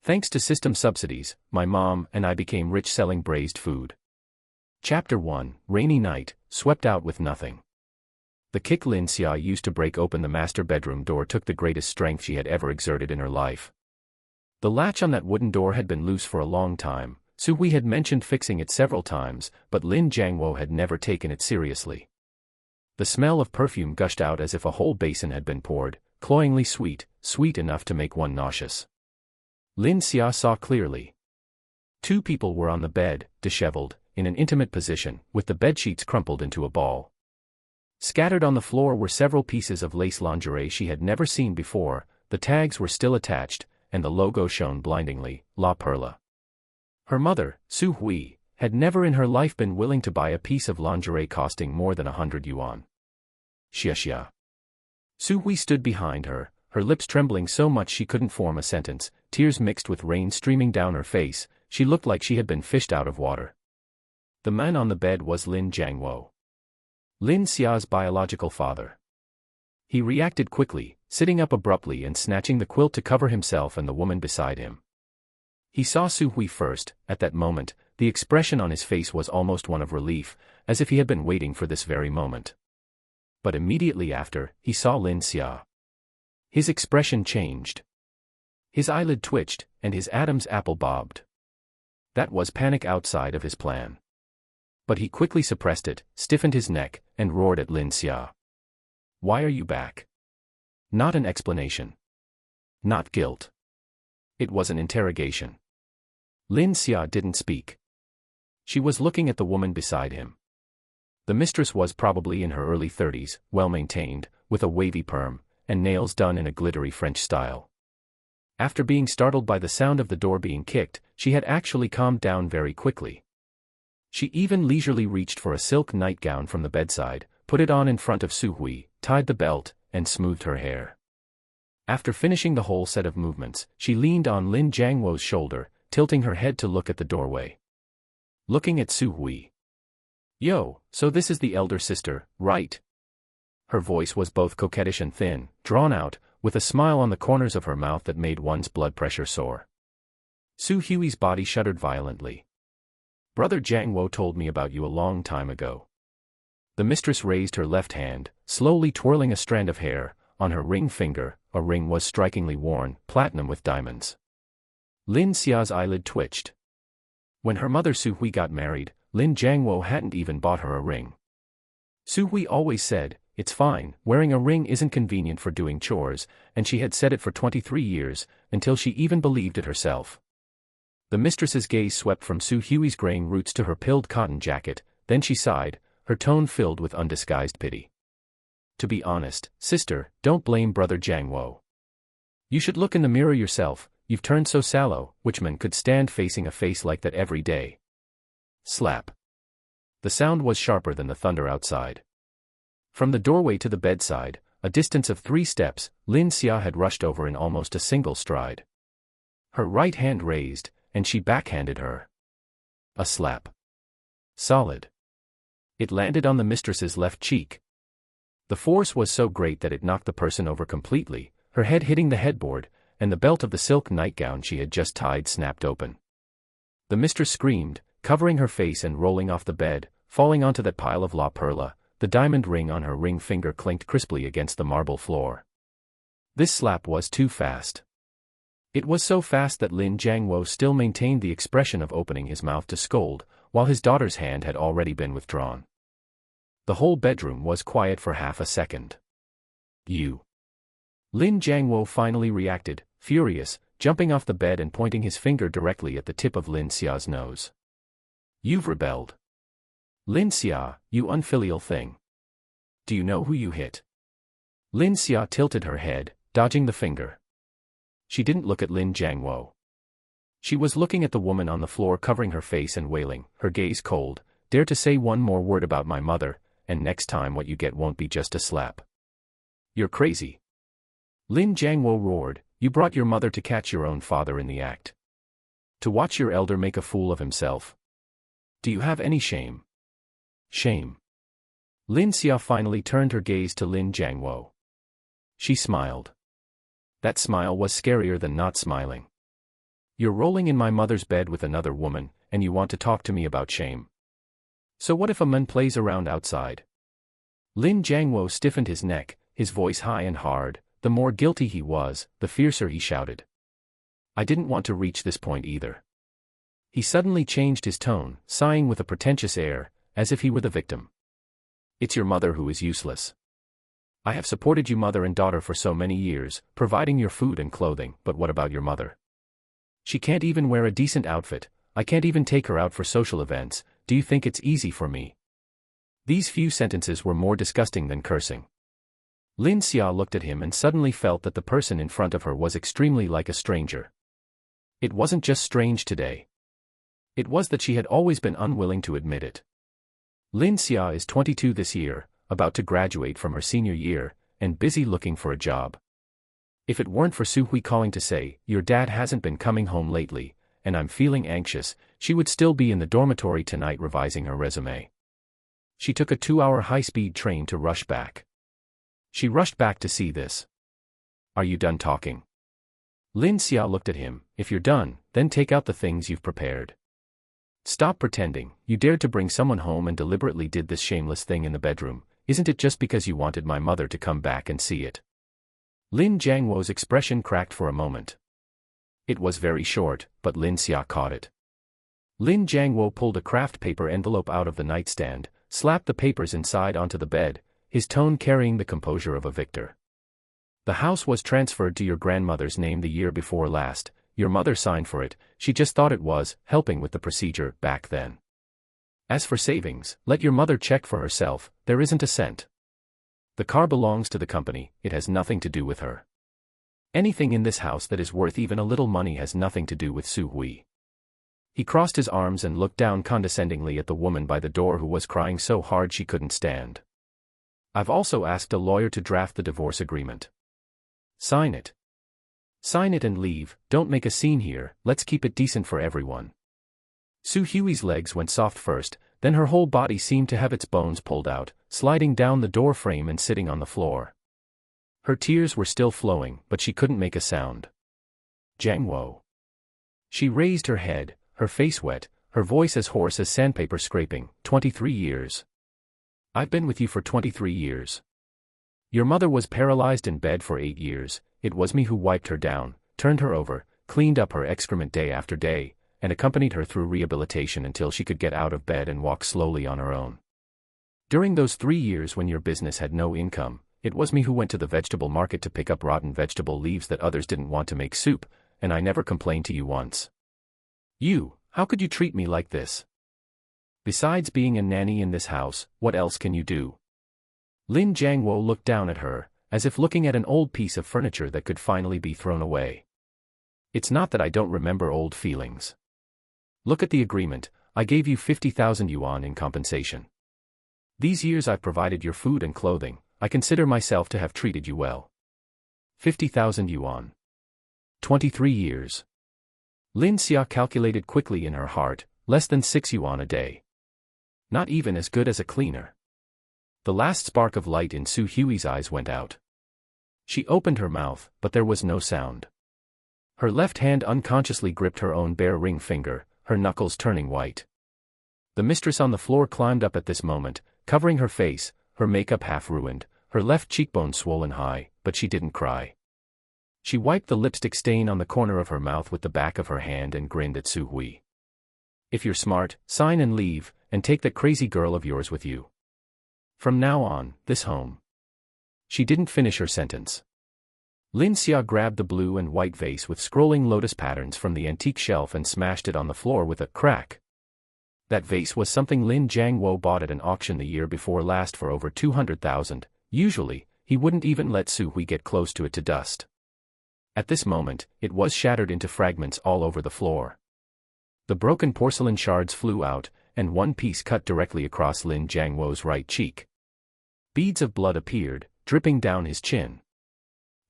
Thanks to system subsidies, my mom and I became rich selling braised food. Chapter 1, Rainy Night, Swept Out with Nothing. The kick Lin Xia used to break open the master bedroom door took the greatest strength she had ever exerted in her life. The latch on that wooden door had been loose for a long time. Su Hui had mentioned fixing it several times, but Lin Jiangwo had never taken it seriously. The smell of perfume gushed out as if a whole basin had been poured, cloyingly sweet, sweet enough to make one nauseous. Lin Xia saw clearly. Two people were on the bed, disheveled, in an intimate position, with the bedsheets crumpled into a ball. Scattered on the floor were several pieces of lace lingerie she had never seen before, the tags were still attached, and the logo shone blindingly, La Perla. Her mother, Su Hui, had never in her life been willing to buy a piece of lingerie costing more than 100 yuan. Xia. Su Hui stood behind her, her lips trembling so much she couldn't form a sentence, tears mixed with rain streaming down her face. She looked like she had been fished out of water. The man on the bed was Lin Jiangwo, Lin Xia's biological father. He reacted quickly, sitting up abruptly and snatching the quilt to cover himself and the woman beside him. He saw Su Hui first. At that moment, the expression on his face was almost one of relief, as if he had been waiting for this very moment. But immediately after, he saw Lin Xia. His expression changed. His eyelid twitched, and his Adam's apple bobbed. That was panic outside of his plan. But he quickly suppressed it, stiffened his neck, and roared at Lin Xia. "Why are you back?" Not an explanation. Not guilt. It was an interrogation. Lin Xia didn't speak. She was looking at the woman beside him. The mistress was probably in her early 30s, well-maintained, with a wavy perm, and nails done in a glittery French style. After being startled by the sound of the door being kicked, she had actually calmed down very quickly. She even leisurely reached for a silk nightgown from the bedside, put it on in front of Su Hui, tied the belt, and smoothed her hair. After finishing the whole set of movements, she leaned on Lin Jiangwo's shoulder, tilting her head to look at the doorway. Looking at Su Hui. "Yo, so this is the elder sister, right?" Her voice was both coquettish and thin, drawn out, with a smile on the corners of her mouth that made one's blood pressure soar. Su Hui's body shuddered violently. "Brother Jiangwo told me about you a long time ago." The mistress raised her left hand, slowly twirling a strand of hair, on her ring finger. A ring was strikingly worn, platinum with diamonds. Lin Xia's eyelid twitched. When her mother Su Hui got married, Lin Jiangwo hadn't even bought her a ring. Su Hui always said, "It's fine, wearing a ring isn't convenient for doing chores," and she had said it for 23 years, until she even believed it herself. The mistress's gaze swept from Su Hui's graying roots to her pilled cotton jacket, then she sighed, her tone filled with undisguised pity. "To be honest, sister, don't blame brother Jiangwo. You should look in the mirror yourself. You've turned so sallow. Which man could stand facing a face like that every day?" Slap. The sound was sharper than the thunder outside. From the doorway to the bedside, a distance of 3 steps, Lin Xia had rushed over in almost a single stride. Her right hand raised, and she backhanded her. A slap. Solid. It landed on the mistress's left cheek. The force was so great that it knocked the person over completely, her head hitting the headboard, and the belt of the silk nightgown she had just tied snapped open. The mistress screamed, covering her face and rolling off the bed, falling onto that pile of La Perla. The diamond ring on her ring finger clinked crisply against the marble floor. This slap was too fast. It was so fast that Lin Jiangwo still maintained the expression of opening his mouth to scold, while his daughter's hand had already been withdrawn. The whole bedroom was quiet for half a second. "You." Lin Jiangwo finally reacted, furious, jumping off the bed and pointing his finger directly at the tip of Lin Xia's nose. "You've rebelled. Lin Xia, you unfilial thing. Do you know who you hit?" Lin Xia tilted her head, dodging the finger. She didn't look at Lin Jiangwo. She was looking at the woman on the floor covering her face and wailing, her gaze cold. "Dare to say one more word about my mother, and next time what you get won't be just a slap. You're crazy." Lin Jiangwo roared, "You brought your mother to catch your own father in the act. To watch your elder make a fool of himself. Do you have any shame?" "Shame." Lin Xia finally turned her gaze to Lin Jiangwo. She smiled. That smile was scarier than not smiling. You're rolling in my mother's bed with another woman, and you want to talk to me about shame. So what if a man plays around outside? Lin Jiangwo stiffened his neck, his voice high and hard. The more guilty he was, the fiercer he shouted. I didn't want to reach this point either. He suddenly changed his tone, sighing with a pretentious air, as if he were the victim. It's your mother who is useless. I have supported you mother and daughter for so many years, providing your food and clothing, but what about your mother? She can't even wear a decent outfit, I can't even take her out for social events, do you think it's easy for me? These few sentences were more disgusting than cursing. Lin Xia looked at him and suddenly felt that the person in front of her was extremely like a stranger. It wasn't just strange today. It was that she had always been unwilling to admit it. Lin Xia is 22 this year, about to graduate from her senior year, and busy looking for a job. If it weren't for Su Hui calling to say, your dad hasn't been coming home lately, and I'm feeling anxious, she would still be in the dormitory tonight revising her resume. She took a 2-hour high-speed train to rush back. She rushed back to see this. Are you done talking? Lin Xia looked at him. If you're done, then take out the things you've prepared. Stop pretending. You dared to bring someone home and deliberately did this shameless thing in the bedroom. Isn't it just because you wanted my mother to come back and see it? Lin Jiangwo's expression cracked for a moment. It was very short, but Lin Xia caught it. Lin Jiangwo pulled a craft paper envelope out of the nightstand, slapped the papers inside onto the bed, his tone carrying the composure of a victor. The house was transferred to your grandmother's name the year before last, your mother signed for it, she just thought it was helping with the procedure back then. As for savings, let your mother check for herself, there isn't a cent. The car belongs to the company, it has nothing to do with her. Anything in this house that is worth even a little money has nothing to do with Su Hui. He crossed his arms and looked down condescendingly at the woman by the door who was crying so hard she couldn't stand. I've also asked a lawyer to draft the divorce agreement. Sign it. Sign it and leave, don't make a scene here, let's keep it decent for everyone. Su Hui's legs went soft first, then her whole body seemed to have its bones pulled out, sliding down the door frame and sitting on the floor. Her tears were still flowing, but she couldn't make a sound. Jiangwo. She raised her head, her face wet, her voice as hoarse as sandpaper scraping. 23 years. I've been with you for 23 years. Your mother was paralyzed in bed for 8 years, it was me who wiped her down, turned her over, cleaned up her excrement day after day, and accompanied her through rehabilitation until she could get out of bed and walk slowly on her own. During those 3 years when your business had no income, it was me who went to the vegetable market to pick up rotten vegetable leaves that others didn't want to make soup, and I never complained to you once. How could you treat me like this? Besides being a nanny in this house, what else can you do? Lin Jiangwo looked down at her, as if looking at an old piece of furniture that could finally be thrown away. It's not that I don't remember old feelings. Look at the agreement, I gave you 50,000 yuan in compensation. These years I've provided your food and clothing, I consider myself to have treated you well. 50,000 yuan. 23 years. Lin Xia calculated quickly in her heart, less than 6 yuan a day. Not even as good as a cleaner. The last spark of light in Su Hui's eyes went out. She opened her mouth, but there was no sound. Her left hand unconsciously gripped her own bare ring finger, her knuckles turning white. The mistress on the floor climbed up at this moment, covering her face, her makeup half ruined, her left cheekbone swollen high, but she didn't cry. She wiped the lipstick stain on the corner of her mouth with the back of her hand and grinned at Su Hui. If you're smart, sign and leave, and take that crazy girl of yours with you. From now on, this home. She didn't finish her sentence. Lin Xia grabbed the blue and white vase with scrolling lotus patterns from the antique shelf and smashed it on the floor with a crack. That vase was something Lin Jiangwo bought at an auction the year before last for over 200,000. Usually, he wouldn't even let Su Hui get close to it to dust. At this moment, it was shattered into fragments all over the floor. The broken porcelain shards flew out, and one piece cut directly across Lin Jiangwo's right cheek. Beads of blood appeared, dripping down his chin.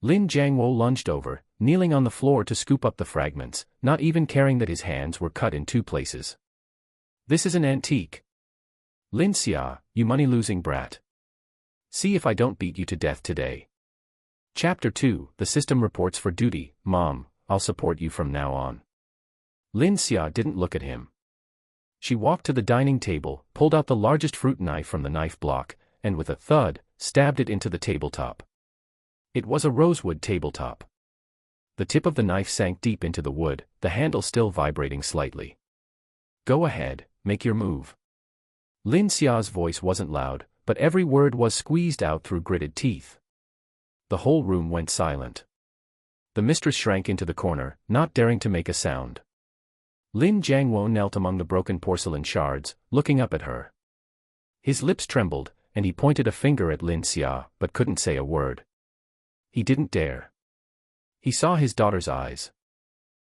Lin Jiangwo lunged over, kneeling on the floor to scoop up the fragments, not even caring that his hands were cut in 2 places. This is an antique. Lin Xia, you money-losing brat. See if I don't beat you to death today. Chapter 2, The System Reports for Duty. Mom, I'll support you from now on. Lin Xia didn't look at him. She walked to the dining table, pulled out the largest fruit knife from the knife block, and with a thud, stabbed it into the tabletop. It was a rosewood tabletop. The tip of the knife sank deep into the wood, the handle still vibrating slightly. Go ahead, make your move. Lin Xia's voice wasn't loud, but every word was squeezed out through gritted teeth. The whole room went silent. The mistress shrank into the corner, not daring to make a sound. Lin Jiangwo knelt among the broken porcelain shards, looking up at her. His lips trembled, and he pointed a finger at Lin Xia, but couldn't say a word. He didn't dare. He saw his daughter's eyes.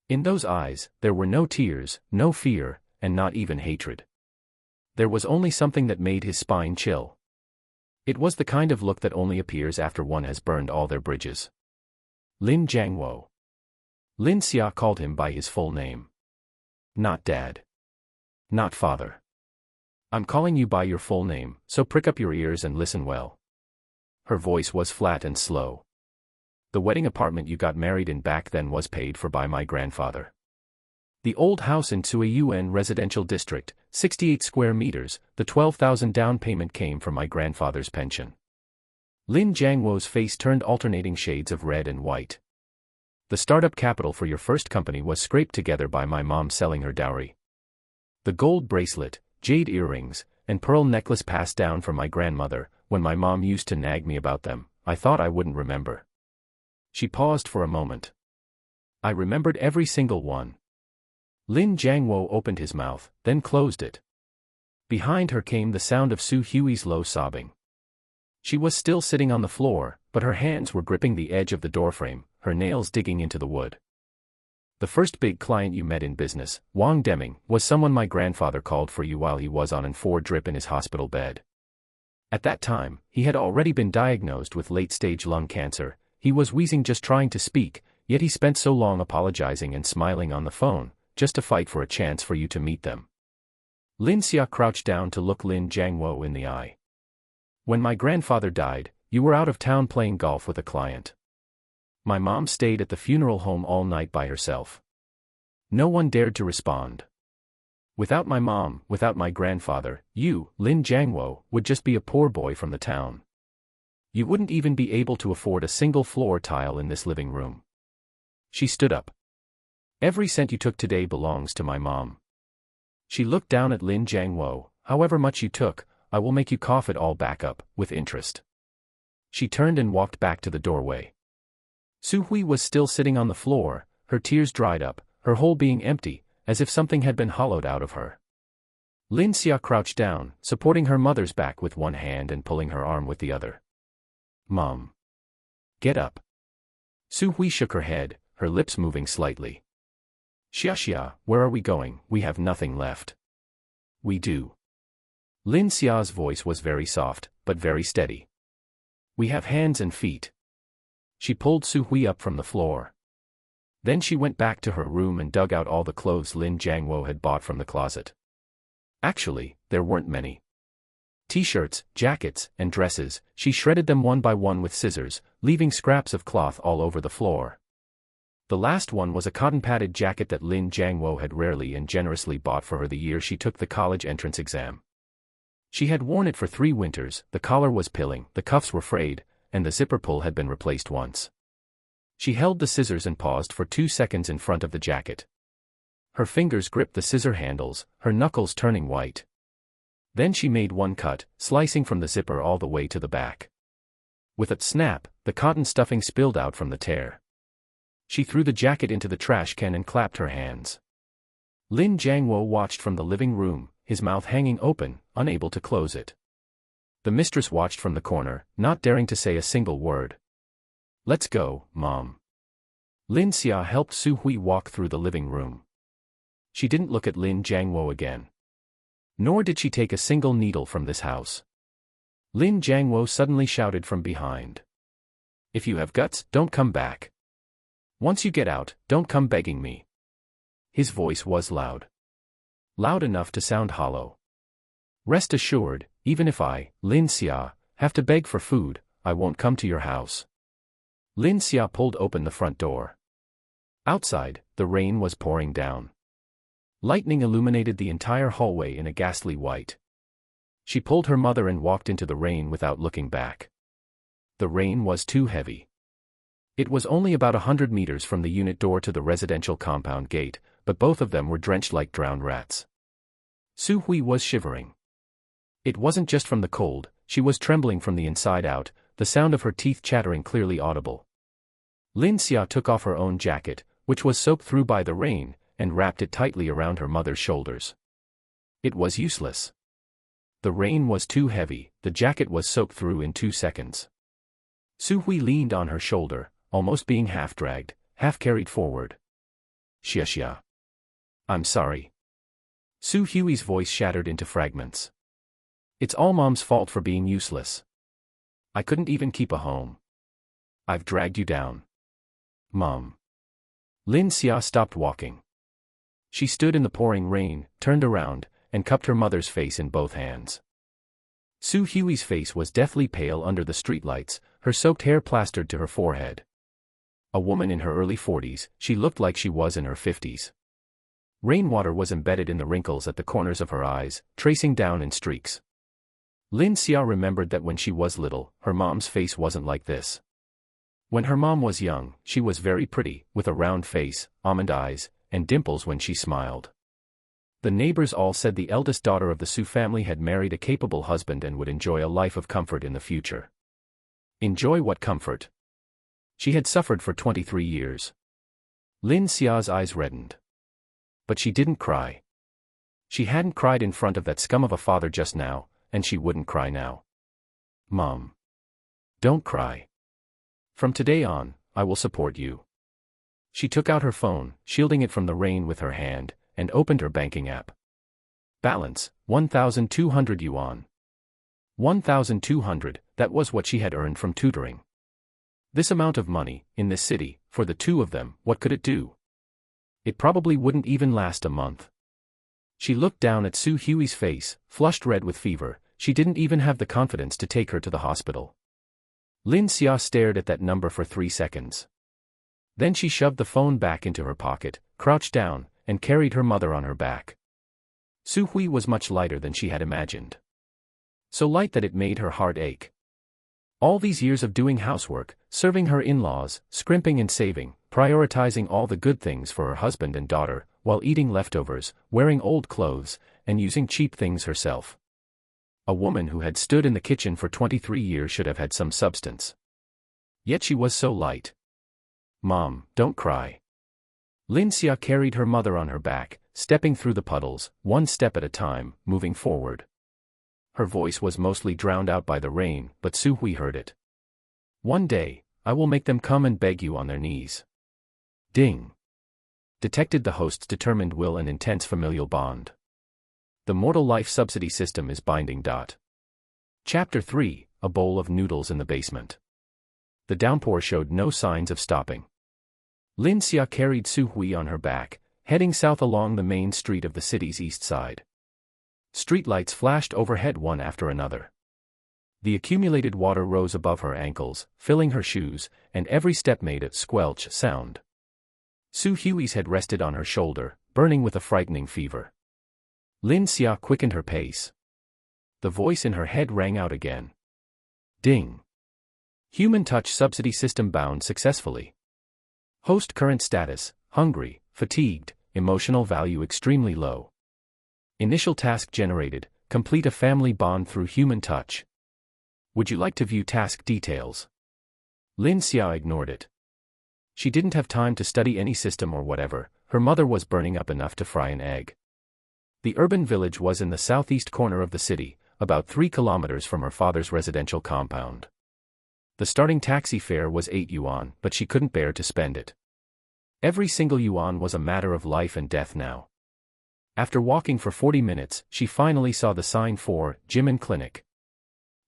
In those eyes, there were no tears, no fear, and not even hatred. There was only something that made his spine chill. It was the kind of look that only appears after one has burned all their bridges. Lin Jiangwo. Lin Xia called him by his full name. Not Dad. Not Father. I'm calling you by your full name, so prick up your ears and listen well. Her voice was flat and slow. The wedding apartment you got married in back then was paid for by my grandfather. The old house in Tsui Yuan residential district, 68 square meters, the 12,000 down payment came from my grandfather's pension. Lin Jiangwo's face turned alternating shades of red and white. The startup capital for your first company was scraped together by my mom selling her dowry. The gold bracelet, jade earrings, and pearl necklace passed down from my grandmother. When my mom used to nag me about them, I thought I wouldn't remember. She paused for a moment. I remembered every single one. Lin Jiangwo opened his mouth, then closed it. Behind her came the sound of Su Hui's low sobbing. She was still sitting on the floor, but her hands were gripping the edge of the doorframe, her nails digging into the wood. The first big client you met in business, Wang Deming, was someone my grandfather called for you while he was on an 4-drip in his hospital bed. At that time, he had already been diagnosed with late-stage lung cancer. He was wheezing just trying to speak, yet he spent so long apologizing and smiling on the phone, just to fight for a chance for you to meet them. Lin Xia crouched down to look Lin Jiangwo in the eye. When my grandfather died, you were out of town playing golf with a client. My mom stayed at the funeral home all night by herself. No one dared to respond. Without my mom, without my grandfather, you, Lin Jiangwo, would just be a poor boy from the town. You wouldn't even be able to afford a single floor tile in this living room. She stood up. Every cent you took today belongs to my mom. She looked down at Lin Jiangwo. However much you took, I will make you cough it all back up, with interest. She turned and walked back to the doorway. Su Hui was still sitting on the floor, her tears dried up, her whole being empty, as if something had been hollowed out of her. Lin Xia crouched down, supporting her mother's back with one hand and pulling her arm with the other. Mom. Get up. Su Hui shook her head, her lips moving slightly. Xia, where are we going? We have nothing left. We do. Lin Xia's voice was very soft, but very steady. We have hands and feet. She pulled Su Hui up from the floor. Then she went back to her room and dug out all the clothes Lin Jiangwo had bought from the closet. Actually, there weren't many. T-shirts, jackets, and dresses, she shredded them one by one with scissors, leaving scraps of cloth all over the floor. The last one was a cotton-padded jacket that Lin Jiangwo had rarely and generously bought for her the year she took the college entrance exam. She had worn it for 3 winters, the collar was pilling, the cuffs were frayed, and the zipper pull had been replaced once. She held the scissors and paused for 2 seconds in front of the jacket. Her fingers gripped the scissor handles, her knuckles turning white. Then she made one cut, slicing from the zipper all the way to the back. With a snap, the cotton stuffing spilled out from the tear. She threw the jacket into the trash can and clapped her hands. Lin Jiangwo watched from the living room, his mouth hanging open, unable to close it. The mistress watched from the corner, not daring to say a single word. Let's go, Mom. Lin Xia helped Su Hui walk through the living room. She didn't look at Lin Jiangwo again. Nor did she take a single needle from this house. Lin Jiangwo suddenly shouted from behind. If you have guts, don't come back. Once you get out, don't come begging me. His voice was loud. Loud enough to sound hollow. Rest assured, even if I, Lin Xia, have to beg for food, I won't come to your house. Lin Xia pulled open the front door. Outside, the rain was pouring down. Lightning illuminated the entire hallway in a ghastly white. She pulled her mother and walked into the rain without looking back. The rain was too heavy. It was only about 100 meters from the unit door to the residential compound gate, but both of them were drenched like drowned rats. Su Hui was shivering. It wasn't just from the cold, she was trembling from the inside out, the sound of her teeth chattering clearly audible. Lin Xia took off her own jacket, which was soaked through by the rain, and wrapped it tightly around her mother's shoulders. It was useless. The rain was too heavy, the jacket was soaked through in 2 seconds. Su Hui leaned on her shoulder, almost being half-dragged, half-carried forward. Xia. I'm sorry. Su Hui's voice shattered into fragments. It's all Mom's fault for being useless. I couldn't even keep a home. I've dragged you down. Mom. Lin Xia stopped walking. She stood in the pouring rain, turned around, and cupped her mother's face in both hands. Su Hui's face was deathly pale under the streetlights, her soaked hair plastered to her forehead. A woman in her early 40s, she looked like she was in her 50s. Rainwater was embedded in the wrinkles at the corners of her eyes, tracing down in streaks. Lin Xia remembered that when she was little, her mom's face wasn't like this. When her mom was young, she was very pretty, with a round face, almond eyes, and dimples when she smiled. The neighbors all said the eldest daughter of the Su family had married a capable husband and would enjoy a life of comfort in the future. Enjoy what comfort? She had suffered for 23 years. Lin Xia's eyes reddened. But she didn't cry. She hadn't cried in front of that scum of a father just now, and she wouldn't cry now. Mom. Don't cry. From today on, I will support you. She took out her phone, shielding it from the rain with her hand, and opened her banking app. Balance, 1,200 yuan. 1,200, that was what she had earned from tutoring. This amount of money, in this city, for the two of them, what could it do? It probably wouldn't even last a month. She looked down at Su Hui's face, flushed red with fever. She didn't even have the confidence to take her to the hospital. Lin Xia stared at that number for 3 seconds. Then she shoved the phone back into her pocket, crouched down, and carried her mother on her back. Su Hui was much lighter than she had imagined. So light that it made her heart ache. All these years of doing housework, serving her in-laws, scrimping and saving, prioritizing all the good things for her husband and daughter, while eating leftovers, wearing old clothes, and using cheap things herself. A woman who had stood in the kitchen for 23 years should have had some substance. Yet she was so light. Mom, don't cry. Lin Xia carried her mother on her back, stepping through the puddles, one step at a time, moving forward. Her voice was mostly drowned out by the rain, but Su Hui heard it. One day, I will make them come and beg you on their knees. Ding. Detected the host's determined will and intense familial bond. The mortal life subsidy system is binding. Chapter 3, A Bowl of Noodles in the Basement. The downpour showed no signs of stopping. Lin Xia carried Su Hui on her back, heading south along the main street of the city's east side. Streetlights flashed overhead one after another. The accumulated water rose above her ankles, filling her shoes, and every step made a squelch sound. Su Hui's head rested on her shoulder, burning with a frightening fever. Lin Xia quickened her pace. The voice in her head rang out again. Ding. Human touch subsidy system bound successfully. Host current status, hungry, fatigued, emotional value extremely low. Initial task generated, complete a family bond through human touch. Would you like to view task details? Lin Xia ignored it. She didn't have time to study any system or whatever, her mother was burning up enough to fry an egg. The urban village was in the southeast corner of the city, about 3 kilometers from her father's residential compound. The starting taxi fare was 8 yuan, but she couldn't bear to spend it. Every single yuan was a matter of life and death now. After walking for 40 minutes, she finally saw the sign for gym and clinic.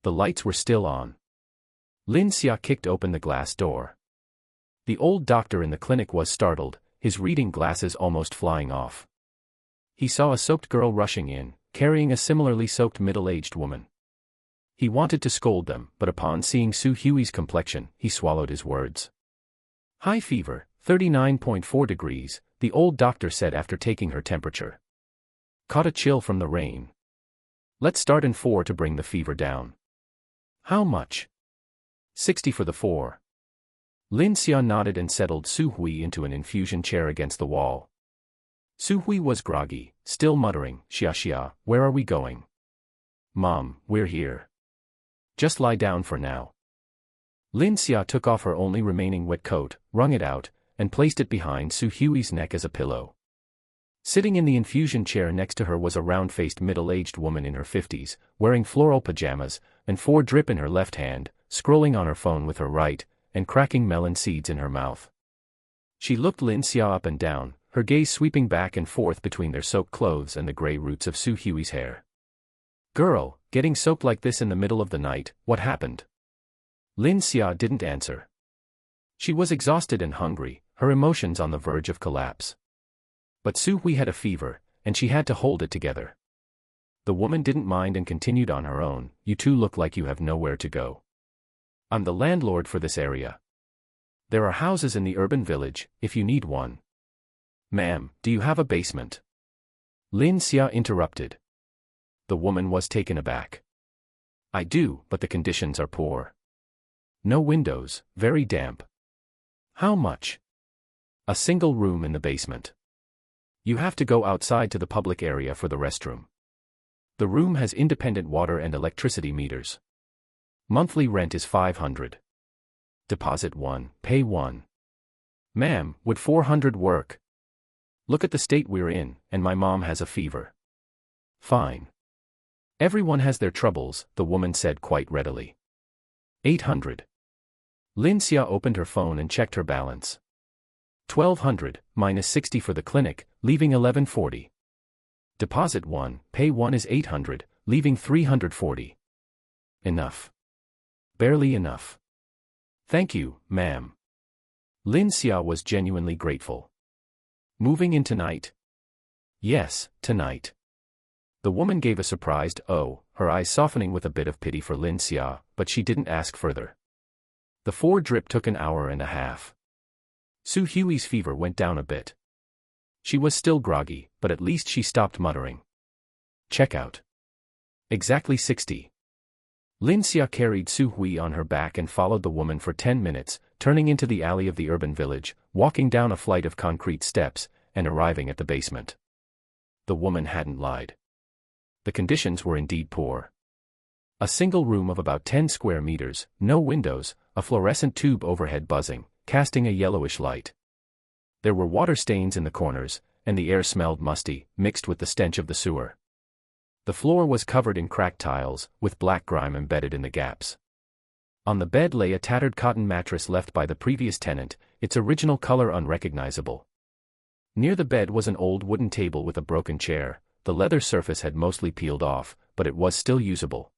The lights were still on. Lin Xia kicked open the glass door. The old doctor in the clinic was startled, his reading glasses almost flying off. He saw a soaked girl rushing in, carrying a similarly soaked middle-aged woman. He wanted to scold them, but upon seeing Su Hui's complexion, he swallowed his words. High fever, 39.4 degrees, the old doctor said after taking her temperature. Caught a chill from the rain. Let's start in 4 to bring the fever down. How much? 60 for the 4. Lin Xia nodded and settled Su Hui into an infusion chair against the wall. Su Hui was groggy, still muttering, Xia, where are we going? Mom, we're here. Just lie down for now. Lin Xia took off her only remaining wet coat, wrung it out, and placed it behind Su Hui's neck as a pillow. Sitting in the infusion chair next to her was a round-faced middle-aged woman in her 50s, wearing floral pajamas, and 4 drip in her left hand, scrolling on her phone with her right, and cracking melon seeds in her mouth. She looked Lin Xia up and down, her gaze sweeping back and forth between their soaked clothes and the gray roots of Su Hui's hair. Girl, getting soaked like this in the middle of the night, what happened? Lin Xia didn't answer. She was exhausted and hungry, her emotions on the verge of collapse. But Su Hui had a fever, and she had to hold it together. The woman didn't mind and continued on her own, you two look like you have nowhere to go. I'm the landlord for this area. There are houses in the urban village, if you need one. Ma'am, do you have a basement? Lin Xia interrupted. The woman was taken aback. I do, but the conditions are poor. No windows, very damp. How much? A single room in the basement. You have to go outside to the public area for the restroom. The room has independent water and electricity meters. Monthly rent is 500. Deposit 1, pay 1. Ma'am, would 400 work? Look at the state we're in, and my mom has a fever. Fine. Everyone has their troubles, the woman said quite readily. 800. Lin Xia opened her phone and checked her balance. 1200, minus 60 for the clinic, leaving 1140. Deposit 1, pay 1 is 800, leaving 340. Enough. Barely enough. Thank you, ma'am. Lin Xia was genuinely grateful. Moving in tonight? Yes, tonight. The woman gave a surprised oh, her eyes softening with a bit of pity for Lin Xia, but she didn't ask further. The 4 drip took an hour and a half. Su Hui's fever went down a bit. She was still groggy, but at least she stopped muttering. Check out. Exactly 60. Lin Xia carried Su Hui on her back and followed the woman for 10 minutes, turning into the alley of the urban village, walking down a flight of concrete steps, and arriving at the basement. The woman hadn't lied. The conditions were indeed poor. A single room of about 10 square meters, no windows, a fluorescent tube overhead buzzing, casting a yellowish light. There were water stains in the corners, and the air smelled musty, mixed with the stench of the sewer. The floor was covered in cracked tiles, with black grime embedded in the gaps. On the bed lay a tattered cotton mattress left by the previous tenant, its original color unrecognizable. Near the bed was an old wooden table with a broken chair. The leather surface had mostly peeled off, but it was still usable.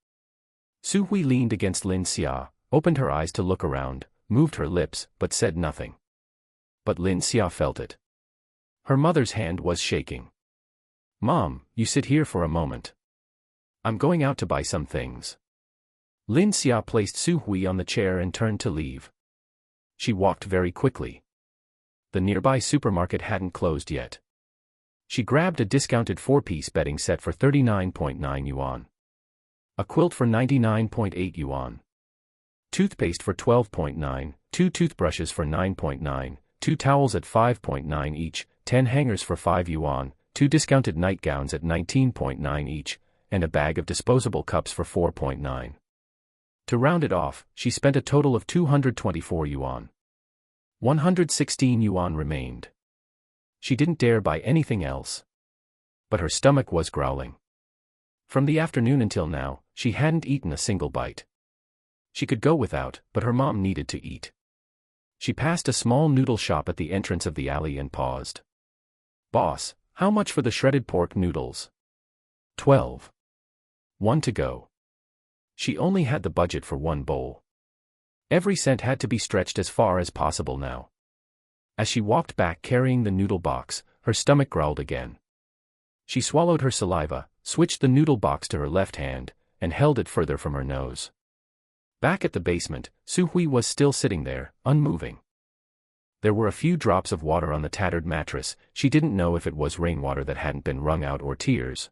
Su Hui leaned against Lin Xia, opened her eyes to look around, moved her lips, but said nothing. But Lin Xia felt it. Her mother's hand was shaking. Mom, you sit here for a moment. I'm going out to buy some things. Lin Xia placed Su Hui on the chair and turned to leave. She walked very quickly. The nearby supermarket hadn't closed yet. She grabbed a discounted 4-piece bedding set for 39.9 yuan. A quilt for 99.8 yuan. Toothpaste for 12.9, 2 toothbrushes for 9.9, 2 towels at 5.9 each, 10 hangers for 5 yuan, 2 discounted nightgowns at 19.9 each, and a bag of disposable cups for 4.9. To round it off, she spent a total of 224 yuan. 116 yuan remained. She didn't dare buy anything else. But her stomach was growling. From the afternoon until now, she hadn't eaten a single bite. She could go without, but her mom needed to eat. She passed a small noodle shop at the entrance of the alley and paused. Boss, how much for the shredded pork noodles? 12. 1 to go. She only had the budget for 1 bowl. Every cent had to be stretched as far as possible now. As she walked back carrying the noodle box, her stomach growled again. She swallowed her saliva, switched the noodle box to her left hand, and held it further from her nose. Back at the basement, Su Hui was still sitting there, unmoving. There were a few drops of water on the tattered mattress. She didn't know if it was rainwater that hadn't been wrung out or tears.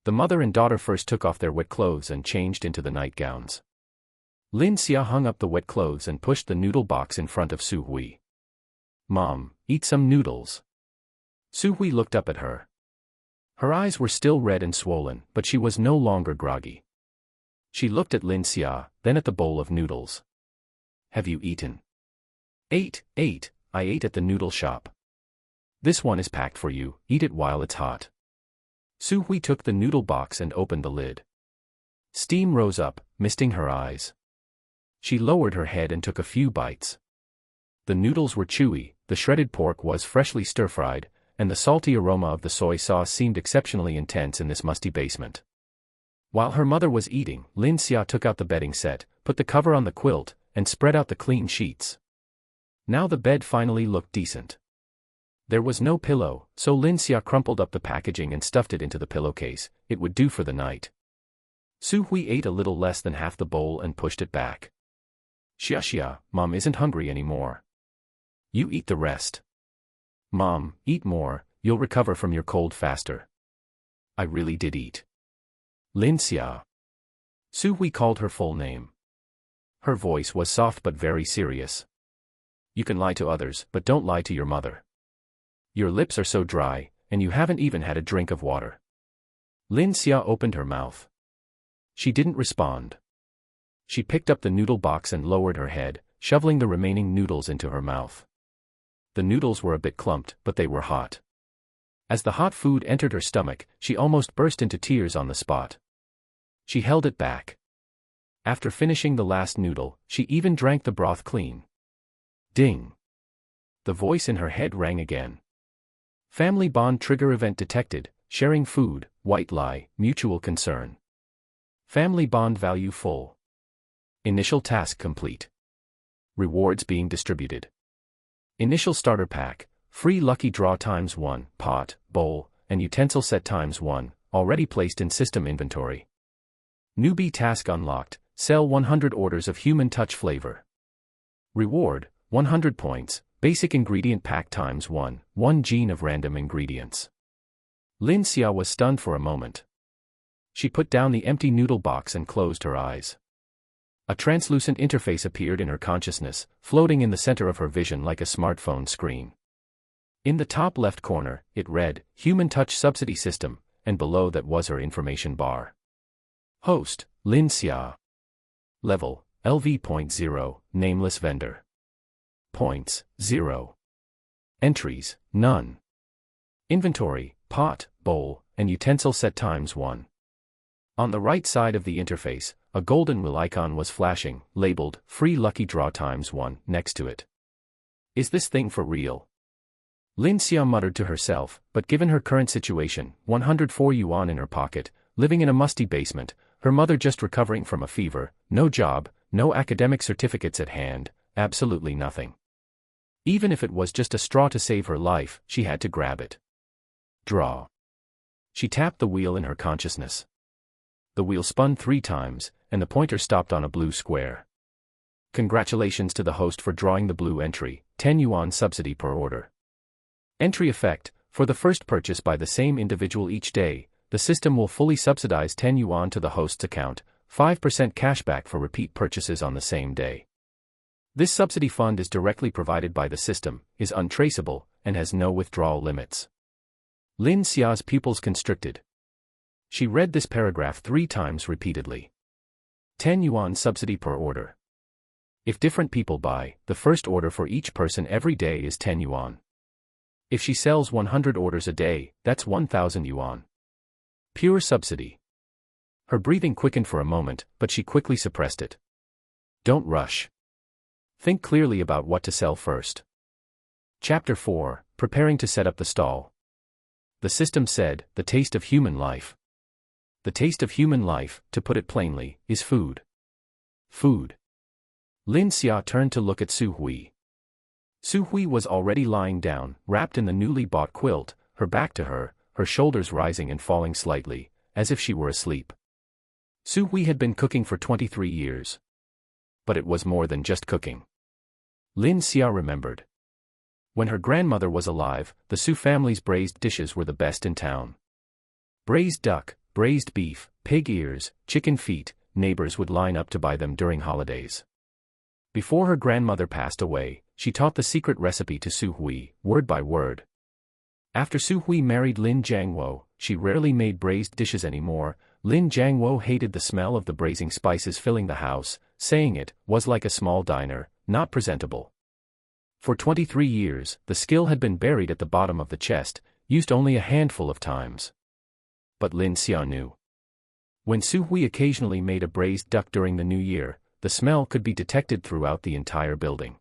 The mother and daughter first took off their wet clothes and changed into the nightgowns. Lin Xia hung up the wet clothes and pushed the noodle box in front of Su Hui. "Mom, eat some noodles." Su Hui looked up at her. Her eyes were still red and swollen, but she was no longer groggy. She looked at Lin Xia, then at the bowl of noodles. "Have you eaten?" Ate. I ate at the noodle shop." "This one is packed for you, eat it while it's hot." Su Hui took the noodle box and opened the lid. Steam rose up, misting her eyes. She lowered her head and took a few bites. The noodles were chewy, the shredded pork was freshly stir-fried, and the salty aroma of the soy sauce seemed exceptionally intense in this musty basement. While her mother was eating, Lin Xia took out the bedding set, put the cover on the quilt, and spread out the clean sheets. Now the bed finally looked decent. There was no pillow, so Lin Xia crumpled up the packaging and stuffed it into the pillowcase. It would do for the night. Su Hui ate a little less than half the bowl and pushed it back. Xia, Mom isn't hungry anymore. You eat the rest." "Mom, eat more, you'll recover from your cold faster." "I really did eat." "Lin Xia." Su Hui called her full name. Her voice was soft but very serious. "You can lie to others, but don't lie to your mother. Your lips are so dry, and you haven't even had a drink of water." Lin Xia opened her mouth. She didn't respond. She picked up the noodle box and lowered her head, shoveling the remaining noodles into her mouth. The noodles were a bit clumped, but they were hot. As the hot food entered her stomach, she almost burst into tears on the spot. She held it back. After finishing the last noodle, she even drank the broth clean. Ding! The voice in her head rang again. Family bond trigger event detected, sharing food, white lie, mutual concern. Family bond value full. Initial task complete. Rewards being distributed. Initial starter pack, free lucky draw ×1, pot, bowl, and utensil set ×1, already placed in system inventory. Newbie task unlocked, sell 100 orders of human touch flavor. Reward, 100 points, basic ingredient pack ×1, 1 gene of random ingredients. Lin Xia was stunned for a moment. She put down the empty noodle box and closed her eyes. A translucent interface appeared in her consciousness, floating in the center of her vision like a smartphone screen. In the top left corner, it read, Human Touch Subsidy System, and below that was her information bar. Host, Lin Xia. Level, LV.0, Nameless Vendor. Points, 0. Entries, none. Inventory, pot, bowl, and utensil set ×1. On the right side of the interface, a golden wheel icon was flashing, labeled, Free Lucky Draw ×1, next to it. Is this thing for real? Lin Xia muttered to herself, but given her current situation, 104 yuan in her pocket, living in a musty basement, her mother just recovering from a fever, no job, no academic certificates at hand, absolutely nothing. Even if it was just a straw to save her life, she had to grab it. Draw. She tapped the wheel in her consciousness. The wheel spun 3 times, and the pointer stopped on a blue square. Congratulations to the host for drawing the blue entry, 10 yuan subsidy per order. Entry effect, for the first purchase by the same individual each day, the system will fully subsidize 10 yuan to the host's account, 5% cashback for repeat purchases on the same day. This subsidy fund is directly provided by the system, is untraceable, and has no withdrawal limits. Lin Xia's pupils constricted. She read this paragraph 3 times repeatedly. 10 yuan subsidy per order. If different people buy, the first order for each person every day is 10 yuan. If she sells 100 orders a day, that's 1,000 yuan. Pure subsidy. Her breathing quickened for a moment, but she quickly suppressed it. Don't rush. Think clearly about what to sell first. Chapter 4, Preparing to set up the stall. The system said, the taste of human life. The taste of human life, to put it plainly, is food. Food. Lin Xia turned to look at Su Hui. Su Hui was already lying down, wrapped in the newly bought quilt, her back to her shoulders rising and falling slightly, as if she were asleep. Su Hui had been cooking for 23 years. But it was more than just cooking. Lin Xia remembered. When her grandmother was alive, the Su family's braised dishes were the best in town. Braised duck, braised beef, pig ears, chicken feet, neighbors would line up to buy them during holidays. Before her grandmother passed away, she taught the secret recipe to Su Hui, word by word. After Su Hui married Lin Jiangwo, she rarely made braised dishes anymore. Lin Jiangwo hated the smell of the braising spices filling the house, saying it was like a small diner, not presentable. For 23 years, the skill had been buried at the bottom of the chest, used only a handful of times. But Lin Xia knew. When Su Hui occasionally made a braised duck during the New Year, the smell could be detected throughout the entire building.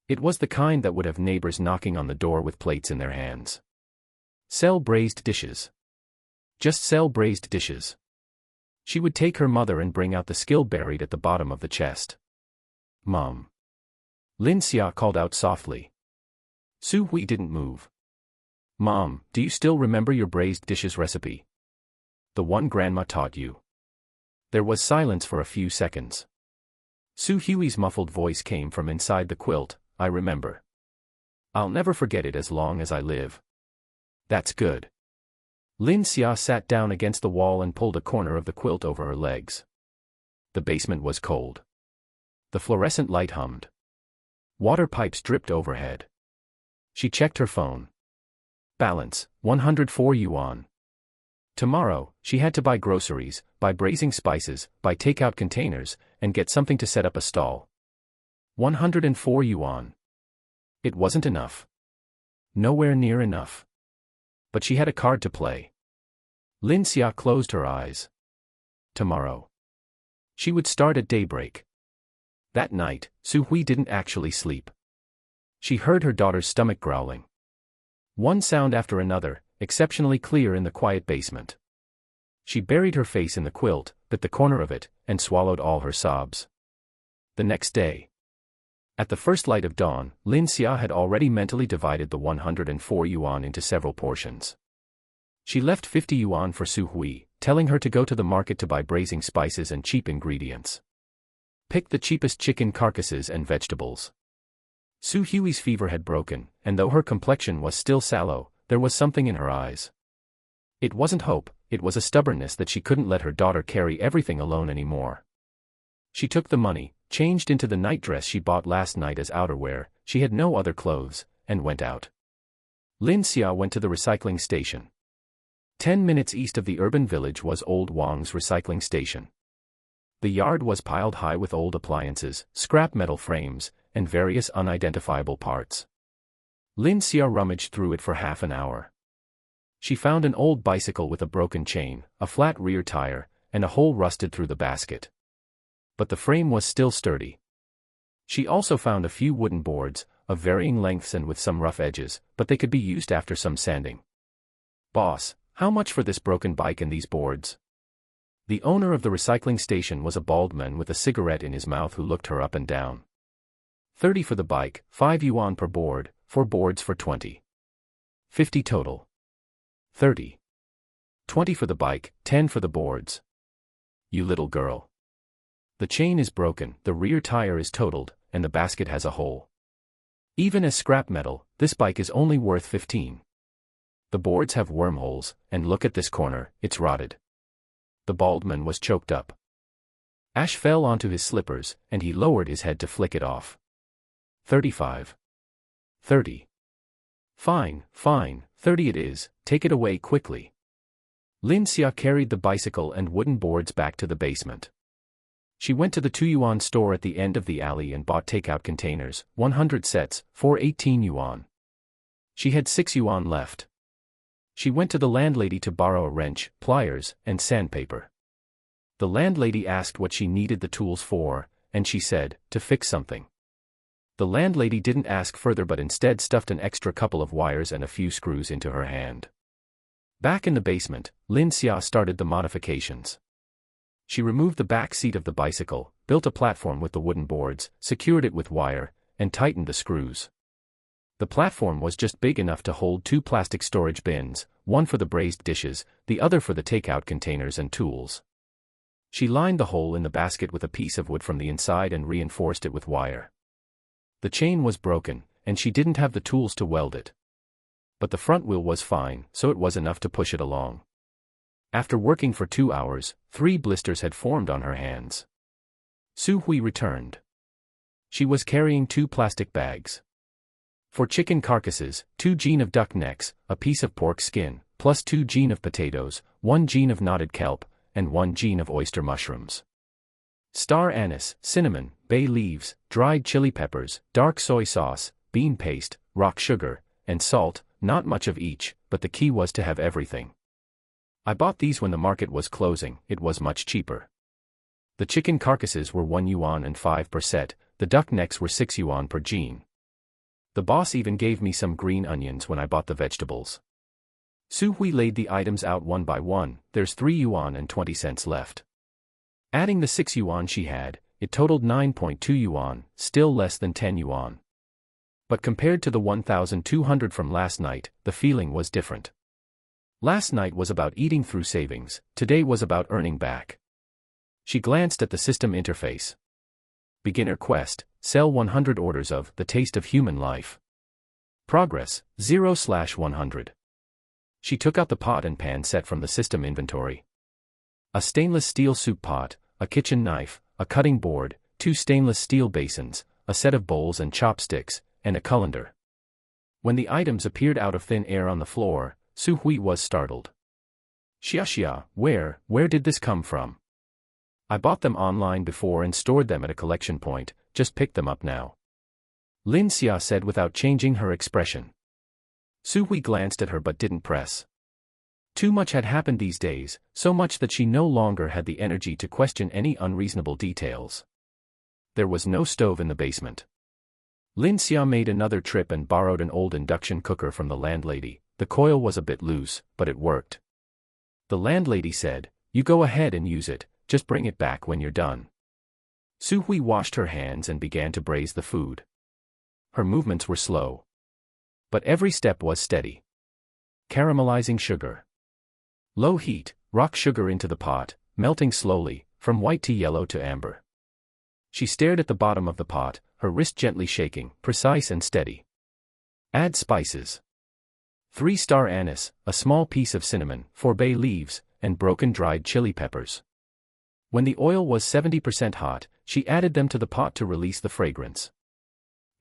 It was the kind that would have neighbors knocking on the door with plates in their hands. Sell braised dishes. Just sell braised dishes. She would take her mother and bring out the skill buried at the bottom of the chest. Mom. Lin Xia called out softly. Su Hui didn't move. Mom, do you still remember your braised dishes recipe? The one Grandma taught you. There was silence for a few seconds. Su Hui's muffled voice came from inside the quilt. I remember. I'll never forget it as long as I live. That's good. Lin Xia sat down against the wall and pulled a corner of the quilt over her legs. The basement was cold. The fluorescent light hummed. Water pipes dripped overhead. She checked her phone. Balance, 104 yuan. Tomorrow, she had to buy groceries, buy braising spices, buy takeout containers, and get something to set up a stall. 104 yuan. It wasn't enough. Nowhere near enough. But she had a card to play. Lin Xia closed her eyes. Tomorrow. She would start at daybreak. That night, Su Hui didn't actually sleep. She heard her daughter's stomach growling. One sound after another, exceptionally clear in the quiet basement. She buried her face in the quilt, bit the corner of it, and swallowed all her sobs. The next day. At the first light of dawn, Lin Xia had already mentally divided the 104 yuan into several portions. She left 50 yuan for Su Hui, telling her to go to the market to buy braising spices and cheap ingredients. Pick the cheapest chicken carcasses and vegetables. Su Hui's fever had broken, and though her complexion was still sallow, there was something in her eyes. It wasn't hope, it was a stubbornness that she couldn't let her daughter carry everything alone anymore. She took the money, changed into the nightdress she bought last night as outerwear, she had no other clothes, and went out. Lin Xia went to the recycling station. 10 minutes east of the urban village was Old Wang's recycling station. The yard was piled high with old appliances, scrap metal frames, and various unidentifiable parts. Lin Xia rummaged through it for half an hour. She found an old bicycle with a broken chain, a flat rear tire, and a hole rusted through the basket. But the frame was still sturdy. She also found a few wooden boards, of varying lengths and with some rough edges, but they could be used after some sanding. Boss, how much for this broken bike and these boards? The owner of the recycling station was a bald man with a cigarette in his mouth who looked her up and down. 30 for the bike, 5 yuan per board, 4 boards for 20. 50 total. 30. 20 for the bike, 10 for the boards. You little girl. The chain is broken, the rear tire is totaled, and the basket has a hole. Even as scrap metal, this bike is only worth 15. The boards have wormholes, and look at this corner, it's rotted. The bald man was choked up. Ash fell onto his slippers, and he lowered his head to flick it off. 35. 30. Fine, 30 it is, take it away quickly. Lin Xia carried the bicycle and wooden boards back to the basement. She went to the 2 yuan store at the end of the alley and bought takeout containers, 100 sets, for 18 yuan. She had 6 yuan left. She went to the landlady to borrow a wrench, pliers, and sandpaper. The landlady asked what she needed the tools for, and she said, to fix something. The landlady didn't ask further but instead stuffed an extra couple of wires and a few screws into her hand. Back in the basement, Lin Xia started the modifications. She removed the back seat of the bicycle, built a platform with the wooden boards, secured it with wire, and tightened the screws. The platform was just big enough to hold 2 plastic storage bins, one for the braised dishes, the other for the takeout containers and tools. She lined the hole in the basket with a piece of wood from the inside and reinforced it with wire. The chain was broken, and she didn't have the tools to weld it. But the front wheel was fine, so it was enough to push it along. After working for 2 hours, 3 blisters had formed on her hands. Su Hui returned. She was carrying 2 plastic bags. For chicken carcasses, 2 jean of duck necks, a piece of pork skin, plus 2 jean of potatoes, 1 jean of knotted kelp, and 1 jean of oyster mushrooms. Star anise, cinnamon, bay leaves, dried chili peppers, dark soy sauce, bean paste, rock sugar, and salt, not much of each, but the key was to have everything. I bought these when the market was closing, it was much cheaper. The chicken carcasses were 1 yuan and 5 per set, the duck necks were 6 yuan per jean. The boss even gave me some green onions when I bought the vegetables. Su Hui laid the items out one by one, there's 3 yuan and 20 cents left. Adding the 6 yuan she had, it totaled 9.2 yuan, still less than 10 yuan. But compared to the 1,200 from last night, the feeling was different. Last night was about eating through savings, today was about earning back. She glanced at the system interface. Beginner quest, sell 100 orders of The Taste of Human Life. Progress, 0/100. She took out the pot and pan set from the system inventory. A stainless steel soup pot, a kitchen knife, a cutting board, 2 stainless steel basins, a set of bowls and chopsticks, and a colander. When the items appeared out of thin air on the floor, Su Hui was startled. Xia, where did this come from? I bought them online before and stored them at a collection point, just picked them up now. Lin Xia said without changing her expression. Su Hui glanced at her but didn't press. Too much had happened these days, so much that she no longer had the energy to question any unreasonable details. There was no stove in the basement. Lin Xia made another trip and borrowed an old induction cooker from the landlady. The coil was a bit loose, but it worked. The landlady said, "You go ahead and use it, just bring it back when you're done." Su Hui washed her hands and began to braise the food. Her movements were slow. But every step was steady. Caramelizing sugar. Low heat, rock sugar into the pot, melting slowly, from white to yellow to amber. She stared at the bottom of the pot, her wrist gently shaking, precise and steady. Add spices. 3 star anise, a small piece of cinnamon, 4 bay leaves, and broken dried chili peppers. When the oil was 70% hot, she added them to the pot to release the fragrance.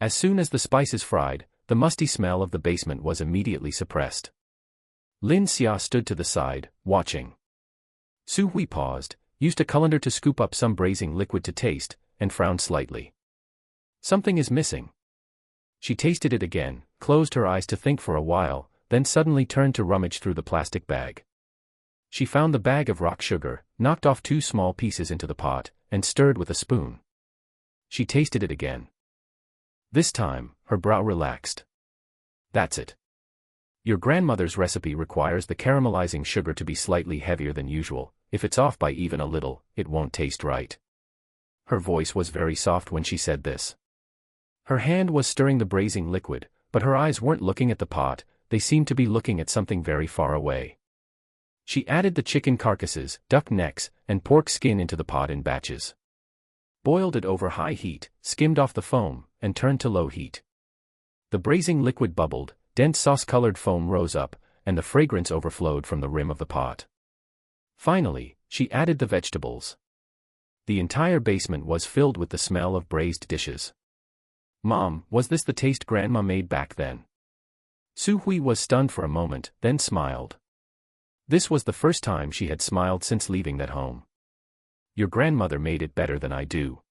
As soon as the spices fried, the musty smell of the basement was immediately suppressed. Lin Xia stood to the side, watching. Su Hui paused, used a colander to scoop up some braising liquid to taste, and frowned slightly. Something is missing. She tasted it again, closed her eyes to think for a while, then suddenly turned to rummage through the plastic bag. She found the bag of rock sugar, knocked off 2 small pieces into the pot, and stirred with a spoon. She tasted it again. This time, her brow relaxed. That's it. Your grandmother's recipe requires the caramelizing sugar to be slightly heavier than usual. If it's off by even a little, it won't taste right. Her voice was very soft when she said this. Her hand was stirring the braising liquid, but her eyes weren't looking at the pot, they seemed to be looking at something very far away. She added the chicken carcasses, duck necks, and pork skin into the pot in batches. Boiled it over high heat, skimmed off the foam, and turned to low heat. The braising liquid bubbled, dense sauce-colored foam rose up, and the fragrance overflowed from the rim of the pot. Finally, she added the vegetables. The entire basement was filled with the smell of braised dishes. Mom, was this the taste Grandma made back then? Su Hui was stunned for a moment, then smiled. This was the first time she had smiled since leaving that home. Your grandmother made it better than I do.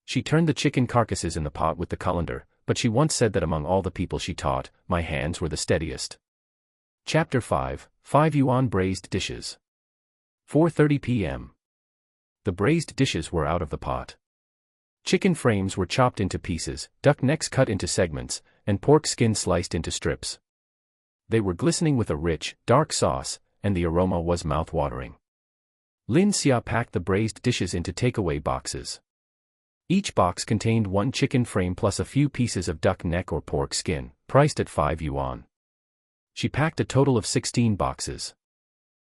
She turned the chicken carcasses in the pot with the colander, but she once said that among all the people she taught, my hands were the steadiest. Chapter 5, 5 yuan braised dishes. 4:30 p.m. The braised dishes were out of the pot. Chicken frames were chopped into pieces, duck necks cut into segments, and pork skin sliced into strips. They were glistening with a rich, dark sauce, and the aroma was mouth-watering. Lin Xia packed the braised dishes into takeaway boxes. Each box contained 1 chicken frame plus a few pieces of duck neck or pork skin, priced at 5 yuan. She packed a total of 16 boxes.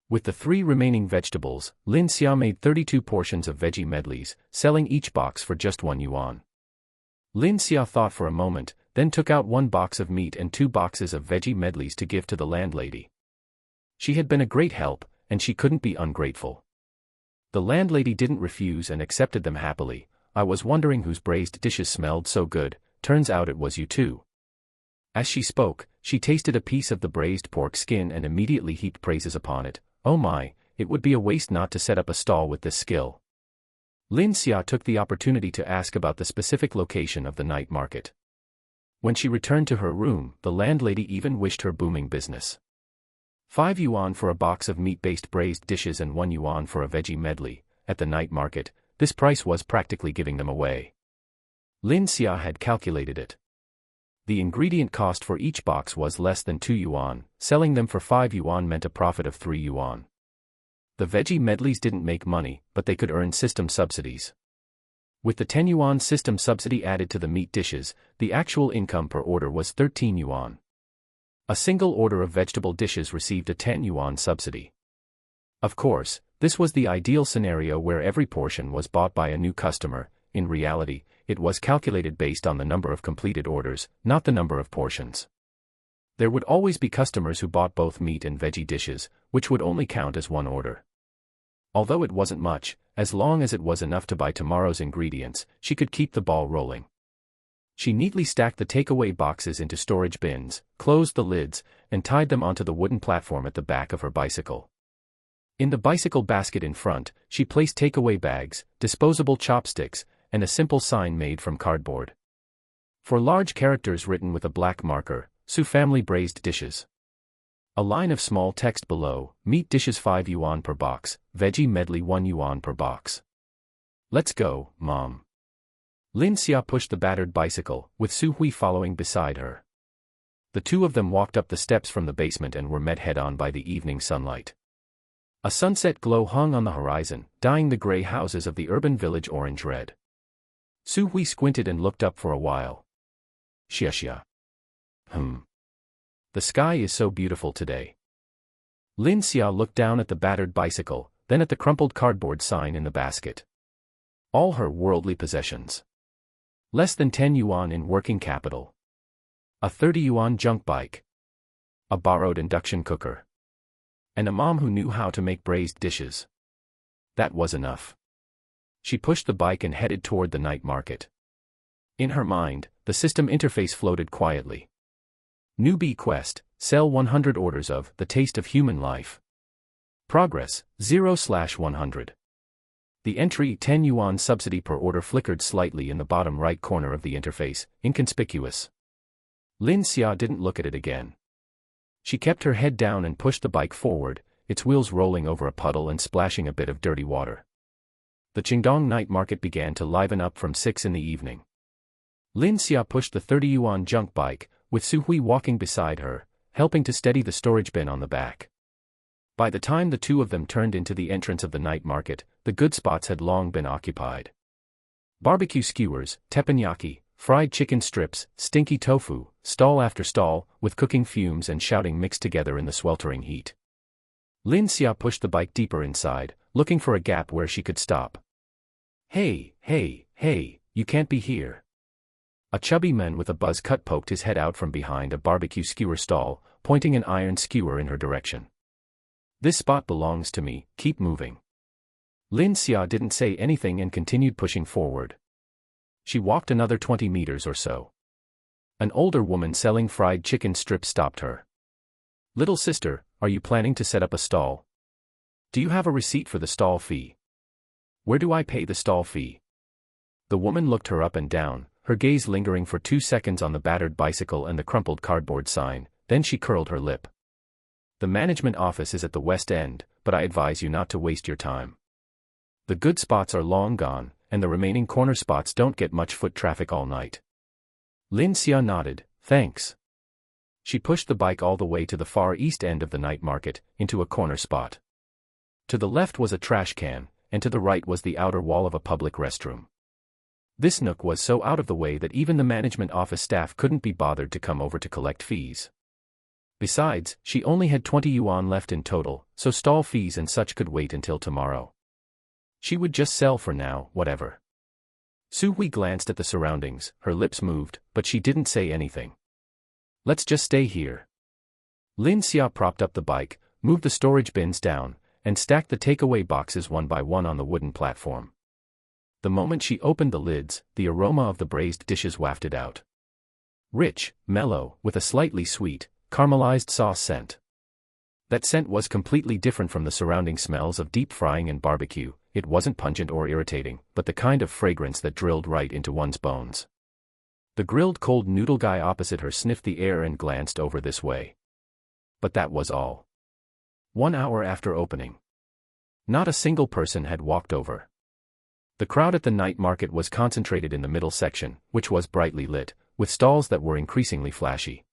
With the 3 remaining vegetables, Lin Xia made 32 portions of veggie medleys, selling each box for just 1 yuan. Lin Xia thought for a moment, then took out 1 box of meat and 2 boxes of veggie medleys to give to the landlady. She had been a great help, and she couldn't be ungrateful. The landlady didn't refuse and accepted them happily. I was wondering whose braised dishes smelled so good, turns out it was you too. As she spoke, she tasted a piece of the braised pork skin and immediately heaped praises upon it. Oh my, it would be a waste not to set up a stall with this skill. Lin Xia took the opportunity to ask about the specific location of the night market. When she returned to her room, the landlady even wished her booming business. 5 yuan for a box of meat-based braised dishes and 1 yuan for a veggie medley. At the night market, this price was practically giving them away. Lin Xia had calculated it. The ingredient cost for each box was less than 2 yuan, selling them for 5 yuan meant a profit of 3 yuan. The veggie medleys didn't make money, but they could earn system subsidies. With the 10 yuan system subsidy added to the meat dishes, the actual income per order was 13 yuan. A single order of vegetable dishes received a 10 yuan subsidy. Of course, this was the ideal scenario where every portion was bought by a new customer. In reality, it was calculated based on the number of completed orders, not the number of portions. There would always be customers who bought both meat and veggie dishes, which would only count as one order. Although it wasn't much, as long as it was enough to buy tomorrow's ingredients, she could keep the ball rolling. She neatly stacked the takeaway boxes into storage bins, closed the lids, and tied them onto the wooden platform at the back of her bicycle. In the bicycle basket in front, she placed takeaway bags, disposable chopsticks, and a simple sign made from cardboard. For large characters written with a black marker, Su family braised dishes. A line of small text below, meat dishes 5 yuan per box, veggie medley 1 yuan per box. Let's go, Mom. Lin Xia pushed the battered bicycle, with Su Hui following beside her. The two of them walked up the steps from the basement and were met head-on by the evening sunlight. A sunset glow hung on the horizon, dyeing the gray houses of the urban village orange-red. Su Hui squinted and looked up for a while. Xia. The sky is so beautiful today. Lin Xia looked down at the battered bicycle, then at the crumpled cardboard sign in the basket. All her worldly possessions. Less than 10 yuan in working capital. A 30 yuan junk bike. A borrowed induction cooker. And a mom who knew how to make braised dishes. That was enough. She pushed the bike and headed toward the night market. In her mind, the system interface floated quietly. Newbie quest, sell 100 orders of The Taste of Human Life. Progress, 0/100. The entry 10 yuan subsidy per order flickered slightly in the bottom right corner of the interface, inconspicuous. Lin Xia didn't look at it again. She kept her head down and pushed the bike forward, its wheels rolling over a puddle and splashing a bit of dirty water. The Qingdong night market began to liven up from 6 in the evening. Lin Xia pushed the 30 yuan junk bike, with Su Hui walking beside her, helping to steady the storage bin on the back. By the time the two of them turned into the entrance of the night market, the good spots had long been occupied. Barbecue skewers, teppanyaki, fried chicken strips, stinky tofu, stall after stall, with cooking fumes and shouting mixed together in the sweltering heat. Lin Xia pushed the bike deeper inside, looking for a gap where she could stop. Hey, you can't be here. A chubby man with a buzz cut poked his head out from behind a barbecue skewer stall, pointing an iron skewer in her direction. This spot belongs to me, keep moving. Lin Xia didn't say anything and continued pushing forward. She walked another 20 meters or so. An older woman selling fried chicken strips stopped her. Little sister, are you planning to set up a stall? Do you have a receipt for the stall fee? Where do I pay the stall fee? The woman looked her up and down, her gaze lingering for 2 seconds on the battered bicycle and the crumpled cardboard sign, then she curled her lip. The management office is at the west end, but I advise you not to waste your time. The good spots are long gone, and the remaining corner spots don't get much foot traffic all night. Lin Xia nodded, thanks. She pushed the bike all the way to the far east end of the night market, into a corner spot. To the left was a trash can, and to the right was the outer wall of a public restroom. This nook was so out of the way that even the management office staff couldn't be bothered to come over to collect fees. Besides, she only had 20 yuan left in total, so stall fees and such could wait until tomorrow. She would just sell for now, whatever. Su Hui glanced at the surroundings, her lips moved, but she didn't say anything. Let's just stay here. Lin Xia propped up the bike, moved the storage bins down, and stacked the takeaway boxes one by one on the wooden platform. The moment she opened the lids, the aroma of the braised dishes wafted out. Rich, mellow, with a slightly sweet, caramelized sauce scent. That scent was completely different from the surrounding smells of deep frying and barbecue. It wasn't pungent or irritating, but the kind of fragrance that drilled right into one's bones. The grilled cold noodle guy opposite her sniffed the air and glanced over this way. But that was all. 1 hour after opening. Not a single person had walked over. The crowd at the night market was concentrated in the middle section, which was brightly lit, with stalls that were increasingly flashy.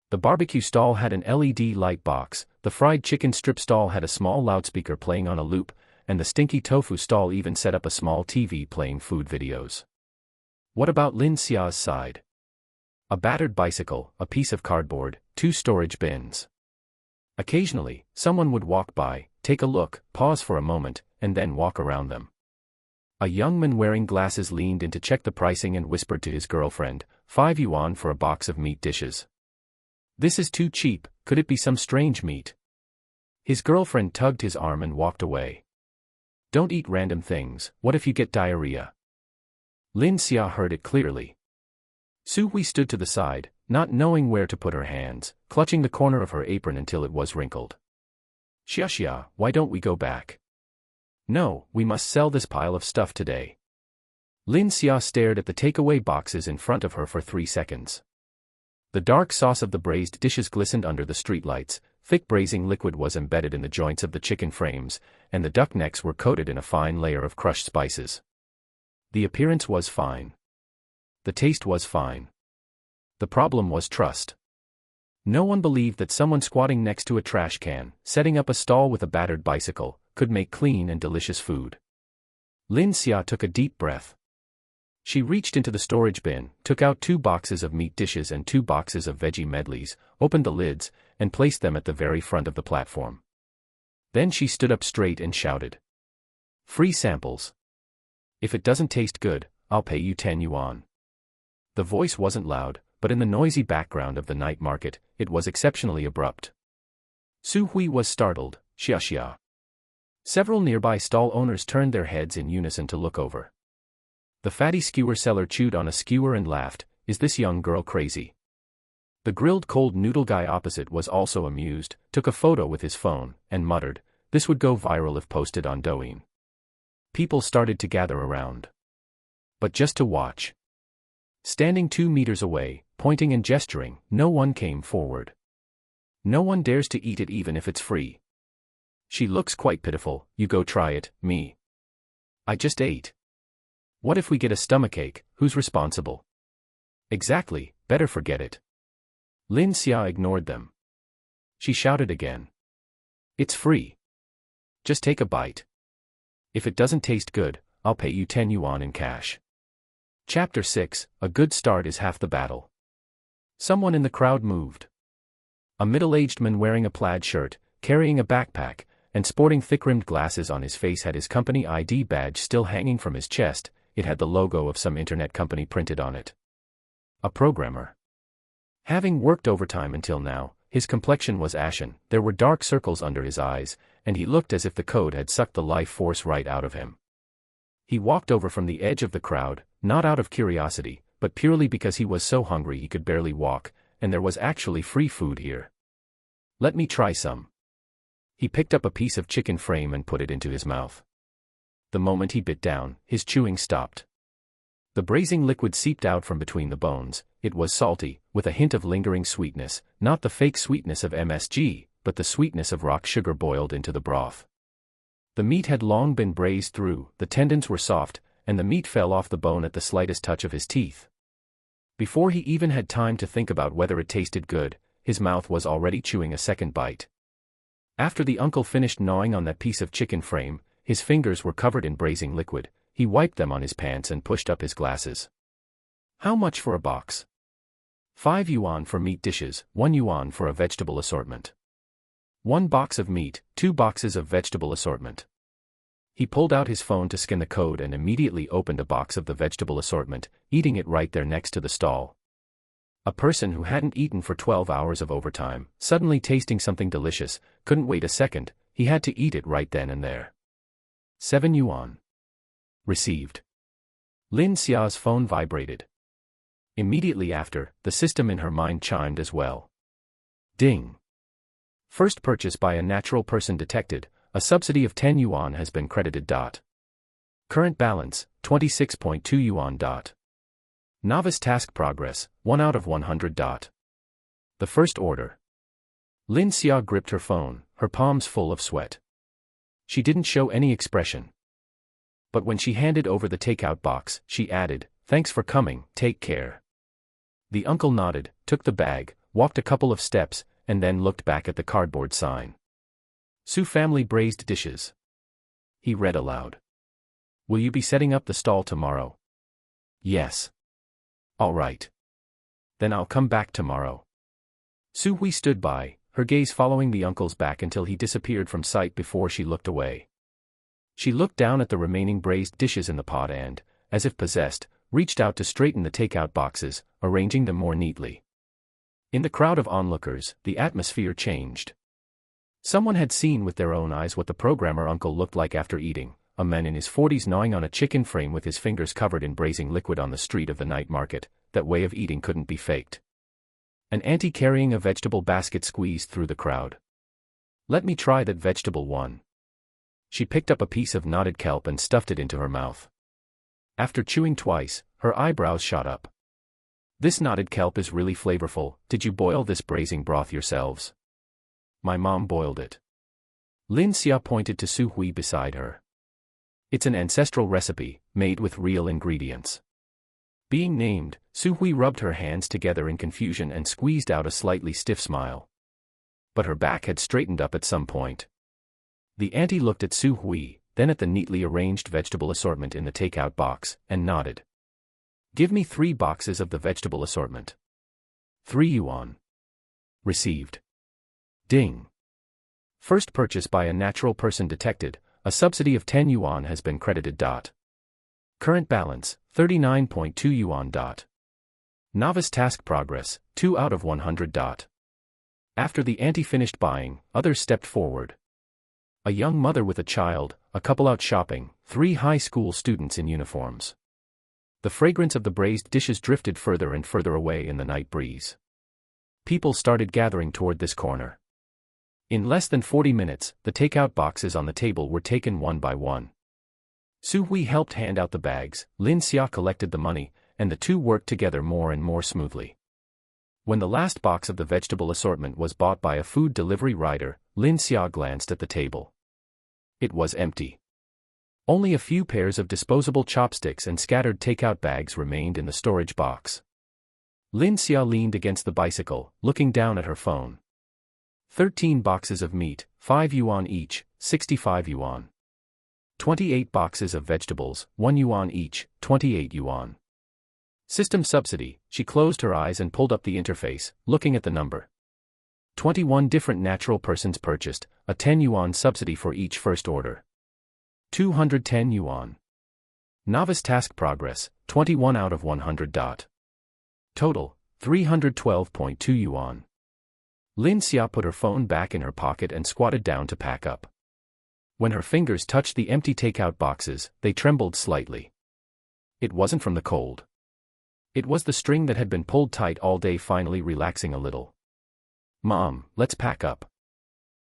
The barbecue stall had an LED light box, the fried chicken strip stall had a small loudspeaker playing on a loop, and the stinky tofu stall even set up a small TV playing food videos. What about Lin Xia's side? A battered bicycle, a piece of cardboard, 2 storage bins. Occasionally, someone would walk by, take a look, pause for a moment, and then walk around them. A young man wearing glasses leaned in to check the pricing and whispered to his girlfriend, 5 yuan for a box of meat dishes. This is too cheap, could it be some strange meat? His girlfriend tugged his arm and walked away. Don't eat random things, what if you get diarrhea? Lin Xia heard it clearly. Su Hui stood to the side, not knowing where to put her hands, clutching the corner of her apron until it was wrinkled. Xia, why don't we go back? No, we must sell this pile of stuff today. Lin Xia stared at the takeaway boxes in front of her for 3 seconds. The dark sauce of the braised dishes glistened under the streetlights, thick braising liquid was embedded in the joints of the chicken frames, and the duck necks were coated in a fine layer of crushed spices. The appearance was fine. The taste was fine. The problem was trust. No one believed that someone squatting next to a trash can, setting up a stall with a battered bicycle, could make clean and delicious food. Lin Xia took a deep breath. She reached into the storage bin, took out 2 boxes of meat dishes and 2 boxes of veggie medleys, opened the lids, and placed them at the very front of the platform. Then she stood up straight and shouted. Free samples. If it doesn't taste good, I'll pay you 10 yuan. The voice wasn't loud, but in the noisy background of the night market, it was exceptionally abrupt. Su Hui was startled. Xia. Several nearby stall owners turned their heads in unison to look over. The fatty skewer seller chewed on a skewer and laughed, is this young girl crazy? The grilled cold noodle guy opposite was also amused, took a photo with his phone, and muttered, this would go viral if posted on Douyin. People started to gather around. But just to watch. Standing 2 meters away, pointing and gesturing, no one came forward. No one dares to eat it even if it's free. She looks quite pitiful, you go try it, me. I just ate. What if we get a stomachache, who's responsible? Exactly, better forget it. Lin Xia ignored them. She shouted again. It's free. Just take a bite. If it doesn't taste good, I'll pay you 10 yuan in cash. Chapter 6, A good start is half the battle. Someone in the crowd moved. A middle-aged man wearing a plaid shirt, carrying a backpack, and sporting thick-rimmed glasses on his face had his company ID badge still hanging from his chest. It had the logo of some internet company printed on it. A programmer. Having worked overtime until now, his complexion was ashen, there were dark circles under his eyes, and he looked as if the code had sucked the life force right out of him. He walked over from the edge of the crowd, not out of curiosity, but purely because he was so hungry he could barely walk, and there was actually free food here. Let me try some. He picked up a piece of chicken frame and put it into his mouth. The moment he bit down, his chewing stopped. The braising liquid seeped out from between the bones. It was salty, with a hint of lingering sweetness, not the fake sweetness of MSG, but the sweetness of rock sugar boiled into the broth. The meat had long been braised through, the tendons were soft, and the meat fell off the bone at the slightest touch of his teeth. Before he even had time to think about whether it tasted good, his mouth was already chewing a second bite. After the uncle finished gnawing on that piece of chicken frame, his fingers were covered in braising liquid. He wiped them on his pants and pushed up his glasses. How much for a box? 5 yuan for meat dishes, 1 yuan for a vegetable assortment. 1 box of meat, 2 boxes of vegetable assortment. He pulled out his phone to scan the code and immediately opened a box of the vegetable assortment, eating it right there next to the stall. A person who hadn't eaten for 12 hours of overtime, suddenly tasting something delicious, couldn't wait a second, he had to eat it right then and there. 7 yuan. Received. Lin Xia's phone vibrated. Immediately after, the system in her mind chimed as well. Ding. First purchase by a natural person detected, a subsidy of 10 yuan has been credited. Current balance, 26.2 yuan. Novice task progress, 1 out of 100. The first order. Lin Xia gripped her phone, her palms full of sweat. She didn't show any expression. But when she handed over the takeout box, she added, "Thanks for coming, take care." The uncle nodded, took the bag, walked a couple of steps, and then looked back at the cardboard sign. Su family braised dishes. He read aloud. Will you be setting up the stall tomorrow? Yes. All right. Then I'll come back tomorrow. Su Hui stood by, her gaze following the uncle's back until he disappeared from sight before she looked away. She looked down at the remaining braised dishes in the pot and, as if possessed, reached out to straighten the takeout boxes, arranging them more neatly. In the crowd of onlookers, the atmosphere changed. Someone had seen with their own eyes what the programmer uncle looked like after eating, a man in his 40s gnawing on a chicken frame with his fingers covered in braising liquid on the street of the night market. That way of eating couldn't be faked. An auntie carrying a vegetable basket squeezed through the crowd. Let me try that vegetable one. She picked up a piece of knotted kelp and stuffed it into her mouth. After chewing twice, her eyebrows shot up. This knotted kelp is really flavorful. Did you boil this braising broth yourselves? My mom boiled it. Lin Xia pointed to Su Hui beside her. It's an ancestral recipe, made with real ingredients. Being named, Su Hui rubbed her hands together in confusion and squeezed out a slightly stiff smile. But her back had straightened up at some point. The auntie looked at Su Hui, then at the neatly arranged vegetable assortment in the takeout box, and nodded. Give me 3 boxes of the vegetable assortment. 3 yuan. Received. Ding. First purchase by a natural person detected, a subsidy of 10 yuan has been credited. Current balance, 39.2 yuan. Novice task progress, 2 out of 100. After the auntie finished buying, others stepped forward. A young mother with a child, a couple out shopping, 3 high school students in uniforms. The fragrance of the braised dishes drifted further and further away in the night breeze. People started gathering toward this corner. In less than 40 minutes, the takeout boxes on the table were taken one by one. Su Hui helped hand out the bags, Lin Xia collected the money, and the two worked together more and more smoothly. When the last box of the vegetable assortment was bought by a food delivery rider, Lin Xia glanced at the table. It was empty. Only a few pairs of disposable chopsticks and scattered takeout bags remained in the storage box. Lin Xia leaned against the bicycle, looking down at her phone. 13 boxes of meat, 5 yuan each, 65 yuan. 28 boxes of vegetables, 1 yuan each, 28 yuan. System subsidy. She closed her eyes and pulled up the interface, looking at the number. 21 different natural persons purchased, a 10 yuan subsidy for each first order. 210 yuan. Novice task progress, 21 out of 100. Total, 312.2 yuan. Lin Xia put her phone back in her pocket and squatted down to pack up. When her fingers touched the empty takeout boxes, they trembled slightly. It wasn't from the cold. It was the string that had been pulled tight all day finally relaxing a little. Mom, let's pack up.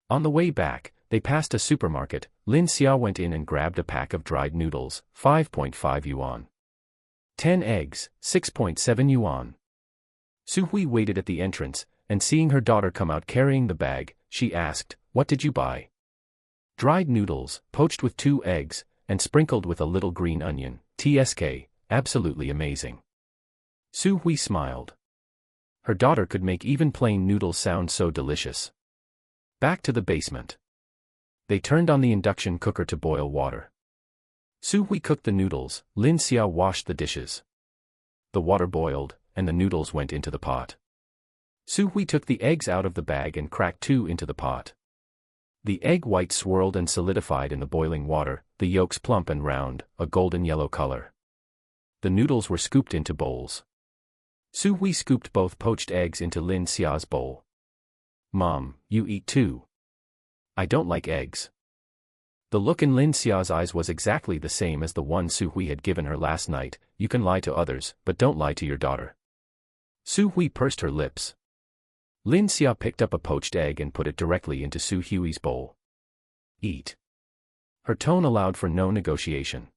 On the way back, they passed a supermarket. Lin Xia went in and grabbed a pack of dried noodles, 5.5 yuan. 10 eggs, 6.7 yuan. Su Hui waited at the entrance, and seeing her daughter come out carrying the bag, she asked, "What did you buy?" Dried noodles, poached with 2 eggs, and sprinkled with a little green onion, TSK, absolutely amazing. Su Hui smiled. Her daughter could make even plain noodles sound so delicious. Back to the basement. They turned on the induction cooker to boil water. Su Hui cooked the noodles, Lin Xia washed the dishes. The water boiled, and the noodles went into the pot. Su Hui took the eggs out of the bag and cracked 2 into the pot. The egg white swirled and solidified in the boiling water, the yolks plump and round, a golden yellow color. The noodles were scooped into bowls. Su Hui scooped both poached eggs into Lin Xia's bowl. "Mom, you eat too." "I don't like eggs." The look in Lin Xia's eyes was exactly the same as the one Su Hui had given her last night. "You can lie to others, but don't lie to your daughter." Su Hui pursed her lips. Lin Xia picked up a poached egg and put it directly into Su Hui's bowl. "Eat." Her tone allowed for no negotiation.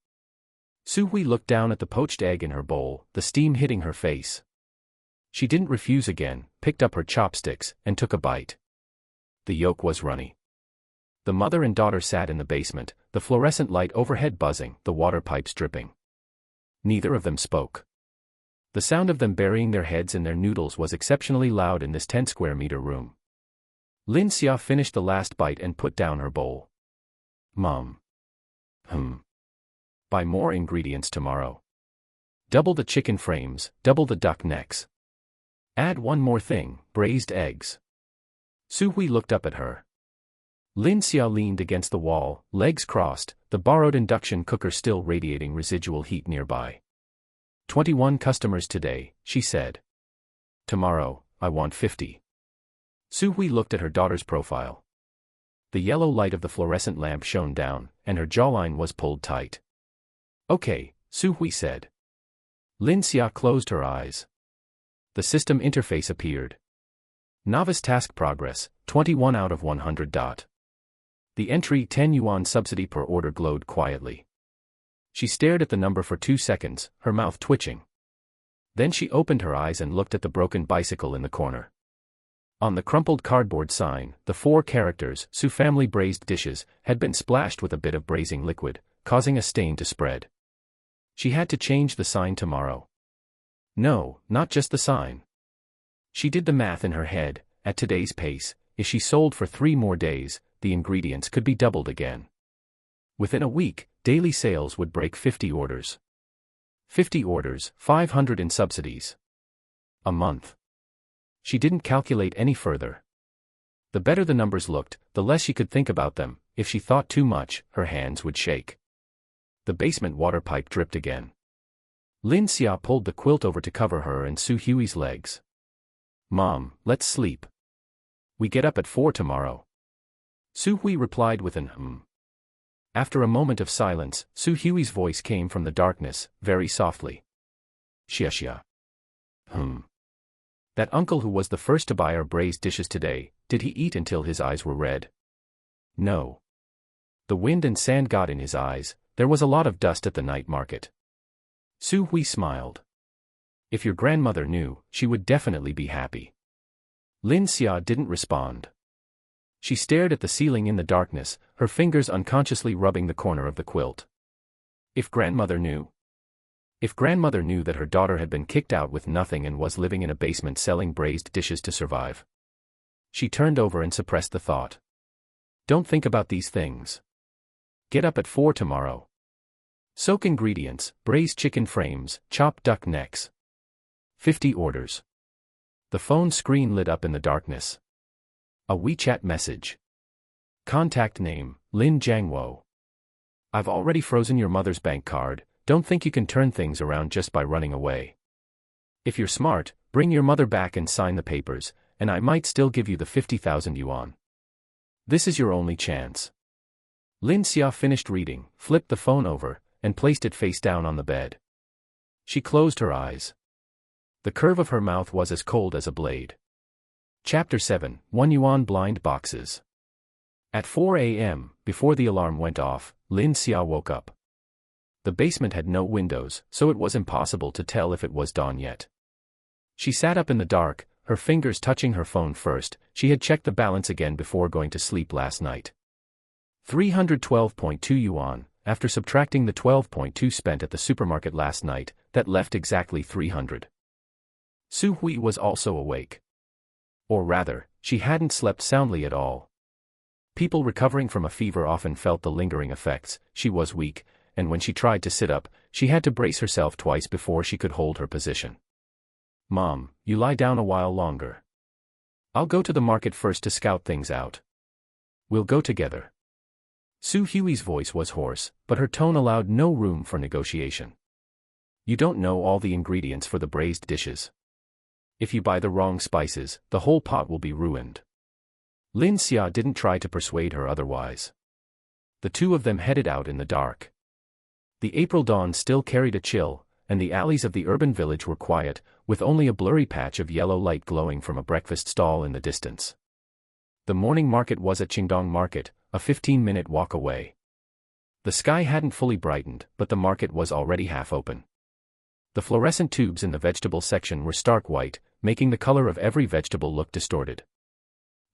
Su Hui looked down at the poached egg in her bowl, the steam hitting her face. She didn't refuse again, picked up her chopsticks, and took a bite. The yolk was runny. The mother and daughter sat in the basement, the fluorescent light overhead buzzing, the water pipes dripping. Neither of them spoke. The sound of them burying their heads in their noodles was exceptionally loud in this 10-square-meter room. Lin Xia finished the last bite and put down her bowl. "Mom. Buy more ingredients tomorrow. Double the chicken frames, double the duck necks. Add one more thing, braised eggs." Su Hui looked up at her. Lin Xia leaned against the wall, legs crossed, the borrowed induction cooker still radiating residual heat nearby. 21 customers today," she said. "Tomorrow, I want 50. Su Hui looked at her daughter's profile. The yellow light of the fluorescent lamp shone down, and her jawline was pulled tight. "Okay," Su Hui said. Lin Xia closed her eyes. The system interface appeared. Novice task progress, 21 out of 100. The entry 10 yuan subsidy per order glowed quietly. She stared at the number for 2 seconds, her mouth twitching. Then she opened her eyes and looked at the broken bicycle in the corner. On the crumpled cardboard sign, the 4 characters, Su family braised dishes, had been splashed with a bit of braising liquid, causing a stain to spread. She had to change the sign tomorrow. No, not just the sign. She did the math in her head. At today's pace, if she sold for 3 more days, the ingredients could be doubled again. Within a week, daily sales would break 50 orders. 50 orders, 500 in subsidies. A month. She didn't calculate any further. The better the numbers looked, the less she could think about them. If she thought too much, her hands would shake. The basement water pipe dripped again. Lin Xia pulled the quilt over to cover her and Su Hui's legs. "Mom, let's sleep. We get up at 4 tomorrow." Su Hui replied with an After a moment of silence, Su Hui's voice came from the darkness, very softly. "Xia. That uncle who was the first to buy our braised dishes today, did he eat until his eyes were red?" "No." The wind and sand got in his eyes. There was a lot of dust at the night market. Su Hui smiled. "If your grandmother knew, she would definitely be happy." Lin Xia didn't respond. She stared at the ceiling in the darkness, her fingers unconsciously rubbing the corner of the quilt. If grandmother knew? If grandmother knew that her daughter had been kicked out with nothing and was living in a basement selling braised dishes to survive? She turned over and suppressed the thought. "Don't think about these things. Get up at 4 tomorrow. Soak ingredients, braised chicken frames, chopped duck necks. 50 orders." The phone screen lit up in the darkness. A WeChat message. Contact name, Lin Jiangwo. "I've already frozen your mother's bank card. Don't think you can turn things around just by running away. If you're smart, bring your mother back and sign the papers, and I might still give you the 50,000 yuan. This is your only chance." Lin Xia finished reading, flipped the phone over, and placed it face down on the bed. She closed her eyes. The curve of her mouth was as cold as a blade. Chapter 7, 1 yuan blind boxes. At 4 a.m., before the alarm went off, Lin Xia woke up. The basement had no windows, so it was impossible to tell if it was dawn yet. She sat up in the dark, her fingers touching her phone first. She had checked the balance again before going to sleep last night. 312.2 yuan, after subtracting the 12.2 spent at the supermarket last night, that left exactly 300. Su Hui was also awake. Or rather, she hadn't slept soundly at all. People recovering from a fever often felt the lingering effects. She was weak, and when she tried to sit up, she had to brace herself twice before she could hold her position. "Mom, you lie down a while longer. I'll go to the market first to scout things out." We'll go together. Su Hui's voice was hoarse, but her tone allowed no room for negotiation. You don't know all the ingredients for the braised dishes. If you buy the wrong spices, the whole pot will be ruined. Lin Xia didn't try to persuade her otherwise. The two of them headed out in the dark. The April dawn still carried a chill, and the alleys of the urban village were quiet, with only a blurry patch of yellow light glowing from a breakfast stall in the distance. The morning market was at Qingdong Market, a 15-minute walk away. The sky hadn't fully brightened, but the market was already half open. The fluorescent tubes in the vegetable section were stark white, making the color of every vegetable look distorted.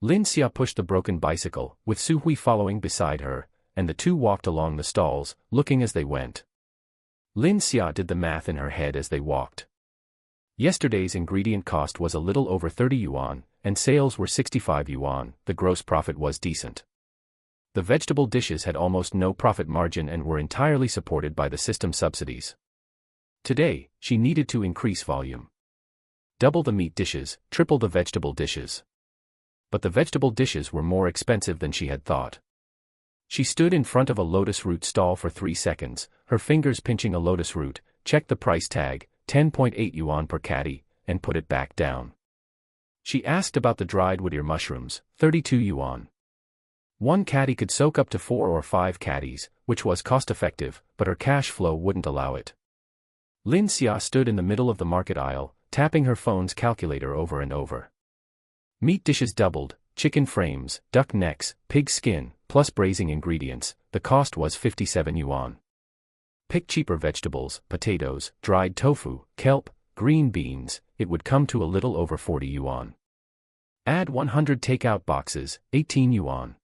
Lin Xia pushed the broken bicycle, with Su Hui following beside her, and the two walked along the stalls, looking as they went. Lin Xia did the math in her head as they walked. Yesterday's ingredient cost was a little over 30 yuan, and sales were 65 yuan, the gross profit was decent. The vegetable dishes had almost no profit margin and were entirely supported by the system subsidies. Today, she needed to increase volume. Double the meat dishes, triple the vegetable dishes. But the vegetable dishes were more expensive than she had thought. She stood in front of a lotus root stall for 3 seconds, her fingers pinching a lotus root, checked the price tag, 10.8 yuan per caddy, and put it back down. She asked about the dried wood ear mushrooms, 32 yuan. One caddy could soak up to 4 or 5 caddies, which was cost-effective, but her cash flow wouldn't allow it. Lin Xia stood in the middle of the market aisle, tapping her phone's calculator over and over. Meat dishes doubled, chicken frames, duck necks, pig skin, plus braising ingredients, the cost was 57 yuan. Pick cheaper vegetables, potatoes, dried tofu, kelp, green beans, it would come to a little over 40 yuan. Add 100 takeout boxes, 18 yuan.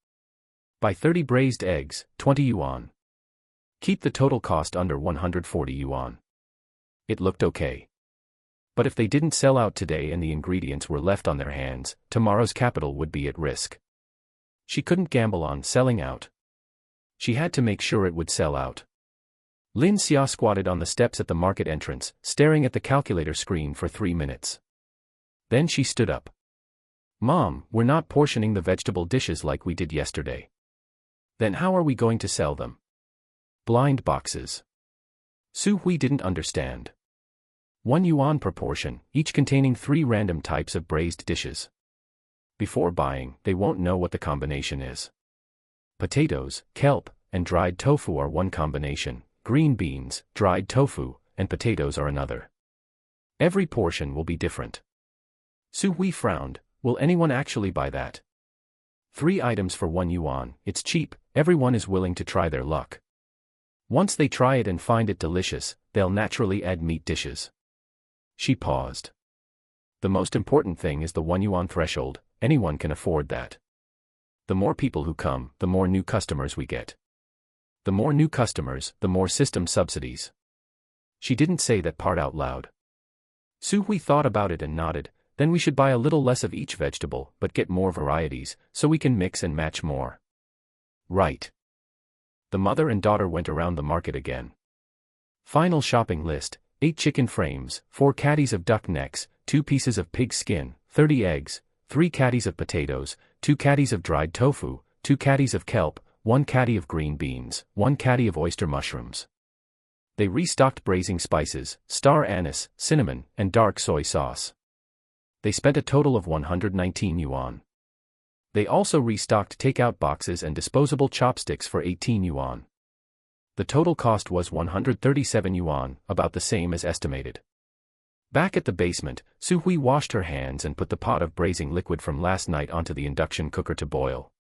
Buy 30 braised eggs, 20 yuan. Keep the total cost under 140 yuan. It looked okay. But if they didn't sell out today and the ingredients were left on their hands, tomorrow's capital would be at risk. She couldn't gamble on selling out. She had to make sure it would sell out. Lin Xia squatted on the steps at the market entrance, staring at the calculator screen for 3 minutes. Then she stood up. Mom, we're not portioning the vegetable dishes like we did yesterday. Then how are we going to sell them? Blind boxes. Su Hui didn't understand. 1 yuan per portion, each containing 3 random types of braised dishes. Before buying, they won't know what the combination is. Potatoes, kelp, and dried tofu are one combination, green beans, dried tofu, and potatoes are another. Every portion will be different. Su Hui frowned. Will anyone actually buy that? 3 items for 1 yuan, it's cheap, everyone is willing to try their luck. Once they try it and find it delicious, they'll naturally add meat dishes. She paused. The most important thing is the 1 yuan threshold, anyone can afford that. The more people who come, the more new customers we get. The more new customers, the more system subsidies. She didn't say that part out loud. Su Hui thought about it and nodded. Then we should buy a little less of each vegetable, but get more varieties, so we can mix and match more. Right. The mother and daughter went around the market again. Final shopping list: 8 chicken frames, 4 caddies of duck necks, 2 pieces of pig skin, 30 eggs, 3 caddies of potatoes, 2 caddies of dried tofu, 2 caddies of kelp, 1 caddy of green beans, 1 caddy of oyster mushrooms. They restocked braising spices, star anise, cinnamon, and dark soy sauce. They spent a total of 119 yuan. They also restocked takeout boxes and disposable chopsticks for 18 yuan. The total cost was 137 yuan, about the same as estimated. Back at the basement, Su Hui washed her hands and put the pot of braising liquid from last night onto the induction cooker to boil.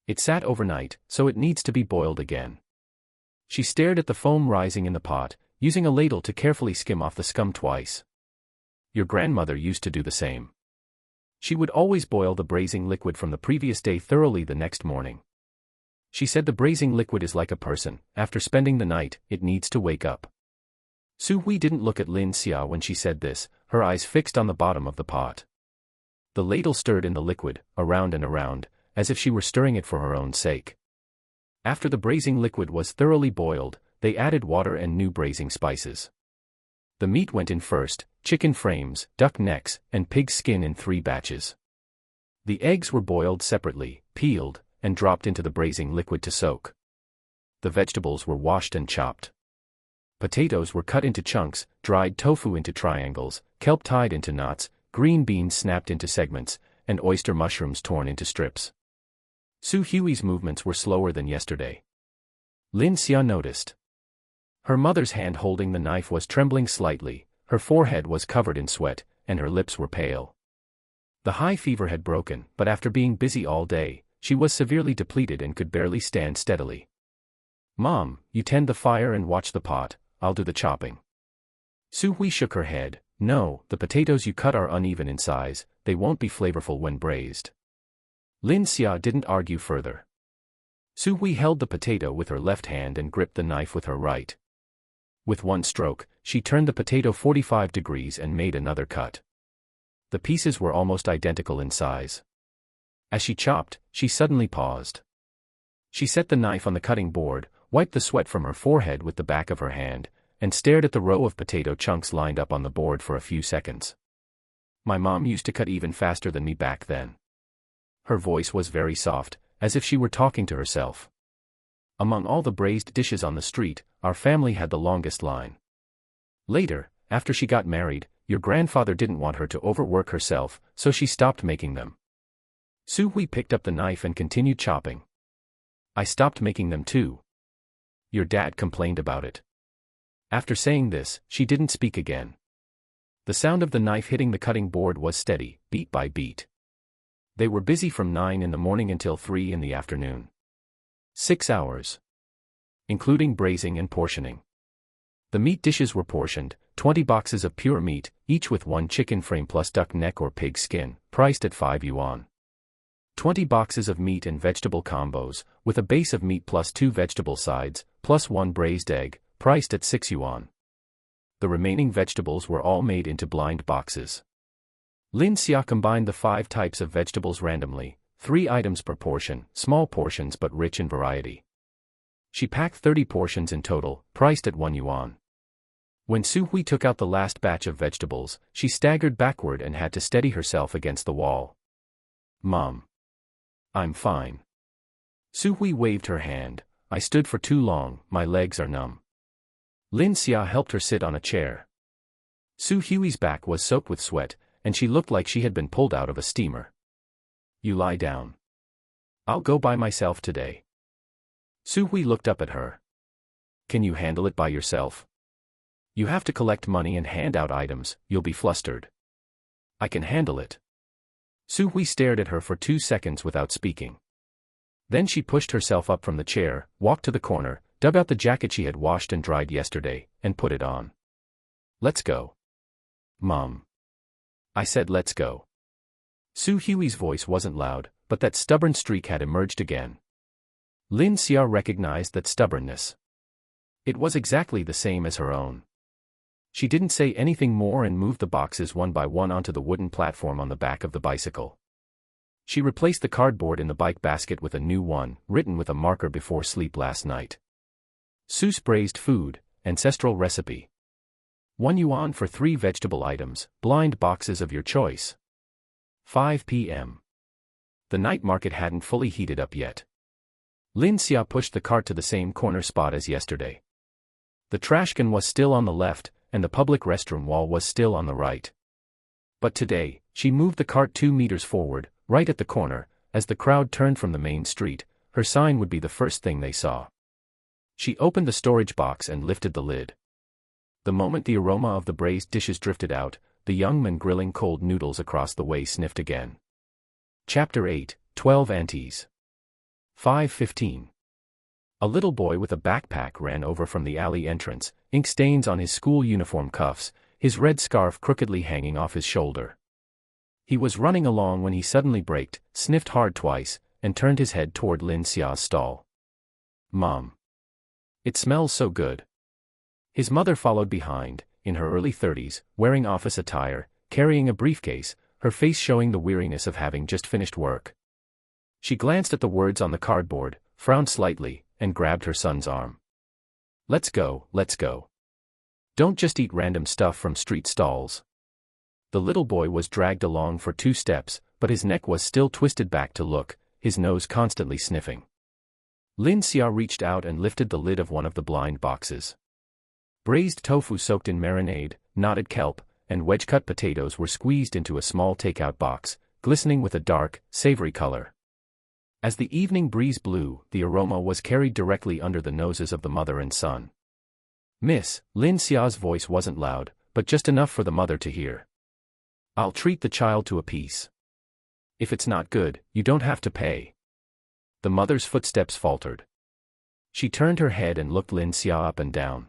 It sat overnight, so it needs to be boiled again. She stared at the foam rising in the pot, using a ladle to carefully skim off the scum twice. Your grandmother used to do the same. She would always boil the braising liquid from the previous day thoroughly the next morning. She said the braising liquid is like a person, after spending the night, it needs to wake up. Su Hui didn't look at Lin Xia when she said this, her eyes fixed on the bottom of the pot. The ladle stirred in the liquid, around and around, as if she were stirring it for her own sake. After the braising liquid was thoroughly boiled, they added water and new braising spices. The meat went in first, chicken frames, duck necks, and pig skin in 3 batches. The eggs were boiled separately, peeled, and dropped into the braising liquid to soak. The vegetables were washed and chopped. Potatoes were cut into chunks, dried tofu into triangles, kelp tied into knots, green beans snapped into segments, and oyster mushrooms torn into strips. Su Hui's movements were slower than yesterday. Lin Xia noticed. Her mother's hand holding the knife was trembling slightly, her forehead was covered in sweat, and her lips were pale. The high fever had broken, but after being busy all day, she was severely depleted and could barely stand steadily. "Mom, you tend the fire and watch the pot, I'll do the chopping." Su Hui shook her head. "No, the potatoes you cut are uneven in size, they won't be flavorful when braised." Lin Xia didn't argue further. Su Hui held the potato with her left hand and gripped the knife with her right. With one stroke, she turned the potato 45 degrees and made another cut. The pieces were almost identical in size. As she chopped, she suddenly paused. She set the knife on the cutting board, wiped the sweat from her forehead with the back of her hand, and stared at the row of potato chunks lined up on the board for a few seconds. "My mom used to cut even faster than me back then." Her voice was very soft, as if she were talking to herself. "Among all the braised dishes on the street, our family had the longest line. Later, after she got married, your grandfather didn't want her to overwork herself, so she stopped making them." Su Hui picked up the knife and continued chopping. "I stopped making them too. Your dad complained about it." After saying this, she didn't speak again. The sound of the knife hitting the cutting board was steady, beat by beat. They were busy from 9 in the morning until 3 in the afternoon. 6 hours. Including braising and portioning. The meat dishes were portioned, 20 boxes of pure meat, each with 1 chicken frame plus duck neck or pig skin, priced at 5 yuan. 20 boxes of meat and vegetable combos, with a base of meat plus 2 vegetable sides, plus 1 braised egg, priced at 6 yuan. The remaining vegetables were all made into blind boxes. Lin Xia combined the 5 types of vegetables randomly, 3 items per portion, small portions but rich in variety. She packed 30 portions in total, priced at 1 yuan. When Su Hui took out the last batch of vegetables, she staggered backward and had to steady herself against the wall. "Mom. I'm fine." Su Hui waved her hand. "I stood for too long, my legs are numb." Lin Xia helped her sit on a chair. Su Hui's back was soaked with sweat, and she looked like she had been pulled out of a steamer. "You lie down. I'll go by myself today." Su Hui looked up at her. "Can you handle it by yourself? You have to collect money and hand out items, you'll be flustered." "I can handle it." Su Hui stared at her for 2 seconds without speaking. Then she pushed herself up from the chair, walked to the corner, dug out the jacket she had washed and dried yesterday, and put it on. "Let's go." "Mom. I said let's go." Su Hui's voice wasn't loud, but that stubborn streak had emerged again. Lin Xia recognized that stubbornness. It was exactly the same as her own. She didn't say anything more and moved the boxes one by one onto the wooden platform on the back of the bicycle. She replaced the cardboard in the bike basket with a new one, written with a marker before sleep last night. Su's braised food, ancestral recipe. 1 yuan for 3 vegetable items, blind boxes of your choice. 5 p.m. The night market hadn't fully heated up yet. Lin Xia pushed the cart to the same corner spot as yesterday. The trash can was still on the left, and the public restroom wall was still on the right. But today, she moved the cart 2 meters forward, right at the corner. As the crowd turned from the main street, her sign would be the first thing they saw. She opened the storage box and lifted the lid. The moment the aroma of the braised dishes drifted out, the young man grilling cold noodles across the way sniffed again. Chapter 8, 12 Aunties. 5:15. A little boy with a backpack ran over from the alley entrance, ink stains on his school uniform cuffs, his red scarf crookedly hanging off his shoulder. He was running along when he suddenly braked, sniffed hard twice, and turned his head toward Lin Xia's stall. "Mom. It smells so good." His mother followed behind, in her early 30s, wearing office attire, carrying a briefcase, her face showing the weariness of having just finished work. She glanced at the words on the cardboard, frowned slightly, and grabbed her son's arm. Let's go. Don't just eat random stuff from street stalls." The little boy was dragged along for 2 steps, but his neck was still twisted back to look, his nose constantly sniffing. Lin Xia reached out and lifted the lid of one of the blind boxes. Braised tofu soaked in marinade, knotted kelp, and wedge-cut potatoes were squeezed into a small takeout box, glistening with a dark, savory color. As the evening breeze blew, the aroma was carried directly under the noses of the mother and son. "Miss," Lin Xia's voice wasn't loud, but just enough for the mother to hear. "I'll treat the child to a piece. If it's not good, you don't have to pay." The mother's footsteps faltered. She turned her head and looked Lin Xia up and down.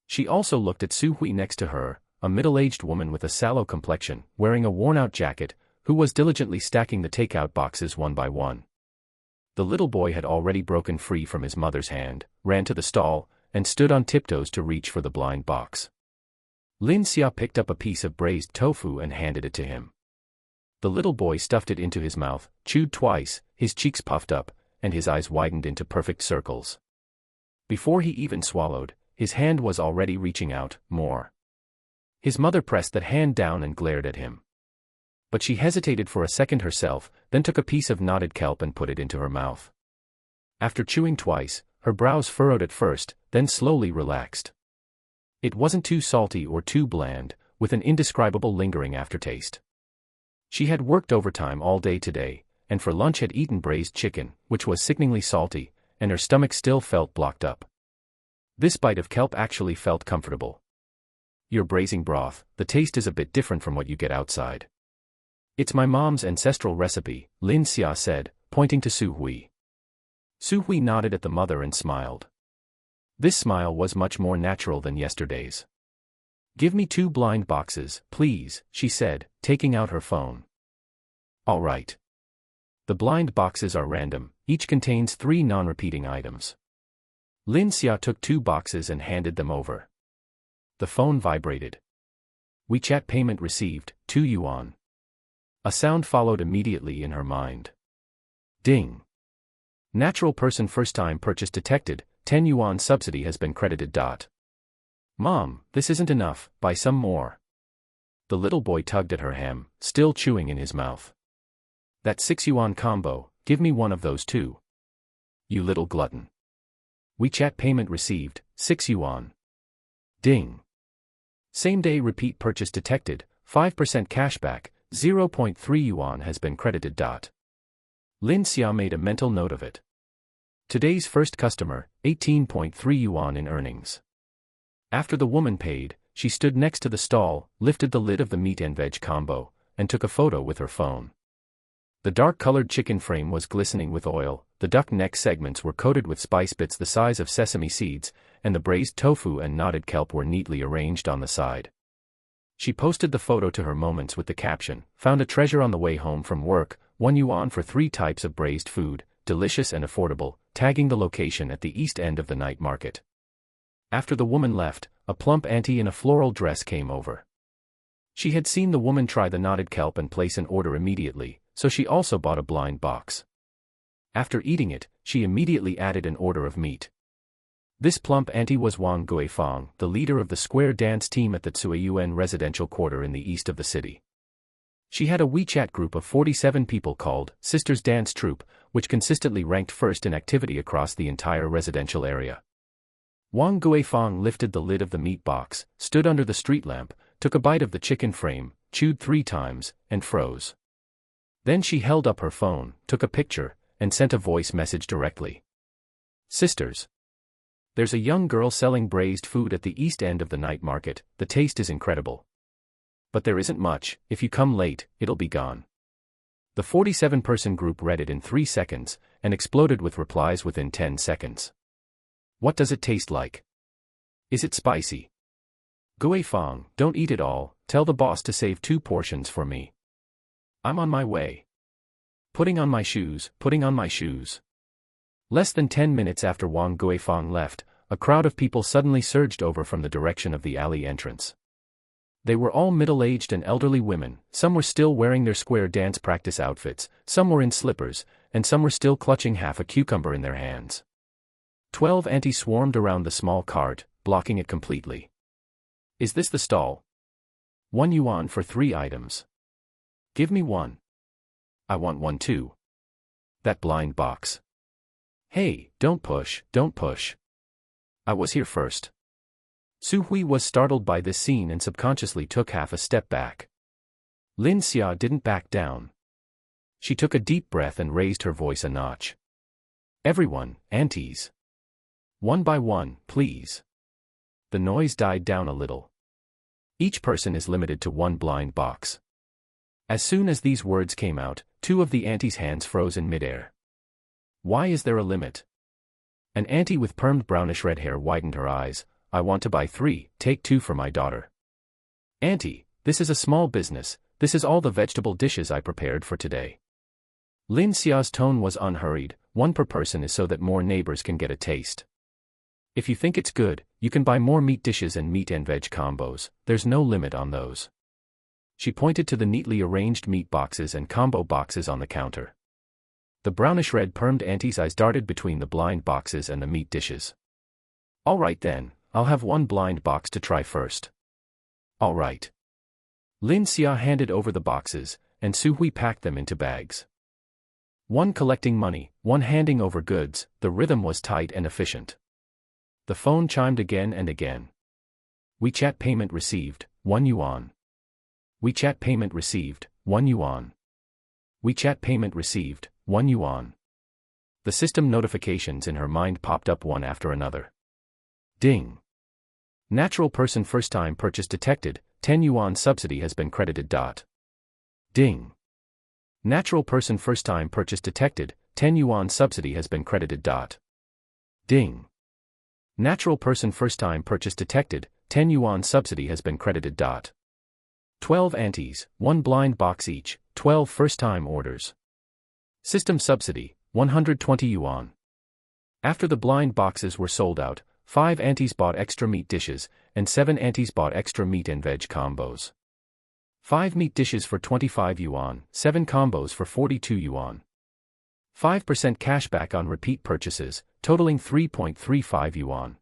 She also looked at Su Hui next to her, a middle-aged woman with a sallow complexion, wearing a worn-out jacket, who was diligently stacking the takeout boxes one by one. The little boy had already broken free from his mother's hand, ran to the stall, and stood on tiptoes to reach for the blind box. Lin Xia picked up a piece of braised tofu and handed it to him. The little boy stuffed it into his mouth, chewed twice, his cheeks puffed up, and his eyes widened into perfect circles. Before he even swallowed, his hand was already reaching out, more. His mother pressed that hand down and glared at him. But she hesitated for a second herself, then took a piece of knotted kelp and put it into her mouth. After chewing twice, her brows furrowed at first, then slowly relaxed. It wasn't too salty or too bland, with an indescribable lingering aftertaste. She had worked overtime all day today, and for lunch had eaten braised chicken, which was sickeningly salty, and her stomach still felt blocked up. This bite of kelp actually felt comfortable. "Your braising broth, the taste is a bit different from what you get outside." "It's my mom's ancestral recipe," Lin Xia said, pointing to Su Hui. Su Hui nodded at the mother and smiled. This smile was much more natural than yesterday's. "Give me 2 blind boxes, please," she said, taking out her phone. "All right. The blind boxes are random, each contains 3 non-repeating items." Lin Xia took 2 boxes and handed them over. The phone vibrated. WeChat payment received, 2 yuan. A sound followed immediately in her mind. Ding. Natural person first-time purchase detected, 10 yuan subsidy has been credited. "Mom, this isn't enough, buy some more." The little boy tugged at her ham, still chewing in his mouth. "That 6 yuan combo, give me one of those too." "You little glutton." WeChat payment received, 6 yuan. Ding. Same-day repeat purchase detected, 5% cashback, 0.3 yuan has been credited. Lin Xia made a mental note of it. Today's first customer, 18.3 yuan in earnings. After the woman paid, she stood next to the stall, lifted the lid of the meat and veg combo, and took a photo with her phone. The dark-colored chicken frame was glistening with oil, the duck neck segments were coated with spice bits the size of sesame seeds, and the braised tofu and knotted kelp were neatly arranged on the side. She posted the photo to her Moments with the caption, "Found a treasure on the way home from work, 1 yuan for 3 types of braised food, delicious and affordable," tagging the location at the east end of the night market. After the woman left, a plump auntie in a floral dress came over. She had seen the woman try the knotted kelp and place an order immediately, so she also bought a blind box. After eating it, she immediately added an order of meat. This plump auntie was Wang Guifang, the leader of the square dance team at the Yuan residential quarter in the east of the city. She had a WeChat group of 47 people called Sisters Dance Troupe, which consistently ranked first in activity across the entire residential area. Wang Guifang lifted the lid of the meat box, stood under the street lamp, took a bite of the chicken frame, chewed 3 times, and froze. Then she held up her phone, took a picture, and sent a voice message directly. "Sisters. There's a young girl selling braised food at the east end of the night market, the taste is incredible. But there isn't much, if you come late, it'll be gone." The 47-person group read it in 3 seconds, and exploded with replies within 10 seconds. "What does it taste like? Is it spicy? Guifang, don't eat it all, tell the boss to save 2 portions for me. I'm on my way. Putting on my shoes, putting on my shoes." Less than 10 minutes after Wang Guifang left, a crowd of people suddenly surged over from the direction of the alley entrance. They were all middle-aged and elderly women, some were still wearing their square dance practice outfits, some were in slippers, and some were still clutching half a cucumber in their hands. 12 aunties swarmed around the small cart, blocking it completely. "Is this the stall? 1 yuan for 3 items. Give me 1. I want 1 too." That blind box. Hey, don't push, don't push. I was here first. Su Hui was startled by this scene and subconsciously took half a step back. Lin Xia didn't back down. She took a deep breath and raised her voice a notch. Everyone, aunties. One by one, please. The noise died down a little. Each person is limited to one blind box. As soon as these words came out, two of the aunties' hands froze in midair. Why is there a limit? An auntie with permed brownish red hair widened her eyes. I want to buy 3, take 2 for my daughter. Auntie, this is a small business, this is all the vegetable dishes I prepared for today. Lin Xia's tone was unhurried, 1 per person is so that more neighbors can get a taste. If you think it's good, you can buy more meat dishes and meat and veg combos, there's no limit on those. She pointed to the neatly arranged meat boxes and combo boxes on the counter. The brownish-red permed auntie's eyes darted between the blind boxes and the meat dishes. All right then, I'll have 1 blind box to try first. All right. Lin Xia handed over the boxes, and Su Hui packed them into bags. 1 collecting money, 1 handing over goods, the rhythm was tight and efficient. The phone chimed again and again. WeChat payment received, 1 yuan. WeChat payment received, 1 yuan. WeChat payment received, 1 yuan. The system notifications in her mind popped up one after another. Ding. Natural person first time purchase detected, 10 yuan subsidy has been credited. Ding. Natural person first time purchase detected, 10 yuan subsidy has been credited. Ding. Natural person first time purchase detected, 10 yuan subsidy has been credited. 12 aunties, 1 blind box each, 12 first time orders. System subsidy, 120 yuan. After the blind boxes were sold out, 5 aunties bought extra meat dishes, and 7 aunties bought extra meat and veg combos. 5 meat dishes for 25 yuan, 7 combos for 42 yuan. 5% cashback on repeat purchases, totaling 3.35 yuan.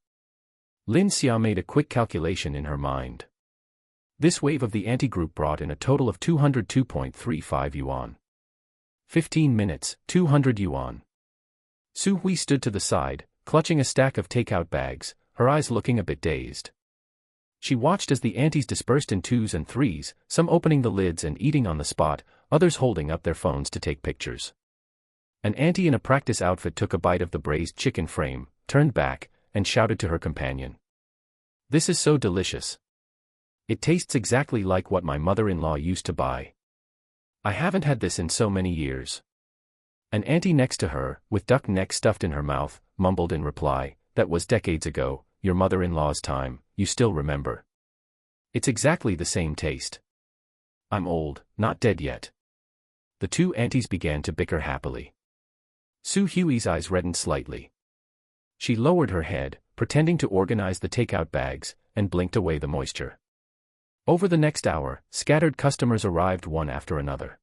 Lin Xia made a quick calculation in her mind. This wave of the anti-group brought in a total of 202.35 yuan. 15 minutes, 200 yuan. Su Hui stood to the side, clutching a stack of takeout bags, her eyes looking a bit dazed. She watched as the aunties dispersed in 2s and 3s, some opening the lids and eating on the spot, others holding up their phones to take pictures. An auntie in a practice outfit took a bite of the braised chicken frame, turned back, and shouted to her companion. This is so delicious. It tastes exactly like what my mother-in-law used to buy. I haven't had this in so many years. An auntie next to her, with duck neck stuffed in her mouth, mumbled in reply, that was decades ago, your mother-in-law's time, you still remember. It's exactly the same taste. I'm old, not dead yet. The 2 aunties began to bicker happily. Su Hui's eyes reddened slightly. She lowered her head, pretending to organize the takeout bags, and blinked away the moisture. Over the next hour, scattered customers arrived one after another.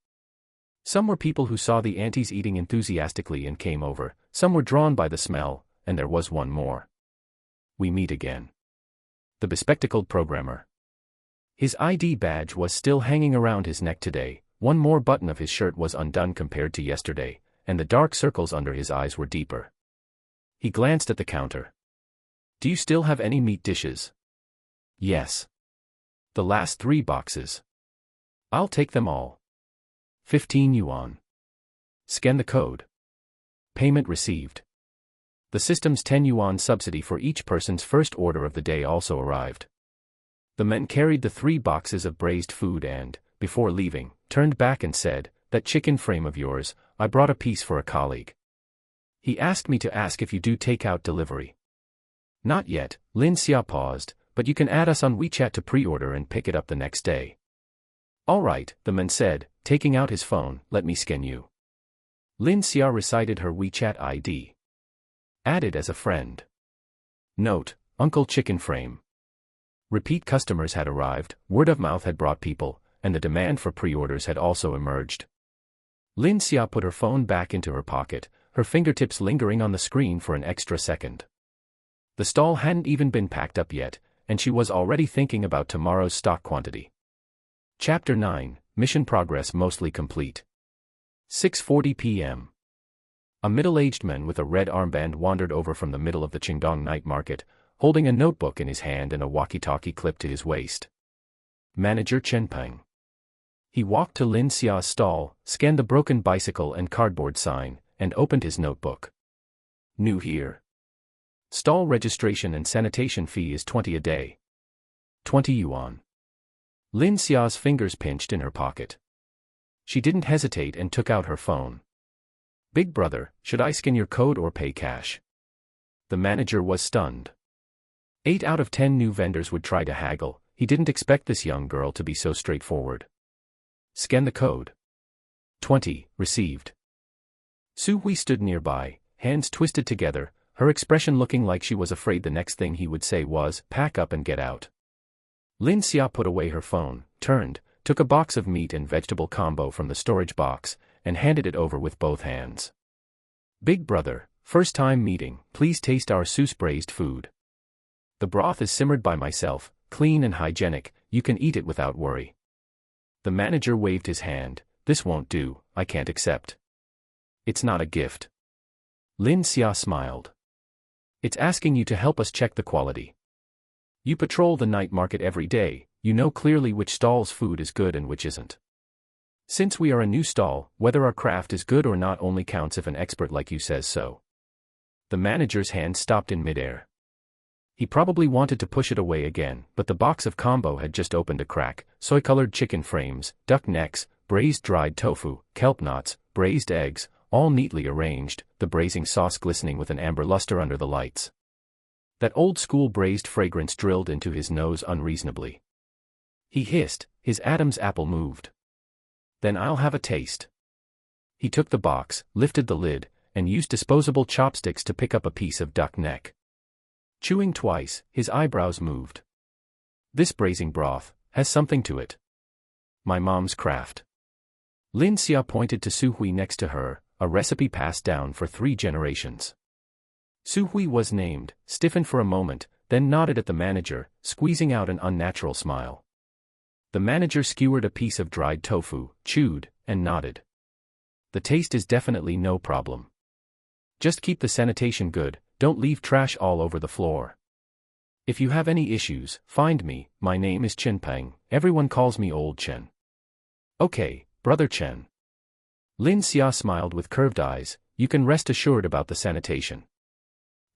Some were people who saw the aunties eating enthusiastically and came over, some were drawn by the smell, and there was one more. We meet again. The bespectacled programmer. His ID badge was still hanging around his neck today, one more button of his shirt was undone compared to yesterday, and the dark circles under his eyes were deeper. He glanced at the counter. Do you still have any meat dishes? Yes. The last 3 boxes. I'll take them all. 15 yuan. Scan the code. Payment received. The system's 10 yuan subsidy for each person's first order of the day also arrived. The men carried the 3 boxes of braised food and, before leaving, turned back and said, that chicken frame of yours, I brought a piece for a colleague. He asked me to ask if you do takeout delivery. Not yet, Lin Xia paused, but you can add us on WeChat to pre-order and pick it up the next day. All right, the man said, taking out his phone, let me scan you. Lin Xia recited her WeChat ID. Added as a friend. Note, Uncle Chicken Frame. Repeat customers had arrived, word of mouth had brought people, and the demand for pre-orders had also emerged. Lin Xia put her phone back into her pocket, her fingertips lingering on the screen for an extra second. The stall hadn't even been packed up yet, and she was already thinking about tomorrow's stock quantity. Chapter 9, Mission Progress Mostly Complete. 6:40 p.m. A middle-aged man with a red armband wandered over from the middle of the Qingdong night market, holding a notebook in his hand and a walkie-talkie clipped to his waist. Manager Chen Peng. He walked to Lin Xia's stall, scanned the broken bicycle and cardboard sign, and opened his notebook. New here. Stall registration and sanitation fee is 20 a day. 20 yuan. Lin Xia's fingers pinched in her pocket. She didn't hesitate and took out her phone. Big brother, should I scan your code or pay cash? The manager was stunned. 8 out of 10 new vendors would try to haggle. He didn't expect this young girl to be so straightforward. Scan the code. 20, received. Su Hui stood nearby, hands twisted together, her expression looking like she was afraid the next thing he would say was, pack up and get out. Lin Xia put away her phone, turned, took a box of meat and vegetable combo from the storage box, and handed it over with both hands. Big brother, first time meeting, please taste our Su's braised food. The broth is simmered by myself, clean and hygienic, you can eat it without worry. The manager waved his hand, this won't do, I can't accept. It's not a gift. Lin Xia smiled. It's asking you to help us check the quality. You patrol the night market every day, you know clearly which stall's food is good and which isn't. Since we are a new stall, whether our craft is good or not only counts if an expert like you says so. The manager's hand stopped in midair. He probably wanted to push it away again, but the box of combo had just opened a crack, soy-colored chicken frames, duck necks, braised dried tofu, kelp knots, braised eggs, all neatly arranged, the braising sauce glistening with an amber luster under the lights. That old-school braised fragrance drilled into his nose unreasonably. He hissed, his Adam's apple moved. Then I'll have a taste. He took the box, lifted the lid, and used disposable chopsticks to pick up a piece of duck neck. Chewing twice, his eyebrows moved. This braising broth has something to it. My mom's craft. Lin Xia pointed to Su Hui next to her, a recipe passed down for 3 generations. Su Hui was named, stiffened for a moment, then nodded at the manager, squeezing out an unnatural smile. The manager skewered a piece of dried tofu, chewed, and nodded. The taste is definitely no problem. Just keep the sanitation good, don't leave trash all over the floor. If you have any issues, find me, my name is Chen Peng, everyone calls me Old Chen. Okay, Brother Chen. Lin Xia smiled with curved eyes, you can rest assured about the sanitation.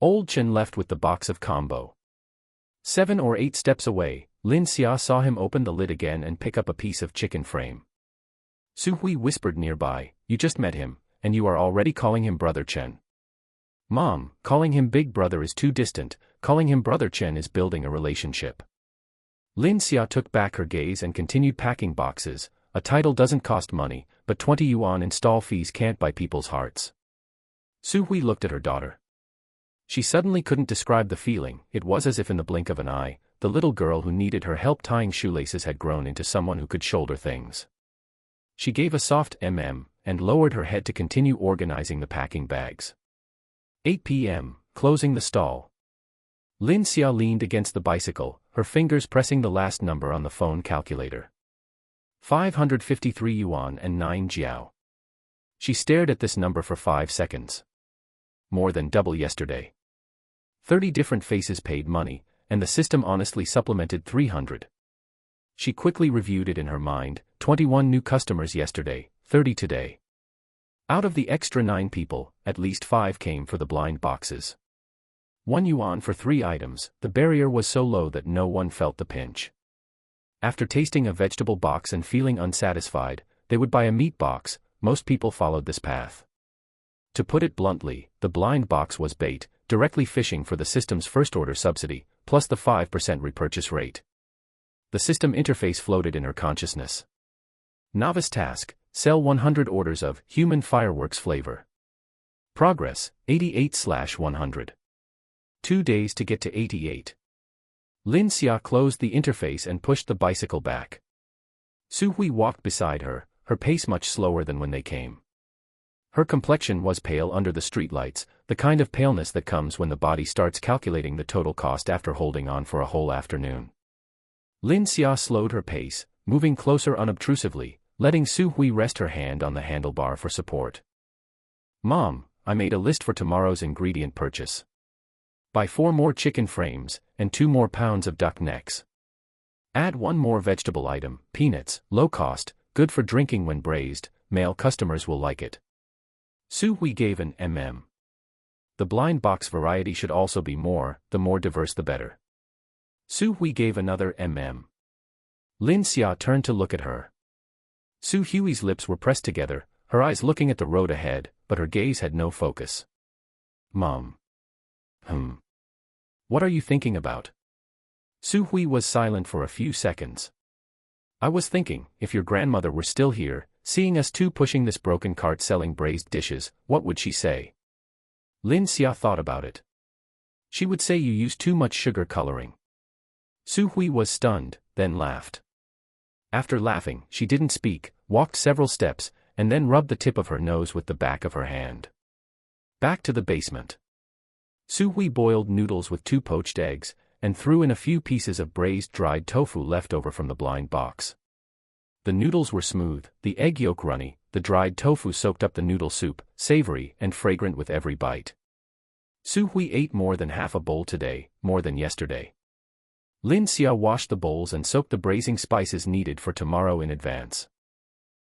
Old Chen left with the box of combo. 7 or 8 steps away, Lin Xia saw him open the lid again and pick up a piece of chicken frame. Su Hui whispered nearby, you just met him, and you are already calling him Brother Chen. Mom, calling him Big Brother is too distant, calling him Brother Chen is building a relationship. Lin Xia took back her gaze and continued packing boxes. A title doesn't cost money, but 20 yuan in stall fees can't buy people's hearts. Su Hui looked at her daughter. She suddenly couldn't describe the feeling, it was as if in the blink of an eye, the little girl who needed her help tying shoelaces had grown into someone who could shoulder things. She gave a soft and lowered her head to continue organizing the packing bags. 8 p.m., closing the stall. Lin Xia leaned against the bicycle, her fingers pressing the last number on the phone calculator. 553 yuan and 9 jiao. She stared at this number for 5 seconds. More than double yesterday. 30 different faces paid money, and the system honestly supplemented 300. She quickly reviewed it in her mind, 21 new customers yesterday, 30 today. Out of the extra 9 people, at least 5 came for the blind boxes. 1 yuan for 3 items, the barrier was so low that no one felt the pinch. After tasting a vegetable box and feeling unsatisfied, they would buy a meat box. Most people followed this path. To put it bluntly, the blind box was bait, directly fishing for the system's first-order subsidy, plus the 5% repurchase rate. The system interface floated in her consciousness. Novice task, sell 100 orders of human fireworks flavor. Progress, 88/100. 2 days to get to 88. Lin Xia closed the interface and pushed the bicycle back. Su Hui walked beside her, her pace much slower than when they came. Her complexion was pale under the streetlights, the kind of paleness that comes when the body starts calculating the total cost after holding on for a whole afternoon. Lin Xia slowed her pace, moving closer unobtrusively, letting Su Hui rest her hand on the handlebar for support. Mom, I made a list for tomorrow's ingredient purchase. Buy 4 more chicken frames, and 2 more pounds of duck necks. Add 1 more vegetable item, peanuts, low cost, good for drinking when braised, male customers will like it. Su Hui gave an The blind box variety should also be more, the more diverse the better. Su Hui gave another Lin Xia turned to look at her. Su Hui's lips were pressed together, her eyes looking at the road ahead, but her gaze had no focus. Mom. What are you thinking about? Su Hui was silent for a few seconds. I was thinking, if your grandmother were still here, seeing us two pushing this broken cart selling braised dishes, what would she say? Lin Xia thought about it. She would say you use too much sugar coloring. Su Hui was stunned, then laughed. After laughing, she didn't speak, walked several steps, and then rubbed the tip of her nose with the back of her hand. Back to the basement. Su Hui boiled noodles with 2 poached eggs, and threw in a few pieces of braised dried tofu left over from the blind box. The noodles were smooth, the egg yolk runny, the dried tofu soaked up the noodle soup, savory and fragrant with every bite. Su Hui ate more than half a bowl today, more than yesterday. Lin Xia washed the bowls and soaked the braising spices needed for tomorrow in advance.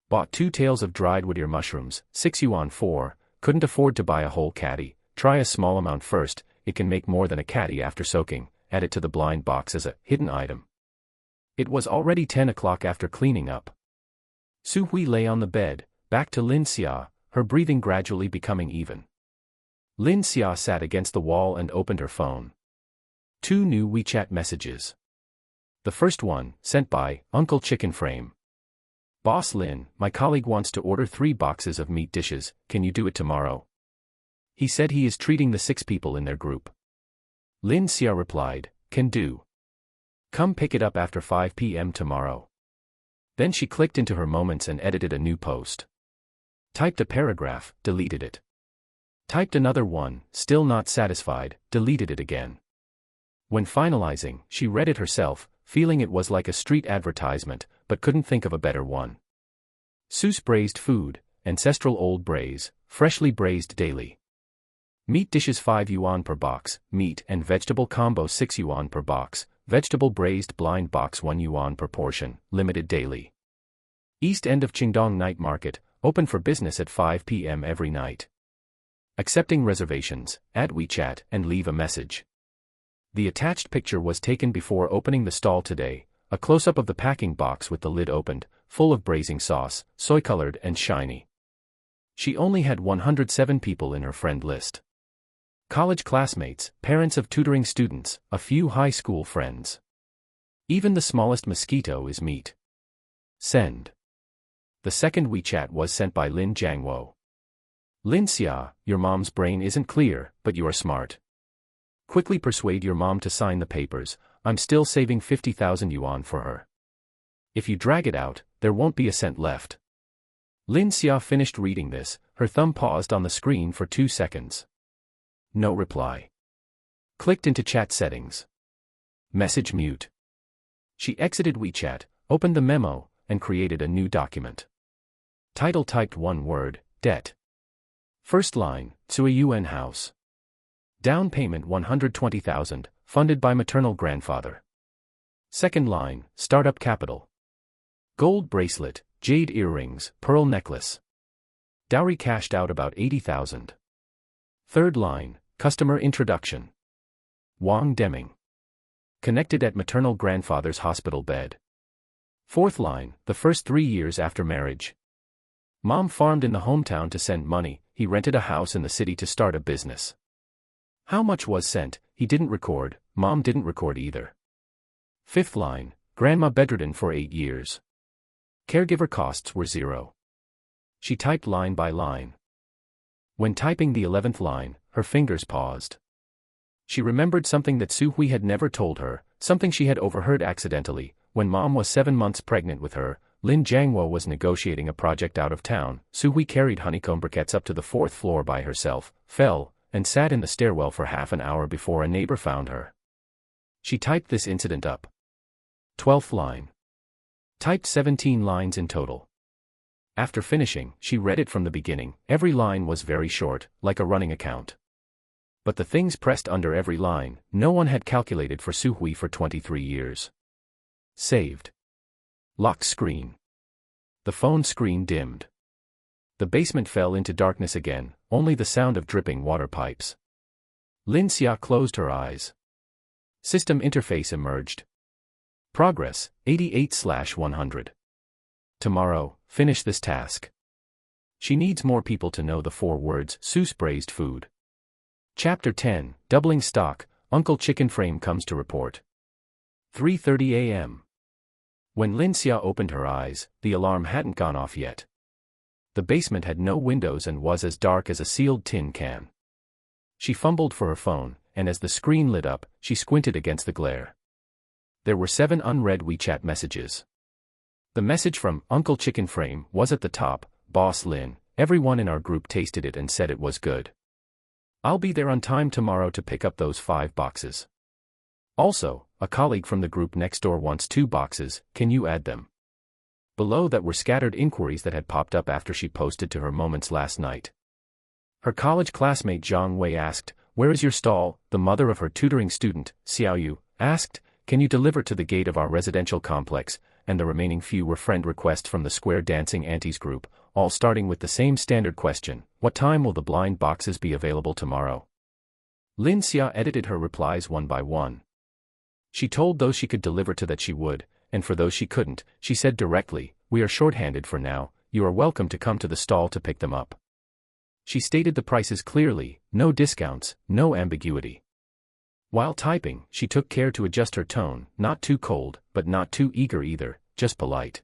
Bought 2 tails of dried wood ear mushrooms, 6 yuan for, couldn't afford to buy a whole caddy, try a small amount first, it can make more than a caddy after soaking, add it to the blind box as a hidden item. It was already 10 o'clock after cleaning up. Su Hui lay on the bed, back to Lin Xia, her breathing gradually becoming even. Lin Xia sat against the wall and opened her phone. 2 new WeChat messages. The first one, sent by Uncle Chicken Frame. Boss Lin, my colleague wants to order 3 boxes of meat dishes, can you do it tomorrow? He said he is treating the 6 people in their group. Lin Xia replied, can do. Come pick it up after 5 p.m. tomorrow. Then she clicked into her moments and edited a new post. Typed a paragraph, deleted it. Typed another one, still not satisfied, deleted it again. When finalizing, she read it herself, feeling it was like a street advertisement, but couldn't think of a better one. Su's braised food, ancestral old braise, freshly braised daily. Meat dishes 5 yuan per box, meat and vegetable combo 6 yuan per box, vegetable braised blind box 1 yuan per portion, limited daily. East end of Qingdong night market, open for business at 5 p.m. every night. Accepting reservations, add WeChat and leave a message. The attached picture was taken before opening the stall today, a close-up of the packing box with the lid opened, full of braising sauce, soy-colored and shiny. She only had 107 people in her friend list. College classmates, parents of tutoring students, a few high school friends. Even the smallest mosquito is meat. Send. The second WeChat was sent by Lin Jiangwo. Lin Xia, your mom's brain isn't clear, but you are smart. Quickly persuade your mom to sign the papers, I'm still saving 50,000 yuan for her. If you drag it out, there won't be a cent left. Lin Xia finished reading this, her thumb paused on the screen for 2 seconds. No reply. Clicked into chat settings. Message mute. She exited WeChat, opened the memo, and created a new document. Title typed 1 word, debt. First line, to a yuan house. Down payment 120,000, funded by maternal grandfather. Second line, startup capital. Gold bracelet, jade earrings, pearl necklace. Dowry cashed out about 80,000. Third line, customer introduction. Wang Deming. Connected at maternal grandfather's hospital bed. Fourth line, the first 3 years after marriage. Mom farmed in the hometown to send money, he rented a house in the city to start a business. How much was sent, he didn't record, mom didn't record either. Fifth line, grandma bedridden for 8 years. Caregiver costs were 0. She typed line by line. When typing the 11th line, her fingers paused. She remembered something that Su Hui had never told her, something she had overheard accidentally. When mom was 7 months pregnant with her, Lin Jiangwo was negotiating a project out of town. Su Hui carried honeycomb briquettes up to the 4th floor by herself, fell, and sat in the stairwell for half an hour before a neighbor found her. She typed this incident up. 12th line. Typed 17 lines in total. After finishing, she read it from the beginning. Every line was very short, like a running account. But the things pressed under every line, no one had calculated for Su Hui for 23 years. Saved. Lock screen. The phone screen dimmed. The basement fell into darkness again, only the sound of dripping water pipes. Lin Xia closed her eyes. System interface emerged. Progress, 88/100. Tomorrow, finish this task. She needs more people to know the 4 words, Su's braised food. Chapter 10, Doubling Stock, Uncle Chicken Frame comes to report. 3:30 a.m. When Lin Xia opened her eyes, the alarm hadn't gone off yet. The basement had no windows and was as dark as a sealed tin can. She fumbled for her phone, and as the screen lit up, she squinted against the glare. There were 7 unread WeChat messages. The message from Uncle Chicken Frame was at the top. Boss Lin, everyone in our group tasted it and said it was good. I'll be there on time tomorrow to pick up those 5 boxes. Also, a colleague from the group next door wants 2 boxes, can you add them? Below that were scattered inquiries that had popped up after she posted to her moments last night. Her college classmate Zhang Wei asked, where is your stall? The mother of her tutoring student, Xiaoyu, asked, can you deliver to the gate of our residential complex? And the remaining few were friend requests from the Square Dancing Aunties group, all starting with the same standard question, what time will the blind boxes be available tomorrow? Lin Xia edited her replies one by one. She told those she could deliver to that she would, and for those she couldn't, she said directly, we are short-handed for now, you are welcome to come to the stall to pick them up. She stated the prices clearly, no discounts, no ambiguity. While typing, she took care to adjust her tone, not too cold, but not too eager either, just polite.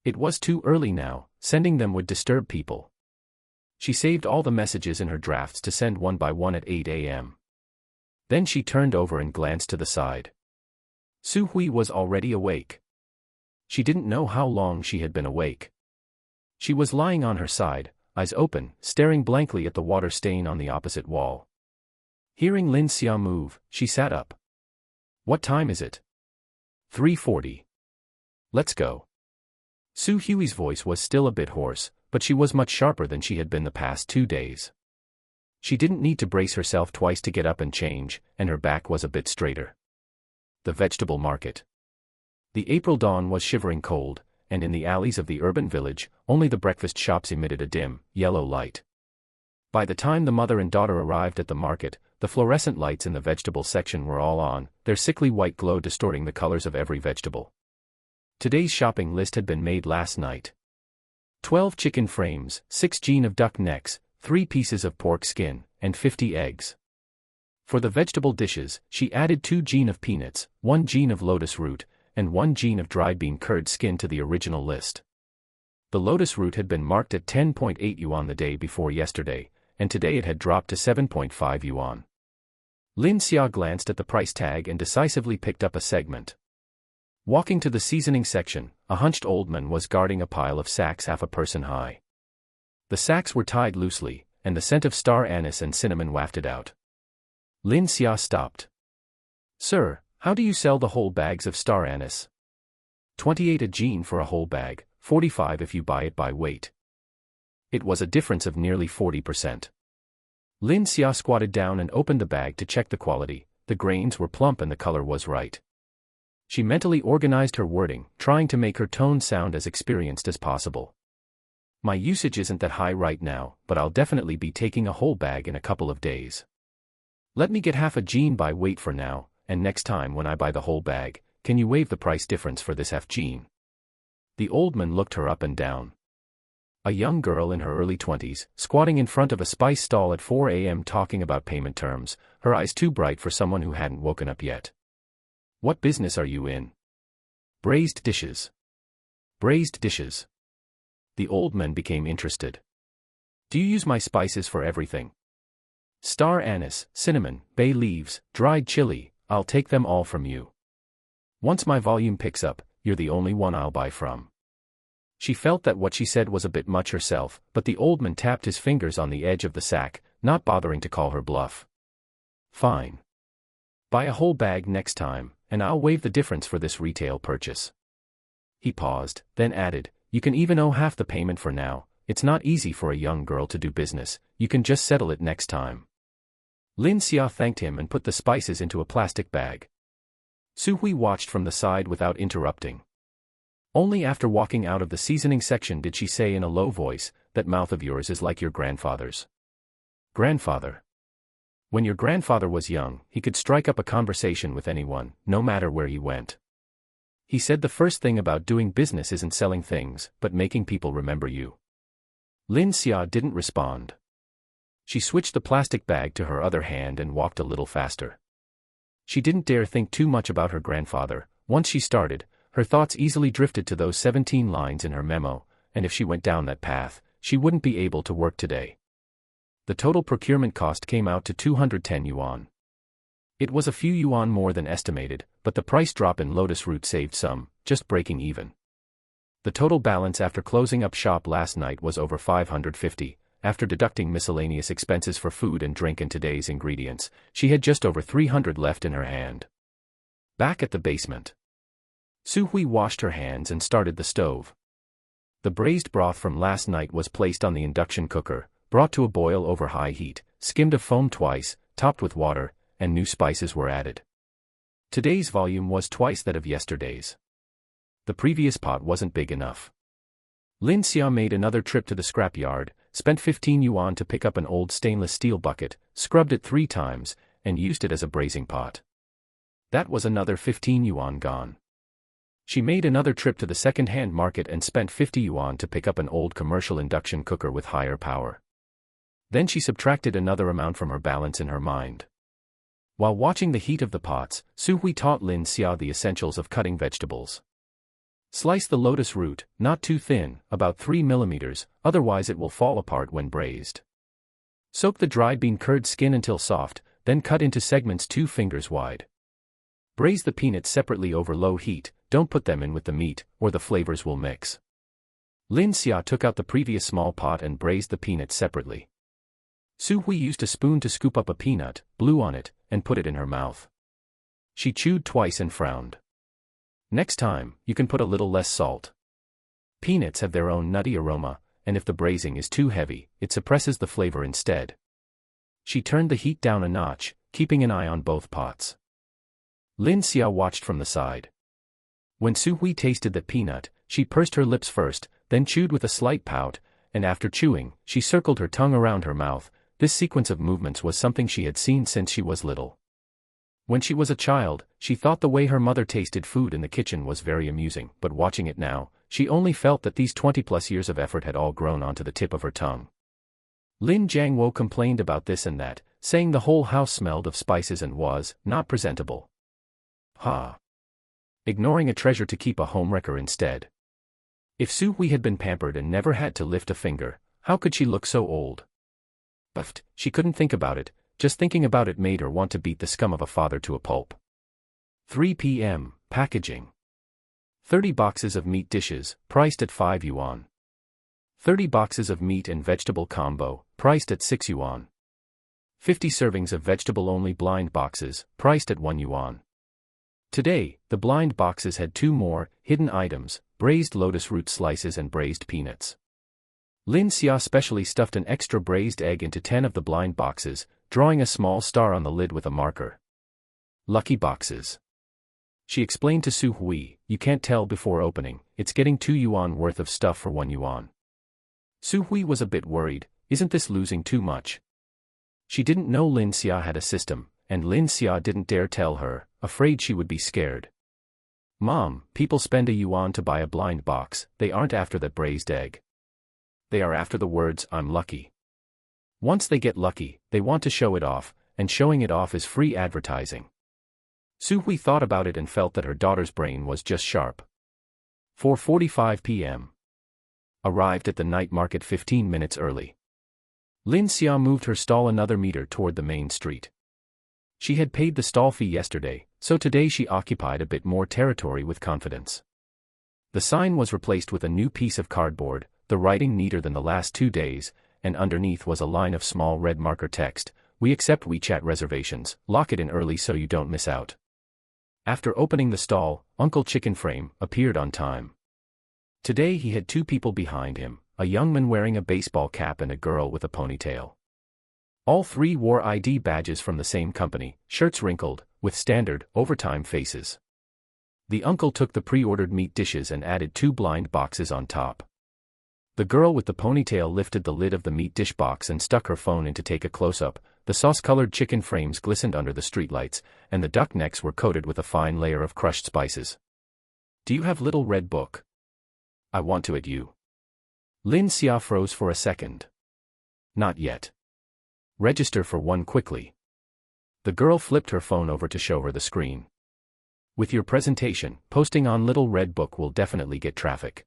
It was too early now, sending them would disturb people. She saved all the messages in her drafts to send one by one at 8 a.m. Then she turned over and glanced to the side. Su Hui was already awake. She didn't know how long she had been awake. She was lying on her side, eyes open, staring blankly at the water stain on the opposite wall. Hearing Lin Xia move, she sat up. What time is it? 3:40. Let's go. Su Hui's voice was still a bit hoarse, but she was much sharper than she had been the past 2 days. She didn't need to brace herself twice to get up and change, and her back was a bit straighter. The vegetable market. The April dawn was shivering cold, and in the alleys of the urban village, only the breakfast shops emitted a dim, yellow light. By the time the mother and daughter arrived at the market, the fluorescent lights in the vegetable section were all on, their sickly white glow distorting the colors of every vegetable. Today's shopping list had been made last night. 12 chicken frames, 6 gene of duck necks, 3 pieces of pork skin, and 50 eggs. For the vegetable dishes, she added 2 gene of peanuts, 1 gene of lotus root, and 1 gene of dried bean curd skin to the original list. The lotus root had been marked at 10.8 yuan the day before yesterday, and today it had dropped to 7.5 yuan. Lin Xia glanced at the price tag and decisively picked up a segment. Walking to the seasoning section, a hunched old man was guarding a pile of sacks half a person high. The sacks were tied loosely, and the scent of star anise and cinnamon wafted out. Lin Xia stopped. Sir, how do you sell the whole bags of star anise? 28 a gene for a whole bag, 45 if you buy it by weight. It was a difference of nearly 40%. Lin Xia squatted down and opened the bag to check the quality. The grains were plump and the color was right. She mentally organized her wording, trying to make her tone sound as experienced as possible. My usage isn't that high right now, but I'll definitely be taking a whole bag in a couple of days. Let me get half a gene by weight for now, and next time when I buy the whole bag, can you waive the price difference for this half gene? The old man looked her up and down. A young girl in her early 20s, squatting in front of a spice stall at 4 a.m. talking about payment terms, her eyes too bright for someone who hadn't woken up yet. What business are you in? Braised dishes. Braised dishes. The old man became interested. Do you use my spices for everything? Star anise, cinnamon, bay leaves, dried chili, I'll take them all from you. Once my volume picks up, you're the only one I'll buy from. She felt that what she said was a bit much herself, but the old man tapped his fingers on the edge of the sack, not bothering to call her bluff. Fine. Buy a whole bag next time, and I'll waive the difference for this retail purchase. He paused, then added, You can even owe half the payment for now. It's not easy for a young girl to do business, you can just settle it next time. Lin Xia thanked him and put the spices into a plastic bag. Su Hui watched from the side without interrupting. Only after walking out of the seasoning section did she say in a low voice, "That mouth of yours is like your grandfather's." Grandfather. When your grandfather was young, he could strike up a conversation with anyone, no matter where he went. He said the first thing about doing business isn't selling things, but making people remember you. Lin Xia didn't respond. She switched the plastic bag to her other hand and walked a little faster. She didn't dare think too much about her grandfather. Once she started, her thoughts easily drifted to those 17 lines in her memo, and if she went down that path, she wouldn't be able to work today. The total procurement cost came out to 210 yuan. It was a few yuan more than estimated, but the price drop in lotus root saved some, just breaking even. The total balance after closing up shop last night was over 550. After deducting miscellaneous expenses for food and drink and today's ingredients, she had just over 300 left in her hand. Back at the basement, Su Hui washed her hands and started the stove. The braised broth from last night was placed on the induction cooker, brought to a boil over high heat, skimmed of foam twice, topped with water, and new spices were added. Today's volume was twice that of yesterday's. The previous pot wasn't big enough. Lin Xia made another trip to the scrapyard, spent 15 yuan to pick up an old stainless steel bucket, scrubbed it 3 times, and used it as a braising pot. That was another 15 yuan gone. She made another trip to the second-hand market and spent 50 yuan to pick up an old commercial induction cooker with higher power. Then she subtracted another amount from her balance in her mind. While watching the heat of the pots, Su Hui taught Lin Xia the essentials of cutting vegetables. Slice the lotus root, not too thin, about 3 mm, otherwise it will fall apart when braised. Soak the dried bean curd skin until soft, then cut into segments 2 fingers wide. Braise the peanuts separately over low heat, don't put them in with the meat, or the flavors will mix. Lin Xia took out the previous small pot and braised the peanuts separately. Su Hui used a spoon to scoop up a peanut, blew on it, and put it in her mouth. She chewed twice and frowned. Next time, you can put a little less salt. Peanuts have their own nutty aroma, and if the braising is too heavy, it suppresses the flavor instead. She turned the heat down a notch, keeping an eye on both pots. Lin Xia watched from the side. When Su Hui tasted the peanut, she pursed her lips first, then chewed with a slight pout, and after chewing, she circled her tongue around her mouth. This sequence of movements was something she had seen since she was little. When she was a child, she thought the way her mother tasted food in the kitchen was very amusing, but watching it now, she only felt that these 20+ years of effort had all grown onto the tip of her tongue. Lin Jiangwo complained about this and that, saying the whole house smelled of spices and was not presentable. Ignoring a treasure to keep a homewrecker instead. If Su Hui had been pampered and never had to lift a finger, how could she look so old? But she couldn't think about it, just thinking about it made her want to beat the scum of a father to a pulp. 3 p.m., packaging. 30 boxes of meat dishes, priced at 5 yuan. 30 boxes of meat and vegetable combo, priced at 6 yuan. 50 servings of vegetable-only blind boxes, priced at 1 yuan. Today, the blind boxes had 2 more hidden items, braised lotus root slices and braised peanuts. Lin Xia specially stuffed an extra braised egg into 10 of the blind boxes, drawing a small star on the lid with a marker. Lucky boxes. She explained to Su Hui, you can't tell before opening, it's getting 2 yuan worth of stuff for 1 yuan. Su Hui was a bit worried, isn't this losing too much? She didn't know Lin Xia had a system, and Lin Xia didn't dare tell her, afraid she would be scared. Mom, people spend a yuan to buy a blind box, they aren't after that braised egg. They are after the words, I'm lucky. Once they get lucky, they want to show it off, and showing it off is free advertising. Su Hui thought about it and felt that her daughter's brain was just sharp. 4:45 p.m. Arrived at the night market 15 minutes early. Lin Xia moved her stall another meter toward the main street. She had paid the stall fee yesterday, so today she occupied a bit more territory with confidence. The sign was replaced with a new piece of cardboard, the writing neater than the last 2 days, and underneath was a line of small red marker text, we accept WeChat reservations, lock it in early so you don't miss out. After opening the stall, Uncle Chicken Frame appeared on time. Today he had two people behind him, a young man wearing a baseball cap and a girl with a ponytail. All three wore ID badges from the same company, shirts wrinkled, with standard, overtime faces. The uncle took the pre-ordered meat dishes and added 2 blind boxes on top. The girl with the ponytail lifted the lid of the meat dish box and stuck her phone in to take a close-up. The sauce-colored chicken frames glistened under the streetlights, and the duck necks were coated with a fine layer of crushed spices. "Do you have little red book? I want to at you." Lin Xia froze for a second. "Not yet. Register for one quickly." The girl flipped her phone over to show her the screen. "With your presentation, posting on Little Red Book will definitely get traffic.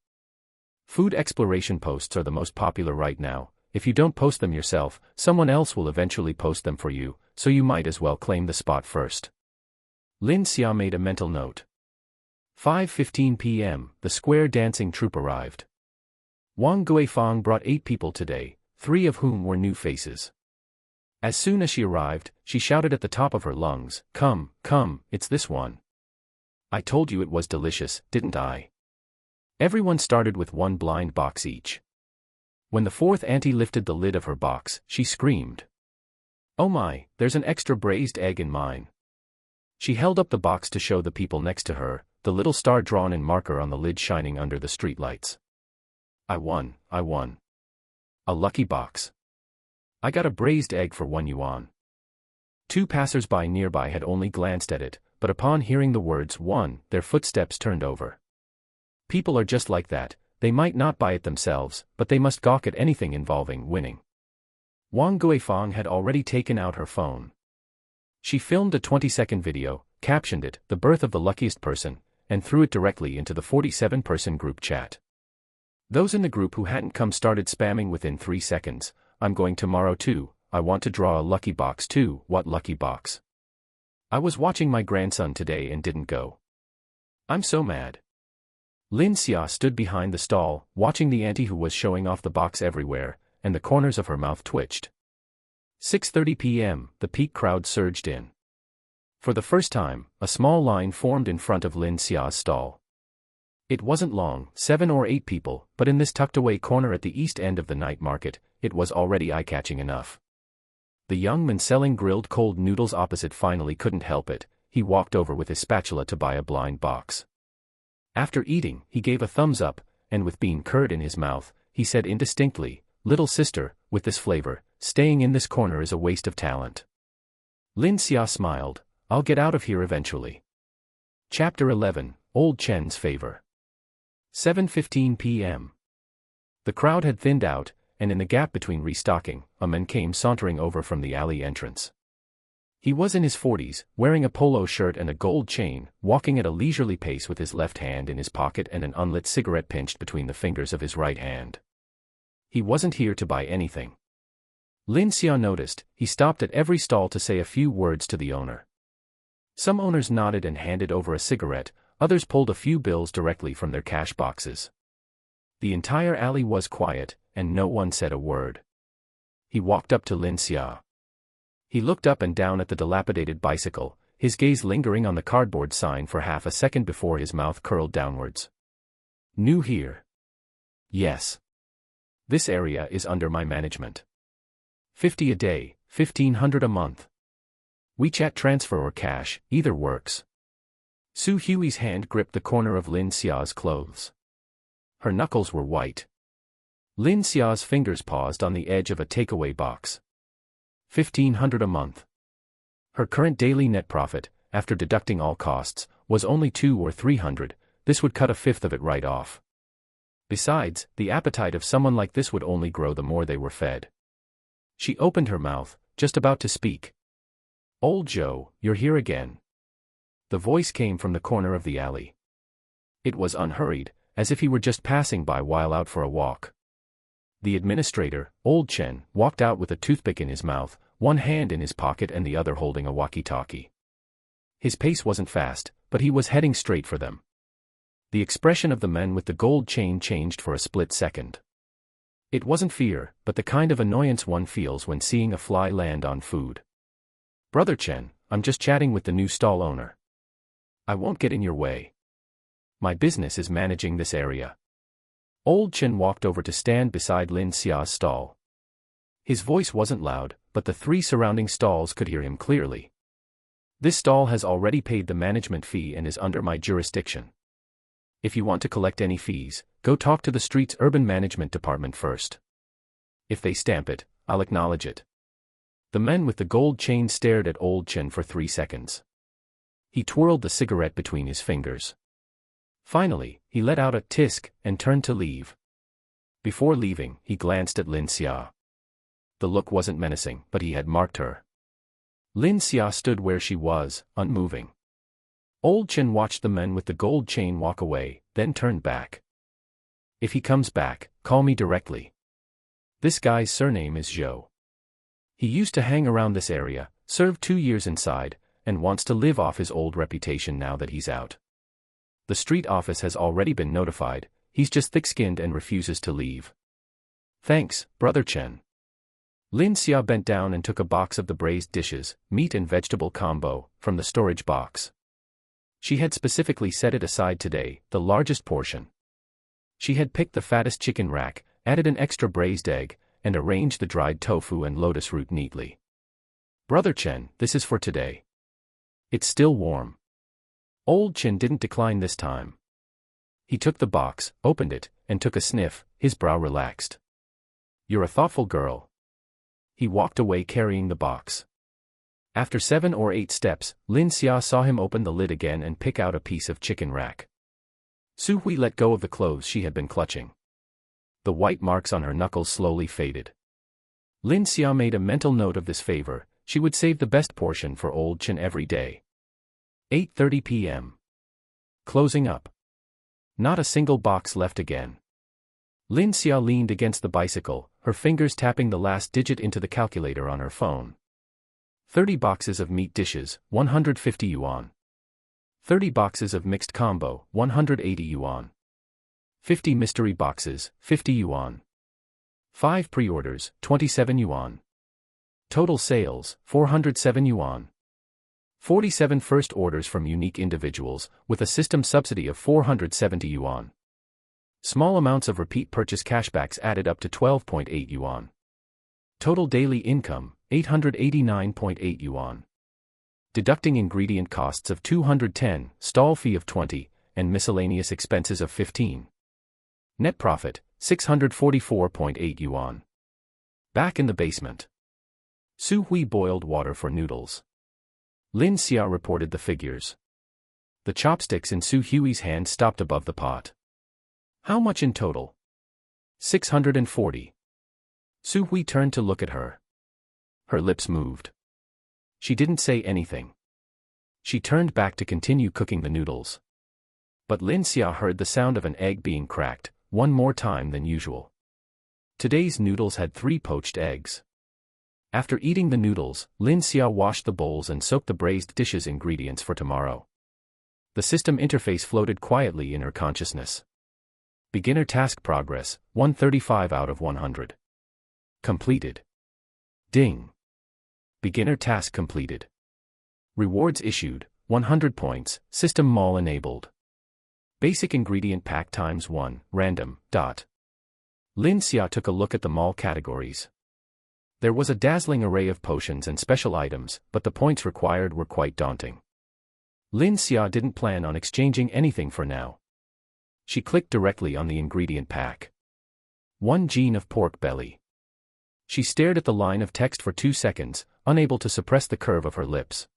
Food exploration posts are the most popular right now. If you don't post them yourself, someone else will eventually post them for you, so you might as well claim the spot first." Lin Xia made a mental note. 5:15 p.m., the square dancing troupe arrived. Wang Guifang brought 8 people today, 3 of whom were new faces. As soon as she arrived, she shouted at the top of her lungs, "Come, come, it's this one. I told you it was delicious, didn't I?" Everyone started with 1 blind box each. When the 4th auntie lifted the lid of her box, she screamed, "Oh my, there's an extra braised egg in mine." She held up the box to show the people next to her, the little star drawn in marker on the lid shining under the streetlights. I won. A lucky box. I got a braised egg for 1 yuan. 2 passers-by nearby had only glanced at it, but upon hearing the words "won," their footsteps turned over. People are just like that, they might not buy it themselves, but they must gawk at anything involving winning. Wang Guifang had already taken out her phone. She filmed a 20-second video, captioned it, "The Birth of the Luckiest Person," and threw it directly into the 47-person group chat. Those in the group who hadn't come started spamming within 3 seconds, "I'm going tomorrow too, I want to draw a lucky box too, what lucky box? I was watching my grandson today and didn't go. I'm so mad." Lin Xia stood behind the stall, watching the auntie who was showing off the box everywhere, and the corners of her mouth twitched. 6:30 p.m., the peak crowd surged in. For the first time, a small line formed in front of Lin Xia's stall. It wasn't long, 7 or 8 people, but in this tucked-away corner at the east end of the night market, it was already eye-catching enough. The young man selling grilled cold noodles opposite finally couldn't help it. He walked over with his spatula to buy a blind box. After eating, he gave a thumbs up, and with bean curd in his mouth, he said indistinctly, "Little sister, with this flavor, staying in this corner is a waste of talent." Lin Xia smiled, "I'll get out of here eventually." Chapter 11, Old Chen's Favor. 7:15 p.m. The crowd had thinned out, and in the gap between restocking, a man came sauntering over from the alley entrance. He was in his 40s, wearing a polo shirt and a gold chain, walking at a leisurely pace with his left hand in his pocket and an unlit cigarette pinched between the fingers of his right hand. He wasn't here to buy anything. Lin Xia noticed, he stopped at every stall to say a few words to the owner. Some owners nodded and handed over a cigarette, others pulled a few bills directly from their cash boxes. The entire alley was quiet, and no one said a word. He walked up to Lin Xia. He looked up and down at the dilapidated bicycle, his gaze lingering on the cardboard sign for half a second before his mouth curled downwards. "New here?" "Yes. This area is under my management. 50 a day, 1,500 a month. WeChat transfer or cash, either works." Su Hui's hand gripped the corner of Lin Xia's clothes. Her knuckles were white. Lin Xia's fingers paused on the edge of a takeaway box. 1,500 a month. Her current daily net profit, after deducting all costs, was only 200 or 300, this would cut a fifth of it right off. Besides, the appetite of someone like this would only grow the more they were fed. She opened her mouth, just about to speak. "Old Joe, you're here again." The voice came from the corner of the alley. It was unhurried, as if he were just passing by while out for a walk. The administrator, Old Chen, walked out with a toothpick in his mouth, one hand in his pocket and the other holding a walkie-talkie. His pace wasn't fast, but he was heading straight for them. The expression of the man with the gold chain changed for a split second. It wasn't fear, but the kind of annoyance one feels when seeing a fly land on food. "Brother Chen, I'm just chatting with the new stall owner. I won't get in your way. My business is managing this area." Old Chen walked over to stand beside Lin Xia's stall. His voice wasn't loud, but the 3 surrounding stalls could hear him clearly. This stall has already paid the management fee and is under my jurisdiction. If you want to collect any fees, go talk to the street's urban management department first. If they stamp it, I'll acknowledge it. The man with the gold chain stared at Old Chen for 3 seconds. He twirled the cigarette between his fingers. Finally, he let out a tisk and turned to leave. Before leaving, he glanced at Lin Xia. The look wasn't menacing, but he had marked her. Lin Xia stood where she was, unmoving. Old Chen watched the man with the gold chain walk away, then turned back. If he comes back, call me directly. This guy's surname is Zhou. He used to hang around this area, served 2 years inside, and wants to live off his old reputation now that he's out. The street office has already been notified, he's just thick-skinned and refuses to leave. Thanks, Brother Chen. Lin Xia bent down and took a box of the braised dishes, meat and vegetable combo, from the storage box. She had specifically set it aside today, the largest portion. She had picked the fattest chicken rack, added an extra braised egg, and arranged the dried tofu and lotus root neatly. Brother Chen, this is for today. It's still warm. Old Chen didn't decline this time. He took the box, opened it, and took a sniff, his brow relaxed. You're a thoughtful girl. He walked away carrying the box. After 7 or 8 steps, Lin Xia saw him open the lid again and pick out a piece of chicken rack. Su Hui let go of the clothes she had been clutching. The white marks on her knuckles slowly faded. Lin Xia made a mental note of this favor, she would save the best portion for Old Chen every day. 8:30 p.m. Closing up. Not a single box left again. Lin Xia leaned against the bicycle, her fingers tapping the last digit into the calculator on her phone. 30 boxes of meat dishes, 150 yuan. 30 boxes of mixed combo, 180 yuan. 50 mystery boxes, 50 yuan. 5 pre-orders, 27 yuan. Total sales, 407 yuan. 47 first orders from unique individuals, with a system subsidy of 470 yuan. Small amounts of repeat purchase cashbacks added up to 12.8 yuan. Total daily income, 889.8 yuan. Deducting ingredient costs of 210, stall fee of 20, and miscellaneous expenses of 15. Net profit, 644.8 yuan. Back in the basement. Su Hui boiled water for noodles. Lin Xia reported the figures. The chopsticks in Su Hui's hand stopped above the pot. How much in total? 640. Su Hui turned to look at her. Her lips moved. She didn't say anything. She turned back to continue cooking the noodles. But Lin Xia heard the sound of an egg being cracked, one more time than usual. Today's noodles had 3 poached eggs. After eating the noodles, Lin Xia washed the bowls and soaked the braised dishes ingredients for tomorrow. The system interface floated quietly in her consciousness. Beginner task progress, 135 out of 100. Completed. Ding. Beginner task completed. Rewards issued, 100 points, system mall enabled. Basic ingredient pack times 1, random, dot. Lin Xia took a look at the mall categories. There was a dazzling array of potions and special items, but the points required were quite daunting. Lin Xia didn't plan on exchanging anything for now. She clicked directly on the ingredient pack. 1 gene of pork belly. She stared at the line of text for 2 seconds, unable to suppress the curve of her lips.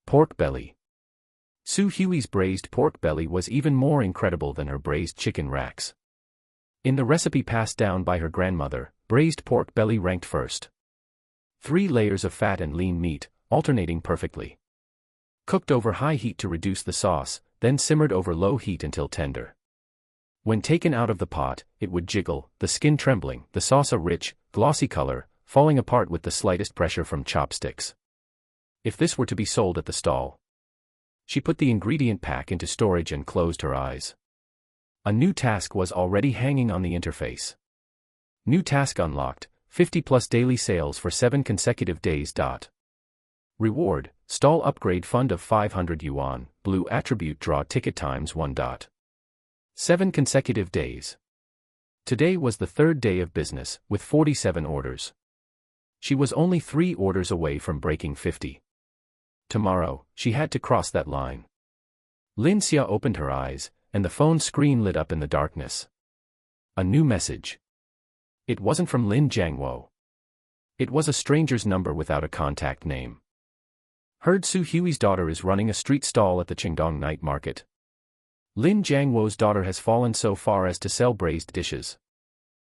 Pork belly. Su Hui's braised pork belly was even more incredible than her braised chicken racks. In the recipe passed down by her grandmother, braised pork belly ranked first. 3 layers of fat and lean meat, alternating perfectly. Cooked over high heat to reduce the sauce, then simmered over low heat until tender. When taken out of the pot, it would jiggle, the skin trembling, the sauce a rich, glossy color, falling apart with the slightest pressure from chopsticks. If this were to be sold at the stall. She put the ingredient pack into storage and closed her eyes. A new task was already hanging on the interface. New task unlocked, 50 plus daily sales for 7 consecutive days. Reward, stall upgrade fund of 500 yuan, blue attribute draw ticket times 1. 7 consecutive days. Today was the third day of business, with 47 orders. She was only 3 orders away from breaking 50. Tomorrow, she had to cross that line. Lin Xia opened her eyes, and the phone screen lit up in the darkness. A new message. It wasn't from Lin Jiangwo. It was a stranger's number without a contact name. Heard Su Hui's daughter is running a street stall at the Qingdong night market. Lin Jiangwo's daughter has fallen so far as to sell braised dishes.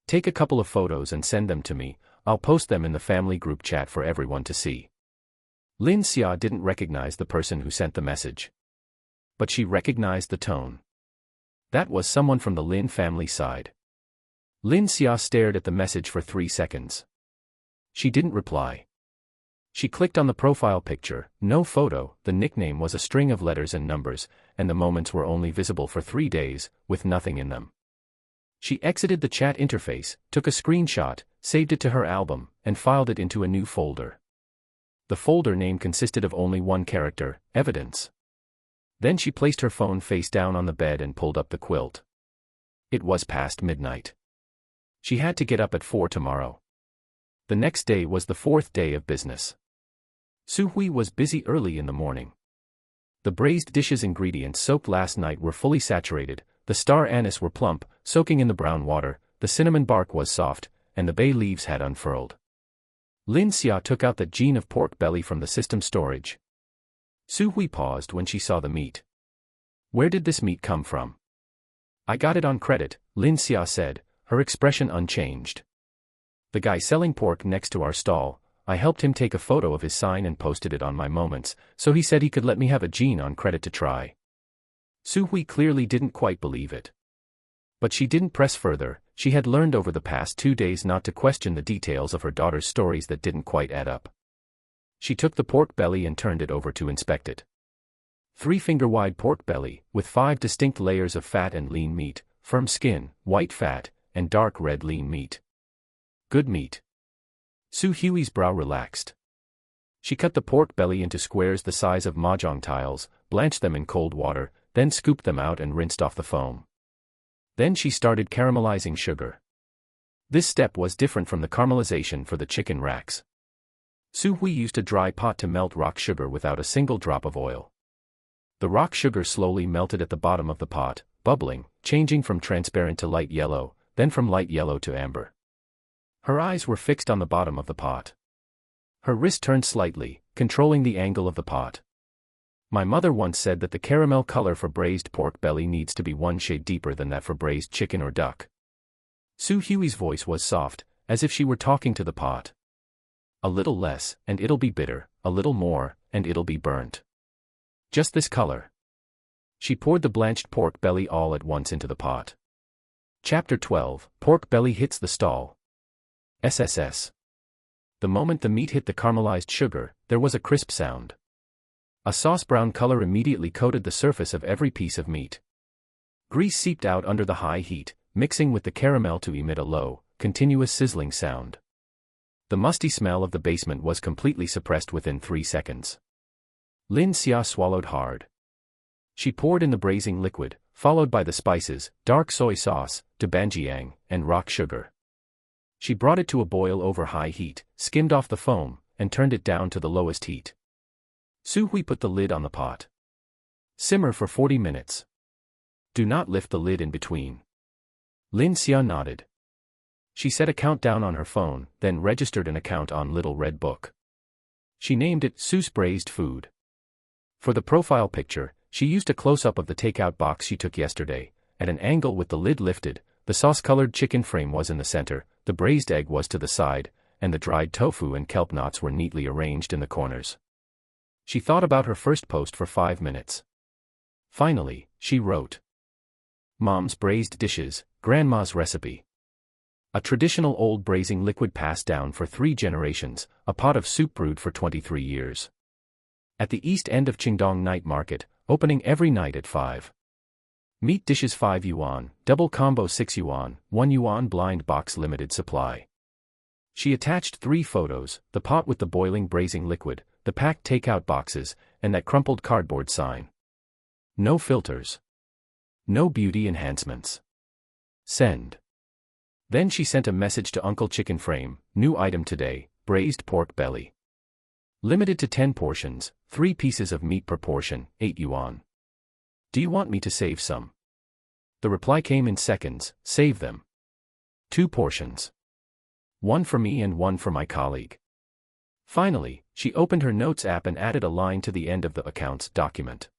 Take a couple of photos and send them to me. I'll post them in the family group chat for everyone to see. Lin Xia didn't recognize the person who sent the message. But she recognized the tone. That was someone from the Lin family side. Lin Xia stared at the message for 3 seconds. She didn't reply. She clicked on the profile picture, no photo, the nickname was a string of letters and numbers, and the moments were only visible for 3 days, with nothing in them. She exited the chat interface, took a screenshot, saved it to her album, and filed it into a new folder. The folder name consisted of only one character, evidence. Then she placed her phone face down on the bed and pulled up the quilt. It was past midnight. She had to get up at 4 tomorrow. The next day was the 4th day of business. Su Hui was busy early in the morning. The braised dishes ingredients soaked last night were fully saturated, the star anise were plump, soaking in the brown water, the cinnamon bark was soft, and the bay leaves had unfurled. Lin Xia took out the gene of pork belly from the system storage. Su Hui paused when she saw the meat. Where did this meat come from? I got it on credit, Lin Xia said, her expression unchanged. The guy selling pork next to our stall, I helped him take a photo of his sign and posted it on my Moments, so he said he could let me have a gene on credit to try. Su Hui clearly didn't quite believe it. But she didn't press further. She had learned over the past 2 days not to question the details of her daughter's stories that didn't quite add up. She took the pork belly and turned it over to inspect it. 3-finger-wide pork belly, with 5 distinct layers of fat and lean meat, firm skin, white fat, and dark red lean meat. Good meat. Su Hui's brow relaxed. She cut the pork belly into squares the size of mahjong tiles, blanched them in cold water, then scooped them out and rinsed off the foam. Then she started caramelizing sugar. This step was different from the caramelization for the chicken racks. Su Hui used a dry pot to melt rock sugar without a single drop of oil. The rock sugar slowly melted at the bottom of the pot, bubbling, changing from transparent to light yellow, then from light yellow to amber. Her eyes were fixed on the bottom of the pot. Her wrist turned slightly, controlling the angle of the pot. My mother once said that the caramel color for braised pork belly needs to be 1 shade deeper than that for braised chicken or duck. Su Hui's voice was soft, as if she were talking to the pot. A little less, and it'll be bitter, a little more, and it'll be burnt. Just this color. She poured the blanched pork belly all at once into the pot. Chapter 12, Pork Belly Hits the Stall. SSS. The moment the meat hit the caramelized sugar, there was a crisp sound. A sauce-brown color immediately coated the surface of every piece of meat. Grease seeped out under the high heat, mixing with the caramel to emit a low, continuous sizzling sound. The musty smell of the basement was completely suppressed within 3 seconds. Lin Xia swallowed hard. She poured in the braising liquid, followed by the spices, dark soy sauce, doubanjiang, and rock sugar. She brought it to a boil over high heat, skimmed off the foam, and turned it down to the lowest heat. Su Hui put the lid on the pot. Simmer for 40 minutes. Do not lift the lid in between. Lin Xia nodded. She set a countdown on her phone, then registered an account on Little Red Book. She named it Su's Braised Food. For the profile picture, she used a close-up of the takeout box she took yesterday. At an angle with the lid lifted, the sauce-colored chicken frame was in the center, the braised egg was to the side, and the dried tofu and kelp knots were neatly arranged in the corners. She thought about her first post for 5 minutes. Finally, she wrote. Mom's braised dishes, Grandma's recipe. A traditional old braising liquid passed down for 3 generations, a pot of soup brewed for 23 years. At the east end of Qingdong night market, opening every night at 5. Meat dishes 5 yuan, double combo 6 yuan, 1 yuan blind box limited supply. She attached 3 photos, the pot with the boiling braising liquid, the packed takeout boxes, and that crumpled cardboard sign. No filters. No beauty enhancements. Send. Then she sent a message to Uncle Chicken Frame, new item today, braised pork belly. Limited to 10 portions, 3 pieces of meat per portion, 8 yuan. Do you want me to save some? The reply came in seconds, save them. 2 portions. 1 for me and 1 for my colleague. Finally, she opened her Notes app and added a line to the end of the account's document.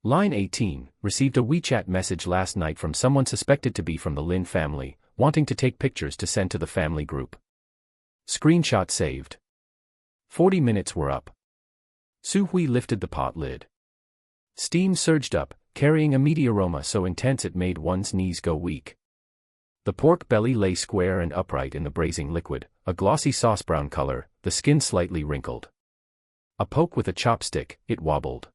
Line 18, received a WeChat message last night from someone suspected to be from the Lin family, wanting to take pictures to send to the family group. Screenshot saved. 40 minutes were up. Su Hui lifted the pot lid. Steam surged up, carrying a meaty aroma so intense it made one's knees go weak. The pork belly lay square and upright in the braising liquid, a glossy sauce brown color, the skin slightly wrinkled. A poke with a chopstick, it wobbled.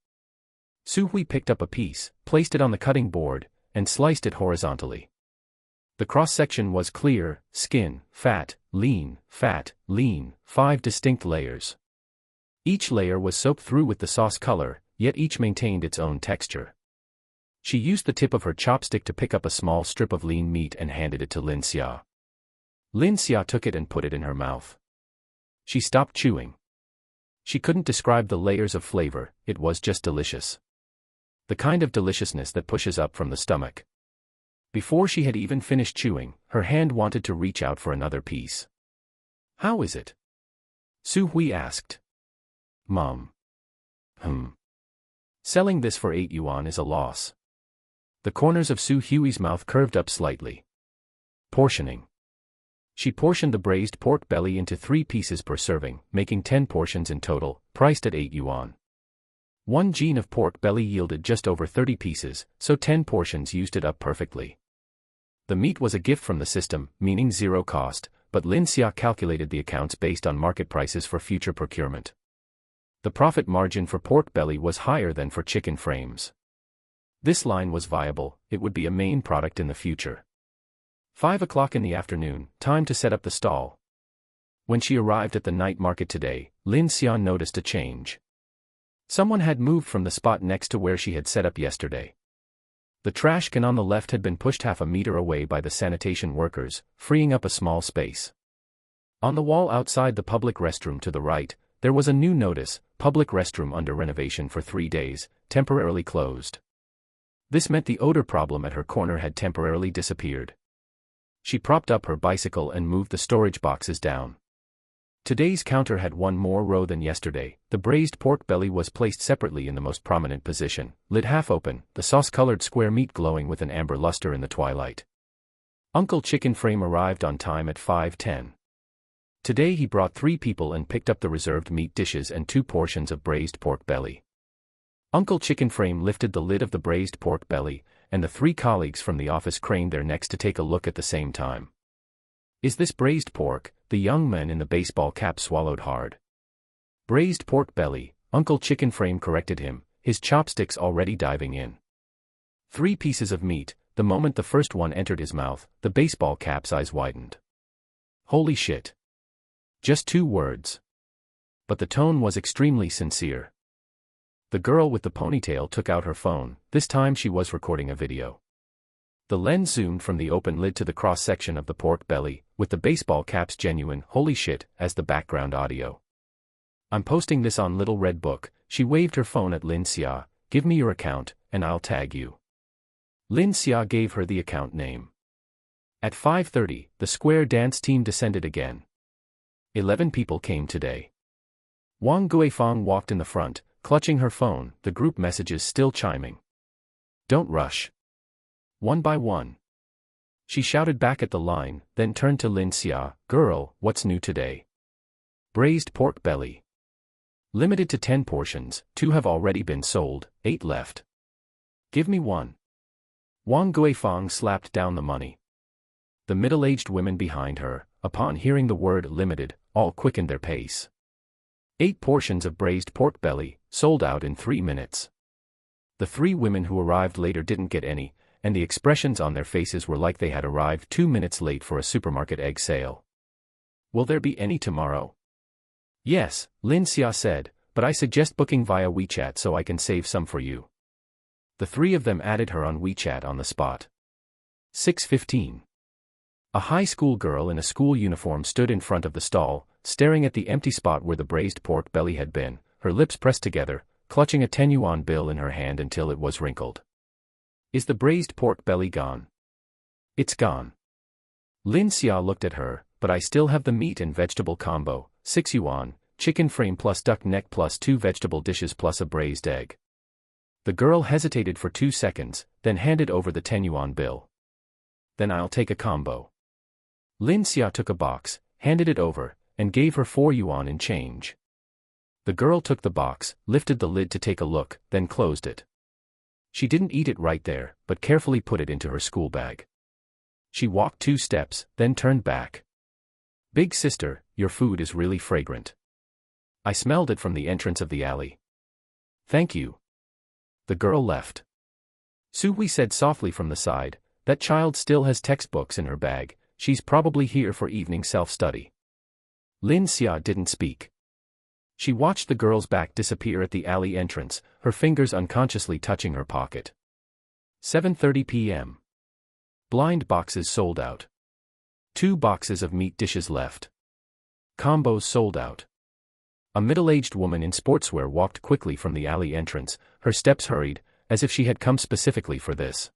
Su Hui picked up a piece, placed it on the cutting board, and sliced it horizontally. The cross-section was clear, skin, fat, lean, 5 distinct layers. Each layer was soaked through with the sauce color, yet each maintained its own texture. She used the tip of her chopstick to pick up a small strip of lean meat and handed it to Lin Xia. Lin Xia took it and put it in her mouth. She stopped chewing. She couldn't describe the layers of flavor, it was just delicious. The kind of deliciousness that pushes up from the stomach. Before she had even finished chewing, her hand wanted to reach out for another piece. How is it? Su Hui asked. Mom. Selling this for 8 yuan is a loss. The corners of Su Hui's mouth curved up slightly. Portioning. She portioned the braised pork belly into 3 pieces per serving, making 10 portions in total, priced at 8 yuan. 1 gene of pork belly yielded just over 30 pieces, so 10 portions used it up perfectly. The meat was a gift from the system, meaning zero cost, but Lin Xia calculated the accounts based on market prices for future procurement. The profit margin for pork belly was higher than for chicken frames. This line was viable, it would be a main product in the future. 5 o'clock in the afternoon, time to set up the stall. When she arrived at the night market today, Lin Xia noticed a change. Someone had moved from the spot next to where she had set up yesterday. The trash can on the left had been pushed half a meter away by the sanitation workers, freeing up a small space. On the wall outside the public restroom to the right, there was a new notice, public restroom under renovation for 3 days, temporarily closed. This meant the odor problem at her corner had temporarily disappeared. She propped up her bicycle and moved the storage boxes down. Today's counter had 1 more row than yesterday. The braised pork belly was placed separately in the most prominent position, lid half open, the sauce-colored square meat glowing with an amber luster in the twilight. Uncle Chicken Frame arrived on time at 5:10. Today he brought 3 people and picked up the reserved meat dishes and 2 portions of braised pork belly. Uncle Chicken Frame lifted the lid of the braised pork belly, and the 3 colleagues from the office craned their necks to take a look at the same time. Is this braised pork? The young man in the baseball cap swallowed hard. Braised pork belly, Uncle Chicken Frame corrected him, his chopsticks already diving in. 3 pieces of meat. The moment the first one entered his mouth, the baseball cap's eyes widened. Holy shit. Just 2 words. But the tone was extremely sincere. The girl with the ponytail took out her phone, this time she was recording a video. The lens zoomed from the open lid to the cross-section of the pork belly, with the baseball cap's genuine "holy shit" as the background audio. I'm posting this on Little Red Book. She waved her phone at Lin Xia. Give me your account, and I'll tag you. Lin Xia gave her the account name. At 5:30, the square dance team descended again. 11 people came today. Wang Guifang walked in the front, clutching her phone, the group messages still chiming. Don't rush. 1 by 1. She shouted back at the line, then turned to Lin Xia. Girl, what's new today? Braised pork belly. Limited to 10 portions, 2 have already been sold, 8 left. Give me 1. Wang Guifang slapped down the money. The middle-aged women behind her, upon hearing the word limited, all quickened their pace. 8 portions of braised pork belly, sold out in 3 minutes. The 3 women who arrived later didn't get any, and the expressions on their faces were like they had arrived 2 minutes late for a supermarket egg sale. Will there be any tomorrow? Yes, Lin Xia said, but I suggest booking via WeChat so I can save some for you. The 3 of them added her on WeChat on the spot. 6:15. A high school girl in a school uniform stood in front of the stall, staring at the empty spot where the braised pork belly had been, her lips pressed together, clutching a 10 yuan bill in her hand until it was wrinkled. Is the braised pork belly gone? It's gone. Lin Xia looked at her, but I still have the meat and vegetable combo, 6 yuan, chicken frame plus duck neck plus 2 vegetable dishes plus a braised egg. The girl hesitated for 2 seconds, then handed over the 10 yuan bill. Then I'll take a combo. Lin Xia took a box, handed it over, and gave her 4 yuan in change. The girl took the box, lifted the lid to take a look, then closed it. She didn't eat it right there, but carefully put it into her school bag. She walked 2 steps, then turned back. Big sister, your food is really fragrant. I smelled it from the entrance of the alley. Thank you. The girl left. Suhui said softly from the side, that child still has textbooks in her bag, she's probably here for evening self-study. Lin Xia didn't speak. She watched the girl's back disappear at the alley entrance, her fingers unconsciously touching her pocket. 7:30 p.m. Blind boxes sold out. 2 boxes of meat dishes left. Combos sold out. A middle-aged woman in sportswear walked quickly from the alley entrance, her steps hurried, as if she had come specifically for this.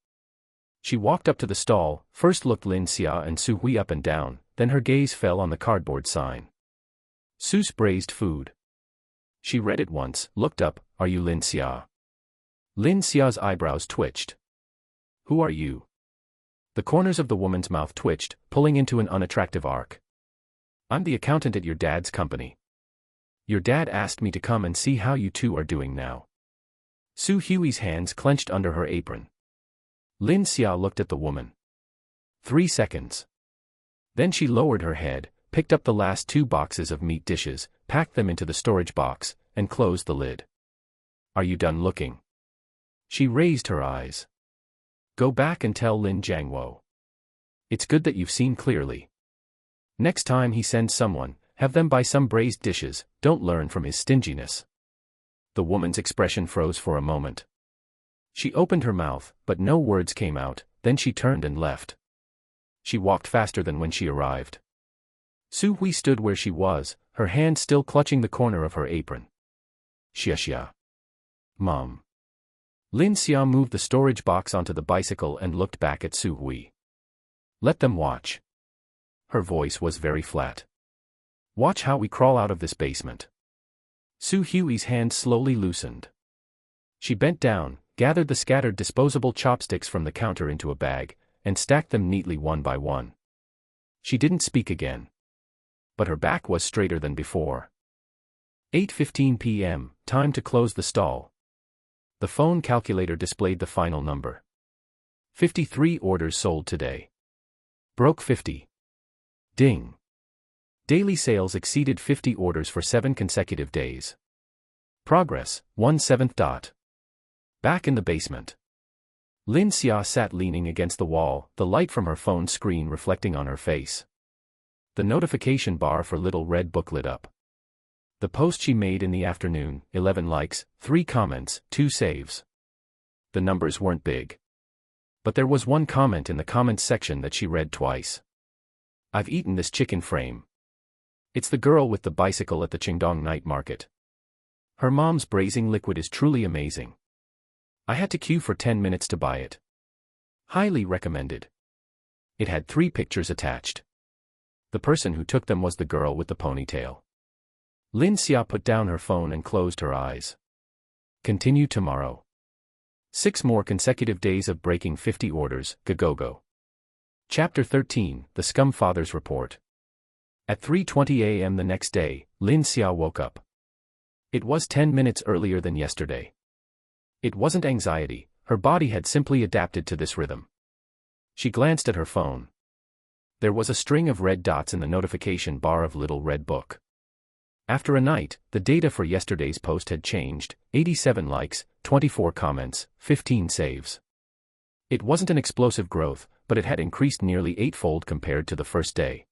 She walked up to the stall, first looked Lin Xia and Suhui up and down, then her gaze fell on the cardboard sign. Su's braised food. She read it once, looked up, are you Lin Xia? Lin Xia's eyebrows twitched. Who are you? The corners of the woman's mouth twitched, pulling into an unattractive arc. I'm the accountant at your dad's company. Your dad asked me to come and see how you two are doing now. Su Hui's hands clenched under her apron. Lin Xia looked at the woman. 3 seconds. Then she lowered her head, picked up the last 2 boxes of meat dishes, packed them into the storage box, and closed the lid. Are you done looking? She raised her eyes. Go back and tell Lin Jiangwo. It's good that you've seen clearly. Next time he sends someone, have them buy some braised dishes, don't learn from his stinginess. The woman's expression froze for a moment. She opened her mouth, but no words came out, then she turned and left. She walked faster than when she arrived. Su Hui stood where she was, her hand still clutching the corner of her apron. Xia. Mom. Lin Xia moved the storage box onto the bicycle and looked back at Su Hui. Let them watch. Her voice was very flat. Watch how we crawl out of this basement. Su Hui's hand slowly loosened. She bent down, gathered the scattered disposable chopsticks from the counter into a bag, and stacked them neatly one by one. She didn't speak again. But her back was straighter than before. 8:15 p.m., time to close the stall. The phone calculator displayed the final number. 53 orders sold today. Broke 50. Ding. Daily sales exceeded 50 orders for 7 consecutive days. Progress, 1/7. Back in the basement. Lin Xia sat leaning against the wall, the light from her phone screen reflecting on her face. The notification bar for Little Red Book lit up. The post she made in the afternoon, 11 likes, 3 comments, 2 saves. The numbers weren't big. But there was one comment in the comments section that she read twice. I've eaten this chicken frame. It's the girl with the bicycle at the Qingdong night market. Her mom's braising liquid is truly amazing. I had to queue for 10 minutes to buy it. Highly recommended. It had 3 pictures attached. The person who took them was the girl with the ponytail. Lin Xia put down her phone and closed her eyes. Continue tomorrow. 6 more consecutive days of breaking 50 orders, go. Chapter 13, The Scum Father's Report. At 3:20 a.m. the next day, Lin Xia woke up. It was 10 minutes earlier than yesterday. It wasn't anxiety, her body had simply adapted to this rhythm. She glanced at her phone. There was a string of red dots in the notification bar of Little Red Book. After a night, the data for yesterday's post had changed, 87 likes, 24 comments, 15 saves. It wasn't an explosive growth, but it had increased nearly 8-fold compared to the first day.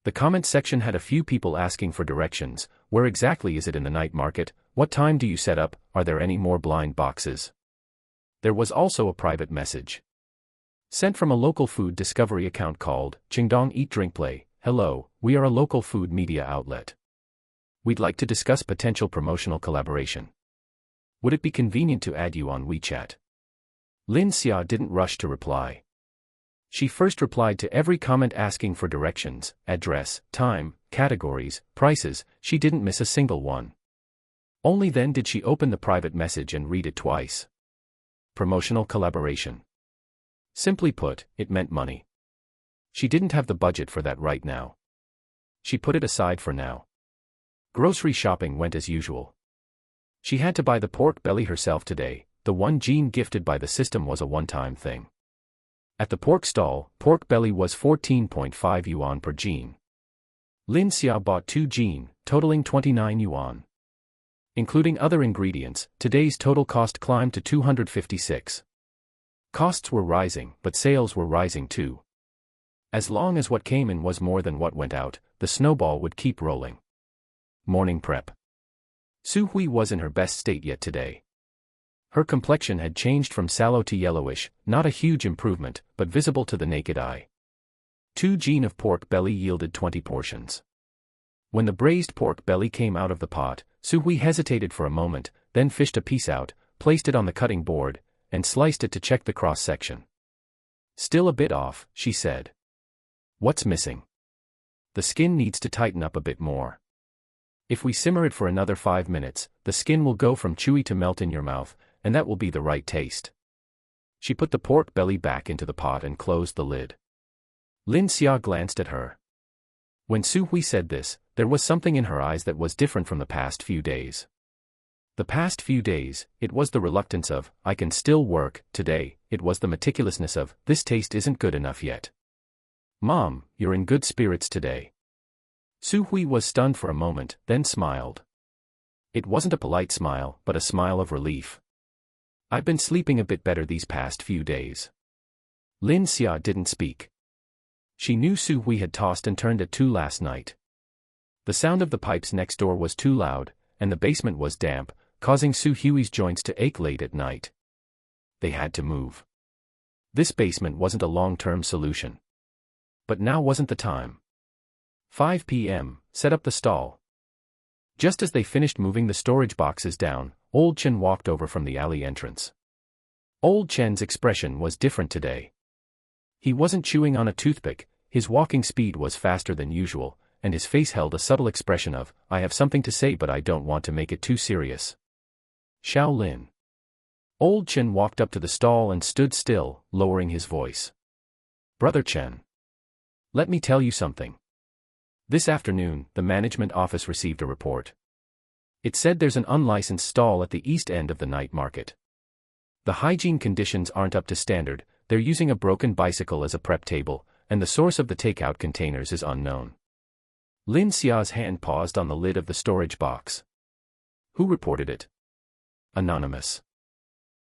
The comment section had a few people asking for directions. Where exactly is it in the night market? What time do you set up? Are there any more blind boxes? There was also a private message. Sent from a local food discovery account called Qingdong Eat Drink Play. Hello, we are a local food media outlet. We'd like to discuss potential promotional collaboration. Would it be convenient to add you on WeChat? Lin Xia didn't rush to reply. She first replied to every comment asking for directions, address, time, categories, prices. She didn't miss a single one. Only then did she open the private message and read it twice. Promotional collaboration. Simply put, it meant money. She didn't have the budget for that right now. She put it aside for now. Grocery shopping went as usual. She had to buy the pork belly herself today. The one gene gifted by the system was a one-time thing. At the pork stall, pork belly was 14.5 yuan per gene. Lin Xia bought 2 gene, totaling 29 yuan. Including other ingredients, today's total cost climbed to 256. Costs were rising, but sales were rising too. As long as what came in was more than what went out, the snowball would keep rolling. Morning prep. Su Hui was in her best state yet today. Her complexion had changed from sallow to yellowish, not a huge improvement, but visible to the naked eye. 2 gene of pork belly yielded 20 portions. When the braised pork belly came out of the pot, Su Hui hesitated for a moment, then fished a piece out, placed it on the cutting board, and sliced it to check the cross-section. Still a bit off, she said. What's missing? The skin needs to tighten up a bit more. If we simmer it for another 5 minutes, the skin will go from chewy to melt in your mouth, and that will be the right taste. She put the pork belly back into the pot and closed the lid. Lin Xia glanced at her. When Su Hui said this, there was something in her eyes that was different from the past few days. The past few days, it was the reluctance of, I can still work. Today, it was the meticulousness of, this taste isn't good enough yet. Mom, you're in good spirits today. Su Hui was stunned for a moment, then smiled. It wasn't a polite smile, but a smile of relief. I've been sleeping a bit better these past few days. Lin Xia didn't speak. She knew Su Hui had tossed and turned at 2 last night. The sound of the pipes next door was too loud, and the basement was damp, causing Su Hui's joints to ache late at night. They had to move. This basement wasn't a long-term solution. But now wasn't the time. 5 p.m., set up the stall. Just as they finished moving the storage boxes down, Old Chen walked over from the alley entrance. Old Chen's expression was different today. He wasn't chewing on a toothpick, his walking speed was faster than usual, and his face held a subtle expression of, I have something to say but I don't want to make it too serious. Xiao Lin. Old Chen walked up to the stall and stood still, lowering his voice. Brother Chen. Let me tell you something. This afternoon, the management office received a report. It said there's an unlicensed stall at the east end of the night market. The hygiene conditions aren't up to standard, they're using a broken bicycle as a prep table, and the source of the takeout containers is unknown. Lin Xia's hand paused on the lid of the storage box. Who reported it? Anonymous.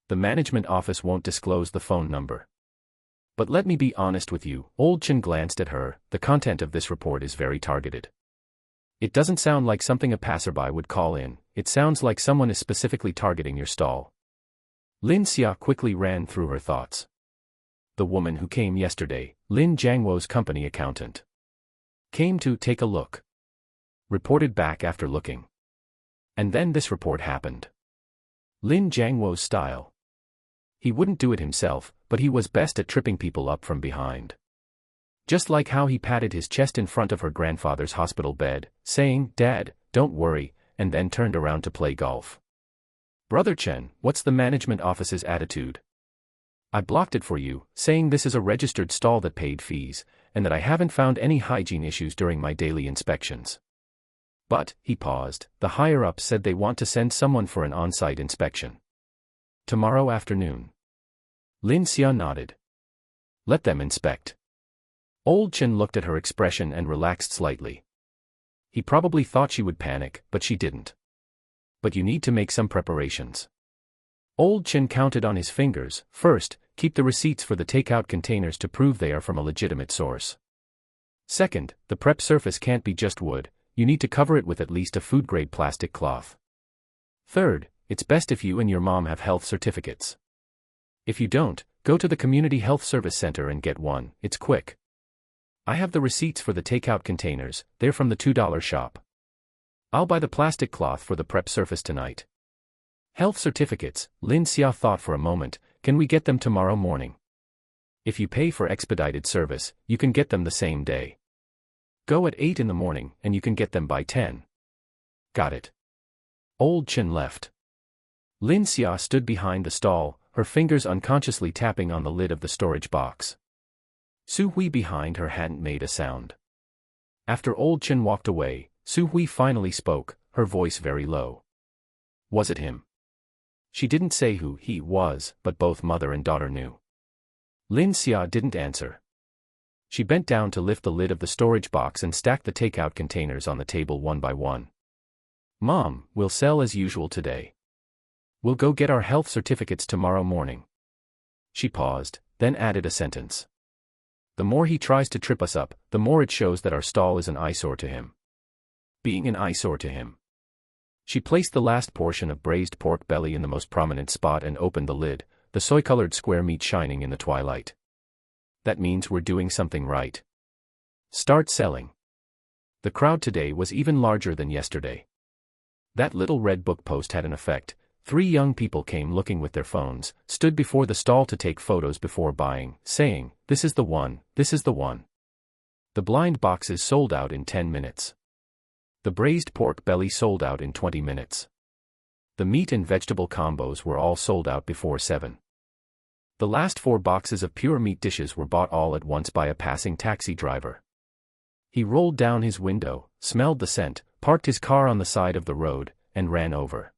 The management office won't disclose the phone number. But let me be honest with you, Old Chen glanced at her, the content of this report is very targeted. It doesn't sound like something a passerby would call in, it sounds like someone is specifically targeting your stall. Lin Xia quickly ran through her thoughts. The woman who came yesterday, Lin Jiangwo's company accountant. Came to take a look. Reported back after looking. And then this report happened. Lin Jiangwo's style. He wouldn't do it himself, but he was best at tripping people up from behind. Just like how he patted his chest in front of her grandfather's hospital bed, saying, Dad, don't worry, and then turned around to play golf. Brother Chen, what's the management office's attitude? I blocked it for you, saying this is a registered stall that paid fees, and that I haven't found any hygiene issues during my daily inspections. But, he paused, the higher-ups said they want to send someone for an on-site inspection. Tomorrow afternoon. Lin Xia nodded. Let them inspect. Old Chen looked at her expression and relaxed slightly. He probably thought she would panic, but she didn't. But you need to make some preparations. Old Chen counted on his fingers. First, keep the receipts for the takeout containers to prove they are from a legitimate source. Second, the prep surface can't be just wood, you need to cover it with at least a food-grade plastic cloth. Third, it's best if you and your mom have health certificates. If you don't, Go to the Community Health Service Center and get one, it's quick. I have the receipts for the takeout containers, they're from the $2 shop. I'll buy the plastic cloth for the prep surface tonight. Health certificates, Lin Xia thought for a moment, can we get them tomorrow morning? If you pay for expedited service, you can get them the same day. Go at 8 in the morning and you can get them by 10. Got it. Old Chen left. Lin Xia stood behind the stall, her fingers unconsciously tapping on the lid of the storage box. Su Hui behind her hadn't made a sound. After Old Chen walked away, Su Hui finally spoke, her voice very low. Was it him? She didn't say who he was, but both mother and daughter knew. Lin Xia didn't answer. She bent down to lift the lid of the storage box and stack the takeout containers on the table one by one. Mom, we'll sell as usual today. We'll go get our health certificates tomorrow morning. She paused, then added a sentence. The more he tries to trip us up, the more it shows that our stall is an eyesore to him. Being an eyesore to him. She placed the last portion of braised pork belly in the most prominent spot and opened the lid, the soy-colored square meat shining in the twilight. That means we're doing something right. Start selling. The crowd today was even larger than yesterday. That little red book post had an effect. 3 young people came looking with their phones, stood before the stall to take photos before buying, saying, "This is the one, this is the one." The blind boxes sold out in 10 minutes. The braised pork belly sold out in 20 minutes. The meat and vegetable combos were all sold out before 7. The last 4 boxes of pure meat dishes were bought all at once by a passing taxi driver. He rolled down his window, smelled the scent, parked his car on the side of the road, and ran over.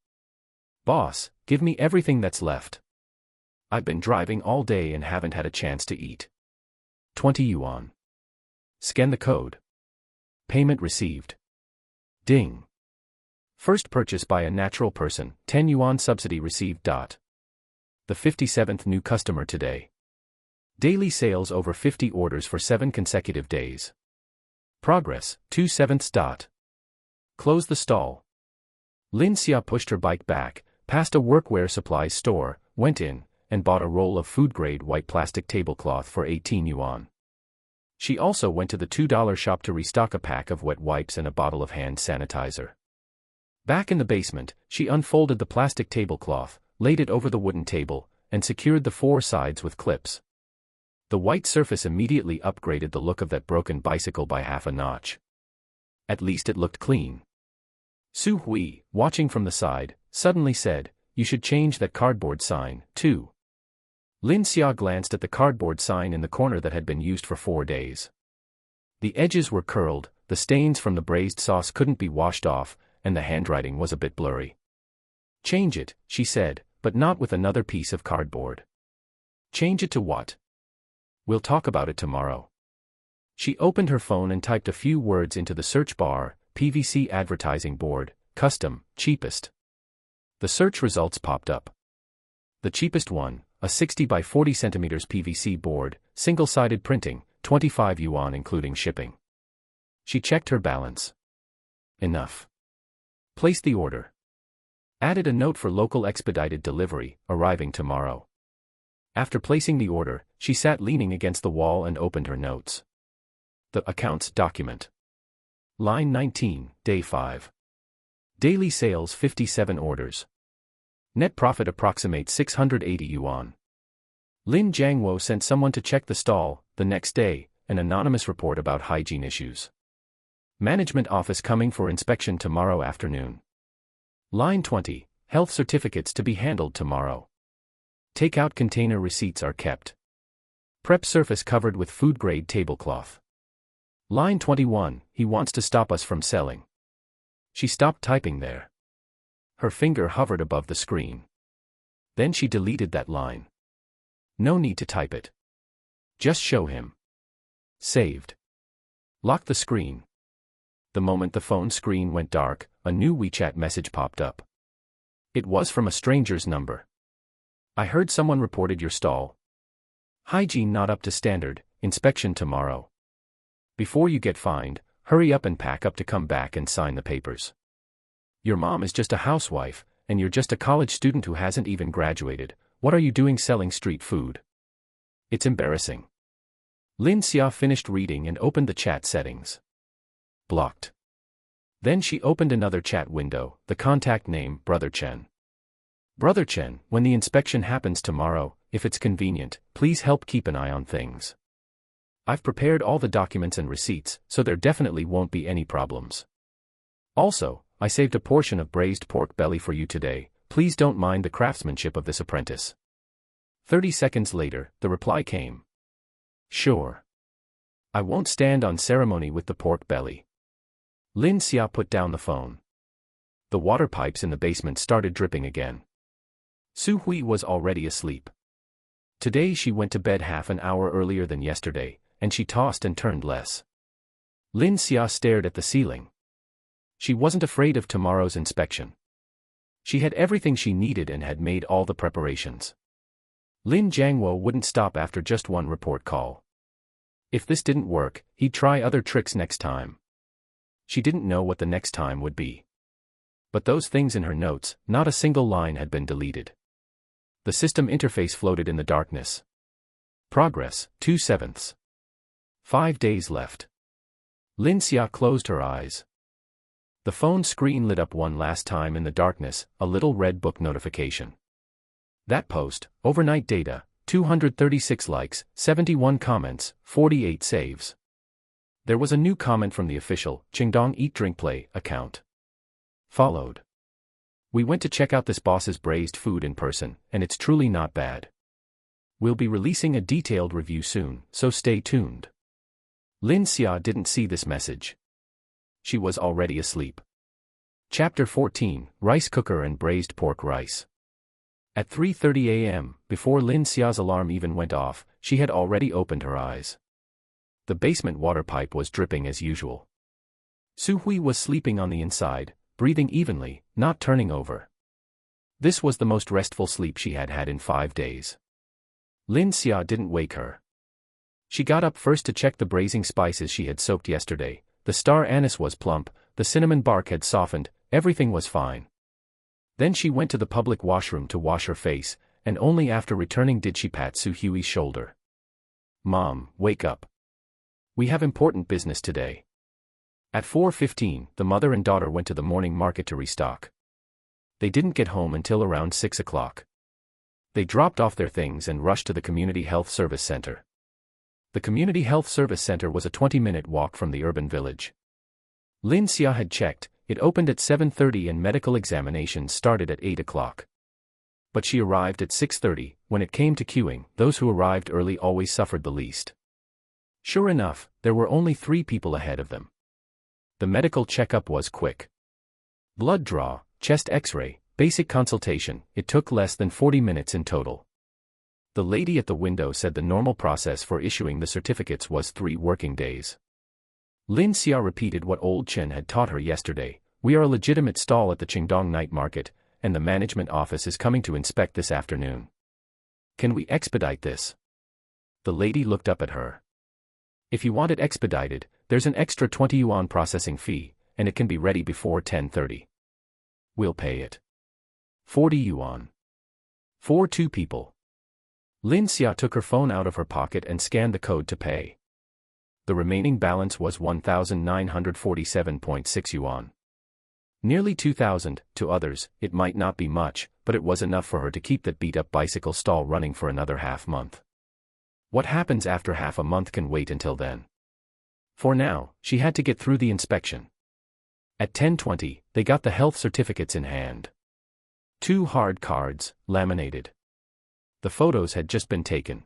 "Boss, give me everything that's left. I've been driving all day and haven't had a chance to eat." 20 yuan. Scan the code. Payment received. Ding. First purchase by a natural person, 10 yuan subsidy received. The 57th new customer today. Daily sales over 50 orders for 7 consecutive days. Progress, 2/7. Close the stall. Lin Xia pushed her bike back, passed a workwear supplies store, went in, and bought a roll of food-grade white plastic tablecloth for 18 yuan. She also went to the $2 shop to restock a pack of wet wipes and a bottle of hand sanitizer. Back in the basement, she unfolded the plastic tablecloth, laid it over the wooden table, and secured the 4 sides with clips. The white surface immediately upgraded the look of that broken bicycle by half a notch. At least it looked clean. Su Hui, watching from the side, suddenly said, "You should change that cardboard sign, too." Lin Xia glanced at the cardboard sign in the corner that had been used for 4 days. The edges were curled, the stains from the braised sauce couldn't be washed off, and the handwriting was a bit blurry. "Change it," she said, "but not with another piece of cardboard." "Change it to what?" "We'll talk about it tomorrow." She opened her phone and typed a few words into the search bar, PVC advertising board, custom, cheapest. The search results popped up. The cheapest one, a 60 by 40 centimeters PVC board, single-sided printing, 25 yuan including shipping. She checked her balance. Enough. Placed the order. Added a note for local expedited delivery, arriving tomorrow. After placing the order, she sat leaning against the wall and opened her notes. The accounts document. Line 19, day 5. Daily sales 57 orders. Net profit approximates 680 yuan. Lin Jiangwo sent someone to check the stall. The next day, an anonymous report about hygiene issues. Management office coming for inspection tomorrow afternoon. Line 20, health certificates to be handled tomorrow. Takeout container receipts are kept. Prep surface covered with food-grade tablecloth. Line 21, he wants to stop us from selling. She stopped typing there. Her finger hovered above the screen. Then she deleted that line. No need to type it. Just show him. Saved. Lock the screen. The moment the phone screen went dark, a new WeChat message popped up. It was from a stranger's number. "I heard someone reported your stall. Hygiene not up to standard, inspection tomorrow. Before you get fined, hurry up and pack up to come back and sign the papers. Your mom is just a housewife, and you're just a college student who hasn't even graduated. What are you doing selling street food? It's embarrassing. Lin Xia finished reading and opened the chat settings. Blocked. Then she opened another chat window, the contact name, Brother Chen. Brother Chen, when the inspection happens tomorrow, if it's convenient, please help keep an eye on things. I've prepared all the documents and receipts, so there definitely won't be any problems. Also, I saved a portion of braised pork belly for you today, please don't mind the craftsmanship of this apprentice. 30 seconds later, the reply came. Sure. I won't stand on ceremony with the pork belly. Lin Xia put down the phone. The water pipes in the basement started dripping again. Su Hui was already asleep. Today she went to bed half an hour earlier than yesterday, and she tossed and turned less. Lin Xia stared at the ceiling. She wasn't afraid of tomorrow's inspection. She had everything she needed and had made all the preparations. Lin Jiangwo wouldn't stop after just one report call. If this didn't work, he'd try other tricks next time. She didn't know what the next time would be. But those things in her notes, not a single line had been deleted. The system interface floated in the darkness. Progress, 2/7. 5 days left. Lin Xia closed her eyes. The phone screen lit up one last time in the darkness, a little red book notification. That post, overnight data, 236 likes, 71 comments, 48 saves. There was a new comment from the official, Qingdong Eat Drink Play, account. Followed. We went to check out this boss's braised food in person, and it's truly not bad. We'll be releasing a detailed review soon, so stay tuned. Lin Xia didn't see this message. She was already asleep. Chapter 14, Rice Cooker and Braised Pork Rice. At 3:30 a.m., before Lin Xia's alarm even went off, she had already opened her eyes. The basement water pipe was dripping as usual. Su Hui was sleeping on the inside, breathing evenly, not turning over. This was the most restful sleep she had had in 5 days. Lin Xia didn't wake her. She got up first to check the braising spices she had soaked yesterday. The star anise was plump, the cinnamon bark had softened, everything was fine. Then she went to the public washroom to wash her face, and only after returning did she pat Su Hui's shoulder. Mom, wake up. We have important business today. At 4:15, the mother and daughter went to the morning market to restock. They didn't get home until around 6 o'clock. They dropped off their things and rushed to the Community Health Service Center. The Community Health Service Center was a 20-minute walk from the urban village. Lin Xia had checked, it opened at 7:30 and medical examinations started at 8 o'clock. But she arrived at 6:30, when it came to queuing, those who arrived early always suffered the least. Sure enough, there were only 3 people ahead of them. The medical checkup was quick. Blood draw, chest x-ray, basic consultation, it took less than 40 minutes in total. The lady at the window said the normal process for issuing the certificates was 3 working days. Lin Xia repeated what old Chen had taught her yesterday, we are a legitimate stall at the Qingdong night market, and the management office is coming to inspect this afternoon. Can we expedite this? The lady looked up at her. If you want it expedited, there's an extra 20 yuan processing fee, and it can be ready before 10:30. We'll pay it. 40 yuan. For 2 people. Lin Xia took her phone out of her pocket and scanned the code to pay. The remaining balance was 1,947.6 yuan. Nearly 2,000, to others, it might not be much, but it was enough for her to keep that beat-up bicycle stall running for another half-month. What happens after half a month can wait until then. For now, she had to get through the inspection. At 10:20, they got the health certificates in hand. 2 hard cards, laminated. The photos had just been taken.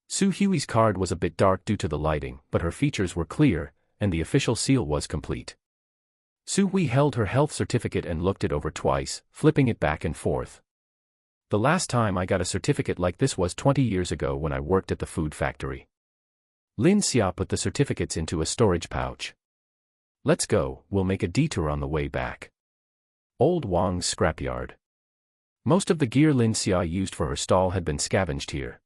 Su Hui's card was a bit dark due to the lighting, but her features were clear, and the official seal was complete. Su Hui held her health certificate and looked it over twice, flipping it back and forth. The last time I got a certificate like this was 20 years ago when I worked at the food factory. Lin Xia put the certificates into a storage pouch. Let's go, we'll make a detour on the way back. Old Wang's scrapyard. Most of the gear Lin Xia used for her stall had been scavenged here.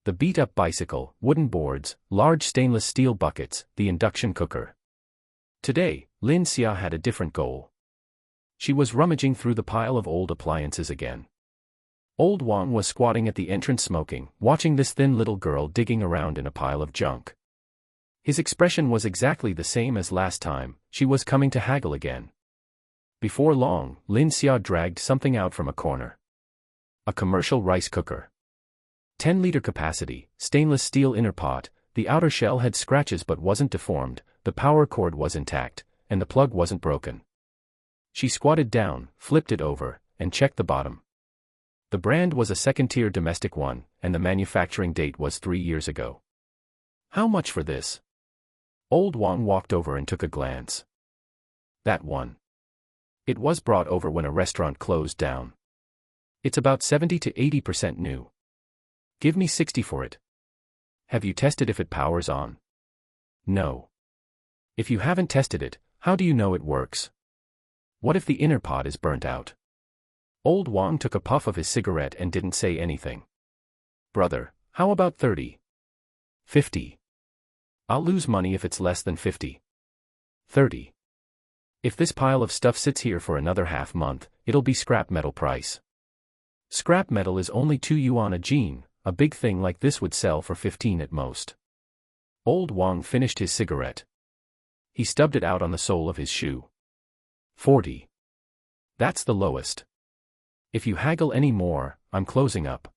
The beat-up bicycle, wooden boards, large stainless steel buckets, the induction cooker. Today, Lin Xia had a different goal. She was rummaging through the pile of old appliances again. Old Wang was squatting at the entrance smoking, watching this thin little girl digging around in a pile of junk. His expression was exactly the same as last time. She was coming to haggle again. Before long, Lin Xia dragged something out from a corner. A commercial rice cooker. 10-liter capacity, stainless steel inner pot. The outer shell had scratches but wasn't deformed, the power cord was intact, and the plug wasn't broken. She squatted down, flipped it over, and checked the bottom. The brand was a second-tier domestic one, and the manufacturing date was 3 years ago. How much for this? Old Wang walked over and took a glance. That one. It was brought over when a restaurant closed down. It's about 70 to 80% new. Give me 60 for it. Have you tested if it powers on? No. If you haven't tested it, how do you know it works? What if the inner pot is burnt out? Old Wang took a puff of his cigarette and didn't say anything. Brother, how about 30? 50. I'll lose money if it's less than 50. 30. If this pile of stuff sits here for another half month, it'll be scrap metal price. Scrap metal is only 2 yuan a jean, a big thing like this would sell for 15 at most. Old Wang finished his cigarette. He stubbed it out on the sole of his shoe. 40. That's the lowest. If you haggle any more, I'm closing up.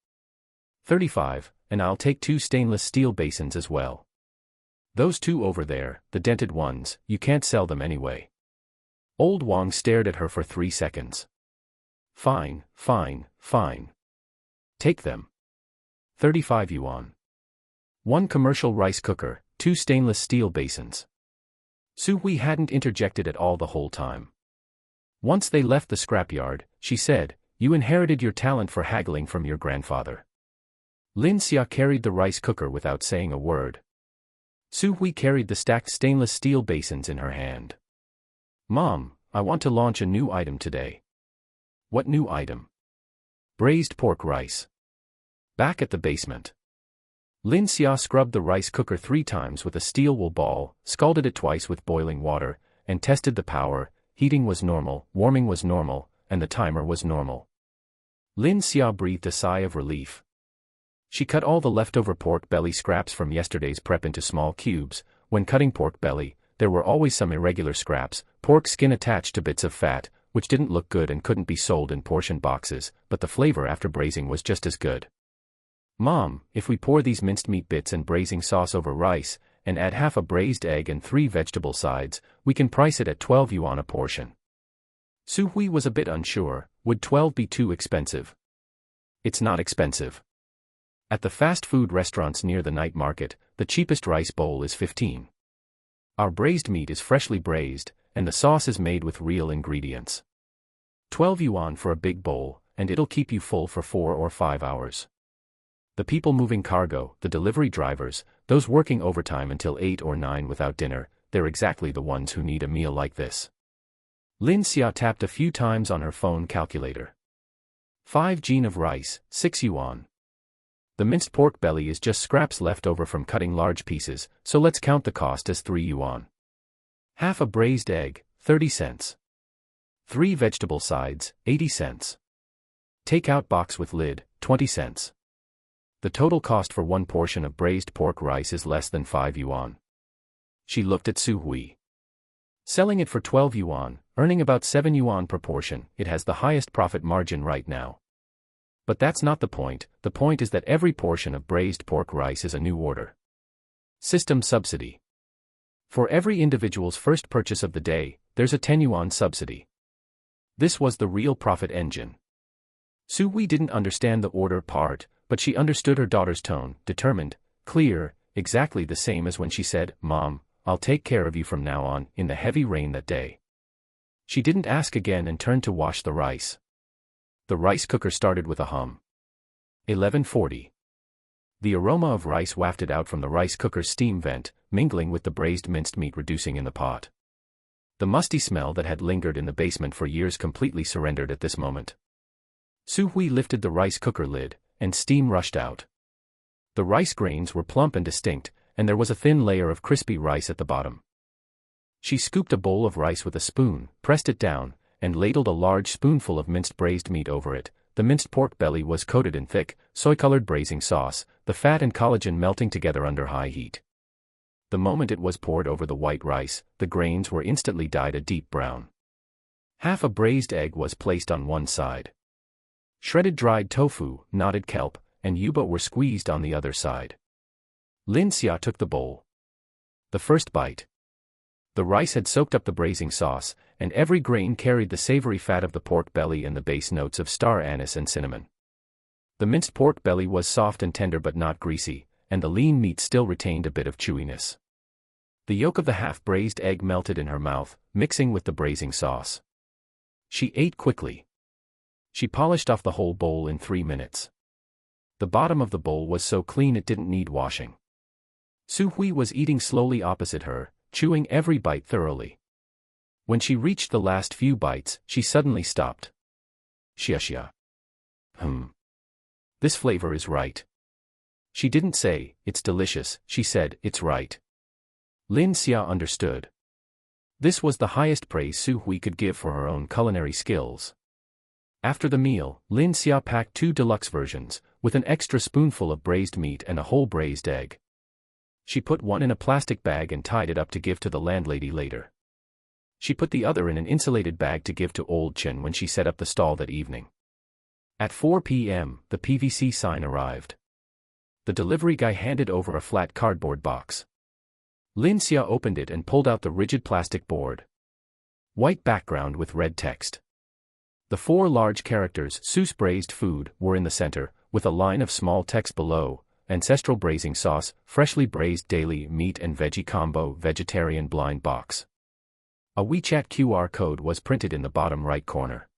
35, and I'll take 2 stainless steel basins as well. Those 2 over there, the dented ones, you can't sell them anyway. Old Wang stared at her for 3 seconds. Fine, fine, fine. Take them. 35 yuan. 1 commercial rice cooker, 2 stainless steel basins. Su Hui hadn't interjected at all the whole time. Once they left the scrapyard, she said, "You inherited your talent for haggling from your grandfather." Lin Xia carried the rice cooker without saying a word. Su Hui carried the stacked stainless steel basins in her hand. "Mom, I want to launch a new item today." "What new item?" "Braised pork rice." Back at the basement. Lin Xia scrubbed the rice cooker 3 times with a steel wool ball, scalded it twice with boiling water, and tested the power. Heating was normal, warming was normal, and the timer was normal. Lin Xia breathed a sigh of relief. She cut all the leftover pork belly scraps from yesterday's prep into small cubes. When cutting pork belly, there were always some irregular scraps, pork skin attached to bits of fat, which didn't look good and couldn't be sold in portion boxes, but the flavor after braising was just as good. "Mom, if we pour these minced meat bits and braising sauce over rice, and add half a braised egg and 3 vegetable sides, we can price it at 12 yuan a portion." Su Hui was a bit unsure. Would 12 be too expensive? It's not expensive. At the fast food restaurants near the night market, the cheapest rice bowl is 15. Our braised meat is freshly braised, and the sauce is made with real ingredients. 12 yuan for a big bowl, and it'll keep you full for 4 or 5 hours. The people moving cargo, the delivery drivers, those working overtime until 8 or 9 without dinner, they're exactly the ones who need a meal like this. Lin Xia tapped a few times on her phone calculator. 5 jean of rice, 6 yuan. The minced pork belly is just scraps left over from cutting large pieces, so let's count the cost as 3 yuan. Half a braised egg, 30 cents. 3 vegetable sides, 80 cents. Take-out box with lid, 20 cents. The total cost for 1 portion of braised pork rice is less than 5 yuan. She looked at Su Hui. Selling it for 12 yuan, earning about 7 yuan per portion, it has the highest profit margin right now. But that's not the point is that every portion of braised pork rice is a new order. System subsidy. For every individual's first purchase of the day, there's a 10 yuan subsidy. This was the real profit engine. Su Hui didn't understand the order part, but she understood her daughter's tone, determined, clear, exactly the same as when she said, "Mom, I'll take care of you from now on," in the heavy rain that day. She didn't ask again and turned to wash the rice. The rice cooker started with a hum. 11:40. The aroma of rice wafted out from the rice cooker's steam vent, mingling with the braised minced meat reducing in the pot. The musty smell that had lingered in the basement for years completely surrendered at this moment. Su Hui lifted the rice cooker lid, and steam rushed out. The rice grains were plump and distinct, and there was a thin layer of crispy rice at the bottom. She scooped a bowl of rice with a spoon, pressed it down, and ladled a large spoonful of minced braised meat over it. The minced pork belly was coated in thick, soy-colored braising sauce, the fat and collagen melting together under high heat. The moment it was poured over the white rice, the grains were instantly dyed a deep brown. Half a braised egg was placed on one side. Shredded dried tofu, knotted kelp, and yuba were squeezed on the other side. Lin Xia took the bowl. The first bite. The rice had soaked up the braising sauce, and every grain carried the savory fat of the pork belly and the base notes of star anise and cinnamon. The minced pork belly was soft and tender but not greasy, and the lean meat still retained a bit of chewiness. The yolk of the half-braised egg melted in her mouth, mixing with the braising sauce. She ate quickly. She polished off the whole bowl in 3 minutes. The bottom of the bowl was so clean it didn't need washing. Su Hui was eating slowly opposite her, chewing every bite thoroughly. When she reached the last few bites, she suddenly stopped. Xia. This flavor is right. She didn't say, it's delicious, she said, it's right. Lin Xia understood. This was the highest praise Su Hui could give for her own culinary skills. After the meal, Lin Xia packed 2 deluxe versions, with an extra spoonful of braised meat and a whole braised egg. She put one in a plastic bag and tied it up to give to the landlady later. She put the other in an insulated bag to give to old Chen when she set up the stall that evening. At 4 p.m., the PVC sign arrived. The delivery guy handed over a flat cardboard box. Lin Xia opened it and pulled out the rigid plastic board. White background with red text. The 4 large characters "Su's braised food" were in the center, with a line of small text below: ancestral braising sauce, freshly braised daily meat and veggie combo, vegetarian blind box. A WeChat QR code was printed in the bottom right corner.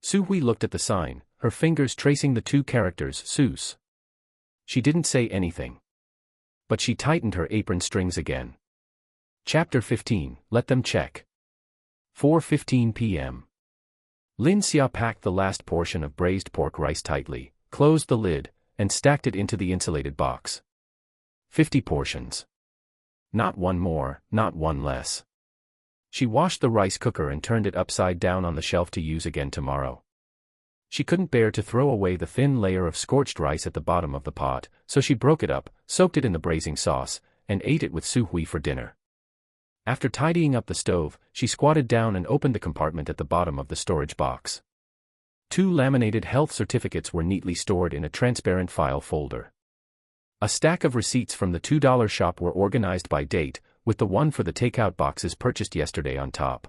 Su Hui looked at the sign, her fingers tracing the 2 characters "Su's." She didn't say anything. But she tightened her apron strings again. Chapter 15, Let Them Check. 4:15 p.m. Lin Xia packed the last portion of braised pork rice tightly, closed the lid, and stacked it into the insulated box. 50 portions. Not one more, not one less. She washed the rice cooker and turned it upside down on the shelf to use again tomorrow. She couldn't bear to throw away the thin layer of scorched rice at the bottom of the pot, so she broke it up, soaked it in the braising sauce, and ate it with Su Hui for dinner. After tidying up the stove, she squatted down and opened the compartment at the bottom of the storage box. 2 laminated health certificates were neatly stored in a transparent file folder. A stack of receipts from the $2 shop were organized by date, with the one for the takeout boxes purchased yesterday on top.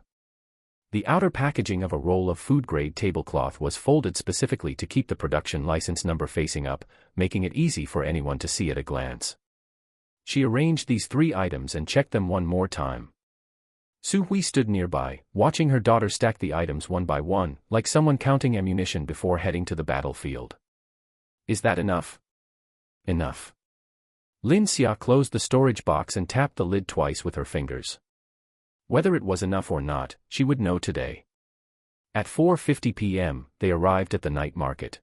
The outer packaging of a roll of food-grade tablecloth was folded specifically to keep the production license number facing up, making it easy for anyone to see at a glance. She arranged these 3 items and checked them one more time. Su Hui stood nearby, watching her daughter stack the items one by one, like someone counting ammunition before heading to the battlefield. Is that enough? Enough. Lin Xia closed the storage box and tapped the lid twice with her fingers. Whether it was enough or not, she would know today. At 4:50 p.m., they arrived at the night market.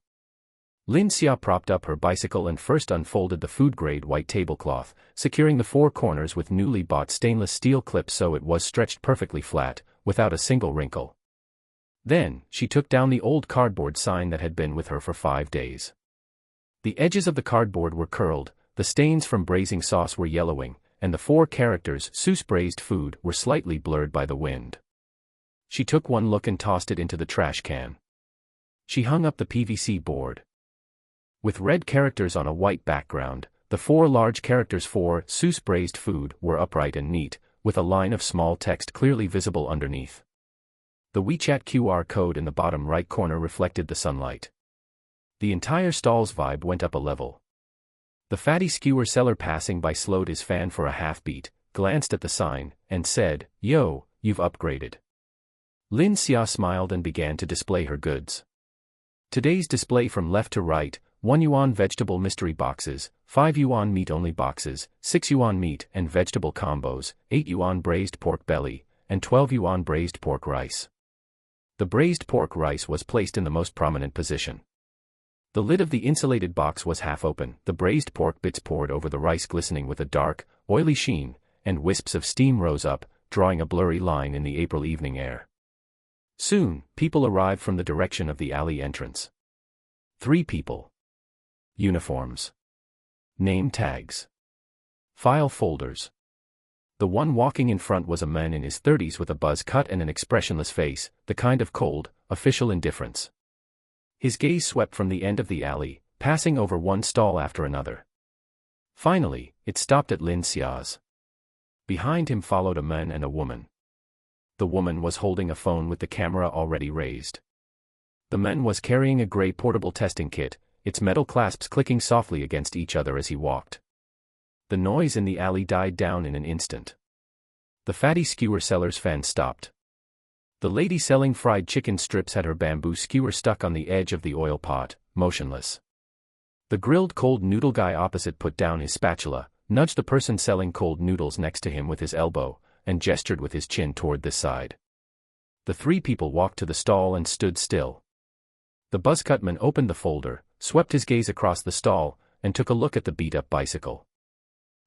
Lin Xia propped up her bicycle and first unfolded the food-grade white tablecloth, securing the 4 corners with newly bought stainless steel clips so it was stretched perfectly flat, without a single wrinkle. Then, she took down the old cardboard sign that had been with her for 5 days. The edges of the cardboard were curled, the stains from braising sauce were yellowing, and the 4 characters "Su's braised food" were slightly blurred by the wind. She took one look and tossed it into the trash can. She hung up the PVC board. With red characters on a white background, the 4 large characters for "Su's braised food" were upright and neat, with a line of small text clearly visible underneath. The WeChat QR code in the bottom right corner reflected the sunlight. The entire stall's vibe went up a level. The fatty skewer seller passing by slowed his fan for a half-beat, glanced at the sign, and said, "Yo, you've upgraded." Lin Xia smiled and began to display her goods. Today's display from left to right: 1 yuan vegetable mystery boxes, 5 yuan meat-only boxes, 6 yuan meat and vegetable combos, 8 yuan braised pork belly, and 12 yuan braised pork rice. The braised pork rice was placed in the most prominent position. The lid of the insulated box was half open, the braised pork bits poured over the rice glistening with a dark, oily sheen, and wisps of steam rose up, drawing a blurry line in the April evening air. Soon, people arrived from the direction of the alley entrance. 3 people. Uniforms. Name tags. File folders. The one walking in front was a man in his 30s with a buzz cut and an expressionless face, the kind of cold, official indifference. His gaze swept from the end of the alley, passing over one stall after another. Finally, it stopped at Lin Xia's. Behind him followed a man and a woman. The woman was holding a phone with the camera already raised. The man was carrying a gray portable testing kit, its metal clasps clicking softly against each other as he walked. The noise in the alley died down in an instant. The fatty skewer seller's fan stopped. The lady selling fried chicken strips had her bamboo skewer stuck on the edge of the oil pot, motionless. The grilled cold noodle guy opposite put down his spatula, nudged the person selling cold noodles next to him with his elbow, and gestured with his chin toward this side. The 3 people walked to the stall and stood still. The buzzcutman opened the folder, swept his gaze across the stall, and took a look at the beat-up bicycle.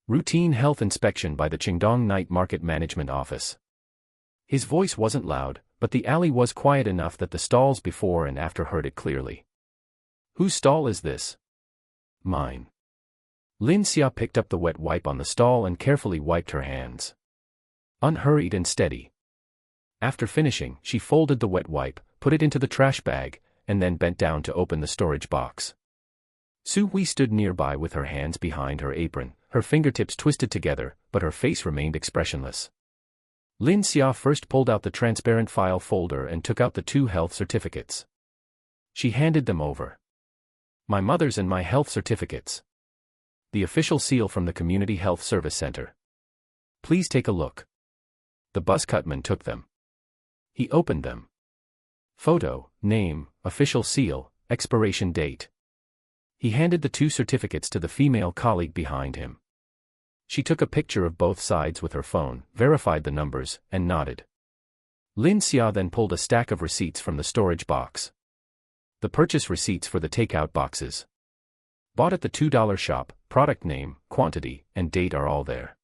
Routine health inspection by the Qingdong Night Market Management Office. His voice wasn't loud, but the alley was quiet enough that the stalls before and after heard it clearly. Whose stall is this? Mine. Lin Xia picked up the wet wipe on the stall and carefully wiped her hands. Unhurried and steady. After finishing, she folded the wet wipe, put it into the trash bag, and then bent down to open the storage box. Su Hui stood nearby with her hands behind her apron, her fingertips twisted together, but her face remained expressionless. Lin Xia first pulled out the transparent file folder and took out the 2 health certificates. She handed them over. My mother's and my health certificates. The official seal from the Community Health Service Center. Please take a look. The buzzcutman took them. He opened them. Photo, name, official seal, expiration date. He handed the 2 certificates to the female colleague behind him. She took a picture of both sides with her phone, verified the numbers, and nodded. Lin Xia then pulled a stack of receipts from the storage box. The purchase receipts for the takeout boxes. Bought at the $2 shop, product name, quantity, and date are all there.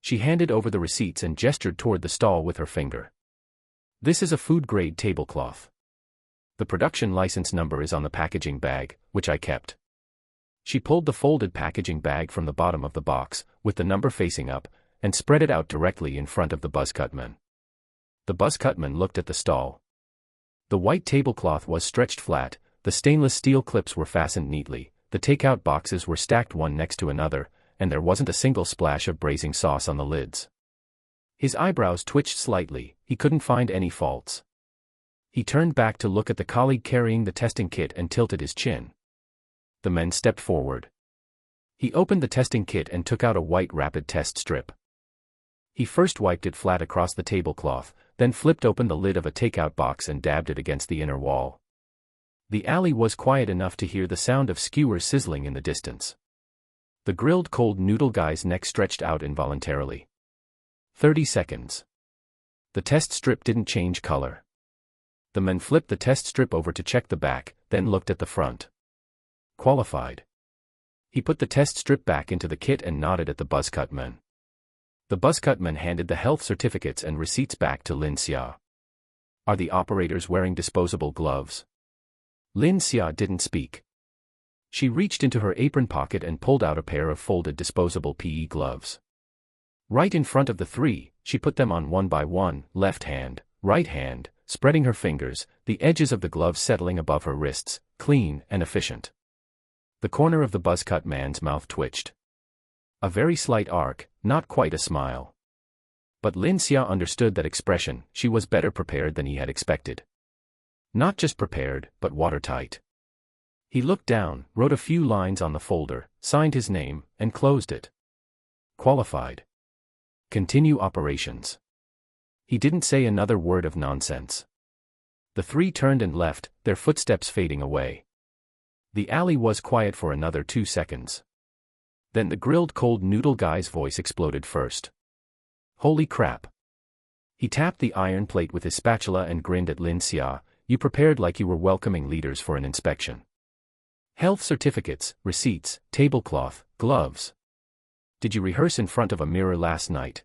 She handed over the receipts and gestured toward the stall with her finger. This is a food-grade tablecloth. The production license number is on the packaging bag, which I kept. She pulled the folded packaging bag from the bottom of the box, with the number facing up, and spread it out directly in front of the buzzcutman. The buzzcutman looked at the stall. The white tablecloth was stretched flat, the stainless steel clips were fastened neatly, the takeout boxes were stacked one next to another, and there wasn't a single splash of braising sauce on the lids. His eyebrows twitched slightly, he couldn't find any faults. He turned back to look at the colleague carrying the testing kit and tilted his chin. The man stepped forward. He opened the testing kit and took out a white rapid test strip. He first wiped it flat across the tablecloth, then flipped open the lid of a takeout box and dabbed it against the inner wall. The alley was quiet enough to hear the sound of skewers sizzling in the distance. The grilled cold noodle guy's neck stretched out involuntarily. 30 seconds. The test strip didn't change color. The man flipped the test strip over to check the back, then looked at the front. Qualified. He put the test strip back into the kit and nodded at the buzzcutman. The buzzcutman handed the health certificates and receipts back to Lin Xia. Are the operators wearing disposable gloves? Lin Xia didn't speak. She reached into her apron pocket and pulled out a pair of folded disposable PE gloves. Right in front of the 3, she put them on one by one, left hand, right hand, spreading her fingers, the edges of the gloves settling above her wrists, clean and efficient. The corner of the buzzcut man's mouth twitched. A very slight arc, not quite a smile. But Lin Xia understood that expression. She was better prepared than he had expected. Not just prepared, but watertight. He looked down, wrote a few lines on the folder, signed his name, and closed it. Qualified. Continue operations. He didn't say another word of nonsense. The 3 turned and left, their footsteps fading away. The alley was quiet for another 2 seconds. Then the grilled cold noodle guy's voice exploded first. Holy crap. He tapped the iron plate with his spatula and grinned at Lin Xia. You prepared like you were welcoming leaders for an inspection. Health certificates, receipts, tablecloth, gloves. Did you rehearse in front of a mirror last night?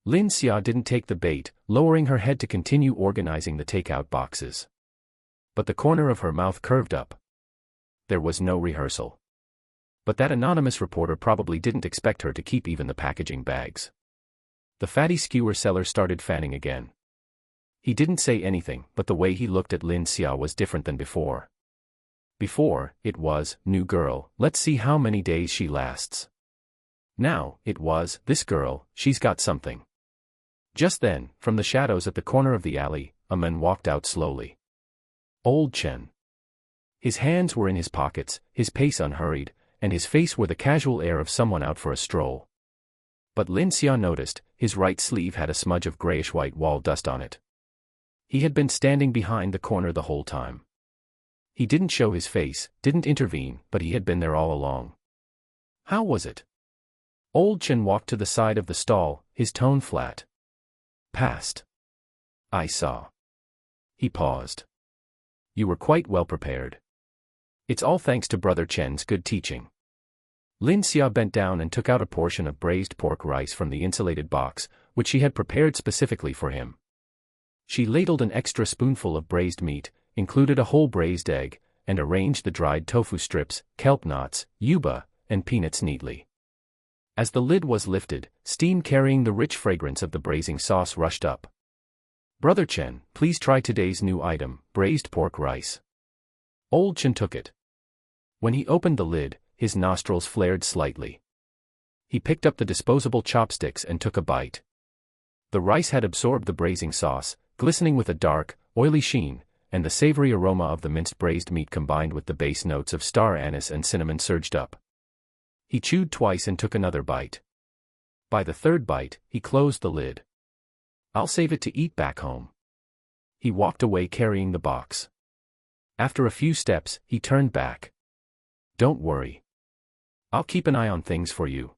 Lin Xia didn't take the bait, lowering her head to continue organizing the takeout boxes. But the corner of her mouth curved up. There was no rehearsal. But that anonymous reporter probably didn't expect her to keep even the packaging bags. The fatty skewer seller started fanning again. He didn't say anything, but the way he looked at Lin Xia was different than before. Before, it was, new girl, let's see how many days she lasts. Now, it was, this girl, she's got something. Just then, from the shadows at the corner of the alley, a man walked out slowly. Old Chen. His hands were in his pockets, his pace unhurried, and his face wore the casual air of someone out for a stroll. But Lin Xia noticed, his right sleeve had a smudge of grayish-white wall dust on it. He had been standing behind the corner the whole time. He didn't show his face, didn't intervene, but he had been there all along. How was it? Old Chen walked to the side of the stall, his tone flat. Past. I saw. He paused. You were quite well prepared. It's all thanks to Brother Chen's good teaching. Lin Xia bent down and took out a portion of braised pork rice from the insulated box, which she had prepared specifically for him. She ladled an extra spoonful of braised meat, included a whole braised egg, and arranged the dried tofu strips, kelp knots, yuba, and peanuts neatly. As the lid was lifted, steam carrying the rich fragrance of the braising sauce rushed up. Brother Chen, please try today's new item, braised pork rice. Old Chen took it. When he opened the lid, his nostrils flared slightly. He picked up the disposable chopsticks and took a bite. The rice had absorbed the braising sauce, glistening with a dark, oily sheen, and the savory aroma of the minced braised meat combined with the base notes of star anise and cinnamon surged up. He chewed twice and took another bite. By the third bite, he closed the lid. I'll save it to eat back home. He walked away carrying the box. After a few steps, he turned back. Don't worry. I'll keep an eye on things for you.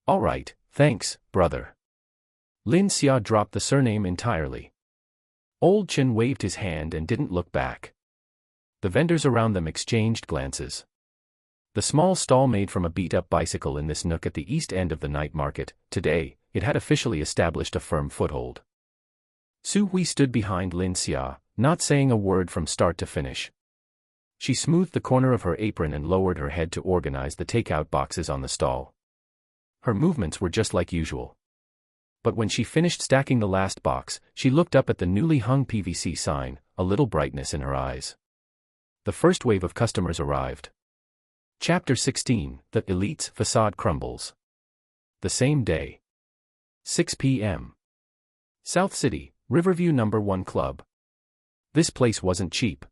All right, thanks, brother. Lin Xia dropped the surname entirely. Old Chen waved his hand and didn't look back. The vendors around them exchanged glances. The small stall made from a beat-up bicycle in this nook at the east end of the night market, today, it had officially established a firm foothold. Su Hui stood behind Lin Xia, not saying a word from start to finish. She smoothed the corner of her apron and lowered her head to organize the takeout boxes on the stall. Her movements were just like usual. But when she finished stacking the last box, she looked up at the newly hung PVC sign, a little brightness in her eyes. The first wave of customers arrived. Chapter 16, The Elite's Facade Crumbles. The same day. 6 p.m. South City, Riverview No. 1 Club. This place wasn't cheap.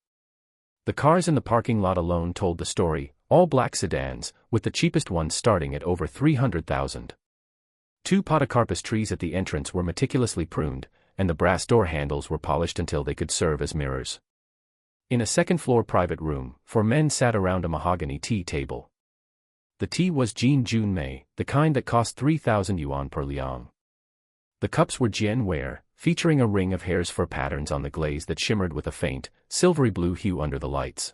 The cars in the parking lot alone told the story, all black sedans, with the cheapest ones starting at over 300,000. 2 podocarpus trees at the entrance were meticulously pruned, and the brass door handles were polished until they could serve as mirrors. In a second-floor private room, 4 men sat around a mahogany tea table. The tea was Jin Jun Mei, the kind that cost 3,000 yuan per liang. The cups were Jian ware, featuring a ring of hare's fur patterns on the glaze that shimmered with a faint, silvery blue hue under the lights.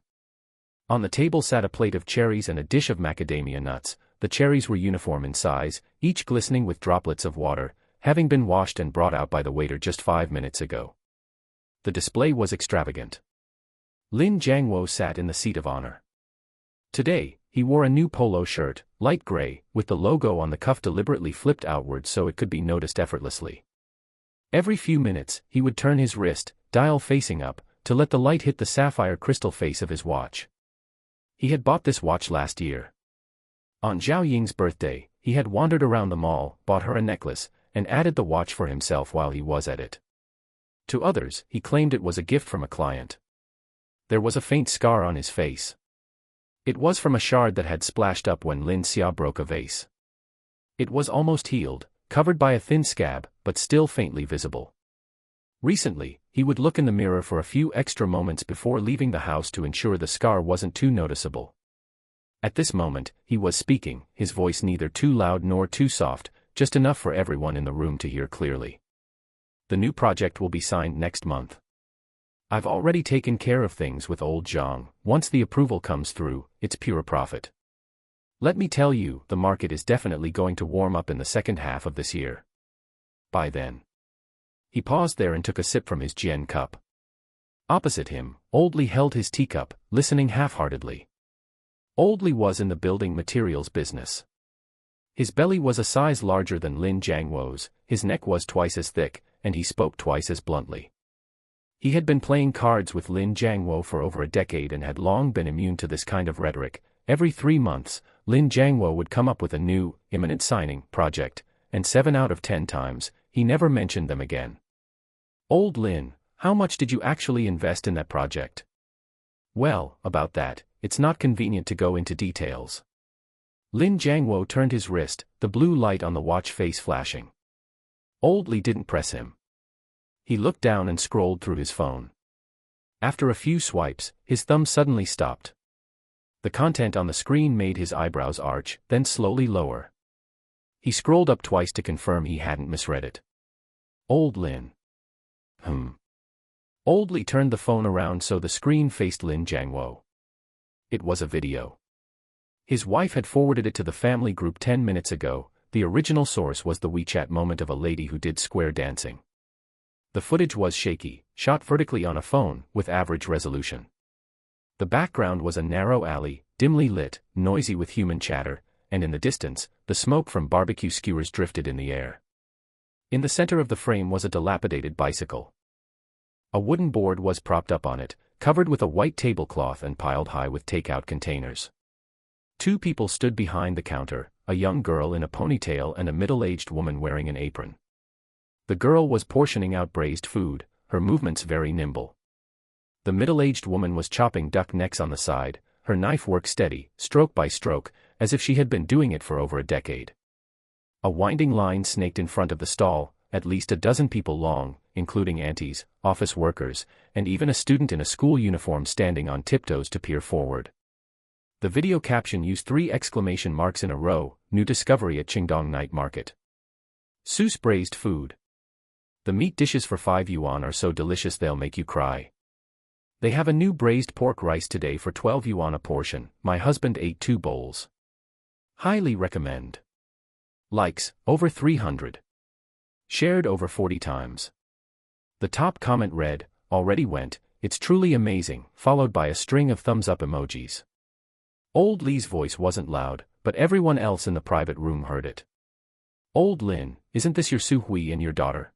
On the table sat a plate of cherries and a dish of macadamia nuts. The cherries were uniform in size, each glistening with droplets of water, having been washed and brought out by the waiter just 5 minutes ago. The display was extravagant. Lin Jiangwo sat in the seat of honor. Today, he wore a new polo shirt, light gray, with the logo on the cuff deliberately flipped outward so it could be noticed effortlessly. Every few minutes, he would turn his wrist, dial facing up, to let the light hit the sapphire crystal face of his watch. He had bought this watch last year. On Zhao Ying's birthday, he had wandered around the mall, bought her a necklace, and added the watch for himself while he was at it. To others, he claimed it was a gift from a client. There was a faint scar on his face. It was from a shard that had splashed up when Lin Xia broke a vase. It was almost healed, covered by a thin scab, but still faintly visible. Recently, he would look in the mirror for a few extra moments before leaving the house to ensure the scar wasn't too noticeable. At this moment, he was speaking, his voice neither too loud nor too soft, just enough for everyone in the room to hear clearly. The new project will be signed next month. I've already taken care of things with old Zhang. Once the approval comes through, it's pure profit. Let me tell you, the market is definitely going to warm up in the second half of this year. By then. He paused there and took a sip from his Jian cup. Opposite him, Old Li held his teacup, listening half-heartedly. Old Li was in the building materials business. His belly was a size larger than Lin Jiangwo's, his neck was twice as thick, and he spoke twice as bluntly. He had been playing cards with Lin Jiangwo for over a decade and had long been immune to this kind of rhetoric. Every 3 months, Lin Jiangwo would come up with a new, imminent signing project, and 7 out of 10 times, he never mentioned them again. Old Lin, how much did you actually invest in that project? Well, about that, it's not convenient to go into details. Lin Jiangwo turned his wrist, the blue light on the watch face flashing. Old Li didn't press him. He looked down and scrolled through his phone. After a few swipes, his thumb suddenly stopped. The content on the screen made his eyebrows arch, then slowly lower. He scrolled up twice to confirm he hadn't misread it. Old Lin. Old Li turned the phone around so the screen faced Lin Jiangwo. It was a video. His wife had forwarded it to the family group 10 minutes ago. The original source was the WeChat moment of a lady who did square dancing. The footage was shaky, shot vertically on a phone, with average resolution. The background was a narrow alley, dimly lit, noisy with human chatter, and in the distance, the smoke from barbecue skewers drifted in the air. In the center of the frame was a dilapidated bicycle. A wooden board was propped up on it, covered with a white tablecloth and piled high with takeout containers. 2 people stood behind the counter, a young girl in a ponytail and a middle-aged woman wearing an apron. The girl was portioning out braised food, her movements very nimble. The middle-aged woman was chopping duck necks on the side, her knife work steady, stroke by stroke, as if she had been doing it for over a decade. A winding line snaked in front of the stall, at least a dozen people long, including aunties, office workers, and even a student in a school uniform standing on tiptoes to peer forward. The video caption used 3 exclamation marks in a row, new discovery at Qingdong night market. Seuss braised food. The meat dishes for 5 yuan are so delicious they'll make you cry. They have a new braised pork rice today for 12 yuan a portion, my husband ate 2 bowls. Highly recommend. Likes, over 300. Shared over 40 times. The top comment read, already went, it's truly amazing, followed by a string of thumbs up emojis. Old Li's voice wasn't loud, but everyone else in the private room heard it. Old Lin, isn't this your Su Hui and your daughter?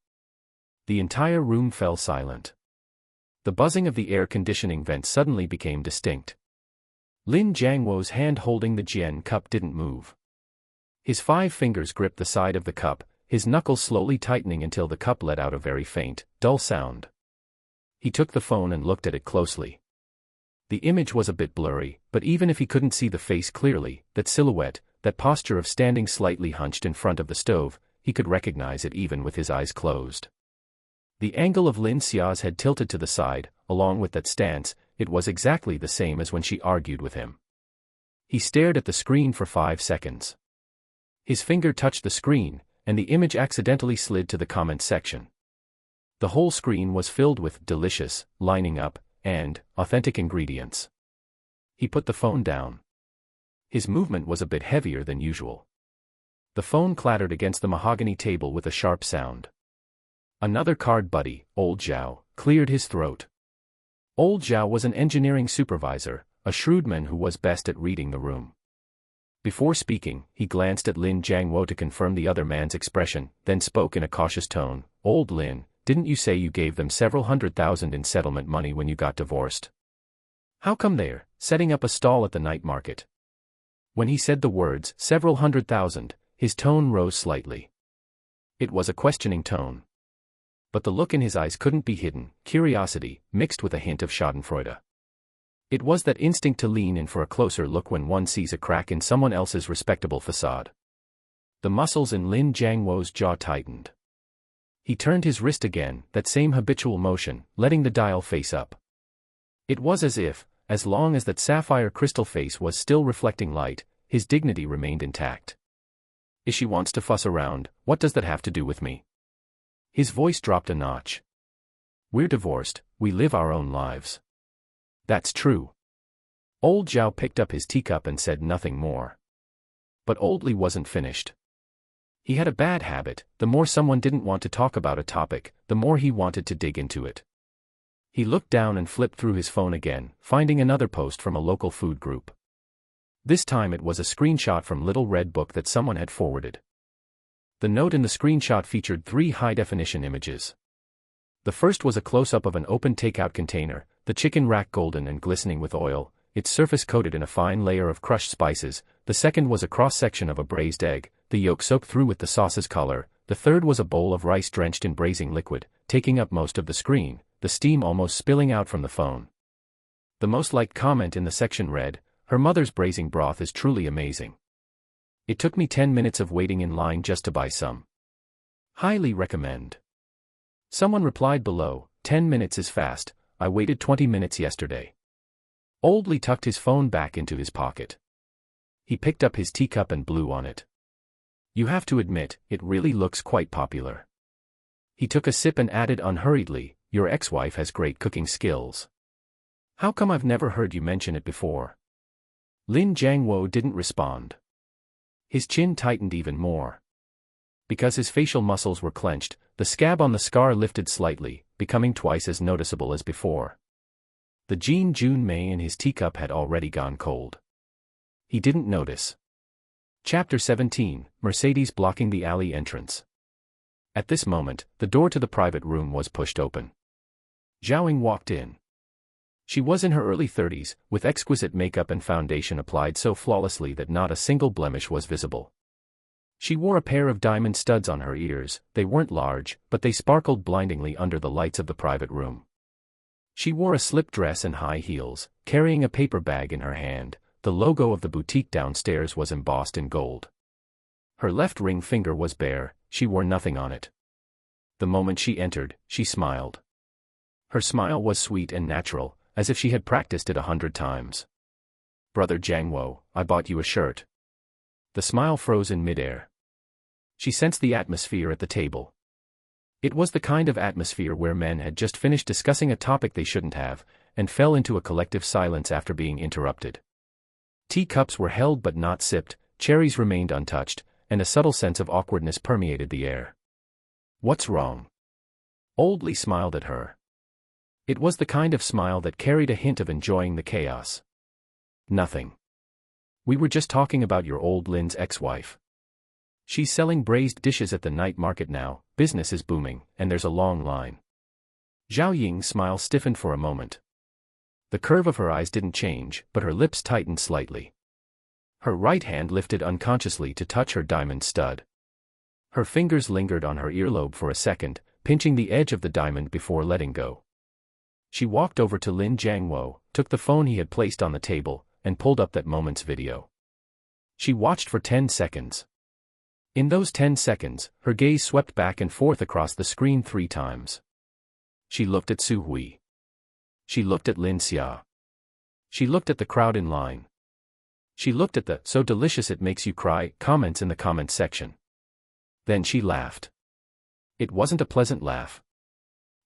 The entire room fell silent. The buzzing of the air conditioning vent suddenly became distinct. Lin Jiangwo's hand holding the jian cup didn't move. His 5 fingers gripped the side of the cup, his knuckles slowly tightening until the cup let out a very faint, dull sound. He took the phone and looked at it closely. The image was a bit blurry, but even if he couldn't see the face clearly, that silhouette, that posture of standing slightly hunched in front of the stove, he could recognize it even with his eyes closed. The angle of Lin Xia's head tilted to the side, along with that stance, it was exactly the same as when she argued with him. He stared at the screen for 5 seconds. His finger touched the screen, and the image accidentally slid to the comments section. The whole screen was filled with delicious, lining up, and authentic ingredients. He put the phone down. His movement was a bit heavier than usual. The phone clattered against the mahogany table with a sharp sound. Another card buddy, Old Zhao, cleared his throat. Old Zhao was an engineering supervisor, a shrewd man who was best at reading the room. Before speaking, he glanced at Lin Jiangwo to confirm the other man's expression, then spoke in a cautious tone, Old Lin, didn't you say you gave them several $100,000 in settlement money when you got divorced? How come they're setting up a stall at the night market? When he said the words, several $100,000, his tone rose slightly. It was a questioning tone. But the look in his eyes couldn't be hidden, curiosity, mixed with a hint of schadenfreude. It was that instinct to lean in for a closer look when one sees a crack in someone else's respectable facade. The muscles in Lin Jiangwo's jaw tightened. He turned his wrist again, that same habitual motion, letting the dial face up. It was as if, as long as that sapphire crystal face was still reflecting light, his dignity remained intact. If she wants to fuss around, what does that have to do with me? His voice dropped a notch. We're divorced, we live our own lives. That's true. Old Zhao picked up his teacup and said nothing more. But Old Li wasn't finished. He had a bad habit, the more someone didn't want to talk about a topic, the more he wanted to dig into it. He looked down and flipped through his phone again, finding another post from a local food group. This time it was a screenshot from Little Red Book that someone had forwarded. The note in the screenshot featured 3 high-definition images. The first was a close-up of an open takeout container, the chicken rack golden and glistening with oil, its surface coated in a fine layer of crushed spices. The second was a cross-section of a braised egg, the yolk soaked through with the sauce's color. The third was a bowl of rice drenched in braising liquid, taking up most of the screen, the steam almost spilling out from the phone. The most liked comment in the section read, "Her mother's braising broth is truly amazing. It took me 10 minutes of waiting in line just to buy some. Highly recommend." Someone replied below, 10 minutes is fast, I waited 20 minutes yesterday. Old Lee tucked his phone back into his pocket. He picked up his teacup and blew on it. You have to admit, it really looks quite popular. He took a sip and added unhurriedly, your ex-wife has great cooking skills. How come I've never heard you mention it before? Lin Jiangwo didn't respond. His chin tightened even more. Because his facial muscles were clenched, the scab on the scar lifted slightly, becoming twice as noticeable as before. The June May in his teacup had already gone cold. He didn't notice. Chapter 17, Mercedes blocking the alley entrance. At this moment, the door to the private room was pushed open. Zhao walked in. She was in her early 30s, with exquisite makeup and foundation applied so flawlessly that not a single blemish was visible. She wore a pair of diamond studs on her ears. They weren't large, but they sparkled blindingly under the lights of the private room. She wore a slip dress and high heels, carrying a paper bag in her hand. The logo of the boutique downstairs was embossed in gold. Her left ring finger was bare, she wore nothing on it. The moment she entered, she smiled. Her smile was sweet and natural, as if she had practiced it 100 times. Brother Jiangwo, I bought you a shirt. The smile froze in midair. She sensed the atmosphere at the table. It was the kind of atmosphere where men had just finished discussing a topic they shouldn't have, and fell into a collective silence after being interrupted. Teacups were held but not sipped, cherries remained untouched, and a subtle sense of awkwardness permeated the air. What's wrong? Old Lee smiled at her. It was the kind of smile that carried a hint of enjoying the chaos. Nothing. We were just talking about your old Lin's ex-wife. She's selling braised dishes at the night market now, business is booming, and there's a long line. Zhao Ying's smile stiffened for a moment. The curve of her eyes didn't change, but her lips tightened slightly. Her right hand lifted unconsciously to touch her diamond stud. Her fingers lingered on her earlobe for a second, pinching the edge of the diamond before letting go. She walked over to Lin Jiangwo, took the phone he had placed on the table, and pulled up that moment's video. She watched for 10 seconds. In those 10 seconds, her gaze swept back and forth across the screen 3 times. She looked at Su Hui. She looked at Lin Xia. She looked at the crowd in line. She looked at the "so delicious it makes you cry" comments in the comments section. Then she laughed. It wasn't a pleasant laugh.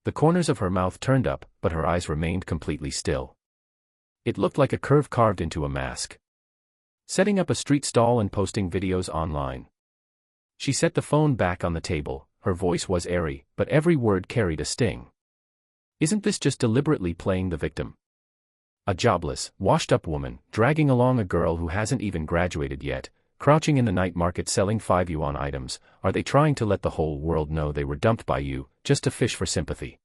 The corners of her mouth turned up, but her eyes remained completely still. It looked like a curve carved into a mask. Setting up a street stall and posting videos online. She set the phone back on the table, her voice was airy, but every word carried a sting. Isn't this just deliberately playing the victim? A jobless, washed-up woman, dragging along a girl who hasn't even graduated yet, crouching in the night market selling 5 yuan items. Are they trying to let the whole world know they were dumped by you, just to fish for sympathy?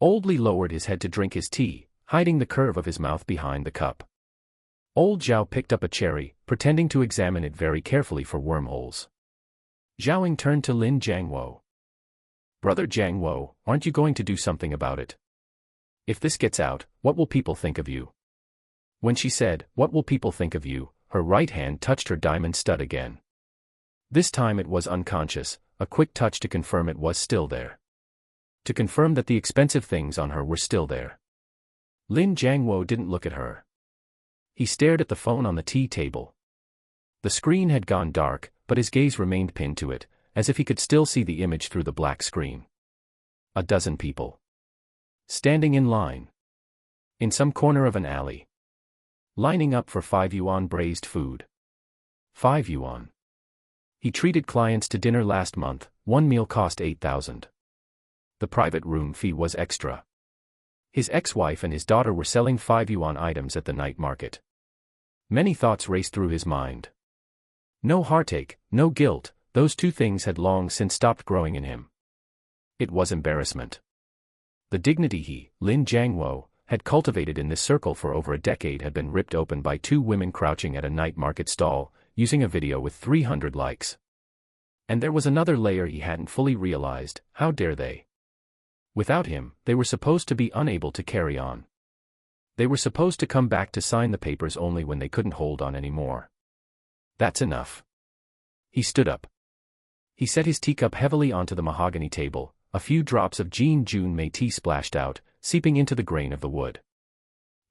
Old Lee lowered his head to drink his tea, hiding the curve of his mouth behind the cup. Old Zhao picked up a cherry, pretending to examine it very carefully for wormholes. Zhao turned to Lin Jiangwo. Brother Jiangwo, aren't you going to do something about it? If this gets out, what will people think of you? When she said, "What will people think of you?" her right hand touched her diamond stud again. This time it was unconscious, a quick touch to confirm it was still there. To confirm that the expensive things on her were still there. Lin Jiangwo didn't look at her. He stared at the phone on the tea table. The screen had gone dark, but his gaze remained pinned to it, as if he could still see the image through the black screen. A dozen people. Standing in line. In some corner of an alley. Lining up for 5 yuan braised food. 5 yuan. He treated clients to dinner last month, one meal cost 8,000. The private room fee was extra. His ex-wife and his daughter were selling 5 yuan items at the night market. Many thoughts raced through his mind. No heartache, no guilt, those two things had long since stopped growing in him. It was embarrassment. The dignity he, Lin Jiangwo, had cultivated in this circle for over a decade had been ripped open by two women crouching at a night market stall, using a video with 300 likes. And there was another layer he hadn't fully realized: how dare they? Without him, they were supposed to be unable to carry on. They were supposed to come back to sign the papers only when they couldn't hold on anymore. That's enough. He stood up. He set his teacup heavily onto the mahogany table. A few drops of Jin Junmei tea splashed out, seeping into the grain of the wood.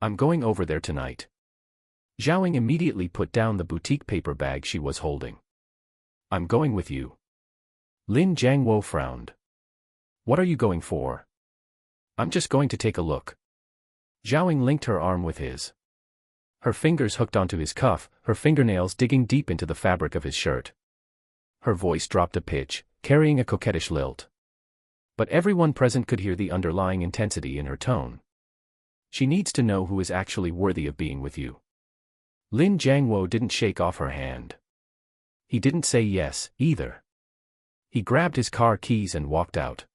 I'm going over there tonight. Zhaoing immediately put down the boutique paper bag she was holding. I'm going with you. Lin Jiangwo frowned. What are you going for? I'm just going to take a look. Zhaoing linked her arm with his. Her fingers hooked onto his cuff, her fingernails digging deep into the fabric of his shirt. Her voice dropped a pitch, carrying a coquettish lilt. But everyone present could hear the underlying intensity in her tone. She needs to know who is actually worthy of being with you. Lin Jiangwo didn't shake off her hand. He didn't say yes, either. He grabbed his car keys and walked out.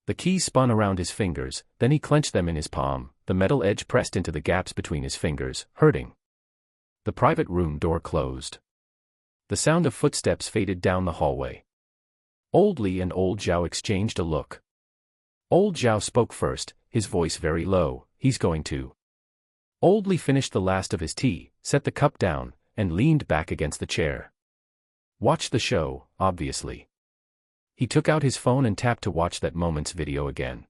The keys spun around his fingers, then he clenched them in his palm, the metal edge pressed into the gaps between his fingers, hurting. The private room door closed. The sound of footsteps faded down the hallway. Old Li and Old Zhao exchanged a look. Old Zhao spoke first, his voice very low. He's going to. Old Li finished the last of his tea, set the cup down, and leaned back against the chair. Watch the show, obviously. He took out his phone and tapped to watch that moment's video again.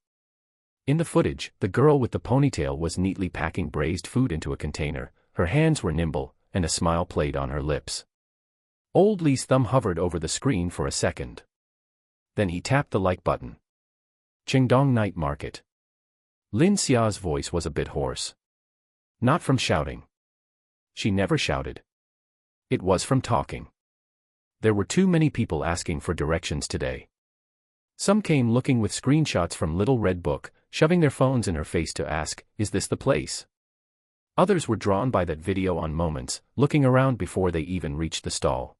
In the footage, the girl with the ponytail was neatly packing braised food into a container, her hands were nimble, and a smile played on her lips. Old Li's thumb hovered over the screen for a second. Then he tapped the like button. Qingdong Night Market. Lin Xia's voice was a bit hoarse. Not from shouting. She never shouted. It was from talking. There were too many people asking for directions today. Some came looking with screenshots from Little Red Book, shoving their phones in her face to ask, "Is this the place?" Others were drawn by that video on moments, looking around before they even reached the stall.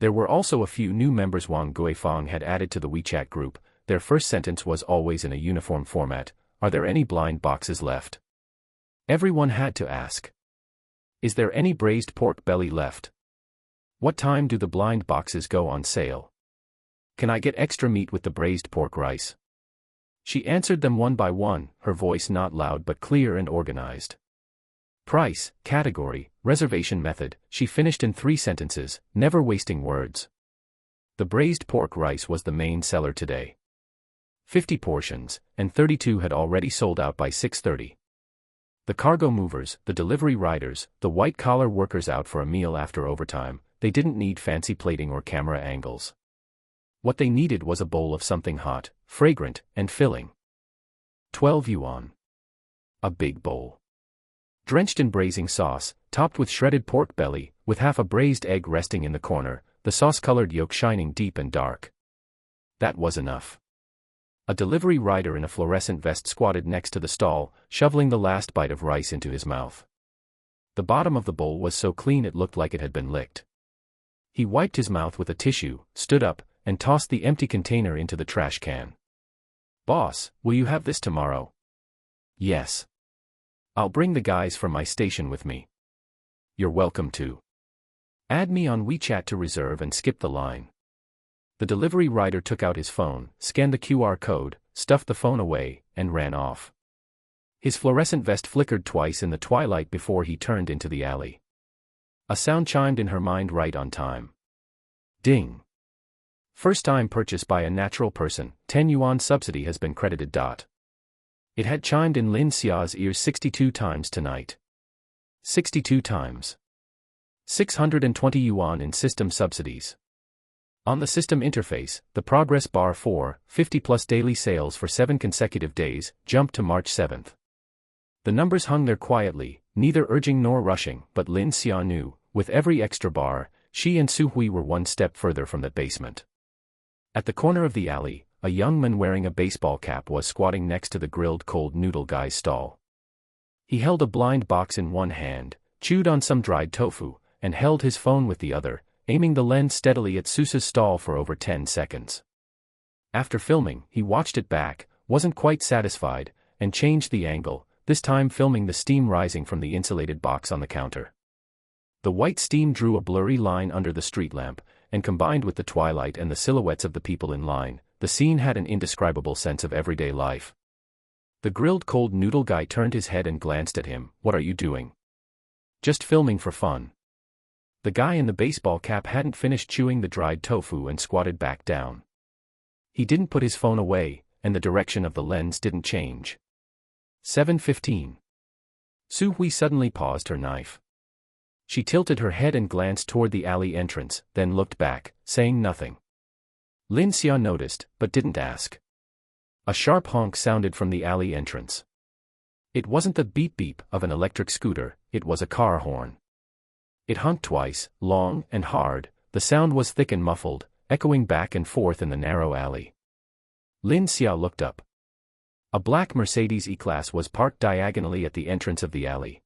There were also a few new members Wang Guifang had added to the WeChat group. Their first sentence was always in a uniform format: "Are there any blind boxes left?" Everyone had to ask. "Is there any braised pork belly left? What time do the blind boxes go on sale? Can I get extra meat with the braised pork rice?" She answered them one by one, her voice not loud but clear and organized. Price, category, reservation method, she finished in 3 sentences, never wasting words. The braised pork rice was the main seller today. 50 portions, and 32 had already sold out by 6:30. The cargo movers, the delivery riders, the white-collar workers out for a meal after overtime, they didn't need fancy plating or camera angles. What they needed was a bowl of something hot, fragrant, and filling. 12 yuan. A big bowl. Drenched in braising sauce, topped with shredded pork belly, with half a braised egg resting in the corner, the sauce-colored yolk shining deep and dark. That was enough. A delivery rider in a fluorescent vest squatted next to the stall, shoveling the last bite of rice into his mouth. The bottom of the bowl was so clean it looked like it had been licked. He wiped his mouth with a tissue, stood up, and tossed the empty container into the trash can. "Boss, will you have this tomorrow?" "Yes. I'll bring the guys from my station with me." "You're welcome to. Add me on WeChat to reserve and skip the line." The delivery rider took out his phone, scanned the QR code, stuffed the phone away, and ran off. His fluorescent vest flickered twice in the twilight before he turned into the alley. A sound chimed in her mind right on time. Ding. First time purchase by a natural person, 10 yuan subsidy has been credited. It had chimed in Lin Xia's ears 62 times tonight. 62 times. 620 yuan in system subsidies. On the system interface, the progress bar for 50 plus daily sales for 7 consecutive days jumped to March 7th. The numbers hung there quietly, neither urging nor rushing, but Lin Xia knew, with every extra bar, she and Su Hui were one step further from that basement. At the corner of the alley, a young man wearing a baseball cap was squatting next to the grilled cold noodle guy's stall. He held a blind box in one hand, chewed on some dried tofu, and held his phone with the other, aiming the lens steadily at Susa's stall for over 10 seconds. After filming, he watched it back, wasn't quite satisfied, and changed the angle, this time filming the steam rising from the insulated box on the counter. The white steam drew a blurry line under the street lamp, and combined with the twilight and the silhouettes of the people in line, the scene had an indescribable sense of everyday life. The grilled cold noodle guy turned his head and glanced at him. "What are you doing?" "Just filming for fun." The guy in the baseball cap hadn't finished chewing the dried tofu and squatted back down. He didn't put his phone away, and the direction of the lens didn't change. 7:15. Su Hui suddenly paused her knife. She tilted her head and glanced toward the alley entrance, then looked back, saying nothing. Lin Xia noticed, but didn't ask. A sharp honk sounded from the alley entrance. It wasn't the beep-beep of an electric scooter, it was a car horn. It honked twice, long and hard. The sound was thick and muffled, echoing back and forth in the narrow alley. Lin Xia looked up. A black Mercedes E-Class was parked diagonally at the entrance of the alley.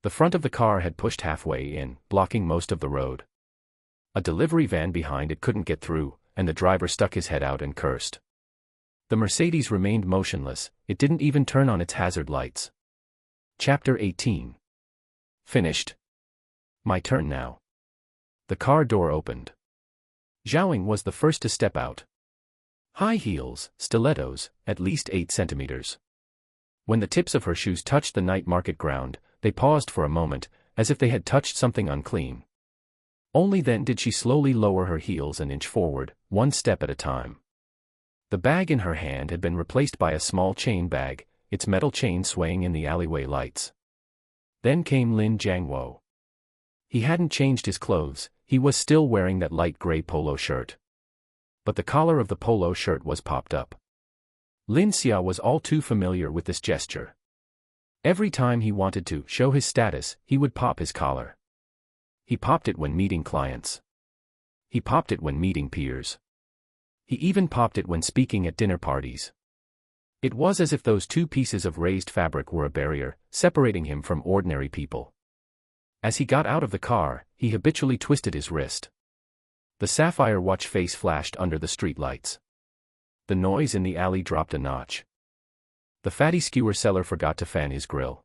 The front of the car had pushed halfway in, blocking most of the road. A delivery van behind it couldn't get through, and the driver stuck his head out and cursed. The Mercedes remained motionless, it didn't even turn on its hazard lights. Chapter 18. Finished. My turn now. The car door opened. Zhaoying was the first to step out. High heels, stilettos, at least 8 centimeters. When the tips of her shoes touched the night market ground, they paused for a moment, as if they had touched something unclean. Only then did she slowly lower her heels and inch forward, one step at a time. The bag in her hand had been replaced by a small chain bag, its metal chain swaying in the alleyway lights. Then came Lin Jiangwo. He hadn't changed his clothes, he was still wearing that light gray polo shirt. But the collar of the polo shirt was popped up. Lin Xia was all too familiar with this gesture. Every time he wanted to show his status, he would pop his collar. He popped it when meeting clients. He popped it when meeting peers. He even popped it when speaking at dinner parties. It was as if those two pieces of raised fabric were a barrier, separating him from ordinary people. As he got out of the car, he habitually twisted his wrist. The sapphire watch face flashed under the streetlights. The noise in the alley dropped a notch. The fatty skewer seller forgot to fan his grill.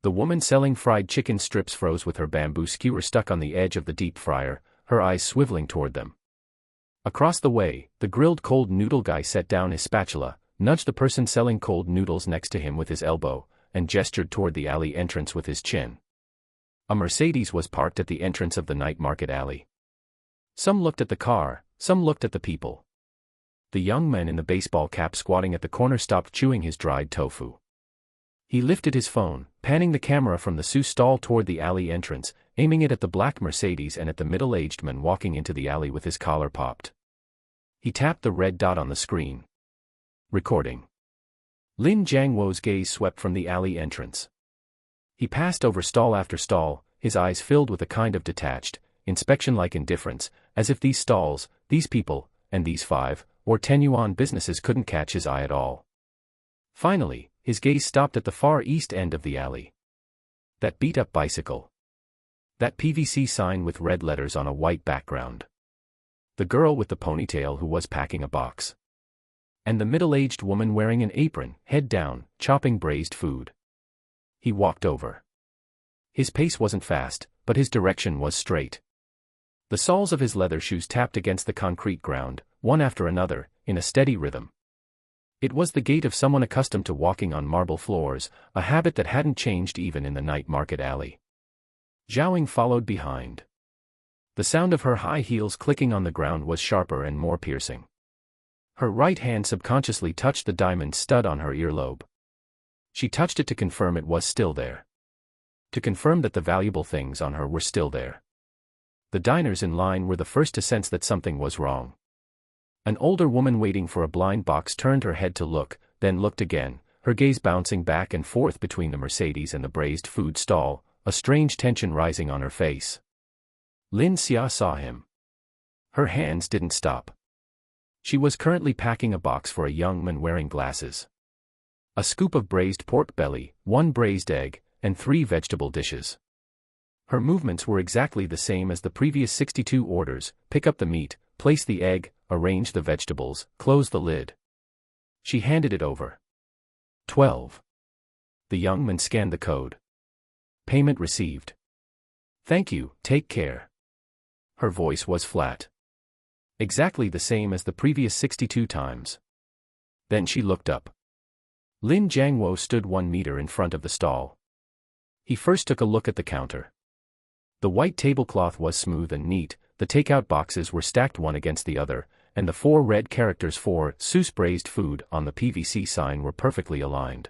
The woman selling fried chicken strips froze with her bamboo skewer stuck on the edge of the deep fryer, her eyes swiveling toward them. Across the way, the grilled cold noodle guy set down his spatula, nudged the person selling cold noodles next to him with his elbow, and gestured toward the alley entrance with his chin. A Mercedes was parked at the entrance of the night market alley. Some looked at the car, some looked at the people. The young man in the baseball cap squatting at the corner stopped chewing his dried tofu. He lifted his phone, panning the camera from the Su stall toward the alley entrance, aiming it at the black Mercedes and at the middle-aged man walking into the alley with his collar popped. He tapped the red dot on the screen. Recording. Lin Jiangwo's gaze swept from the alley entrance. He passed over stall after stall, his eyes filled with a kind of detached, inspection-like indifference, as if these stalls, these people, and these 5 or 10 yuan businesses couldn't catch his eye at all. Finally, his gaze stopped at the far east end of the alley. That beat-up bicycle. That PVC sign with red letters on a white background. The girl with the ponytail who was packing a box. And the middle-aged woman wearing an apron, head down, chopping braised food. He walked over. His pace wasn't fast, but his direction was straight. The soles of his leather shoes tapped against the concrete ground, one after another, in a steady rhythm. It was the gait of someone accustomed to walking on marble floors, a habit that hadn't changed even in the night market alley. Zhaoying followed behind. The sound of her high heels clicking on the ground was sharper and more piercing. Her right hand subconsciously touched the diamond stud on her earlobe. She touched it to confirm it was still there. To confirm that the valuable things on her were still there. The diners in line were the first to sense that something was wrong. An older woman waiting for a blind box turned her head to look, then looked again, her gaze bouncing back and forth between the Mercedes and the braised food stall, a strange tension rising on her face. Lin Xia saw him. Her hands didn't stop. She was currently packing a box for a young man wearing glasses. A scoop of braised pork belly, 1 braised egg, and 3 vegetable dishes. Her movements were exactly the same as the previous 62 orders: pick up the meat, place the egg, arrange the vegetables, close the lid. She handed it over. 12. The young man scanned the code. Payment received. Thank you, take care. Her voice was flat. Exactly the same as the previous 62 times. Then she looked up. Lin Jiangwo stood 1 meter in front of the stall. He first took a look at the counter. The white tablecloth was smooth and neat, the takeout boxes were stacked one against the other, and the 4 red characters for Seuss Braised Food on the PVC sign were perfectly aligned.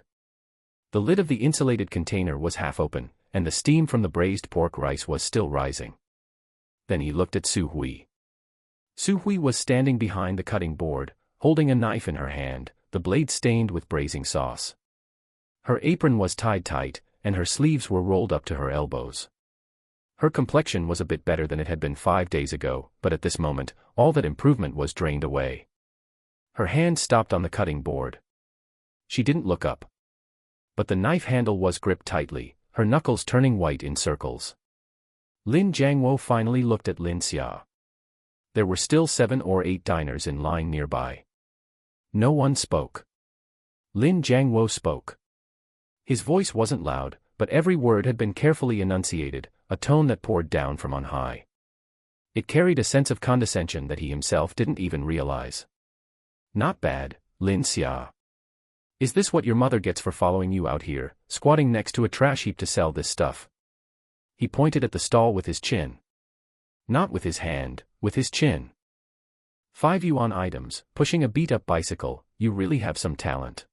The lid of the insulated container was half open, and the steam from the braised pork rice was still rising. Then he looked at Su Hui. Su Hui was standing behind the cutting board, holding a knife in her hand, the blade stained with braising sauce. Her apron was tied tight, and her sleeves were rolled up to her elbows. Her complexion was a bit better than it had been 5 days ago, but at this moment, all that improvement was drained away. Her hand stopped on the cutting board. She didn't look up. But the knife handle was gripped tightly, her knuckles turning white in circles. Lin Jiangwo finally looked at Lin Xia. There were still 7 or 8 diners in line nearby. No one spoke. Lin Jiangwo spoke. His voice wasn't loud, but every word had been carefully enunciated, a tone that poured down from on high. It carried a sense of condescension that he himself didn't even realize. Not bad, Lin Xia. Is this what your mother gets for following you out here, squatting next to a trash heap to sell this stuff? He pointed at the stall with his chin. Not with his hand, with his chin. 5 yuan items, pushing a beat-up bicycle, you really have some talent.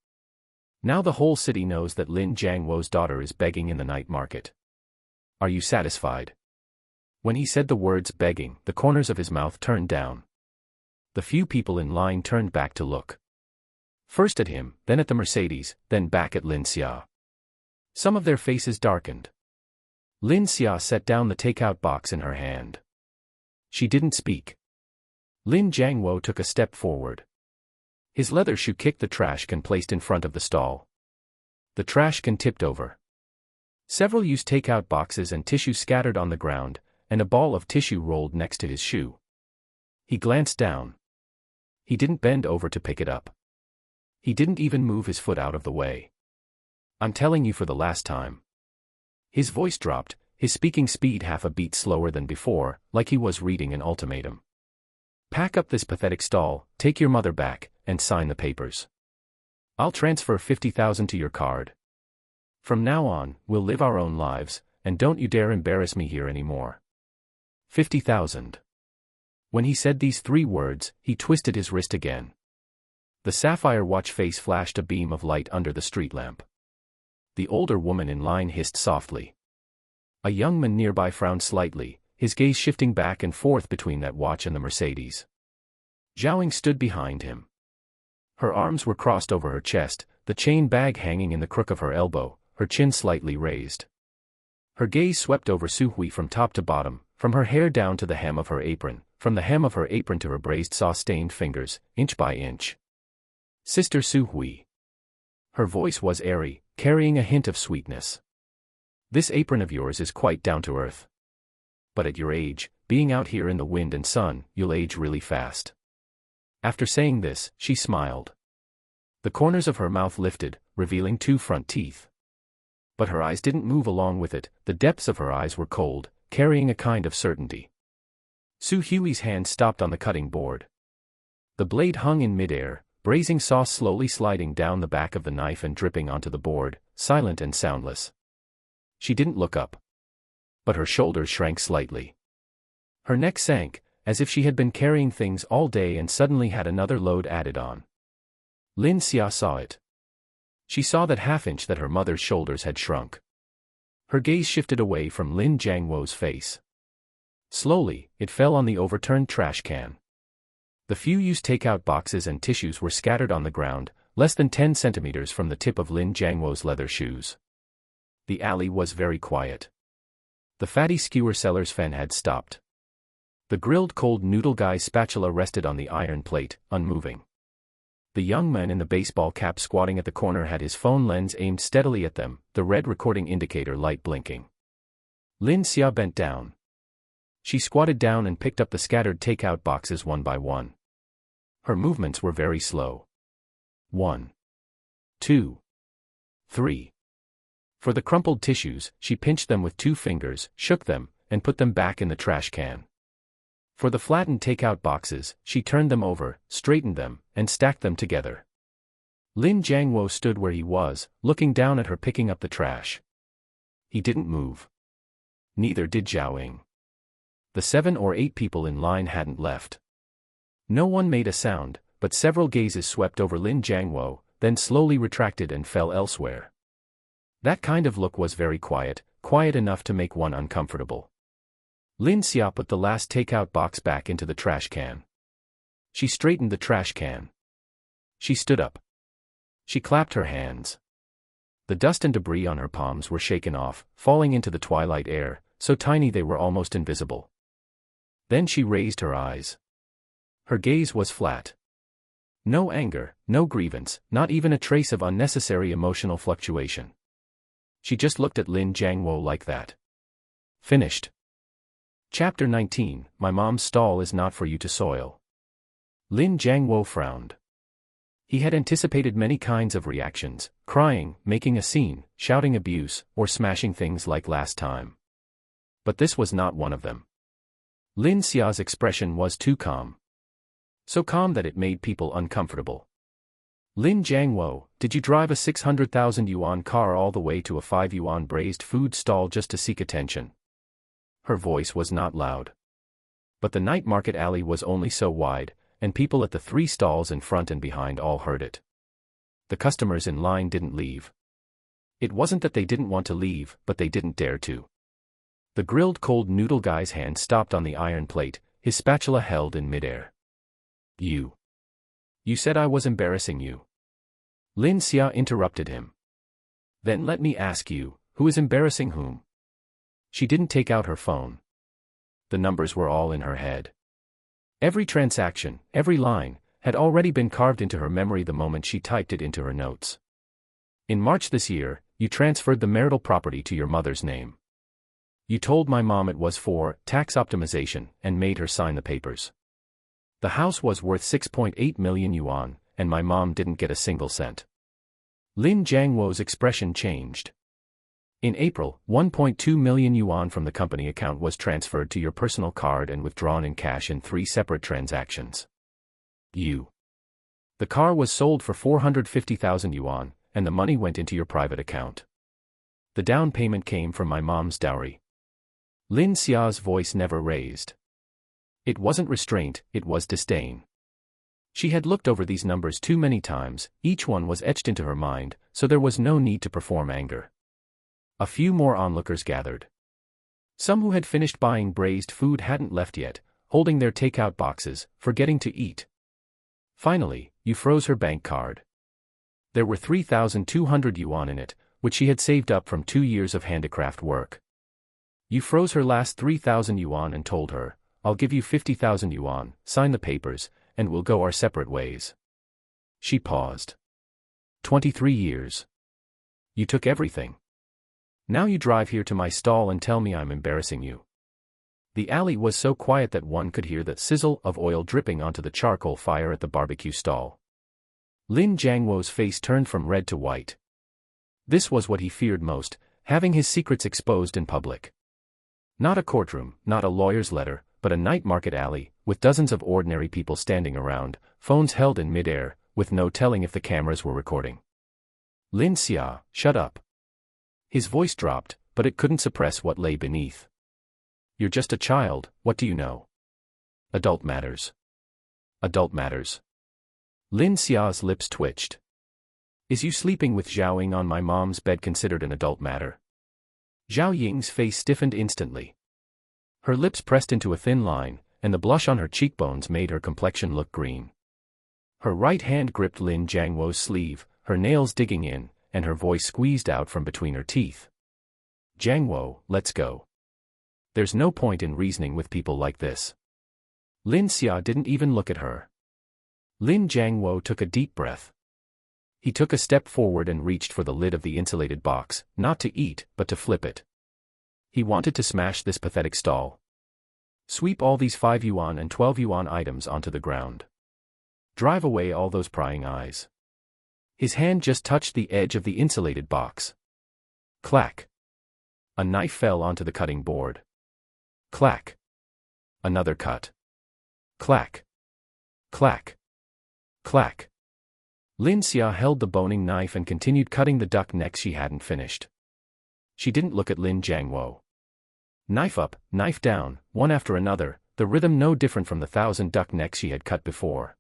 Now the whole city knows that Lin Jiangwo's daughter is begging in the night market. Are you satisfied? When he said the words begging, the corners of his mouth turned down. The few people in line turned back to look. First at him, then at the Mercedes, then back at Lin Xia. Some of their faces darkened. Lin Xia set down the takeout box in her hand. She didn't speak. Lin Jiangwo took a step forward. His leather shoe kicked the trash can placed in front of the stall. The trash can tipped over. Several used takeout boxes and tissue scattered on the ground, and a ball of tissue rolled next to his shoe. He glanced down. He didn't bend over to pick it up. He didn't even move his foot out of the way. I'm telling you for the last time. His voice dropped, his speaking speed half a beat slower than before, like he was reading an ultimatum. Pack up this pathetic stall, take your mother back, and sign the papers. I'll transfer 50,000 to your card. From now on, we'll live our own lives, and don't you dare embarrass me here anymore. 50,000. When he said these 3 words, he twisted his wrist again. The sapphire watch face flashed a beam of light under the street lamp. The older woman in line hissed softly. A young man nearby frowned slightly, his gaze shifting back and forth between that watch and the Mercedes. Zhaoing stood behind him. Her arms were crossed over her chest, the chain bag hanging in the crook of her elbow, her chin slightly raised. Her gaze swept over Su Hui from top to bottom, from her hair down to the hem of her apron, from the hem of her apron to her braised sauce-stained fingers, inch by inch. Sister Su Hui. Her voice was airy, carrying a hint of sweetness. This apron of yours is quite down to earth. But at your age, being out here in the wind and sun, you'll age really fast. After saying this, she smiled. The corners of her mouth lifted, revealing 2 front teeth. But her eyes didn't move along with it, the depths of her eyes were cold, carrying a kind of certainty. Su Hui's hand stopped on the cutting board. The blade hung in midair, braising sauce slowly sliding down the back of the knife and dripping onto the board, silent and soundless. She didn't look up. But her shoulders shrank slightly. Her neck sank, as if she had been carrying things all day and suddenly had another load added on. Lin Xia saw it. She saw that half-inch that her mother's shoulders had shrunk. Her gaze shifted away from Lin Jiangwo's face. Slowly, it fell on the overturned trash can. The few used takeout boxes and tissues were scattered on the ground, less than 10 centimeters from the tip of Lin Jiangwo's leather shoes. The alley was very quiet. The fatty skewer seller's fan had stopped. The grilled cold noodle guy's spatula rested on the iron plate, unmoving. The young man in the baseball cap squatting at the corner had his phone lens aimed steadily at them, the red recording indicator light blinking. Lin Xia bent down. She squatted down and picked up the scattered takeout boxes one by one. Her movements were very slow. 1, 2, 3. For the crumpled tissues, she pinched them with 2 fingers, shook them, and put them back in the trash can. For the flattened takeout boxes, she turned them over, straightened them, and stacked them together. Lin Jiangwo stood where he was, looking down at her picking up the trash. He didn't move. Neither did Zhao Ying. The 7 or 8 people in line hadn't left. No one made a sound, but several gazes swept over Lin Jiangwo, then slowly retracted and fell elsewhere. That kind of look was very quiet, quiet enough to make one uncomfortable. Lin Xia put the last takeout box back into the trash can. She straightened the trash can. She stood up. She clapped her hands. The dust and debris on her palms were shaken off, falling into the twilight air, so tiny they were almost invisible. Then she raised her eyes. Her gaze was flat. No anger, no grievance, not even a trace of unnecessary emotional fluctuation. She just looked at Lin Jiangwo like that. Finished. Chapter 19, My mom's stall is not for you to soil. Lin Jiangwo frowned. He had anticipated many kinds of reactions, crying, making a scene, shouting abuse, or smashing things like last time. But this was not one of them. Lin Xia's expression was too calm. So calm that it made people uncomfortable. Lin Jiangwo, did you drive a 600,000 yuan car all the way to a 5 yuan braised food stall just to seek attention? Her voice was not loud. But the night market alley was only so wide, and people at the 3 stalls in front and behind all heard it. The customers in line didn't leave. It wasn't that they didn't want to leave, but they didn't dare to. The grilled cold noodle guy's hand stopped on the iron plate, his spatula held in midair. You said I was embarrassing you. Lin Xia interrupted him. Then let me ask you, who is embarrassing whom? She didn't take out her phone. The numbers were all in her head. Every transaction, every line, had already been carved into her memory the moment she typed it into her notes. In March this year, you transferred the marital property to your mother's name. You told my mom it was for tax optimization and made her sign the papers. The house was worth 6.8 million yuan, and my mom didn't get a single cent. Lin Jiangwo's expression changed. In April, 1.2 million yuan from the company account was transferred to your personal card and withdrawn in cash in 3 separate transactions. The car was sold for 450,000 yuan, and the money went into your private account. The down payment came from my mom's dowry. Lin Xia's voice never raised. It wasn't restraint, it was disdain. She had looked over these numbers too many times, each one was etched into her mind, so there was no need to perform anger. A few more onlookers gathered. Some who had finished buying braised food hadn't left yet, holding their takeout boxes, forgetting to eat. Finally, you froze her bank card. There were 3,200 yuan in it, which she had saved up from 2 years of handicraft work. You froze her last 3,000 yuan and told her, I'll give you 50,000 yuan, sign the papers, and we'll go our separate ways. She paused. 23 years. You took everything. Now you drive here to my stall and tell me I'm embarrassing you. The alley was so quiet that one could hear the sizzle of oil dripping onto the charcoal fire at the barbecue stall. Lin Jiangwo's face turned from red to white. This was what he feared most, having his secrets exposed in public. Not a courtroom, not a lawyer's letter, but a night market alley, with dozens of ordinary people standing around, phones held in midair, with no telling if the cameras were recording. Lin Xia, shut up. His voice dropped, but it couldn't suppress what lay beneath. You're just a child, what do you know? Adult matters. Adult matters. Lin Xia's lips twitched. Is you sleeping with Zhao Ying on my mom's bed considered an adult matter? Zhao Ying's face stiffened instantly. Her lips pressed into a thin line, and the blush on her cheekbones made her complexion look green. Her right hand gripped Lin Jiangwo's sleeve, her nails digging in, and her voice squeezed out from between her teeth. Jiangwo, let's go. There's no point in reasoning with people like this. Lin Xia didn't even look at her. Lin Jiangwo took a deep breath. He took a step forward and reached for the lid of the insulated box, not to eat, but to flip it. He wanted to smash this pathetic stall. Sweep all these 5 yuan and 12 yuan items onto the ground. Drive away all those prying eyes. His hand just touched the edge of the insulated box. Clack. A knife fell onto the cutting board. Clack. Another cut. Clack. Clack. Clack. Lin Xia held the boning knife and continued cutting the duck necks she hadn't finished. She didn't look at Lin Jiangwo. Knife up, knife down, one after another, the rhythm no different from the 1,000 duck necks she had cut before.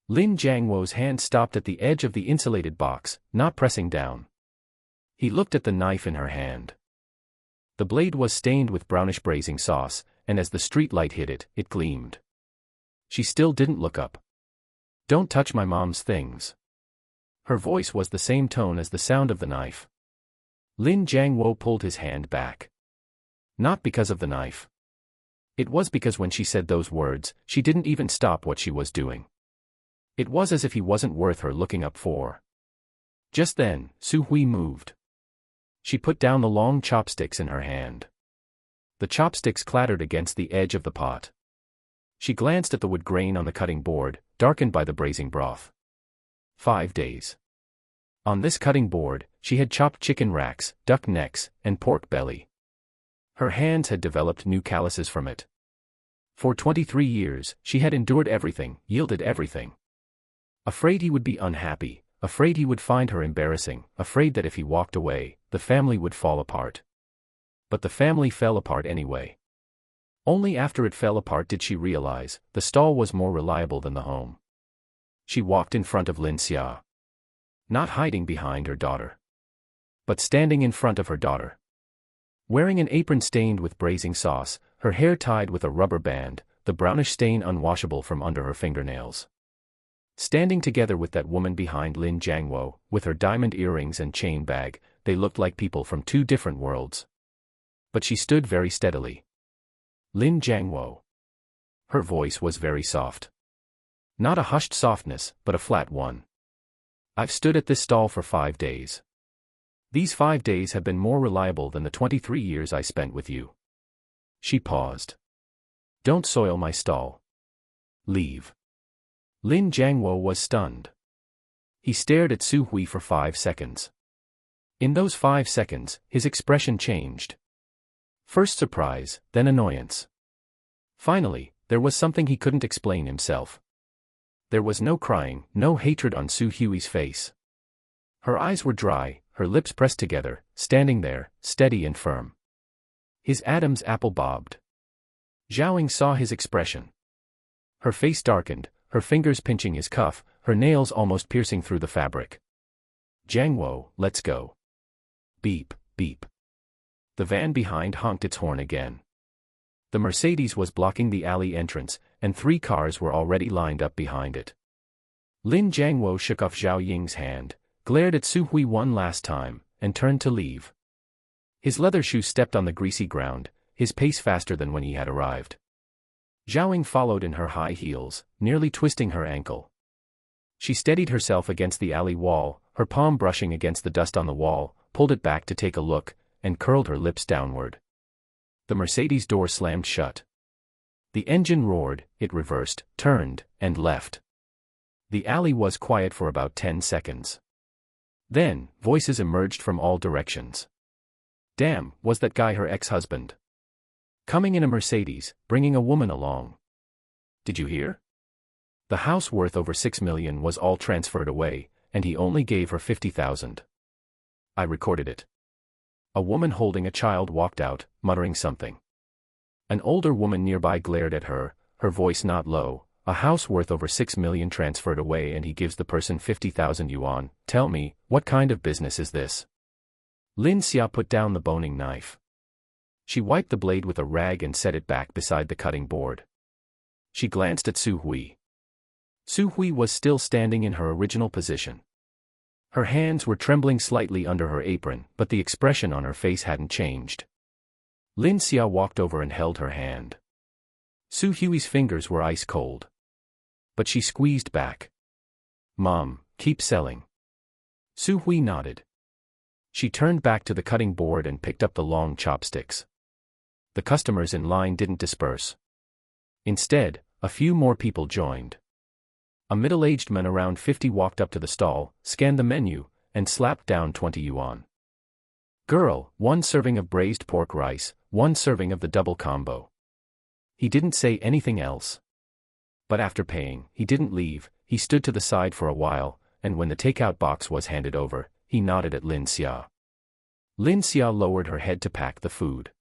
Lin Jiangwo's hand stopped at the edge of the insulated box, not pressing down. He looked at the knife in her hand. The blade was stained with brownish braising sauce, and as the street light hit it, it gleamed. She still didn't look up. "Don't touch my mom's things." Her voice was the same tone as the sound of the knife. Lin Jiangwo pulled his hand back. Not because of the knife. It was because when she said those words, she didn't even stop what she was doing. It was as if he wasn't worth her looking up for. Just then, Su Hui moved. She put down the long chopsticks in her hand. The chopsticks clattered against the edge of the pot. She glanced at the wood grain on the cutting board, darkened by the braising broth. 5 days. On this cutting board, she had chopped chicken racks, duck necks, and pork belly. Her hands had developed new calluses from it. For 23 years, she had endured everything, yielded everything. Afraid he would be unhappy, afraid he would find her embarrassing, afraid that if he walked away, the family would fall apart. But the family fell apart anyway. Only after it fell apart did she realize, the stall was more reliable than the home. She walked in front of Lin Xia. Not hiding behind her daughter, but standing in front of her daughter. Wearing an apron stained with braising sauce, her hair tied with a rubber band, the brownish stain unwashable from under her fingernails. Standing together with that woman behind Lin Jiangwo, with her diamond earrings and chain bag, they looked like people from 2 different worlds. But she stood very steadily. Lin Jiangwo. Her voice was very soft. Not a hushed softness, but a flat one. "I've stood at this stall for 5 days. These 5 days have been more reliable than the 23 years I spent with you." She paused. "Don't soil my stall. Leave." Lin Jiangwo was stunned. He stared at Su Hui for 5 seconds. In those 5 seconds, his expression changed. First surprise, then annoyance. Finally, there was something he couldn't explain himself. There was no crying, no hatred on Su Hui's face. Her eyes were dry, her lips pressed together, standing there, steady and firm. His Adam's apple bobbed. Zhaoying saw his expression. Her face darkened, her fingers pinching his cuff, her nails almost piercing through the fabric. "Jiangwo, let's go." Beep, beep. The van behind honked its horn again. The Mercedes was blocking the alley entrance, and 3 cars were already lined up behind it. Lin Jiangwo shook off Zhao Ying's hand, glared at Su Hui one last time, and turned to leave. His leather shoe stepped on the greasy ground, his pace faster than when he had arrived. Zhaoying followed in her high heels, nearly twisting her ankle. She steadied herself against the alley wall, her palm brushing against the dust on the wall, pulled it back to take a look, and curled her lips downward. The Mercedes door slammed shut. The engine roared, it reversed, turned, and left. The alley was quiet for about 10 seconds. Then, voices emerged from all directions. Damn, was that guy her ex-husband? Coming in a Mercedes, bringing a woman along. Did you hear? The house worth over 6 million was all transferred away, and he only gave her 50,000. I recorded it. A woman holding a child walked out, muttering something. An older woman nearby glared at her, her voice not low. A house worth over 6 million transferred away and he gives the person 50,000 yuan. Tell me, what kind of business is this? Lin Xia put down the boning knife. She wiped the blade with a rag and set it back beside the cutting board. She glanced at Su Hui. Su Hui was still standing in her original position. Her hands were trembling slightly under her apron, but the expression on her face hadn't changed. Lin Xia walked over and held her hand. Su Hui's fingers were ice cold. But she squeezed back. Mom, keep selling. Su Hui nodded. She turned back to the cutting board and picked up the long chopsticks. the customers in line didn't disperse. Instead, a few more people joined. A middle-aged man around 50 walked up to the stall, scanned the menu, and slapped down 20 yuan. Girl, 1 serving of braised pork rice, 1 serving of the double combo. He didn't say anything else. But after paying, he didn't leave. He stood to the side for a while, and when the takeout box was handed over, he nodded at Lin Xia. Lin Xia lowered her head to pack the food.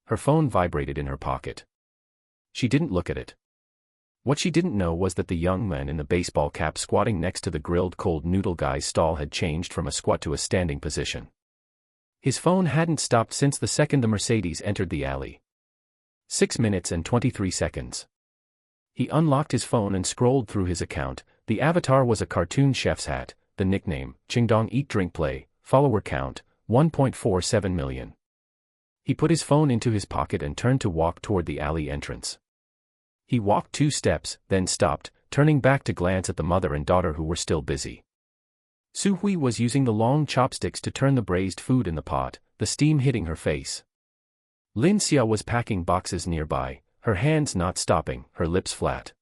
Her phone vibrated in her pocket. She didn't look at it. What she didn't know was that the young man in the baseball cap squatting next to the grilled cold noodle guy's stall had changed from a squat to a standing position. His phone hadn't stopped since the second the Mercedes entered the alley. 6 minutes and 23 seconds. He unlocked his phone and scrolled through his account. The avatar was a cartoon chef's hat, the nickname, Qingdong Eat Drink Play, follower count, 1.47 million. He put his phone into his pocket and turned to walk toward the alley entrance. He walked 2 steps, then stopped, turning back to glance at the mother and daughter who were still busy. Su Hui was using the long chopsticks to turn the braised food in the pot, the steam hitting her face. Lin Xia was packing boxes nearby, her hands not stopping, her lips flat.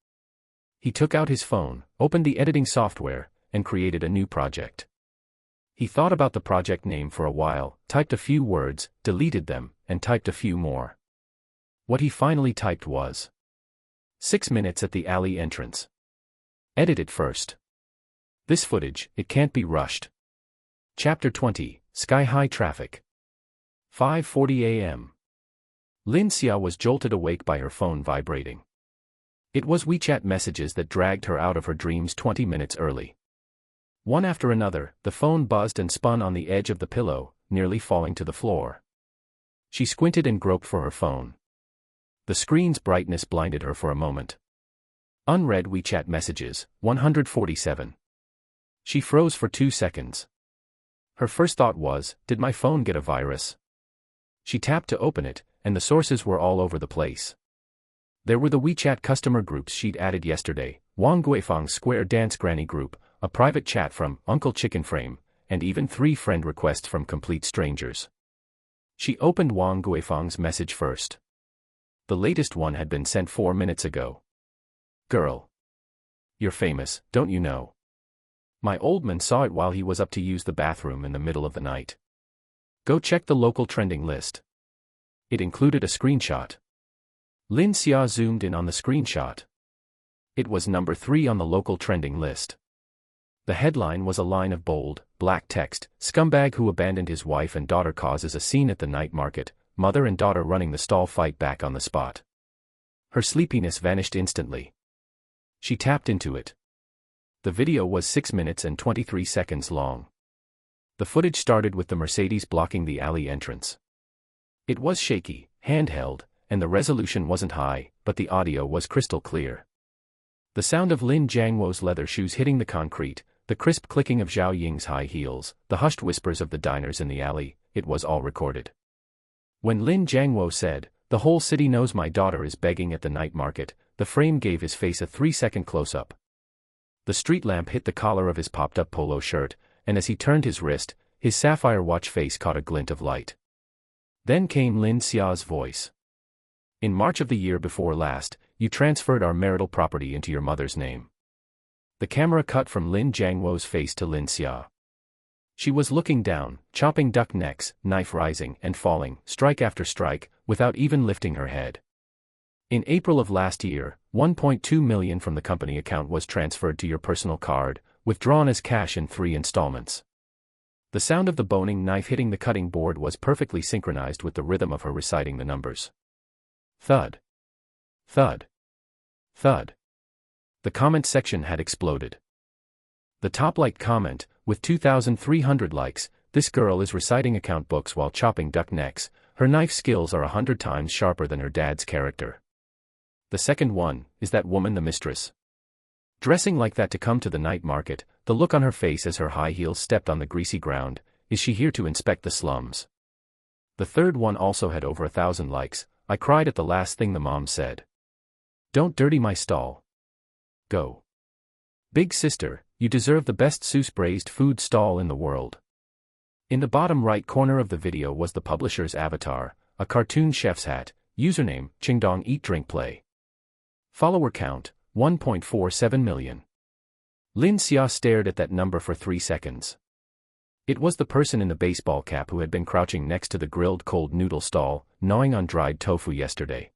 He took out his phone, opened the editing software, and created a new project. He thought about the project name for a while, typed a few words, deleted them, and typed a few more. What he finally typed was 6 minutes at the alley entrance. Edit it first. This footage, it can't be rushed. Chapter 20, Sky-High Traffic. 5:40 a.m. Lin Xia was jolted awake by her phone vibrating. It was WeChat messages that dragged her out of her dreams 20 minutes early. One after another, the phone buzzed and spun on the edge of the pillow, nearly falling to the floor. She squinted and groped for her phone. The screen's brightness blinded her for a moment. Unread WeChat messages, 147. She froze for 2 seconds. Her first thought was, did my phone get a virus? She tapped to open it, and the sources were all over the place. There were the WeChat customer groups she'd added yesterday, Wang Guifang's Square Dance Granny group, a private chat from Uncle Chicken Frame, and even 3 friend requests from complete strangers. She opened Wang Guifang's message first. The latest one had been sent 4 minutes ago. Girl. You're famous, don't you know? My old man saw it while he was up to use the bathroom in the middle of the night. Go check the local trending list. It included a screenshot. Lin Xia zoomed in on the screenshot. It was number 3 on the local trending list. The headline was a line of bold, black text, "Scumbag who abandoned his wife and daughter causes a scene at the night market, mother and daughter running the stall fight back on the spot." Her sleepiness vanished instantly. She tapped into it. The video was 6 minutes and 23 seconds long. The footage started with the Mercedes blocking the alley entrance. It was shaky, handheld, and the resolution wasn't high, but the audio was crystal clear. The sound of Lin Jiangwo's leather shoes hitting the concrete, the crisp clicking of Zhao Ying's high heels, the hushed whispers of the diners in the alley, it was all recorded. When Lin Jiangwo said, "The whole city knows my daughter is begging at the night market," the frame gave his face a 3-second close-up. The street lamp hit the collar of his popped-up polo shirt, and as he turned his wrist, his sapphire watch face caught a glint of light. Then came Lin Xia's voice. "In March of the year before last, you transferred our marital property into your mother's name." The camera cut from Lin Jiangwo's face to Lin Xia. She was looking down, chopping duck necks, knife rising and falling, strike after strike, without even lifting her head. In April of last year, 1.2 million from the company account was transferred to your personal card, withdrawn as cash in 3 installments. The sound of the boning knife hitting the cutting board was perfectly synchronized with the rhythm of her reciting the numbers. Thud. Thud. Thud. The comment section had exploded. The top-liked comment, with 2,300 likes, "This girl is reciting account books while chopping duck necks, her knife skills are 100 times sharper than her dad's character." The second one, "Is that woman the mistress? Dressing like that to come to the night market, the look on her face as her high heels stepped on the greasy ground, is she here to inspect the slums?" The third one also had over 1,000 likes, "I cried at the last thing the mom said. Don't dirty my stall. Go. Big sister, you deserve the best Seuss braised food stall in the world." In the bottom right corner of the video was the publisher's avatar, a cartoon chef's hat, username, Qingdong Eat Drink Play. Follower count, 1.47 million. Lin Xia stared at that number for 3 seconds. It was the person in the baseball cap who had been crouching next to the grilled cold noodle stall, gnawing on dried tofu yesterday.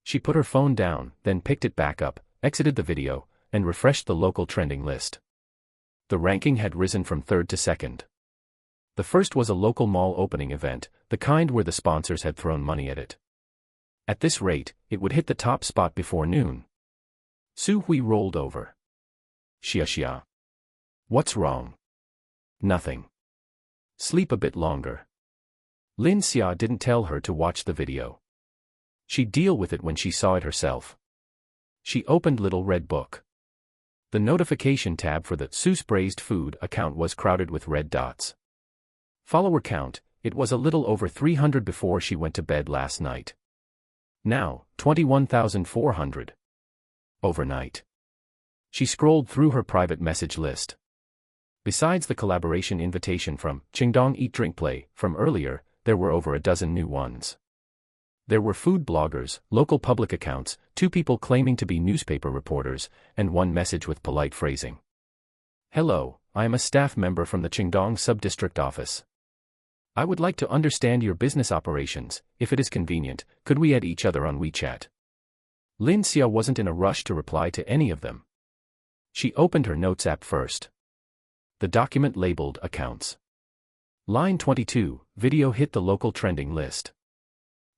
She put her phone down, then picked it back up, exited the video, and refreshed the local trending list. The ranking had risen from third to second. The first was a local mall opening event, the kind where the sponsors had thrown money at it. At this rate, it would hit the top spot before noon. Su Hui rolled over. Xia. What's wrong? Nothing. Sleep a bit longer. Lin Xia didn't tell her to watch the video. She'd deal with it when she saw it herself. She opened Little Red Book. The notification tab for the Su's Braised Food account was crowded with red dots. Follower count, it was a little over 300 before she went to bed last night. Now, 21,400. Overnight. She scrolled through her private message list. Besides the collaboration invitation from Qingdong Eat Drink Play from earlier, there were over a dozen new ones. There were food bloggers, local public accounts, 2 people claiming to be newspaper reporters, and 1 message with polite phrasing. Hello, I am a staff member from the Qingdong Subdistrict Office. I would like to understand your business operations. If it is convenient, could we add each other on WeChat? Lin Xia wasn't in a rush to reply to any of them. She opened her notes app first. The document labeled Accounts. Line 22, video hit the local trending list.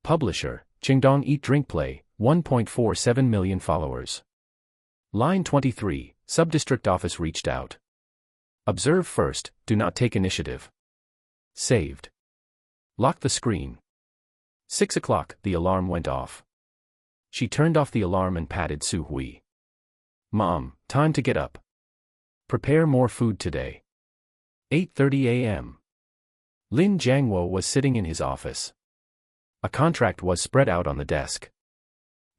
Publisher, Qingdong Eat Drink Play, 1.47 million followers. Line 23, Subdistrict Office reached out. Observe first, do not take initiative. Saved. Lock the screen. 6 o'clock, the alarm went off. She turned off the alarm and patted Su Hui. Mom, time to get up. Prepare more food today. 8:30 a.m. Lin Jiangwo was sitting in his office. A contract was spread out on the desk.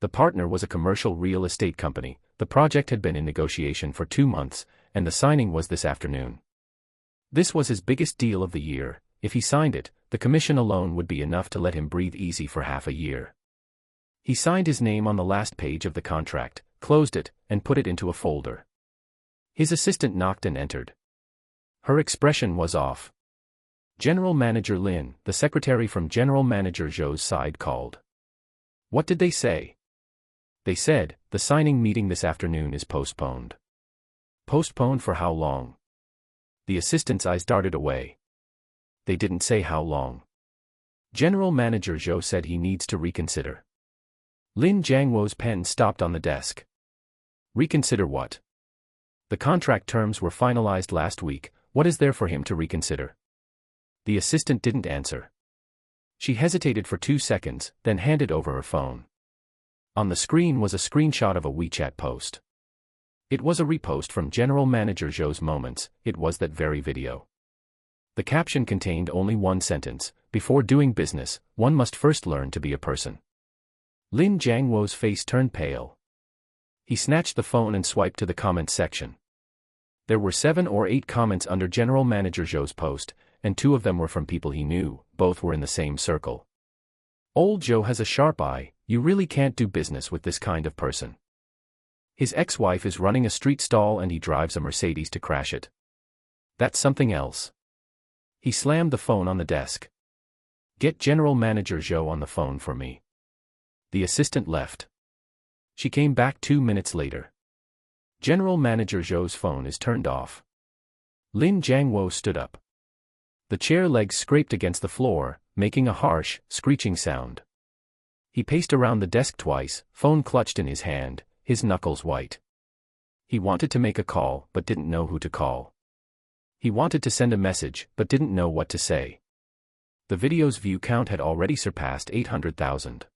The partner was a commercial real estate company. The project had been in negotiation for 2 months, and the signing was this afternoon. This was his biggest deal of the year. If he signed it, the commission alone would be enough to let him breathe easy for half a year. He signed his name on the last page of the contract, closed it, and put it into a folder. His assistant knocked and entered. Her expression was off. General Manager Lin, the secretary from General Manager Zhou's side, called. What did they say? They said, the signing meeting this afternoon is postponed. Postponed for how long? The assistant's eyes darted away. They didn't say how long. General Manager Zhou said he needs to reconsider. Lin Jiangwo's pen stopped on the desk. Reconsider what? The contract terms were finalized last week. What is there for him to reconsider? The assistant didn't answer. She hesitated for 2 seconds, then handed over her phone. On the screen was a screenshot of a WeChat post. It was a repost from General Manager Zhou's Moments. It was that very video. The caption contained only 1 sentence: before doing business, one must first learn to be a person. Lin Jiangwo's face turned pale. He snatched the phone and swiped to the comments section. There were 7 or 8 comments under General Manager Zhou's post, and 2 of them were from people he knew. Both were in the same circle. Old Zhou has a sharp eye. You really can't do business with this kind of person. His ex-wife is running a street stall and he drives a Mercedes to crash it. That's something else. He slammed the phone on the desk. Get General Manager Zhou on the phone for me. The assistant left. She came back 2 minutes later. General Manager Zhou's phone is turned off. Lin Jiangwo stood up. The chair legs scraped against the floor, making a harsh, screeching sound. He paced around the desk twice, phone clutched in his hand, his knuckles white. He wanted to make a call, but didn't know who to call. He wanted to send a message, but didn't know what to say. The video's view count had already surpassed 800,000.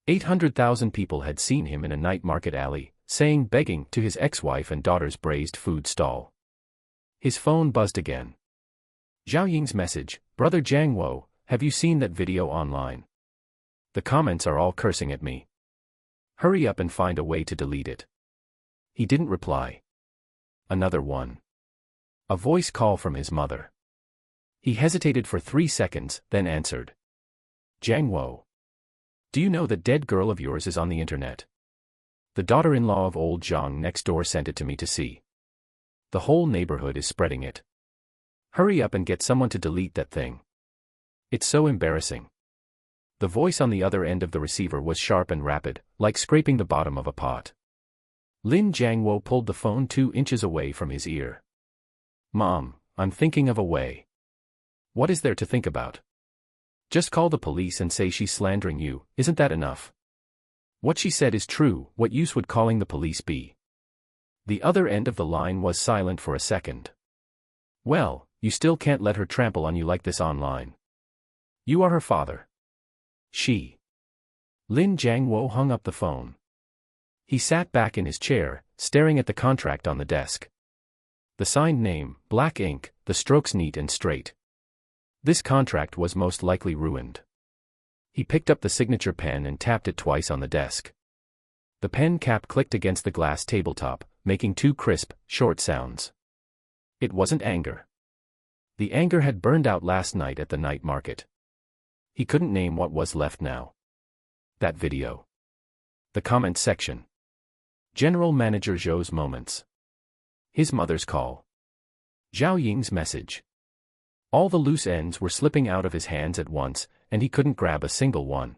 800,000 people had seen him in a night market alley, saying begging to his ex-wife and daughter's braised food stall. His phone buzzed again. Zhao Ying's message: Brother Jiangwo, have you seen that video online? The comments are all cursing at me. Hurry up and find a way to delete it. He didn't reply. Another one. A voice call from his mother. He hesitated for 3 seconds, then answered. Jiang Wo. Do you know that dead girl of yours is on the internet? The daughter-in-law of old Zhang next door sent it to me to see. The whole neighborhood is spreading it. Hurry up and get someone to delete that thing. It's so embarrassing. The voice on the other end of the receiver was sharp and rapid, like scraping the bottom of a pot. Lin Jiangwo pulled the phone 2 inches away from his ear. Mom, I'm thinking of a way. What is there to think about? Just call the police and say she's slandering you, isn't that enough? What she said is true, what use would calling the police be? The other end of the line was silent for a second. Well, you still can't let her trample on you like this online. You are her father. She. Lin Jiangwo hung up the phone. He sat back in his chair, staring at the contract on the desk. The signed name, black ink, the strokes neat and straight. This contract was most likely ruined. He picked up the signature pen and tapped it twice on the desk. The pen cap clicked against the glass tabletop, making 2 crisp, short sounds. It wasn't anger. The anger had burned out last night at the night market. He couldn't name what was left now. That video. The comment section. General Manager Zhou's moments. His mother's call. Zhao Ying's message. All the loose ends were slipping out of his hands at once, and he couldn't grab a single one.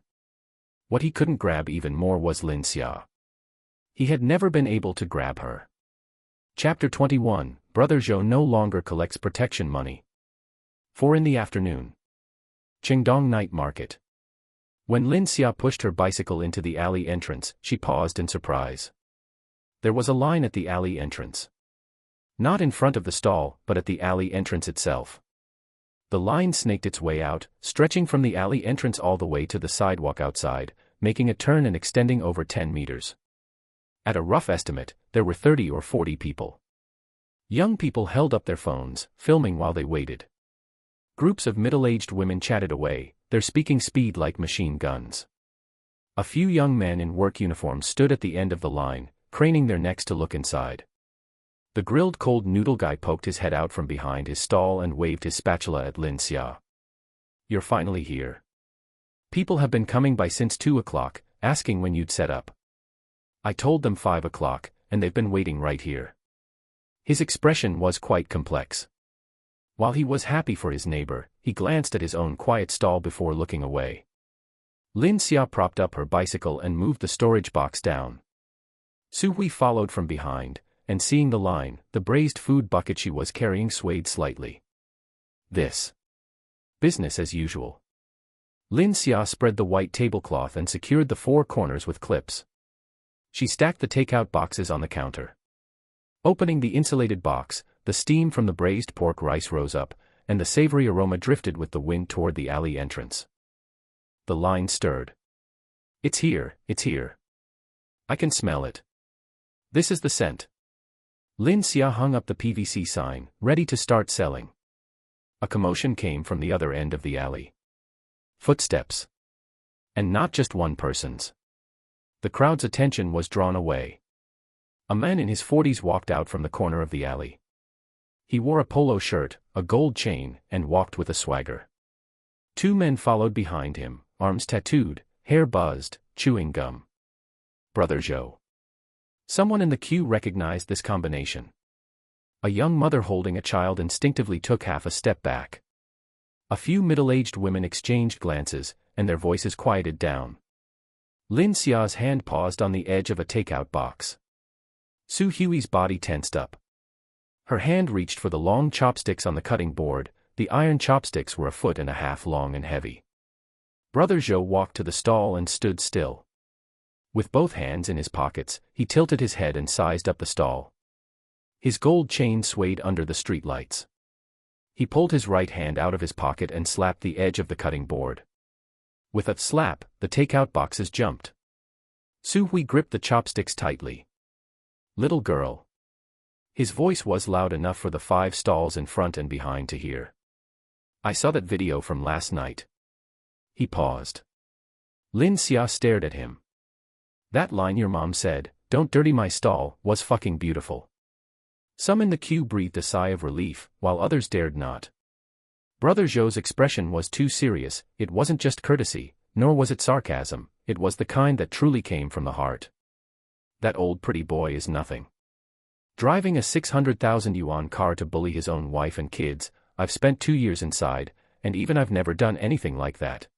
What he couldn't grab even more was Lin Xia. He had never been able to grab her. Chapter 21, Brother Zhou no longer collects protection money. 4 in the afternoon. Qingdong Night Market. When Lin Xia pushed her bicycle into the alley entrance, she paused in surprise. There was a line at the alley entrance. Not in front of the stall, but at the alley entrance itself. The line snaked its way out, stretching from the alley entrance all the way to the sidewalk outside, making a turn and extending over 10 meters. At a rough estimate, there were 30 or 40 people. Young people held up their phones, filming while they waited. Groups of middle-aged women chatted away, their speaking speed like machine guns. A few young men in work uniforms stood at the end of the line, craning their necks to look inside. The grilled cold noodle guy poked his head out from behind his stall and waved his spatula at Lin Xia. You're finally here. People have been coming by since 2 o'clock, asking when you'd set up. I told them 5 o'clock, and they've been waiting right here. His expression was quite complex. While he was happy for his neighbor, he glanced at his own quiet stall before looking away. Lin Xia propped up her bicycle and moved the storage box down. Su Hui followed from behind, and seeing the line, the braised food bucket she was carrying swayed slightly. This. Business as usual. Lin Xia spread the white tablecloth and secured the 4 corners with clips. She stacked the takeout boxes on the counter. Opening the insulated box, the steam from the braised pork rice rose up, and the savory aroma drifted with the wind toward the alley entrance. The line stirred. It's here, it's here. I can smell it. This is the scent. Lin Xia hung up the PVC sign, ready to start selling. A commotion came from the other end of the alley. Footsteps. And not just one person's. The crowd's attention was drawn away. A man in his 40s walked out from the corner of the alley. He wore a polo shirt, a gold chain, and walked with a swagger. 2 men followed behind him, arms tattooed, hair buzzed, chewing gum. Brother Zhou. Someone in the queue recognized this combination. A young mother holding a child instinctively took half a step back. A few middle-aged women exchanged glances, and their voices quieted down. Lin Xia's hand paused on the edge of a takeout box. Su Hui's body tensed up. Her hand reached for the long chopsticks on the cutting board. The iron chopsticks were 1.5 feet long and heavy. Brother Zhou walked to the stall and stood still. With both hands in his pockets, he tilted his head and sized up the stall. His gold chain swayed under the streetlights. He pulled his right hand out of his pocket and slapped the edge of the cutting board. With a slap, the takeout boxes jumped. Su Hui gripped the chopsticks tightly. Little girl. His voice was loud enough for the 5 stalls in front and behind to hear. I saw that video from last night. He paused. Lin Xia stared at him. That line your mom said, "Don't dirty my stall," was fucking beautiful. Some in the queue breathed a sigh of relief, while others dared not. Brother Zhou's expression was too serious. It wasn't just courtesy, nor was it sarcasm, it was the kind that truly came from the heart. That old pretty boy is nothing. Driving a 600,000 yuan car to bully his own wife and kids, I've spent 2 years inside, and even I've never done anything like that.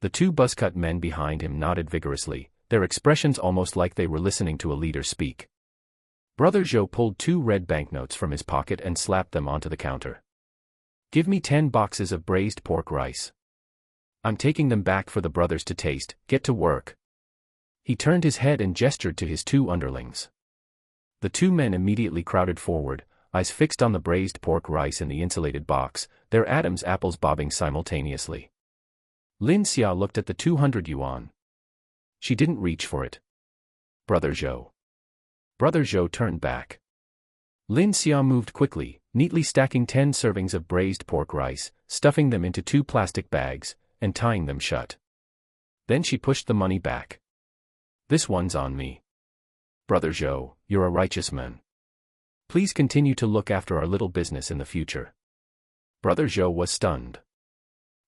The two buzzcut men behind him nodded vigorously, their expressions almost like they were listening to a leader speak. Brother Zhou pulled 2 red banknotes from his pocket and slapped them onto the counter. Give me 10 boxes of braised pork rice. I'm taking them back for the brothers to taste, get to work. He turned his head and gestured to his 2 underlings. The 2 men immediately crowded forward, eyes fixed on the braised pork rice in the insulated box, their Adam's apples bobbing simultaneously. Lin Xia looked at the 200 yuan. She didn't reach for it. Brother Zhou. Brother Zhou turned back. Lin Xia moved quickly, neatly stacking 10 servings of braised pork rice, stuffing them into 2 plastic bags, and tying them shut. Then she pushed the money back. This one's on me. Brother Zhou, you're a righteous man. Please continue to look after our little business in the future. Brother Zhou was stunned.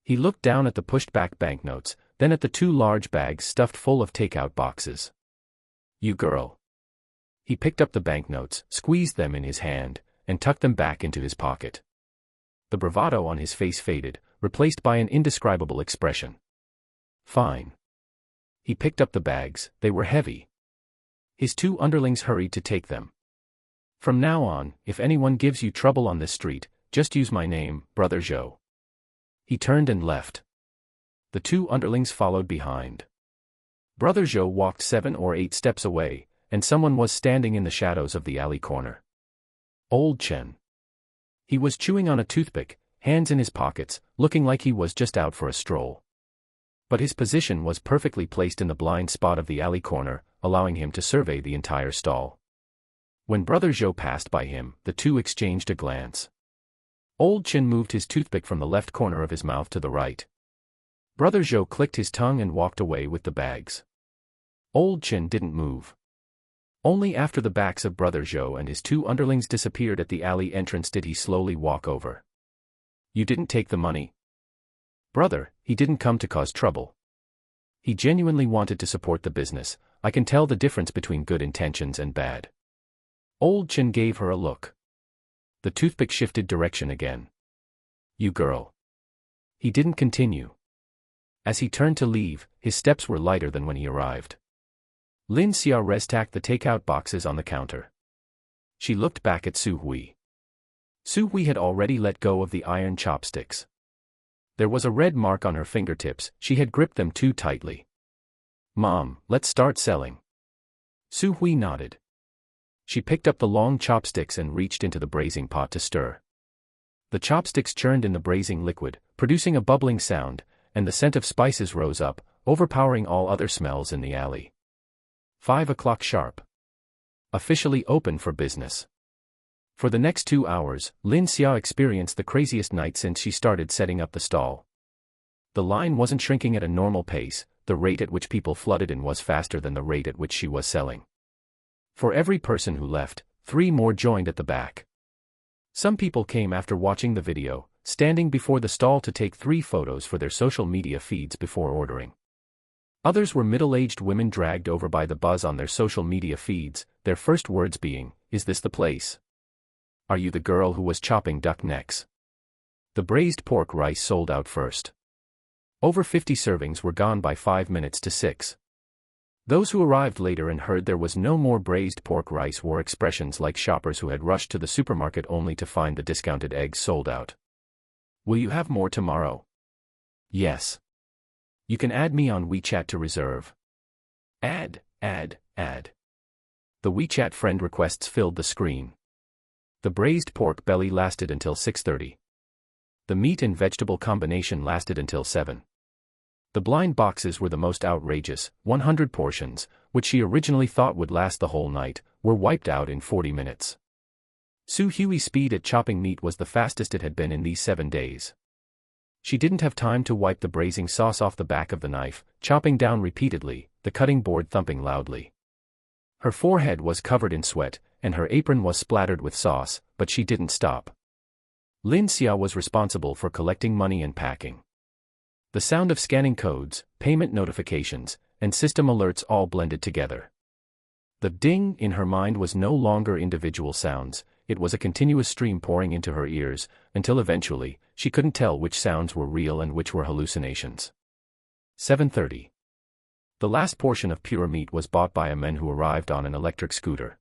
He looked down at the pushed-back banknotes, then at the 2 large bags stuffed full of takeout boxes. You girl. He picked up the banknotes, squeezed them in his hand, and tucked them back into his pocket. The bravado on his face faded, replaced by an indescribable expression. Fine. He picked up the bags, they were heavy. His 2 underlings hurried to take them. From now on, if anyone gives you trouble on this street, just use my name, Brother Zhou. He turned and left. The 2 underlings followed behind. Brother Zhou walked 7 or 8 steps away, and someone was standing in the shadows of the alley corner. Old Chen. He was chewing on a toothpick, hands in his pockets, looking like he was just out for a stroll. But his position was perfectly placed in the blind spot of the alley corner, allowing him to survey the entire stall. When Brother Zhou passed by him, the 2 exchanged a glance. Old Chen moved his toothpick from the left corner of his mouth to the right. Brother Zhou clicked his tongue and walked away with the bags. Old Chen didn't move. Only after the backs of Brother Zhou and his 2 underlings disappeared at the alley entrance did he slowly walk over. You didn't take the money? Brother, he didn't come to cause trouble. He genuinely wanted to support the business. I can tell the difference between good intentions and bad. Old Chen gave her a look. The toothpick shifted direction again. You girl. He didn't continue. As he turned to leave, his steps were lighter than when he arrived. Lin Xia restacked the takeout boxes on the counter. She looked back at Su Hui. Su Hui had already let go of the iron chopsticks. There was a red mark on her fingertips, she had gripped them too tightly. Mom, let's start selling. Su Hui nodded. She picked up the long chopsticks and reached into the braising pot to stir. The chopsticks churned in the braising liquid, producing a bubbling sound, and the scent of spices rose up, overpowering all other smells in the alley. 5 o'clock sharp. Officially open for business. For the next 2 hours, Lin Xia experienced the craziest night since she started setting up the stall. The line wasn't shrinking at a normal pace, the rate at which people flooded in was faster than the rate at which she was selling. For every person who left, 3 more joined at the back. Some people came after watching the video, standing before the stall to take 3 photos for their social media feeds before ordering. Others were middle-aged women dragged over by the buzz on their social media feeds, their first words being, "Is this the place? Are you the girl who was chopping duck necks?" The braised pork rice sold out first. Over 50 servings were gone by 5 minutes to 6. Those who arrived later and heard there was no more braised pork rice wore expressions like shoppers who had rushed to the supermarket only to find the discounted eggs sold out. Will you have more tomorrow? Yes. You can add me on WeChat to reserve. Add. The WeChat friend requests filled the screen. The braised pork belly lasted until 6:30. The meat and vegetable combination lasted until 7. The blind boxes were the most outrageous. 100 portions, which she originally thought would last the whole night, were wiped out in 40 minutes. Su Hui's speed at chopping meat was the fastest it had been in these 7 days. She didn't have time to wipe the braising sauce off the back of the knife, chopping down repeatedly, the cutting board thumping loudly. Her forehead was covered in sweat, and her apron was splattered with sauce, but she didn't stop. Lin Xia was responsible for collecting money and packing. The sound of scanning codes, payment notifications, and system alerts all blended together. The ding in her mind was no longer individual sounds, it was a continuous stream pouring into her ears, until eventually, she couldn't tell which sounds were real and which were hallucinations. 7:30. The last portion of pure meat was bought by a man who arrived on an electric scooter.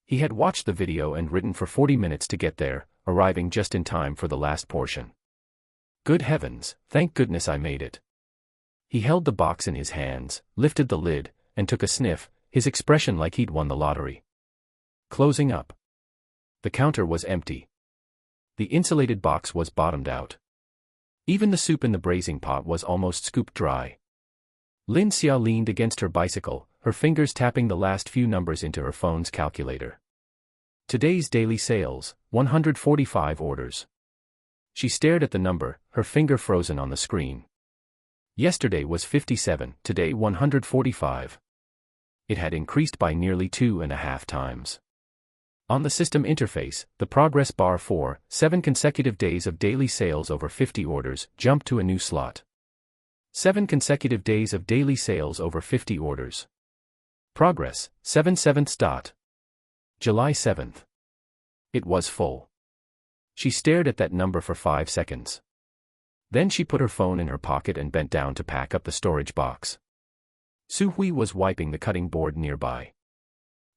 He had watched the video and ridden for 40 minutes to get there, arriving just in time for the last portion. Good heavens, thank goodness I made it. He held the box in his hands, lifted the lid, and took a sniff, his expression like he'd won the lottery. Closing up. The counter was empty. The insulated box was bottomed out. Even the soup in the braising pot was almost scooped dry. Lin Xia leaned against her bicycle, her fingers tapping the last few numbers into her phone's calculator. Today's daily sales, 145 orders. She stared at the number, her finger frozen on the screen. Yesterday was 57, today 145. It had increased by nearly 2.5 times. On the system interface, the progress bar for 7 consecutive days of daily sales over 50 orders jumped to a new slot. 7 consecutive days of daily sales over 50 orders. Progress, 7/7. July 7th. It was full. She stared at that number for 5 seconds. Then she put her phone in her pocket and bent down to pack up the storage box. Su Hui was wiping the cutting board nearby.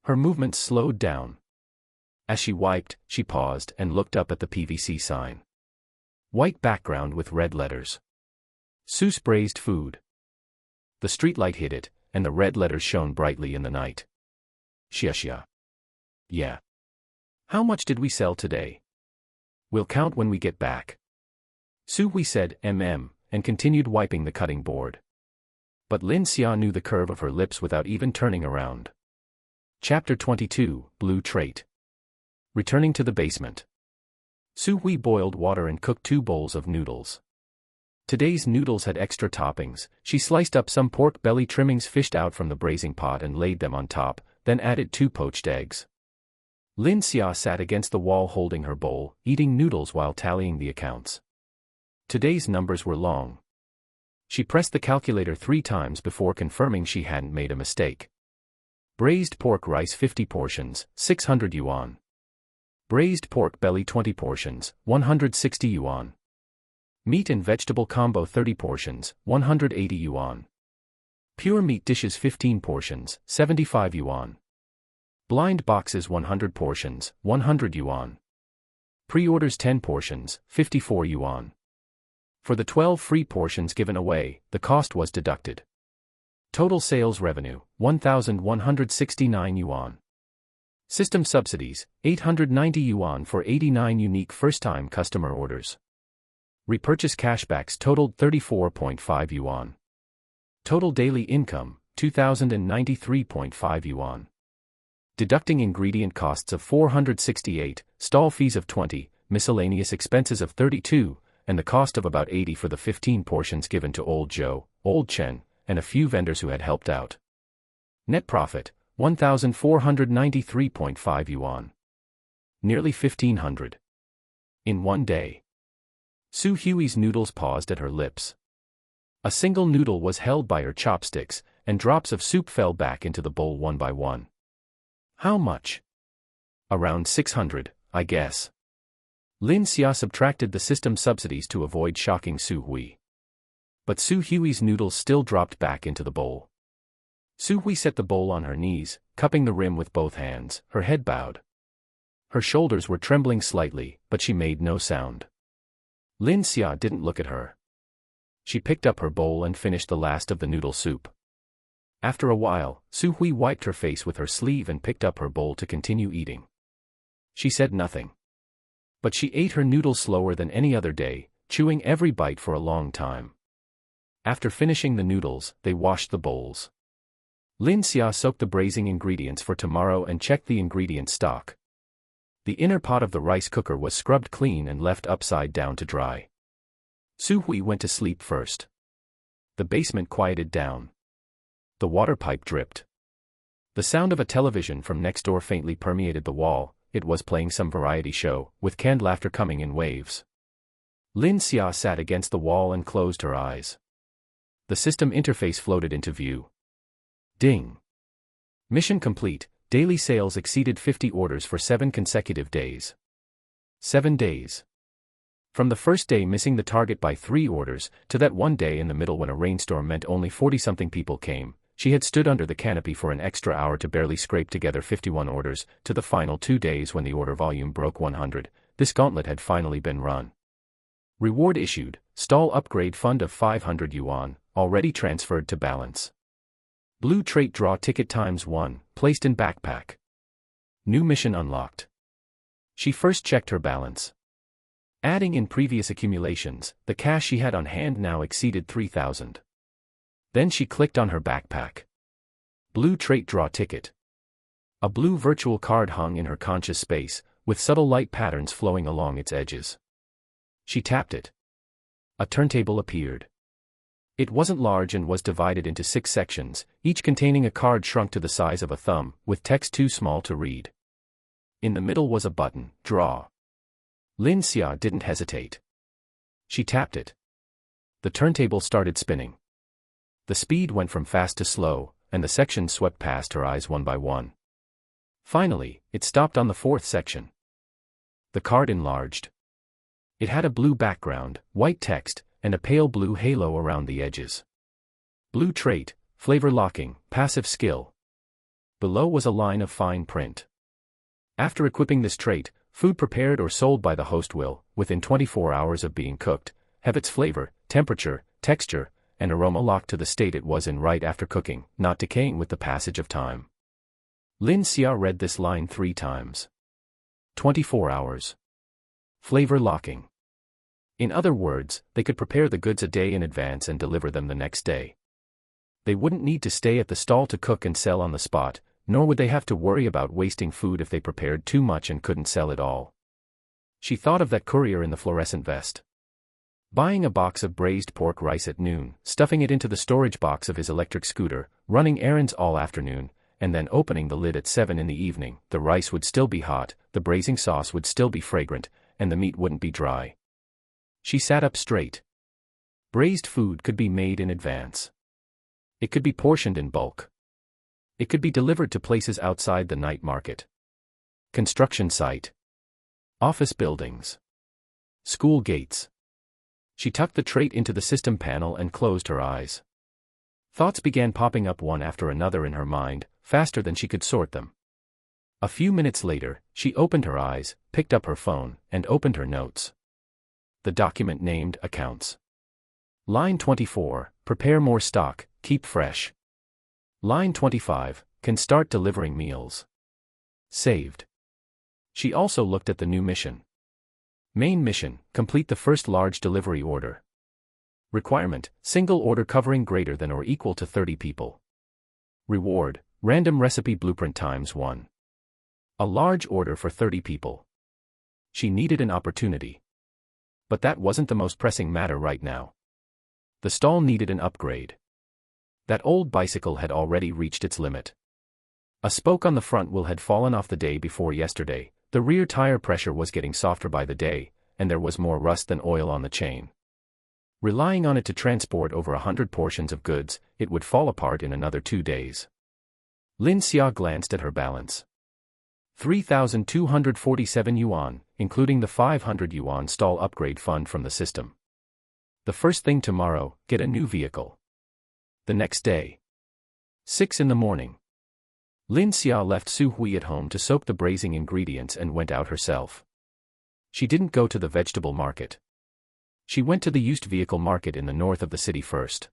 Her movements slowed down. As she wiped, she paused and looked up at the PVC sign. White background with red letters. Su's Braised Food. The streetlight hit it, and the red letters shone brightly in the night. Xia. Yeah. How much did we sell today? We'll count when we get back. Su Hui said, and continued wiping the cutting board. But Lin Xia knew the curve of her lips without even turning around. Chapter 22, Blue Trait. Returning to the basement. Su Hui boiled water and cooked 2 bowls of noodles. Today's noodles had extra toppings. She sliced up some pork belly trimmings fished out from the braising pot and laid them on top, then added 2 poached eggs. Lin Xia sat against the wall holding her bowl, eating noodles while tallying the accounts. Today's numbers were long. She pressed the calculator 3 times before confirming she hadn't made a mistake. Braised pork rice 50 portions, 600 yuan. Braised pork belly 20 portions, 160 yuan. Meat and vegetable combo 30 portions, 180 yuan. Pure meat dishes 15 portions, 75 yuan. Blind boxes 100 portions, 100 yuan. Pre-orders 10 portions, 54 yuan. For the 12 free portions given away, the cost was deducted. Total sales revenue, 1,169 yuan. System subsidies, 890 yuan for 89 unique first-time customer orders. Repurchase cashbacks totaled 34.5 yuan. Total daily income, 2,093.5 yuan. Deducting ingredient costs of 468, stall fees of 20, miscellaneous expenses of 32, and the cost of about 80 for the 15 portions given to Old Joe, Old Chen, and a few vendors who had helped out. Net profit, 1,493.5 yuan. Nearly 1,500. In one day. Su Hui's noodles paused at her lips. A single noodle was held by her chopsticks, and drops of soup fell back into the bowl one by one. How much? Around 600, I guess. Lin Xia subtracted the system subsidies to avoid shocking Su Hui. But Su Hui's noodles still dropped back into the bowl. Su Hui set the bowl on her knees, cupping the rim with both hands, her head bowed. Her shoulders were trembling slightly, but she made no sound. Lin Xia didn't look at her. She picked up her bowl and finished the last of the noodle soup. After a while, Su Hui wiped her face with her sleeve and picked up her bowl to continue eating. She said nothing. But she ate her noodles slower than any other day, chewing every bite for a long time. After finishing the noodles, they washed the bowls. Lin Xia soaked the braising ingredients for tomorrow and checked the ingredient stock. The inner pot of the rice cooker was scrubbed clean and left upside down to dry. Su Hui went to sleep first. The basement quieted down. The water pipe dripped. The sound of a television from next door faintly permeated the wall. it was playing some variety show, with canned laughter coming in waves. Lin Xia sat against the wall and closed her eyes. The system interface floated into view. Ding. Mission complete. Daily sales exceeded 50 orders for 7 consecutive days. 7 days. From the first day missing the target by 3 orders, to that one day in the middle when a rainstorm meant only 40-something people came, she had stood under the canopy for an extra hour to barely scrape together 51 orders, to the final 2 days when the order volume broke 100, this gauntlet had finally been run. Reward issued, stall upgrade fund of 500 yuan, already transferred to balance. Blue trait draw ticket ×1, placed in backpack. New mission unlocked. She first checked her balance. Adding in previous accumulations, the cash she had on hand now exceeded 3,000. Then she clicked on her backpack. Blue trait draw ticket. A blue virtual card hung in her conscious space, with subtle light patterns flowing along its edges. She tapped it. A turntable appeared. It wasn't large and was divided into 6 sections, each containing a card shrunk to the size of a thumb, with text too small to read. In the middle was a button, draw. Lin Xia didn't hesitate. She tapped it. The turntable started spinning. The speed went from fast to slow, and the sections swept past her eyes one by one. Finally, it stopped on the 4th section. The card enlarged. It had a blue background, white text, and a pale blue halo around the edges. Blue trait, flavor locking, passive skill. Below was a line of fine print. After equipping this trait, food prepared or sold by the host will, within 24 hours of being cooked, have its flavor, temperature, texture, and aroma locked to the state it was in right after cooking, not decaying with the passage of time. Lin Xia read this line 3 times. 24 hours. Flavor locking. In other words, they could prepare the goods a day in advance and deliver them the next day. They wouldn't need to stay at the stall to cook and sell on the spot, nor would they have to worry about wasting food if they prepared too much and couldn't sell it all. She thought of that courier in the fluorescent vest. Buying a box of braised pork rice at noon, stuffing it into the storage box of his electric scooter, running errands all afternoon, and then opening the lid at 7 in the evening, the rice would still be hot, the braising sauce would still be fragrant, and the meat wouldn't be dry. She sat up straight. Braised food could be made in advance. It could be portioned in bulk. It could be delivered to places outside the night market. Construction site. Office buildings. School gates. She tucked the trait into the system panel and closed her eyes. Thoughts began popping up one after another in her mind, faster than she could sort them. A few minutes later, she opened her eyes, picked up her phone, and opened her notes. The document named Accounts. Line 24, prepare more stock, keep fresh. Line 25, can start delivering meals. Saved. She also looked at the new mission. Main mission, complete the first large delivery order. Requirement, single order covering greater than or equal to 30 people. Reward, random recipe blueprint ×1. A large order for 30 people. She needed an opportunity. But that wasn't the most pressing matter right now. The stall needed an upgrade. That old bicycle had already reached its limit. A spoke on the front wheel had fallen off the day before yesterday, the rear tire pressure was getting softer by the day, and there was more rust than oil on the chain. Relying on it to transport over 100 portions of goods, it would fall apart in another 2 days. Lin Xia glanced at her balance. 3,247 yuan, including the 500 yuan stall upgrade fund from the system. The first thing tomorrow, get a new vehicle. The next day. 6 in the morning. Lin Xia left Su Hui at home to soak the braising ingredients and went out herself. She didn't go to the vegetable market. She went to the used vehicle market in the north of the city first.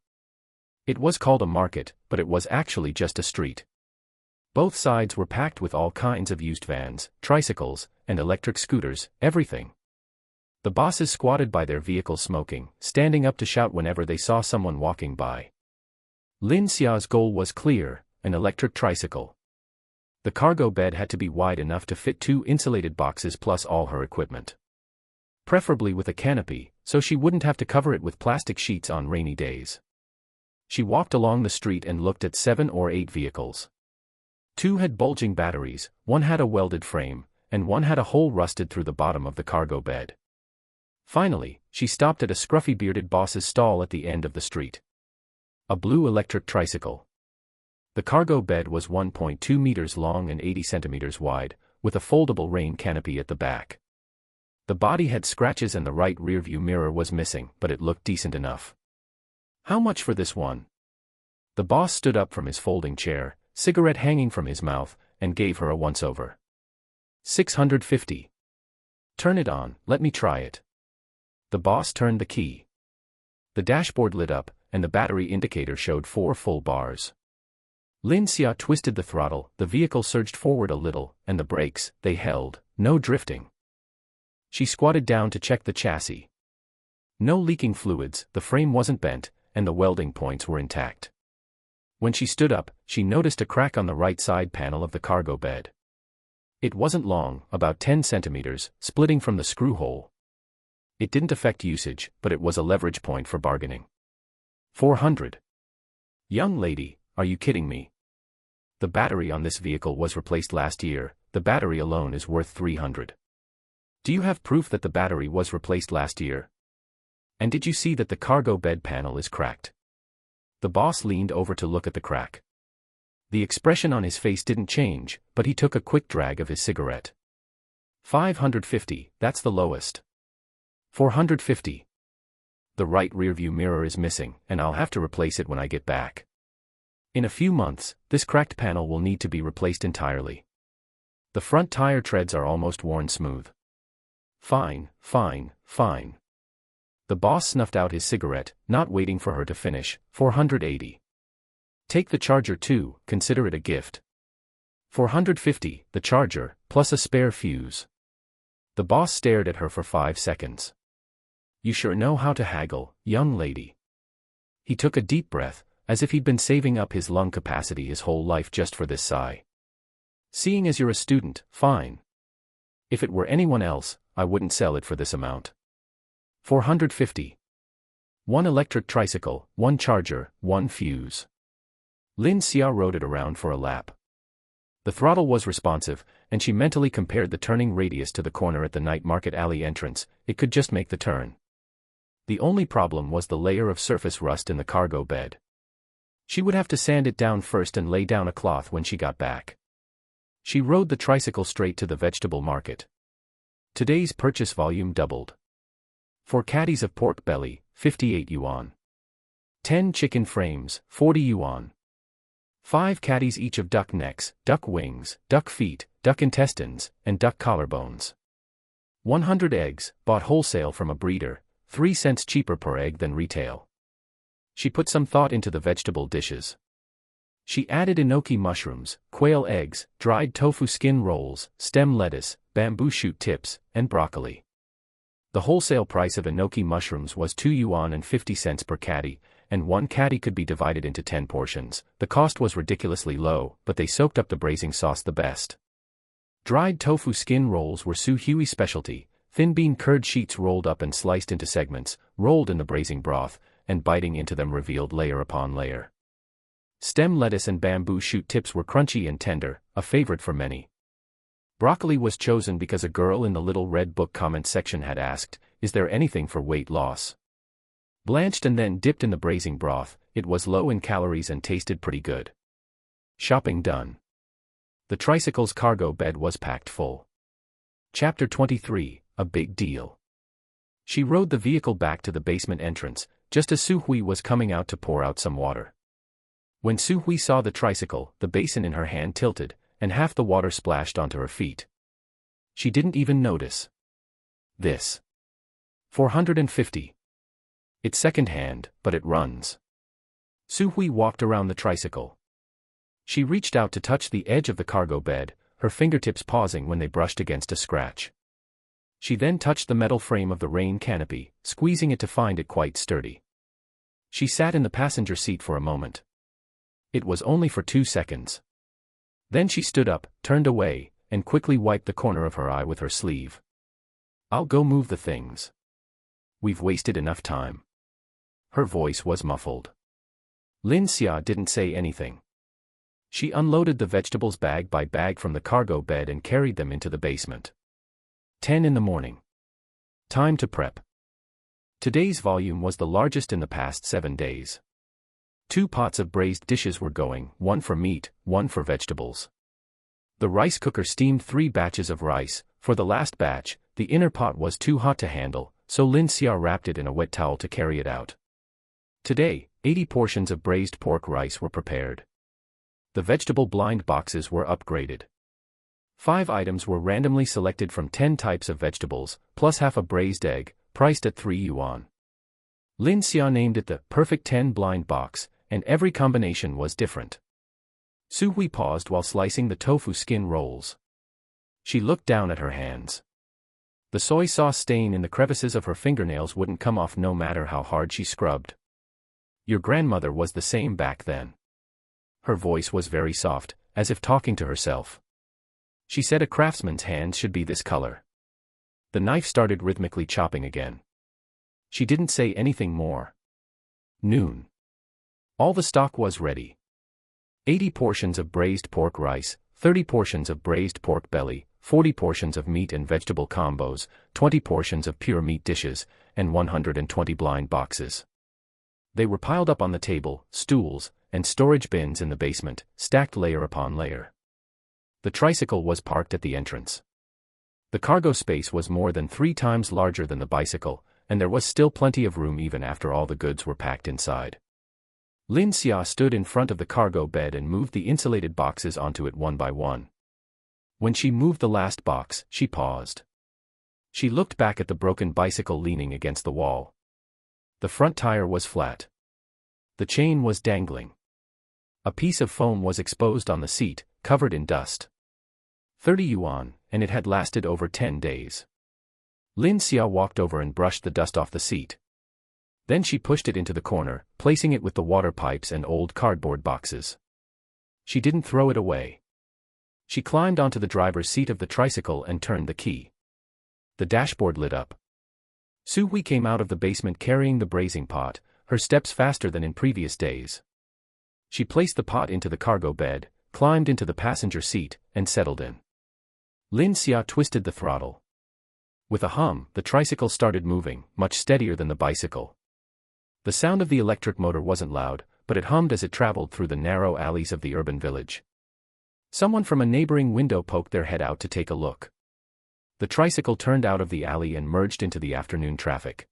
It was called a market, but it was actually just a street. Both sides were packed with all kinds of used vans, tricycles, and electric scooters, everything. The bosses squatted by their vehicles smoking, standing up to shout whenever they saw someone walking by. Lin Xia's goal was clear, an electric tricycle. The cargo bed had to be wide enough to fit 2 insulated boxes plus all her equipment. Preferably with a canopy, so she wouldn't have to cover it with plastic sheets on rainy days. She walked along the street and looked at 7 or 8 vehicles. 2 had bulging batteries, 1 had a welded frame, and one had a hole rusted through the bottom of the cargo bed. Finally, she stopped at a scruffy bearded boss's stall at the end of the street. A blue electric tricycle. The cargo bed was 1.2 meters long and 80 centimeters wide, with a foldable rain canopy at the back. The body had scratches and the right rearview mirror was missing, but it looked decent enough. How much for this one? The boss stood up from his folding chair, cigarette hanging from his mouth, and gave her a once-over. 650. Turn it on, let me try it. The boss turned the key. The dashboard lit up, and the battery indicator showed 4 full bars. Lin Xia twisted the throttle, the vehicle surged forward a little, and the brakes, they held, no drifting. She squatted down to check the chassis. No leaking fluids, the frame wasn't bent, and the welding points were intact. When she stood up, she noticed a crack on the right side panel of the cargo bed. It wasn't long, about 10 centimeters, splitting from the screw hole. It didn't affect usage, but it was a leverage point for bargaining. 400. Young lady, are you kidding me? The battery on this vehicle was replaced last year, the battery alone is worth 300. Do you have proof that the battery was replaced last year? And did you see that the cargo bed panel is cracked? The boss leaned over to look at the crack. The expression on his face didn't change, but he took a quick drag of his cigarette. 550, that's the lowest. 450. The right rearview mirror is missing, and I'll have to replace it when I get back. In a few months, this cracked panel will need to be replaced entirely. The front tire treads are almost worn smooth. Fine, fine, fine. The boss snuffed out his cigarette, not waiting for her to finish. 480. Take the charger too, consider it a gift. 450, the charger, plus a spare fuse. The boss stared at her for 5 seconds. You sure know how to haggle, young lady. He took a deep breath, as if he'd been saving up his lung capacity his whole life just for this sigh. Seeing as you're a student, fine. If it were anyone else, I wouldn't sell it for this amount. 450. 1 electric tricycle, 1 charger, 1 fuse. Lin Xia rode it around for a lap. The throttle was responsive, and she mentally compared the turning radius to the corner at the night market alley entrance. It could just make the turn. The only problem was the layer of surface rust in the cargo bed. She would have to sand it down first and lay down a cloth when she got back. She rode the tricycle straight to the vegetable market. Today's purchase volume doubled. 4 caddies of pork belly, 58 yuan. 10 chicken frames, 40 yuan. 5 caddies each of duck necks, duck wings, duck feet, duck intestines, and duck collarbones. 100 eggs, bought wholesale from a breeder, 3 cents cheaper per egg than retail. She put some thought into the vegetable dishes. She added enoki mushrooms, quail eggs, dried tofu skin rolls, stem lettuce, bamboo shoot tips, and broccoli. The wholesale price of enoki mushrooms was 2 yuan and 50 cents per caddy, and 1 caddy could be divided into 10 portions. The cost was ridiculously low, but they soaked up the braising sauce the best. Dried tofu skin rolls were Su Hui's specialty, thin bean curd sheets rolled up and sliced into segments, rolled in the braising broth, and biting into them revealed layer upon layer. Stem lettuce and bamboo shoot tips were crunchy and tender, a favorite for many. Broccoli was chosen because a girl in the Little Red Book comment section had asked, "Is there anything for weight loss?" Blanched and then dipped in the braising broth, it was low in calories and tasted pretty good. Shopping done. The tricycle's cargo bed was packed full. Chapter 23, a big deal. She rode the vehicle back to the basement entrance, just as Su Hui was coming out to pour out some water. When Su Hui saw the tricycle, the basin in her hand tilted, and half the water splashed onto her feet. She didn't even notice. This. 450. It's second-hand, but it runs. Su Hui walked around the tricycle. She reached out to touch the edge of the cargo bed, her fingertips pausing when they brushed against a scratch. She then touched the metal frame of the rain canopy, squeezing it to find it quite sturdy. She sat in the passenger seat for a moment. It was only for 2 seconds. Then she stood up, turned away, and quickly wiped the corner of her eye with her sleeve. I'll go move the things. We've wasted enough time. Her voice was muffled. Lin Xia didn't say anything. She unloaded the vegetables bag by bag from the cargo bed and carried them into the basement. 10 in the morning. Time to prep. Today's volume was the largest in the past 7 days. 2 pots of braised dishes were going, one for meat, one for vegetables. The rice cooker steamed 3 batches of rice. For the last batch, the inner pot was too hot to handle, so Lin Xia wrapped it in a wet towel to carry it out. Today, 80 portions of braised pork rice were prepared. The vegetable blind boxes were upgraded. 5 items were randomly selected from 10 types of vegetables, plus half a braised egg, priced at 3 yuan. Lin Xia named it the perfect 10 blind box, and every combination was different. Su Hui paused while slicing the tofu skin rolls. She looked down at her hands. The soy sauce stain in the crevices of her fingernails wouldn't come off no matter how hard she scrubbed. Your grandmother was the same back then. Her voice was very soft, as if talking to herself. She said a craftsman's hands should be this color. The knife started rhythmically chopping again. She didn't say anything more. Noon. All the stock was ready. 80 portions of braised pork rice, 30 portions of braised pork belly, 40 portions of meat and vegetable combos, 20 portions of pure meat dishes, and 120 blind boxes. They were piled up on the table, stools, and storage bins in the basement, stacked layer upon layer. The tricycle was parked at the entrance. The cargo space was more than 3 times larger than the bicycle, and there was still plenty of room even after all the goods were packed inside. Lin Xia stood in front of the cargo bed and moved the insulated boxes onto it one by one. When she moved the last box, she paused. She looked back at the broken bicycle leaning against the wall. The front tire was flat. The chain was dangling. A piece of foam was exposed on the seat, covered in dust. 30 yuan, and it had lasted over 10 days. Lin Xia walked over and brushed the dust off the seat. Then she pushed it into the corner, placing it with the water pipes and old cardboard boxes. She didn't throw it away. She climbed onto the driver's seat of the tricycle and turned the key. The dashboard lit up. Su Hui came out of the basement carrying the braising pot, her steps faster than in previous days. She placed the pot into the cargo bed, climbed into the passenger seat, and settled in. Lin Xia twisted the throttle. With a hum, the tricycle started moving, much steadier than the bicycle. The sound of the electric motor wasn't loud, but it hummed as it traveled through the narrow alleys of the urban village. Someone from a neighboring window poked their head out to take a look. The tricycle turned out of the alley and merged into the afternoon traffic.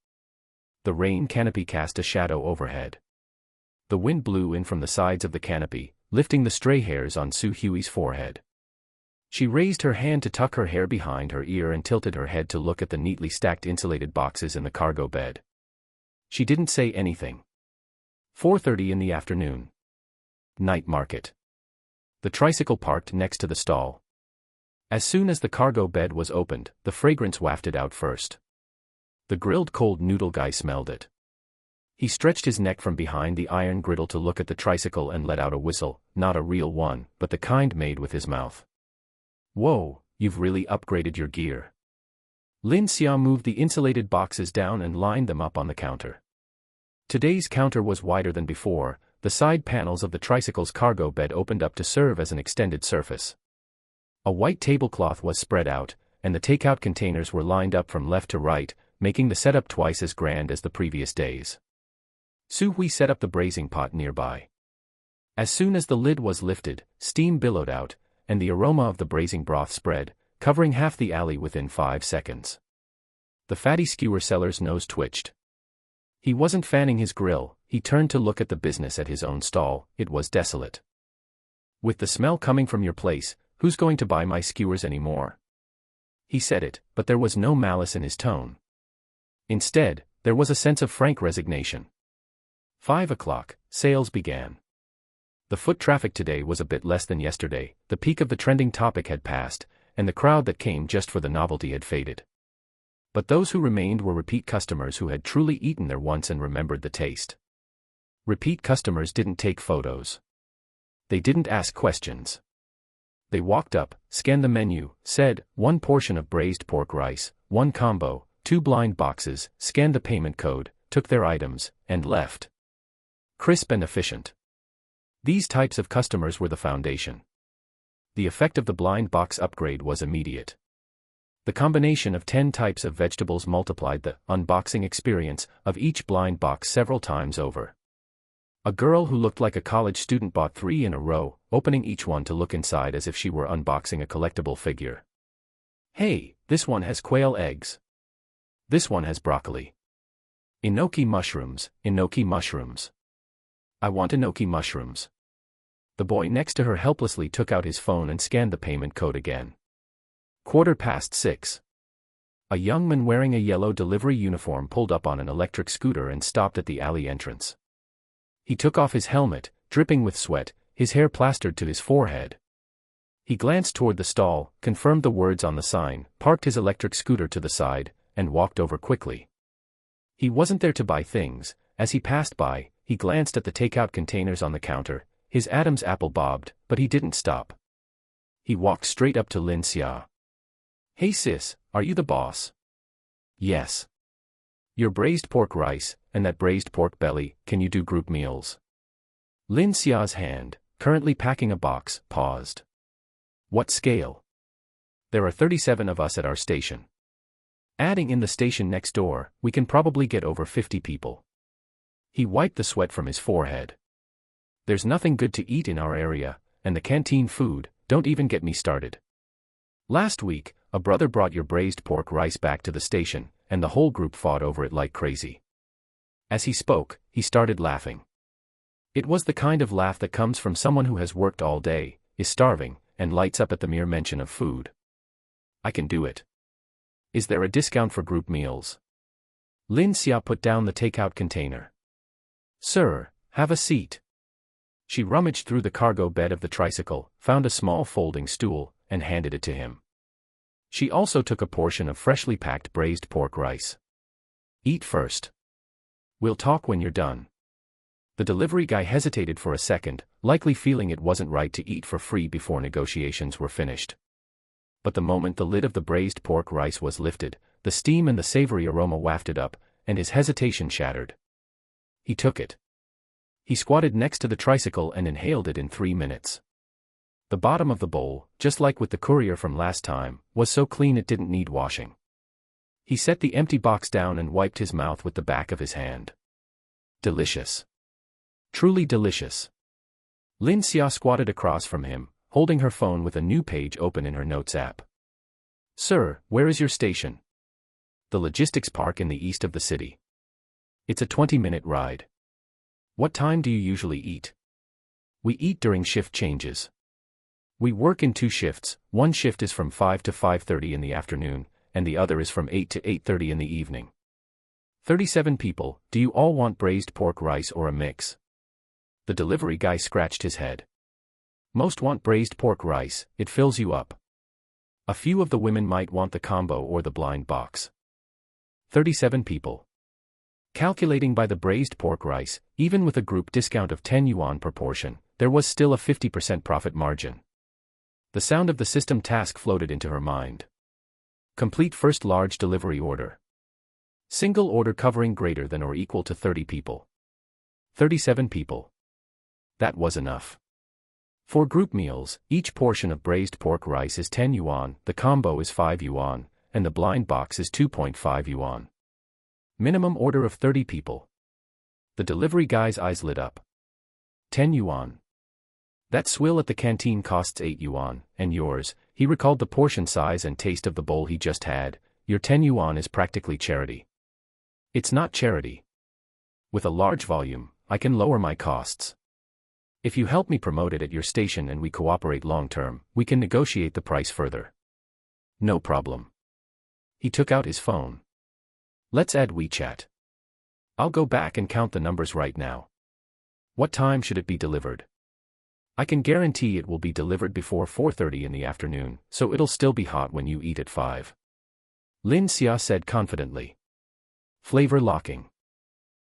The rain canopy cast a shadow overhead. The wind blew in from the sides of the canopy, lifting the stray hairs on Su Hui's forehead. She raised her hand to tuck her hair behind her ear and tilted her head to look at the neatly stacked insulated boxes in the cargo bed. She didn't say anything. 4:30 in the afternoon. Night market. The tricycle parked next to the stall. As soon as the cargo bed was opened, the fragrance wafted out first. The grilled cold noodle guy smelled it. He stretched his neck from behind the iron griddle to look at the tricycle and let out a whistle, not a real one, but the kind made with his mouth. Whoa, you've really upgraded your gear. Lin Xia moved the insulated boxes down and lined them up on the counter. Today's counter was wider than before. The side panels of the tricycle's cargo bed opened up to serve as an extended surface. A white tablecloth was spread out, and the takeout containers were lined up from left to right, making the setup twice as grand as the previous days. Su Hui set up the braising pot nearby. As soon as the lid was lifted, steam billowed out, and the aroma of the braising broth spread, covering half the alley within 5 seconds. The fatty skewer seller's nose twitched. He wasn't fanning his grill. He turned to look at the business at his own stall. It was desolate. With the smell coming from your place, who's going to buy my skewers anymore? He said it, but there was no malice in his tone. Instead, there was a sense of frank resignation. 5 o'clock, sales began. The foot traffic today was a bit less than yesterday. The peak of the trending topic had passed, and the crowd that came just for the novelty had faded. But those who remained were repeat customers who had truly eaten there once and remembered the taste. Repeat customers didn't take photos. They didn't ask questions. They walked up, scanned the menu, said, 1 portion of braised pork rice, 1 combo, 2 blind boxes, scanned the payment code, took their items, and left. Crisp and efficient. These types of customers were the foundation. The effect of the blind box upgrade was immediate. The combination of 10 types of vegetables multiplied the unboxing experience of each blind box several times over. A girl who looked like a college student bought 3 in a row, opening each one to look inside as if she were unboxing a collectible figure. Hey, this one has quail eggs. This one has broccoli. Enoki mushrooms, enoki mushrooms. I want enoki mushrooms. The boy next to her helplessly took out his phone and scanned the payment code again. 6:15. A young man wearing a yellow delivery uniform pulled up on an electric scooter and stopped at the alley entrance. He took off his helmet, dripping with sweat, his hair plastered to his forehead. He glanced toward the stall, confirmed the words on the sign, parked his electric scooter to the side, and walked over quickly. He wasn't there to buy things. As he passed by, he glanced at the takeout containers on the counter. His Adam's apple bobbed, but he didn't stop. He walked straight up to Lin Xia. Hey sis, are you the boss? Yes. Your braised pork rice, and that braised pork belly, can you do group meals? Lin Xia's hand, currently packing a box, paused. What scale? There are 37 of us at our station. Adding in the station next door, we can probably get over 50 people. He wiped the sweat from his forehead. There's nothing good to eat in our area, and the canteen food, don't even get me started. Last week, a brother brought your braised pork rice back to the station, and the whole group fought over it like crazy. As he spoke, he started laughing. It was the kind of laugh that comes from someone who has worked all day, is starving, and lights up at the mere mention of food. I can do it. Is there a discount for group meals? Lin Xia put down the takeout container. Sir, have a seat. She rummaged through the cargo bed of the tricycle, found a small folding stool, and handed it to him. She also took a portion of freshly packed braised pork rice. Eat first. We'll talk when you're done. The delivery guy hesitated for a second, likely feeling it wasn't right to eat for free before negotiations were finished. But the moment the lid of the braised pork rice was lifted, the steam and the savory aroma wafted up, and his hesitation shattered. He took it. He squatted next to the tricycle and inhaled it in 3 minutes. The bottom of the bowl, just like with the courier from last time, was so clean it didn't need washing. He set the empty box down and wiped his mouth with the back of his hand. Delicious. Truly delicious. Lin Xia squatted across from him, holding her phone with a new page open in her notes app. Sir, where is your station? The logistics park in the east of the city. It's a 20-minute ride. What time do you usually eat? We eat during shift changes. We work in 2 shifts, one shift is from 5 to 5:30 in the afternoon, and the other is from 8 to 8:30 in the evening. 37 people, do you all want braised pork rice or a mix? The delivery guy scratched his head. Most want braised pork rice, it fills you up. A few of the women might want the combo or the blind box. 37 people. Calculating by the braised pork rice, even with a group discount of 10 yuan per portion, there was still a 50% profit margin. The sound of the system task floated into her mind. Complete first large delivery order. Single order covering greater than or equal to 30 people. 37 people. That was enough. For group meals, each portion of braised pork rice is 10 yuan, the combo is 5 yuan, and the blind box is 2.5 yuan. Minimum order of 30 people. The delivery guy's eyes lit up. 10 yuan. That swill at the canteen costs 8 yuan, and yours, he recalled the portion size and taste of the bowl he just had, your 10 yuan is practically charity. It's not charity. With a large volume, I can lower my costs. If you help me promote it at your station and we cooperate long-term, we can negotiate the price further. No problem. He took out his phone. Let's add WeChat. I'll go back and count the numbers right now. What time should it be delivered? I can guarantee it will be delivered before 4:30 in the afternoon, so it'll still be hot when you eat at 5. Lin Xia said confidently. Flavor locking.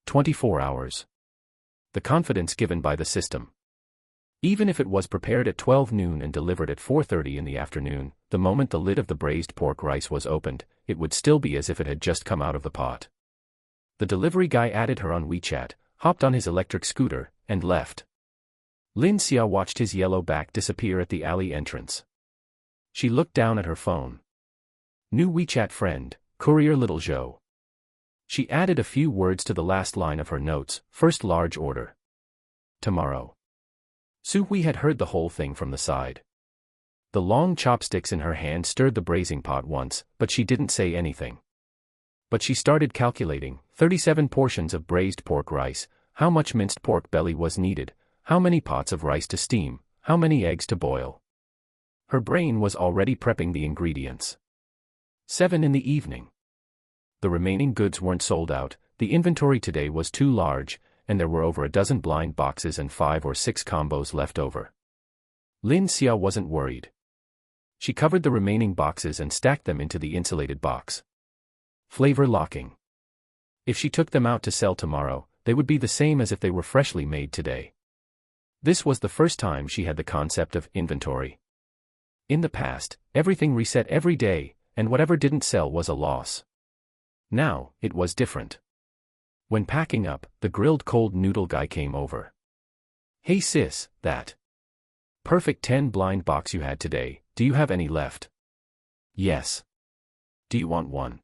24 hours. The confidence given by the system. Even if it was prepared at 12 noon and delivered at 4:30 in the afternoon, the moment the lid of the braised pork rice was opened, it would still be as if it had just come out of the pot. The delivery guy added her on WeChat, hopped on his electric scooter, and left. Lin Xia watched his yellow back disappear at the alley entrance. She looked down at her phone. New WeChat friend, Courier Little Zhou. She added a few words to the last line of her notes, first large order. Tomorrow. Su Hui had heard the whole thing from the side. The long chopsticks in her hand stirred the braising pot once, but she didn't say anything. But she started calculating, 37 portions of braised pork rice, how much minced pork belly was needed, how many pots of rice to steam, how many eggs to boil. Her brain was already prepping the ingredients. 7 in the evening. The remaining goods weren't sold out, the inventory today was too large, and there were over a dozen blind boxes and 5 or 6 combos left over. Lin Xia wasn't worried. She covered the remaining boxes and stacked them into the insulated box. Flavor locking. If she took them out to sell tomorrow, they would be the same as if they were freshly made today. This was the first time she had the concept of inventory. In the past, everything reset every day, and whatever didn't sell was a loss. Now, it was different. When packing up, the grilled cold noodle guy came over. Hey sis, that perfect 10 blind box you had today, do you have any left? Yes. Do you want one?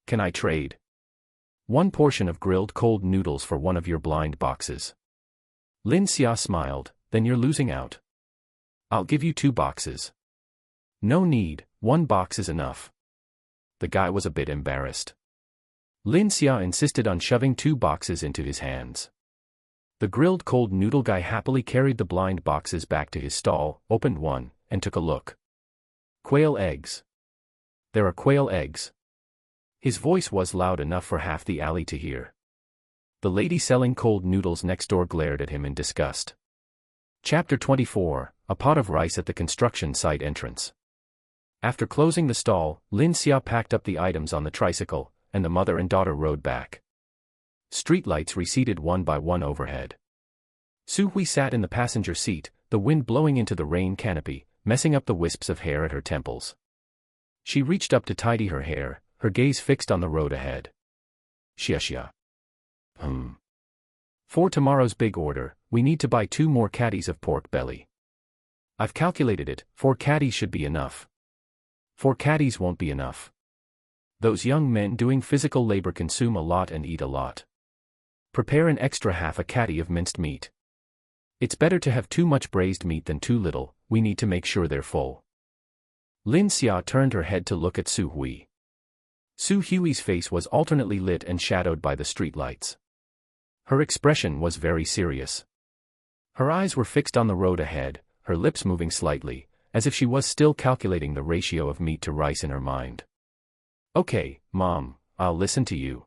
Can I trade? 1 portion of grilled cold noodles for one of your blind boxes. Lin Xia smiled, then you're losing out. I'll give you 2 boxes. No need, 1 box is enough. The guy was a bit embarrassed. Lin Xia insisted on shoving 2 boxes into his hands. The grilled cold noodle guy happily carried the blind boxes back to his stall, opened one, and took a look. Quail eggs. There are quail eggs. His voice was loud enough for half the alley to hear. The lady selling cold noodles next door glared at him in disgust. Chapter 24, A Pot of Rice at the Construction Site Entrance. After closing the stall, Lin Xia packed up the items on the tricycle, and the mother and daughter rode back. Streetlights receded one by one overhead. Su Hui sat in the passenger seat, the wind blowing into the rain canopy, messing up the wisps of hair at her temples. She reached up to tidy her hair, her gaze fixed on the road ahead. Xia. For tomorrow's big order, we need to buy 2 more caddies of pork belly. I've calculated it, 4 caddies should be enough. 4 caddies won't be enough. Those young men doing physical labor consume a lot and eat a lot. Prepare an extra half a caddy of minced meat. It's better to have too much braised meat than too little, we need to make sure they're full. Lin Xia turned her head to look at Su Hui. Su Hui's face was alternately lit and shadowed by the streetlights. Her expression was very serious. Her eyes were fixed on the road ahead, her lips moving slightly, as if she was still calculating the ratio of meat to rice in her mind. Okay, Mom, I'll listen to you.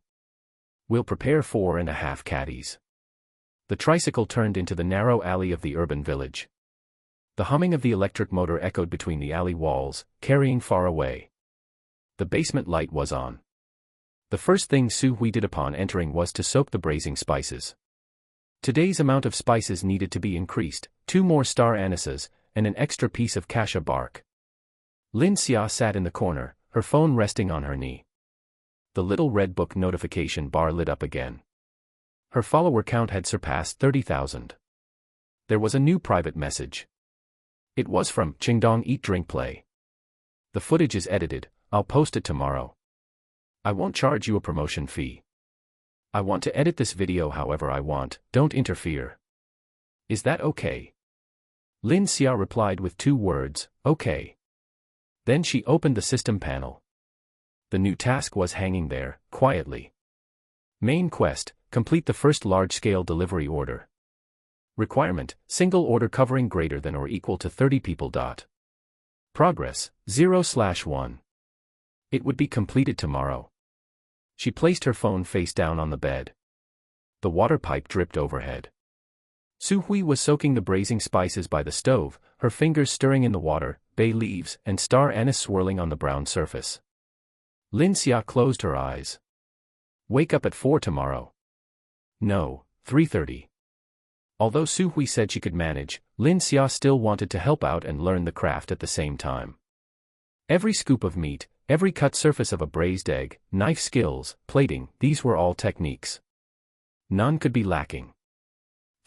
We'll prepare 4.5 caddies. The tricycle turned into the narrow alley of the urban village. The humming of the electric motor echoed between the alley walls, carrying far away. The basement light was on. The first thing Su Hui did upon entering was to soak the braising spices. Today's amount of spices needed to be increased, 2 more star anises, and an extra piece of cassia bark. Lin Xia sat in the corner, her phone resting on her knee. The little red book notification bar lit up again. Her follower count had surpassed 30,000. There was a new private message. It was from Qingdong Eat Drink Play. The footage is edited, I'll post it tomorrow. I won't charge you a promotion fee. I want to edit this video however I want, don't interfere. Is that okay? Lin Xia replied with 2 words, okay. Then she opened the system panel. The new task was hanging there, quietly. Main quest, complete the first large-scale delivery order. Requirement, single order covering greater than or equal to 30 people. Progress, 0/1. It would be completed tomorrow. She placed her phone face down on the bed. The water pipe dripped overhead. Su Hui was soaking the braising spices by the stove, her fingers stirring in the water, bay leaves and star anise swirling on the brown surface. Lin Xia closed her eyes. Wake up at 4 tomorrow. No, 3:30. Although Su Hui said she could manage, Lin Xia still wanted to help out and learn the craft at the same time. Every scoop of meat, every cut surface of a braised egg, knife skills, plating, these were all techniques. None could be lacking.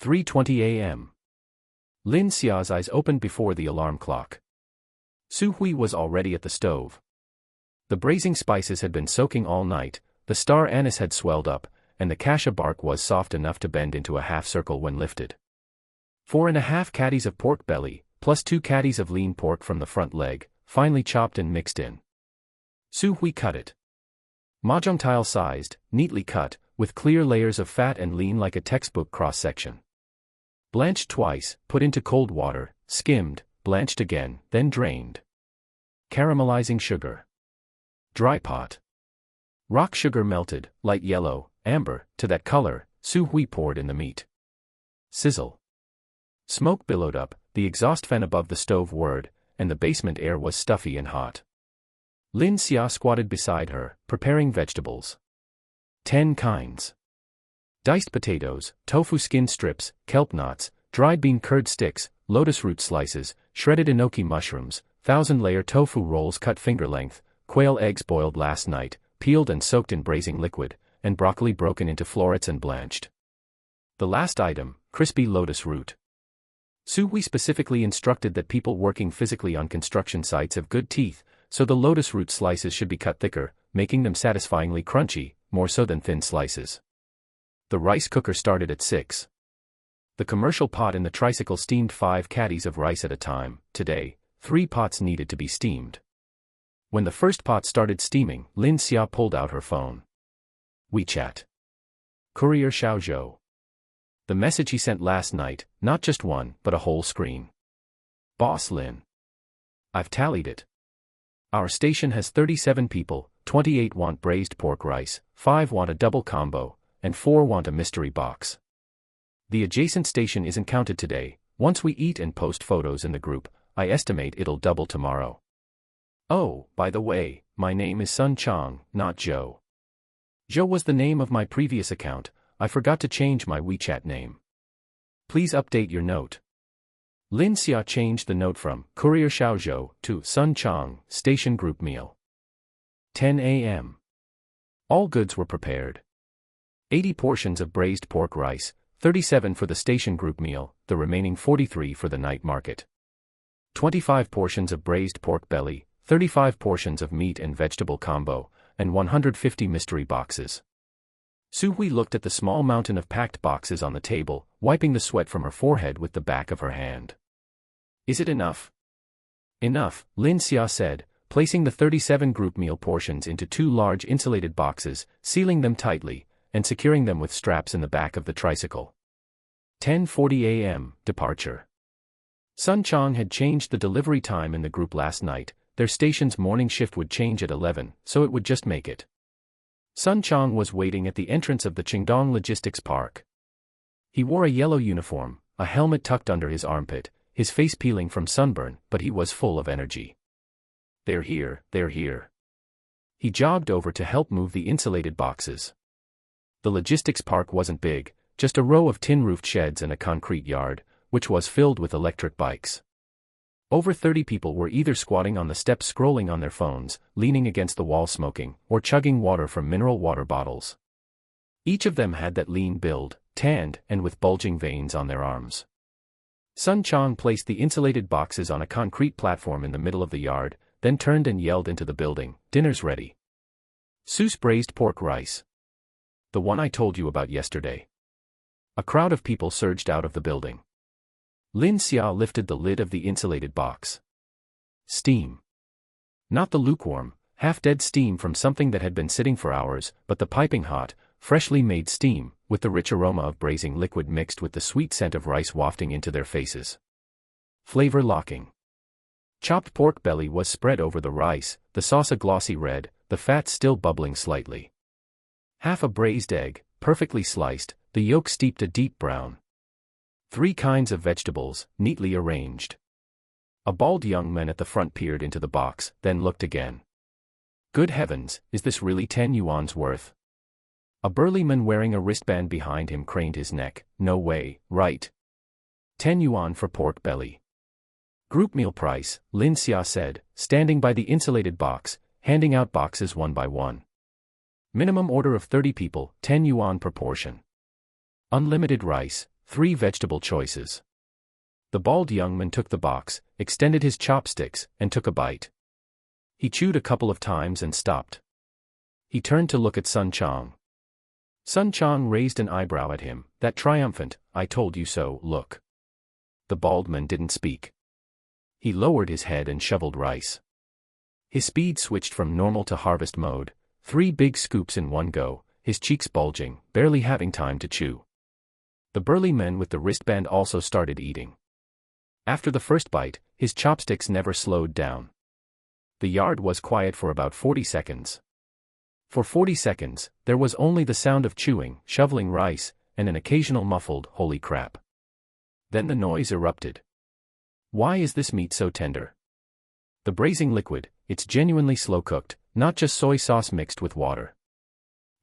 3:20 a.m. Lin Xia's eyes opened before the alarm clock. Su Hui was already at the stove. The braising spices had been soaking all night, the star anise had swelled up, and the cassia bark was soft enough to bend into a half-circle when lifted. 4.5 caddies of pork belly, plus 2 caddies of lean pork from the front leg, finely chopped and mixed in. Su Hui cut it. Mahjong tile-sized, neatly cut, with clear layers of fat and lean like a textbook cross-section. Blanched twice, put into cold water, skimmed, blanched again, then drained. Caramelizing sugar. Dry pot. Rock sugar melted, light yellow, amber, to that color, Su Hui poured in the meat. Sizzle. Smoke billowed up, the exhaust fan above the stove whirred, and the basement air was stuffy and hot. Lin Xia squatted beside her, preparing vegetables. 10 kinds. Diced potatoes, tofu skin strips, kelp knots, dried bean curd sticks, lotus root slices, shredded enoki mushrooms, 1,000-layer tofu rolls cut finger length, quail eggs boiled last night, peeled and soaked in braising liquid, and broccoli broken into florets and blanched. The last item, crispy lotus root. Su Hui specifically instructed that people working physically on construction sites have good teeth, so the lotus root slices should be cut thicker, making them satisfyingly crunchy, more so than thin slices. The rice cooker started at 6. The commercial pot in the tricycle steamed 5 caddies of rice at a time. Today, 3 pots needed to be steamed. When the first pot started steaming, Lin Xia pulled out her phone. WeChat. Courier Xiaozhou. The message he sent last night, not just one, but a whole screen. Boss Lin. I've tallied it. Our station has 37 people, 28 want braised pork rice, 5 want a double combo, and 4 want a mystery box. The adjacent station isn't counted today. Once we eat and post photos in the group, I estimate it'll double tomorrow. Oh, by the way, my name is Sun Chang, not Zhou. Zhou was the name of my previous account. I forgot to change my WeChat name. Please update your note. Lin Xia changed the note from Courier Xiaozhou to Sun Chang, Station Group Meal. 10 a.m. All goods were prepared. 80 portions of braised pork rice, 37 for the station group meal, the remaining 43 for the night market. 25 portions of braised pork belly, 35 portions of meat and vegetable combo, and 150 mystery boxes. Su Hui looked at the small mountain of packed boxes on the table, wiping the sweat from her forehead with the back of her hand. Is it enough? Enough, Lin Xia said, placing the 37 group meal portions into 2 large insulated boxes, sealing them tightly, and securing them with straps in the back of the tricycle. 10:40 a.m., departure. Sun Chang had changed the delivery time in the group last night. Their station's morning shift would change at 11, so it would just make it. Sun Chang was waiting at the entrance of the Qingdong Logistics Park. He wore a yellow uniform, a helmet tucked under his armpit, his face peeling from sunburn, but he was full of energy. They're here, they're here. He jogged over to help move the insulated boxes. The logistics park wasn't big, just a row of tin-roofed sheds and a concrete yard, which was filled with electric bikes. Over 30 people were either squatting on the steps scrolling on their phones, leaning against the wall smoking, or chugging water from mineral water bottles. Each of them had that lean build, tanned and with bulging veins on their arms. Sun Chang placed the insulated boxes on a concrete platform in the middle of the yard, then turned and yelled into the building, "Dinner's ready. Su's braised pork rice. The one I told you about yesterday." A crowd of people surged out of the building. Lin Xia lifted the lid of the insulated box. Steam. Not the lukewarm, half-dead steam from something that had been sitting for hours, but the piping hot, freshly made steam, with the rich aroma of braising liquid mixed with the sweet scent of rice wafting into their faces. Flavor locking. Chopped pork belly was spread over the rice, the sauce a glossy red, the fat still bubbling slightly. Half a braised egg, perfectly sliced, the yolk steeped a deep brown. 3 kinds of vegetables, neatly arranged. A bald young man at the front peered into the box, then looked again. Good heavens, is this really 10 yuan's worth? A burly man wearing a wristband behind him craned his neck. No way, right? 10 yuan for pork belly. Group meal price, Lin Xia said, standing by the insulated box, handing out boxes one by one. Minimum order of 30 people, 10 yuan per portion. Unlimited rice, 3 vegetable choices. The bald young man took the box, extended his chopsticks, and took a bite. He chewed a couple of times and stopped. He turned to look at Sun Chong. Sun Chong raised an eyebrow at him, that triumphant, "I told you so" look. The bald man didn't speak. He lowered his head and shoveled rice. His speed switched from normal to harvest mode, 3 big scoops in one go, his cheeks bulging, barely having time to chew. The burly man with the wristband also started eating. After the first bite, his chopsticks never slowed down. The yard was quiet for about 40 seconds. For 40 seconds, there was only the sound of chewing, shoveling rice, and an occasional muffled, "Holy crap." Then the noise erupted. Why is this meat so tender? The braising liquid, it's genuinely slow cooked, not just soy sauce mixed with water.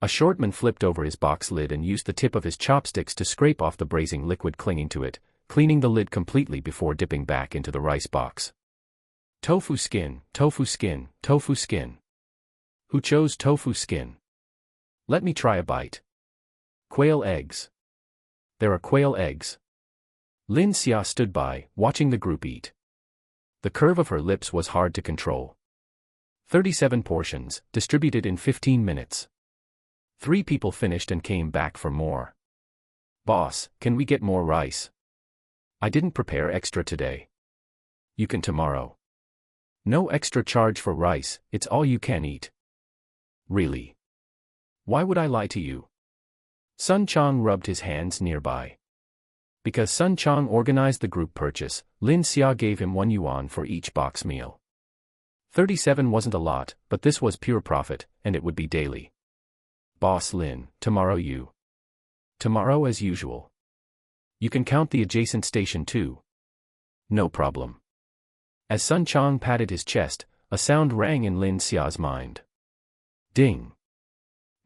A short man flipped over his box lid and used the tip of his chopsticks to scrape off the braising liquid clinging to it, cleaning the lid completely before dipping back into the rice box. Tofu skin, tofu skin, tofu skin. Who chose tofu skin? Let me try a bite. Quail eggs. There are quail eggs. Lin Xia stood by, watching the group eat. The curve of her lips was hard to control. 37 portions, distributed in 15 minutes. 3 people finished and came back for more. "Boss, can we get more rice? I didn't prepare extra today." "You can tomorrow. No extra charge for rice, it's all you can eat." "Really? Why would I lie to you?" Sun Chong rubbed his hands nearby. Because Sun Chong organized the group purchase, Lin Xia gave him 1 yuan for each box meal. 37 wasn't a lot, but this was pure profit, and it would be daily. "Boss Lin, tomorrow you." "Tomorrow as usual. You can count the adjacent station too." "No problem." As Sun Chong patted his chest, a sound rang in Lin Xia's mind. Ding.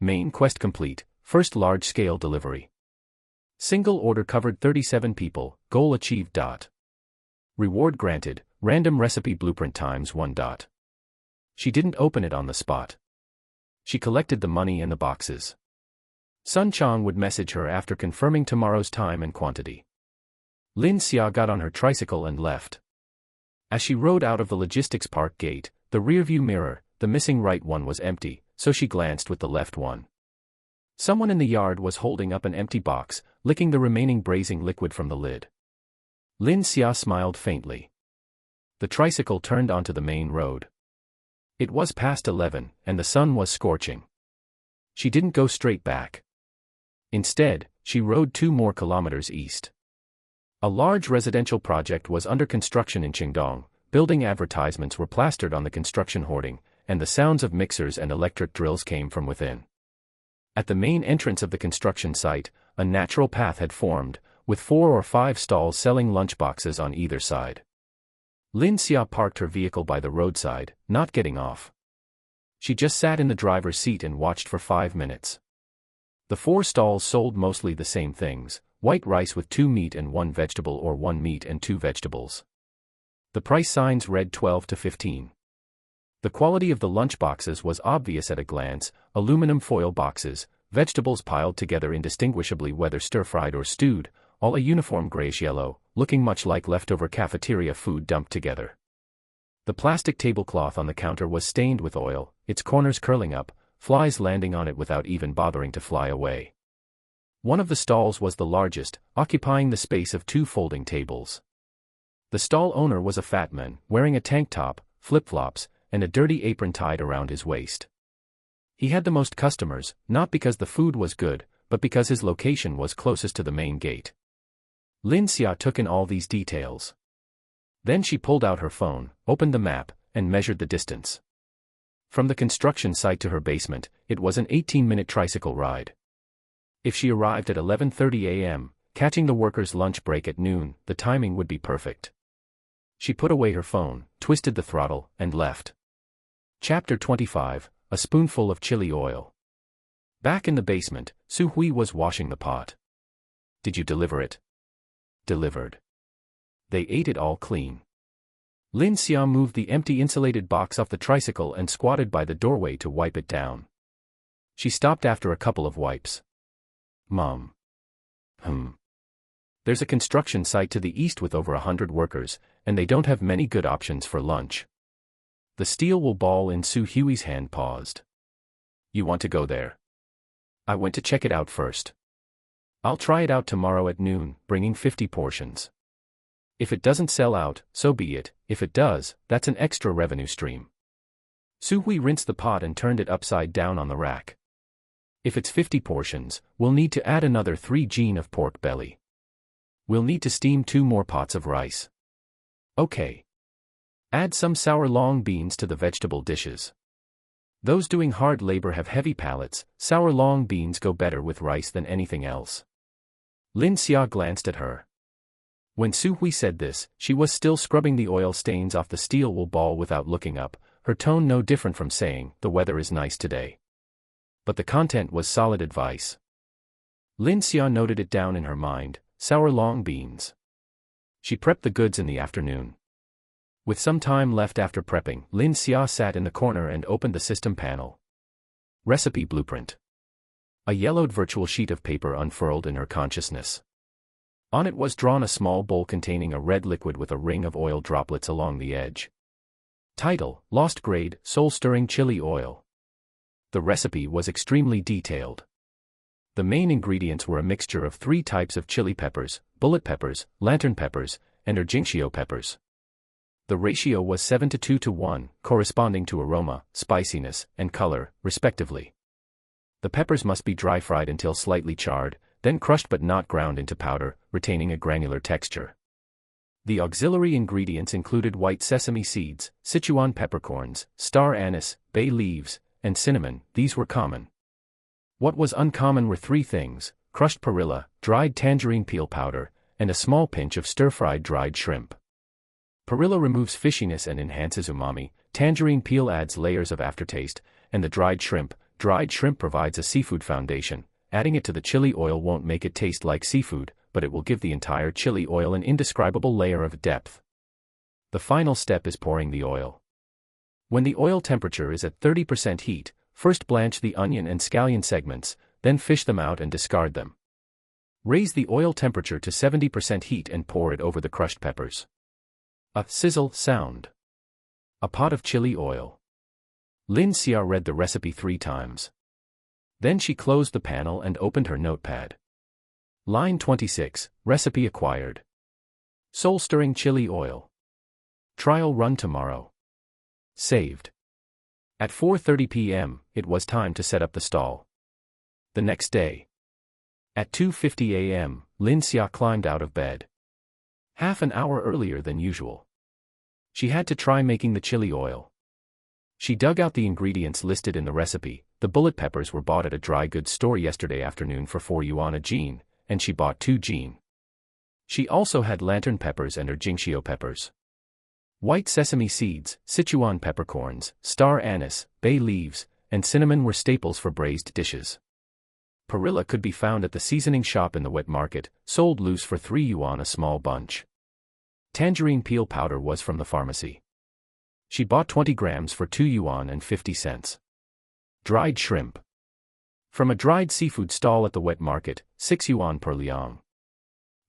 Main quest complete, first large-scale delivery. Single order covered 37 people, goal achieved. Reward granted, random recipe blueprint ×1. She didn't open it on the spot. She collected the money and the boxes. Sun Chong would message her after confirming tomorrow's time and quantity. Lin Xia got on her tricycle and left. As she rode out of the logistics park gate, the rearview mirror, the missing right one was empty, so she glanced with the left one. Someone in the yard was holding up an empty box, licking the remaining braising liquid from the lid. Lin Xia smiled faintly. The tricycle turned onto the main road. It was past 11, and the sun was scorching. She didn't go straight back. Instead, she rode 2 more kilometers east. A large residential project was under construction in Qingdong, building advertisements were plastered on the construction hoarding, and the sounds of mixers and electric drills came from within. At the main entrance of the construction site, a natural path had formed, with 4 or 5 stalls selling lunchboxes on either side. Lin Xia parked her vehicle by the roadside, not getting off. She just sat in the driver's seat and watched for 5 minutes. The 4 stalls sold mostly the same things: white rice with 2 meat and 1 vegetable, or 1 meat and 2 vegetables. The price signs read 12 to 15. The quality of the lunchboxes was obvious at a glance: aluminum foil boxes, vegetables piled together indistinguishably whether stir-fried or stewed, all a uniform grayish-yellow, looking much like leftover cafeteria food dumped together. The plastic tablecloth on the counter was stained with oil, its corners curling up, flies landing on it without even bothering to fly away. One of the stalls was the largest, occupying the space of 2 folding tables. The stall owner was a fat man, wearing a tank top, flip-flops, and a dirty apron tied around his waist. He had the most customers, not because the food was good, but because his location was closest to the main gate. Lin Xia took in all these details. Then she pulled out her phone, opened the map, and measured the distance. From the construction site to her basement, it was an 18-minute tricycle ride. If she arrived at 11:30 a.m., catching the workers' lunch break at noon, the timing would be perfect. She put away her phone, twisted the throttle, and left. Chapter 25, A Spoonful of Chili Oil. Back in the basement, Su Hui was washing the pot. "Did you deliver it?" "Delivered." "They ate it all clean." Lin Xia moved the empty insulated box off the tricycle and squatted by the doorway to wipe it down. She stopped after a couple of wipes. "Mom." There's a construction site to the east with over 100 workers, and they don't have many good options for lunch. The steel wool ball in Su Hui's hand paused. You want to go there? I went to check it out first. I'll try it out tomorrow at noon, bringing 50 portions. If it doesn't sell out, so be it. If it does, that's an extra revenue stream. Su Hui rinsed the pot and turned it upside down on the rack. If it's 50 portions, we'll need to add another 3 jin of pork belly. We'll need to steam 2 more pots of rice. Okay. Add some sour long beans to the vegetable dishes. Those doing hard labor have heavy palates. Sour long beans go better with rice than anything else. Lin Xia glanced at her. When Su Hui said this, she was still scrubbing the oil stains off the steel wool ball without looking up, her tone no different from saying, "The weather is nice today." But the content was solid advice. Lin Xia noted it down in her mind, sour long beans. She prepped the goods in the afternoon. With some time left after prepping, Lin Xia sat in the corner and opened the system panel. Recipe blueprint. A yellowed virtual sheet of paper unfurled in her consciousness. On it was drawn a small bowl containing a red liquid with a ring of oil droplets along the edge. Title: Lost Grade, Soul-Stirring Chili Oil. The recipe was extremely detailed. The main ingredients were a mixture of 3 types of chili peppers, bullet peppers, lantern peppers, and erjingxiao peppers. The ratio was 7:2:1, corresponding to aroma, spiciness, and color, respectively. The peppers must be dry-fried until slightly charred, then crushed but not ground into powder, retaining a granular texture. The auxiliary ingredients included white sesame seeds, Sichuan peppercorns, star anise, bay leaves, and cinnamon. These were common. What was uncommon were 3 things: crushed perilla, dried tangerine peel powder, and a small pinch of stir-fried dried shrimp. Perilla removes fishiness and enhances umami, tangerine peel adds layers of aftertaste, and the dried shrimp provides a seafood foundation. Adding it to the chili oil won't make it taste like seafood, but it will give the entire chili oil an indescribable layer of depth. The final step is pouring the oil. When the oil temperature is at 30% heat, first blanch the onion and scallion segments, then fish them out and discard them. Raise the oil temperature to 70% heat and pour it over the crushed peppers. A sizzle sound. A pot of chili oil. Lin Xia read the recipe 3 times. Then she closed the panel and opened her notepad. Line 26, recipe acquired. Soul-stirring chili oil. Trial run tomorrow. Saved. At 4:30 p.m., it was time to set up the stall. The next day. At 2:50 a.m., Lin Xia climbed out of bed. Half an hour earlier than usual. She had to try making the chili oil. She dug out the ingredients listed in the recipe. The bullet peppers were bought at a dry goods store yesterday afternoon for 4 yuan a jin, and she bought 2 jin. She also had lantern peppers and erjingxiao peppers. White sesame seeds, Sichuan peppercorns, star anise, bay leaves, and cinnamon were staples for braised dishes. Perilla could be found at the seasoning shop in the wet market, sold loose for 3 yuan a small bunch. Tangerine peel powder was from the pharmacy. She bought 20 grams for 2 yuan and 50 cents. Dried shrimp. From a dried seafood stall at the wet market, 6 yuan per liang.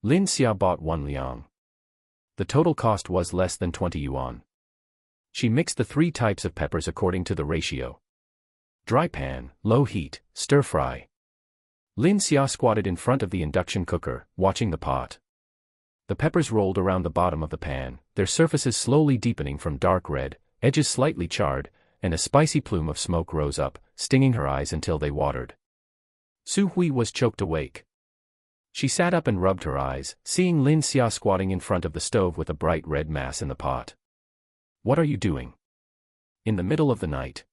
Lin Xia bought 1 liang. The total cost was less than 20 yuan. She mixed the 3 types of peppers according to the ratio. Dry pan, low heat, stir fry. Lin Xia squatted in front of the induction cooker, watching the pot. The peppers rolled around the bottom of the pan, their surfaces slowly deepening from dark red, edges slightly charred, and a spicy plume of smoke rose up, stinging her eyes until they watered. Su Hui was choked awake. She sat up and rubbed her eyes, seeing Lin Xia squatting in front of the stove with a bright red mass in the pot. "What are you doing?" "In the middle of the night.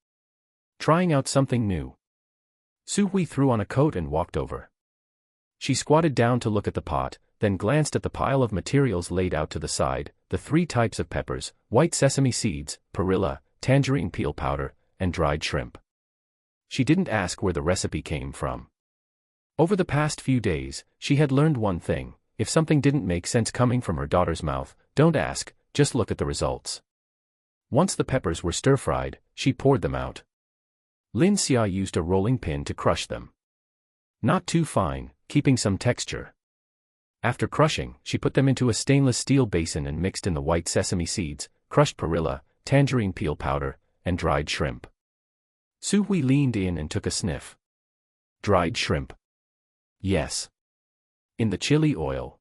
Trying out something new." Su Hui threw on a coat and walked over. She squatted down to look at the pot, then glanced at the pile of materials laid out to the side, the 3 types of peppers, white sesame seeds, perilla, tangerine peel powder, and dried shrimp. She didn't ask where the recipe came from. Over the past few days, she had learned one thing: if something didn't make sense coming from her daughter's mouth, don't ask, just look at the results. Once the peppers were stir-fried, she poured them out. Lin Xia used a rolling pin to crush them. Not too fine, keeping some texture. After crushing, she put them into a stainless steel basin and mixed in the white sesame seeds, crushed perilla, tangerine peel powder, and dried shrimp. Su Hui leaned in and took a sniff. Dried shrimp. Yes. In the chili oil.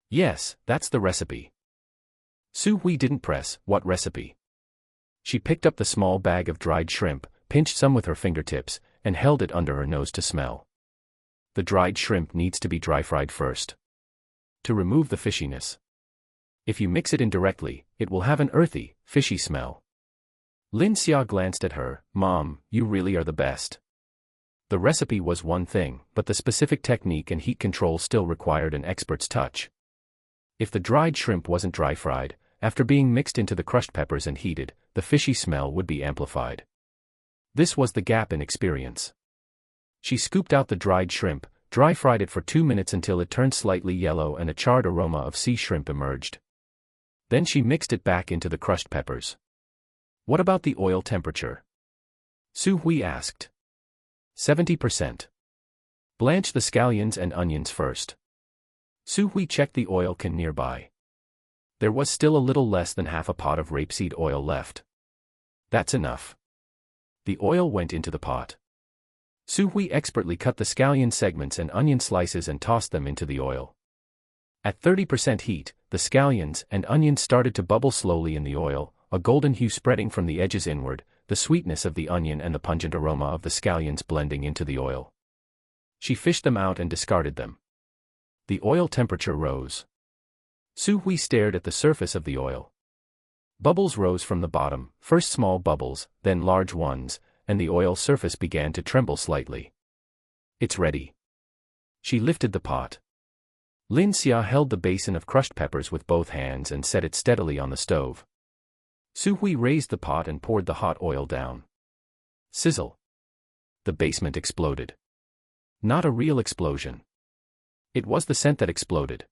Yes, that's the recipe. Su Hui didn't press, what recipe? She picked up the small bag of dried shrimp, pinched some with her fingertips, and held it under her nose to smell. The dried shrimp needs to be dry-fried first. To remove the fishiness. If you mix it in directly, it will have an earthy, fishy smell. Lin Xia glanced at her. Mom, you really are the best. The recipe was one thing, but the specific technique and heat control still required an expert's touch. If the dried shrimp wasn't dry-fried, after being mixed into the crushed peppers and heated, the fishy smell would be amplified. This was the gap in experience. She scooped out the dried shrimp, dry-fried it for 2 minutes until it turned slightly yellow and a charred aroma of sea shrimp emerged. Then she mixed it back into the crushed peppers. What about the oil temperature? Su Hui asked. 70%. Blanch the scallions and onions first. Su Hui checked the oil can nearby. There was still a little less than half a pot of rapeseed oil left. That's enough. The oil went into the pot. Su Hui expertly cut the scallion segments and onion slices and tossed them into the oil. At 30% heat, the scallions and onions started to bubble slowly in the oil, a golden hue spreading from the edges inward, the sweetness of the onion and the pungent aroma of the scallions blending into the oil. She fished them out and discarded them. The oil temperature rose. Su Hui stared at the surface of the oil. Bubbles rose from the bottom, first small bubbles, then large ones, and the oil surface began to tremble slightly. It's ready. She lifted the pot. Lin Xia held the basin of crushed peppers with both hands and set it steadily on the stove. Su Hui raised the pot and poured the hot oil down. Sizzle. The basement exploded. Not a real explosion. It was the scent that exploded.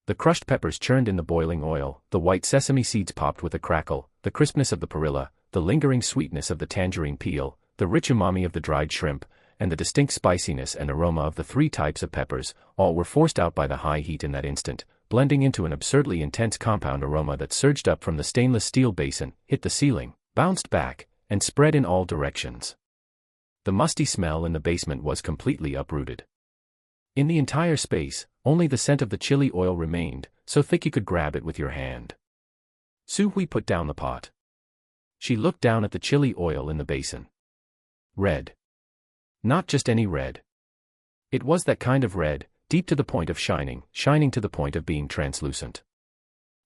The crushed peppers churned in the boiling oil, the white sesame seeds popped with a crackle, the crispness of the perilla, the lingering sweetness of the tangerine peel, the rich umami of the dried shrimp, and the distinct spiciness and aroma of the 3 types of peppers, all were forced out by the high heat in that instant, blending into an absurdly intense compound aroma that surged up from the stainless steel basin, hit the ceiling, bounced back, and spread in all directions. The musty smell in the basement was completely uprooted. In the entire space, only the scent of the chili oil remained, so thick you could grab it with your hand. Su Hui put down the pot. She looked down at the chili oil in the basin. Red. Not just any red. It was that kind of red, deep to the point of shining, shining to the point of being translucent.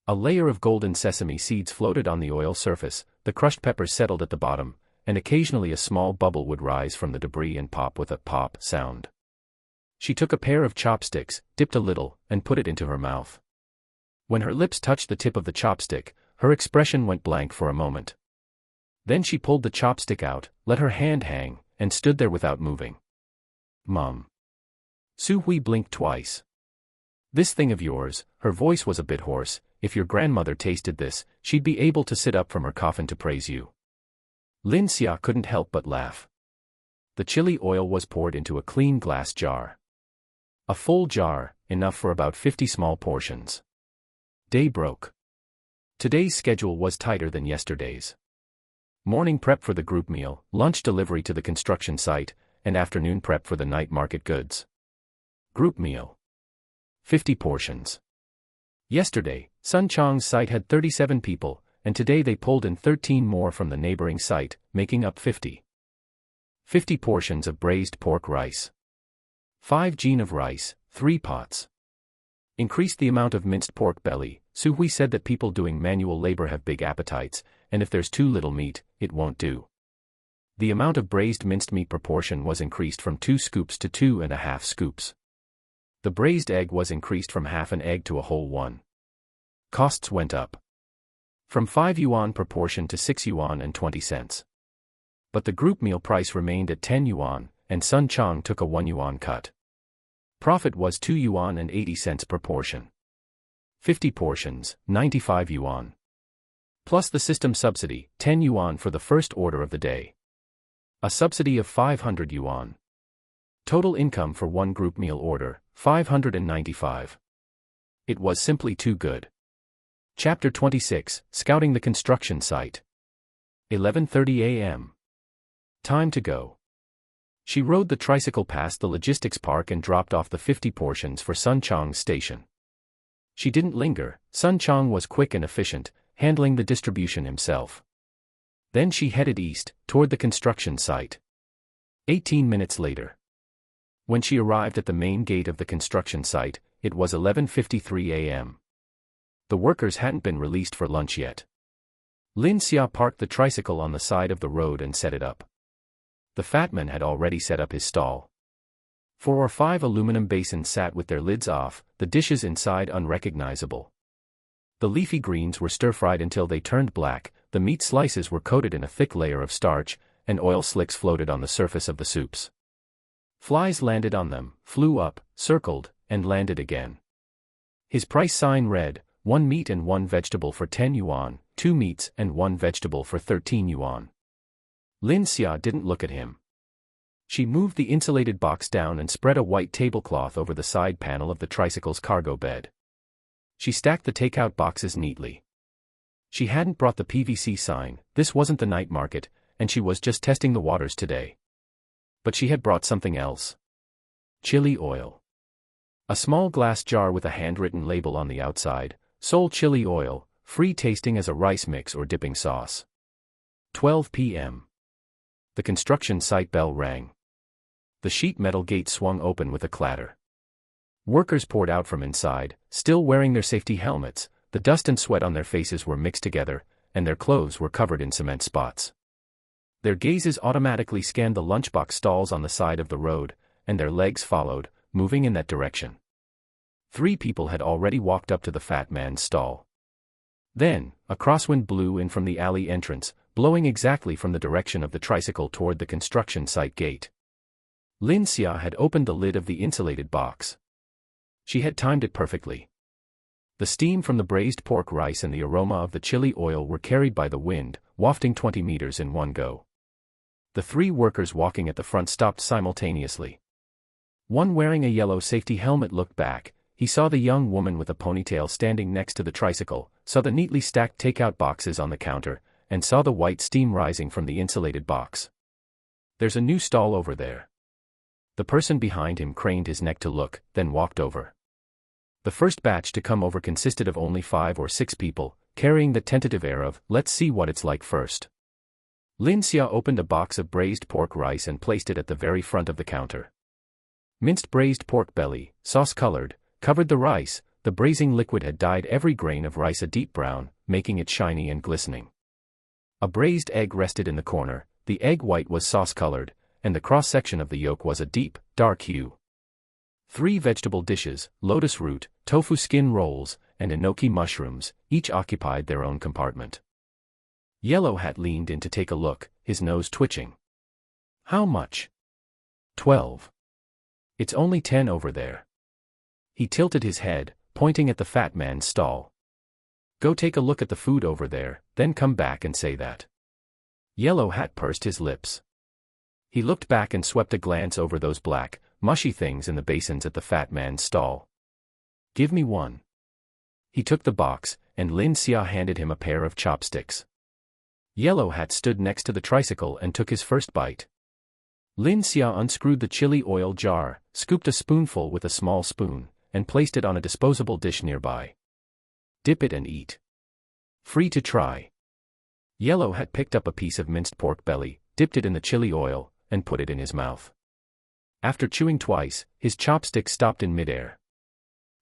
A layer of golden sesame seeds floated on the oil surface, the crushed peppers settled at the bottom, and occasionally a small bubble would rise from the debris and pop with a pop sound. She took a pair of chopsticks, dipped a little, and put it into her mouth. When her lips touched the tip of the chopstick, her expression went blank for a moment. Then she pulled the chopstick out, let her hand hang, and stood there without moving. Mom. Su Hui blinked twice. This thing of yours, her voice was a bit hoarse, if your grandmother tasted this, she'd be able to sit up from her coffin to praise you. Lin Xia couldn't help but laugh. The chili oil was poured into a clean glass jar. A full jar, enough for about 50 small portions. Day broke. Today's schedule was tighter than yesterday's. Morning prep for the group meal, lunch delivery to the construction site, and afternoon prep for the night market goods. Group meal. 50 portions. Yesterday, Sun Chong's site had 37 people, and today they pulled in 13 more from the neighboring site, making up 50. 50 portions of braised pork rice. 5 jin of rice, 3 pots. Increased the amount of minced pork belly. Su Hui said that people doing manual labor have big appetites, and if there's too little meat, it won't do. The amount of braised minced meat proportion was increased from 2 scoops to 2.5 scoops. The braised egg was increased from half an egg to a whole one. Costs went up. From 5 yuan per portion to 6 yuan and 20 cents. But the group meal price remained at 10 yuan, and Sun Chong took a 1 yuan cut. Profit was 2 yuan and 80 cents per portion. 50 portions, 95 yuan. Plus the system subsidy, 10 yuan for the first order of the day. A subsidy of 500 yuan. Total income for one group meal order, 595. It was simply too good. Chapter 26, Scouting the Construction Site. 11:30 a.m. Time to go. She rode the tricycle past the logistics park and dropped off the 50 portions for Sun Chong's station. She didn't linger. Sun Chong was quick and efficient, handling the distribution himself. Then she headed east, toward the construction site. 18 minutes later. When she arrived at the main gate of the construction site, it was 11:53 a.m. The workers hadn't been released for lunch yet. Lin Xia parked the tricycle on the side of the road and set it up. The fat man had already set up his stall. 4 or 5 aluminum basins sat with their lids off, the dishes inside unrecognizable. The leafy greens were stir-fried until they turned black, the meat slices were coated in a thick layer of starch, and oil slicks floated on the surface of the soups. Flies landed on them, flew up, circled, and landed again. His price sign read, 1 meat and 1 vegetable for 10 yuan, 2 meats and 1 vegetable for 13 yuan. Lin Xia didn't look at him. She moved the insulated box down and spread a white tablecloth over the side panel of the tricycle's cargo bed. She stacked the takeout boxes neatly. She hadn't brought the PVC sign, this wasn't the night market, and she was just testing the waters today. But she had brought something else. Chili oil. A small glass jar with a handwritten label on the outside, Seoul chili oil, free tasting as a rice mix or dipping sauce. 12 p.m. The construction site bell rang. The sheet metal gate swung open with a clatter. Workers poured out from inside, still wearing their safety helmets. The dust and sweat on their faces were mixed together, and their clothes were covered in cement spots. Their gazes automatically scanned the lunchbox stalls on the side of the road, and their legs followed, moving in that direction. 3 people had already walked up to the fat man's stall. Then, a crosswind blew in from the alley entrance, blowing exactly from the direction of the tricycle toward the construction site gate. Lin Xia had opened the lid of the insulated box. She had timed it perfectly. The steam from the braised pork rice and the aroma of the chili oil were carried by the wind, wafting 20 meters in one go. The 3 workers walking at the front stopped simultaneously. One wearing a yellow safety helmet looked back. He saw the young woman with a ponytail standing next to the tricycle, saw the neatly stacked takeout boxes on the counter, and saw the white steam rising from the insulated box. There's a new stall over there. The person behind him craned his neck to look, then walked over. The first batch to come over consisted of only 5 or 6 people, carrying the tentative air of, let's see what it's like first. Lin Xia opened a box of braised pork rice and placed it at the very front of the counter. Minced braised pork belly, sauce-colored, covered the rice. The braising liquid had dyed every grain of rice a deep brown, making it shiny and glistening. A braised egg rested in the corner. The egg white was sauce-colored, and the cross-section of the yolk was a deep, dark hue. 3 vegetable dishes, lotus root, tofu skin rolls, and enoki mushrooms, each occupied their own compartment. Yellow Hat leaned in to take a look, his nose twitching. How much? 12. It's only 10 over there. He tilted his head, pointing at the fat man's stall. Go take a look at the food over there, then come back and say that. Yellow Hat pursed his lips. He looked back and swept a glance over those black, mushy things in the basins at the fat man's stall. Give me one. He took the box, and Lin Xia handed him a pair of chopsticks. Yellow Hat stood next to the tricycle and took his first bite. Lin Xia unscrewed the chili oil jar, scooped a spoonful with a small spoon, and placed it on a disposable dish nearby. Dip it and eat. Free to try. Yellow Hat picked up a piece of minced pork belly, dipped it in the chili oil, and put it in his mouth. After chewing twice, his chopstick stopped in midair.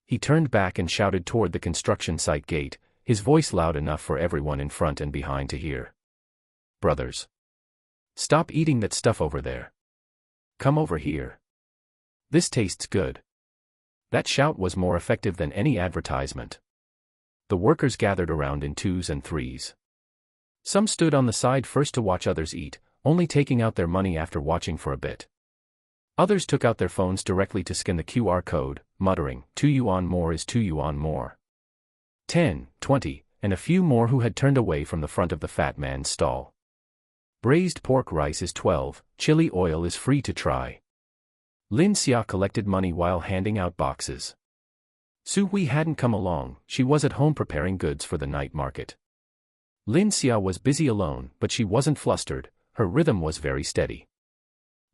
He turned back and shouted toward the construction site gate, his voice loud enough for everyone in front and behind to hear. Brothers. Stop eating that stuff over there. Come over here. This tastes good. That shout was more effective than any advertisement. The workers gathered around in 2s and 3s. Some stood on the side first to watch others eat, only taking out their money after watching for a bit. Others took out their phones directly to scan the QR code, muttering, 2 yuan more is 2 yuan more. 10, 20, and a few more who had turned away from the front of the fat man's stall. Braised pork rice is 12, chili oil is free to try. Lin Xia collected money while handing out boxes. Su Hui hadn't come along, she was at home preparing goods for the night market. Lin Xia was busy alone, but she wasn't flustered, her rhythm was very steady.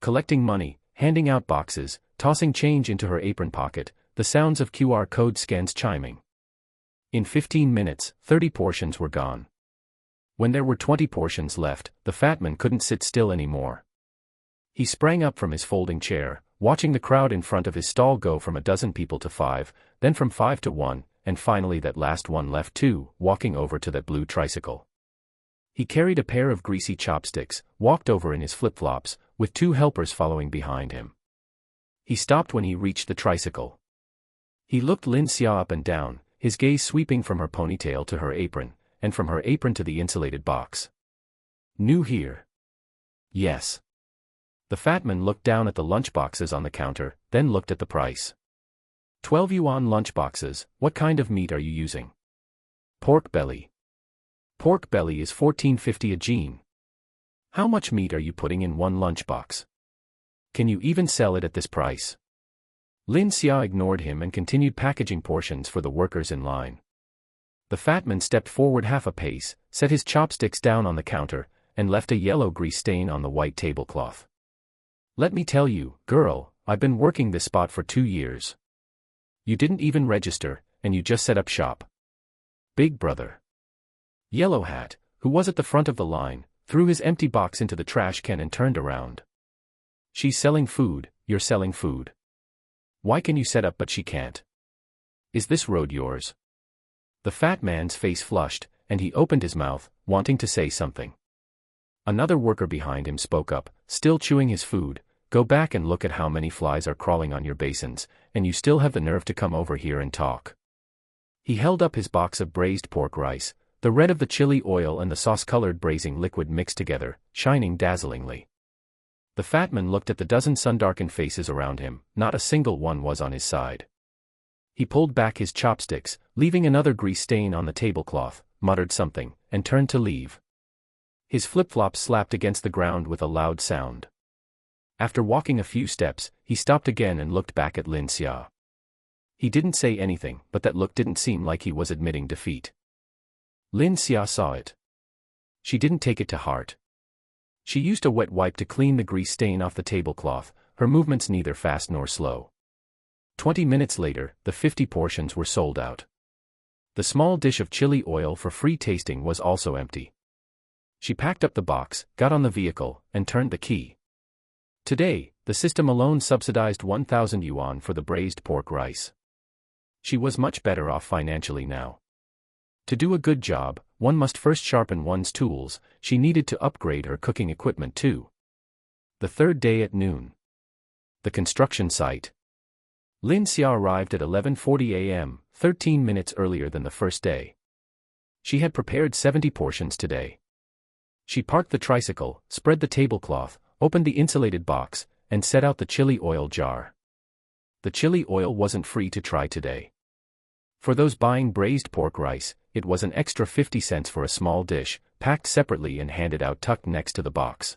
Collecting money, handing out boxes, tossing change into her apron pocket, the sounds of QR code scans chiming. In 15 minutes, 30 portions were gone. When there were 20 portions left, the fat man couldn't sit still anymore. He sprang up from his folding chair, watching the crowd in front of his stall go from a dozen people to 5, then from 5 to 1, and finally that last one left too, walking over to that blue tricycle. He carried a pair of greasy chopsticks, walked over in his flip-flops, with 2 helpers following behind him. He stopped when he reached the tricycle. He looked Lin Xia up and down, his gaze sweeping from her ponytail to her apron, and from her apron to the insulated box. New here? Yes. The fat man looked down at the lunchboxes on the counter, then looked at the price. 12 yuan lunchboxes, what kind of meat are you using? Pork belly. Pork belly is 14.50 a jean. How much meat are you putting in one lunchbox? Can you even sell it at this price? Lin Xia ignored him and continued packaging portions for the workers in line. The fat man stepped forward half a pace, set his chopsticks down on the counter, and left a yellow grease stain on the white tablecloth. Let me tell you, girl, I've been working this spot for 2 years. You didn't even register, and you just set up shop. Big brother. Yellow Hat, who was at the front of the line, threw his empty box into the trash can and turned around. She's selling food, you're selling food. Why can you set up but she can't? Is this road yours? The fat man's face flushed, and he opened his mouth, wanting to say something. Another worker behind him spoke up, still chewing his food, go back and look at how many flies are crawling on your basins, and you still have the nerve to come over here and talk. He held up his box of braised pork rice, the red of the chili oil and the sauce-colored braising liquid mixed together, shining dazzlingly. The fat man looked at the dozen sun-darkened faces around him, not a single one was on his side. He pulled back his chopsticks, leaving another grease stain on the tablecloth, muttered something, and turned to leave. His flip-flops slapped against the ground with a loud sound. After walking a few steps, he stopped again and looked back at Lin Xia. He didn't say anything, but that look didn't seem like he was admitting defeat. Lin Xia saw it. She didn't take it to heart. She used a wet wipe to clean the grease stain off the tablecloth, her movements neither fast nor slow. 20 minutes later, the 50 portions were sold out. The small dish of chili oil for free tasting was also empty. She packed up the box, got on the vehicle, and turned the key. Today, the system alone subsidized 1,000 yuan for the braised pork rice. She was much better off financially now. To do a good job, one must first sharpen one's tools, she needed to upgrade her cooking equipment too. The third day at noon. The construction site. Lin Xia arrived at 11:40 a.m., 13 minutes earlier than the first day. She had prepared 70 portions today. She parked the tricycle, spread the tablecloth, opened the insulated box, and set out the chili oil jar. The chili oil wasn't free to try today. For those buying braised pork rice, it was an extra 50 cents for a small dish, packed separately and handed out tucked next to the box.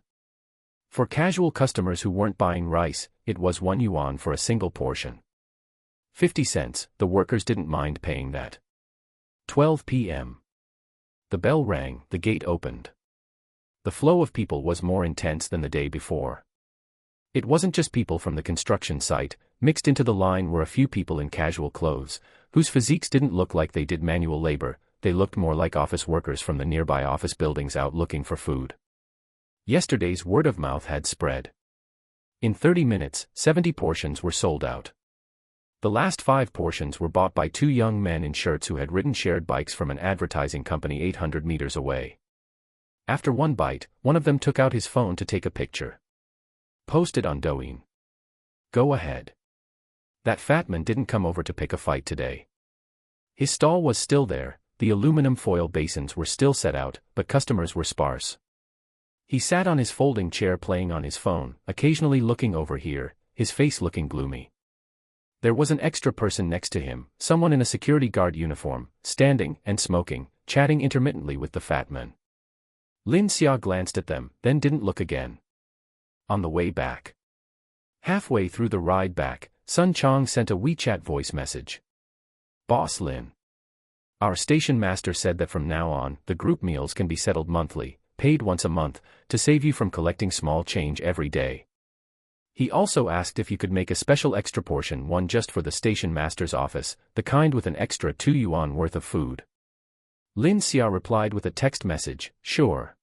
For casual customers who weren't buying rice, it was 1 yuan for a single portion. 50 cents, the workers didn't mind paying that. 12 p.m. The bell rang, the gate opened. The flow of people was more intense than the day before. It wasn't just people from the construction site, mixed into the line were a few people in casual clothes, whose physiques didn't look like they did manual labor, they looked more like office workers from the nearby office buildings out looking for food. Yesterday's word of mouth had spread. In 30 minutes, 70 portions were sold out. The last 5 portions were bought by 2 young men in shirts who had ridden shared bikes from an advertising company 800 meters away. After one bite, one of them took out his phone to take a picture. Post it on Douyin. Go ahead. That fat man didn't come over to pick a fight today. His stall was still there, the aluminum foil basins were still set out, but customers were sparse. He sat on his folding chair playing on his phone, occasionally looking over here, his face looking gloomy. There was an extra person next to him, someone in a security guard uniform, standing and smoking, chatting intermittently with the fat man. Lin Xia glanced at them, then didn't look again. On the way back. Halfway through the ride back, Sun Chong sent a WeChat voice message. Boss Lin. Our station master said that from now on, the group meals can be settled monthly, paid once a month, to save you from collecting small change every day. He also asked if you could make a special extra portion one just for the station master's office, the kind with an extra 2 yuan worth of food. Lin Xia replied with a text message, sure.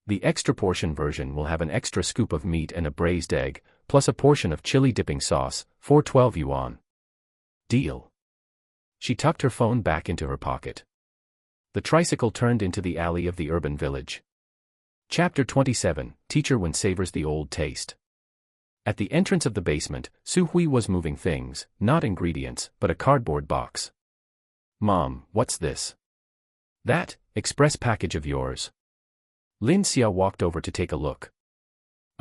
The extra portion version will have an extra scoop of meat and a braised egg, plus a portion of chili dipping sauce, for 12 yuan. Deal. She tucked her phone back into her pocket. The tricycle turned into the alley of the urban village. Chapter 27, Teacher When Savors the Old Taste. At the entrance of the basement, Su Hui was moving things, not ingredients, but a cardboard box. Mom, what's this? That express package of yours. Lin Xia walked over to take a look.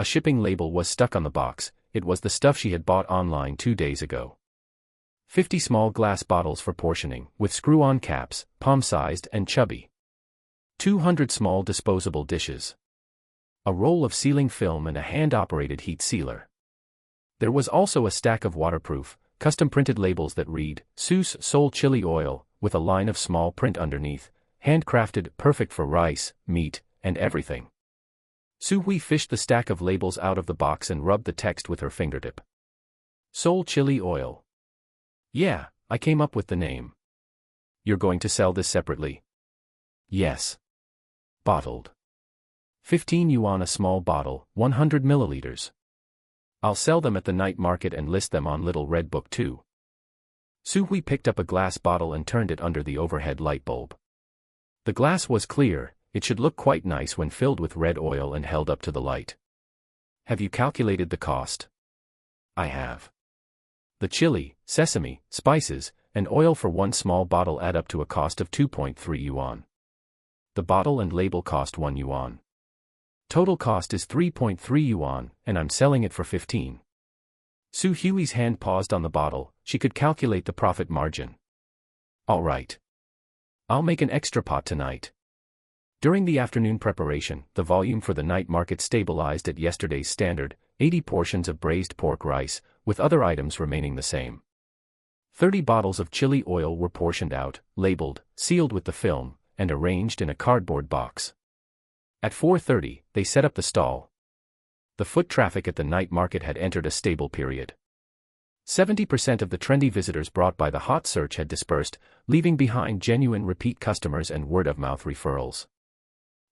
A shipping label was stuck on the box. It was the stuff she had bought online 2 days ago. 50 small glass bottles for portioning, with screw-on caps, palm-sized and chubby. 200 small disposable dishes. A roll of sealing film and a hand-operated heat sealer. There was also a stack of waterproof, custom-printed labels that read, Su's Soul Chili Oil, with a line of small print underneath, handcrafted, perfect for rice, meat, and everything. Su Hui fished the stack of labels out of the box and rubbed the text with her fingertip. Soul Chili Oil. Yeah, I came up with the name. You're going to sell this separately? Yes. Bottled. 15 yuan a small bottle, 100 milliliters. I'll sell them at the night market and list them on Little Red Book too. Su Hui picked up a glass bottle and turned it under the overhead light bulb. The glass was clear. It should look quite nice when filled with red oil and held up to the light. Have you calculated the cost? I have. The chili, sesame, spices, and oil for one small bottle add up to a cost of 2.3 yuan. The bottle and label cost 1 yuan. Total cost is 3.3 yuan, and I'm selling it for 15. Su Hui's hand paused on the bottle. She could calculate the profit margin. All right. I'll make an extra pot tonight. During the afternoon preparation, the volume for the night market stabilized at yesterday's standard, 80 portions of braised pork rice, with other items remaining the same. 30 bottles of chili oil were portioned out, labeled, sealed with the film, and arranged in a cardboard box. At 4:30, they set up the stall. The foot traffic at the night market had entered a stable period. 70% of the trendy visitors brought by the hot search had dispersed, leaving behind genuine repeat customers and word-of-mouth referrals.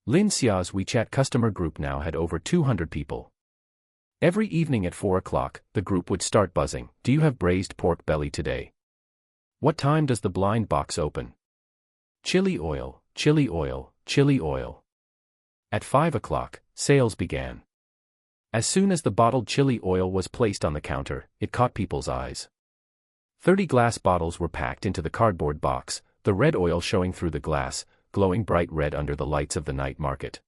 Lin Xia's WeChat customer group now had over 200 people. Every evening at 4 o'clock, the group would start buzzing. Do you have braised pork belly today? What time does the blind box open? Chili oil, chili oil, chili oil. At 5 o'clock, sales began. As soon as the bottled chili oil was placed on the counter, it caught people's eyes. 30 glass bottles were packed into the cardboard box, the red oil showing through the glass, glowing bright red under the lights of the night market.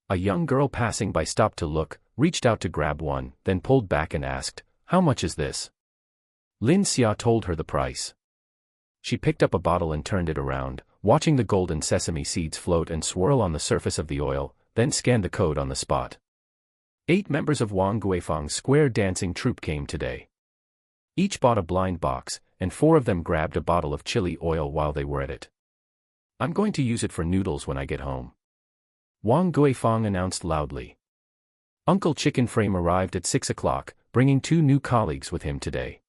A young girl passing by stopped to look, reached out to grab one, then pulled back and asked, "How much is this?" Lin Xia told her the price. She picked up a bottle and turned it around, watching the golden sesame seeds float and swirl on the surface of the oil, then scanned the code on the spot. 8 members of Wang Guifang's square dancing troupe came today. Each bought a blind box, and 4 of them grabbed a bottle of chili oil while they were at it. I'm going to use it for noodles when I get home. Wang Guifang announced loudly. Uncle Chicken Frame arrived at 6 o'clock, bringing 2 new colleagues with him today.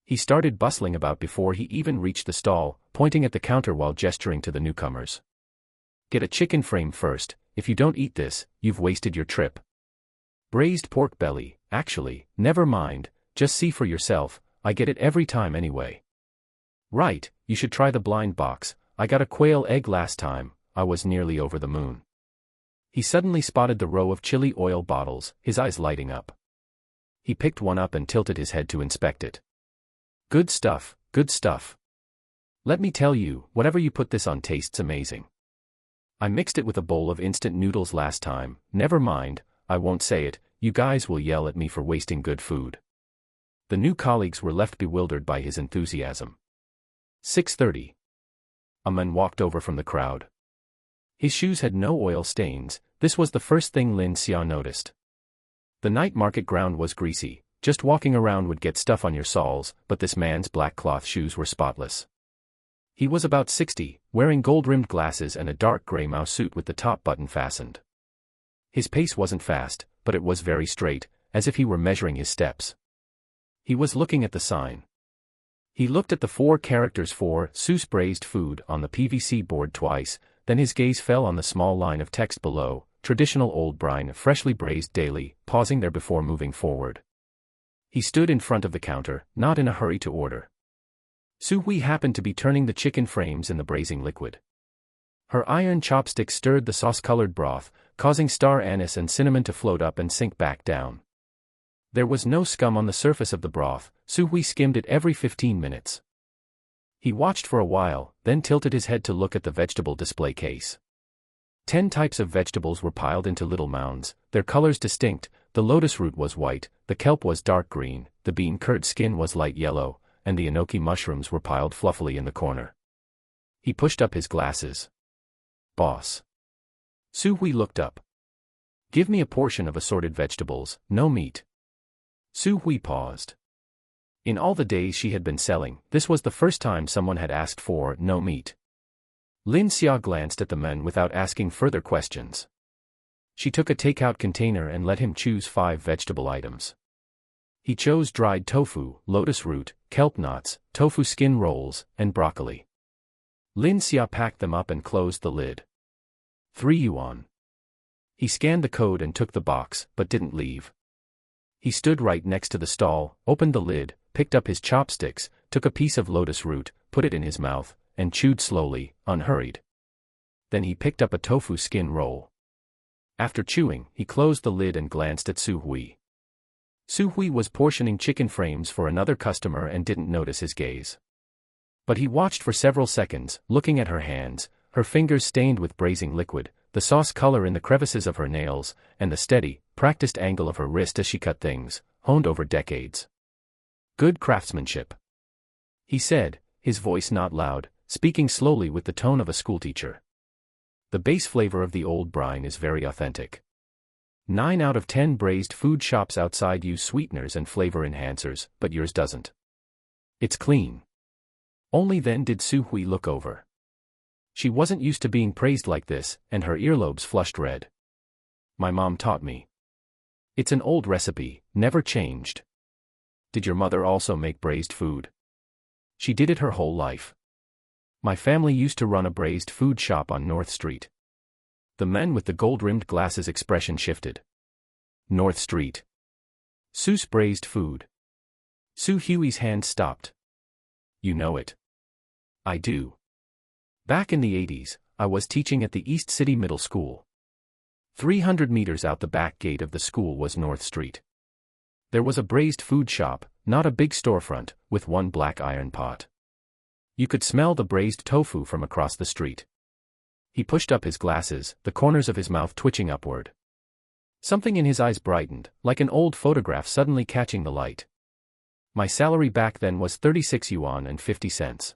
He started bustling about before he even reached the stall, pointing at the counter while gesturing to the newcomers. Get a chicken frame first. If you don't eat this, you've wasted your trip. Braised pork belly, actually, never mind, just see for yourself, I get it every time anyway. Right, you should try the blind box. I got a quail egg last time, I was nearly over the moon. He suddenly spotted the row of chili oil bottles, his eyes lighting up. He picked one up and tilted his head to inspect it. Good stuff, good stuff. Let me tell you, whatever you put this on tastes amazing. I mixed it with a bowl of instant noodles last time. Never mind, I won't say it, you guys will yell at me for wasting good food. The new colleagues were left bewildered by his enthusiasm. 6:30. A man walked over from the crowd. His shoes had no oil stains. This was the first thing Lin Xia noticed. The night market ground was greasy, Just walking around would get stuff on your soles, but this man's black cloth shoes were spotless. He was about 60, wearing gold-rimmed glasses and a dark gray mouse suit with the top button fastened. His pace wasn't fast, but it was very straight, as if he were measuring his steps. He was looking at the sign. He looked at the 4 characters for Su's braised food on the PVC board twice, then his gaze fell on the small line of text below, traditional old brine freshly braised daily, pausing there before moving forward. He stood in front of the counter, not in a hurry to order. Su Hui happened to be turning the chicken frames in the braising liquid. Her iron chopsticks stirred the sauce-colored broth, causing star anise and cinnamon to float up and sink back down. There was no scum on the surface of the broth. Su Hui skimmed it every 15 minutes. He watched for a while, then tilted his head to look at the vegetable display case. 10 types of vegetables were piled into little mounds, their colors distinct. The lotus root was white, the kelp was dark green, the bean curd skin was light yellow, and the enoki mushrooms were piled fluffily in the corner. He pushed up his glasses. "Boss." Su Hui looked up. "Give me a portion of assorted vegetables, no meat." Su Hui paused. In all the days she had been selling, this was the first time someone had asked for no meat. Lin Xia glanced at the men without asking further questions. She took a takeout container and let him choose 5 vegetable items. He chose dried tofu, lotus root, kelp knots, tofu skin rolls, and broccoli. Lin Xia packed them up and closed the lid. 3 yuan. He scanned the code and took the box, but didn't leave. He stood right next to the stall, opened the lid, picked up his chopsticks, took a piece of lotus root, put it in his mouth, and chewed slowly, unhurried. Then he picked up a tofu skin roll. After chewing, he closed the lid and glanced at Su Hui. Su Hui was portioning chicken frames for another customer and didn't notice his gaze. But he watched for several seconds, looking at her hands, her fingers stained with braising liquid, the sauce color in the crevices of her nails, and the steady, practiced angle of her wrist as she cut things, honed over decades. "Good craftsmanship," he said, his voice not loud, speaking slowly with the tone of a schoolteacher. "The base flavor of the old brine is very authentic. 9 out of 10 braised food shops outside use sweeteners and flavor enhancers, but yours doesn't. It's clean." Only then did Su Hui look over. She wasn't used to being praised like this, and her earlobes flushed red. "My mom taught me. It's an old recipe, never changed." "Did your mother also make braised food?" "She did it her whole life. My family used to run a braised food shop on North Street." The men with the gold-rimmed glasses expression shifted. "North Street. Su's braised food." Su Hui's hand stopped. "You know it?" "I do. Back in the 80s, I was teaching at the East City Middle School. 300 meters out the back gate of the school was North Street. There was a braised food shop, not a big storefront, with 1 black iron pot. You could smell the braised tofu from across the street." He pushed up his glasses, the corners of his mouth twitching upward. Something in his eyes brightened, like an old photograph suddenly catching the light. "My salary back then was 36 yuan and 50 cents.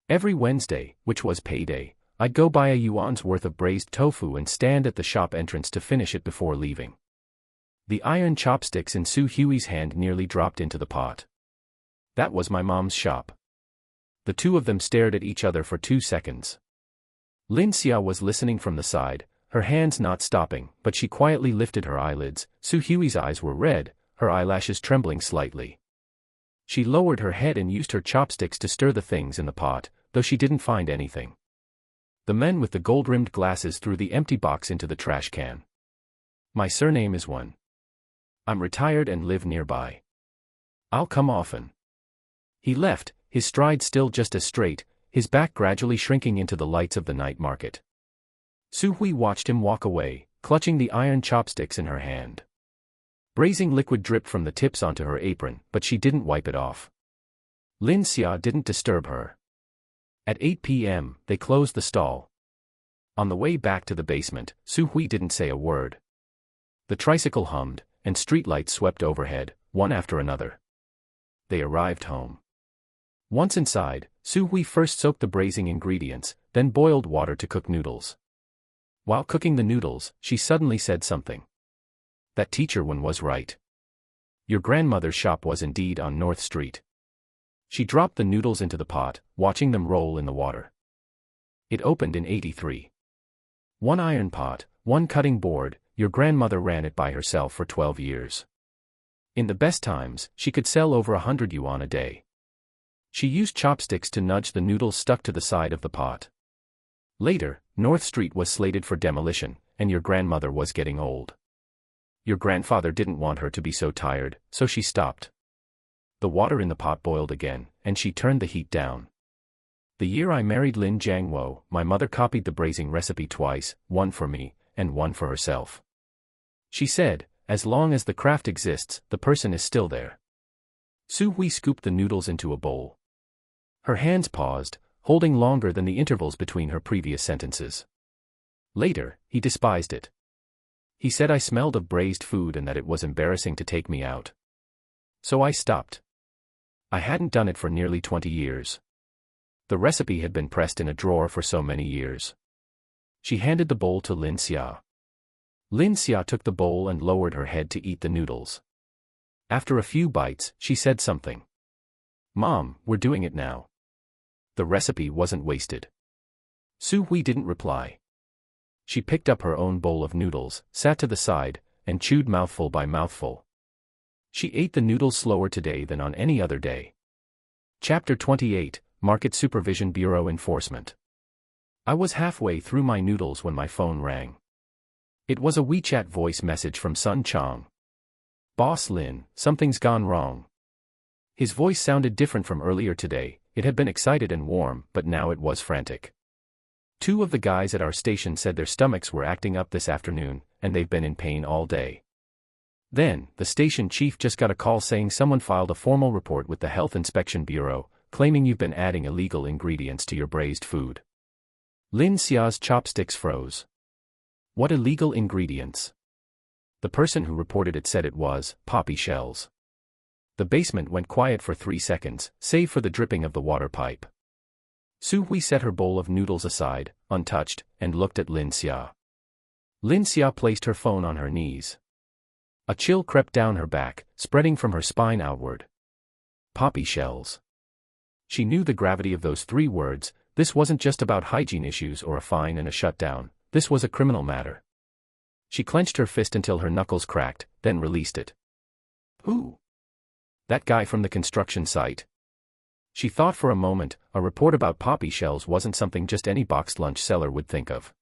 Every Wednesday, which was payday, I'd go buy a yuan's worth of braised tofu and stand at the shop entrance to finish it before leaving." The iron chopsticks in Su Hui's hand nearly dropped into the pot. "That was my mom's shop." The two of them stared at each other for 2 seconds. Lin Xia was listening from the side, her hands not stopping, but she quietly lifted her eyelids. Su Hui's eyes were red, her eyelashes trembling slightly. She lowered her head and used her chopsticks to stir the things in the pot, though she didn't find anything. The men with the gold-rimmed glasses threw the empty box into the trash can. "My surname is Yuan. I'm retired and live nearby. I'll come often." He left, his stride still just as straight, his back gradually shrinking into the lights of the night market. Su Hui watched him walk away, clutching the iron chopsticks in her hand. Braising liquid dripped from the tips onto her apron, but she didn't wipe it off. Lin Xia didn't disturb her. At 8 p.m., they closed the stall. On the way back to the basement, Su Hui didn't say a word. The tricycle hummed, and streetlights swept overhead, one after another. They arrived home. Once inside, Su Hui first soaked the braising ingredients, then boiled water to cook noodles. While cooking the noodles, she suddenly said something. That teacher Yuan was right. Your grandmother's shop was indeed on North Street. She dropped the noodles into the pot, watching them roll in the water. It opened in 83. One iron pot, one cutting board, your grandmother ran it by herself for 12 years. In the best times, she could sell over 100 yuan a day. She used chopsticks to nudge the noodles stuck to the side of the pot. Later, North Street was slated for demolition, and your grandmother was getting old. Your grandfather didn't want her to be so tired, so she stopped. The water in the pot boiled again, and she turned the heat down. The year I married Lin Xia, my mother copied the braising recipe twice, one for me, and one for herself. She said, as long as the craft exists, the person is still there. Su Hui scooped the noodles into a bowl. Her hands paused, holding longer than the intervals between her previous sentences. Later, he despised it. He said I smelled of braised food and that it was embarrassing to take me out. So I stopped. I hadn't done it for nearly 20 years. The recipe had been pressed in a drawer for so many years. She handed the bowl to Lin Xia. Lin Xia took the bowl and lowered her head to eat the noodles. After a few bites, she said something. Mom, we're doing it now. The recipe wasn't wasted. Su Hui didn't reply. She picked up her own bowl of noodles, sat to the side, and chewed mouthful by mouthful. She ate the noodles slower today than on any other day. Chapter 28, Market Supervision Bureau Enforcement. I was halfway through my noodles when my phone rang. It was a WeChat voice message from Sun Chang. Boss Lin, something's gone wrong. His voice sounded different from earlier today. It had been excited and warm, but now it was frantic. 2 of the guys at our station said their stomachs were acting up this afternoon, and they've been in pain all day. Then, the station chief just got a call saying someone filed a formal report with the Health Inspection Bureau, claiming you've been adding illegal ingredients to your braised food. Lin Xia's chopsticks froze. What illegal ingredients? The person who reported it said it was poppy shells. The basement went quiet for 3 seconds, save for the dripping of the water pipe. Su Hui set her bowl of noodles aside, untouched, and looked at Lin Xia. Lin Xia placed her phone on her knees. A chill crept down her back, spreading from her spine outward. Poppy shells. She knew the gravity of those 3 words. This wasn't just about hygiene issues or a fine and a shutdown, this was a criminal matter. She clenched her fist until her knuckles cracked, then released it. Who? That guy from the construction site. She thought for a moment. A report about poppy shells wasn't something just any boxed lunch seller would think of.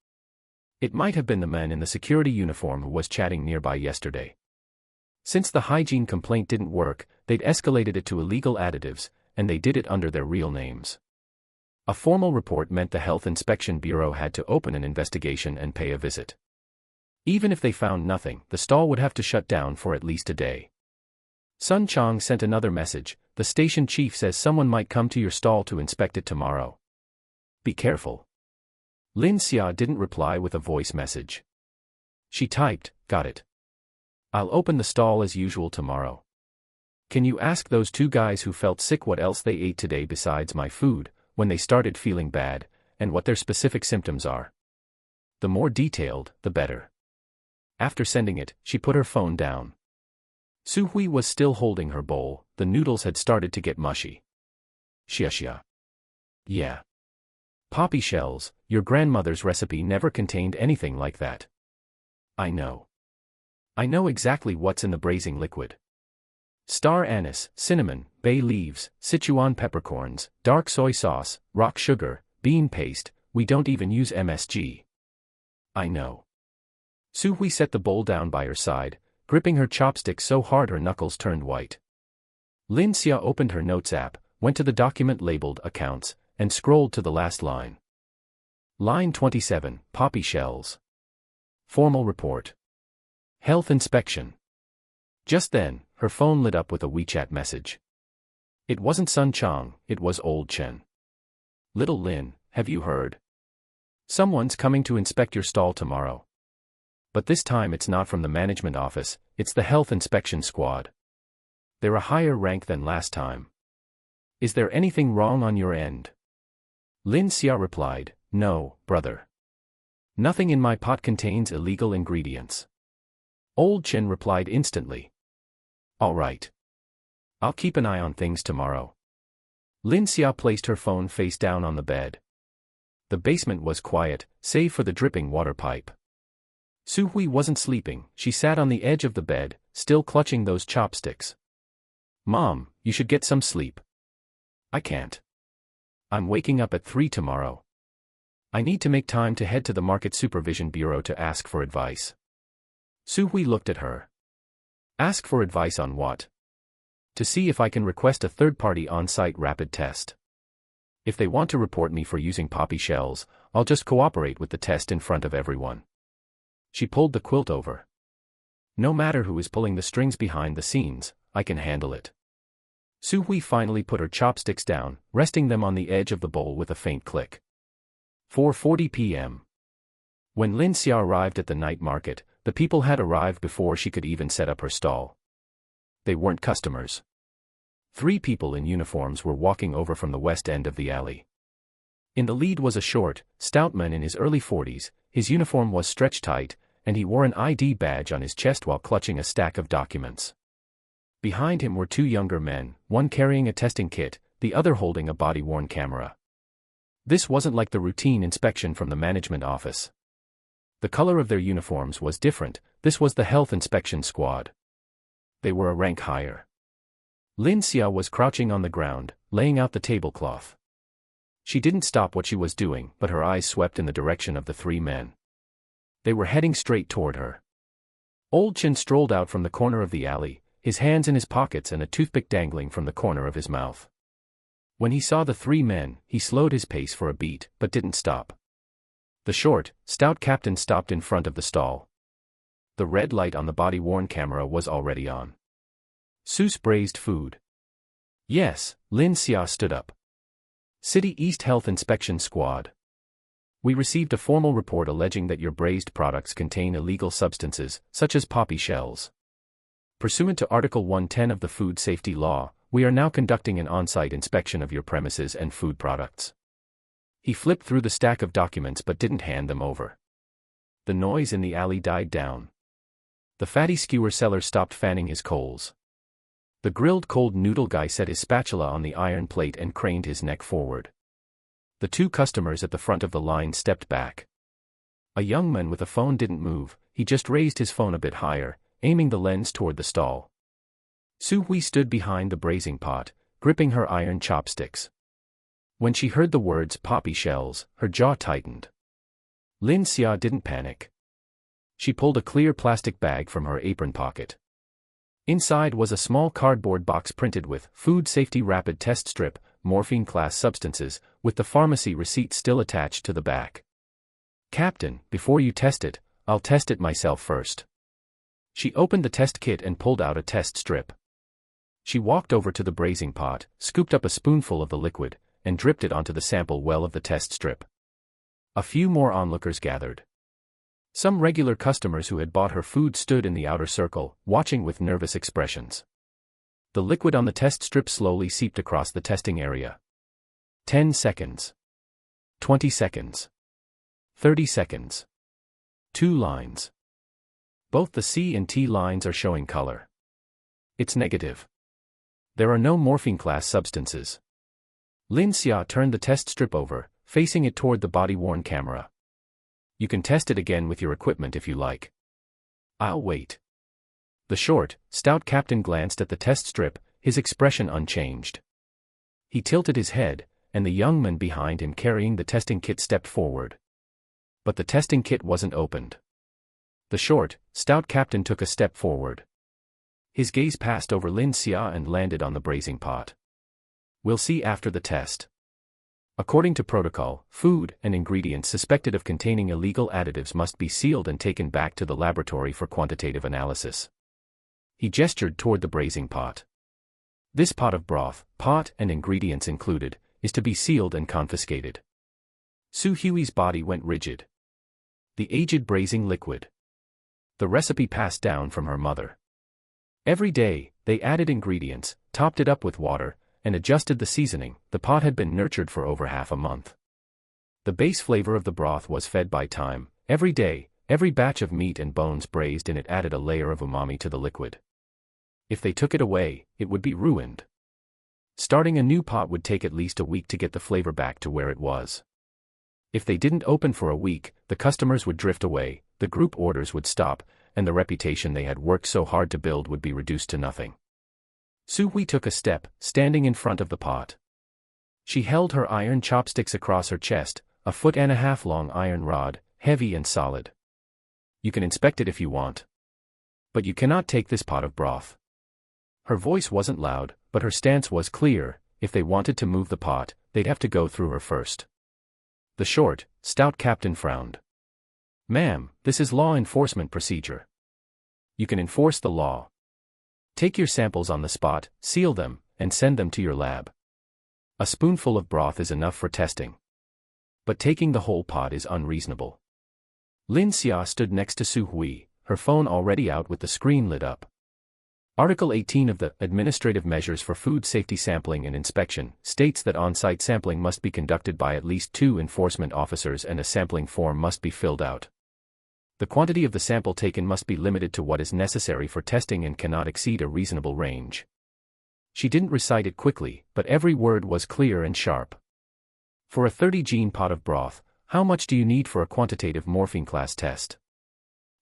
It might have been the man in the security uniform who was chatting nearby yesterday. Since the hygiene complaint didn't work, they'd escalated it to illegal additives, and they did it under their real names. A formal report meant the Health Inspection Bureau had to open an investigation and pay a visit. Even if they found nothing, the stall would have to shut down for at least a day. Sun Chang sent another message. The station chief says someone might come to your stall to inspect it tomorrow. Be careful. Lin Xia didn't reply with a voice message. She typed, got it. I'll open the stall as usual tomorrow. Can you ask those 2 guys who felt sick what else they ate today besides my food, when they started feeling bad, and what their specific symptoms are? The more detailed, the better. After sending it, she put her phone down. Su Hui was still holding her bowl. The noodles had started to get mushy. Xia. Yeah. Poppy shells, your grandmother's recipe never contained anything like that. I know. I know exactly what's in the braising liquid. Star anise, cinnamon, bay leaves, Sichuan peppercorns, dark soy sauce, rock sugar, bean paste. We don't even use MSG. I know. Su Hui set the bowl down by her side, gripping her chopstick so hard her knuckles turned white. Lin Xia opened her notes app, went to the document labeled Accounts, and scrolled to the last line. Line 27, Poppy shells. Formal report. Health inspection. Just then, her phone lit up with a WeChat message. It wasn't Sun Chang, it was Old Chen. Little Lin, have you heard? Someone's coming to inspect your stall tomorrow. But this time it's not from the management office, it's the health inspection squad. They're a higher rank than last time. Is there anything wrong on your end? Lin Xia replied, no, brother. Nothing in my pot contains illegal ingredients. Old Chen replied instantly. All right. I'll keep an eye on things tomorrow. Lin Xia placed her phone face down on the bed. The basement was quiet, save for the dripping water pipe. Su Hui wasn't sleeping. She sat on the edge of the bed, still clutching those chopsticks. Mom, you should get some sleep. I can't. I'm waking up at 3 tomorrow. I need to make time to head to the Market Supervision Bureau to ask for advice. Su Hui looked at her. Ask for advice on what? To see if I can request a third-party on-site rapid test. If they want to report me for using poppy shells, I'll just cooperate with the test in front of everyone. She pulled the quilt over. No matter who is pulling the strings behind the scenes, I can handle it. Su Hui finally put her chopsticks down, resting them on the edge of the bowl with a faint click. 4:40 p.m. When Lin Xia arrived at the night market, the people had arrived before she could even set up her stall. They weren't customers. 3 people in uniforms were walking over from the west end of the alley. In the lead was a short, stout man in his early 40s, his uniform was stretched tight, and he wore an ID badge on his chest while clutching a stack of documents. Behind him were 2 younger men, one carrying a testing kit, the other holding a body-worn camera. This wasn't like the routine inspection from the management office. The color of their uniforms was different. This was the health inspection squad. They were a rank higher. Lin Xia was crouching on the ground, laying out the tablecloth. She didn't stop what she was doing, but her eyes swept in the direction of the 3 men. They were heading straight toward her. Old Chen strolled out from the corner of the alley, his hands in his pockets and a toothpick dangling from the corner of his mouth. When he saw the 3 men, he slowed his pace for a beat, but didn't stop. The short, stout captain stopped in front of the stall. The red light on the body-worn camera was already on. Su's braised food. Yes, Lin Xia stood up. City East Health Inspection Squad. We received a formal report alleging that your braised products contain illegal substances, such as poppy shells. Pursuant to Article 110 of the Food Safety Law, we are now conducting an on-site inspection of your premises and food products. He flipped through the stack of documents but didn't hand them over. The noise in the alley died down. The fatty skewer seller stopped fanning his coals. The grilled cold noodle guy set his spatula on the iron plate and craned his neck forward. The 2 customers at the front of the line stepped back. A young man with a phone didn't move, he just raised his phone a bit higher, aiming the lens toward the stall. Su Hui stood behind the braising pot, gripping her iron chopsticks. When she heard the words poppy shells, her jaw tightened. Lin Xia didn't panic. She pulled a clear plastic bag from her apron pocket. Inside was a small cardboard box printed with Food Safety Rapid Test Strip, morphine class substances, with the pharmacy receipt still attached to the back. Captain, before you test it, I'll test it myself first. She opened the test kit and pulled out a test strip. She walked over to the braising pot, scooped up a spoonful of the liquid, and dripped it onto the sample well of the test strip. A few more onlookers gathered. Some regular customers who had bought her food stood in the outer circle, watching with nervous expressions. The liquid on the test strip slowly seeped across the testing area. 10 seconds. 20 seconds. 30 seconds. 2 lines. Both the C and T lines are showing color. It's negative. There are no morphine class substances. Lin Xia turned the test strip over, facing it toward the body-worn camera. You can test it again with your equipment if you like. I'll wait. The short, stout captain glanced at the test strip, his expression unchanged. He tilted his head, and the young man behind him carrying the testing kit stepped forward. But the testing kit wasn't opened. The short, stout captain took a step forward. His gaze passed over Lin Xia and landed on the braising pot. We'll see after the test. According to protocol, food and ingredients suspected of containing illegal additives must be sealed and taken back to the laboratory for quantitative analysis. He gestured toward the braising pot. This pot of broth, pot and ingredients included, is to be sealed and confiscated. Su Hui's body went rigid. The aged braising liquid. The recipe passed down from her mother. Every day, they added ingredients, topped it up with water, and adjusted the seasoning. The pot had been nurtured for over half a month. The base flavor of the broth was fed by time. Every day, every batch of meat and bones braised in it added a layer of umami to the liquid. If they took it away, it would be ruined. Starting a new pot would take at least a week to get the flavor back to where it was. If they didn't open for a week, the customers would drift away, the group orders would stop, and the reputation they had worked so hard to build would be reduced to nothing. Su Hui took a step, standing in front of the pot. She held her iron chopsticks across her chest, a 1.5 long iron rod, heavy and solid. You can inspect it if you want. But you cannot take this pot of broth. Her voice wasn't loud, but her stance was clear. If they wanted to move the pot, they'd have to go through her first. The short, stout captain frowned. Ma'am, this is law enforcement procedure. You can enforce the law. Take your samples on the spot, seal them, and send them to your lab. A spoonful of broth is enough for testing. But taking the whole pot is unreasonable. Lin Xia stood next to Su Hui, her phone already out with the screen lit up. Article 18 of the Administrative Measures for Food Safety Sampling and Inspection states that on-site sampling must be conducted by at least 2 enforcement officers and a sampling form must be filled out. The quantity of the sample taken must be limited to what is necessary for testing and cannot exceed a reasonable range. She didn't recite it quickly, but every word was clear and sharp. For a 30-gene pot of broth, how much do you need for a quantitative morphine class test?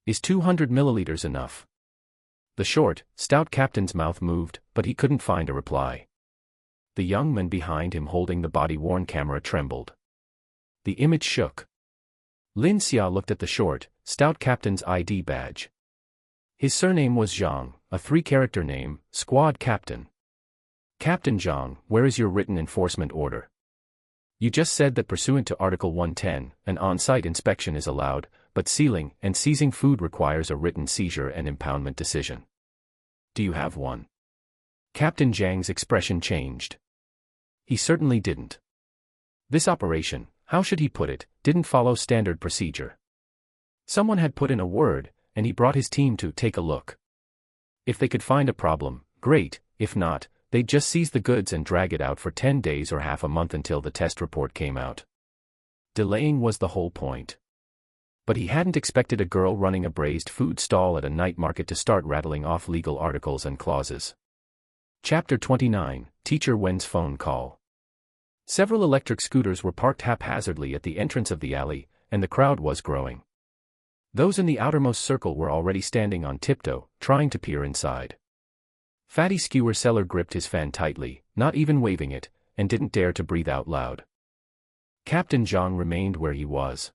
Is 200 milliliters enough? The short, stout captain's mouth moved, but he couldn't find a reply. The young man behind him holding the body-worn camera trembled. The image shook. Lin Xia looked at the short, stout captain's ID badge. His surname was Zhang, a 3-character name, squad captain. Captain Zhang, where is your written enforcement order? You just said that pursuant to Article 110, an on-site inspection is allowed, but sealing and seizing food requires a written seizure and impoundment decision. Do you have one? Captain Zhang's expression changed. He certainly didn't. This operation, how should he put it, didn't follow standard procedure. Someone had put in a word, and he brought his team to take a look. If they could find a problem, great, if not, they'd just seize the goods and drag it out for 10 days or half a month until the test report came out. Delaying was the whole point. But he hadn't expected a girl running a braised food stall at a night market to start rattling off legal articles and clauses. Chapter 29, Teacher Wen's Phone Call. Several electric scooters were parked haphazardly at the entrance of the alley, and the crowd was growing. Those in the outermost circle were already standing on tiptoe, trying to peer inside. Fatty Skewer Seller gripped his fan tightly, not even waving it, and didn't dare to breathe out loud. Captain Zhang remained where he was.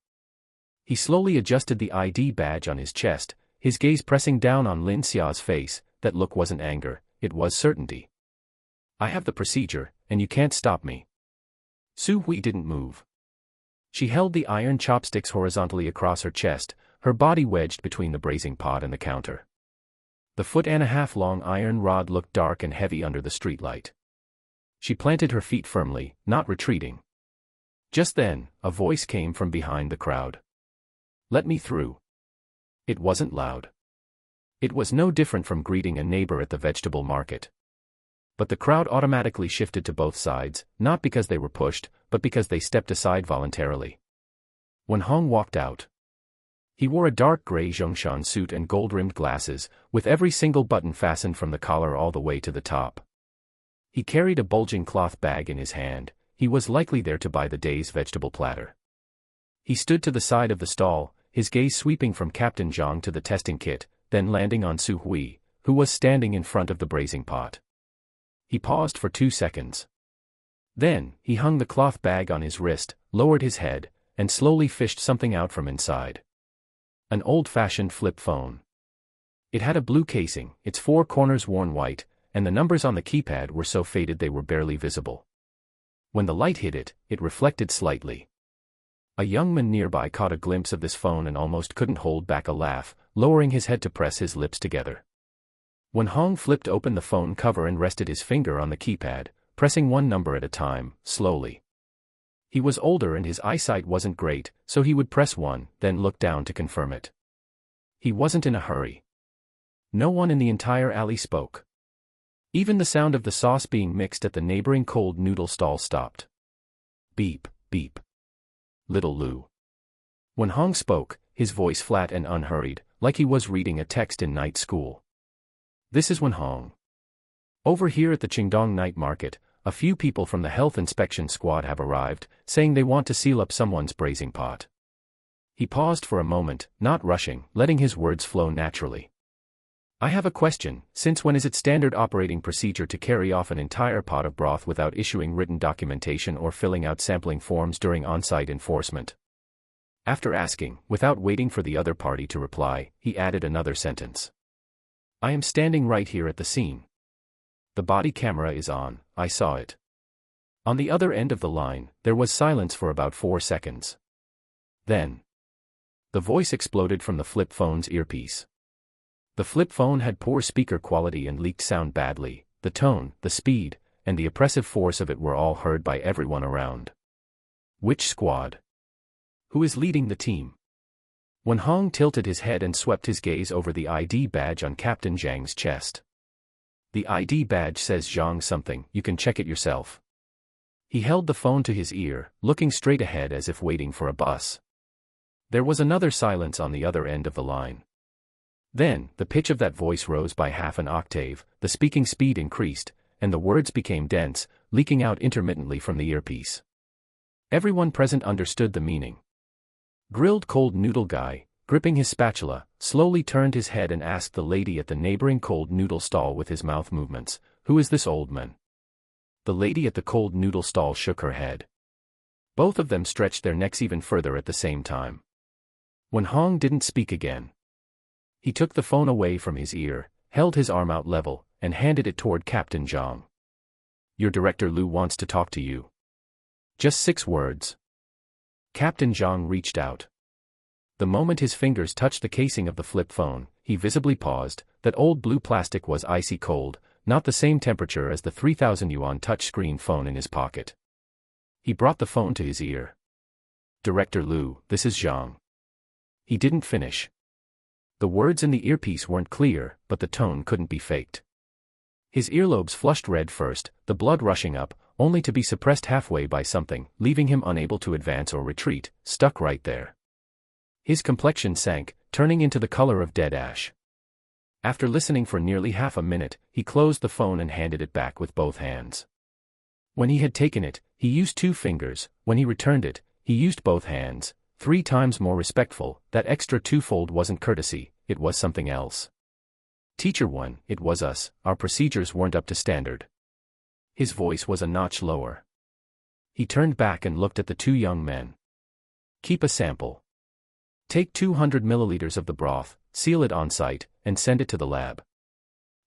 He slowly adjusted the ID badge on his chest, his gaze pressing down on Lin Xia's face. That look wasn't anger, it was certainty. I have the procedure, and you can't stop me. Su Hui didn't move. She held the iron chopsticks horizontally across her chest, her body wedged between the braising pot and the counter. The 1.5 long iron rod looked dark and heavy under the streetlight. She planted her feet firmly, not retreating. Just then, a voice came from behind the crowd. Let me through. It wasn't loud. It was no different from greeting a neighbor at the vegetable market. But the crowd automatically shifted to both sides, not because they were pushed, but because they stepped aside voluntarily. When Hong walked out, he wore a dark gray Zhongshan suit and gold-rimmed glasses, with every single button fastened from the collar all the way to the top. He carried a bulging cloth bag in his hand. He was likely there to buy the day's vegetable platter. He stood to the side of the stall, his gaze sweeping from Captain Zhang to the testing kit, then landing on Su Hui, who was standing in front of the braising pot. He paused for 2 seconds. Then, he hung the cloth bag on his wrist, lowered his head, and slowly fished something out from inside. An old-fashioned flip phone. It had a blue casing, its 4 corners worn white, and the numbers on the keypad were so faded they were barely visible. When the light hit it, it reflected slightly. A young man nearby caught a glimpse of this phone and almost couldn't hold back a laugh, lowering his head to press his lips together. When Hong flipped open the phone cover and rested his finger on the keypad, pressing one number at a time, slowly. He was older and his eyesight wasn't great, so he would press 1, then look down to confirm it. He wasn't in a hurry. No one in the entire alley spoke. Even the sound of the sauce being mixed at the neighboring cold noodle stall stopped. Beep, beep. Little Lou. When Hong spoke, his voice flat and unhurried, like he was reading a text in night school. This is when Hong. Over here at the Qingdong night market, a few people from the health inspection squad have arrived, saying they want to seal up someone's braising pot. He paused for a moment, not rushing, letting his words flow naturally. I have a question. Since when is it standard operating procedure to carry off an entire pot of broth without issuing written documentation or filling out sampling forms during on-site enforcement? After asking, without waiting for the other party to reply, he added another sentence. I am standing right here at the scene. The body camera is on, I saw it. On the other end of the line, there was silence for about 4 seconds. Then, the voice exploded from the flip phone's earpiece. The flip phone had poor speaker quality and leaked sound badly. The tone, the speed, and the oppressive force of it were all heard by everyone around. Which squad? Who is leading the team? Wen Hong tilted his head and swept his gaze over the ID badge on Captain Zhang's chest. The ID badge says Zhang something, you can check it yourself. He held the phone to his ear, looking straight ahead as if waiting for a bus. There was another silence on the other end of the line. Then, the pitch of that voice rose by half an octave, the speaking speed increased, and the words became dense, leaking out intermittently from the earpiece. Everyone present understood the meaning. Grilled cold noodle guy, gripping his spatula, slowly turned his head and asked the lady at the neighboring cold noodle stall with his mouth movements, "Who is this old man?" The lady at the cold noodle stall shook her head. Both of them stretched their necks even further at the same time. Wen Hong didn't speak again. He took the phone away from his ear, held his arm out level, and handed it toward Captain Zhang. Your Director Lu wants to talk to you. Just 6 words. Captain Zhang reached out. The moment his fingers touched the casing of the flip phone, he visibly paused. That old blue plastic was icy cold, not the same temperature as the 3,000 yuan touchscreen phone in his pocket. He brought the phone to his ear. Director Lu, this is Zhang. He didn't finish. The words in the earpiece weren't clear, but the tone couldn't be faked. His earlobes flushed red first, the blood rushing up, only to be suppressed halfway by something, leaving him unable to advance or retreat, stuck right there. His complexion sank, turning into the color of dead ash. After listening for nearly half a minute, he closed the phone and handed it back with both hands. When he had taken it, he used 2 fingers. When he returned it, he used both hands. 3 times more respectful. That extra 2-fold wasn't courtesy, it was something else. Teacher 1, it was us, our procedures weren't up to standard. His voice was a notch lower. He turned back and looked at the 2 young men. Keep a sample. Take 200 milliliters of the broth, seal it on site, and send it to the lab.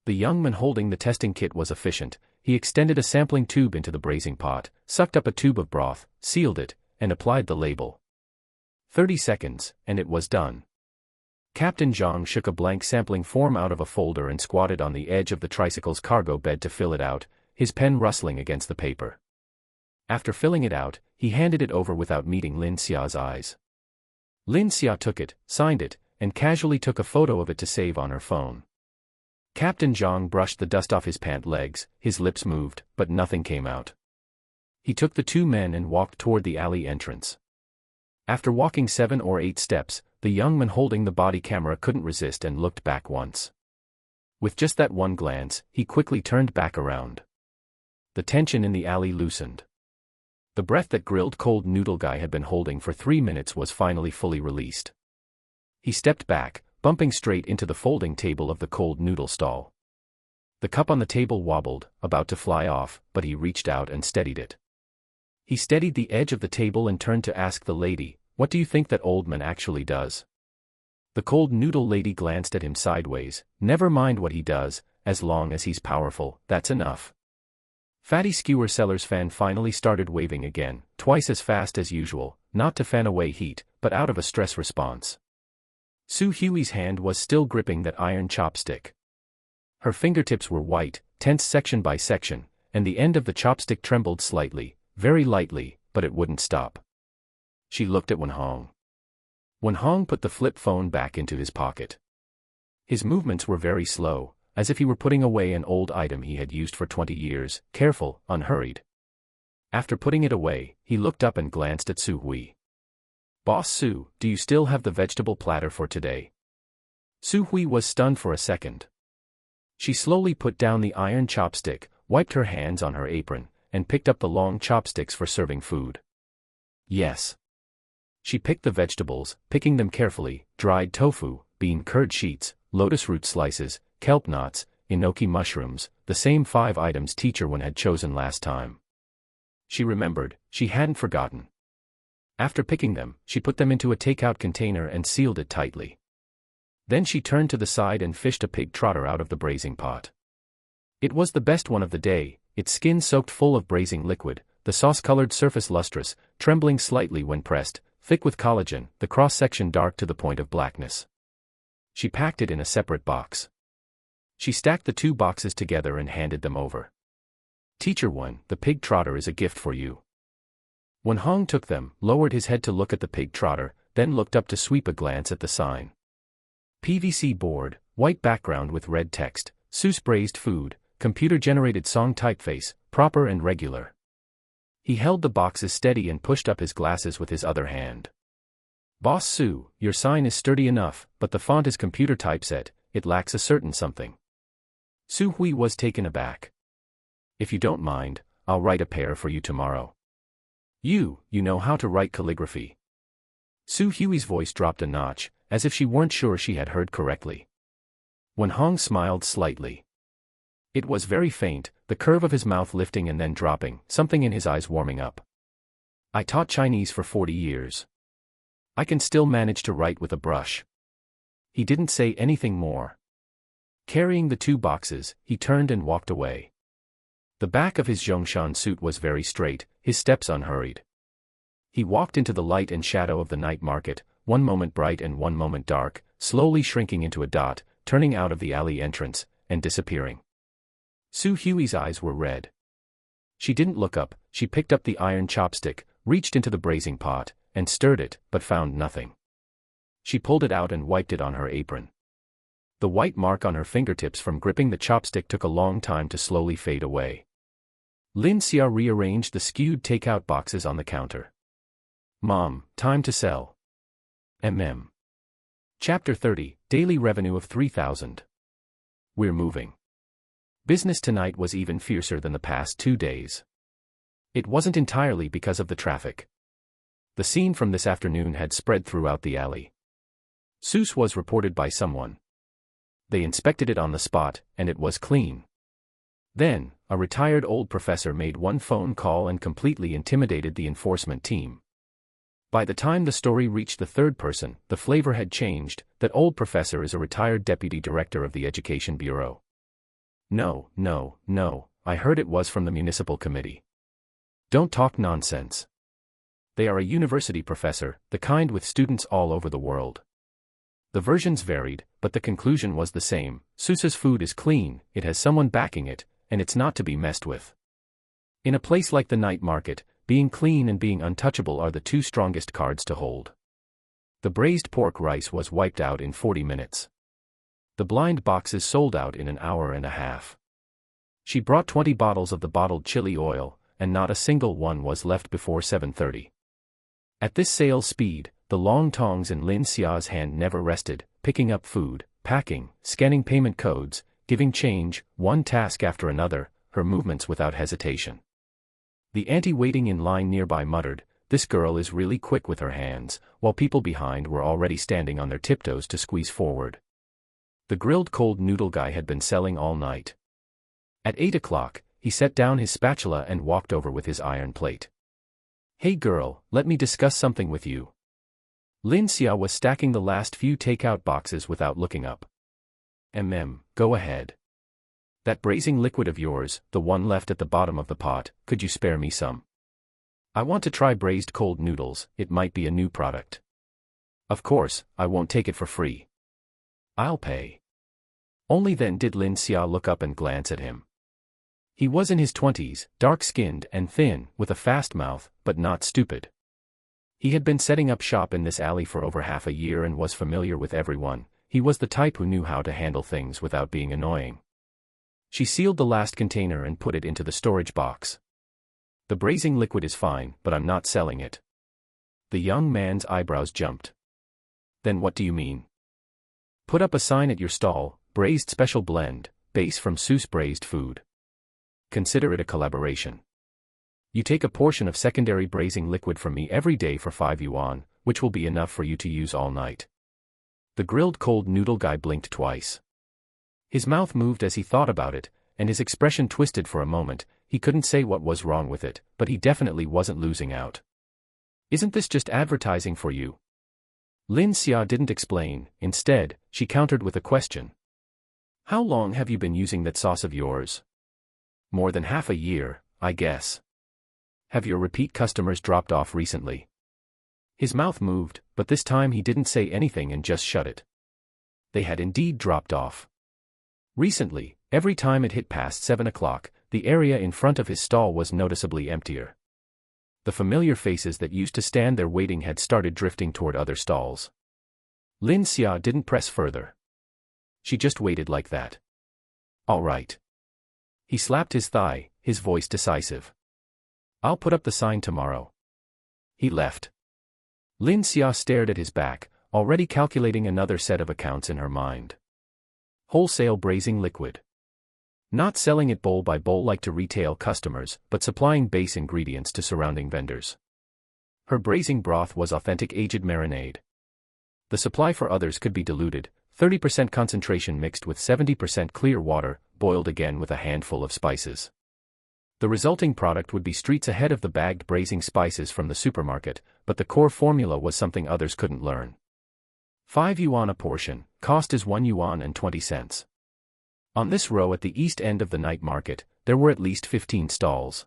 The young man holding the testing kit was efficient. He extended a sampling tube into the braising pot, sucked up a tube of broth, sealed it, and applied the label. 30 seconds, and it was done. Captain Zhang shook a blank sampling form out of a folder and squatted on the edge of the tricycle's cargo bed to fill it out, his pen rustling against the paper. After filling it out, he handed it over without meeting Lin Xia's eyes. Lin Xia took it, signed it, and casually took a photo of it to save on her phone. Captain Zhang brushed the dust off his pant legs, his lips moved, but nothing came out. He took the 2 men and walked toward the alley entrance. After walking 7 or 8 steps, the young man holding the body camera couldn't resist and looked back once. With just that one glance, he quickly turned back around. The tension in the alley loosened. The breath that grilled cold noodle guy had been holding for 3 minutes was finally fully released. He stepped back, bumping straight into the folding table of the cold noodle stall. The cup on the table wobbled, about to fly off, but he reached out and steadied it. He steadied the edge of the table and turned to ask the lady, "What do you think that old man actually does?" The cold noodle lady glanced at him sideways. "Never mind what he does, as long as he's powerful, that's enough." Fatty skewer seller's fan finally started waving again, twice as fast as usual, not to fan away heat, but out of a stress response. Su Hui's hand was still gripping that iron chopstick. Her fingertips were white, tense section by section, and the end of the chopstick trembled slightly, very lightly, but it wouldn't stop. She looked at Wen Hong. Wen Hong put the flip phone back into his pocket. His movements were very slow, as if he were putting away an old item he had used for 20 years, careful, unhurried. After putting it away, he looked up and glanced at Su Hui. "Boss Su, do you still have the vegetable platter for today?" Su Hui was stunned for a second. She slowly put down the iron chopstick, wiped her hands on her apron, and picked up the long chopsticks for serving food. Yes. She picked the vegetables, picking them carefully: dried tofu, bean curd sheets, lotus root slices, kelp knots, enoki mushrooms, the same 5 items teacher Wen had chosen last time. She remembered, she hadn't forgotten. After picking them, she put them into a takeout container and sealed it tightly. Then she turned to the side and fished a pig trotter out of the braising pot. It was the best one of the day, its skin soaked full of braising liquid, the sauce-colored surface lustrous, trembling slightly when pressed, thick with collagen, the cross-section dark to the point of blackness. She packed it in a separate box. She stacked the 2 boxes together and handed them over. Teacher Wen, the pig trotter is a gift for you. Wen Hong took them, lowered his head to look at the pig trotter, then looked up to sweep a glance at the sign. PVC board, white background with red text, Seuss braised food, computer-generated song typeface, proper and regular. He held the boxes steady and pushed up his glasses with his other hand. Boss Sue, your sign is sturdy enough, but the font is computer typeset, it lacks a certain something. Su Hui was taken aback. If you don't mind, I'll write a pair for you tomorrow. You know how to write calligraphy. Su Hui's voice dropped a notch, as if she weren't sure she had heard correctly. Wen Hong smiled slightly. It was very faint, the curve of his mouth lifting and then dropping, something in his eyes warming up. I taught Chinese for 40 years. I can still manage to write with a brush. He didn't say anything more. Carrying the 2 boxes, he turned and walked away. The back of his Zhongshan suit was very straight, his steps unhurried. He walked into the light and shadow of the night market, one moment bright and one moment dark, slowly shrinking into a dot, turning out of the alley entrance, and disappearing. Su Hui's eyes were red. She didn't look up, she picked up the iron chopstick, reached into the braising pot, and stirred it, but found nothing. She pulled it out and wiped it on her apron. The white mark on her fingertips from gripping the chopstick took a long time to slowly fade away. Lin Xia rearranged the skewed takeout boxes on the counter. Mom, time to sell. Chapter 30, Daily Revenue of 3,000. We're moving. Business tonight was even fiercer than the past 2 days. It wasn't entirely because of the traffic. The scene from this afternoon had spread throughout the alley. Seuss was reported by someone. They inspected it on the spot, and it was clean. Then, a retired old professor made one phone call and completely intimidated the enforcement team. By the time the story reached the 3rd person, the flavor had changed. That old professor is a retired deputy director of the Education Bureau. No, I heard it was from the municipal committee. Don't talk nonsense. They are a university professor, the kind with students all over the world. The versions varied, but the conclusion was the same: Seuss's food is clean, it has someone backing it, and it's not to be messed with. In a place like the night market, being clean and being untouchable are the 2 strongest cards to hold. The braised pork rice was wiped out in 40 minutes. The blind boxes sold out in an hour and a half. She brought 20 bottles of the bottled chili oil, and not a single one was left before 7:30. At this sales speed, the long tongs in Lin Xia's hand never rested, picking up food, packing, scanning payment codes, giving change, one task after another, her movements without hesitation. The auntie waiting in line nearby muttered, "This girl is really quick with her hands," while people behind were already standing on their tiptoes to squeeze forward. The grilled cold noodle guy had been selling all night. At 8 o'clock, he set down his spatula and walked over with his iron plate. "Hey girl, let me discuss something with you." Lin Xia was stacking the last few takeout boxes without looking up. Go ahead. That braising liquid of yours, the one left at the bottom of the pot, could you spare me some? I want to try braised cold noodles, it might be a new product. Of course, I won't take it for free. I'll pay. Only then did Lin Xia look up and glance at him. He was in his 20s, dark-skinned and thin, with a fast mouth, but not stupid. He had been setting up shop in this alley for over half a year and was familiar with everyone. He was the type who knew how to handle things without being annoying. She sealed the last container and put it into the storage box. The braising liquid is fine, but I'm not selling it. The young man's eyebrows jumped. Then what do you mean? Put up a sign at your stall, braised special blend, base from Su's braised food. Consider it a collaboration. You take a portion of secondary braising liquid from me every day for 5 yuan, which will be enough for you to use all night. The grilled cold noodle guy blinked twice. His mouth moved as he thought about it, and his expression twisted for a moment. He couldn't say what was wrong with it, but he definitely wasn't losing out. Isn't this just advertising for you? Lin Xia didn't explain. Instead, she countered with a question. How long have you been using that sauce of yours? More than half a year, I guess. Have your repeat customers dropped off recently? His mouth moved, but this time he didn't say anything and just shut it. They had indeed dropped off. Recently, every time it hit past 7 o'clock, the area in front of his stall was noticeably emptier. The familiar faces that used to stand there waiting had started drifting toward other stalls. Lin Xia didn't press further. She just waited like that. All right. He slapped his thigh, his voice decisive. I'll put up the sign tomorrow. He left. Lin Xia stared at his back, already calculating another set of accounts in her mind. Wholesale braising liquid. Not selling it bowl by bowl like to retail customers, but supplying base ingredients to surrounding vendors. Her braising broth was authentic aged marinade. The supply for others could be diluted, 30% concentration mixed with 70% clear water, boiled again with a handful of spices. The resulting product would be streets ahead of the bagged braising spices from the supermarket, but the core formula was something others couldn't learn. 5 yuan a portion, cost is 1 yuan and 20 cents. On this row at the east end of the night market, there were at least 15 stalls.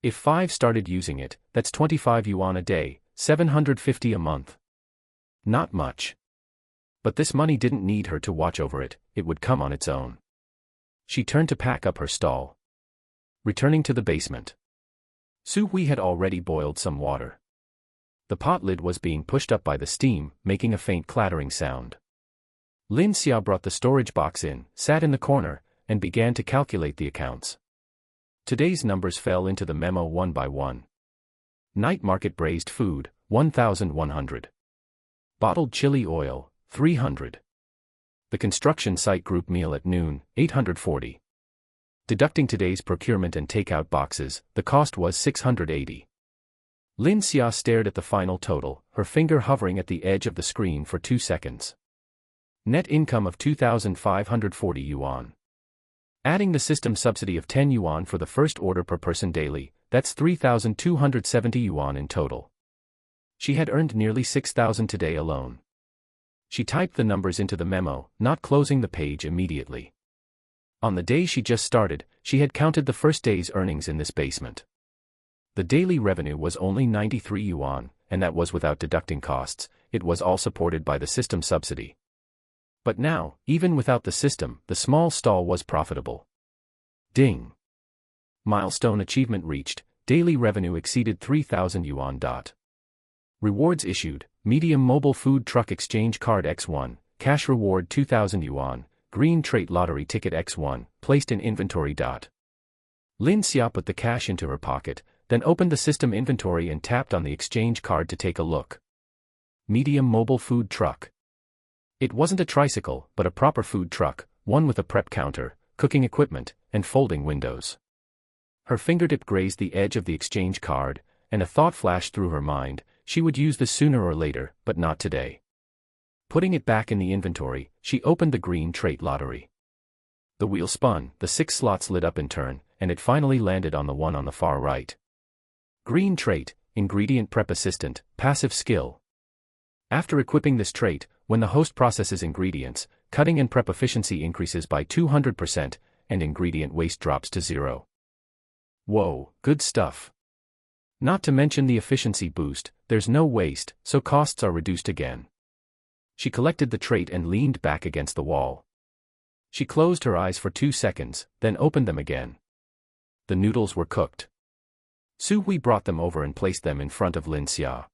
If 5 started using it, that's 25 yuan a day, 750 a month. Not much. But this money didn't need her to watch over it, it would come on its own. She turned to pack up her stall. Returning to the basement. Su Hui had already boiled some water. The pot lid was being pushed up by the steam, making a faint clattering sound. Lin Xia brought the storage box in, sat in the corner, and began to calculate the accounts. Today's numbers fell into the memo one by one. Night market braised food, 1,100. Bottled chili oil, 300. The construction site group meal at noon, 840. Deducting today's procurement and takeout boxes, the cost was 680. Lin Xia stared at the final total, her finger hovering at the edge of the screen for 2 seconds. Net income of 2,540 yuan. Adding the system subsidy of 10 yuan for the first order per person daily, that's 3,270 yuan in total. She had earned nearly 6,000 today alone. She typed the numbers into the memo, not closing the page immediately. On the day she just started, she had counted the first day's earnings in this basement. The daily revenue was only 93 yuan, and that was without deducting costs. It was all supported by the system subsidy. But now, even without the system, the small stall was profitable. Ding! Milestone achievement reached, daily revenue exceeded 3,000 yuan. Rewards issued, medium mobile food truck exchange card X1, cash reward 2,000 yuan, green trait lottery ticket X1, placed in inventory. Lin Xia put the cash into her pocket, then opened the system inventory and tapped on the exchange card to take a look. Medium mobile food truck. It wasn't a tricycle, but a proper food truck, one with a prep counter, cooking equipment, and folding windows. Her fingertip grazed the edge of the exchange card, and a thought flashed through her mind: she would use this sooner or later, but not today. Putting it back in the inventory, she opened the green trait lottery. The wheel spun, the 6 slots lit up in turn, and it finally landed on the one on the far right. Green trait, ingredient prep assistant, passive skill. After equipping this trait, when the host processes ingredients, cutting and prep efficiency increases by 200%, and ingredient waste drops to 0. Whoa, good stuff. Not to mention the efficiency boost, there's no waste, so costs are reduced again. She collected the trait and leaned back against the wall. She closed her eyes for 2 seconds, then opened them again. The noodles were cooked. Su Hui brought them over and placed them in front of Lin Xia.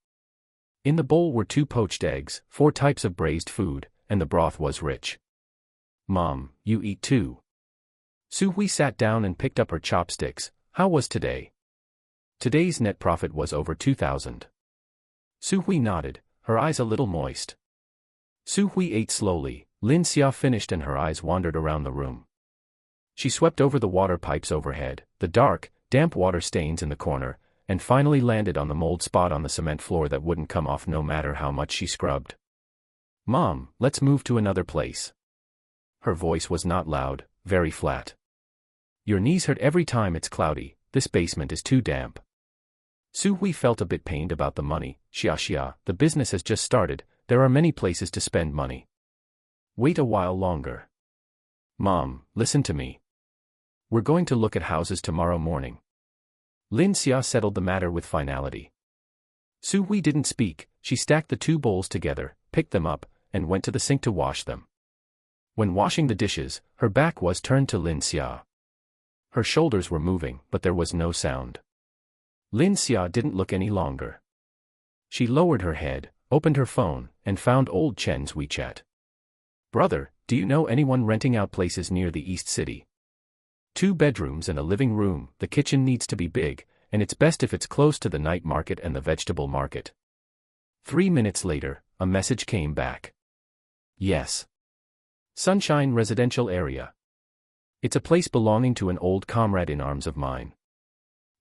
In the bowl were 2 poached eggs, 4 types of braised food, and the broth was rich. Mom, you eat too. Su Hui sat down and picked up her chopsticks. How was today? Today's net profit was over 2,000. Su Hui nodded, her eyes a little moist. Su Hui ate slowly. Lin Xia finished and her eyes wandered around the room. She swept over the water pipes overhead, the dark, damp water stains in the corner, and finally landed on the mold spot on the cement floor that wouldn't come off no matter how much she scrubbed. "Mom, let's move to another place." Her voice was not loud, very flat. "Your knees hurt every time it's cloudy, this basement is too damp." Su Hui felt a bit pained about the money. Xia, the business has just started, there are many places to spend money. Wait a while longer. Mom, listen to me. We're going to look at houses tomorrow morning. Lin Xia settled the matter with finality. Su Hui didn't speak, she stacked the two bowls together, picked them up, and went to the sink to wash them. When washing the dishes, her back was turned to Lin Xia. Her shoulders were moving, but there was no sound. Lin Xia didn't look any longer. She lowered her head, opened her phone, and found old Chen's WeChat. "Brother, do you know anyone renting out places near the East City? 2 bedrooms and a living room, the kitchen needs to be big, and it's best if it's close to the night market and the vegetable market." 3 minutes later, a message came back. "Yes. Sunshine Residential Area. It's a place belonging to an old comrade in arms of mine.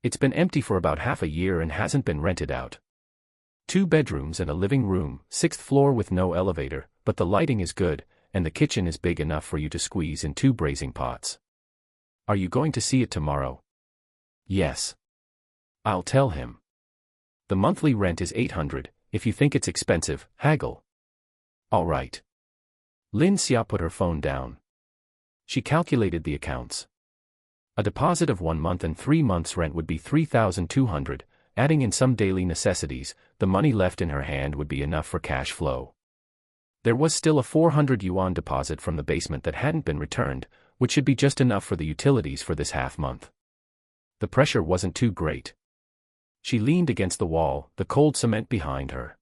It's been empty for about half a year and hasn't been rented out. 2 bedrooms and a living room, 6th floor with no elevator, but the lighting is good, and the kitchen is big enough for you to squeeze in 2 braising pots. Are you going to see it tomorrow?" "Yes. I'll tell him. The monthly rent is 800, if you think it's expensive, haggle." "All right." Lin Xia put her phone down. She calculated the accounts. A deposit of 1 month and 3 months' rent would be 3,200, adding in some daily necessities, the money left in her hand would be enough for cash flow. There was still a 400 yuan deposit from the basement that hadn't been returned, which should be just enough for the utilities for this half-month. The pressure wasn't too great. She leaned against the wall, the cold cement behind her.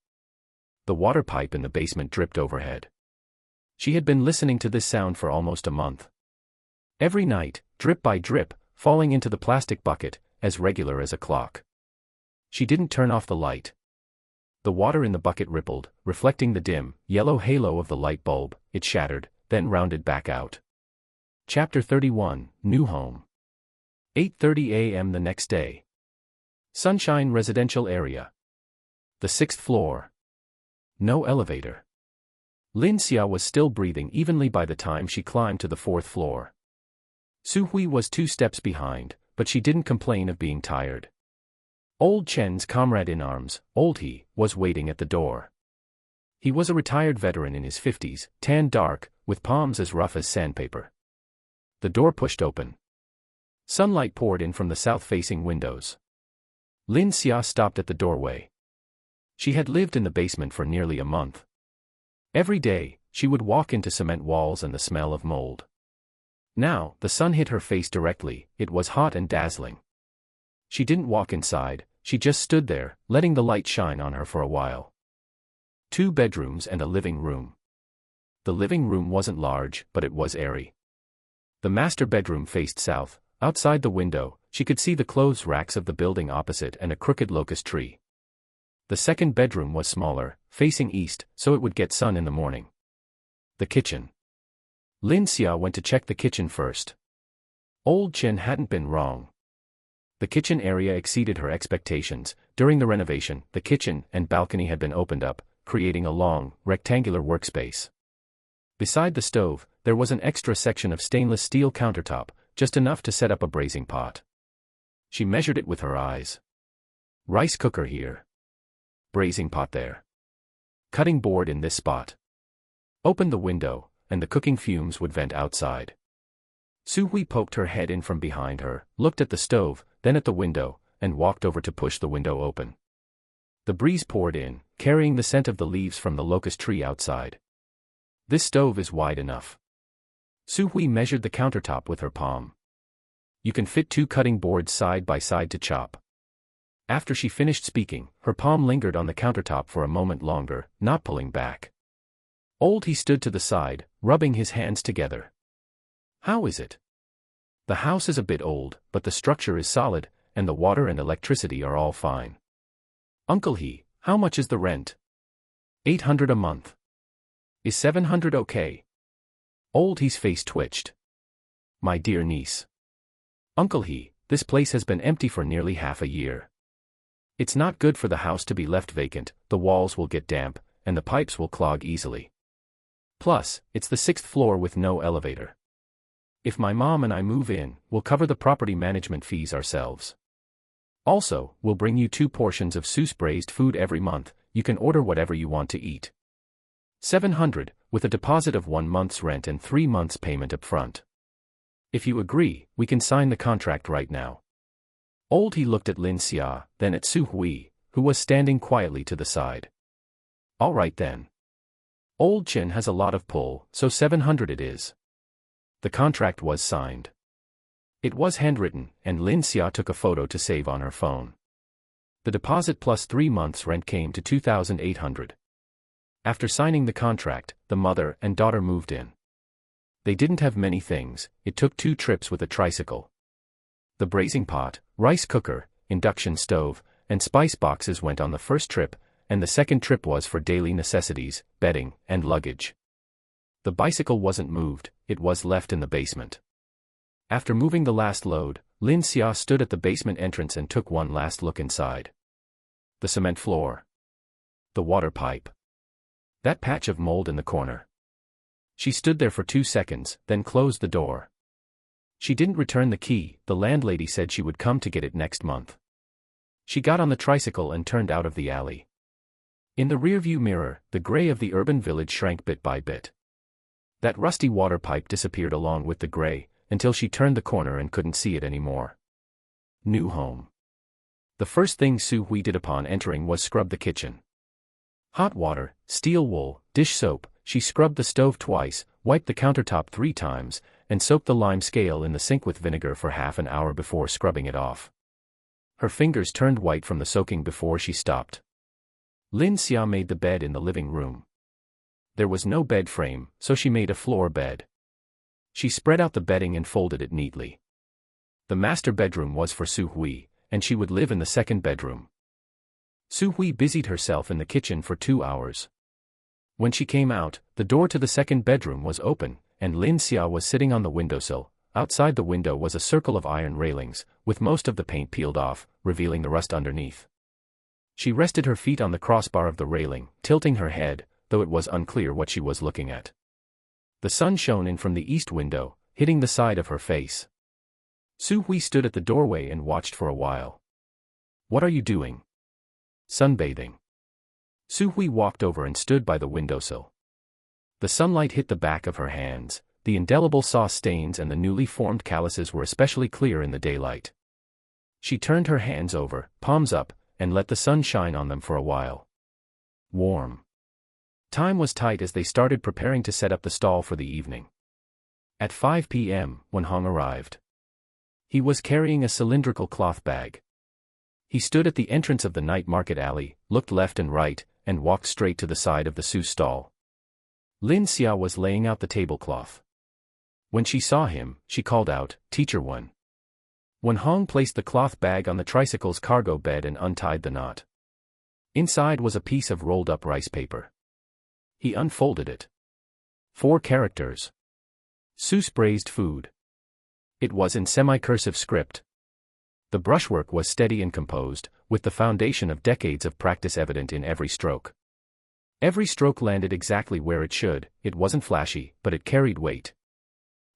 The water pipe in the basement dripped overhead. She had been listening to this sound for almost a month. Every night, drip by drip, falling into the plastic bucket, as regular as a clock. She didn't turn off the light. The water in the bucket rippled, reflecting the dim, yellow halo of the light bulb. It shattered, then rounded back out. Chapter 31, New Home. 8:30 a.m. the next day. Sunshine Residential Area. The 6th floor. No elevator. Lin Xia was still breathing evenly by the time she climbed to the 4th floor. Su Hui was 2 steps behind, but she didn't complain of being tired. Old Chen's comrade in arms, Old He, was waiting at the door. He was a retired veteran in his 50s, tan dark, with palms as rough as sandpaper. The door pushed open. Sunlight poured in from the south-facing windows. Lin Xia stopped at the doorway. She had lived in the basement for nearly a month. Every day, she would walk into cement walls and the smell of mold. Now, the sun hit her face directly, it was hot and dazzling. She didn't walk inside, she just stood there, letting the light shine on her for a while. 2 bedrooms and a living room. The living room wasn't large, but it was airy. The master bedroom faced south. Outside the window, she could see the clothes racks of the building opposite and a crooked locust tree. The second bedroom was smaller, facing east, so it would get sun in the morning. The kitchen. Lin Xia went to check the kitchen first. Old Chen hadn't been wrong. The kitchen area exceeded her expectations. During the renovation, the kitchen and balcony had been opened up, creating a long, rectangular workspace. Beside the stove, there was an extra section of stainless steel countertop, just enough to set up a braising pot. She measured it with her eyes. Rice cooker here. Braising pot there. Cutting board in this spot. Opened the window, and the cooking fumes would vent outside. Su Hui poked her head in from behind her, looked at the stove, then at the window, and walked over to push the window open. The breeze poured in, carrying the scent of the leaves from the locust tree outside. This stove is wide enough. Su Hui measured the countertop with her palm. You can fit 2 cutting boards side by side to chop. After she finished speaking, her palm lingered on the countertop for a moment longer, not pulling back. Old He stood to the side, rubbing his hands together. How is it? The house is a bit old, but the structure is solid, and the water and electricity are all fine. Uncle He, how much is the rent? 800 a month. Is 700 okay? Old He's face twitched. My dear niece. Uncle He, this place has been empty for nearly half a year. It's not good for the house to be left vacant, the walls will get damp, and the pipes will clog easily. Plus, it's the 6th floor with no elevator. If my mom and I move in, we'll cover the property management fees ourselves. Also, we'll bring you 2 portions of Seuss braised food every month, you can order whatever you want to eat. 700, with a deposit of 1 month's rent and 3 months payment up front. If you agree, we can sign the contract right now. Old He looked at Lin Xia, then at Su Hui, who was standing quietly to the side. All right then. Old Chen has a lot of pull, so 700 it is. The contract was signed. It was handwritten, and Lin Xia took a photo to save on her phone. The deposit plus 3 months' rent came to 2,800. After signing the contract, the mother and daughter moved in. They didn't have many things, it took 2 trips with a tricycle. The braising pot, rice cooker, induction stove, and spice boxes went on the first trip, and the second trip was for daily necessities, bedding, and luggage. The bicycle wasn't moved, it was left in the basement. After moving the last load, Lin Xia stood at the basement entrance and took one last look inside. The cement floor. The water pipe. That patch of mold in the corner. She stood there for 2 seconds, then closed the door. She didn't return the key, the landlady said she would come to get it next month. She got on the tricycle and turned out of the alley. In the rearview mirror, the gray of the urban village shrank bit by bit. That rusty water pipe disappeared along with the gray, until she turned the corner and couldn't see it anymore. New home. The first thing Su Hui did upon entering was scrub the kitchen. Hot water, steel wool, dish soap, she scrubbed the stove twice, wiped the countertop 3 times, and soaked the lime scale in the sink with vinegar for half an hour before scrubbing it off. Her fingers turned white from the soaking before she stopped. Lin Xia made the bed in the living room. There was no bed frame, so she made a floor bed. She spread out the bedding and folded it neatly. The master bedroom was for Su Hui, and she would live in the second bedroom. Su Hui busied herself in the kitchen for 2 hours. When she came out, the door to the second bedroom was open, and Lin Xia was sitting on the windowsill. Outside the window was a circle of iron railings, with most of the paint peeled off, revealing the rust underneath. She rested her feet on the crossbar of the railing, tilting her head, though it was unclear what she was looking at. The sun shone in from the east window, hitting the side of her face. Su Hui stood at the doorway and watched for a while. What are you doing? Sunbathing. Su Hui walked over and stood by the windowsill. The sunlight hit the back of her hands, the indelible sauce stains and the newly formed calluses were especially clear in the daylight. She turned her hands over, palms up, and let the sun shine on them for a while. Warm. Time was tight as they started preparing to set up the stall for the evening. At 5 p.m., when Hong arrived. He was carrying a cylindrical cloth bag. He stood at the entrance of the night market alley, looked left and right, and walked straight to the side of the Seuss stall. Lin Xia was laying out the tablecloth. When she saw him, she called out, "Teacher Wen." When Hong placed the cloth bag on the tricycle's cargo bed and untied the knot. Inside was a piece of rolled-up rice paper. He unfolded it. 4 characters. Seuss braised food. It was in semi-cursive script. The brushwork was steady and composed, with the foundation of decades of practice evident in every stroke. Every stroke landed exactly where it should, it wasn't flashy, but it carried weight.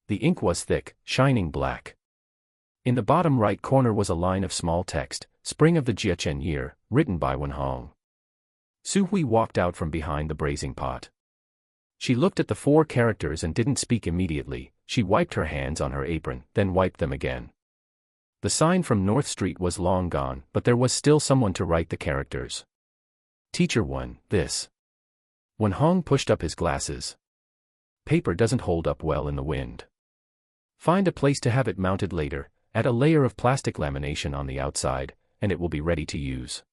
The ink was thick, shining black. In the bottom right corner was a line of small text, Spring of the Jiachen Year, written by Wen Hong. Su Hui walked out from behind the braising pot. She looked at the 4 characters and didn't speak immediately, she wiped her hands on her apron, then wiped them again. The sign from North Street was long gone, but there was still someone to write the characters. Teacher Wen, this. Wen Hong pushed up his glasses. Paper doesn't hold up well in the wind. Find a place to have it mounted later, add a layer of plastic lamination on the outside, and it will be ready to use.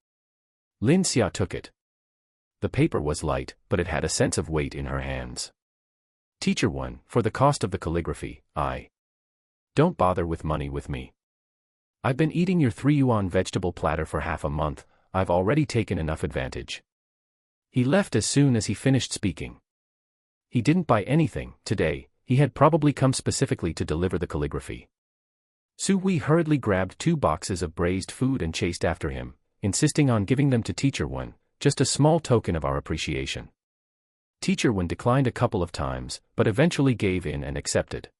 Lin Xia took it. The paper was light, but it had a sense of weight in her hands. Teacher Wen, for the cost of the calligraphy, don't bother with money with me. I've been eating your 3 yuan vegetable platter for half a month, I've already taken enough advantage. He left as soon as he finished speaking. He didn't buy anything, today, he had probably come specifically to deliver the calligraphy. Su Hui hurriedly grabbed 2 boxes of braised food and chased after him, insisting on giving them to Teacher Wen, just a small token of our appreciation. Teacher Wen declined a couple of times, but eventually gave in and accepted.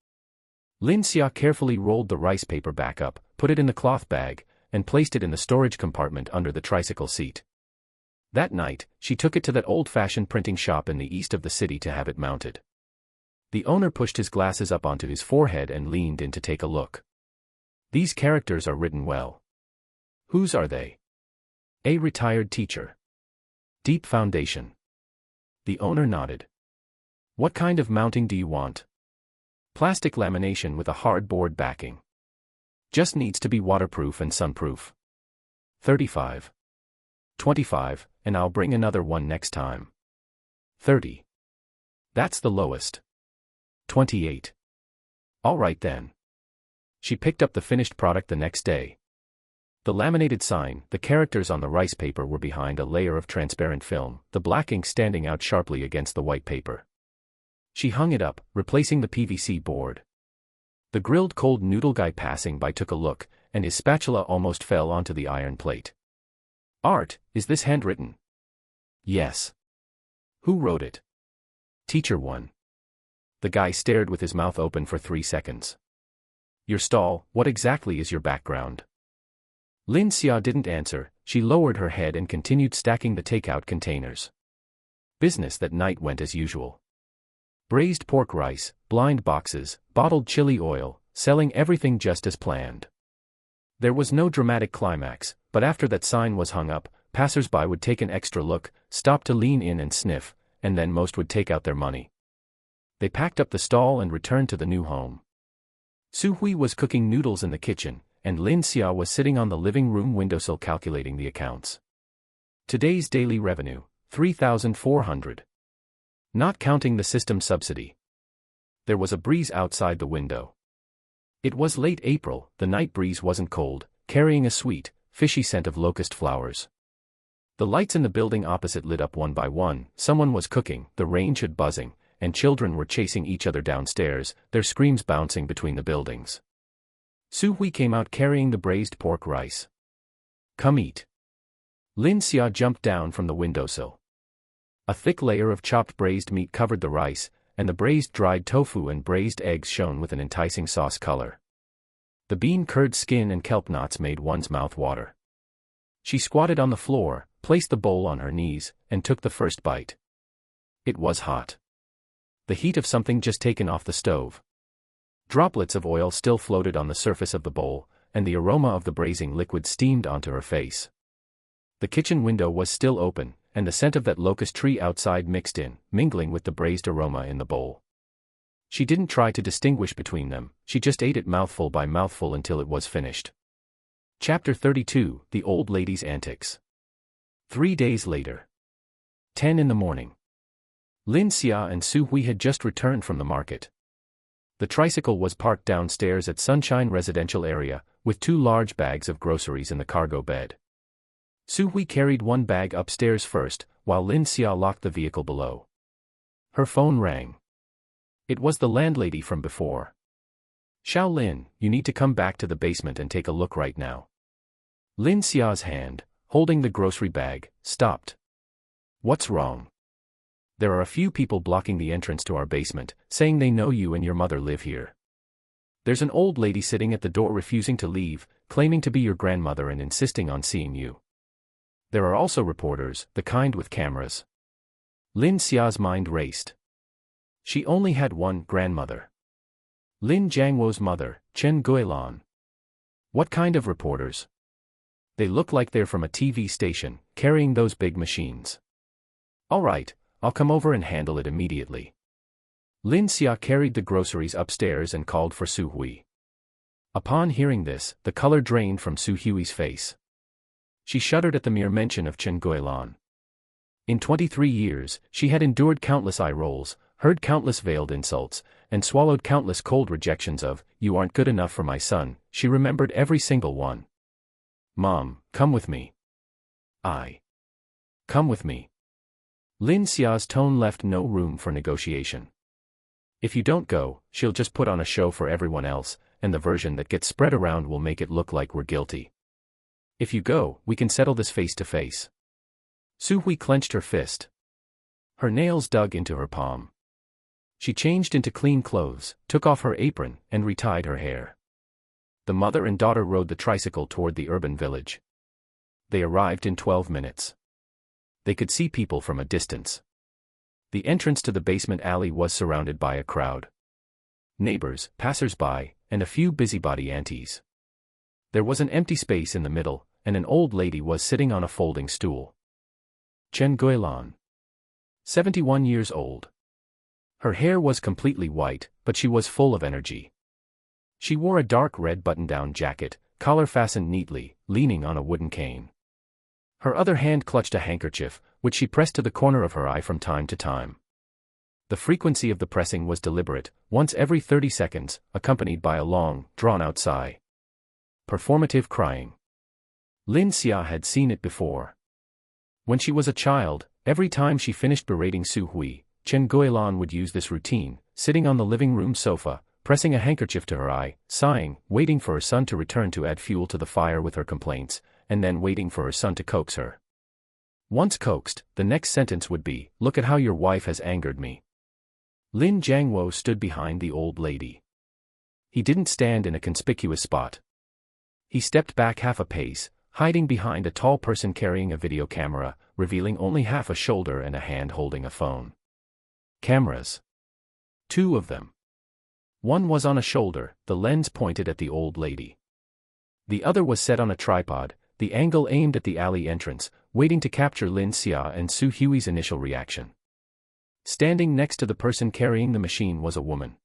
Lin Xia carefully rolled the rice paper back up, put it in the cloth bag, and placed it in the storage compartment under the tricycle seat. That night, she took it to that old-fashioned printing shop in the east of the city to have it mounted. The owner pushed his glasses up onto his forehead and leaned in to take a look. These characters are written well. Whose are they? A retired teacher. Deep foundation. The owner nodded. What kind of mounting do you want? Plastic lamination with a hard board backing. Just needs to be waterproof and sunproof. 35. 25, and I'll bring another one next time. 30. That's the lowest. 28. All right then. She picked up the finished product the next day. The laminated sign, the characters on the rice paper were behind a layer of transparent film, the black ink standing out sharply against the white paper. She hung it up, replacing the PVC board. The grilled cold noodle guy passing by took a look, and his spatula almost fell onto the iron plate. Art, is this handwritten? Yes. Who wrote it? Teacher Wen. The guy stared with his mouth open for 3 seconds. Your stall, what exactly is your background? Lin Xia didn't answer, she lowered her head and continued stacking the takeout containers. Business that night went as usual. Braised pork rice, blind boxes, bottled chili oil, selling everything just as planned. There was no dramatic climax, but after that sign was hung up, passers-by would take an extra look, stop to lean in and sniff, and then most would take out their money. They packed up the stall and returned to the new home. Su Hui was cooking noodles in the kitchen, and Lin Xia was sitting on the living room windowsill calculating the accounts. Today's daily revenue, 3,400. Not counting the system subsidy. There was a breeze outside the window. It was late April, the night breeze wasn't cold, carrying a sweet, fishy scent of locust flowers. The lights in the building opposite lit up one by one, someone was cooking, the range hood buzzing, and children were chasing each other downstairs, their screams bouncing between the buildings. Su Hui came out carrying the braised pork rice. Come eat. Lin Xia jumped down from the windowsill. A thick layer of chopped braised meat covered the rice, and the braised dried tofu and braised eggs shone with an enticing sauce color. The bean curd skin and kelp knots made one's mouth water. She squatted on the floor, placed the bowl on her knees, and took the first bite. It was hot. The heat of something just taken off the stove. Droplets of oil still floated on the surface of the bowl, and the aroma of the braising liquid steamed onto her face. The kitchen window was still open, and the scent of that locust tree outside mixed in, mingling with the braised aroma in the bowl. She didn't try to distinguish between them, she just ate it mouthful by mouthful until it was finished. Chapter 32, The Old Lady's Antics. 3 days later. 10 in the morning. Lin Xia and Su Hui had just returned from the market. The tricycle was parked downstairs at Sunshine Residential Area, with 2 large bags of groceries in the cargo bed. Su Hui carried one bag upstairs first, while Lin Xia locked the vehicle below. Her phone rang. It was the landlady from before. Xiao Lin, you need to come back to the basement and take a look right now. Lin Xia's hand, holding the grocery bag, stopped. What's wrong? There are a few people blocking the entrance to our basement, saying they know you and your mother live here. There's an old lady sitting at the door refusing to leave, claiming to be your grandmother and insisting on seeing you. There are also reporters, the kind with cameras. Lin Xia's mind raced. She only had one grandmother. Lin Jiangwo's mother, Chen Guilan. What kind of reporters? They look like they're from a TV station, carrying those big machines. All right, I'll come over and handle it immediately. Lin Xia carried the groceries upstairs and called for Su Hui. Upon hearing this, the color drained from Su Hui's face. She shuddered at the mere mention of Chen Guilan. In 23 years, she had endured countless eye rolls, heard countless veiled insults, and swallowed countless cold rejections of, "You aren't good enough for my son." She remembered every single one. "Mom, come with me." Come with me." Lin Xia's tone left no room for negotiation. If you don't go, she'll just put on a show for everyone else, and the version that gets spread around will make it look like we're guilty. If you go, we can settle this face to face. Su Hui clenched her fist. Her nails dug into her palm. She changed into clean clothes, took off her apron, and retied her hair. The mother and daughter rode the tricycle toward the urban village. They arrived in 12 minutes. They could see people from a distance. The entrance to the basement alley was surrounded by a crowd. Neighbors, passers-by, and a few busybody aunties. There was an empty space in the middle, and an old lady was sitting on a folding stool. Chen Guilan. 71 years old. Her hair was completely white, but she was full of energy. She wore a dark red button-down jacket, collar fastened neatly, leaning on a wooden cane. Her other hand clutched a handkerchief, which she pressed to the corner of her eye from time to time. The frequency of the pressing was deliberate, once every 30 seconds, accompanied by a long, drawn-out sigh. Performative crying. Lin Xia had seen it before. When she was a child, every time she finished berating Su Hui, Chen Guilan would use this routine, sitting on the living room sofa, pressing a handkerchief to her eye, sighing, waiting for her son to return to add fuel to the fire with her complaints, and then waiting for her son to coax her. Once coaxed, the next sentence would be, "Look at how your wife has angered me." Lin Jiangwo stood behind the old lady. He didn't stand in a conspicuous spot. He stepped back half a pace, hiding behind a tall person carrying a video camera, revealing only half a shoulder and a hand holding a phone. Cameras. 2 of them. One was on a shoulder, the lens pointed at the old lady. The other was set on a tripod, the angle aimed at the alley entrance, waiting to capture Lin Xia and Su Hui's initial reaction. Standing next to the person carrying the machine was a woman.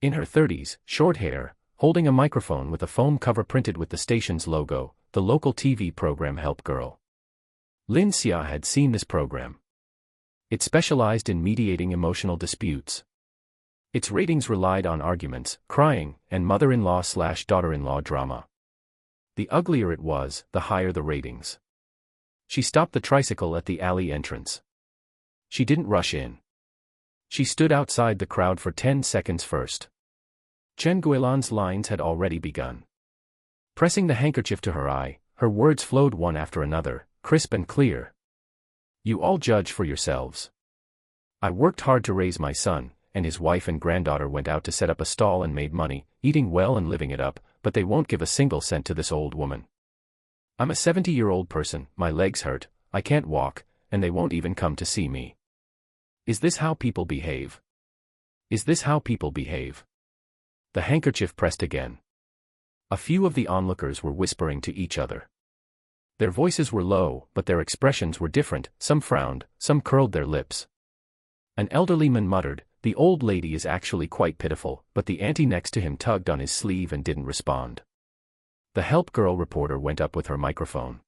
In her 30s, short hair, holding a microphone with a foam cover printed with the station's logo, the local TV program Help Girl. Lin Xia had seen this program. It specialized in mediating emotional disputes. Its ratings relied on arguments, crying, and mother-in-law/daughter-in-law drama. The uglier it was, the higher the ratings. She stopped the tricycle at the alley entrance. She didn't rush in. She stood outside the crowd for 10 seconds first. Chen Guilan's lines had already begun. Pressing the handkerchief to her eye, her words flowed one after another, crisp and clear. You all judge for yourselves. I worked hard to raise my son, and his wife and granddaughter went out to set up a stall and made money, eating well and living it up, but they won't give a single cent to this old woman. I'm a 70-year-old person, my legs hurt, I can't walk, and they won't even come to see me. Is this how people behave? Is this how people behave? The handkerchief pressed again. A few of the onlookers were whispering to each other. Their voices were low, but their expressions were different, some frowned, some curled their lips. An elderly man muttered, "The old lady is actually quite pitiful," but the auntie next to him tugged on his sleeve and didn't respond. The Help Girl reporter went up with her microphone.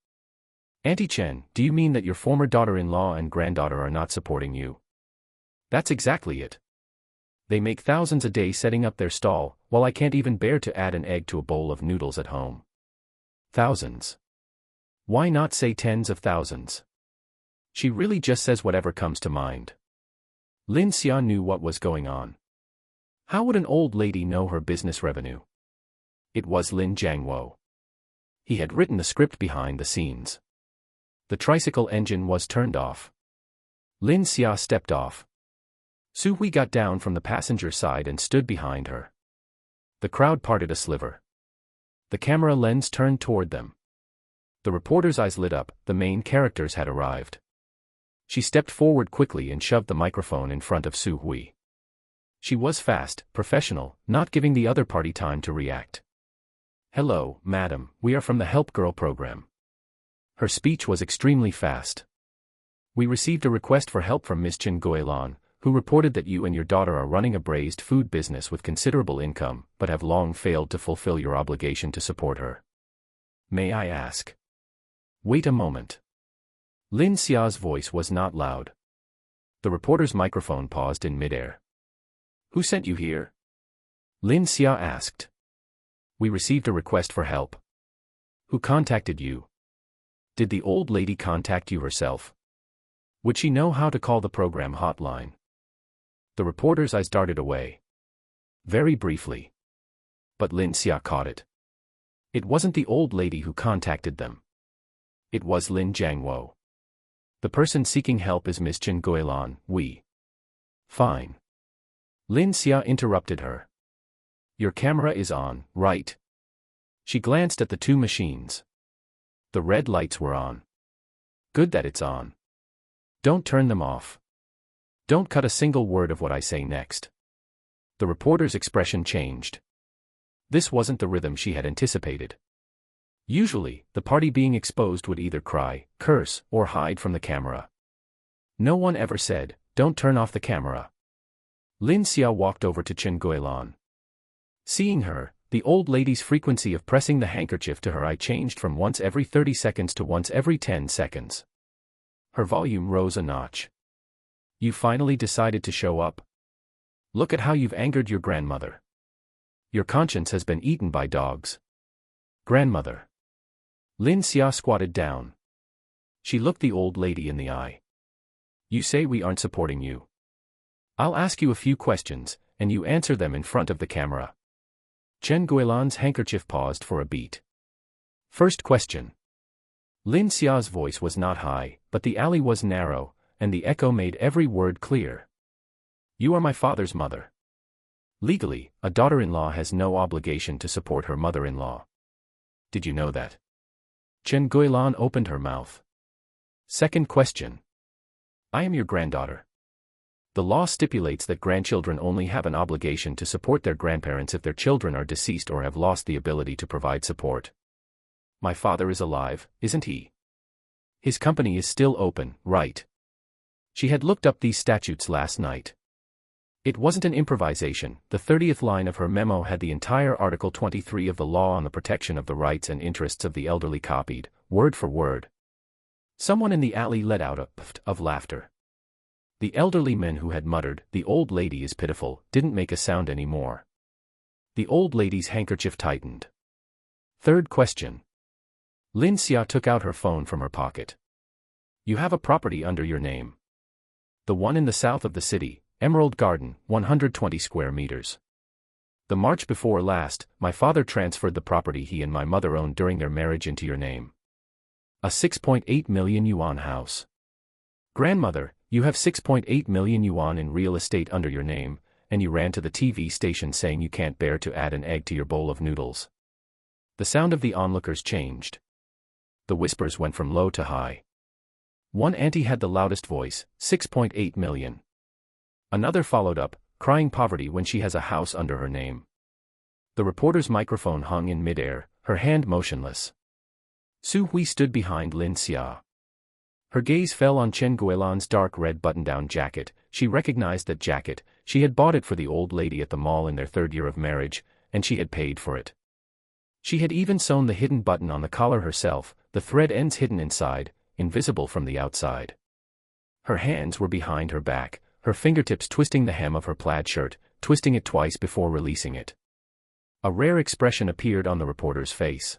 Auntie Chen, do you mean that your former daughter-in-law and granddaughter are not supporting you? That's exactly it. They make thousands a day setting up their stall, while I can't even bear to add an egg to a bowl of noodles at home. Thousands. Why not say tens of thousands? She really just says whatever comes to mind. Lin Xia knew what was going on. How would an old lady know her business revenue? It was Lin Jiangwo. He had written the script behind the scenes. The tricycle engine was turned off. Lin Xia stepped off. Su Hui got down from the passenger side and stood behind her. The crowd parted a sliver. The camera lens turned toward them. The reporter's eyes lit up, the main characters had arrived. She stepped forward quickly and shoved the microphone in front of Su Hui. She was fast, professional, not giving the other party time to react. Hello, madam, we are from the Help Girl program. Her speech was extremely fast. We received a request for help from Ms. Chen Guilan, who reported that you and your daughter are running a braised food business with considerable income, but have long failed to fulfill your obligation to support her. May I ask? Wait a moment. Lin Xia's voice was not loud. The reporter's microphone paused in midair. Who sent you here? Lin Xia asked. We received a request for help. Who contacted you? Did the old lady contact you herself? Would she know how to call the program hotline? The reporter's eyes darted away. Very briefly. But Lin Xia caught it. It wasn't the old lady who contacted them. It was Lin Jiangwo. The person seeking help is Miss Chen Guilan. Fine. Lin Xia interrupted her. Your camera is on, right? She glanced at the two machines. The red lights were on. Good that it's on. Don't turn them off. Don't cut a single word of what I say next. The reporter's expression changed. This wasn't the rhythm she had anticipated. Usually, the party being exposed would either cry, curse, or hide from the camera. No one ever said, "Don't turn off the camera." Lin Xia walked over to Chen Guilan. Seeing her, the old lady's frequency of pressing the handkerchief to her eye changed from once every 30 seconds to once every 10 seconds. Her volume rose a notch. You finally decided to show up. Look at how you've angered your grandmother. Your conscience has been eaten by dogs. Grandmother. Lin Xia squatted down. She looked the old lady in the eye. You say we aren't supporting you. I'll ask you a few questions, and you answer them in front of the camera. Chen Guilan's handkerchief paused for a beat. First question. Lin Xia's voice was not high, but the alley was narrow, and the echo made every word clear. You are my father's mother. Legally, a daughter-in-law has no obligation to support her mother-in-law. Did you know that? Chen Guilan opened her mouth. Second question. I am your granddaughter. The law stipulates that grandchildren only have an obligation to support their grandparents if their children are deceased or have lost the ability to provide support. My father is alive, isn't he? His company is still open, right? She had looked up these statutes last night. It wasn't an improvisation. The 30th line of her memo had the entire Article 23 of the Law on the Protection of the Rights and Interests of the Elderly copied, word for word. Someone in the alley let out a pft of laughter. The elderly men who had muttered, "The old lady is pitiful," didn't make a sound anymore. The old lady's handkerchief tightened. Third question. Lin Xia took out her phone from her pocket. You have a property under your name. The one in the south of the city, Emerald Garden, 120 square meters. The March before last, my father transferred the property he and my mother owned during their marriage into your name. A 6.8 million yuan house. Grandmother, you have 6.8 million yuan in real estate under your name, and you ran to the TV station saying you can't bear to add an egg to your bowl of noodles. The sound of the onlookers changed. The whispers went from low to high. One auntie had the loudest voice, 6.8 million. Another followed up, crying poverty when she has a house under her name. The reporter's microphone hung in midair, her hand motionless. Su Hui stood behind Lin Xia. Her gaze fell on Chen Guilan's dark red button-down jacket. She recognized that jacket. She had bought it for the old lady at the mall in their third year of marriage, and she had paid for it. She had even sewn the hidden button on the collar herself, the thread ends hidden inside, invisible from the outside. Her hands were behind her back, her fingertips twisting the hem of her plaid shirt, twisting it twice before releasing it. A rare expression appeared on the reporter's face.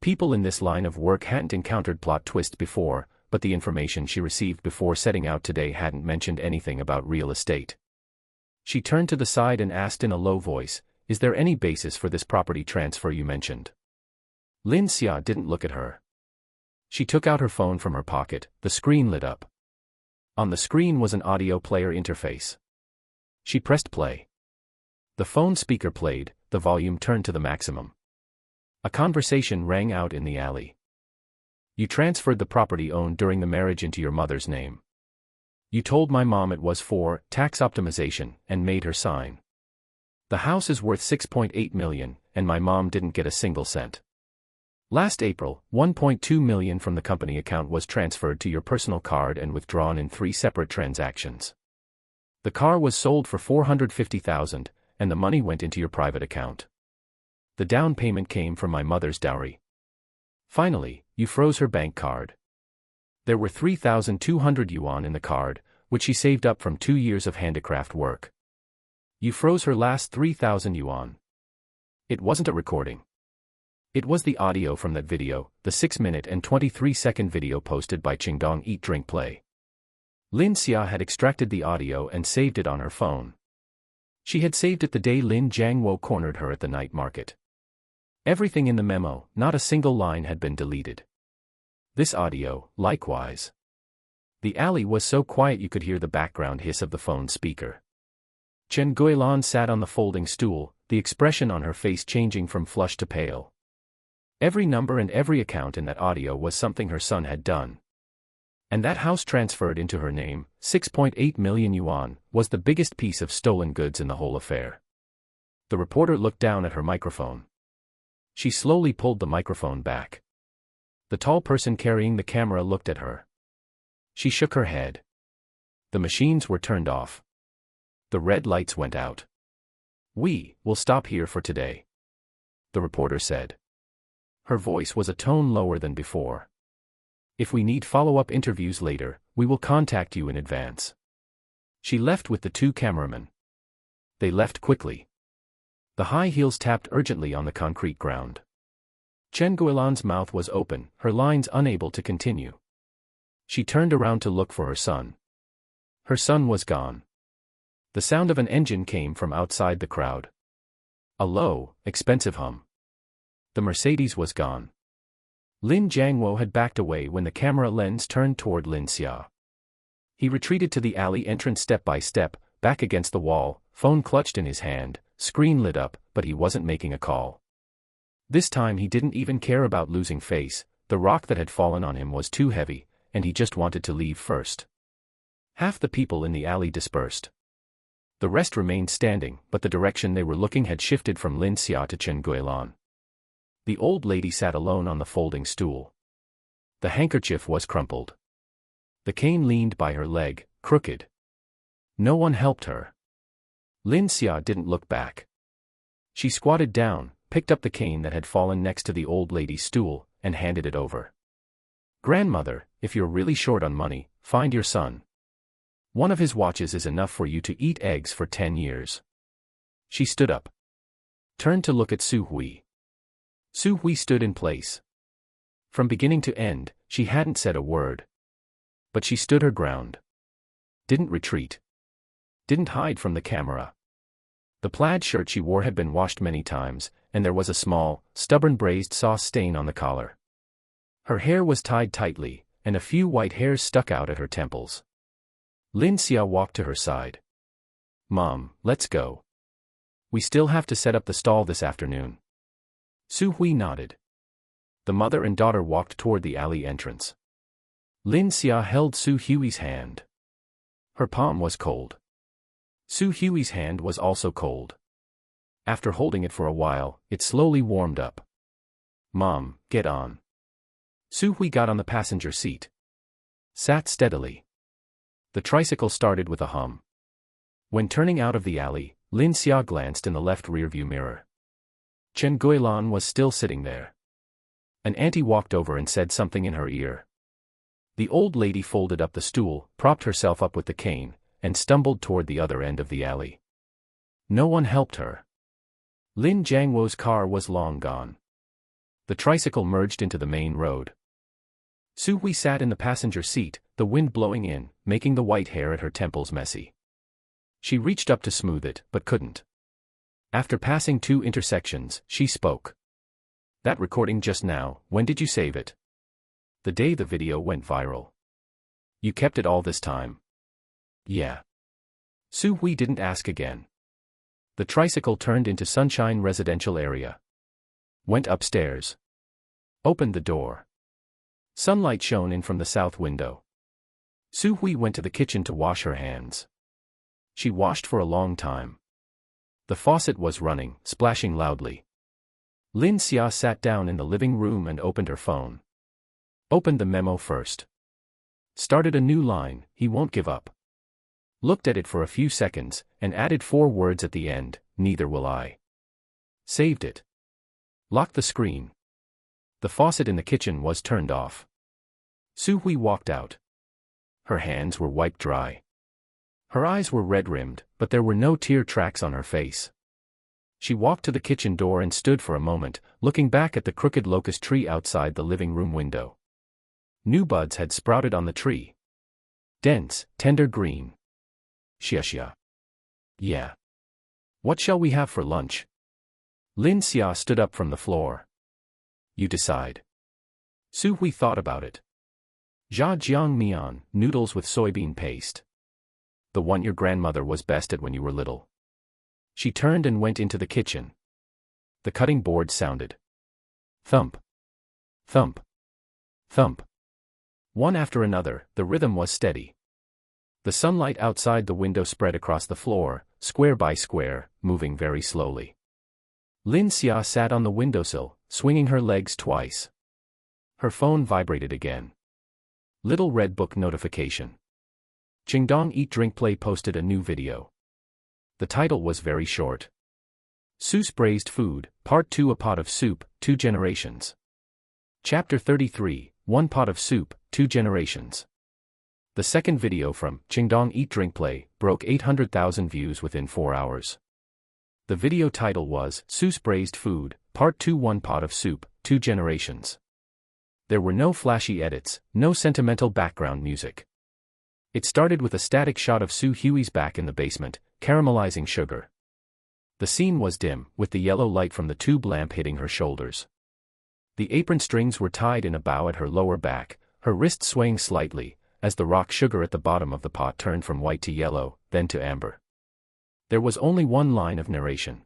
People in this line of work hadn't encountered plot twists before, but the information she received before setting out today hadn't mentioned anything about real estate. She turned to the side and asked in a low voice, "Is there any basis for this property transfer you mentioned?" Lin Xia didn't look at her. She took out her phone from her pocket, the screen lit up. On the screen was an audio player interface. She pressed play. The phone speaker played, the volume turned to the maximum. A conversation rang out in the alley. You transferred the property owned during the marriage into your mother's name. You told my mom it was for tax optimization and made her sign. The house is worth 6.8 million, and my mom didn't get a single cent. Last April, 1.2 million from the company account was transferred to your personal card and withdrawn in 3 separate transactions. The car was sold for 450,000, and the money went into your private account. The down payment came from my mother's dowry. Finally, you froze her bank card. There were 3,200 yuan in the card, which she saved up from 2 years of handicraft work. You froze her last 3,000 yuan. It wasn't a recording. It was the audio from that video, the 6-minute and 23-second video posted by Qingdong Eat Drink Play. Lin Xia had extracted the audio and saved it on her phone. She had saved it the day Lin Jiangwo cornered her at the night market. Everything in the memo, not a single line, had been deleted. This audio, likewise. The alley was so quiet you could hear the background hiss of the phone speaker. Chen Guilan sat on the folding stool, the expression on her face changing from flushed to pale. Every number and every account in that audio was something her son had done. And that house transferred into her name, 6.8 million yuan, was the biggest piece of stolen goods in the whole affair. The reporter looked down at her microphone. She slowly pulled the microphone back. The tall person carrying the camera looked at her. She shook her head. The machines were turned off. The red lights went out. "We will stop here for today," the reporter said. Her voice was a tone lower than before. "If we need follow-up interviews later, we will contact you in advance." She left with the two cameramen. They left quickly. The high heels tapped urgently on the concrete ground. Chen Guilan's mouth was open, her lines unable to continue. She turned around to look for her son. Her son was gone. The sound of an engine came from outside the crowd. A low, expensive hum. The Mercedes was gone. Lin Jiangwo had backed away when the camera lens turned toward Lin Xia. He retreated to the alley entrance step by step, back against the wall, phone clutched in his hand, screen lit up, but he wasn't making a call. This time he didn't even care about losing face, the rock that had fallen on him was too heavy, and he just wanted to leave first. Half the people in the alley dispersed. The rest remained standing, but the direction they were looking had shifted from Lin Xia to Chen Guilan. The old lady sat alone on the folding stool. The handkerchief was crumpled. The cane leaned by her leg, crooked. No one helped her. Lin Xia didn't look back. She squatted down, picked up the cane that had fallen next to the old lady's stool, and handed it over. "Grandmother, if you're really short on money, find your son. One of his watches is enough for you to eat eggs for 10 years. She stood up. Turned to look at Su Hui. Su Hui stood in place. From beginning to end, she hadn't said a word. But she stood her ground. Didn't retreat. Didn't hide from the camera. The plaid shirt she wore had been washed many times, and there was a small, stubborn braised sauce stain on the collar. Her hair was tied tightly, and a few white hairs stuck out at her temples. Lin Xia walked to her side. "Mom, let's go. We still have to set up the stall this afternoon." Su Hui nodded. The mother and daughter walked toward the alley entrance. Lin Xia held Su Hui's hand. Her palm was cold. Su Hui's hand was also cold. After holding it for a while, it slowly warmed up. "Mom, get on." Su Hui got on the passenger seat. Sat steadily. The tricycle started with a hum. When turning out of the alley, Lin Xia glanced in the left rearview mirror. Chen Guilan was still sitting there. An auntie walked over and said something in her ear. The old lady folded up the stool, propped herself up with the cane, and stumbled toward the other end of the alley. No one helped her. Lin Jiangwo's car was long gone. The tricycle merged into the main road. Su Hui sat in the passenger seat, the wind blowing in, making the white hair at her temples messy. She reached up to smooth it, but couldn't. After passing 2 intersections, she spoke. "That recording just now, when did you save it?" "The day the video went viral." "You kept it all this time?" "Yeah." Su Hui didn't ask again. The tricycle turned into Sunshine Residential Area. Went upstairs. Opened the door. Sunlight shone in from the south window. Su Hui went to the kitchen to wash her hands. She washed for a long time. The faucet was running, splashing loudly. Lin Xia sat down in the living room and opened her phone. Opened the memo first. Started a new line, "He won't give up." Looked at it for a few seconds, and added 4 words at the end, "Neither will I." Saved it. Locked the screen. The faucet in the kitchen was turned off. Su Hui walked out. Her hands were wiped dry. Her eyes were red-rimmed, but there were no tear tracks on her face. She walked to the kitchen door and stood for a moment, looking back at the crooked locust tree outside the living room window. New buds had sprouted on the tree. Dense, tender green. Xia. Yeah. What shall we have for lunch? Lin Xia stood up from the floor. You decide. Su Hui thought about it. Jiang noodles with soybean paste. The one your grandmother was best at when you were little. She turned and went into the kitchen. The cutting board sounded. Thump. Thump. Thump. One after another, the rhythm was steady. The sunlight outside the window spread across the floor, square by square, moving very slowly. Lin Xia sat on the windowsill, swinging her legs twice. Her phone vibrated again. Little red book notification. Qingdong Eat Drink Play posted a new video. The title was very short. Su's Braised Food, Part 2. A Pot of Soup, 2 Generations. Chapter 33, 1 Pot of Soup, 2 Generations. The second video from Qingdong Eat Drink Play broke 800,000 views within 4 hours. The video title was Su's Braised Food, Part 2. 1 Pot of Soup, 2 Generations. There were no flashy edits, no sentimental background music. It started with a static shot of Su Hui's back in the basement, caramelizing sugar. The scene was dim, with the yellow light from the tube lamp hitting her shoulders. The apron strings were tied in a bow at her lower back, her wrists swaying slightly, as the rock sugar at the bottom of the pot turned from white to yellow, then to amber. There was only one line of narration.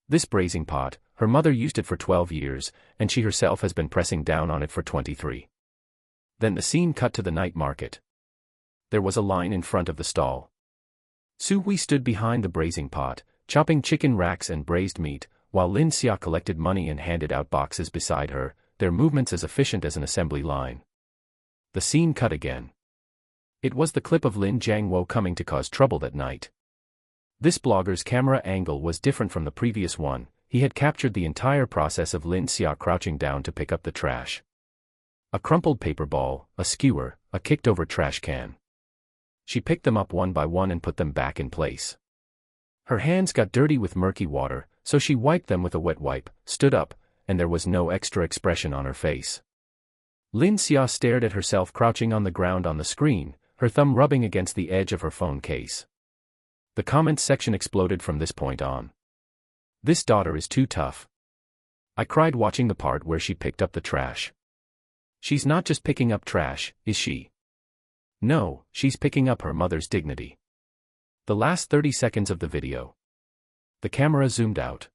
This braising pot, her mother used it for 12 years, and she herself has been pressing down on it for 23. Then the scene cut to the night market. There was a line in front of the stall. Su Hui stood behind the braising pot, chopping chicken racks and braised meat, while Lin Xia collected money and handed out boxes beside her, their movements as efficient as an assembly line. The scene cut again. It was the clip of Lin Jiangwo coming to cause trouble that night. This blogger's camera angle was different from the previous one. He had captured the entire process of Lin Xia crouching down to pick up the trash. A crumpled paper ball, a skewer, a kicked-over trash can. She picked them up one by one and put them back in place. Her hands got dirty with murky water, so she wiped them with a wet wipe, stood up, and there was no extra expression on her face. Lin Xia stared at herself crouching on the ground on the screen, her thumb rubbing against the edge of her phone case. The comments section exploded from this point on. This daughter is too tough. I cried watching the part where she picked up the trash. She's not just picking up trash, is she? No, she's picking up her mother's dignity. The last 30 seconds of the video. The camera zoomed out.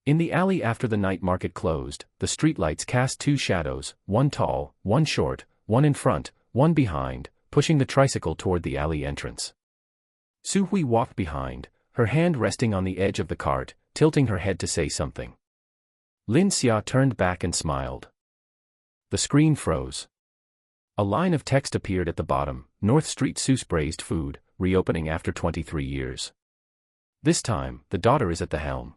In the alley after the night market closed, the streetlights cast 2 shadows, one tall, one short, one in front, one behind, pushing the tricycle toward the alley entrance. Su Hui walked behind, her hand resting on the edge of the cart, tilting her head to say something. Lin Xia turned back and smiled. The screen froze. A line of text appeared at the bottom, North Street Su's Braised Food, reopening after 23 years. This time, the daughter is at the helm.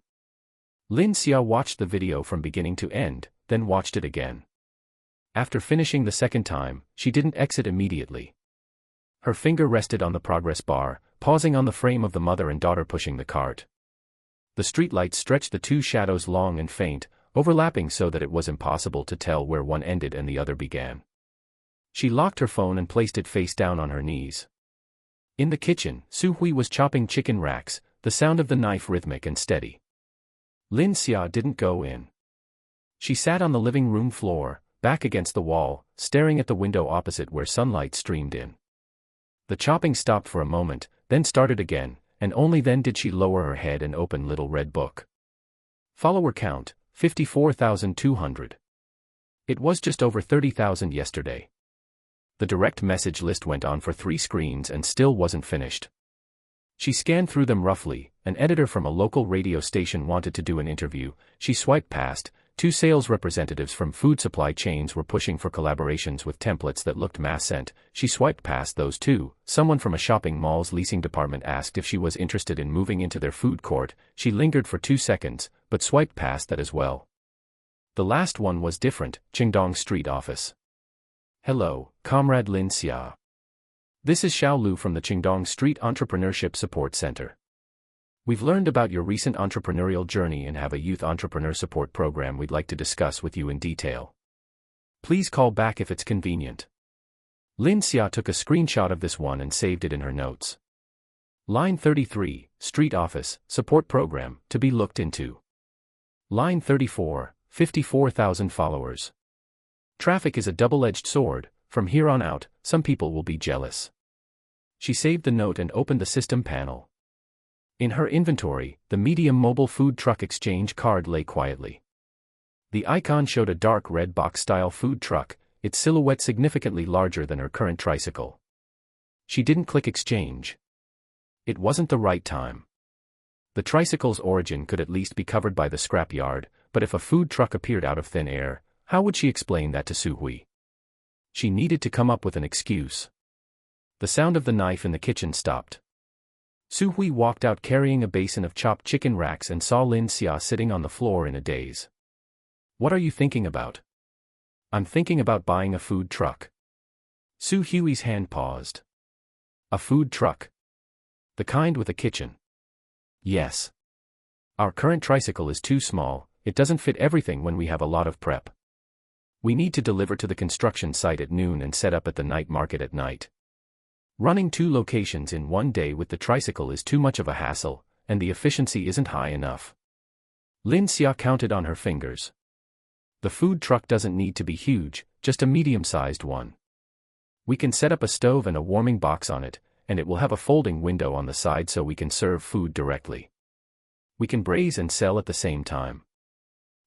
Lin Xia watched the video from beginning to end, then watched it again. After finishing the second time, she didn't exit immediately. Her finger rested on the progress bar, pausing on the frame of the mother and daughter pushing the cart. The streetlights stretched the 2 shadows long and faint, overlapping so that it was impossible to tell where one ended and the other began. She locked her phone and placed it face down on her knees. In the kitchen, Su Hui was chopping chicken racks, the sound of the knife rhythmic and steady. Lin Xia didn't go in. She sat on the living room floor, back against the wall, staring at the window opposite where sunlight streamed in. The chopping stopped for a moment, then started again, and only then did she lower her head and open Little Red Book. Follower count, 54,200. It was just over 30,000 yesterday. The direct message list went on for 3 screens and still wasn't finished. She scanned through them roughly. An editor from a local radio station wanted to do an interview. She swiped past. 2 sales representatives from food supply chains were pushing for collaborations with templates that looked mass-sent. She swiped past those 2. Someone from a shopping mall's leasing department asked if she was interested in moving into their food court. She lingered for 2 seconds, but swiped past that as well. The last one was different. Qingdong Street office. Hello, Comrade Lin Xia. This is Xiao Lu from the Qingdong Street Entrepreneurship Support Center. We've learned about your recent entrepreneurial journey and have a youth entrepreneur support program we'd like to discuss with you in detail. Please call back if it's convenient. Lin Xia took a screenshot of this one and saved it in her notes. Line 33, Street Office, Support Program, to be looked into. Line 34, 54,000 followers. Traffic is a double-edged sword, from here on out, some people will be jealous. She saved the note and opened the system panel. In her inventory, the medium mobile food truck exchange card lay quietly. The icon showed a dark red box-style food truck, its silhouette significantly larger than her current tricycle. She didn't click exchange. It wasn't the right time. The tricycle's origin could at least be covered by the scrapyard, but if a food truck appeared out of thin air, how would she explain that to Su Hui? She needed to come up with an excuse. The sound of the knife in the kitchen stopped. Su Hui walked out carrying a basin of chopped chicken racks and saw Lin Xia sitting on the floor in a daze. "What are you thinking about?" "I'm thinking about buying a food truck." Su Hui's hand paused. "A food truck? The kind with a kitchen?" "Yes. Our current tricycle is too small, it doesn't fit everything when we have a lot of prep. We need to deliver to the construction site at noon and set up at the night market at night. Running 2 locations in one day with the tricycle is too much of a hassle, and the efficiency isn't high enough." Lin Xia counted on her fingers. "The food truck doesn't need to be huge, just a medium-sized one. We can set up a stove and a warming box on it, and it will have a folding window on the side so we can serve food directly. We can braise and sell at the same time."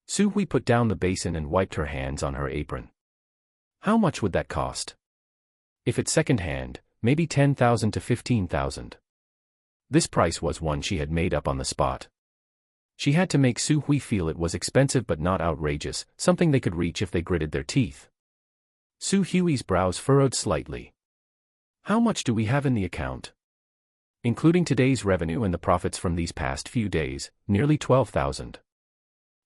Su Hui put down the basin and wiped her hands on her apron. "How much would that cost?" "If it's second-hand, maybe 10,000 to 15,000. This price was one she had made up on the spot. She had to make Su Hui feel it was expensive but not outrageous, something they could reach if they gritted their teeth. Su Hui's brows furrowed slightly. "How much do we have in the account?" "Including today's revenue and the profits from these past few days, nearly 12,000.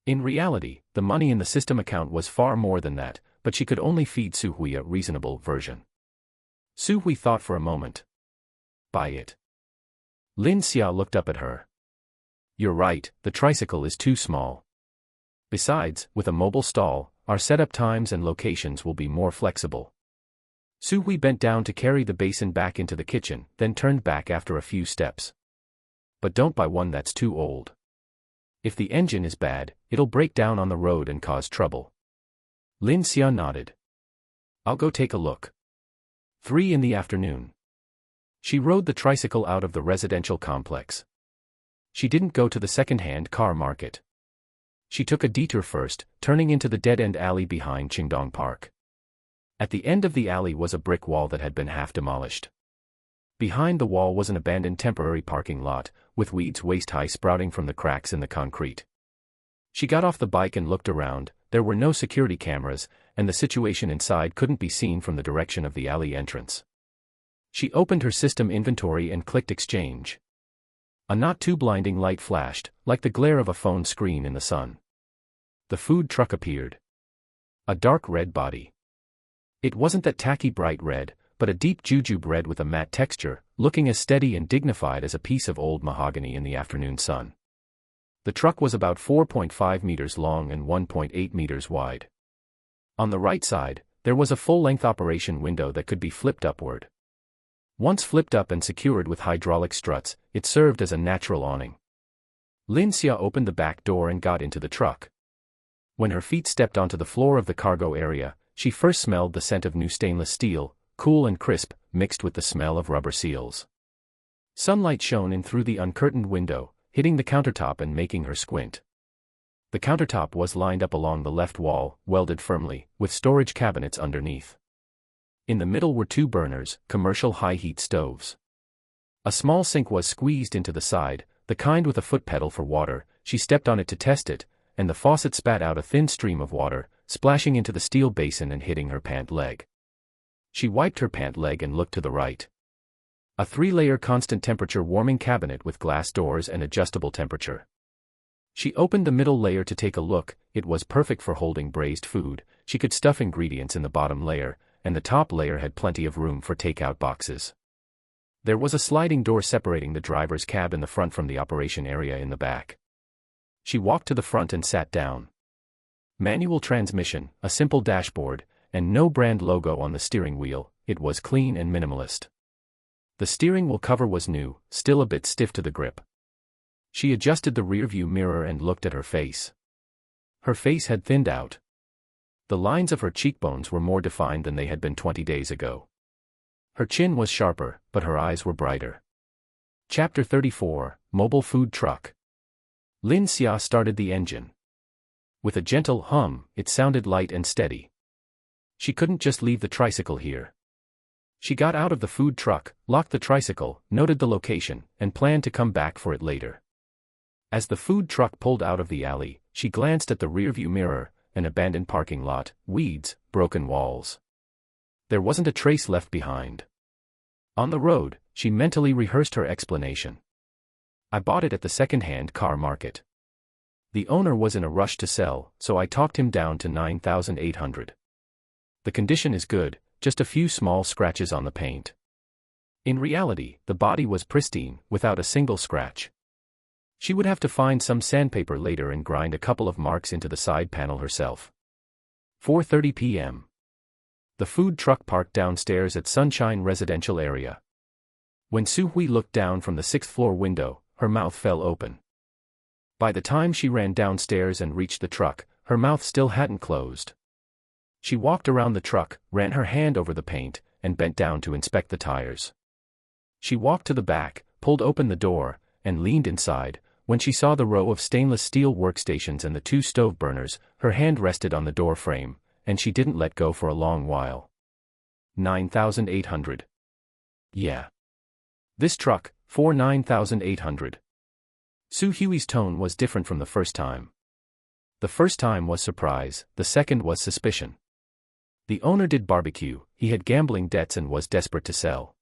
In reality, the money in the system account was far more than that, but she could only feed Su Hui a reasonable version. Su Hui thought for a moment. "Buy it." Lin Xia looked up at her. "You're right, the tricycle is too small. Besides, with a mobile stall, our setup times and locations will be more flexible." Su Hui bent down to carry the basin back into the kitchen, then turned back after a few steps. "But don't buy one that's too old. If the engine is bad, it'll break down on the road and cause trouble." Lin Xia nodded. "I'll go take a look." 3 in the afternoon. She rode the tricycle out of the residential complex. She didn't go to the second-hand car market. She took a detour first, turning into the dead-end alley behind Qingdong Park. At the end of the alley was a brick wall that had been half demolished. Behind the wall was an abandoned temporary parking lot, with weeds waist-high sprouting from the cracks in the concrete. She got off the bike and looked around. There were no security cameras, and the situation inside couldn't be seen from the direction of the alley entrance. She opened her system inventory and clicked exchange. A not too blinding light flashed, like the glare of a phone screen in the sun. The food truck appeared. A dark red body. It wasn't that tacky bright red, but a deep jujube red with a matte texture, looking as steady and dignified as a piece of old mahogany in the afternoon sun. The truck was about 4.5 meters long and 1.8 meters wide. On the right side, there was a full-length operation window that could be flipped upward. Once flipped up and secured with hydraulic struts, it served as a natural awning. Lin Xia opened the back door and got into the truck. When her feet stepped onto the floor of the cargo area, she first smelled the scent of new stainless steel, cool and crisp, mixed with the smell of rubber seals. Sunlight shone in through the uncurtained window, hitting the countertop and making her squint. The countertop was lined up along the left wall, welded firmly, with storage cabinets underneath. In the middle were 2 burners, commercial high-heat stoves. A small sink was squeezed into the side, the kind with a foot pedal for water. She stepped on it to test it, and the faucet spat out a thin stream of water, splashing into the steel basin and hitting her pant leg. She wiped her pant leg and looked to the right. A 3-layer constant temperature warming cabinet with glass doors and adjustable temperature. She opened the middle layer to take a look. It was perfect for holding braised food. She could stuff ingredients in the bottom layer, and the top layer had plenty of room for takeout boxes. There was a sliding door separating the driver's cab in the front from the operation area in the back. She walked to the front and sat down. Manual transmission, a simple dashboard, and no brand logo on the steering wheel. It was clean and minimalist. The steering wheel cover was new, still a bit stiff to the grip. She adjusted the rearview mirror and looked at her face. Her face had thinned out. The lines of her cheekbones were more defined than they had been 20 days ago. Her chin was sharper, but her eyes were brighter. Chapter 34, Mobile Food Truck. Lin Xia started the engine. With a gentle hum, it sounded light and steady. She couldn't just leave the tricycle here. She got out of the food truck, locked the tricycle, noted the location, and planned to come back for it later. As the food truck pulled out of the alley, she glanced at the rearview mirror, an abandoned parking lot, weeds, broken walls. There wasn't a trace left behind. On the road, she mentally rehearsed her explanation. I bought it at the second-hand car market. The owner was in a rush to sell, so I talked him down to 9,800. The condition is good, just a few small scratches on the paint. In reality, the body was pristine, without a single scratch. She would have to find some sandpaper later and grind a couple of marks into the side panel herself. 4:30 p.m. The food truck parked downstairs at Sunshine Residential Area. When Su Hui looked down from the 6th-floor window, her mouth fell open. By the time she ran downstairs and reached the truck, her mouth still hadn't closed. She walked around the truck, ran her hand over the paint, and bent down to inspect the tires. She walked to the back, pulled open the door, and leaned inside. When she saw the row of stainless steel workstations and the 2 stove burners, her hand rested on the door frame, and she didn't let go for a long while. 9,800. Yeah. This truck, for 9,800. Su Hui's tone was different from the first time. The first time was surprise, the second was suspicion. The owner did barbecue, he had gambling debts and was desperate to sell.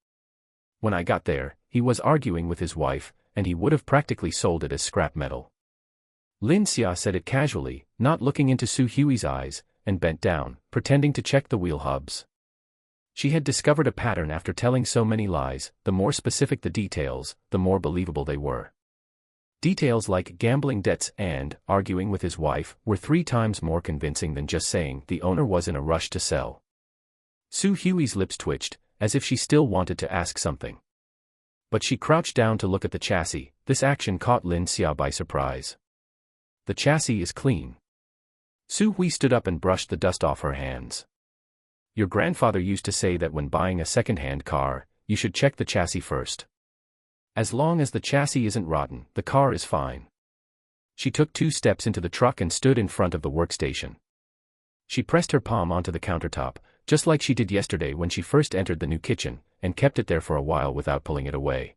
When I got there, he was arguing with his wife, and he would have practically sold it as scrap metal. Lin Xia said it casually, not looking into Su Hui's eyes, and bent down, pretending to check the wheel hubs. She had discovered a pattern after telling so many lies. The more specific the details, the more believable they were. Details like gambling debts and arguing with his wife were 3 times more convincing than just saying the owner was in a rush to sell. Su Hui's lips twitched, as if she still wanted to ask something. But she crouched down to look at the chassis. This action caught Lin Xia by surprise. The chassis is clean. Su Hui stood up and brushed the dust off her hands. Your grandfather used to say that when buying a second-hand car, you should check the chassis first. As long as the chassis isn't rotten, the car is fine. She took 2 steps into the truck and stood in front of the workstation. She pressed her palm onto the countertop, just like she did yesterday when she first entered the new kitchen, and kept it there for a while without pulling it away.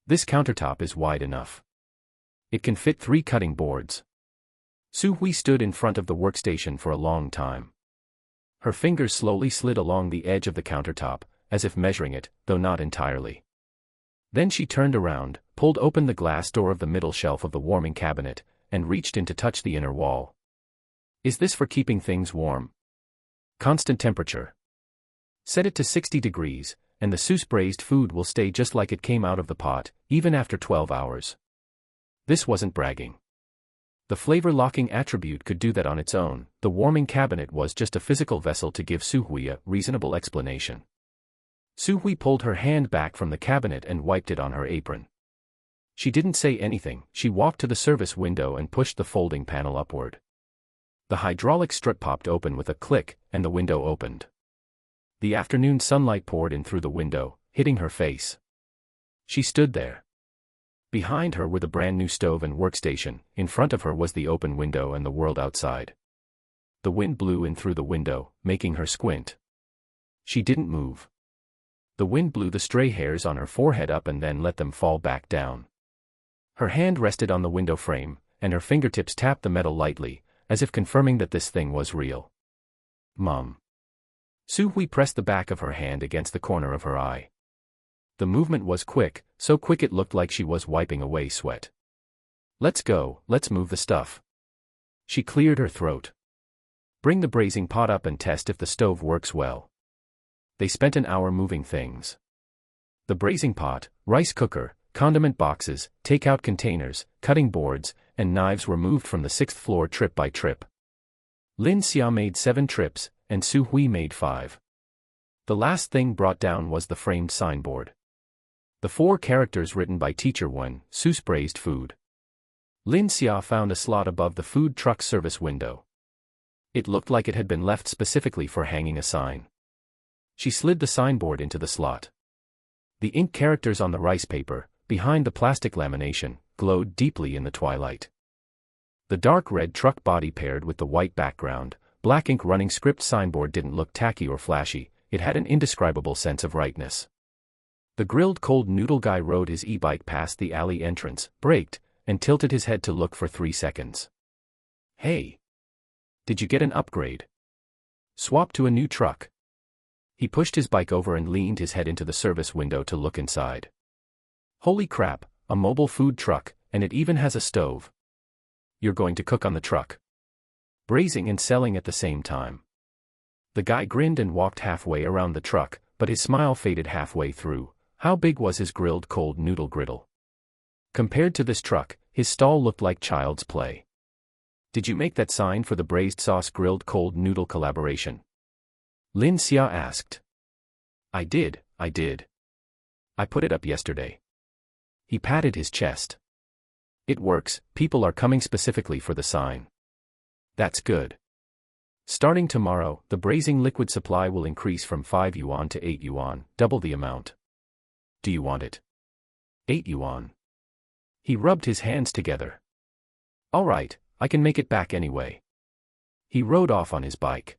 This countertop is wide enough. It can fit 3 cutting boards. Su Hui stood in front of the workstation for a long time. Her fingers slowly slid along the edge of the countertop, as if measuring it, though not entirely. Then she turned around, pulled open the glass door of the middle shelf of the warming cabinet, and reached in to touch the inner wall. Is this for keeping things warm? Constant temperature. Set it to 60 degrees, and the Seuss braised food will stay just like it came out of the pot, even after 12 hours. This wasn't bragging. The flavor-locking attribute could do that on its own. The warming cabinet was just a physical vessel to give Su Hui a reasonable explanation. Su Hui pulled her hand back from the cabinet and wiped it on her apron. She didn't say anything. She walked to the service window and pushed the folding panel upward. The hydraulic strut popped open with a click, and the window opened. The afternoon sunlight poured in through the window, hitting her face. She stood there. Behind her were the brand new stove and workstation. In front of her was the open window and the world outside. The wind blew in through the window, making her squint. She didn't move. The wind blew the stray hairs on her forehead up and then let them fall back down. Her hand rested on the window frame, and her fingertips tapped the metal lightly, as if confirming that this thing was real. Mom. Su Hui pressed the back of her hand against the corner of her eye. The movement was quick, so quick it looked like she was wiping away sweat. Let's go, let's move the stuff. She cleared her throat. Bring the braising pot up and test if the stove works well. They spent an hour moving things. The braising pot, rice cooker, condiment boxes, takeout containers, cutting boards, and knives were moved from the 6th floor trip by trip. Lin Xia made 7 trips, and Su Hui made 5. The last thing brought down was the framed signboard. The 4 characters written by Teacher Yuan, Su's braised food. Lin Xia found a slot above the food truck service window. It looked like it had been left specifically for hanging a sign. She slid the signboard into the slot. The ink characters on the rice paper, behind the plastic lamination, glowed deeply in the twilight. The dark red truck body paired with the white background, black ink running script signboard didn't look tacky or flashy, it had an indescribable sense of rightness. The grilled cold noodle guy rode his e-bike past the alley entrance, braked, and tilted his head to look for 3 seconds. "Hey! Did you get an upgrade? Swap to a new truck?" He pushed his bike over and leaned his head into the service window to look inside. "Holy crap, a mobile food truck, and it even has a stove. You're going to cook on the truck?" Braising and selling at the same time. The guy grinned and walked halfway around the truck, but his smile faded halfway through. How big was his grilled cold noodle griddle? Compared to this truck, his stall looked like child's play. "Did you make that sign for the braised sauce grilled cold noodle collaboration?" Lin Xia asked. I did. I put it up yesterday." He patted his chest. "It works, people are coming specifically for the sign." "That's good. Starting tomorrow, the braising liquid supply will increase from 5 yuan to 8 yuan, double the amount. Do you want it?" 8 yuan. He rubbed his hands together. "All right, I can make it back anyway." He rode off on his bike.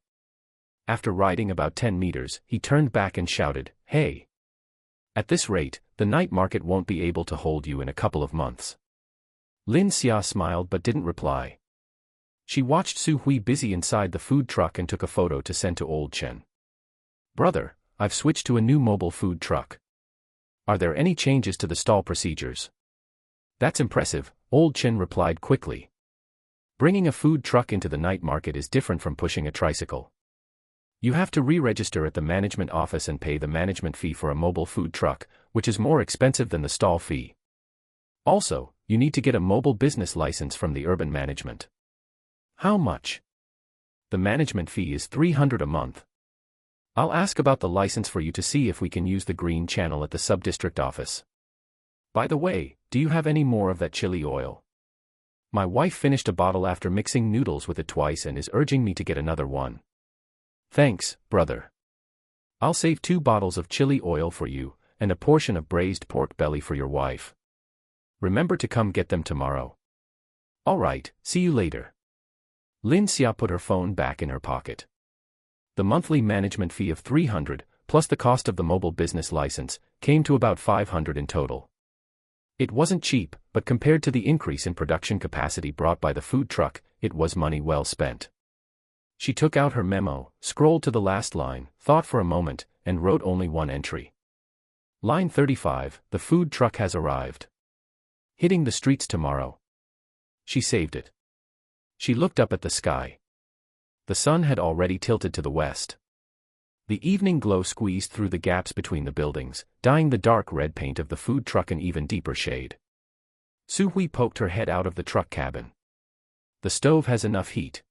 After riding about 10 meters, he turned back and shouted, "Hey! At this rate, the night market won't be able to hold you in a couple of months." Lin Xia smiled but didn't reply. She watched Su Hui busy inside the food truck and took a photo to send to Old Chen. "Brother, I've switched to a new mobile food truck. Are there any changes to the stall procedures?" "That's impressive," Old Chen replied quickly. "Bringing a food truck into the night market is different from pushing a tricycle. You have to re-register at the management office and pay the management fee for a mobile food truck, which is more expensive than the stall fee. Also, you need to get a mobile business license from the urban management." "How much?" "The management fee is 300 a month. I'll ask about the license for you to see if we can use the green channel at the sub-district office. By the way, do you have any more of that chili oil? My wife finished a bottle after mixing noodles with it twice and is urging me to get another one." "Thanks, brother. I'll save 2 bottles of chili oil for you, and a portion of braised pork belly for your wife. Remember to come get them tomorrow." "All right, see you later." Lin Xia put her phone back in her pocket. The monthly management fee of 300, plus the cost of the mobile business license, came to about 500 in total. It wasn't cheap, but compared to the increase in production capacity brought by the food truck, it was money well spent. She took out her memo, scrolled to the last line, thought for a moment, and wrote only one entry. Line 35, "The food truck has arrived. Hitting the streets tomorrow." She saved it. She looked up at the sky. The sun had already tilted to the west. The evening glow squeezed through the gaps between the buildings, dyeing the dark red paint of the food truck an even deeper shade. Su Hui poked her head out of the truck cabin. "The stove has enough heat."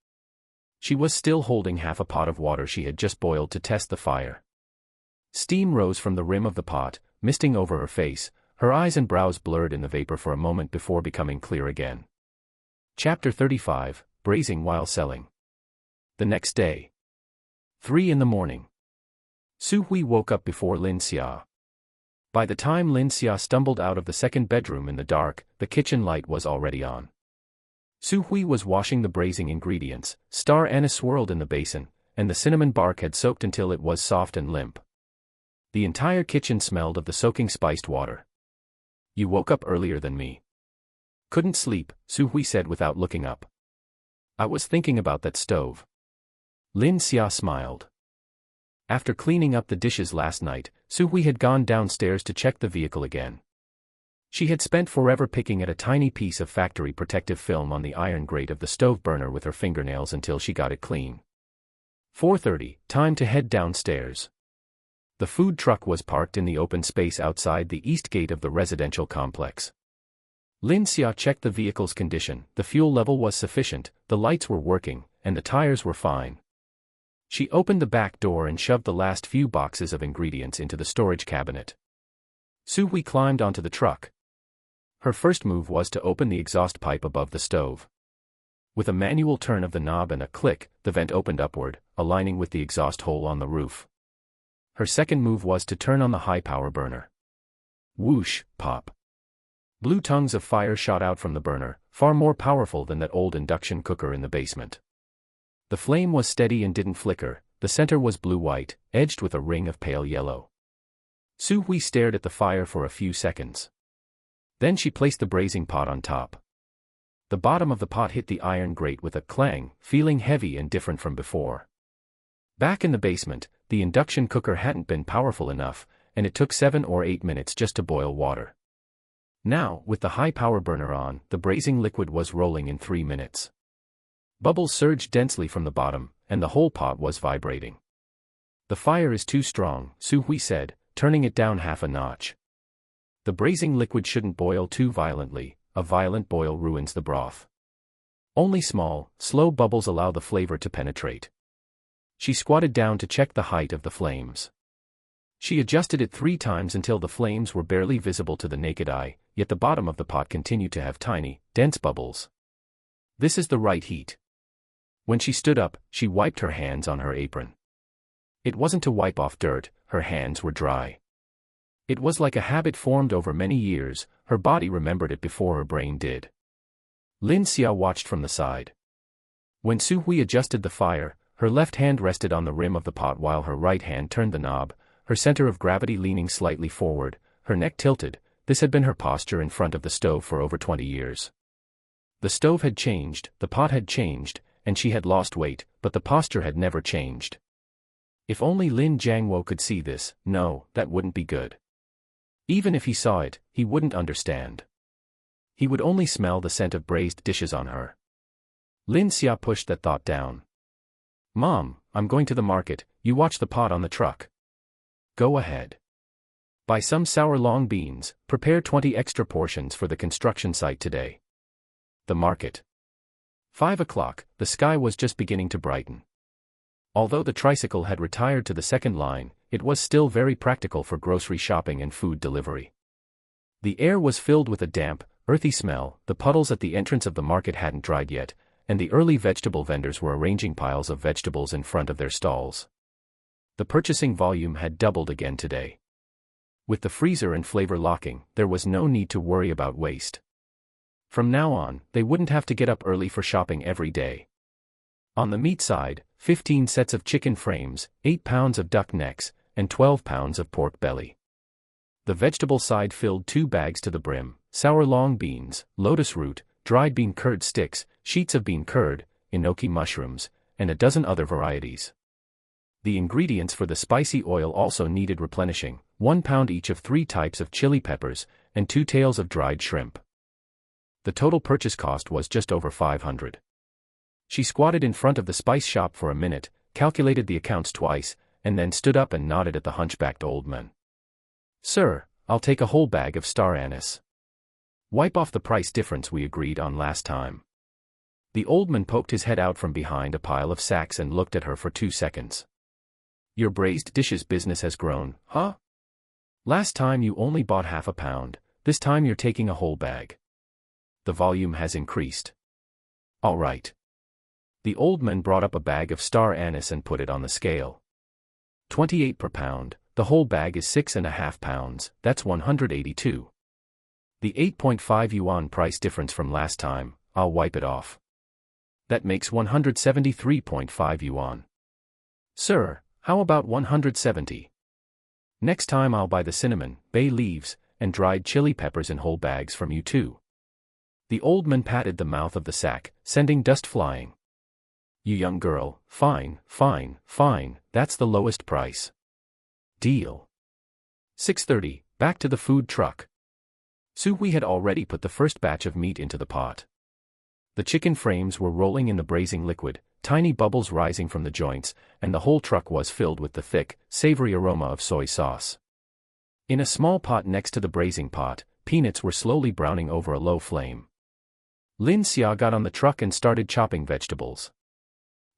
She was still holding half a pot of water she had just boiled to test the fire. Steam rose from the rim of the pot, misting over her face, her eyes and brows blurred in the vapor for a moment before becoming clear again. Chapter 35, Braising while selling. The next day. 3 in the morning. Su Hui woke up before Lin Xia. By the time Lin Xia stumbled out of the second bedroom in the dark, the kitchen light was already on. Su Hui was washing the braising ingredients, star anise swirled in the basin, and the cinnamon bark had soaked until it was soft and limp. The entire kitchen smelled of the soaking spiced water. "You woke up earlier than me." "Couldn't sleep," Su Hui said without looking up. "I was thinking about that stove." Lin Xia smiled. After cleaning up the dishes last night, Su Hui had gone downstairs to check the vehicle again. She had spent forever picking at a tiny piece of factory protective film on the iron grate of the stove burner with her fingernails until she got it clean. 4:30, time to head downstairs. The food truck was parked in the open space outside the east gate of the residential complex. Lin Xia checked the vehicle's condition, the fuel level was sufficient, the lights were working, and the tires were fine. She opened the back door and shoved the last few boxes of ingredients into the storage cabinet. Sui climbed onto the truck. Her first move was to open the exhaust pipe above the stove. With a manual turn of the knob and a click, the vent opened upward, aligning with the exhaust hole on the roof. Her second move was to turn on the high-power burner. Whoosh, pop. Blue tongues of fire shot out from the burner, far more powerful than that old induction cooker in the basement. The flame was steady and didn't flicker, the center was blue-white, edged with a ring of pale yellow. Sui stared at the fire for a few seconds. Then she placed the braising pot on top. The bottom of the pot hit the iron grate with a clang, feeling heavy and different from before. Back in the basement, the induction cooker hadn't been powerful enough, and it took 7 or 8 minutes just to boil water. Now, with the high-power burner on, the braising liquid was rolling in 3 minutes. Bubbles surged densely from the bottom, and the whole pot was vibrating. "The fire is too strong," Sui said, turning it down half a notch. "The braising liquid shouldn't boil too violently, a violent boil ruins the broth. Only small, slow bubbles allow the flavor to penetrate." She squatted down to check the height of the flames. She adjusted it 3 times until the flames were barely visible to the naked eye, yet the bottom of the pot continued to have tiny, dense bubbles. This is the right heat. When she stood up, she wiped her hands on her apron. It wasn't to wipe off dirt, her hands were dry. It was like a habit formed over many years, her body remembered it before her brain did. Lin Xia watched from the side. When Sui adjusted the fire, her left hand rested on the rim of the pot while her right hand turned the knob, her center of gravity leaning slightly forward, her neck tilted. This had been her posture in front of the stove for over 20 years. The stove had changed, the pot had changed, and she had lost weight, but the posture had never changed. If only Lin Jiangwo could see this. No, that wouldn't be good. Even if he saw it, he wouldn't understand. He would only smell the scent of braised dishes on her. Lin Xia pushed that thought down. "Mom, I'm going to the market, you watch the pot on the truck." "Go ahead. Buy some sour long beans, prepare 20 extra portions for the construction site today." The market. 5 o'clock, the sky was just beginning to brighten. Although the tricycle had retired to the second line, it was still very practical for grocery shopping and food delivery. The air was filled with a damp, earthy smell, the puddles at the entrance of the market hadn't dried yet, and the early vegetable vendors were arranging piles of vegetables in front of their stalls. The purchasing volume had doubled again today. With the freezer and flavor locking, there was no need to worry about waste. From now on, they wouldn't have to get up early for shopping every day. On the meat side, 15 sets of chicken frames, 8 pounds of duck necks, and 12 pounds of pork belly. The vegetable side filled 2 bags to the brim, sour long beans, lotus root, dried bean curd sticks, sheets of bean curd, enoki mushrooms, and a dozen other varieties. The ingredients for the spicy oil also needed replenishing, 1 pound each of 3 types of chili peppers, and 2 tails of dried shrimp. The total purchase cost was just over 500. She squatted in front of the spice shop for a minute, calculated the accounts twice, and then stood up and nodded at the hunchbacked old man. "Sir, I'll take a whole bag of star anise. Wipe off the price difference we agreed on last time." The old man poked his head out from behind a pile of sacks and looked at her for 2 seconds. "Your braised dishes business has grown, huh? Last time you only bought half a pound, this time you're taking a whole bag. The volume has increased." "All right." The old man brought up a bag of star anise and put it on the scale. 28 per pound, the whole bag is 6.5 pounds, that's 182. The 8.5 yuan price difference from last time, I'll wipe it off. That makes 173.5 yuan. "Sir, how about 170? Next time I'll buy the cinnamon, bay leaves, and dried chili peppers in whole bags from you too." The old man patted the mouth of the sack, sending dust flying. "You young girl, fine, fine, fine, that's the lowest price. Deal." 6:30, back to the food truck. Sui had already put the first batch of meat into the pot. The chicken frames were rolling in the braising liquid, tiny bubbles rising from the joints, and the whole truck was filled with the thick, savory aroma of soy sauce. In a small pot next to the braising pot, peanuts were slowly browning over a low flame. Lin Xia got on the truck and started chopping vegetables.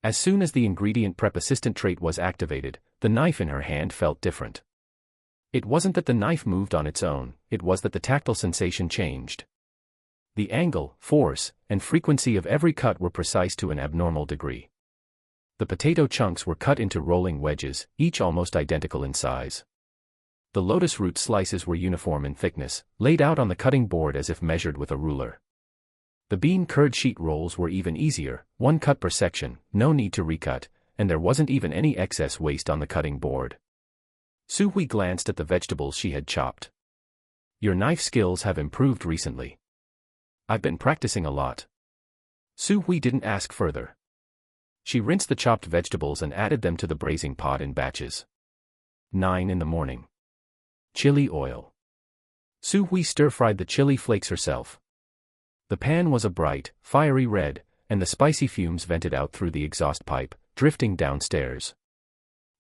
As soon as the ingredient prep assistant trait was activated, the knife in her hand felt different. It wasn't that the knife moved on its own, it was that the tactile sensation changed. The angle, force, and frequency of every cut were precise to an abnormal degree. The potato chunks were cut into rolling wedges, each almost identical in size. The lotus root slices were uniform in thickness, laid out on the cutting board as if measured with a ruler. The bean curd sheet rolls were even easier, 1 cut per section, no need to recut, and there wasn't even any excess waste on the cutting board. Su Hui glanced at the vegetables she had chopped. Your knife skills have improved recently. I've been practicing a lot. Su Hui didn't ask further. She rinsed the chopped vegetables and added them to the braising pot in batches. 9 in the morning. Chili oil. Su Hui stir-fried the chili flakes herself. The pan was a bright, fiery red, and the spicy fumes vented out through the exhaust pipe, drifting downstairs.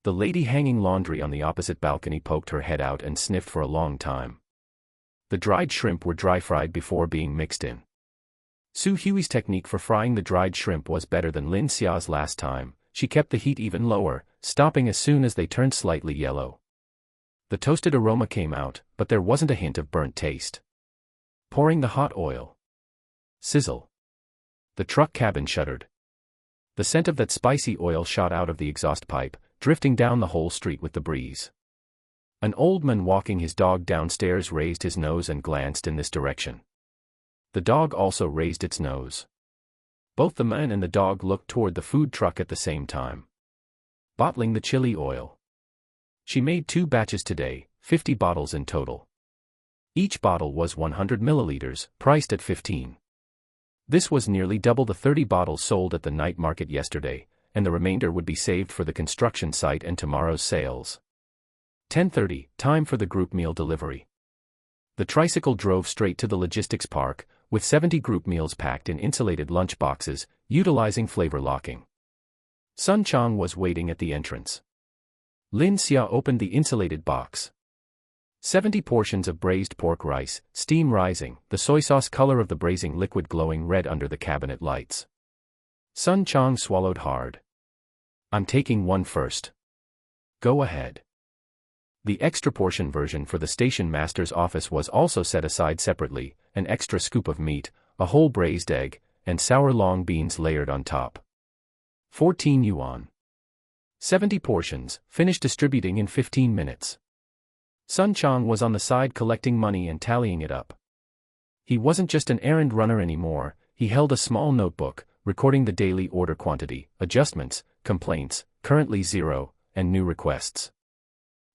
The lady hanging laundry on the opposite balcony poked her head out and sniffed for a long time. The dried shrimp were dry-fried before being mixed in. Su Hui's technique for frying the dried shrimp was better than Lin Xia's last time. She kept the heat even lower, stopping as soon as they turned slightly yellow. The toasted aroma came out, but there wasn't a hint of burnt taste. Pouring the hot oil. Sizzle. The truck cabin shuddered. The scent of that spicy oil shot out of the exhaust pipe, drifting down the whole street with the breeze. An old man walking his dog downstairs raised his nose and glanced in this direction. The dog also raised its nose. Both the man and the dog looked toward the food truck at the same time. Bottling the chili oil. She made 2 batches today, 50 bottles in total. Each bottle was 100 milliliters, priced at 15. This was nearly double the 30 bottles sold at the night market yesterday, and the remainder would be saved for the construction site and tomorrow's sales. 10:30, time for the group meal delivery. The tricycle drove straight to the logistics park, with 70 group meals packed in insulated lunch boxes, utilizing flavor locking. Sun Chang was waiting at the entrance. Lin Xia opened the insulated box. 70 portions of braised pork rice, steam rising, the soy sauce color of the braising liquid glowing red under the cabinet lights. Sun Chang swallowed hard. I'm taking one first. Go ahead. The extra portion version for the station master's office was also set aside separately, an extra scoop of meat, a whole braised egg, and sour long beans layered on top. 14 yuan. 70 portions, finished distributing in 15 minutes. Sun Chang was on the side collecting money and tallying it up. He wasn't just an errand runner anymore, he held a small notebook, recording the daily order quantity, adjustments, complaints, currently 0, and new requests.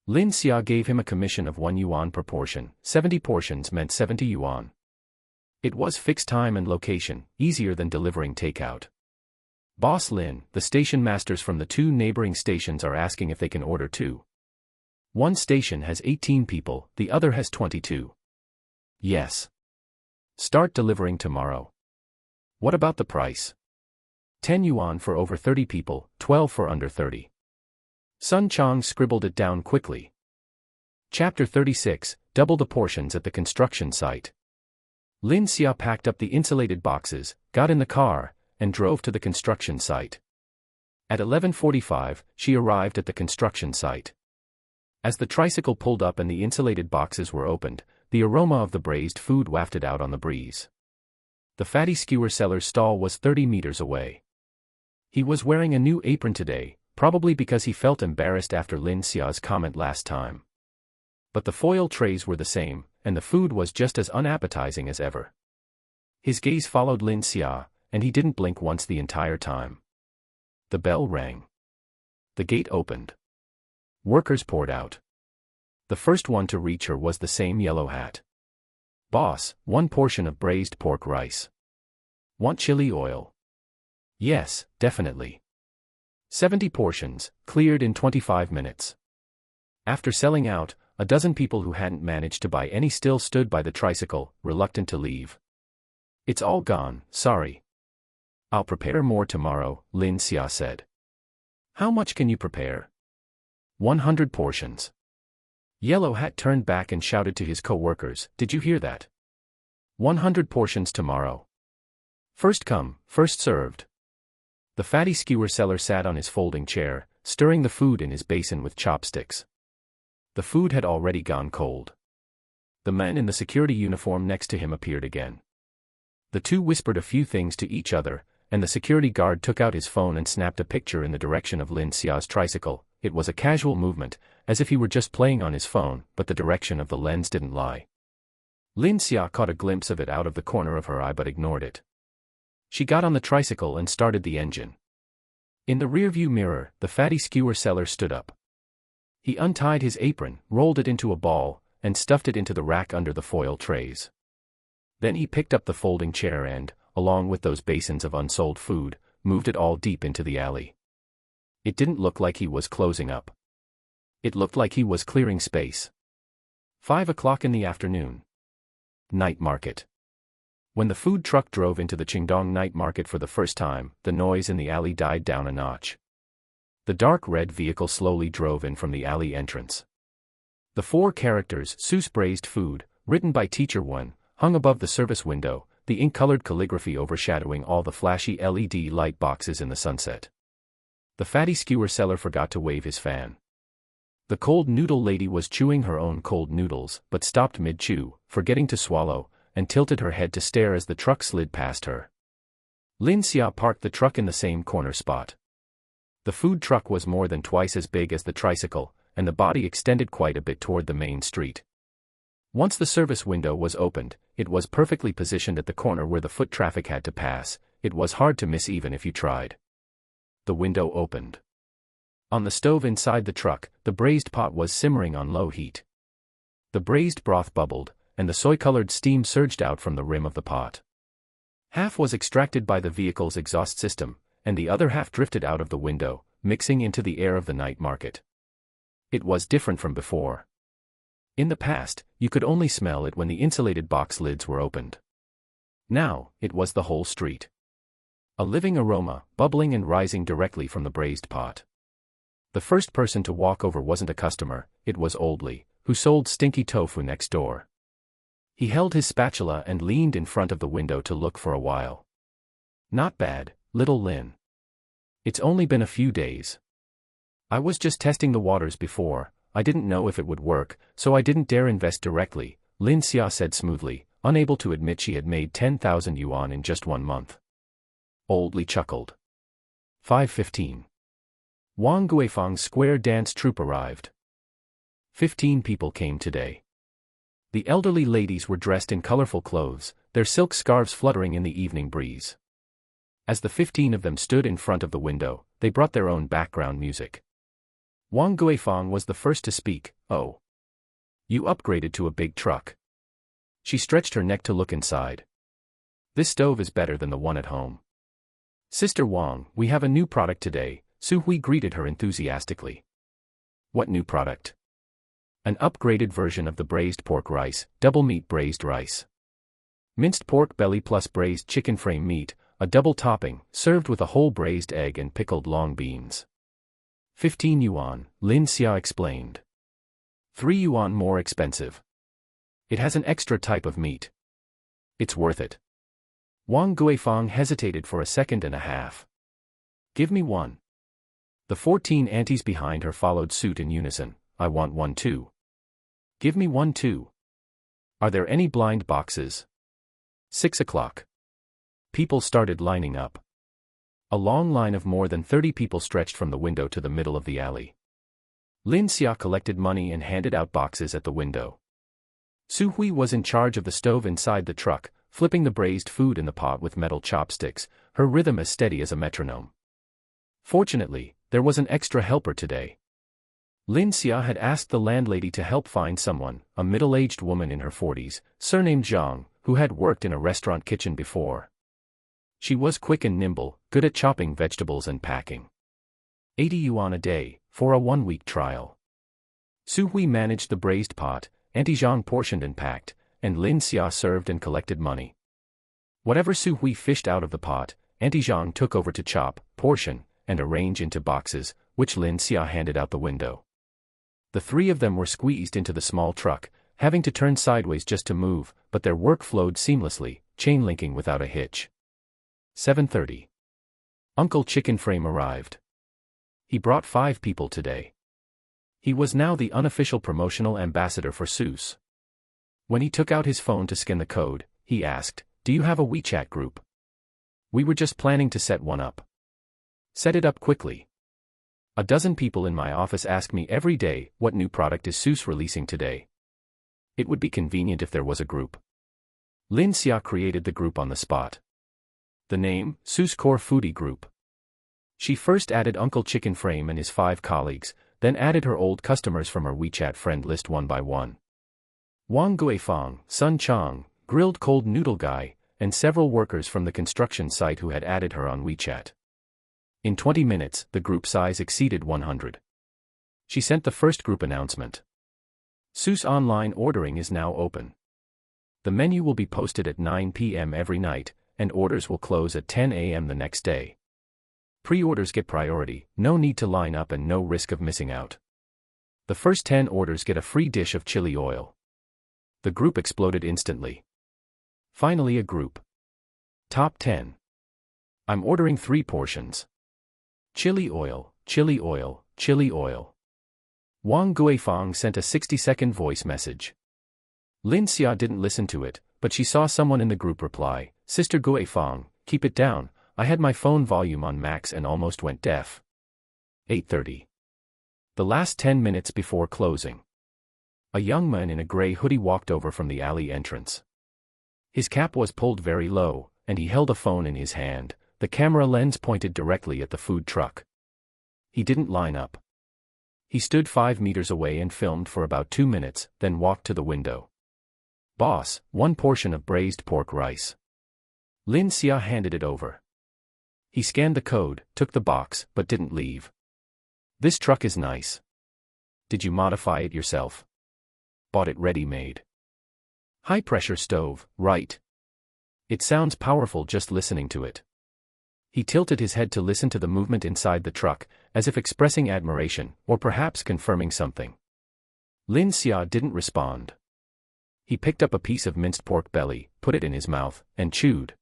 Lin Xia gave him a commission of 1 yuan per portion, 70 portions meant 70 yuan. It was fixed time and location, easier than delivering takeout. Boss Lin, the station masters from the 2 neighboring stations are asking if they can order too. One station has 18 people, the other has 22. Yes. Start delivering tomorrow. What about the price? 10 yuan for over 30 people, 12 for under 30. Sun Chang scribbled it down quickly. Chapter 36, Double the portions at the construction site. Lin Xia packed up the insulated boxes, got in the car, and drove to the construction site. At 11:45, she arrived at the construction site. As the tricycle pulled up and the insulated boxes were opened, the aroma of the braised food wafted out on the breeze. The fatty skewer seller's stall was 30 meters away. He was wearing a new apron today, probably because he felt embarrassed after Lin Xia's comment last time. But the foil trays were the same, and the food was just as unappetizing as ever. His gaze followed Lin Xia, and he didn't blink once the entire time. The bell rang. The gate opened. Workers poured out. The first one to reach her was the same yellow hat. Boss, 1 portion of braised pork rice. Want chili oil? Yes, definitely. 70 portions, cleared in 25 minutes. After selling out, a dozen people who hadn't managed to buy any still stood by the tricycle, reluctant to leave. It's all gone, sorry. I'll prepare more tomorrow, Lin Xia said. How much can you prepare? 100 portions. Yellow Hat turned back and shouted to his co-workers, did you hear that? 100 portions tomorrow. First come, first served. The fatty skewer seller sat on his folding chair, stirring the food in his basin with chopsticks. The food had already gone cold. The man in the security uniform next to him appeared again. The two whispered a few things to each other, and the security guard took out his phone and snapped a picture in the direction of Lin Xia's tricycle. It was a casual movement, as if he were just playing on his phone, but the direction of the lens didn't lie. Lin Xia caught a glimpse of it out of the corner of her eye but ignored it. She got on the tricycle and started the engine. In the rearview mirror, the fatty skewer seller stood up. He untied his apron, rolled it into a ball, and stuffed it into the rack under the foil trays. Then he picked up the folding chair and, along with those basins of unsold food, moved it all deep into the alley. It didn't look like he was closing up. It looked like he was clearing space. 5 o'clock in the afternoon. Night market. When the food truck drove into the Qingdong night market for the first time, the noise in the alley died down a notch. The dark red vehicle slowly drove in from the alley entrance. The 4 characters Su's Braised Food, written by Teacher Yuan, hung above the service window, the ink-colored calligraphy overshadowing all the flashy LED light boxes in the sunset. The fatty skewer seller forgot to wave his fan. The cold noodle lady was chewing her own cold noodles, but stopped mid-chew, forgetting to swallow, and tilted her head to stare as the truck slid past her. Lin Xia parked the truck in the same corner spot. The food truck was more than twice as big as the tricycle, and the body extended quite a bit toward the main street. Once the service window was opened, it was perfectly positioned at the corner where the foot traffic had to pass. It was hard to miss even if you tried. The window opened. On the stove inside the truck, the braised pot was simmering on low heat. The braised broth bubbled, and the soy-colored steam surged out from the rim of the pot. Half was extracted by the vehicle's exhaust system, and the other half drifted out of the window, mixing into the air of the night market. It was different from before. In the past, you could only smell it when the insulated box lids were opened. Now, it was the whole street. A living aroma, bubbling and rising directly from the braised pot. The first person to walk over wasn't a customer, it was Old Li, who sold stinky tofu next door. He held his spatula and leaned in front of the window to look for a while. Not bad, little Lin. It's only been a few days. I was just testing the waters before. I didn't know if it would work, so I didn't dare invest directly, Lin Xia said smoothly, unable to admit she had made 10,000 yuan in just 1 month. Old Li chuckled. 5:15. Wang Guifang's square dance troupe arrived. 15 people came today. The elderly ladies were dressed in colorful clothes, their silk scarves fluttering in the evening breeze. As the 15 of them stood in front of the window, they brought their own background music. Wang Guifang was the first to speak. Oh. You upgraded to a big truck. She stretched her neck to look inside. This stove is better than the one at home. Sister Wang, we have a new product today, Su Hui greeted her enthusiastically. What new product? An upgraded version of the braised pork rice, double meat braised rice. Minced pork belly plus braised chicken frame meat, a double topping, served with a whole braised egg and pickled long beans. 15 yuan, Lin Xia explained. 3 yuan more expensive. It has an extra type of meat. It's worth it. Wang Guifang hesitated for a second and a half. Give me one. The 14 aunties behind her followed suit in unison. I want one too. Give me one too. Are there any blind boxes? 6 o'clock. People started lining up. A long line of more than 30 people stretched from the window to the middle of the alley. Lin Xia collected money and handed out boxes at the window. Su Hui was in charge of the stove inside the truck, flipping the braised food in the pot with metal chopsticks, her rhythm as steady as a metronome. Fortunately, there was an extra helper today. Lin Xia had asked the landlady to help find someone, a middle-aged woman in her 40s, surnamed Zhang, who had worked in a restaurant kitchen before. She was quick and nimble, good at chopping vegetables and packing. 80 yuan a day, for a 1-week trial. Su Hui managed the braised pot, Auntie Zhang portioned and packed, and Lin Xia served and collected money. Whatever Su Hui fished out of the pot, Auntie Zhang took over to chop, portion, and arrange into boxes, which Lin Xia handed out the window. The 3 of them were squeezed into the small truck, having to turn sideways just to move, but their work flowed seamlessly, chain linking without a hitch. 7:30. Uncle Chicken Frame arrived. He brought 5 people today. He was now the unofficial promotional ambassador for Seuss. When he took out his phone to scan the code, he asked, "Do you have a WeChat group? We were just planning to set one up." "Set it up quickly. A dozen people in my office ask me every day, what new product is Seuss releasing today? It would be convenient if there was a group." Lin Xia created the group on the spot. The name, Seuss Core Foodie Group. She first added Uncle Chicken Frame and his 5 colleagues, then added her old customers from her WeChat friend list one by one. Wang Guifang, Sun Chang, Grilled Cold Noodle Guy, and several workers from the construction site who had added her on WeChat. In 20 minutes, the group size exceeded 100. She sent the first group announcement. Seuss online ordering is now open. The menu will be posted at 9 p.m. every night, and orders will close at 10 a.m. the next day. Pre-orders get priority, no need to line up and no risk of missing out. The first 10 orders get a free dish of chili oil. The group exploded instantly. Finally a group. Top 10. I'm ordering 3 portions. Chili oil, chili oil, chili oil. Wang Guifang sent a 60-second voice message. Lin Xia didn't listen to it, but she saw someone in the group reply, "Sister Guifang, keep it down, I had my phone volume on max and almost went deaf." 8:30. The last 10 minutes before closing. A young man in a gray hoodie walked over from the alley entrance. His cap was pulled very low, and he held a phone in his hand, the camera lens pointed directly at the food truck. He didn't line up. He stood 5 meters away and filmed for about 2 minutes, then walked to the window. "Boss, 1 portion of braised pork rice." Lin Xia handed it over. He scanned the code, took the box, but didn't leave. "This truck is nice. Did you modify it yourself?" "Bought it ready-made." "High-pressure stove, right? It sounds powerful just listening to it." He tilted his head to listen to the movement inside the truck, as if expressing admiration, or perhaps confirming something. Lin Xia didn't respond. He picked up a piece of minced pork belly, put it in his mouth, and chewed.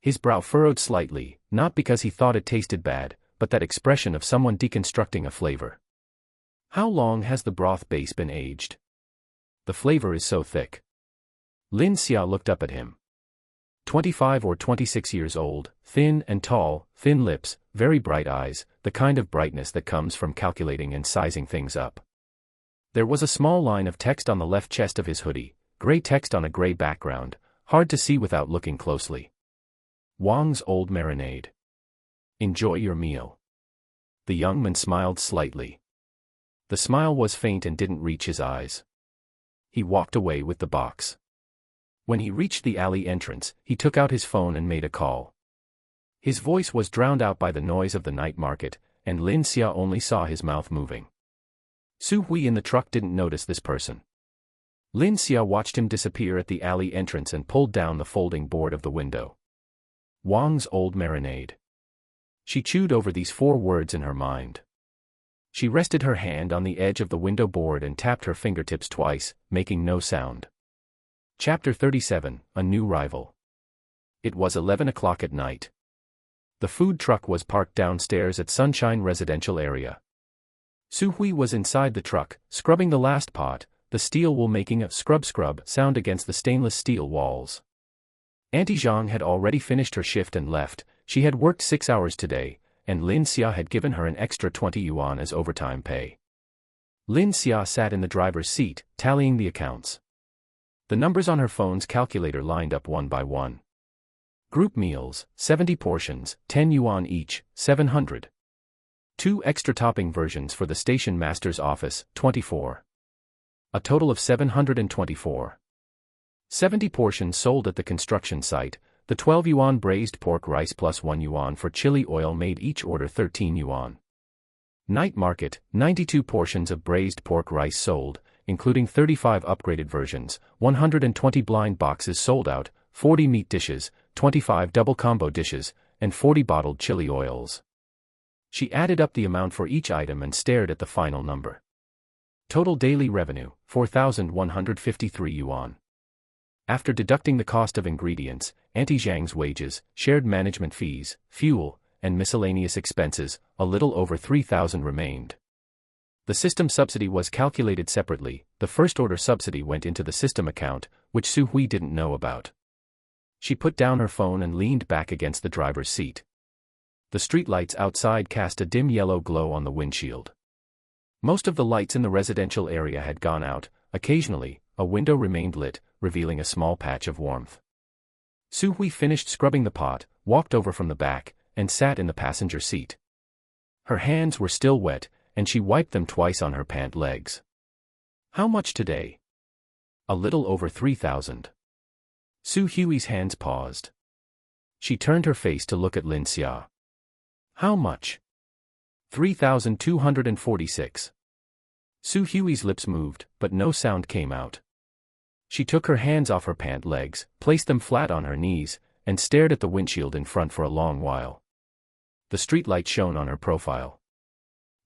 His brow furrowed slightly, not because he thought it tasted bad, but that expression of someone deconstructing a flavor. "How long has the broth base been aged? The flavor is so thick." Lin Xia looked up at him. 25 or 26 years old, thin and tall, thin lips, very bright eyes, the kind of brightness that comes from calculating and sizing things up. There was a small line of text on the left chest of his hoodie, gray text on a gray background, hard to see without looking closely. "Wang's Old Marinade. Enjoy your meal." The young man smiled slightly. The smile was faint and didn't reach his eyes. He walked away with the box. When he reached the alley entrance, he took out his phone and made a call. His voice was drowned out by the noise of the night market, and Lin Xia only saw his mouth moving. Su Hui in the truck didn't notice this person. Lin Xia watched him disappear at the alley entrance and pulled down the folding board of the window. Wang's Old Marinade. She chewed over these 4 words in her mind. She rested her hand on the edge of the window board and tapped her fingertips twice, making no sound. Chapter 37, A New Rival. It was 11 o'clock at night. The food truck was parked downstairs at Sunshine Residential Area. Su Hui was inside the truck, scrubbing the last pot, the steel wool making a scrub sound against the stainless steel walls. Auntie Zhang had already finished her shift and left. She had worked 6 hours today, and Lin Xia had given her an extra 20 yuan as overtime pay. Lin Xia sat in the driver's seat, tallying the accounts. The numbers on her phone's calculator lined up one by one. Group meals, 70 portions, 10 yuan each, 700. 2 extra topping versions for the station master's office, 24. A total of 724. 70 portions sold at the construction site, the 12 yuan braised pork rice plus 1 yuan for chili oil made each order 13 yuan. Night market, 92 portions of braised pork rice sold, including 35 upgraded versions, 120 blind boxes sold out, 40 meat dishes, 25 double combo dishes, and 40 bottled chili oils. She added up the amount for each item and stared at the final number. Total daily revenue, 4,153 yuan. After deducting the cost of ingredients, Auntie Zhang's wages, shared management fees, fuel, and miscellaneous expenses, a little over 3,000 remained. The system subsidy was calculated separately. The first order subsidy went into the system account, which Su Hui didn't know about. She put down her phone and leaned back against the driver's seat. The streetlights outside cast a dim yellow glow on the windshield. Most of the lights in the residential area had gone out. Occasionally, a window remained lit, revealing a small patch of warmth. Su Hui finished scrubbing the pot, walked over from the back, and sat in the passenger seat. Her hands were still wet, and she wiped them twice on her pant legs. How much today? A little over 3,000. Su Hui's hands paused. She turned her face to look at Lin Xia. How much? 3,246. Su Hui's lips moved, but no sound came out. She took her hands off her pant legs, placed them flat on her knees, and stared at the windshield in front for a long while. The streetlight shone on her profile.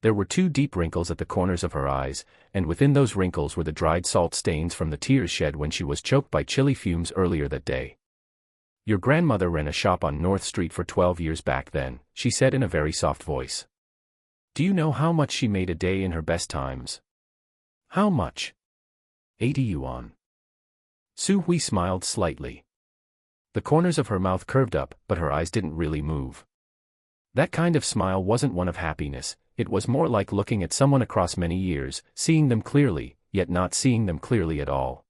There were 2 deep wrinkles at the corners of her eyes, and within those wrinkles were the dried salt stains from the tears shed when she was choked by chili fumes earlier that day. Your grandmother ran a shop on North Street for 12 years back then, she said in a very soft voice. Do you know how much she made a day in her best times? How much? 80 yuan. Su Hui smiled slightly. The corners of her mouth curved up, but her eyes didn't really move. That kind of smile wasn't one of happiness, it was more like looking at someone across many years, seeing them clearly, yet not seeing them clearly at all.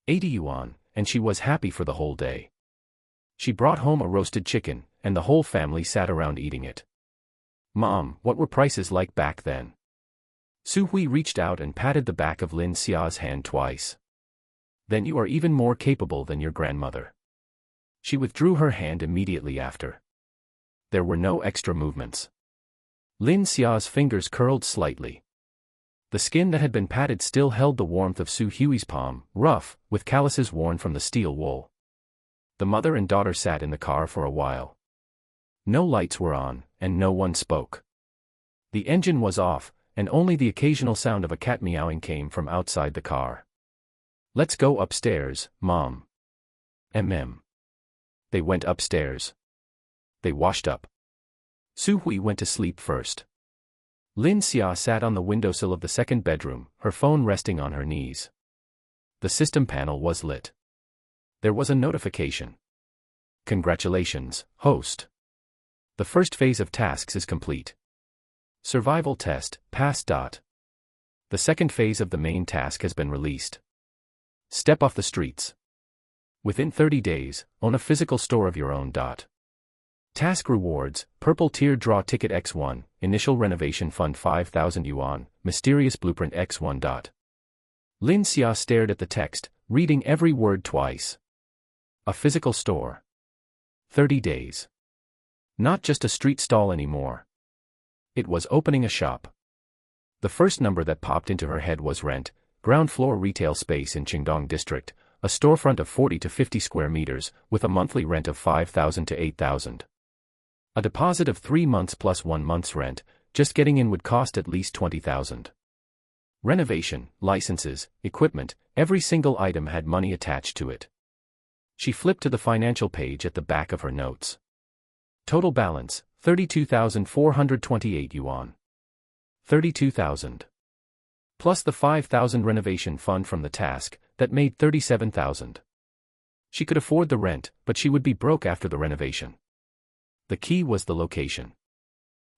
80 yuan, and she was happy for the whole day. She brought home a roasted chicken, and the whole family sat around eating it. Mom, what were prices like back then? Su Hui reached out and patted the back of Lin Xia's hand twice. Then you are even more capable than your grandmother. She withdrew her hand immediately after. There were no extra movements. Lin Xia's fingers curled slightly. The skin that had been patted still held the warmth of Su Hui's palm, rough, with calluses worn from the steel wool. The mother and daughter sat in the car for a while. No lights were on, and no one spoke. The engine was off, and only the occasional sound of a cat meowing came from outside the car. Let's go upstairs, Mom. They went upstairs. They washed up. Su Hui went to sleep first. Lin Xia sat on the windowsill of the second bedroom, her phone resting on her knees. The system panel was lit. There was a notification. Congratulations, host. The first phase of tasks is complete. Survival test, pass. The second phase of the main task has been released. Step off the streets. Within 30 days, own a physical store of your own. Task rewards, purple tier draw ticket X1, initial renovation fund 5,000 yuan, mysterious blueprint X1. Lin Xia stared at the text, reading every word twice. A physical store. 30 days. Not just a street stall anymore. It was opening a shop. The first number that popped into her head was rent, ground floor retail space in Qingdong district, a storefront of 40 to 50 square meters, with a monthly rent of 5,000 to 8,000. A deposit of 3 months plus 1 month's rent, just getting in would cost at least 20,000. Renovation, licenses, equipment, every single item had money attached to it. She flipped to the financial page at the back of her notes. Total balance, 32,428 yuan. 32,000. Plus the 5,000 renovation fund from the task, that made 37,000. She could afford the rent, but she would be broke after the renovation. The key was the location.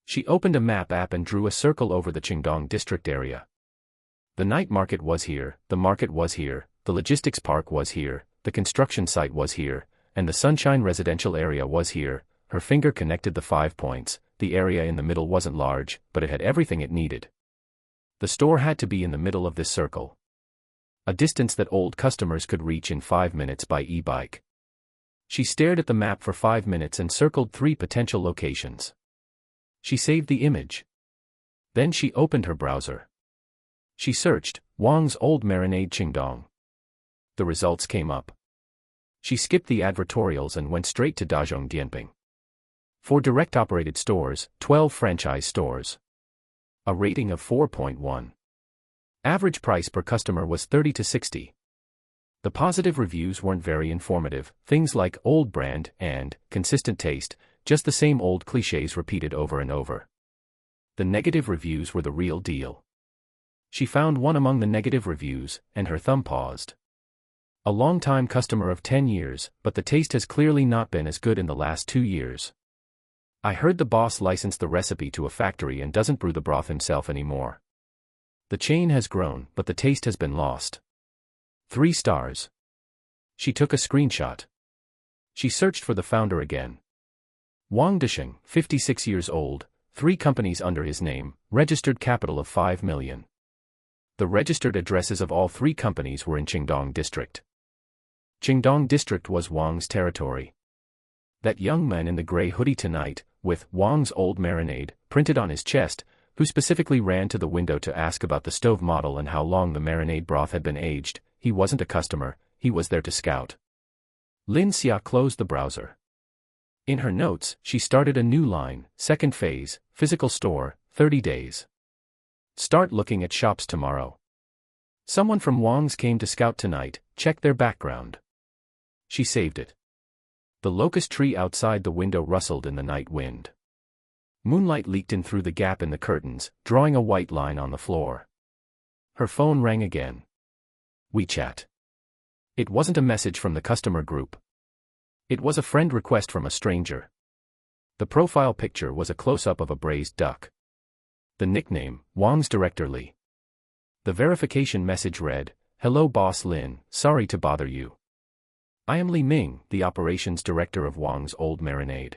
She opened a map app and drew a circle over the Qingdong district area. The night market was here, the market was here, the logistics park was here, the construction site was here, and the Sunshine residential area was here. Her finger connected the 5 points. The area in the middle wasn't large, but it had everything it needed. The store had to be in the middle of this circle. A distance that old customers could reach in 5 minutes by e-bike. She stared at the map for 5 minutes and circled 3 potential locations. She saved the image. Then she opened her browser. She searched, Wang's Old Marinade Qingdong. The results came up. She skipped the advertorials and went straight to Dazhong Dianping. 4 direct-operated stores, 12 franchise stores. A rating of 4.1. Average price per customer was 30 to 60. The positive reviews weren't very informative, things like old brand and consistent taste just the same old clichés repeated over and over. The negative reviews were the real deal. She found one among the negative reviews, and her thumb paused. A long-time customer of 10 years, but the taste has clearly not been as good in the last 2 years. I heard the boss licensed the recipe to a factory and doesn't brew the broth himself anymore. The chain has grown, but the taste has been lost. 3 stars. She took a screenshot. She searched for the founder again. Wang Disheng, 56 years old, 3 companies under his name, registered capital of 5 million. The registered addresses of all 3 companies were in Qingdong District. Qingdong District was Wang's territory. That young man in the gray hoodie tonight, with Wang's old marinade printed on his chest, who specifically ran to the window to ask about the stove model and how long the marinade broth had been aged, he wasn't a customer, he was there to scout. Lin Xia closed the browser. In her notes, she started a new line, second phase, physical store, 30 days. Start looking at shops tomorrow. Someone from Wang's came to scout tonight, check their background. She saved it. The locust tree outside the window rustled in the night wind. Moonlight leaked in through the gap in the curtains, drawing a white line on the floor. Her phone rang again. WeChat. It wasn't a message from the customer group. It was a friend request from a stranger. The profile picture was a close-up of a braised duck. The nickname, Wang's Director Li. The verification message read, "Hello Boss Lin, sorry to bother you. I am Li Ming, the operations director of Wang's Old Marinade.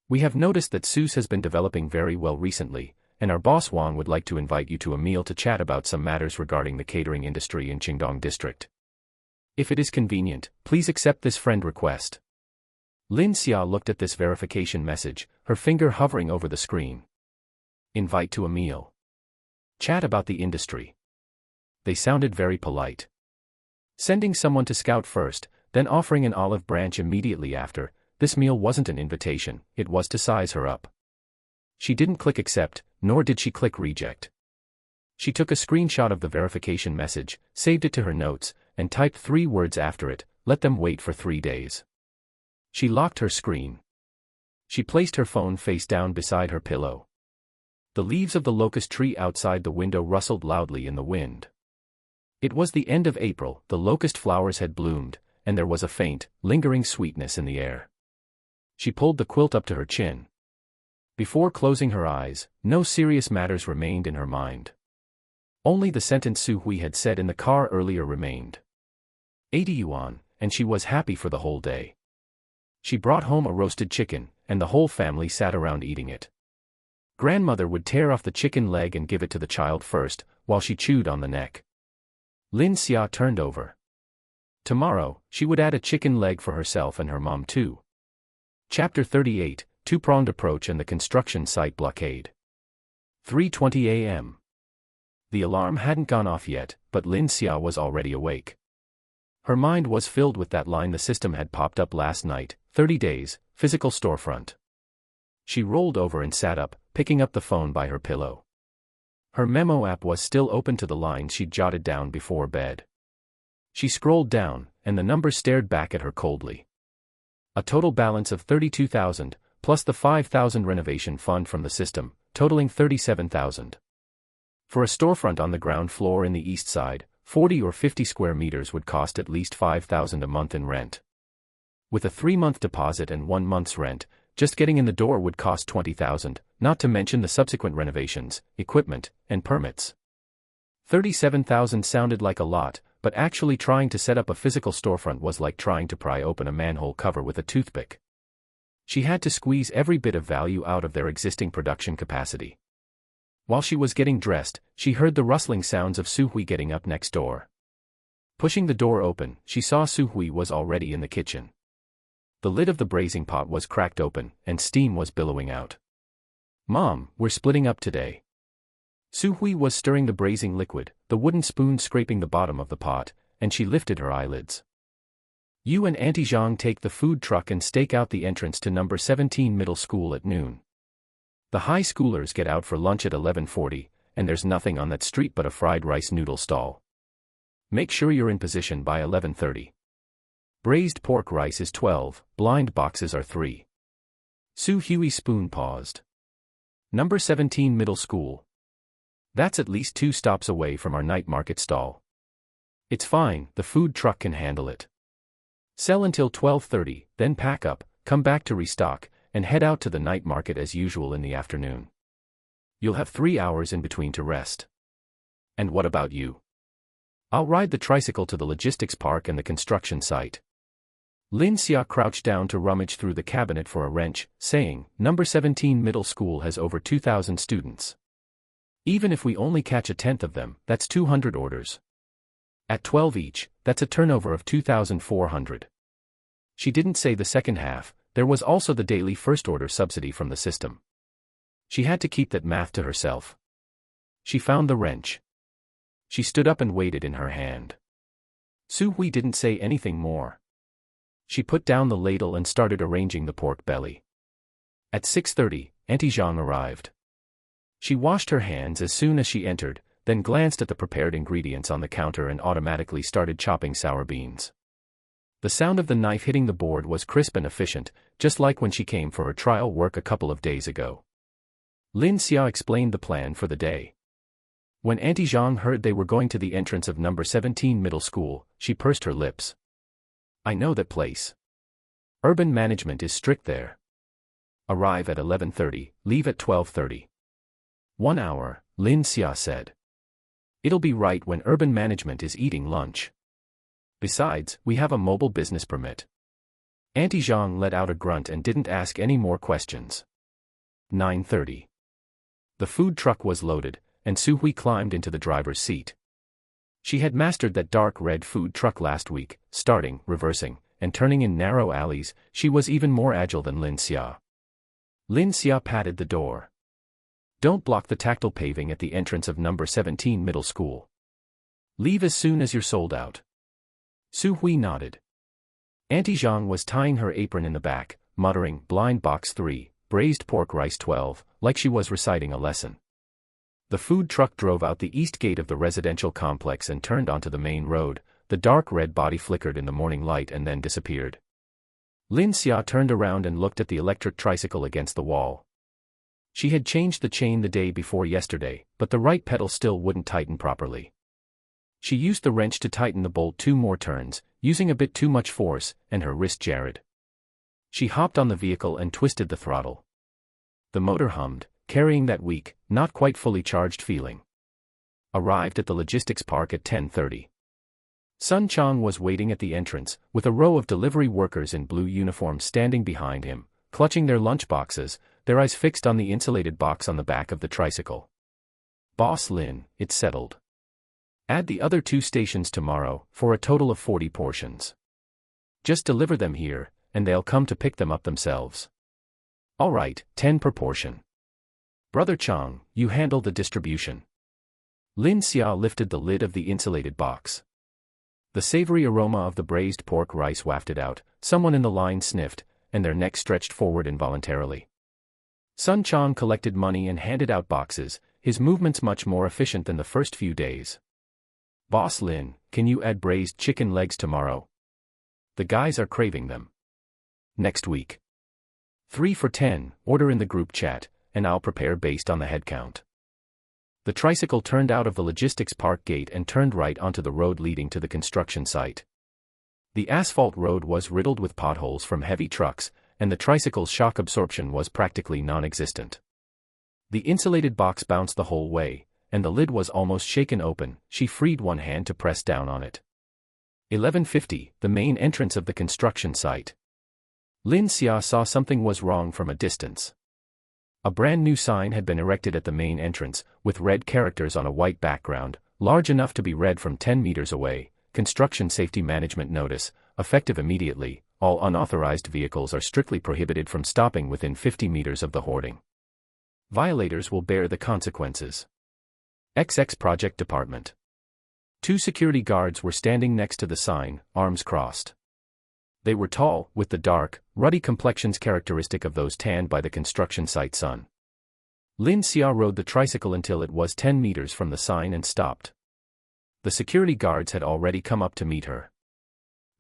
We have noticed that Seuss has been developing very well recently, and our boss Wang would like to invite you to a meal to chat about some matters regarding the catering industry in Qingdong District. If it is convenient, please accept this friend request." Lin Xia looked at this verification message, her finger hovering over the screen. Invite to a meal. Chat about the industry. They sounded very polite. Sending someone to scout first, then offering an olive branch immediately after, this meal wasn't an invitation, it was to size her up. She didn't click accept, nor did she click reject. She took a screenshot of the verification message, saved it to her notes, and typed 3 words after it, let them wait for 3 days. She locked her screen. She placed her phone face down beside her pillow. The leaves of the locust tree outside the window rustled loudly in the wind. It was the end of April, the locust flowers had bloomed, and there was a faint, lingering sweetness in the air. She pulled the quilt up to her chin. Before closing her eyes, no serious matters remained in her mind. Only the sentence Su Hui had said in the car earlier remained. 80 yuan, and she was happy for the whole day. She brought home a roasted chicken, and the whole family sat around eating it. Grandmother would tear off the chicken leg and give it to the child first, while she chewed on the neck. Lin Xia turned over. Tomorrow, she would add a chicken leg for herself and her mom too. Chapter 38, Two-Pronged Approach and the Construction Site Blockade. 3:20 a.m. The alarm hadn't gone off yet, but Lin Xia was already awake. Her mind was filled with that line the system had popped up last night, 30 days, physical storefront. She rolled over and sat up, picking up the phone by her pillow. Her memo app was still open to the lines she'd jotted down before bed. She scrolled down, and the number stared back at her coldly. A total balance of 32,000, plus the 5,000 renovation fund from the system, totaling 37,000. For a storefront on the ground floor in the east side, 40 or 50 square meters would cost at least 5,000 a month in rent. With a 3-month deposit and 1 month's rent, just getting in the door would cost 20,000, not to mention the subsequent renovations, equipment, and permits. 37,000 sounded like a lot, but actually trying to set up a physical storefront was like trying to pry open a manhole cover with a toothpick. She had to squeeze every bit of value out of their existing production capacity. While she was getting dressed, she heard the rustling sounds of Su Hui getting up next door. Pushing the door open, she saw Su Hui was already in the kitchen. The lid of the braising pot was cracked open, and steam was billowing out. "Mom, we're splitting up today." Su Hui was stirring the braising liquid, the wooden spoon scraping the bottom of the pot, and she lifted her eyelids. "You and Auntie Zhang take the food truck and stake out the entrance to number 17 middle school at noon. The high schoolers get out for lunch at 11:40, and there's nothing on that street but a fried rice noodle stall. Make sure you're in position by 11:30. Braised pork rice is 12, blind boxes are 3. Su Huey Spoon paused. Number 17 Middle School. That's at least 2 stops away from our night market stall. It's fine, the food truck can handle it. Sell until 12:30, then pack up, come back to restock, and head out to the night market as usual in the afternoon. You'll have 3 hours in between to rest. And what about you? I'll ride the tricycle to the logistics park and the construction site. Lin Xia crouched down to rummage through the cabinet for a wrench, saying, Number 17 Middle School has over 2,000 students. Even if we only catch a tenth of them, that's 200 orders. At 12 each, that's a turnover of 2,400. She didn't say the second half, there was also the daily first order subsidy from the system. She had to keep that math to herself. She found the wrench. She stood up and weighed it in her hand. Su Hui didn't say anything more. She put down the ladle and started arranging the pork belly. At 6:30, Auntie Zhang arrived. She washed her hands as soon as she entered, then glanced at the prepared ingredients on the counter and automatically started chopping sour beans. The sound of the knife hitting the board was crisp and efficient, just like when she came for her trial work a couple of days ago. Lin Xia explained the plan for the day. When Auntie Zhang heard they were going to the entrance of number 17 Middle School, she pursed her lips. I know that place. Urban management is strict there. Arrive at 11:30, leave at 12:30. 1 hour, Lin Xia said. It'll be right when urban management is eating lunch. Besides, we have a mobile business permit. Auntie Zhang let out a grunt and didn't ask any more questions. 9:30. The food truck was loaded, and Su Hui climbed into the driver's seat. She had mastered that dark red food truck last week, starting, reversing, and turning in narrow alleys. She was even more agile than Lin Xia. Lin Xia patted the door. Don't block the tactile paving at the entrance of number 17 Middle School. Leave as soon as you're sold out. Su Hui nodded. Auntie Zhang was tying her apron in the back, muttering, blind box 3, braised pork rice 12, like she was reciting a lesson. The food truck drove out the east gate of the residential complex and turned onto the main road. The dark red body flickered in the morning light and then disappeared. Lin Xia turned around and looked at the electric tricycle against the wall. She had changed the chain the day before yesterday, but the right pedal still wouldn't tighten properly. She used the wrench to tighten the bolt 2 more turns, using a bit too much force, and her wrist jarred. She hopped on the vehicle and twisted the throttle. The motor hummed, carrying that weak, not quite fully charged feeling. Arrived at the logistics park at 10:30. Sun Chang was waiting at the entrance, with a row of delivery workers in blue uniforms standing behind him, clutching their lunch boxes, their eyes fixed on the insulated box on the back of the tricycle. Boss Lin, it's settled. Add the other 2 stations tomorrow, for a total of 40 portions. Just deliver them here, and they'll come to pick them up themselves. All right, 10 per portion. Brother Chang, you handle the distribution. Lin Xia lifted the lid of the insulated box. The savory aroma of the braised pork rice wafted out, someone in the line sniffed, and their neck stretched forward involuntarily. Sun Chang collected money and handed out boxes, his movements much more efficient than the first few days. Boss Lin, can you add braised chicken legs tomorrow? The guys are craving them. Next week. 3 for 10, order in the group chat, and I'll prepare based on the head count. The tricycle turned out of the logistics park gate and turned right onto the road leading to the construction site. The asphalt road was riddled with potholes from heavy trucks, and the tricycle's shock absorption was practically non-existent. The insulated box bounced the whole way, and the lid was almost shaken open. She freed one hand to press down on it. 11:50, the main entrance of the construction site. Lin Xia saw something was wrong from a distance. A brand new sign had been erected at the main entrance, with red characters on a white background, large enough to be read from 10 meters away. Construction Safety Management Notice, effective immediately. All unauthorized vehicles are strictly prohibited from stopping within 50 meters of the hoarding. Violators will bear the consequences. XX Project Department. 2 security guards were standing next to the sign, arms crossed. They were tall, with the dark, ruddy complexions characteristic of those tanned by the construction site sun. Lin Xia rode the tricycle until it was 10 meters from the sign and stopped. The security guards had already come up to meet her.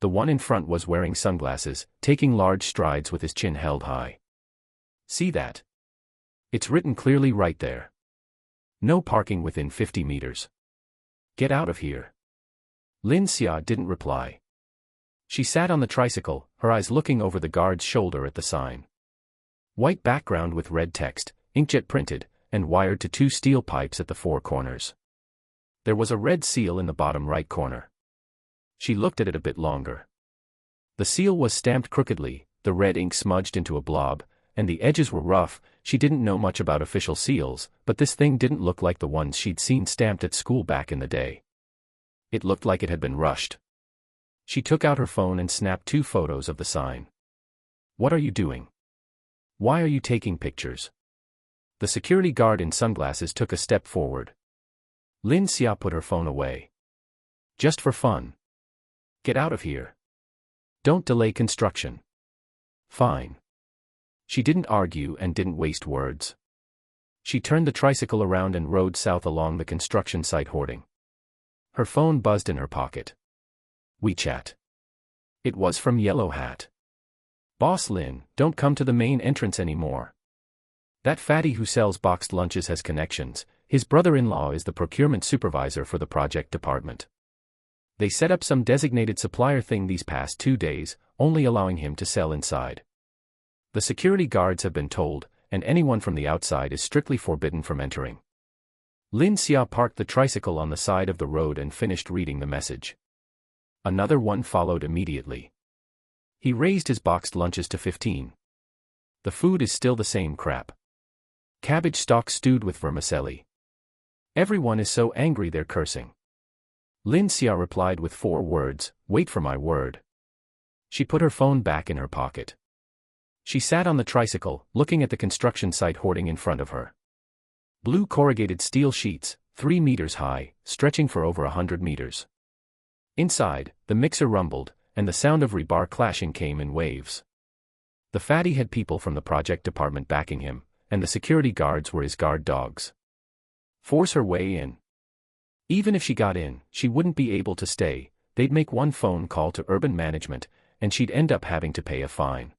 The one in front was wearing sunglasses, taking large strides with his chin held high. See that? It's written clearly right there. No parking within 50 meters. Get out of here. Lin Xia didn't reply. She sat on the tricycle, her eyes looking over the guard's shoulder at the sign. White background with red text, inkjet printed, and wired to 2 steel pipes at the 4 corners. There was a red seal in the bottom right corner. She looked at it a bit longer. The seal was stamped crookedly, the red ink smudged into a blob, and the edges were rough. She didn't know much about official seals, but this thing didn't look like the ones she'd seen stamped at school back in the day. It looked like it had been rushed. She took out her phone and snapped 2 photos of the sign. What are you doing? Why are you taking pictures? The security guard in sunglasses took a step forward. Lin Xia put her phone away. Just for fun. Get out of here. Don't delay construction. Fine. She didn't argue and didn't waste words. She turned the tricycle around and rode south along the construction site hoarding. Her phone buzzed in her pocket. WeChat. It was from Yellow Hat. Boss Lin, don't come to the main entrance anymore. That fatty who sells boxed lunches has connections. His brother-in-law is the procurement supervisor for the project department. They set up some designated supplier thing these past 2 days, only allowing him to sell inside. The security guards have been told, and anyone from the outside is strictly forbidden from entering. Lin Xia parked the tricycle on the side of the road and finished reading the message. Another one followed immediately. He raised his boxed lunches to 15. The food is still the same crap. Cabbage stock stewed with vermicelli. Everyone is so angry they're cursing. Lin Xia replied with 4 words, wait for my word. She put her phone back in her pocket. She sat on the tricycle, looking at the construction site hoarding in front of her. Blue corrugated steel sheets, 3 meters high, stretching for over 100 meters. Inside, the mixer rumbled, and the sound of rebar clashing came in waves. The fatty had people from the project department backing him, and the security guards were his guard dogs. Force her way in. Even if she got in, she wouldn't be able to stay. They'd make one phone call to urban management, and she'd end up having to pay a fine.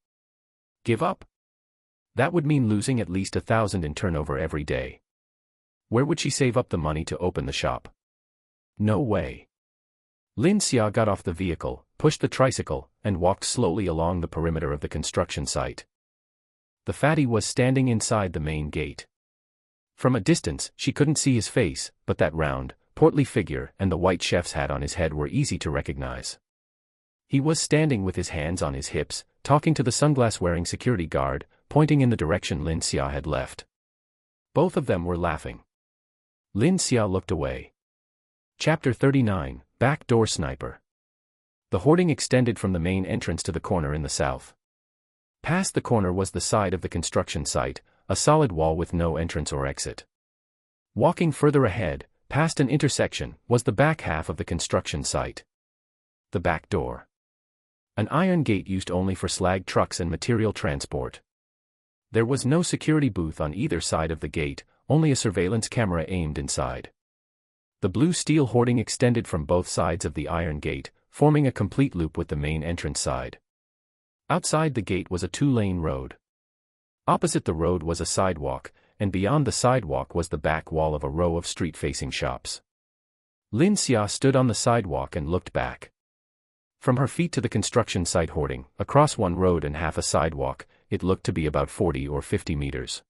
Give up? That would mean losing at least 1,000 in turnover every day. Where would she save up the money to open the shop? No way. Lin Xia got off the vehicle, pushed the tricycle, and walked slowly along the perimeter of the construction site. The fatty was standing inside the main gate. From a distance, she couldn't see his face, but that round, portly figure and the white chef's hat on his head were easy to recognize. He was standing with his hands on his hips, talking to the sunglass-wearing security guard, pointing in the direction Lin Xia had left. Both of them were laughing. Lin Xia looked away. Chapter 39, Backdoor Sniper. The hoarding extended from the main entrance to the corner in the south. Past the corner was the side of the construction site, a solid wall with no entrance or exit. Walking further ahead, past an intersection, was the back half of the construction site. The back door. An iron gate used only for slag trucks and material transport. There was no security booth on either side of the gate, only a surveillance camera aimed inside. The blue steel hoarding extended from both sides of the iron gate, forming a complete loop with the main entrance side. Outside the gate was a 2-lane road. Opposite the road was a sidewalk, and beyond the sidewalk was the back wall of a row of street-facing shops. Lin Xia stood on the sidewalk and looked back. From her feet to the construction site hoarding, across one road and half a sidewalk, it looked to be about 40 or 50 meters.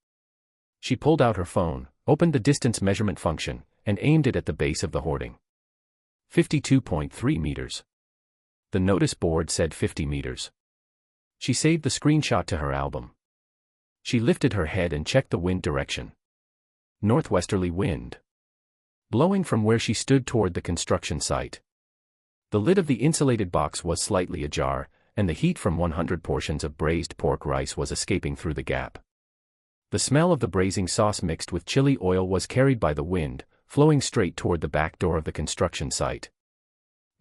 She pulled out her phone, opened the distance measurement function, and aimed it at the base of the hoarding. 52.3 meters. The notice board said 50 meters. She saved the screenshot to her album. She lifted her head and checked the wind direction. Northwesterly wind. Blowing from where she stood toward the construction site. The lid of the insulated box was slightly ajar, and the heat from 100 portions of braised pork rice was escaping through the gap. The smell of the braising sauce mixed with chili oil was carried by the wind, flowing straight toward the back door of the construction site.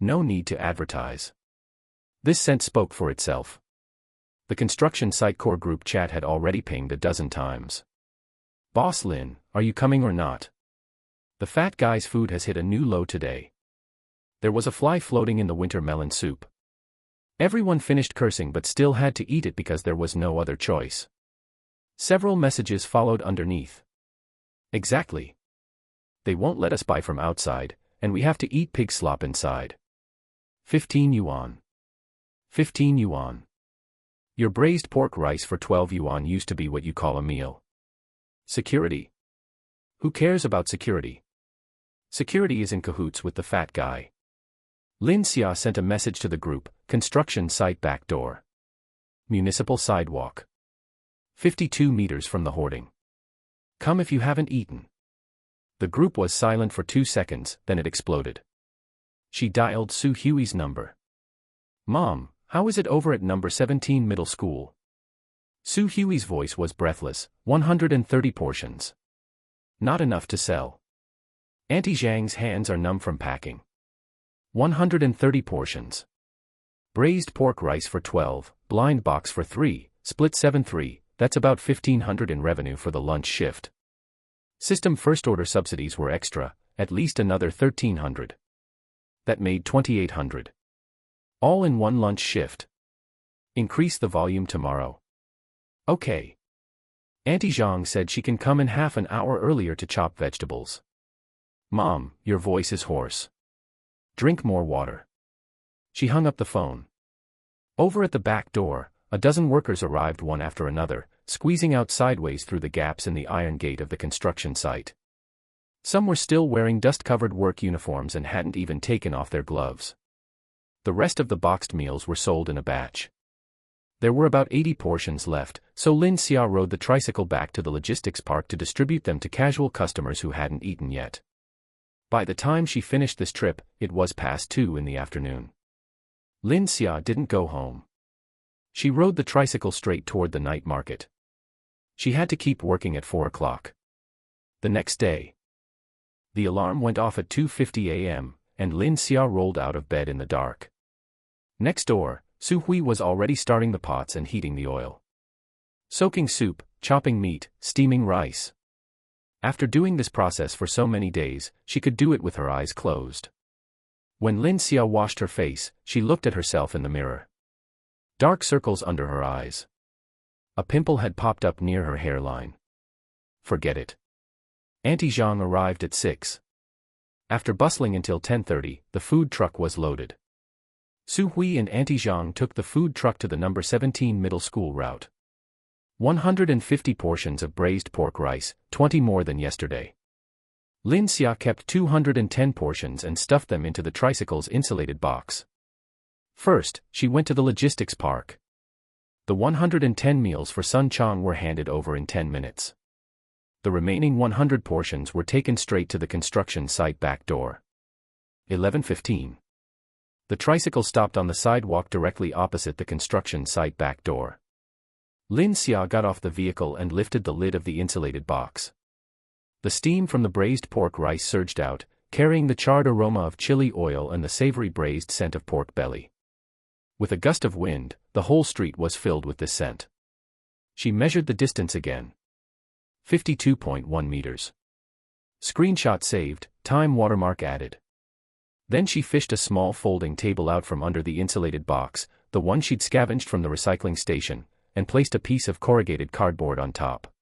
No need to advertise. This scent spoke for itself. The construction site core group chat had already pinged a dozen times. Boss Lin, are you coming or not? The fat guy's food has hit a new low today. There was a fly floating in the winter melon soup. Everyone finished cursing but still had to eat it because there was no other choice. Several messages followed underneath. Exactly. They won't let us buy from outside, and we have to eat pig slop inside. 15 yuan. 15 yuan. Your braised pork rice for 12 yuan used to be what you call a meal. Security. Who cares about security? Security is in cahoots with the fat guy. Lin Xia sent a message to the group, construction site back door. Municipal sidewalk. 52 meters from the hoarding. Come if you haven't eaten. The group was silent for 2 seconds, then it exploded. She dialed Su Hui's number. Mom, how is it over at number 17 middle school? Su Hui's voice was breathless. 130 portions. Not enough to sell. Auntie Zhang's hands are numb from packing. 130 portions. Braised pork rice for 12, blind box for 3, split 7-3, that's about 1,500 in revenue for the lunch shift. System first order subsidies were extra, at least another 1,300. That made 2,800. All in one lunch shift. Increase the volume tomorrow. Okay. Auntie Zhang said she can come in half an hour earlier to chop vegetables. Mom, your voice is hoarse. Drink more water. She hung up the phone. Over at the back door, a dozen workers arrived one after another, squeezing out sideways through the gaps in the iron gate of the construction site. Some were still wearing dust-covered work uniforms and hadn't even taken off their gloves. The rest of the boxed meals were sold in a batch. There were about 80 portions left, so Lin Xia rode the tricycle back to the logistics park to distribute them to casual customers who hadn't eaten yet. By the time she finished this trip, it was past 2 in the afternoon. Lin Xia didn't go home. She rode the tricycle straight toward the night market. She had to keep working at 4 o'clock. The next day. The alarm went off at 2:50 a.m., and Lin Xia rolled out of bed in the dark. Next door, Su Hui was already starting the pots and heating the oil. Soaking soup, chopping meat, steaming rice. After doing this process for so many days, she could do it with her eyes closed. When Lin Xia washed her face, she looked at herself in the mirror. Dark circles under her eyes. A pimple had popped up near her hairline. Forget it. Auntie Zhang arrived at 6. After bustling until 10:30, the food truck was loaded. Su Hui and Auntie Zhang took the food truck to the number 17 middle school route. 150 portions of braised pork rice, 20 more than yesterday. Lin Xia kept 210 portions and stuffed them into the tricycle's insulated box. First, she went to the logistics park. The 110 meals for Sun Chang were handed over in 10 minutes. The remaining 100 portions were taken straight to the construction site back door. 11:15. The tricycle stopped on the sidewalk directly opposite the construction site back door. Lin Xia got off the vehicle and lifted the lid of the insulated box. The steam from the braised pork rice surged out, carrying the charred aroma of chili oil and the savory braised scent of pork belly. With a gust of wind, the whole street was filled with this scent. She measured the distance again. 52.1 meters. Screenshot saved, time watermark added. Then she fished a small folding table out from under the insulated box, the one she'd scavenged from the recycling station, and placed a piece of corrugated cardboard on top.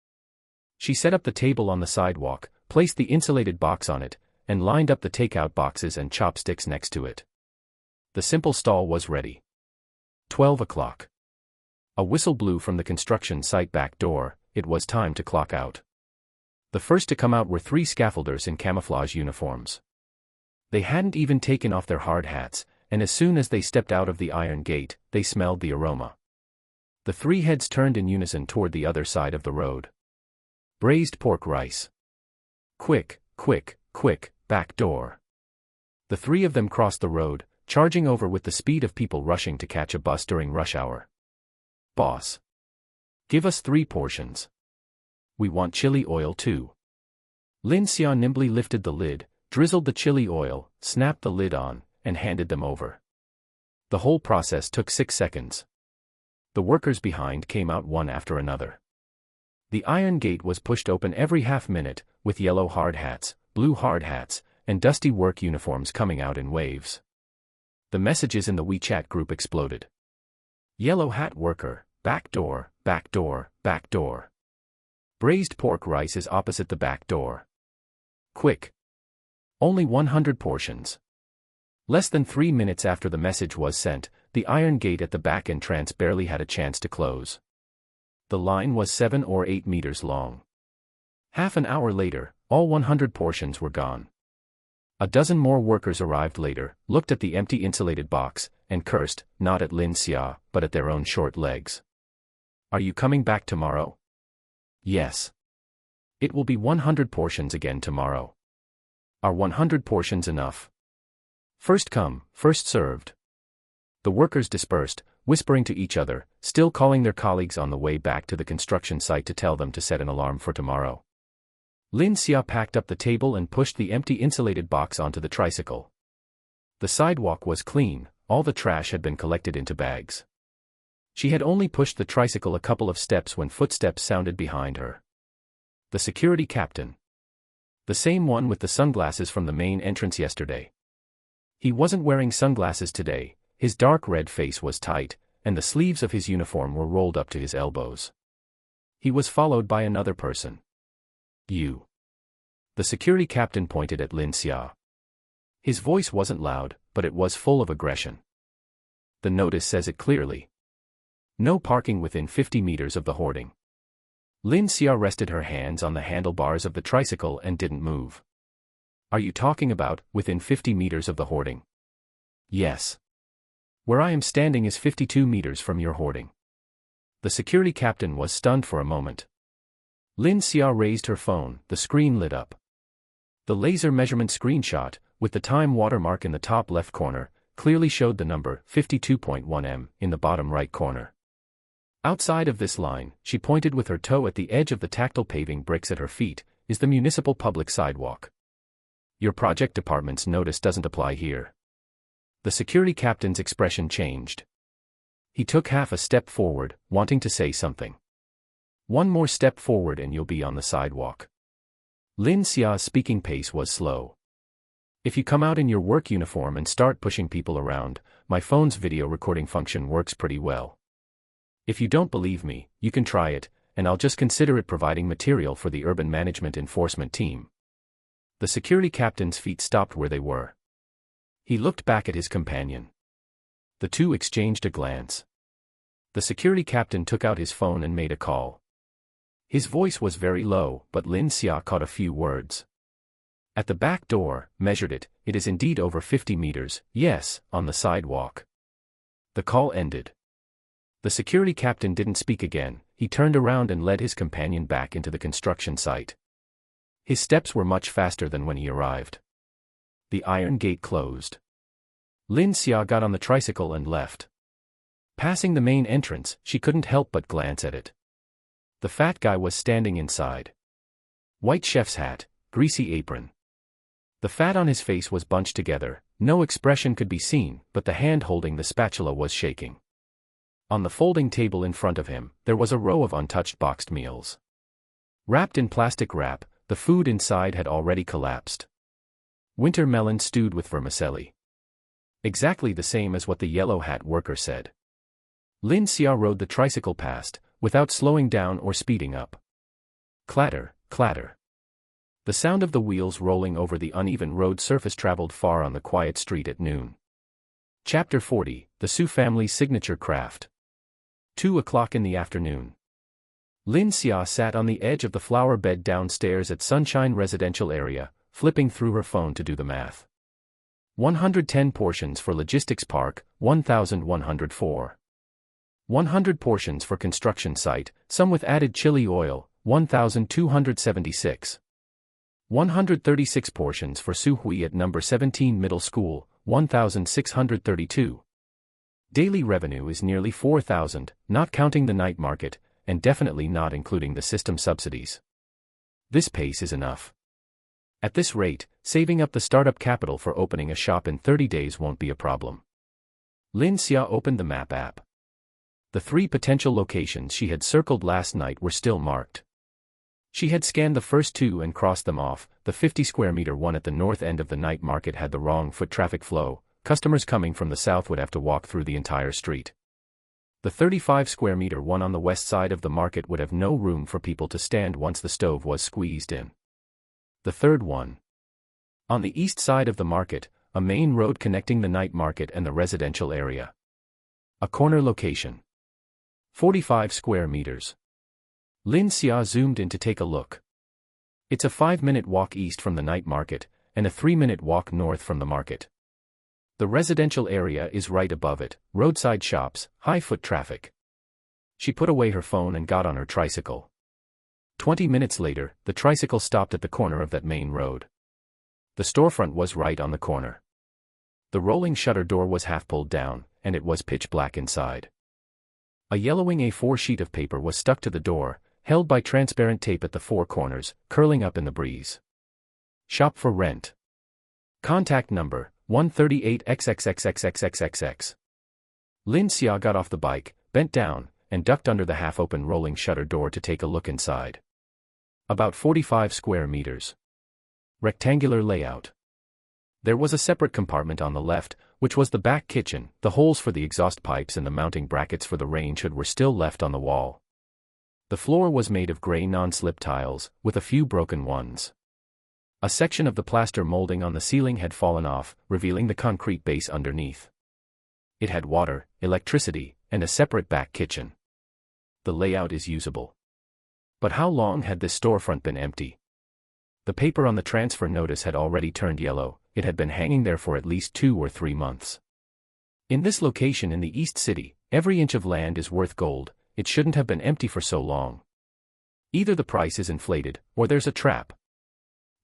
She set up the table on the sidewalk, placed the insulated box on it, and lined up the takeout boxes and chopsticks next to it. The simple stall was ready. 12 o'clock. A whistle blew from the construction site back door. It was time to clock out. The first to come out were 3 scaffolders in camouflage uniforms. They hadn't even taken off their hard hats, and as soon as they stepped out of the iron gate, they smelled the aroma. The 3 heads turned in unison toward the other side of the road. Braised pork rice. Quick, quick, quick, back door. The 3 of them crossed the road, charging over with the speed of people rushing to catch a bus during rush hour. Boss. Give us 3 portions. We want chili oil too. Lin Xia nimbly lifted the lid, drizzled the chili oil, snapped the lid on, and handed them over. The whole process took 6 seconds. The workers behind came out one after another. The iron gate was pushed open every half minute, with yellow hard hats, blue hard hats, and dusty work uniforms coming out in waves. The messages in the WeChat group exploded. Yellow hat worker, back door, back door, back door. Braised pork rice is opposite the back door. Quick. Only 100 portions. Less than 3 minutes after the message was sent, the iron gate at the back entrance barely had a chance to close. The line was 7 or 8 meters long. Half an hour later, all 100 portions were gone. A dozen more workers arrived later, looked at the empty insulated box, and cursed, not at Lin Xia, but at their own short legs. Are you coming back tomorrow? Yes. It will be 100 portions again tomorrow. Are 100 portions enough? First come, first served. The workers dispersed, whispering to each other, still calling their colleagues on the way back to the construction site to tell them to set an alarm for tomorrow. Lin Xia packed up the table and pushed the empty insulated box onto the tricycle. The sidewalk was clean, all the trash had been collected into bags. She had only pushed the tricycle a couple of steps when footsteps sounded behind her. The security captain. The same one with the sunglasses from the main entrance yesterday. He wasn't wearing sunglasses today, his dark red face was tight, and the sleeves of his uniform were rolled up to his elbows. He was followed by another person. You. The security captain pointed at Lin Xia. His voice wasn't loud, but it was full of aggression. The notice says it clearly. No parking within 50 meters of the hoarding. Lin Xia rested her hands on the handlebars of the tricycle and didn't move. Are you talking about, within 50 meters of the hoarding? Yes. Where I am standing is 52 meters from your hoarding. The security captain was stunned for a moment. Lin Xia raised her phone, the screen lit up. The laser measurement screenshot, with the time watermark in the top left corner, clearly showed the number 52.1 m in the bottom right corner. Outside of this line, she pointed with her toe at the edge of the tactile paving bricks at her feet, is the municipal public sidewalk. Your project department's notice doesn't apply here. The security captain's expression changed. He took half a step forward, wanting to say something. One more step forward and you'll be on the sidewalk. Lin Xia's speaking pace was slow. If you come out in your work uniform and start pushing people around, my phone's video recording function works pretty well. If you don't believe me, you can try it, and I'll just consider it providing material for the urban management enforcement team. The security captain's feet stopped where they were. He looked back at his companion. The two exchanged a glance. The security captain took out his phone and made a call. His voice was very low, but Lin Xia caught a few words. At the back door, measured it, it is indeed over 50 meters, yes, on the sidewalk. The call ended. The security captain didn't speak again, he turned around and led his companion back into the construction site. His steps were much faster than when he arrived. The iron gate closed. Lin Xia got on the tricycle and left. Passing the main entrance, she couldn't help but glance at it. The fat guy was standing inside. White chef's hat, greasy apron. The fat on his face was bunched together, no expression could be seen, but the hand holding the spatula was shaking. On the folding table in front of him, there was a row of untouched boxed meals. Wrapped in plastic wrap, the food inside had already collapsed. Winter melon stewed with vermicelli. Exactly the same as what the yellow hat worker said. Lin Xia rode the tricycle past, without slowing down or speeding up. Clatter, clatter. The sound of the wheels rolling over the uneven road surface traveled far on the quiet street at noon. Chapter 40, The Su Family's Signature Craft. 2 o'clock in the afternoon. Lin Xia sat on the edge of the flower bed downstairs at Sunshine Residential Area, flipping through her phone to do the math. 110 portions for Logistics Park, 1,104. 100 portions for Construction Site, some with added chili oil, 1,276. 136 portions for Su Hui at number 17 Middle School, 1,632. Daily revenue is nearly 4,000, not counting the night market, and definitely not including the system subsidies. This pace is enough. At this rate, saving up the startup capital for opening a shop in 30 days won't be a problem. Lin Xia opened the map app. The 3 potential locations she had circled last night were still marked. She had scanned the first 2 and crossed them off. The 50 square meter one at the north end of the night market had the wrong foot traffic flow. Customers coming from the south would have to walk through the entire street. The 35 square meter one on the west side of the market would have no room for people to stand once the stove was squeezed in. The third one. On the east side of the market, a main road connecting the night market and the residential area. A corner location. 45 square meters. Lin Xia zoomed in to take a look. It's a 5-minute walk east from the night market, and a 3-minute walk north from the market. The residential area is right above it, roadside shops, high foot traffic. She put away her phone and got on her tricycle. 20 minutes later, the tricycle stopped at the corner of that main road. The storefront was right on the corner. The rolling shutter door was half pulled down, and it was pitch black inside. A yellowing A4 sheet of paper was stuck to the door, held by transparent tape at the 4 corners, curling up in the breeze. Shop for rent. Contact number, 138XXXXXXXX. Lin Xia got off the bike, bent down, and ducked under the half-open rolling shutter door to take a look inside. About 45 square meters. Rectangular layout. There was a separate compartment on the left, which was the back kitchen. The holes for the exhaust pipes and the mounting brackets for the range hood were still left on the wall. The floor was made of gray non-slip tiles, with a few broken ones. A section of the plaster molding on the ceiling had fallen off, revealing the concrete base underneath. It had water, electricity, and a separate back kitchen. The layout is usable. But how long had this storefront been empty? The paper on the transfer notice had already turned yellow. It had been hanging there for at least 2 or 3 months. In this location in the East City, every inch of land is worth gold. It shouldn't have been empty for so long. Either the price is inflated, or there's a trap.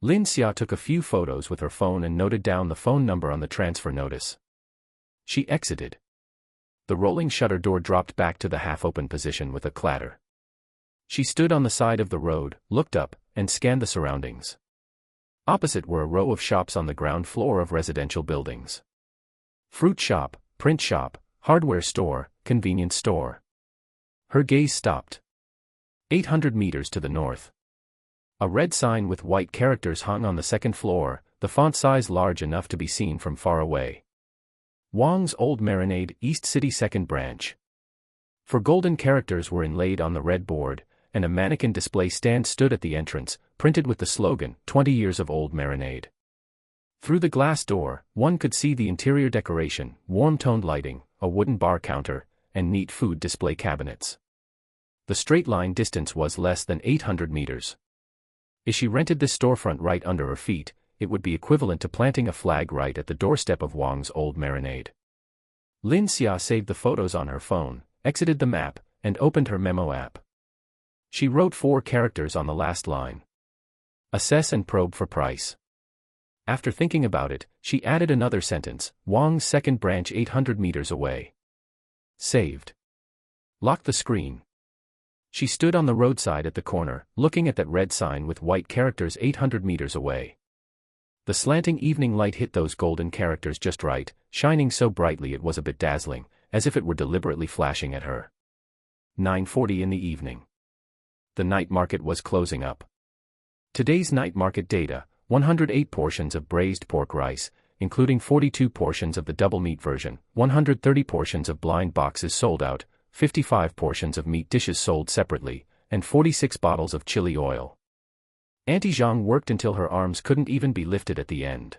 Lin Xia took a few photos with her phone and noted down the phone number on the transfer notice. She exited. The rolling shutter door dropped back to the half-open position with a clatter. She stood on the side of the road, looked up, and scanned the surroundings. Opposite were a row of shops on the ground floor of residential buildings. Fruit shop, print shop, hardware store, convenience store. Her gaze stopped. 800 meters to the north. A red sign with white characters hung on the second floor, the font size large enough to be seen from far away. Wang's Old Marinade, East City Second Branch. 4 golden characters were inlaid on the red board, and a mannequin display stand stood at the entrance, printed with the slogan, 20 years of Old Marinade. Through the glass door, one could see the interior decoration, warm-toned lighting, a wooden bar counter, and neat food display cabinets. The straight-line distance was less than 800 meters. If she rented this storefront right under her feet, it would be equivalent to planting a flag right at the doorstep of Wang's Old Marinade. Lin Xia saved the photos on her phone, exited the map, and opened her memo app. She wrote 4 characters on the last line. Assess and probe for price. After thinking about it, she added another sentence, Wang's second branch 800 meters away. Saved. Lock the screen. She stood on the roadside at the corner, looking at that red sign with white characters 800 meters away. The slanting evening light hit those golden characters just right, shining so brightly it was a bit dazzling, as if it were deliberately flashing at her. 9:40 in the evening. The night market was closing up. Today's night market data, 108 portions of braised pork rice, including 42 portions of the double meat version, 130 portions of blind boxes sold out, 55 portions of meat dishes sold separately, and 46 bottles of chili oil. Auntie Zhang worked until her arms couldn't even be lifted at the end.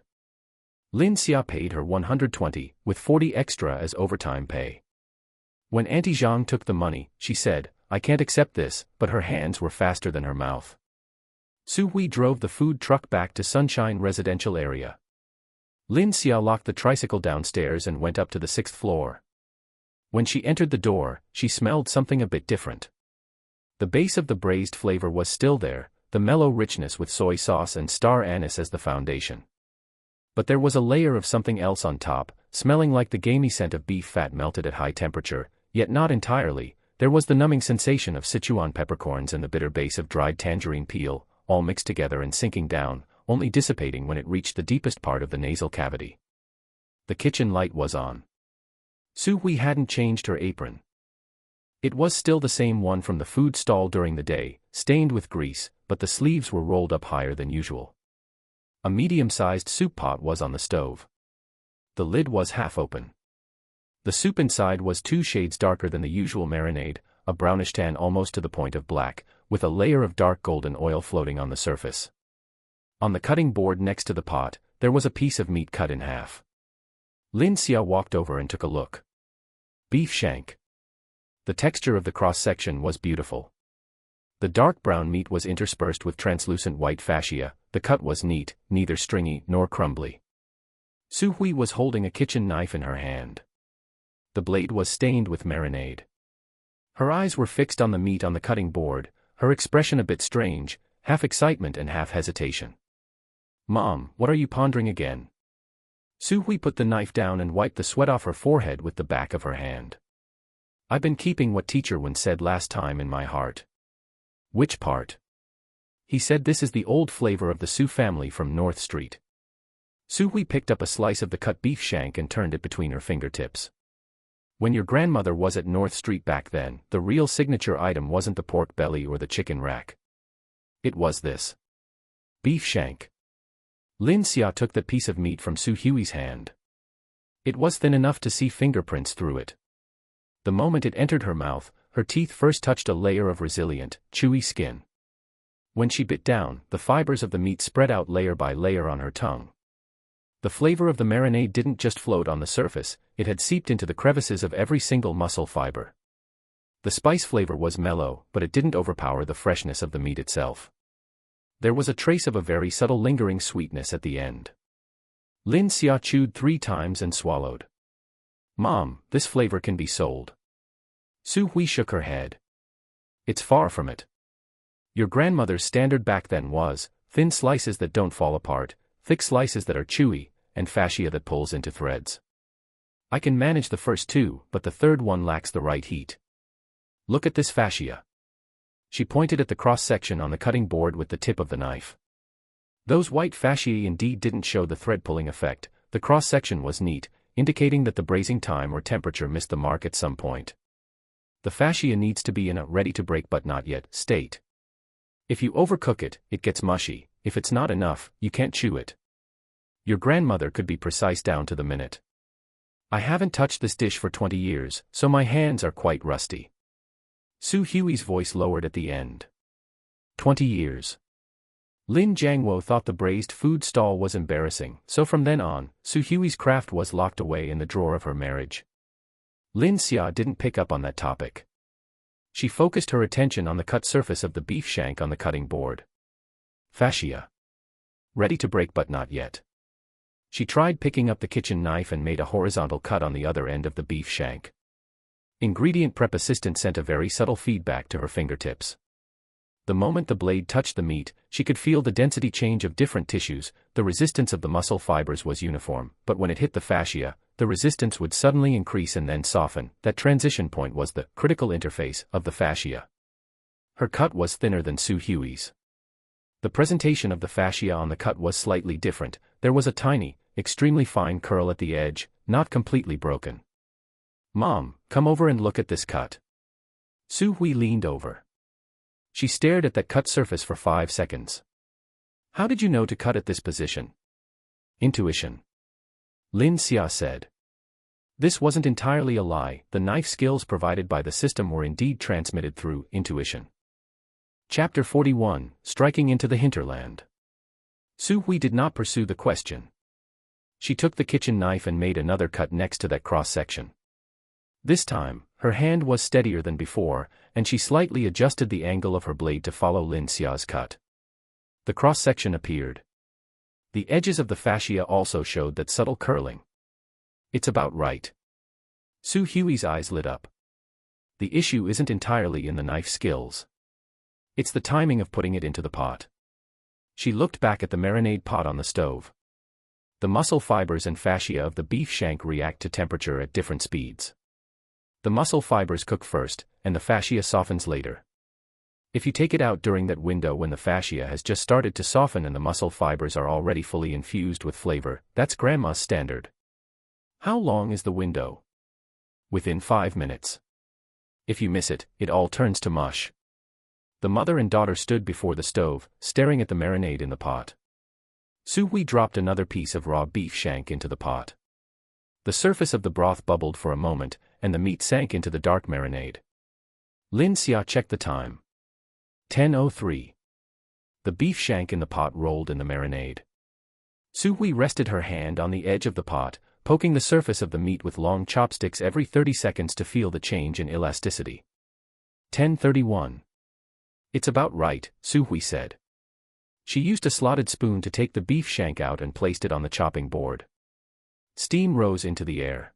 Lin Xia paid her 120, with 40 extra as overtime pay. When Auntie Zhang took the money, she said, "I can't accept this," but her hands were faster than her mouth. Su Hui drove the food truck back to Sunshine residential area. Lin Xia locked the tricycle downstairs and went up to the 6th floor. When she entered the door, she smelled something a bit different. The base of the braised flavor was still there, the mellow richness with soy sauce and star anise as the foundation. But there was a layer of something else on top, smelling like the gamey scent of beef fat melted at high temperature, yet not entirely. There was the numbing sensation of Sichuan peppercorns and the bitter base of dried tangerine peel, all mixed together and sinking down, only dissipating when it reached the deepest part of the nasal cavity. The kitchen light was on. Su Hui hadn't changed her apron. It was still the same one from the food stall during the day, stained with grease, but the sleeves were rolled up higher than usual. A medium-sized soup pot was on the stove. The lid was half open. The soup inside was 2 shades darker than the usual marinade, a brownish tan almost to the point of black, with a layer of dark golden oil floating on the surface. On the cutting board next to the pot, there was a piece of meat cut in half. Lin Xia walked over and took a look. Beef shank. The texture of the cross-section was beautiful. The dark brown meat was interspersed with translucent white fascia. The cut was neat, neither stringy nor crumbly. Su Hui was holding a kitchen knife in her hand. The blade was stained with marinade. Her eyes were fixed on the meat on the cutting board, her expression a bit strange, half excitement and half hesitation. "Mom, what are you pondering again?" Su Hui put the knife down and wiped the sweat off her forehead with the back of her hand. "I've been keeping what Teacher Wen said last time in my heart." "Which part?" "He said this is the old flavor of the Su family from North Street." Su Hui picked up a slice of the cut beef shank and turned it between her fingertips. "When your grandmother was at North Street back then, the real signature item wasn't the pork belly or the chicken rack. It was this beef shank." Lin Xia took that piece of meat from Su Hui's hand. It was thin enough to see fingerprints through it. The moment it entered her mouth, her teeth first touched a layer of resilient, chewy skin. When she bit down, the fibers of the meat spread out layer by layer on her tongue. The flavor of the marinade didn't just float on the surface, it had seeped into the crevices of every single muscle fiber. The spice flavor was mellow, but it didn't overpower the freshness of the meat itself. There was a trace of a very subtle lingering sweetness at the end. Lin Xia chewed 3 times and swallowed. "Mom, this flavor can be sold." Su Hui shook her head. "It's far from it. Your grandmother's standard back then was thin slices that don't fall apart, thick slices that are chewy, and fascia that pulls into threads. I can manage the first 2, but the third one lacks the right heat. Look at this fascia." She pointed at the cross-section on the cutting board with the tip of the knife. Those white fasciae indeed didn't show the thread-pulling effect. The cross-section was neat, indicating that the braising time or temperature missed the mark at some point. The fascia needs to be in a ready-to-break but not yet state. If you overcook it, it gets mushy. If it's not enough, you can't chew it. Your grandmother could be precise down to the minute. I haven't touched this dish for 20 years, so my hands are quite rusty. Su Hui's voice lowered at the end. 20 years. Lin Jiangwo thought the braised food stall was embarrassing, so from then on, Su Hui's craft was locked away in the drawer of her marriage. Lin Xia didn't pick up on that topic. She focused her attention on the cut surface of the beef shank on the cutting board. Fascia. Ready to break but not yet. She tried picking up the kitchen knife and made a horizontal cut on the other end of the beef shank. Ingredient prep assistant sent a very subtle feedback to her fingertips. The moment the blade touched the meat, she could feel the density change of different tissues. The resistance of the muscle fibers was uniform, but when it hit the fascia, the resistance would suddenly increase and then soften. That transition point was the critical interface of the fascia. Her cut was thinner than Su Hui's. The presentation of the fascia on the cut was slightly different. There was a tiny, extremely fine curl at the edge, not completely broken. "Mom, come over and look at this cut." Su Hui leaned over. She stared at that cut surface for 5 seconds. "How did you know to cut at this position?" "Intuition," Lin Xia said. This wasn't entirely a lie. The knife skills provided by the system were indeed transmitted through intuition. Chapter 41, Striking into the Hinterland. Su Hui did not pursue the question. She took the kitchen knife and made another cut next to that cross-section. This time, her hand was steadier than before, and she slightly adjusted the angle of her blade to follow Lin Xia's cut. The cross-section appeared. The edges of the fascia also showed that subtle curling. "It's about right." Su Hui's eyes lit up. The issue isn't entirely in the knife skills. It's the timing of putting it into the pot. She looked back at the marinade pot on the stove. The muscle fibers and fascia of the beef shank react to temperature at different speeds. The muscle fibers cook first, and the fascia softens later. If you take it out during that window when the fascia has just started to soften and the muscle fibers are already fully infused with flavor, that's grandma's standard. How long is the window? Within 5 minutes. If you miss it, it all turns to mush. The mother and daughter stood before the stove, staring at the marinade in the pot. Su Hui dropped another piece of raw beef shank into the pot. The surface of the broth bubbled for a moment, and the meat sank into the dark marinade. Lin Xia checked the time. 10:03. The beef shank in the pot rolled in the marinade. Su Hui rested her hand on the edge of the pot, poking the surface of the meat with long chopsticks every 30 seconds to feel the change in elasticity. 10:31. It's about right, Su Hui said. She used a slotted spoon to take the beef shank out and placed it on the chopping board. Steam rose into the air.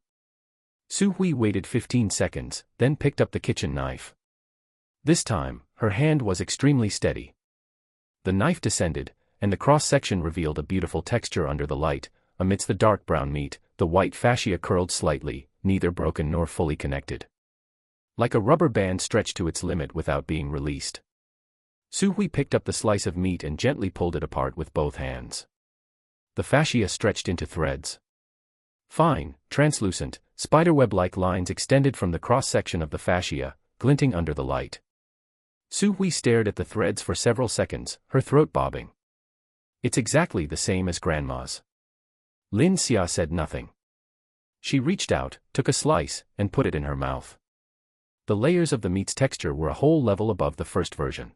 Su Hui waited 15 seconds, then picked up the kitchen knife. This time, her hand was extremely steady. The knife descended, and the cross-section revealed a beautiful texture under the light. Amidst the dark brown meat, the white fascia curled slightly, neither broken nor fully connected. Like a rubber band stretched to its limit without being released. Su Hui picked up the slice of meat and gently pulled it apart with both hands. The fascia stretched into threads. Fine, translucent, spiderweb-like lines extended from the cross-section of the fascia, glinting under the light. Su Hui stared at the threads for several seconds, her throat bobbing. It's exactly the same as Grandma's. Lin Xia said nothing. She reached out, took a slice, and put it in her mouth. The layers of the meat's texture were a whole level above the first version.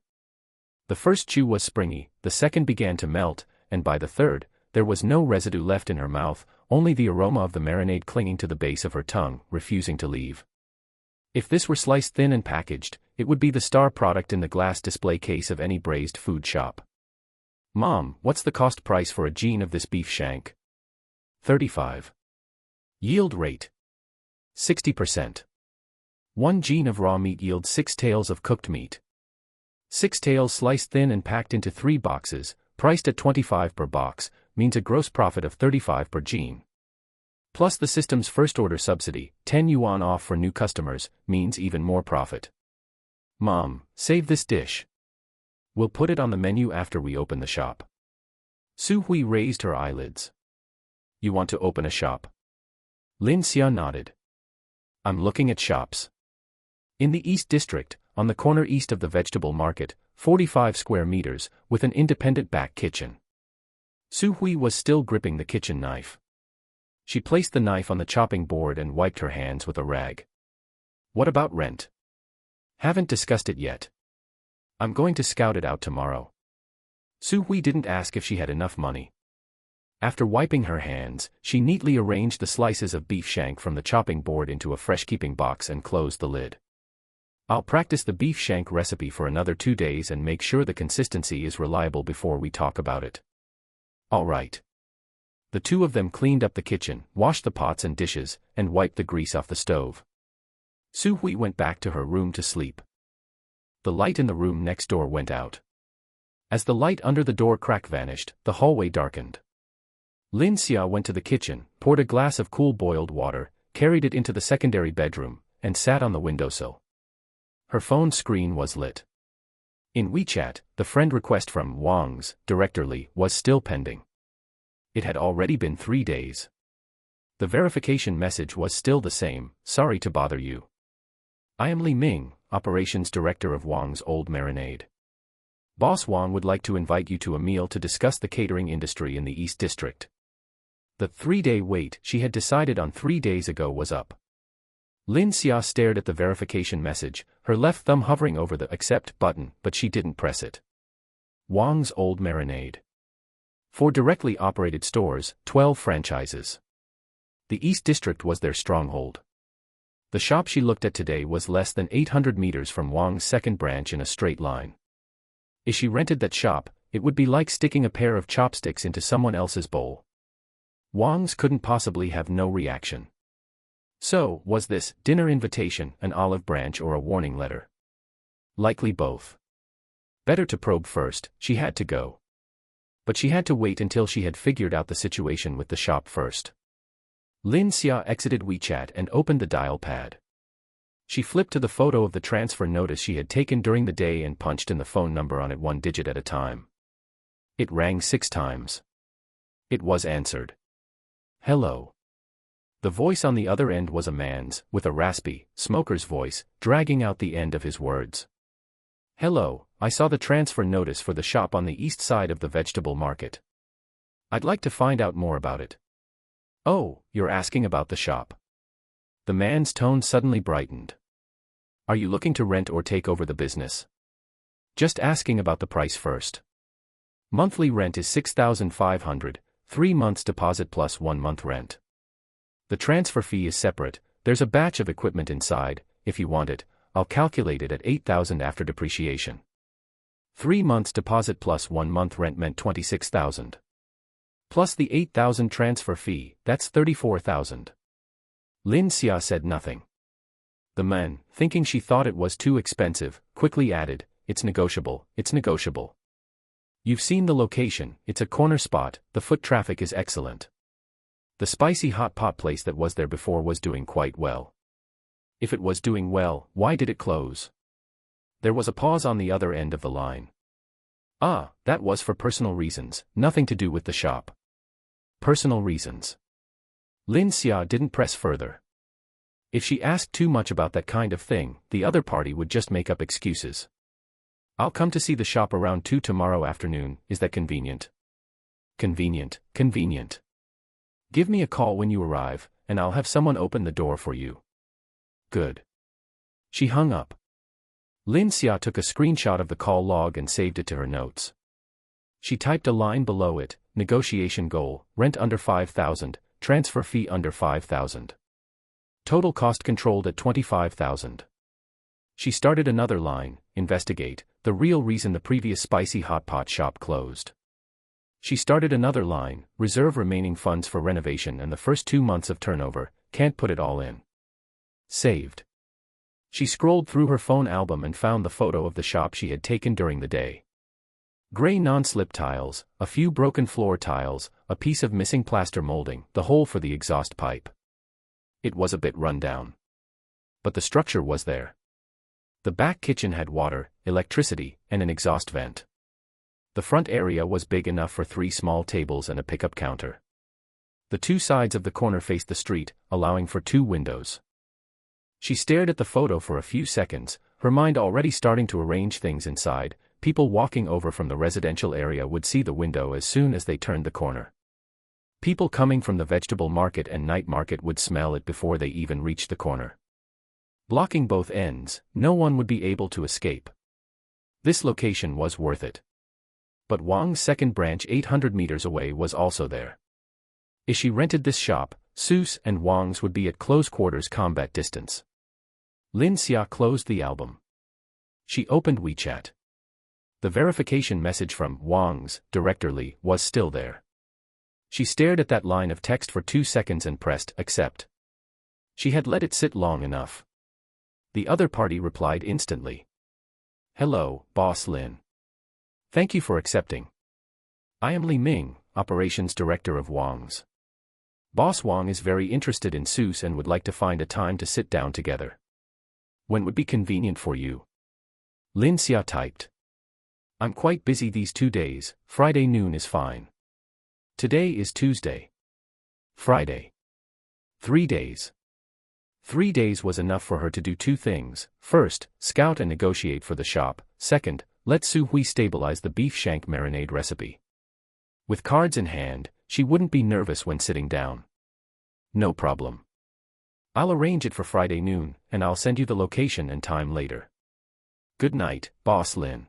The first chew was springy, the second began to melt, and by the third, there was no residue left in her mouth, only the aroma of the marinade clinging to the base of her tongue, refusing to leave. If this were sliced thin and packaged, it would be the star product in the glass display case of any braised food shop. Mom, what's the cost price for a gene of this beef shank? 35. Yield rate. 60%. 1 gene of raw meat yields 6 taels of cooked meat. 6 taels sliced thin and packed into 3 boxes, priced at 25 per box, means a gross profit of 35 per gene. Plus the system's first-order subsidy, 10 yuan off for new customers, means even more profit. Mom, save this dish. We'll put it on the menu after we open the shop. Su Hui raised her eyelids. You want to open a shop? Lin Xia nodded. I'm looking at shops. In the East District, on the corner east of the vegetable market, 45 square meters, with an independent back kitchen. Su Hui was still gripping the kitchen knife. She placed the knife on the chopping board and wiped her hands with a rag. What about rent? Haven't discussed it yet. I'm going to scout it out tomorrow. Su Hui didn't ask if she had enough money. After wiping her hands, she neatly arranged the slices of beef shank from the chopping board into a fresh-keeping box and closed the lid. I'll practice the beef shank recipe for another 2 days and make sure the consistency is reliable before we talk about it. All right. The two of them cleaned up the kitchen, washed the pots and dishes, and wiped the grease off the stove. Su Hui went back to her room to sleep. The light in the room next door went out. As the light under the door crack vanished, the hallway darkened. Lin Xia went to the kitchen, poured a glass of cool boiled water, carried it into the secondary bedroom, and sat on the windowsill. Her phone screen was lit. In WeChat, the friend request from Wang's, Director Li, was still pending. It had already been 3 days. The verification message was still the same, sorry to bother you. I am Li Ming, Operations Director of Wang's Old Marinade. Boss Wang would like to invite you to a meal to discuss the catering industry in the East District. The 3-day wait she had decided on 3 days ago was up. Lin Xia stared at the verification message, her left thumb hovering over the accept button, but she didn't press it. Wang's Old Marinade. 4 directly operated stores, 12 franchises. The East District was their stronghold. The shop she looked at today was less than 800 meters from Wang's second branch in a straight line. If she rented that shop, it would be like sticking a pair of chopsticks into someone else's bowl. Wang's couldn't possibly have no reaction. So, was this dinner invitation an olive branch or a warning letter? Likely both. Better to probe first, she had to go. But she had to wait until she had figured out the situation with the shop first. Lin Xia exited WeChat and opened the dial pad. She flipped to the photo of the transfer notice she had taken during the day and punched in the phone number on it 1 digit at a time. It rang 6 times. It was answered. Hello. The voice on the other end was a man's, with a raspy, smoker's voice, dragging out the end of his words. Hello, I saw the transfer notice for the shop on the east side of the vegetable market. I'd like to find out more about it. Oh, you're asking about the shop. The man's tone suddenly brightened. Are you looking to rent or take over the business? Just asking about the price first. Monthly rent is 6,500, 3 months deposit plus 1 month rent. The transfer fee is separate, there's a batch of equipment inside, if you want it, I'll calculate it at 8,000 after depreciation. 3 months deposit plus 1 month rent meant 26,000. Plus the 8,000 transfer fee, that's 34,000. Lin Xia said nothing. The man, thinking she thought it was too expensive, quickly added, it's negotiable, it's negotiable. You've seen the location, it's a corner spot, the foot traffic is excellent. The spicy hot pot place that was there before was doing quite well. If it was doing well, why did it close? There was a pause on the other end of the line. Ah, that was for personal reasons, nothing to do with the shop. Personal reasons. Lin Xia didn't press further. If she asked too much about that kind of thing, the other party would just make up excuses. I'll come to see the shop around 2 tomorrow afternoon, is that convenient? Convenient, convenient. Give me a call when you arrive, and I'll have someone open the door for you. Good. She hung up. Lin Xia took a screenshot of the call log and saved it to her notes. She typed a line below it, negotiation goal, rent under 5,000, transfer fee under 5,000. Total cost controlled at 25,000. She started another line, investigate, the real reason the previous spicy hot pot shop closed. She started another line, reserve remaining funds for renovation and the first 2 months of turnover, can't put it all in. Saved. She scrolled through her phone album and found the photo of the shop she had taken during the day. Gray non-slip tiles, a few broken floor tiles, a piece of missing plaster molding, the hole for the exhaust pipe. It was a bit run down. But the structure was there. The back kitchen had water, electricity, and an exhaust vent. The front area was big enough for 3 small tables and a pickup counter. The 2 sides of the corner faced the street, allowing for 2 windows. She stared at the photo for a few seconds, her mind already starting to arrange things inside. People walking over from the residential area would see the window as soon as they turned the corner. People coming from the vegetable market and night market would smell it before they even reached the corner. Blocking both ends, no one would be able to escape. This location was worth it. But Wang's second branch 800 meters away was also there. If she rented this shop, Seuss and Wang's would be at close quarters combat distance. Lin Xia closed the album. She opened WeChat. The verification message from Wang's, Director Li, was still there. She stared at that line of text for 2 seconds and pressed accept. She had let it sit long enough. The other party replied instantly. Hello, Boss Lin. Thank you for accepting. I am Li Ming, Operations Director of Wang's. Boss Wang is very interested in Seuss and would like to find a time to sit down together. When would be convenient for you? Lin Xia typed. I'm quite busy these 2 days, Friday noon is fine. Today is Tuesday. Friday. 3 days. 3 days was enough for her to do 2 things. First, scout and negotiate for the shop. Second, let Su Hui stabilize the beef shank marinade recipe. With cards in hand, she wouldn't be nervous when sitting down. No problem. I'll arrange it for Friday noon, and I'll send you the location and time later. Good night, Boss Lin.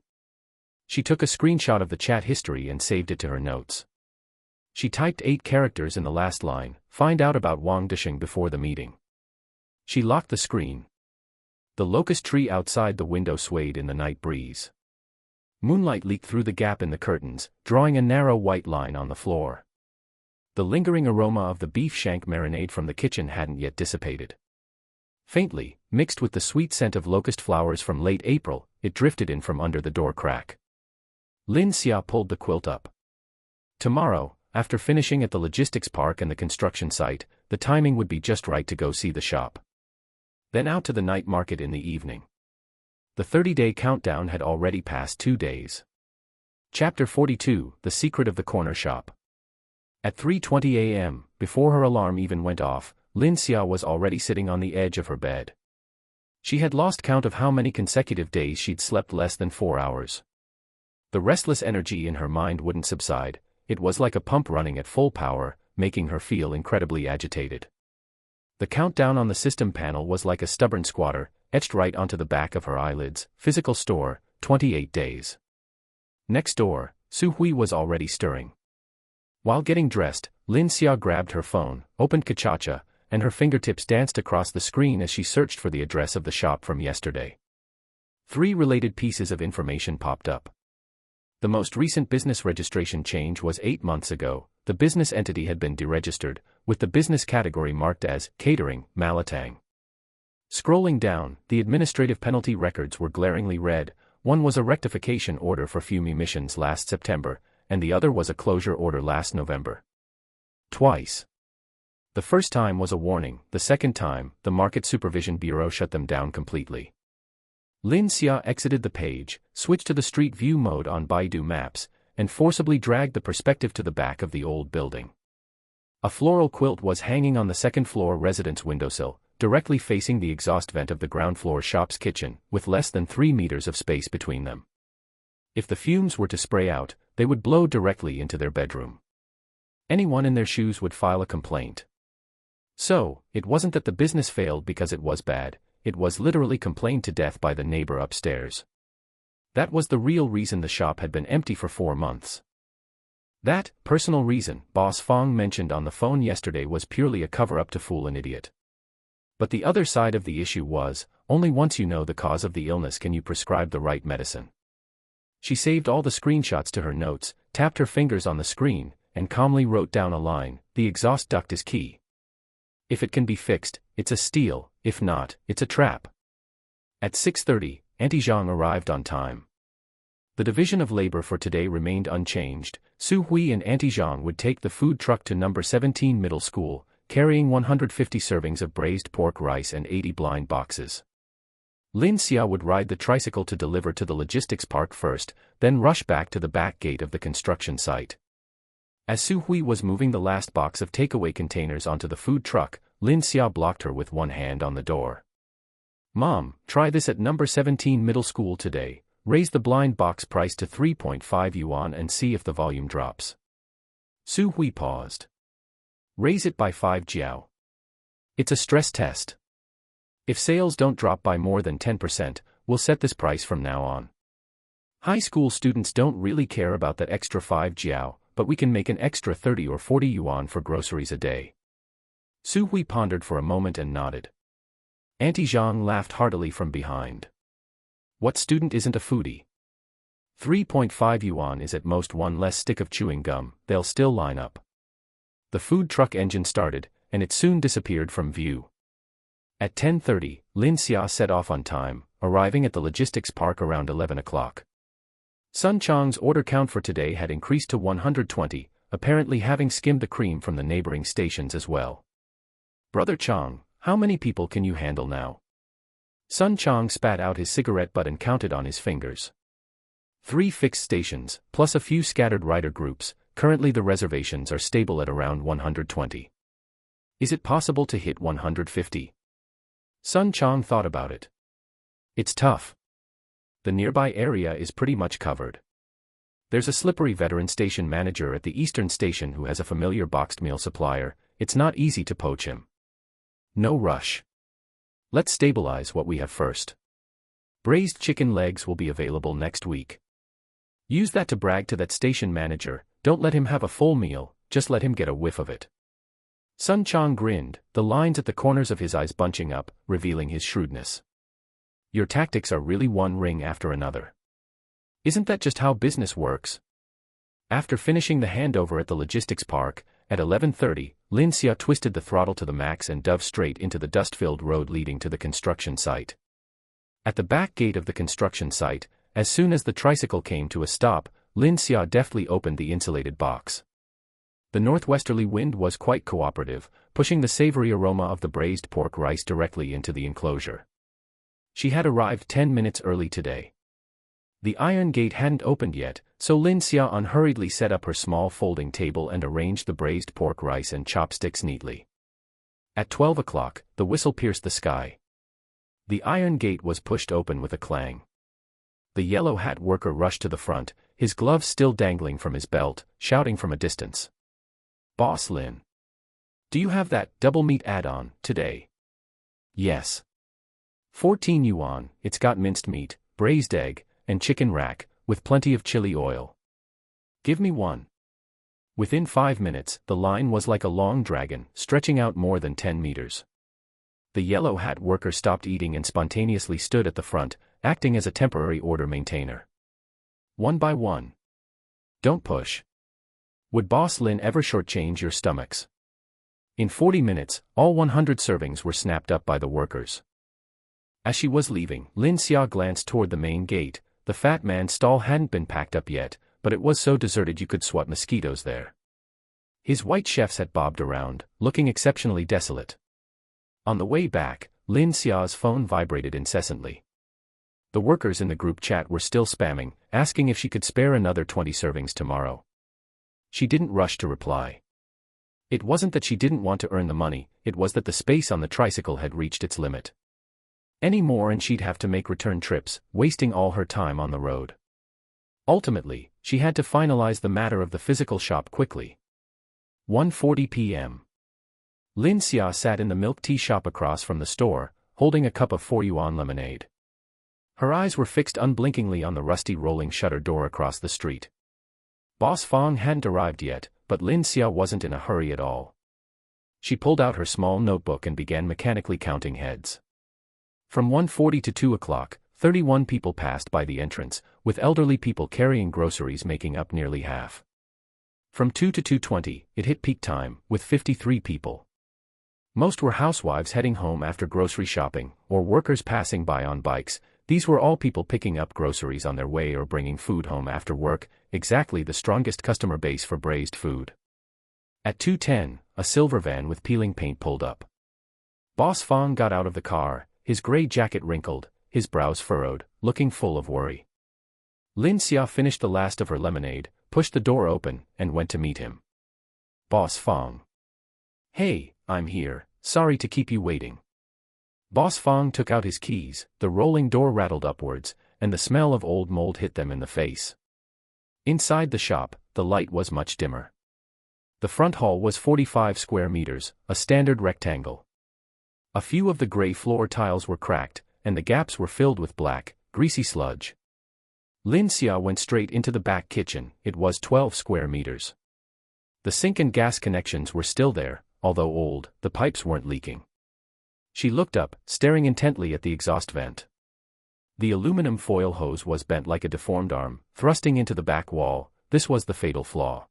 She took a screenshot of the chat history and saved it to her notes. She typed 8 characters in the last line, find out about Wang Disheng before the meeting. She locked the screen. The locust tree outside the window swayed in the night breeze. Moonlight leaked through the gap in the curtains, drawing a narrow white line on the floor. The lingering aroma of the beef shank marinade from the kitchen hadn't yet dissipated. Faintly, mixed with the sweet scent of locust flowers from late April, it drifted in from under the door crack. Lin Xia pulled the quilt up. Tomorrow, after finishing at the logistics park and the construction site, the timing would be just right to go see the shop. Then out to the night market in the evening. The 30-day countdown had already passed 2 days. Chapter 42, The Secret of the Corner Shop. At 3:20 a.m., before her alarm even went off, Lin Xia was already sitting on the edge of her bed. She had lost count of how many consecutive days she'd slept less than 4 hours. The restless energy in her mind wouldn't subside, it was like a pump running at full power, making her feel incredibly agitated. The countdown on the system panel was like a stubborn squatter, etched right onto the back of her eyelids. Physical store, 28 days. Next door, Su Hui was already stirring. While getting dressed, Lin Xia grabbed her phone, opened Kachacha, and her fingertips danced across the screen as she searched for the address of the shop from yesterday. 3 related pieces of information popped up. The most recent business registration change was 8 months ago. The business entity had been deregistered, with the business category marked as catering, Malatang. Scrolling down, the administrative penalty records were glaringly red. One was a rectification order for fume emissions last September, and the other was a closure order last November. Twice. The first time was a warning, the second time, the Market Supervision Bureau shut them down completely. Lin Xia exited the page, switched to the street view mode on Baidu Maps, and forcibly dragged the perspective to the back of the old building. A floral quilt was hanging on the second-floor residence windowsill, directly facing the exhaust vent of the ground-floor shop's kitchen, with less than 3 meters of space between them. If the fumes were to spray out, they would blow directly into their bedroom. Anyone in their shoes would file a complaint. So, it wasn't that the business failed because it was bad, it was literally complained to death by the neighbor upstairs. That was the real reason the shop had been empty for 4 months. That personal reason Boss Fong mentioned on the phone yesterday was purely a cover-up to fool an idiot. But the other side of the issue was, only once you know the cause of the illness can you prescribe the right medicine. She saved all the screenshots to her notes, tapped her fingers on the screen, and calmly wrote down a line: the exhaust duct is key. If it can be fixed, it's a steal, if not, it's a trap. At 6:30, Auntie Zhang arrived on time. The division of labor for today remained unchanged. Su Hui and Auntie Zhang would take the food truck to number 17 middle school, carrying 150 servings of braised pork rice and 80 blind boxes. Lin Xia would ride the tricycle to deliver to the logistics park first, then rush back to the back gate of the construction site. As Su Hui was moving the last box of takeaway containers onto the food truck, Lin Xia blocked her with one hand on the door. "Mom, try this at number 17 middle school today. Raise the blind box price to 3.5 yuan and see if the volume drops." Su Hui paused. "Raise it by 5 jiao. It's a stress test. If sales don't drop by more than 10%, we'll set this price from now on. High school students don't really care about that extra 5 jiao, but we can make an extra 30 or 40 yuan for groceries a day." Su Hui pondered for a moment and nodded. Auntie Zhang laughed heartily from behind. What student isn't a foodie? 3.5 yuan is at most one less stick of chewing gum, they'll still line up. The food truck engine started, and it soon disappeared from view. At 10:30, Lin Xia set off on time, arriving at the logistics park around 11 o'clock. Sun Chang's order count for today had increased to 120, apparently having skimmed the cream from the neighboring stations as well. "Brother Chang, how many people can you handle now?" Sun Chang spat out his cigarette butt and counted on his fingers. 3 fixed stations, plus a few scattered rider groups. Currently the reservations are stable at around 120. Is it possible to hit 150? Sun Chang thought about it. It's tough. The nearby area is pretty much covered. There's a slippery veteran station manager at the eastern station who has a familiar boxed meal supplier. It's not easy to poach him. No rush. Let's stabilize what we have first. Braised chicken legs will be available next week. Use that to brag to that station manager. Don't let him have a full meal, just let him get a whiff of it. Sun Chang grinned, the lines at the corners of his eyes bunching up, revealing his shrewdness. Your tactics are really one ring after another. Isn't that just how business works? After finishing the handover at the logistics park, at 11:30, Lin Xia twisted the throttle to the max and dove straight into the dust-filled road leading to the construction site. At the back gate of the construction site, as soon as the tricycle came to a stop, Lin Xia deftly opened the insulated box. The northwesterly wind was quite cooperative, pushing the savory aroma of the braised pork rice directly into the enclosure. She had arrived 10 minutes early today. The iron gate hadn't opened yet, so Lin Xia unhurriedly set up her small folding table and arranged the braised pork rice and chopsticks neatly. At 12 o'clock, the whistle pierced the sky. The iron gate was pushed open with a clang. The yellow hat worker rushed to the front, his gloves still dangling from his belt, shouting from a distance. "Boss Lin." Do you have that double meat add-on today? Yes. 14 yuan, it's got minced meat, braised egg, and chicken rack, with plenty of chili oil. Give me one. Within 5 minutes, the line was like a long dragon, stretching out more than 10 meters. The yellow hat worker stopped eating and spontaneously stood at the front, acting as a temporary order maintainer. One by one. Don't push. Would Boss Lin ever shortchange your stomachs? In 40 minutes, all 100 servings were snapped up by the workers. As she was leaving, Lin Xia glanced toward the main gate. The fat man's stall hadn't been packed up yet, but it was so deserted you could swat mosquitoes there. His white chefs had bobbed around, looking exceptionally desolate. On the way back, Lin Xia's phone vibrated incessantly. The workers in the group chat were still spamming, asking if she could spare another 20 servings tomorrow. She didn't rush to reply. It wasn't that she didn't want to earn the money, it was that the space on the tricycle had reached its limit. Any more and she'd have to make return trips, wasting all her time on the road. Ultimately, she had to finalize the matter of the physical shop quickly. 1:40 p.m. Lin Xia sat in the milk tea shop across from the store, holding a cup of 4 yuan lemonade. Her eyes were fixed unblinkingly on the rusty rolling shutter door across the street. Boss Fong hadn't arrived yet, but Lin Xia wasn't in a hurry at all. She pulled out her small notebook and began mechanically counting heads. From 1:40 to 2 o'clock, 31 people passed by the entrance, with elderly people carrying groceries making up nearly half. From 2 to 2:20, it hit peak time, with 53 people. Most were housewives heading home after grocery shopping, or workers passing by on bikes. These were all people picking up groceries on their way or bringing food home after work, exactly the strongest customer base for braised food. At 2:10, a silver van with peeling paint pulled up. Boss Fong got out of the car, his gray jacket wrinkled, his brows furrowed, looking full of worry. Lin Xia finished the last of her lemonade, pushed the door open, and went to meet him. Boss Fong. Hey, I'm here, sorry to keep you waiting. Boss Fong took out his keys, the rolling door rattled upwards, and the smell of old mold hit them in the face. Inside the shop, the light was much dimmer. The front hall was 45 square meters, a standard rectangle. A few of the gray floor tiles were cracked, and the gaps were filled with black, greasy sludge. Lin Xia went straight into the back kitchen. It was 12 square meters. The sink and gas connections were still there, although old, the pipes weren't leaking. She looked up, staring intently at the exhaust vent. The aluminum foil hose was bent like a deformed arm, thrusting into the back wall. This was the fatal flaw.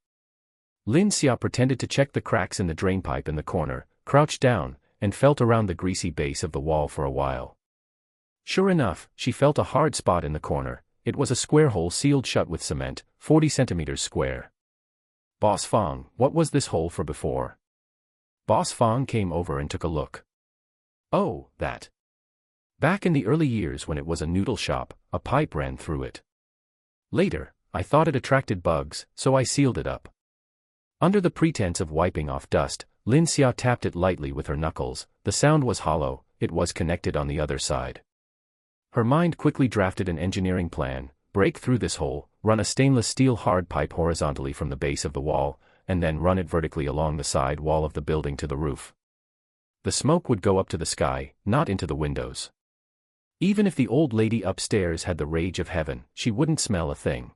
Lin Xia pretended to check the cracks in the drainpipe in the corner, crouched down, and felt around the greasy base of the wall for a while. Sure enough, she felt a hard spot in the corner. It was a square hole sealed shut with cement, 40 centimeters square. Boss Fong, what was this hole for before? Boss Fong came over and took a look. Oh, that. Back in the early years when it was a noodle shop, a pipe ran through it. Later, I thought it attracted bugs, so I sealed it up. Under the pretense of wiping off dust, Lin Xia tapped it lightly with her knuckles. The sound was hollow, it was connected on the other side. Her mind quickly drafted an engineering plan: break through this hole, run a stainless steel hard pipe horizontally from the base of the wall, and then run it vertically along the side wall of the building to the roof. The smoke would go up to the sky, not into the windows. Even if the old lady upstairs had the rage of heaven, she wouldn't smell a thing.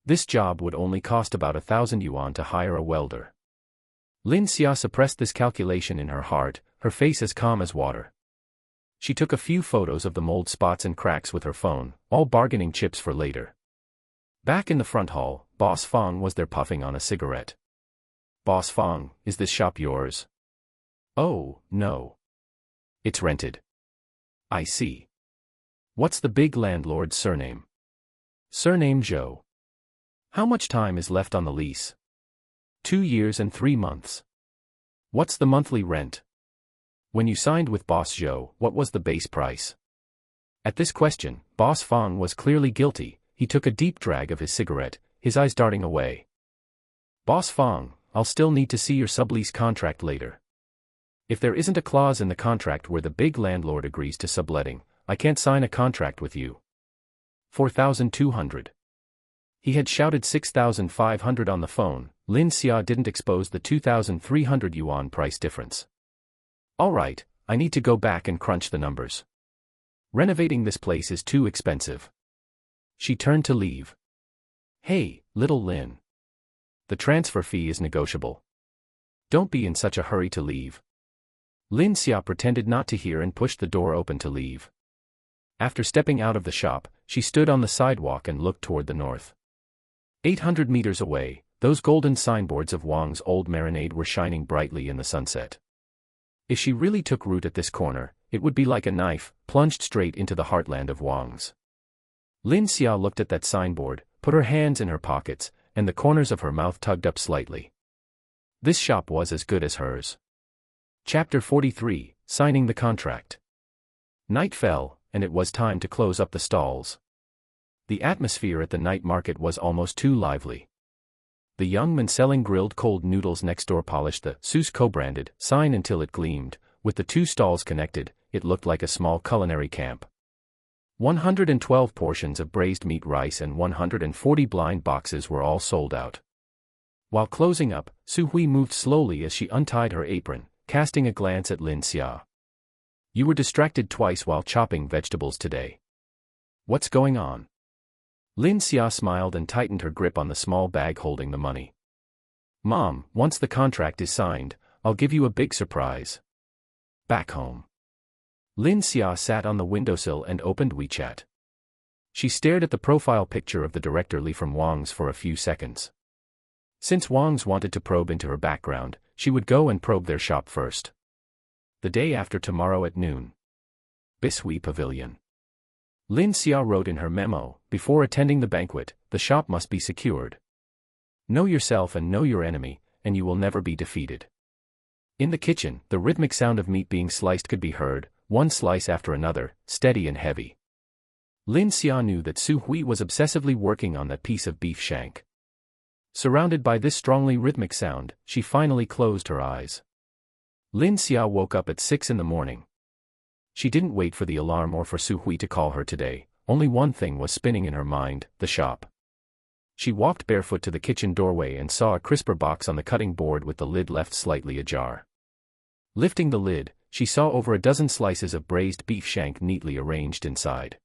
This job would only cost about 1,000 yuan to hire a welder. Lin Xia suppressed this calculation in her heart, her face as calm as water. She took a few photos of the mold spots and cracks with her phone, all bargaining chips for later. Back in the front hall, Boss Fong was there puffing on a cigarette. Boss Fong, is this shop yours? Oh, no. It's rented. I see. What's the big landlord's surname? Surname Zhou. How much time is left on the lease? 2 years and 3 months. What's the monthly rent? When you signed with Boss Zhou, what was the base price? At this question, Boss Fong was clearly guilty. He took a deep drag of his cigarette, his eyes darting away. Boss Fong, I'll still need to see your sublease contract later. If there isn't a clause in the contract where the big landlord agrees to subletting, I can't sign a contract with you. 4,200. He had shouted 6,500 on the phone. Lin Xia didn't expose the 2,300 yuan price difference. All right, I need to go back and crunch the numbers. Renovating this place is too expensive. She turned to leave. Hey, little Lin. The transfer fee is negotiable. Don't be in such a hurry to leave. Lin Xia pretended not to hear and pushed the door open to leave. After stepping out of the shop, she stood on the sidewalk and looked toward the north. 800 meters away, those golden signboards of Wang's old marinade were shining brightly in the sunset. If she really took root at this corner, it would be like a knife, plunged straight into the heartland of Wang's. Lin Xia looked at that signboard, put her hands in her pockets, and the corners of her mouth tugged up slightly. This shop was as good as hers. Chapter 43, Signing the Contract. Night fell, and it was time to close up the stalls. The atmosphere at the night market was almost too lively. The young man selling grilled cold noodles next door polished the Seuss co-branded sign until it gleamed. With the two stalls connected, it looked like a small culinary camp. 112 portions of braised meat rice and 140 blind boxes were all sold out. While closing up, Su Hui moved slowly as she untied her apron, casting a glance at Lin Xia. You were distracted twice while chopping vegetables today. What's going on? Lin Xia smiled and tightened her grip on the small bag holding the money. Mom, once the contract is signed, I'll give you a big surprise. Back home. Lin Xia sat on the windowsill and opened WeChat. She stared at the profile picture of the director Li from Wang's for a few seconds. Since Wang's wanted to probe into her background, she would go and probe their shop first. The day after tomorrow at noon. Bishui Pavilion. Lin Xia wrote in her memo, before attending the banquet, the shop must be secured. Know yourself and know your enemy, and you will never be defeated. In the kitchen, the rhythmic sound of meat being sliced could be heard, one slice after another, steady and heavy. Lin Xia knew that Su Hui was obsessively working on that piece of beef shank. Surrounded by this strongly rhythmic sound, she finally closed her eyes. Lin Xia woke up at 6 in the morning. She didn't wait for the alarm or for Su Hui to call her today. Only one thing was spinning in her mind, the shop. She walked barefoot to the kitchen doorway and saw a crisper box on the cutting board with the lid left slightly ajar. Lifting the lid, she saw over a dozen slices of braised beef shank neatly arranged inside.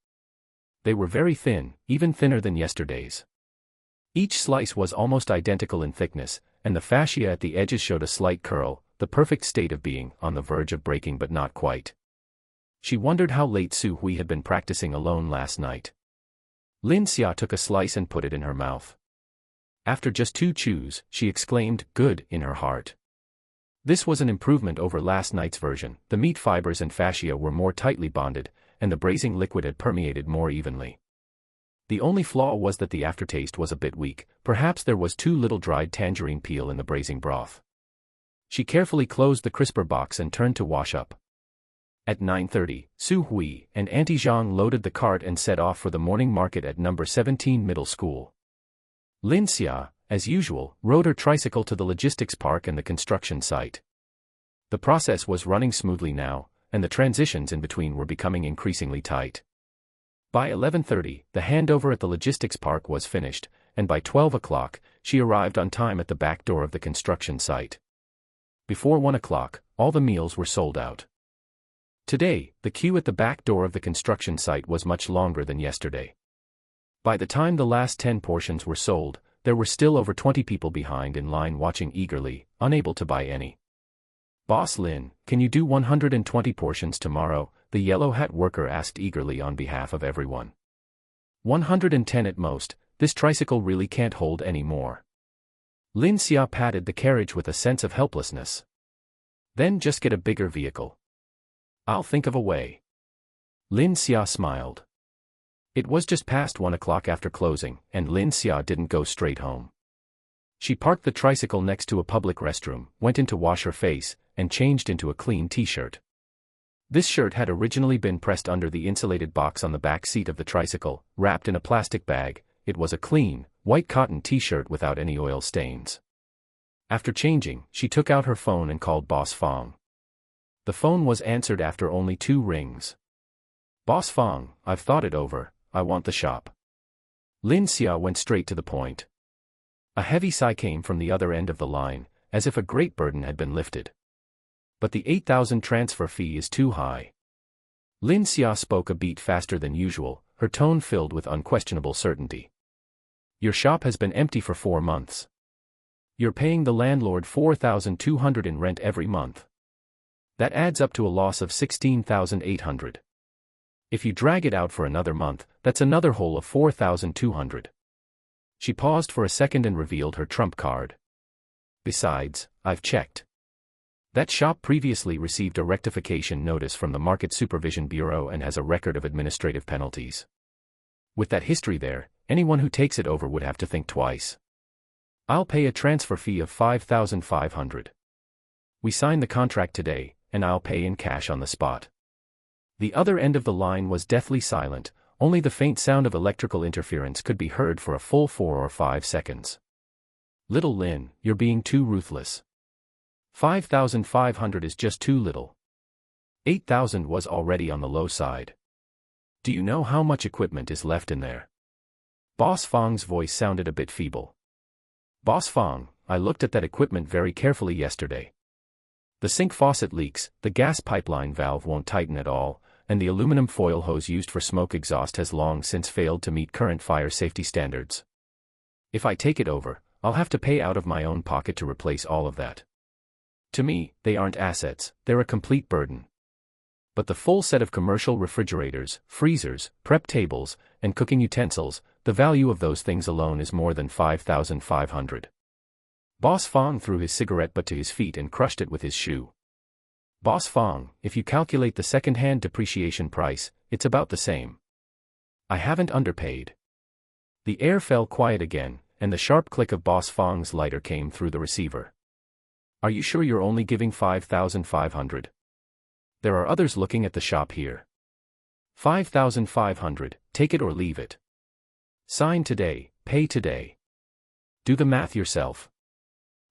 They were very thin, even thinner than yesterday's. Each slice was almost identical in thickness, and the fascia at the edges showed a slight curl, the perfect state of being on the verge of breaking but not quite. She wondered how late Su Hui had been practicing alone last night. Lin Xia took a slice and put it in her mouth. After just 2 chews, she exclaimed, "Good," in her heart. This was an improvement over last night's version. The meat fibers and fascia were more tightly bonded, and the braising liquid had permeated more evenly. The only flaw was that the aftertaste was a bit weak. Perhaps there was too little dried tangerine peel in the braising broth. She carefully closed the crisper box and turned to wash up. At 9:30, Su Hui and Auntie Zhang loaded the cart and set off for the morning market at number 17 Middle School. Lin Xia, as usual, rode her tricycle to the logistics park and the construction site. The process was running smoothly now, and the transitions in between were becoming increasingly tight. By 11:30, the handover at the logistics park was finished, and by 12 o'clock, she arrived on time at the back door of the construction site. Before 1 o'clock, all the meals were sold out. Today, the queue at the back door of the construction site was much longer than yesterday. By the time the last 10 portions were sold, there were still over 20 people behind in line watching eagerly, unable to buy any. "Boss Lin, can you do 120 portions tomorrow?" the yellow hat worker asked eagerly on behalf of everyone. 110 at most, this tricycle really can't hold any more. Lin Xia patted the carriage with a sense of helplessness. Then just get a bigger vehicle. I'll think of a way. Lin Xia smiled. It was just past 1 o'clock after closing, and Lin Xia didn't go straight home. She parked the tricycle next to a public restroom, went in to wash her face, and changed into a clean t-shirt. This shirt had originally been pressed under the insulated box on the back seat of the tricycle, wrapped in a plastic bag. It was a clean, white cotton t-shirt without any oil stains. After changing, she took out her phone and called Boss Fong. The phone was answered after only 2 rings. "Boss Fong, I've thought it over, I want the shop." Lin Xia went straight to the point. A heavy sigh came from the other end of the line, as if a great burden had been lifted. But the 8,000 transfer fee is too high. Lin Xia spoke a beat faster than usual, her tone filled with unquestionable certainty. Your shop has been empty for 4 months. You're paying the landlord 4,200 in rent every month. That adds up to a loss of 16,800. If you drag it out for another month, that's another hole of 4,200. She paused for a second and revealed her trump card. Besides, I've checked. That shop previously received a rectification notice from the Market Supervision Bureau and has a record of administrative penalties. With that history there, anyone who takes it over would have to think twice. I'll pay a transfer fee of 5,500. We sign the contract today, and I'll pay in cash on the spot. The other end of the line was deathly silent, only the faint sound of electrical interference could be heard for a full 4 or 5 seconds. Little Lin, you're being too ruthless. 5,500 is just too little. 8,000 was already on the low side. Do you know how much equipment is left in there? Boss Fang's voice sounded a bit feeble. Boss Fang, I looked at that equipment very carefully yesterday. The sink faucet leaks, the gas pipeline valve won't tighten at all, and the aluminum foil hose used for smoke exhaust has long since failed to meet current fire safety standards. If I take it over, I'll have to pay out of my own pocket to replace all of that. To me, they aren't assets, they're a complete burden. But the full set of commercial refrigerators, freezers, prep tables, and cooking utensils, the value of those things alone is more than 5,500. Boss Fang threw his cigarette butt to his feet and crushed it with his shoe. Boss Fang, if you calculate the second-hand depreciation price, it's about the same. I haven't underpaid. The air fell quiet again, and the sharp click of Boss Fang's lighter came through the receiver. Are you sure you're only giving 5,500? There are others looking at the shop here. 5,500, take it or leave it. Sign today, pay today. Do the math yourself.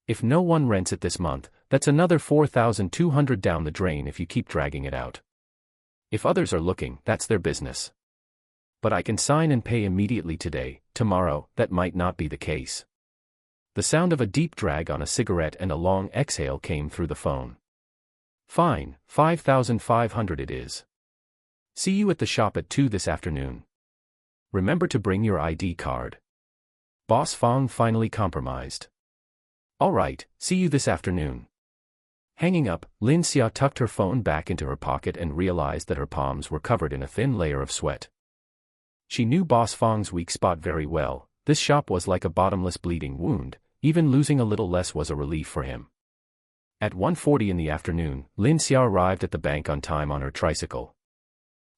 If no one rents it this month, that's another 4,200 down the drain if you keep dragging it out. If others are looking, that's their business. But I can sign and pay immediately today, tomorrow, that might not be the case. The sound of a deep drag on a cigarette and a long exhale came through the phone. Fine, 5,500 it is. See you at the shop at 2 this afternoon. Remember to bring your ID card. Boss Fang finally compromised. All right, see you this afternoon. Hanging up, Lin Xia tucked her phone back into her pocket and realized that her palms were covered in a thin layer of sweat. She knew Boss Fang's weak spot very well. This shop was like a bottomless bleeding wound. Even losing a little less was a relief for him. At 1:40 in the afternoon, Lin Xia arrived at the bank on time on her tricycle.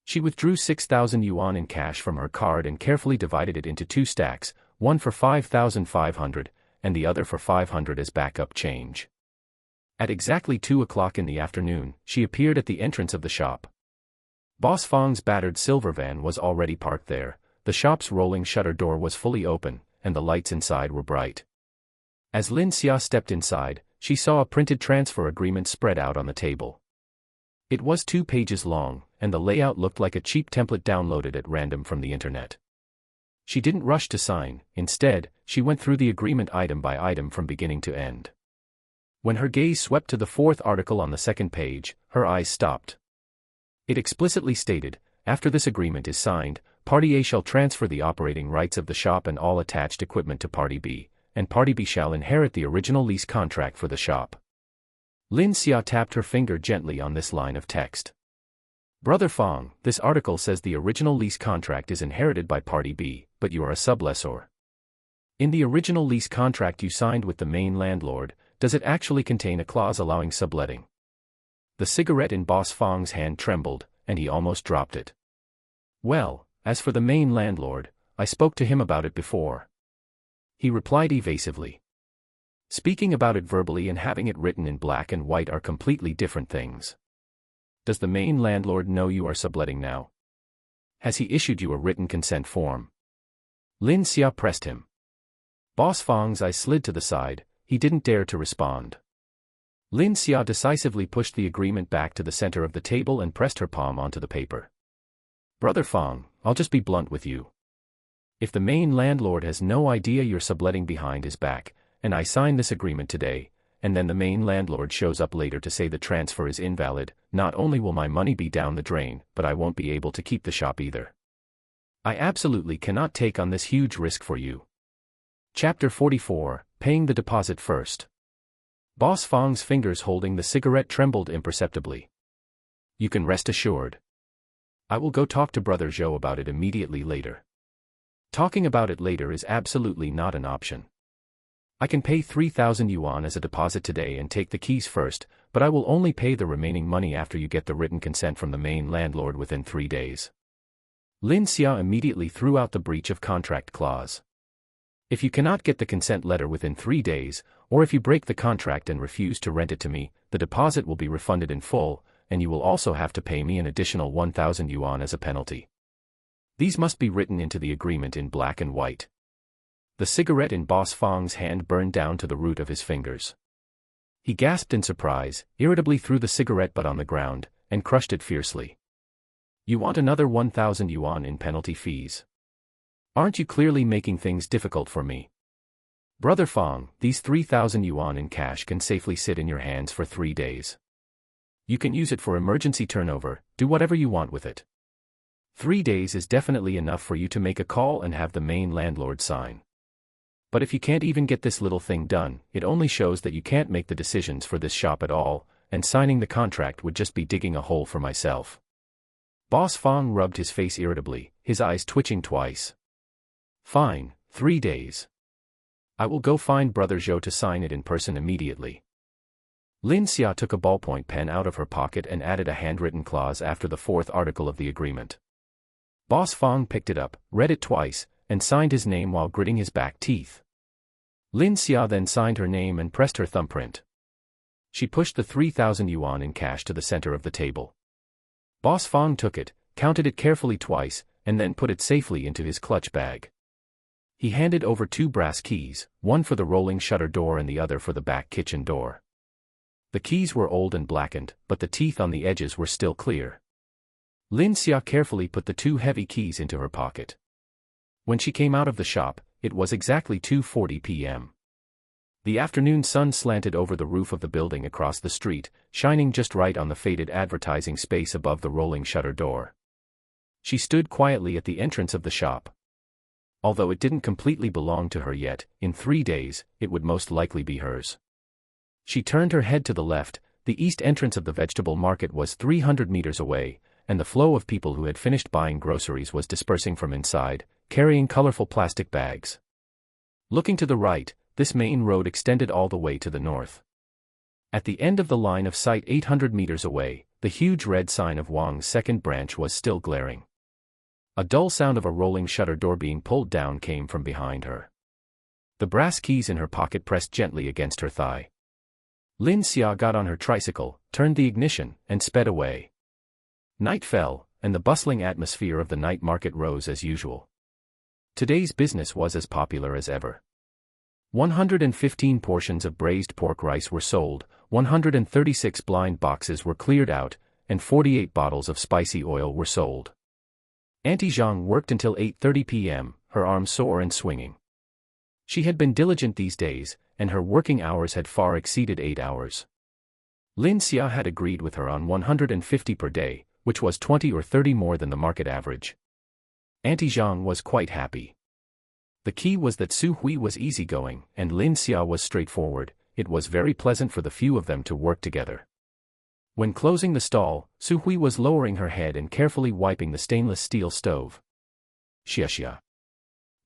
She withdrew 6,000 yuan in cash from her card and carefully divided it into 2 stacks, one for 5,500, and the other for 500 as backup change. At exactly 2 o'clock in the afternoon, she appeared at the entrance of the shop. Boss Fang's battered silver van was already parked there, the shop's rolling shutter door was fully open, and the lights inside were bright. As Lin Xia stepped inside, she saw a printed transfer agreement spread out on the table. It was 2 pages long, and the layout looked like a cheap template downloaded at random from the internet. She didn't rush to sign, instead, she went through the agreement item by item from beginning to end. When her gaze swept to the 4th article on the 2nd page, her eyes stopped. It explicitly stated, after this agreement is signed, Party A shall transfer the operating rights of the shop and all attached equipment to Party B, and Party B shall inherit the original lease contract for the shop. Lin Xia tapped her finger gently on this line of text. Brother Fang, this article says the original lease contract is inherited by Party B, but you are a sublessor. In the original lease contract you signed with the main landlord, does it actually contain a clause allowing subletting? The cigarette in Boss Fang's hand trembled, and he almost dropped it. Well, as for the main landlord, I spoke to him about it before. He replied evasively. Speaking about it verbally and having it written in black and white are completely different things. Does the main landlord know you are subletting now? Has he issued you a written consent form? Lin Xia pressed him. Boss Fang's eyes slid to the side, he didn't dare to respond. Lin Xia decisively pushed the agreement back to the center of the table and pressed her palm onto the paper. Brother Fang, I'll just be blunt with you. If the main landlord has no idea you're subletting behind his back, and I sign this agreement today, and then the main landlord shows up later to say the transfer is invalid, not only will my money be down the drain, but I won't be able to keep the shop either. I absolutely cannot take on this huge risk for you. Chapter 44, Paying the Deposit First. Boss Fong's fingers holding the cigarette trembled imperceptibly. You can rest assured. I will go talk to Brother Zhou about it immediately later. Talking about it later is absolutely not an option. I can pay 3,000 yuan as a deposit today and take the keys first, but I will only pay the remaining money after you get the written consent from the main landlord within 3 days. Lin Xia immediately threw out the breach of contract clause. If you cannot get the consent letter within 3 days, or if you break the contract and refuse to rent it to me, the deposit will be refunded in full, and you will also have to pay me an additional 1,000 yuan as a penalty. These must be written into the agreement in black and white. The cigarette in Boss Fong's hand burned down to the root of his fingers. He gasped in surprise, irritably threw the cigarette butt on the ground, and crushed it fiercely. You want another 1,000 yuan in penalty fees? Aren't you clearly making things difficult for me? Brother Fong, these 3,000 yuan in cash can safely sit in your hands for 3 days. You can use it for emergency turnover, do whatever you want with it. 3 days is definitely enough for you to make a call and have the main landlord sign. But if you can't even get this little thing done, it only shows that you can't make the decisions for this shop at all, and signing the contract would just be digging a hole for myself. Boss Fong rubbed his face irritably, his eyes twitching twice. Fine, 3 days. I will go find Brother Zhou to sign it in person immediately. Lin Xia took a ballpoint pen out of her pocket and added a handwritten clause after the 4th article of the agreement. Boss Fong picked it up, read it twice, and signed his name while gritting his back teeth. Lin Xia then signed her name and pressed her thumbprint. She pushed the 3,000 yuan in cash to the center of the table. Boss Fong took it, counted it carefully twice, and then put it safely into his clutch bag. He handed over 2 brass keys, one for the rolling shutter door and the other for the back kitchen door. The keys were old and blackened, but the teeth on the edges were still clear. Lin Xia carefully put the 2 heavy keys into her pocket. When she came out of the shop, it was exactly 2:40 p.m. The afternoon sun slanted over the roof of the building across the street, shining just right on the faded advertising space above the rolling shutter door. She stood quietly at the entrance of the shop. Although it didn't completely belong to her yet, in 3 days, it would most likely be hers. She turned her head to the left. The east entrance of the vegetable market was 300 meters away, and the flow of people who had finished buying groceries was dispersing from inside, carrying colorful plastic bags. Looking to the right, this main road extended all the way to the north. At the end of the line of sight 800 meters away, the huge red sign of Wang's second branch was still glaring. A dull sound of a rolling shutter door being pulled down came from behind her. The brass keys in her pocket pressed gently against her thigh. Lin Xia got on her tricycle, turned the ignition, and sped away. Night fell, and the bustling atmosphere of the night market rose as usual. Today's business was as popular as ever. 115 portions of braised pork rice were sold, 136 blind boxes were cleared out, and 48 bottles of spicy oil were sold. Auntie Zhang worked until 8:30 p.m., her arms sore and swinging. She had been diligent these days, and her working hours had far exceeded 8 hours. Lin Xia had agreed with her on 150 per day, which was 20 or 30 more than the market average. Auntie Zhang was quite happy. The key was that Su Hui was easygoing, and Lin Xia was straightforward. It was very pleasant for the few of them to work together. When closing the stall, Su Hui was lowering her head and carefully wiping the stainless steel stove. Xia.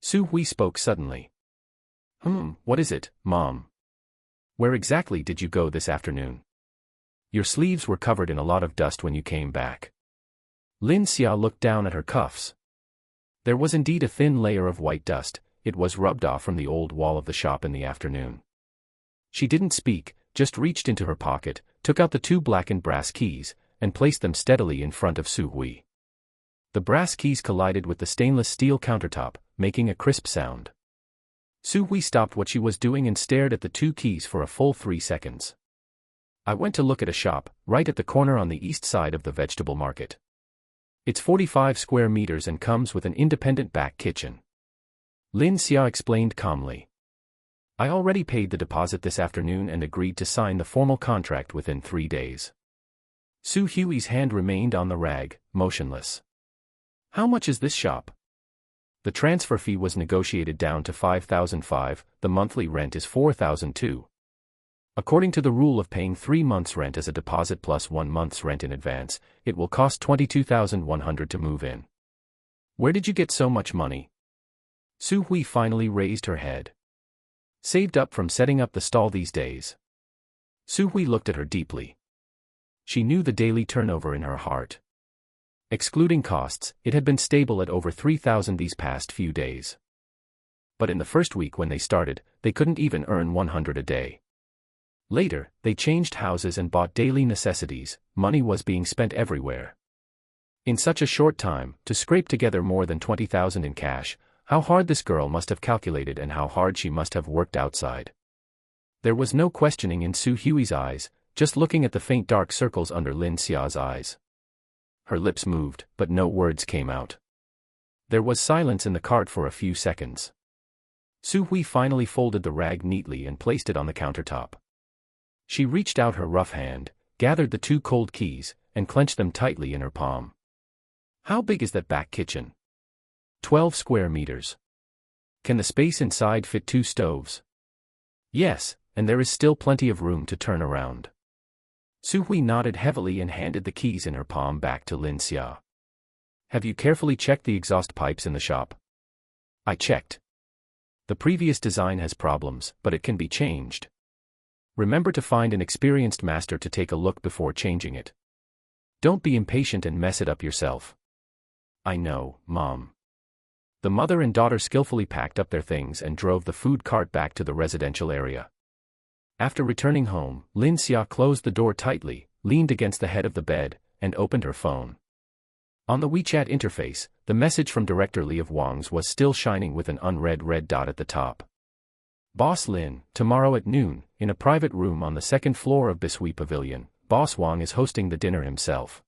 Su Hui spoke suddenly. What is it, Mom? Where exactly did you go this afternoon? Your sleeves were covered in a lot of dust when you came back. Lin Xia looked down at her cuffs. There was indeed a thin layer of white dust. It was rubbed off from the old wall of the shop in the afternoon. She didn't speak, just reached into her pocket, took out the 2 blackened brass keys, and placed them steadily in front of Su Hui. The brass keys collided with the stainless steel countertop, making a crisp sound. Su Hui stopped what she was doing and stared at the 2 keys for a full 3 seconds. I went to look at a shop, right at the corner on the east side of the vegetable market. It's 45 square meters and comes with an independent back kitchen. Lin Xia explained calmly. I already paid the deposit this afternoon and agreed to sign the formal contract within 3 days. Su Hui's hand remained on the rag, motionless. How much is this shop? The transfer fee was negotiated down to 5,005, the monthly rent is 4,002. According to the rule of paying 3 months' rent as a deposit plus 1 month's rent in advance, it will cost 22,100 to move in. Where did you get so much money? Su Hui finally raised her head. Saved up from setting up the stall these days. Su Hui looked at her deeply. She knew the daily turnover in her heart. Excluding costs, it had been stable at over 3,000 these past few days. But in the first week when they started, they couldn't even earn 100 a day. Later, they changed houses and bought daily necessities. Money was being spent everywhere. In such a short time, to scrape together more than 20,000 in cash, how hard this girl must have calculated and how hard she must have worked outside. There was no questioning in Su Hui's eyes, just looking at the faint dark circles under Lin Xia's eyes. Her lips moved, but no words came out. There was silence in the cart for a few seconds. Su Hui finally folded the rag neatly and placed it on the countertop. She reached out her rough hand, gathered the 2 cold keys, and clenched them tightly in her palm. How big is that back kitchen? 12 square meters. Can the space inside fit 2 stoves? Yes, and there is still plenty of room to turn around. Su Hui nodded heavily and handed the keys in her palm back to Lin Xia. Have you carefully checked the exhaust pipes in the shop? I checked. The previous design has problems, but it can be changed. Remember to find an experienced master to take a look before changing it. Don't be impatient and mess it up yourself. I know, Mom. The mother and daughter skillfully packed up their things and drove the food cart back to the residential area. After returning home, Lin Xia closed the door tightly, leaned against the head of the bed, and opened her phone. On the WeChat interface, the message from Director Li of Wang's was still shining with an unread red dot at the top. Boss Lin, tomorrow at noon, in a private room on the 2nd floor of Bishui Pavilion, Boss Wang is hosting the dinner himself.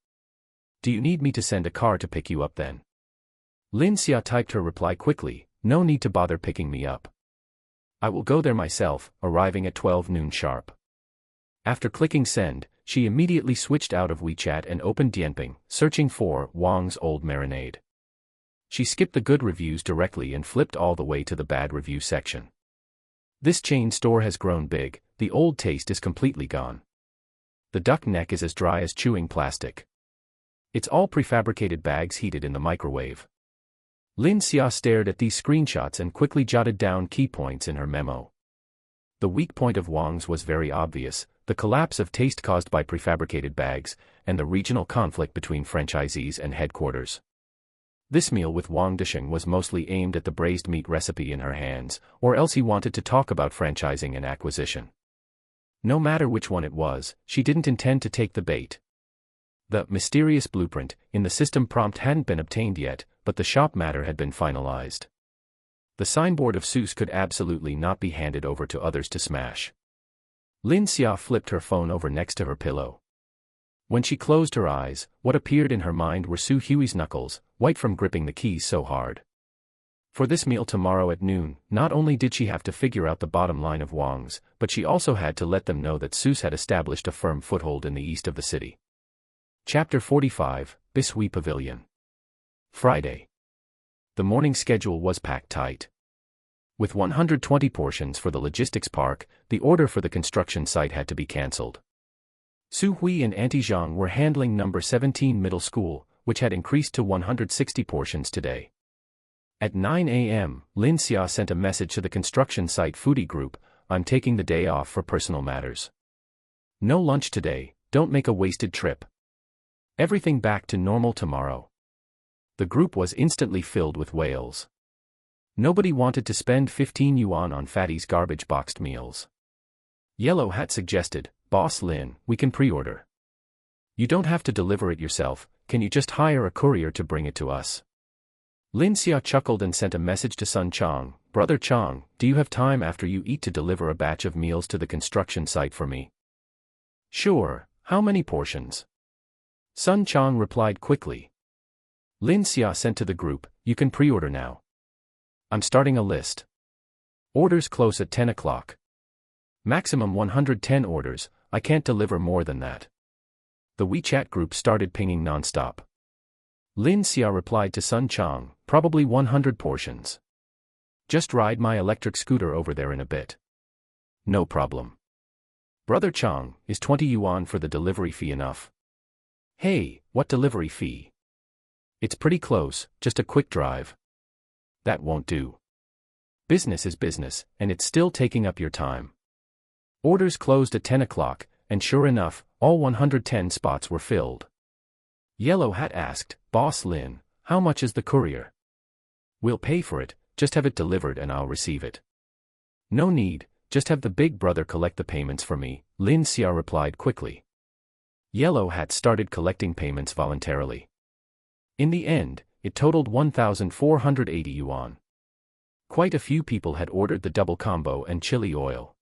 Do you need me to send a car to pick you up then? Lin Xia typed her reply quickly, no need to bother picking me up. I will go there myself, arriving at 12 noon sharp. After clicking send, she immediately switched out of WeChat and opened Dianping, searching for Wang's old marinade. She skipped the good reviews directly and flipped all the way to the bad review section. This chain store has grown big, the old taste is completely gone. The duck neck is as dry as chewing plastic. It's all prefabricated bags heated in the microwave. Lin Xia stared at these screenshots and quickly jotted down key points in her memo. The weak point of Wang's was very obvious, the collapse of taste caused by prefabricated bags, and the regional conflict between franchisees and headquarters. This meal with Wang Disheng was mostly aimed at the braised meat recipe in her hands, or else he wanted to talk about franchising and acquisition. No matter which one it was, she didn't intend to take the bait. The mysterious blueprint in the system prompt hadn't been obtained yet, but the shop matter had been finalized. The signboard of Seuss could absolutely not be handed over to others to smash. Lin Xia flipped her phone over next to her pillow. When she closed her eyes, what appeared in her mind were Su Hui's knuckles, white from gripping the keys so hard. For this meal tomorrow at noon, not only did she have to figure out the bottom line of Wang's, but she also had to let them know that Seuss had established a firm foothold in the east of the city. Chapter 45, Bishui Pavilion. Friday. The morning schedule was packed tight. With 120 portions for the logistics park, the order for the construction site had to be cancelled. Su Hui and Auntie Zhang were handling number 17 middle school, which had increased to 160 portions today. At 9 a.m., Lin Xia sent a message to the construction site foodie group, I'm taking the day off for personal matters. No lunch today, don't make a wasted trip. Everything back to normal tomorrow. The group was instantly filled with wails. Nobody wanted to spend 15 yuan on Fatty's garbage boxed meals. Yellow Hat suggested, Boss Lin, we can pre-order. You don't have to deliver it yourself, can you just hire a courier to bring it to us? Lin Xia chuckled and sent a message to Sun Chang, Brother Chang, do you have time after you eat to deliver a batch of meals to the construction site for me? Sure, how many portions? Sun Chang replied quickly. Lin Xia sent to the group, you can pre-order now. I'm starting a list. Orders close at 10 o'clock. Maximum 110 orders, I can't deliver more than that. The WeChat group started pinging non-stop. Lin Xia replied to Sun Chang, probably 100 portions. Just ride my electric scooter over there in a bit. No problem. Brother Chang, is 20 yuan for the delivery fee enough? Hey, what delivery fee? It's pretty close, just a quick drive. That won't do. Business is business, and it's still taking up your time. Orders closed at 10 o'clock, and sure enough, all 110 spots were filled. Yellow Hat asked, Boss Lin, how much is the courier? We'll pay for it, just have it delivered and I'll receive it. No need, just have the big brother collect the payments for me, Lin Xia replied quickly. Yellow Hat started collecting payments voluntarily. In the end, it totaled 1,480 yuan. Quite a few people had ordered the double combo and chili oil.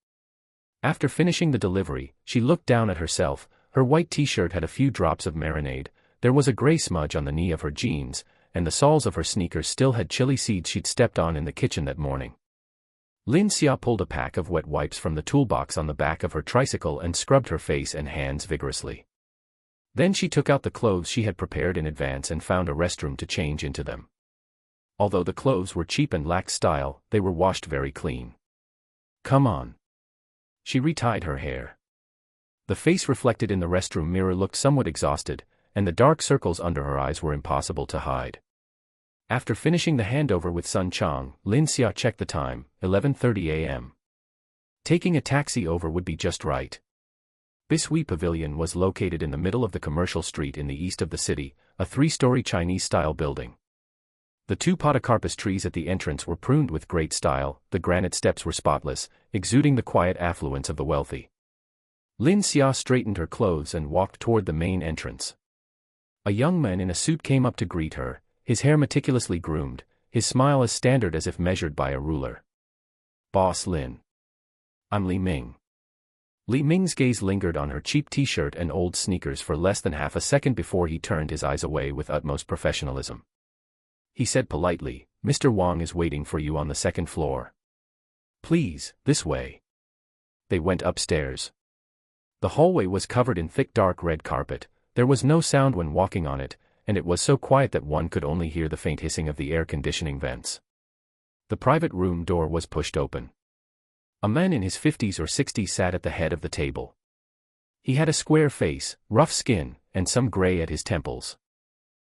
After finishing the delivery, she looked down at herself. Her white t-shirt had a few drops of marinade, there was a gray smudge on the knee of her jeans, and the soles of her sneakers still had chili seeds she'd stepped on in the kitchen that morning. Lin Xia pulled a pack of wet wipes from the toolbox on the back of her tricycle and scrubbed her face and hands vigorously. Then she took out the clothes she had prepared in advance and found a restroom to change into them. Although the clothes were cheap and lacked style, they were washed very clean. Come on. She retied her hair. The face reflected in the restroom mirror looked somewhat exhausted, and the dark circles under her eyes were impossible to hide. After finishing the handover with Sun Chang, Lin Xia checked the time, 11:30 a.m. Taking a taxi over would be just right. Bishui Pavilion was located in the middle of the commercial street in the east of the city, a 3-story Chinese-style building. The 2 podocarpus trees at the entrance were pruned with great style, the granite steps were spotless, exuding the quiet affluence of the wealthy. Lin Xia straightened her clothes and walked toward the main entrance. A young man in a suit came up to greet her, his hair meticulously groomed, his smile as standard as if measured by a ruler. Boss Lin. I'm Li Ming. Li Ming's gaze lingered on her cheap t-shirt and old sneakers for less than half a second before he turned his eyes away with utmost professionalism. He said politely, Mr. Wang is waiting for you on the 2nd floor. Please, this way. They went upstairs. The hallway was covered in thick dark red carpet, there was no sound when walking on it, and it was so quiet that one could only hear the faint hissing of the air conditioning vents. The private room door was pushed open. A man in his 50s or 60s sat at the head of the table. He had a square face, rough skin, and some gray at his temples.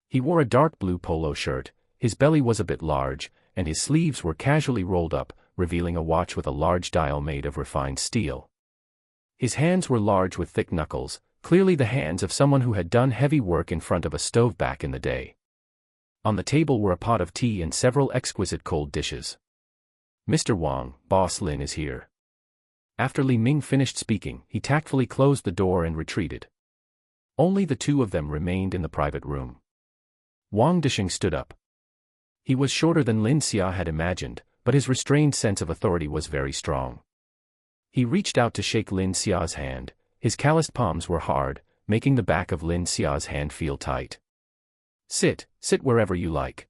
He wore a dark blue polo shirt, his belly was a bit large, and his sleeves were casually rolled up, revealing a watch with a large dial made of refined steel. His hands were large with thick knuckles, clearly the hands of someone who had done heavy work in front of a stove back in the day. On the table were a pot of tea and several exquisite cold dishes. Mr. Wang, Boss Lin is here. After Li Ming finished speaking, he tactfully closed the door and retreated. Only the 2 of them remained in the private room. Wang Disheng stood up. He was shorter than Lin Xia had imagined, but his restrained sense of authority was very strong. He reached out to shake Lin Xia's hand, his calloused palms were hard, making the back of Lin Xia's hand feel tight. Sit wherever you like.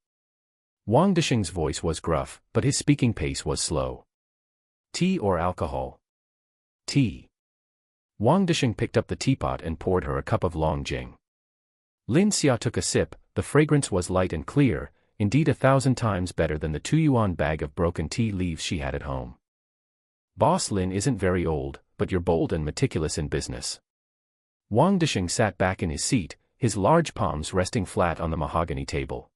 Wang Disheng's voice was gruff, but his speaking pace was slow. Tea or alcohol? Tea. Wang Disheng picked up the teapot and poured her a cup of Longjing. Lin Xia took a sip, the fragrance was light and clear, indeed 1,000 times better than the 2 yuan bag of broken tea leaves she had at home. Boss Lin isn't very old, but you're bold and meticulous in business. Wang Disheng sat back in his seat, his large palms resting flat on the mahogany table.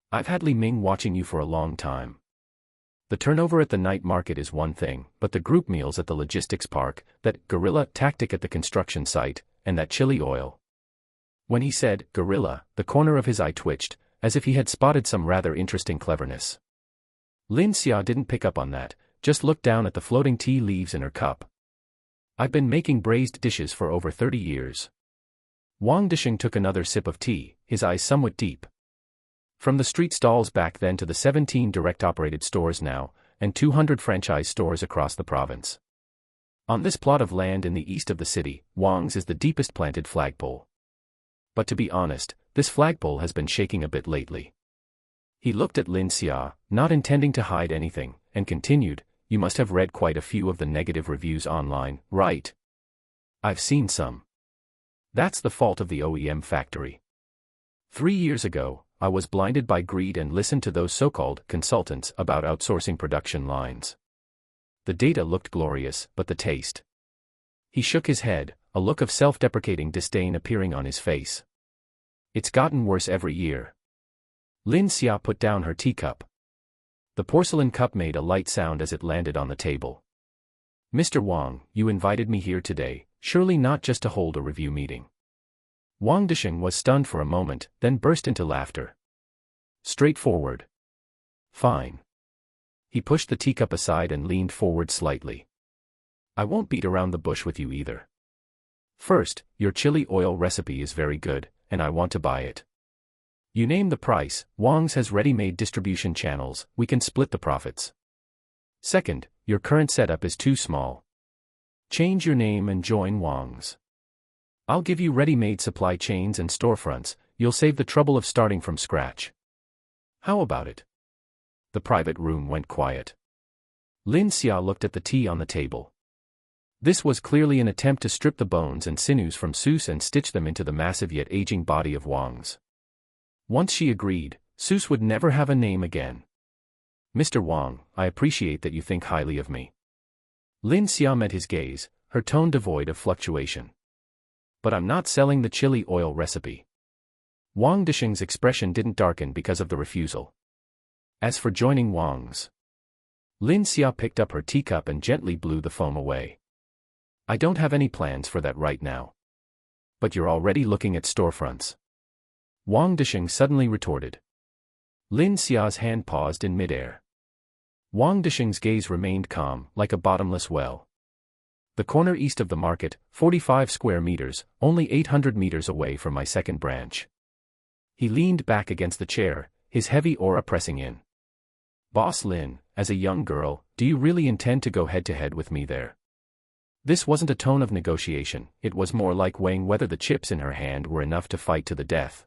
I've had Li Ming watching you for a long time. The turnover at the night market is one thing, but the group meals at the logistics park, that guerrilla tactic at the construction site, and that chili oil. When he said, guerrilla, the corner of his eye twitched, as if he had spotted some rather interesting cleverness. Lin Xia didn't pick up on that, just looked down at the floating tea leaves in her cup. I've been making braised dishes for over 30 years. Wang Disheng took another sip of tea, his eyes somewhat deep. From the street stalls back then to the 17 direct-operated stores now, and 200 franchise stores across the province. On this plot of land in the east of the city, Wang's is the deepest planted flagpole. But to be honest, this flagpole has been shaking a bit lately. He looked at Lin Xia, not intending to hide anything, and continued, "You must have read quite a few of the negative reviews online, right?" "I've seen some. That's the fault of the OEM factory. 3 years ago, I was blinded by greed and listened to those so-called consultants about outsourcing production lines. The data looked glorious, but the taste." He shook his head, a look of self-deprecating disdain appearing on his face. "It's gotten worse every year." Lin Xia put down her teacup. The porcelain cup made a light sound as it landed on the table. "Mr. Wang, you invited me here today, surely not just to hold a review meeting." Wang Disheng was stunned for a moment, then burst into laughter. "Straightforward. Fine." He pushed the teacup aside and leaned forward slightly. "I won't beat around the bush with you either. First, your chili oil recipe is very good, and I want to buy it. You name the price, Wang's has ready-made distribution channels, we can split the profits. Second, your current setup is too small. Change your name and join Wang's. I'll give you ready-made supply chains and storefronts, you'll save the trouble of starting from scratch. How about it?" The private room went quiet. Lin Xia looked at the tea on the table. This was clearly an attempt to strip the bones and sinews from Seuss and stitch them into the massive yet aging body of Wang's. Once she agreed, Seuss would never have a name again. "Mr. Wang, I appreciate that you think highly of me." Lin Xia met his gaze, her tone devoid of fluctuation. "But I'm not selling the chili oil recipe." Wang Disheng's expression didn't darken because of the refusal. "As for joining Wang's..." Lin Xia picked up her teacup and gently blew the foam away. "I don't have any plans for that right now." "But you're already looking at storefronts." Wang Disheng suddenly retorted. Lin Xia's hand paused in midair. Wang Disheng's gaze remained calm, like a bottomless well. "The corner east of the market, 45 square meters, only 800 meters away from my second branch." He leaned back against the chair, his heavy aura pressing in. "Boss Lin, as a young girl, do you really intend to go head-to-head with me there?" This wasn't a tone of negotiation, it was more like weighing whether the chips in her hand were enough to fight to the death.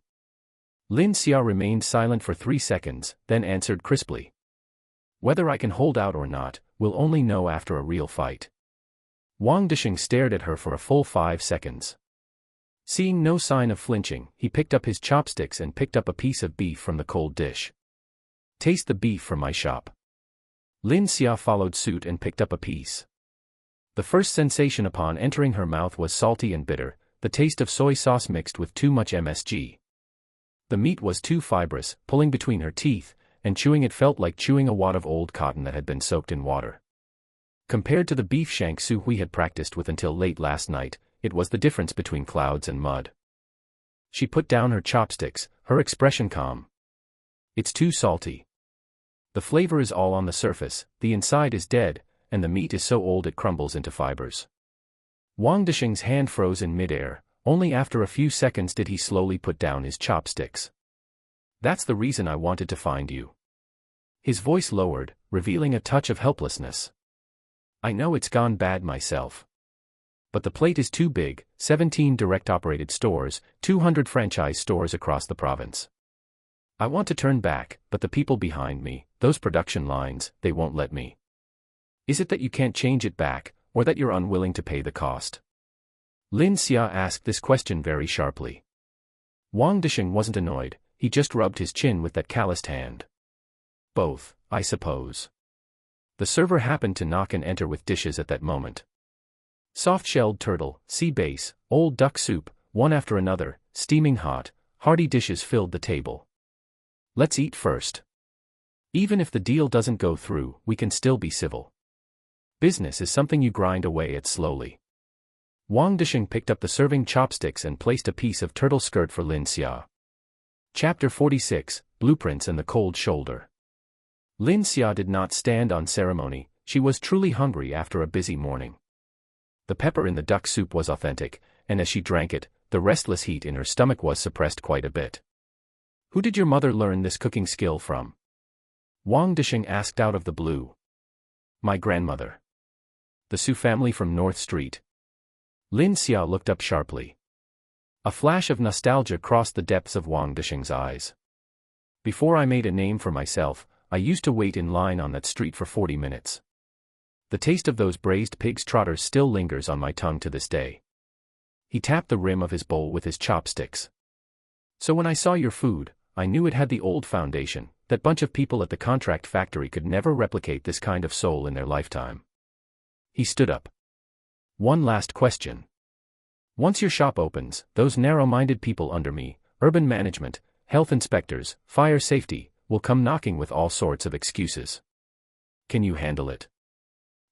Lin Xia remained silent for 3 seconds, then answered crisply. "Whether I can hold out or not, we'll only know after a real fight." Wang Disheng stared at her for a full 5 seconds. Seeing no sign of flinching, he picked up his chopsticks and picked up a piece of beef from the cold dish. "Taste the beef from my shop." Lin Xia followed suit and picked up a piece. The first sensation upon entering her mouth was salty and bitter, the taste of soy sauce mixed with too much MSG. The meat was too fibrous, pulling between her teeth, and chewing it felt like chewing a wad of old cotton that had been soaked in water. Compared to the beef shank Su Hui had practiced with until late last night, it was the difference between clouds and mud. She put down her chopsticks, her expression calm. "It's too salty. The flavor is all on the surface, the inside is dead, and the meat is so old it crumbles into fibers." Wang Disheng's hand froze in midair, only after a few seconds did he slowly put down his chopsticks. "That's the reason I wanted to find you." His voice lowered, revealing a touch of helplessness. "I know it's gone bad myself. But the plate is too big, 17 direct-operated stores, 200 franchise stores across the province. I want to turn back, but the people behind me, those production lines, they won't let me." "Is it that you can't change it back, or that you're unwilling to pay the cost?" Lin Xia asked this question very sharply. Wang Disheng wasn't annoyed, he just rubbed his chin with that calloused hand. "Both, I suppose." The server happened to knock and enter with dishes at that moment. Soft-shelled turtle, sea bass, old duck soup, one after another, steaming hot, hearty dishes filled the table. "Let's eat first. Even if the deal doesn't go through, we can still be civil. Business is something you grind away at slowly." Wang Disheng picked up the serving chopsticks and placed a piece of turtle skirt for Lin Xia. Chapter 46, Blueprints and the Cold Shoulder. Lin Xia did not stand on ceremony, she was truly hungry after a busy morning. The pepper in the duck soup was authentic, and as she drank it, the restless heat in her stomach was suppressed quite a bit. "Who did your mother learn this cooking skill from?" Wang Disheng asked out of the blue. "My grandmother. The Su family from North Street." Lin Xia looked up sharply. A flash of nostalgia crossed the depths of Wang Disheng's eyes. Before I made a name for myself, I used to wait in line on that street for 40 minutes. The taste of those braised pig's trotters still lingers on my tongue to this day. He tapped the rim of his bowl with his chopsticks. So when I saw your food, I knew it had the old foundation. That bunch of people at the contract factory could never replicate this kind of soul in their lifetime. He stood up. One last question. Once your shop opens, those narrow-minded people under me, urban management, health inspectors, fire safety, will come knocking with all sorts of excuses. Can you handle it?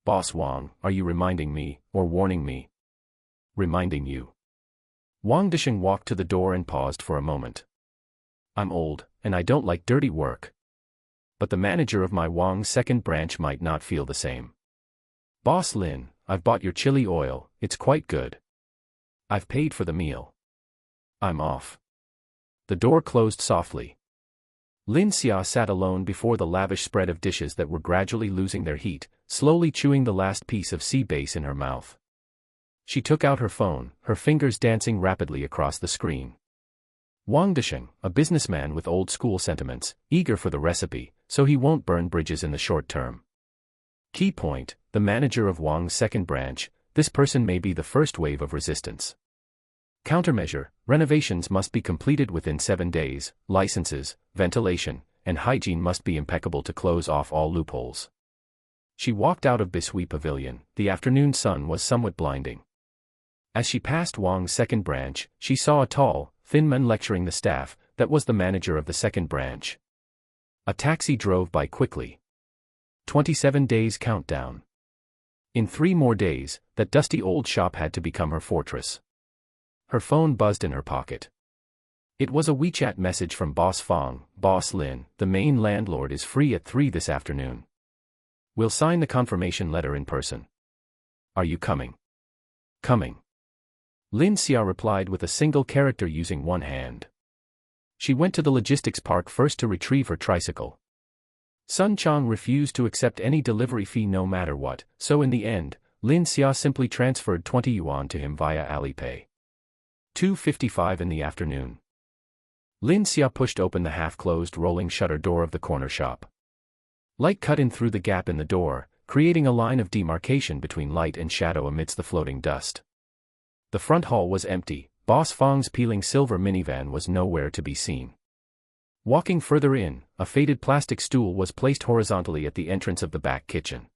Boss Wang, are you reminding me, or warning me? Reminding you. Wang Disheng walked to the door and paused for a moment. I'm old, and I don't like dirty work. But the manager of my Wang's second branch might not feel the same. Boss Lin, I've bought your chili oil, it's quite good. I've paid for the meal. I'm off. The door closed softly. Lin Xia sat alone before the lavish spread of dishes that were gradually losing their heat, slowly chewing the last piece of sea bass in her mouth. She took out her phone, her fingers dancing rapidly across the screen. Wang Disheng, a businessman with old-school sentiments, eager for the recipe, so he won't burn bridges in the short term. Key point, the manager of Wang's second branch, this person may be the first wave of resistance. Countermeasure, renovations must be completed within 7 days, licenses, ventilation, and hygiene must be impeccable to close off all loopholes. She walked out of Bisui Pavilion, the afternoon sun was somewhat blinding. As she passed Wang's second branch, she saw a tall, thin man lecturing the staff. That was the manager of the second branch. A taxi drove by quickly. 27 days countdown. In 3 more days, that dusty old shop had to become her fortress. Her phone buzzed in her pocket. It was a WeChat message from Boss Fang. Boss Lin, the main landlord is free at 3 this afternoon. We'll sign the confirmation letter in person. Are you coming? Coming. Lin Xia replied with a single character using one hand. She went to the logistics park first to retrieve her tricycle. Sun Chang refused to accept any delivery fee no matter what, so in the end, Lin Xia simply transferred 20 yuan to him via Alipay. 2:55 in the afternoon. Lin Xia pushed open the half-closed rolling shutter door of the corner shop. Light cut in through the gap in the door, creating a line of demarcation between light and shadow amidst the floating dust. The front hall was empty. Boss Fang's peeling silver minivan was nowhere to be seen. Walking further in, a faded plastic stool was placed horizontally at the entrance of the back kitchen.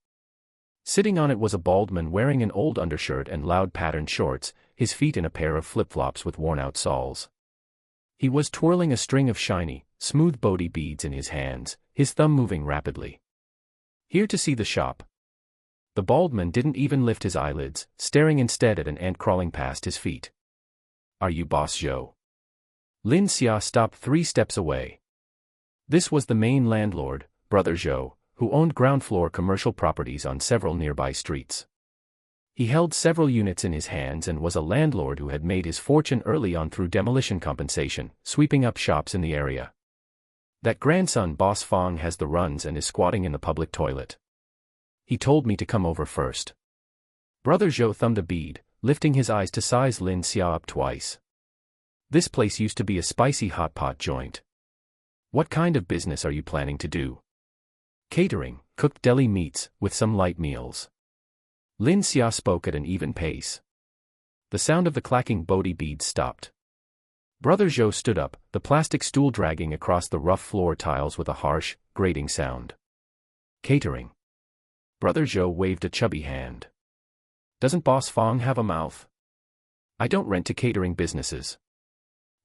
Sitting on it was a bald man wearing an old undershirt and loud patterned shorts, his feet in a pair of flip-flops with worn-out soles. He was twirling a string of shiny, smooth body beads in his hands, his thumb moving rapidly. Here to see the shop. The bald man didn't even lift his eyelids, staring instead at an ant crawling past his feet. Are you Boss Zhou? Lin Xia stopped 3 steps away. This was the main landlord, Brother Zhou, who owned ground-floor commercial properties on several nearby streets. He held several units in his hands and was a landlord who had made his fortune early on through demolition compensation, sweeping up shops in the area. That grandson Boss Fang has the runs and is squatting in the public toilet. He told me to come over first. Brother Zhou thumbed a bead, lifting his eyes to size Lin Xia up twice. This place used to be a spicy hot pot joint. What kind of business are you planning to do? Catering, cooked deli meats, with some light meals. Lin Xia spoke at an even pace. The sound of the clacking body beads stopped. Brother Zhou stood up, the plastic stool dragging across the rough floor tiles with a harsh, grating sound. Catering. Brother Zhou waved a chubby hand. Doesn't Boss Fang have a mouth? I don't rent to catering businesses.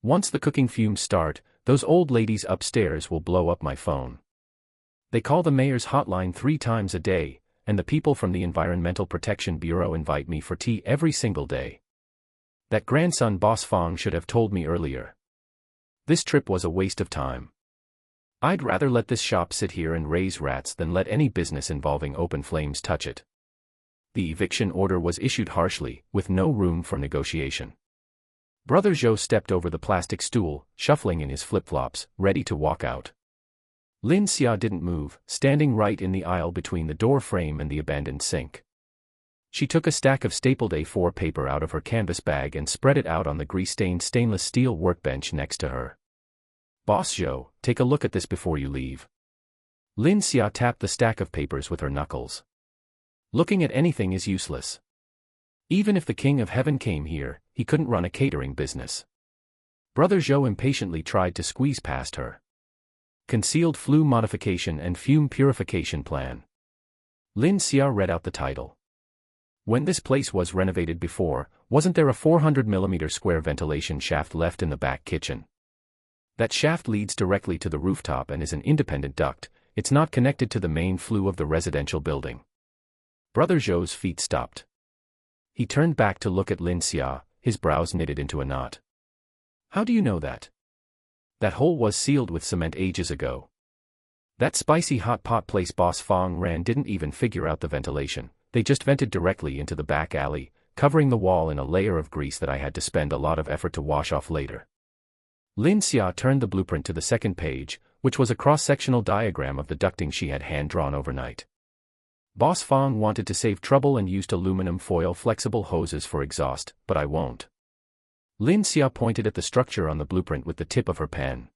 Once the cooking fumes start, those old ladies upstairs will blow up my phone. They call the mayor's hotline 3 times a day, and the people from the Environmental Protection Bureau invite me for tea every single day. That grandson Boss Fang should have told me earlier. This trip was a waste of time. I'd rather let this shop sit here and raise rats than let any business involving open flames touch it. The eviction order was issued harshly, with no room for negotiation. Brother Zhou stepped over the plastic stool, shuffling in his flip-flops, ready to walk out. Lin Xia didn't move, standing right in the aisle between the door frame and the abandoned sink. She took a stack of stapled A4 paper out of her canvas bag and spread it out on the grease-stained stainless steel workbench next to her. Boss Zhou, take a look at this before you leave. Lin Xia tapped the stack of papers with her knuckles. Looking at anything is useless. Even if the King of Heaven came here, he couldn't run a catering business. Brother Zhou impatiently tried to squeeze past her. Concealed Flue Modification and Fume Purification Plan. Lin Xia read out the title. When this place was renovated before, wasn't there a 400mm square ventilation shaft left in the back kitchen? That shaft leads directly to the rooftop and is an independent duct. It's not connected to the main flue of the residential building. Brother Zhou's feet stopped. He turned back to look at Lin Xia, his brows knitted into a knot. How do you know that? That hole was sealed with cement ages ago. That spicy hot pot place Boss Fong ran didn't even figure out the ventilation. They just vented directly into the back alley, covering the wall in a layer of grease that I had to spend a lot of effort to wash off later. Lin Xia turned the blueprint to the second page, which was a cross-sectional diagram of the ducting she had hand-drawn overnight. Boss Fong wanted to save trouble and used aluminum foil flexible hoses for exhaust, but I won't. Lin Xia pointed at the structure on the blueprint with the tip of her pen.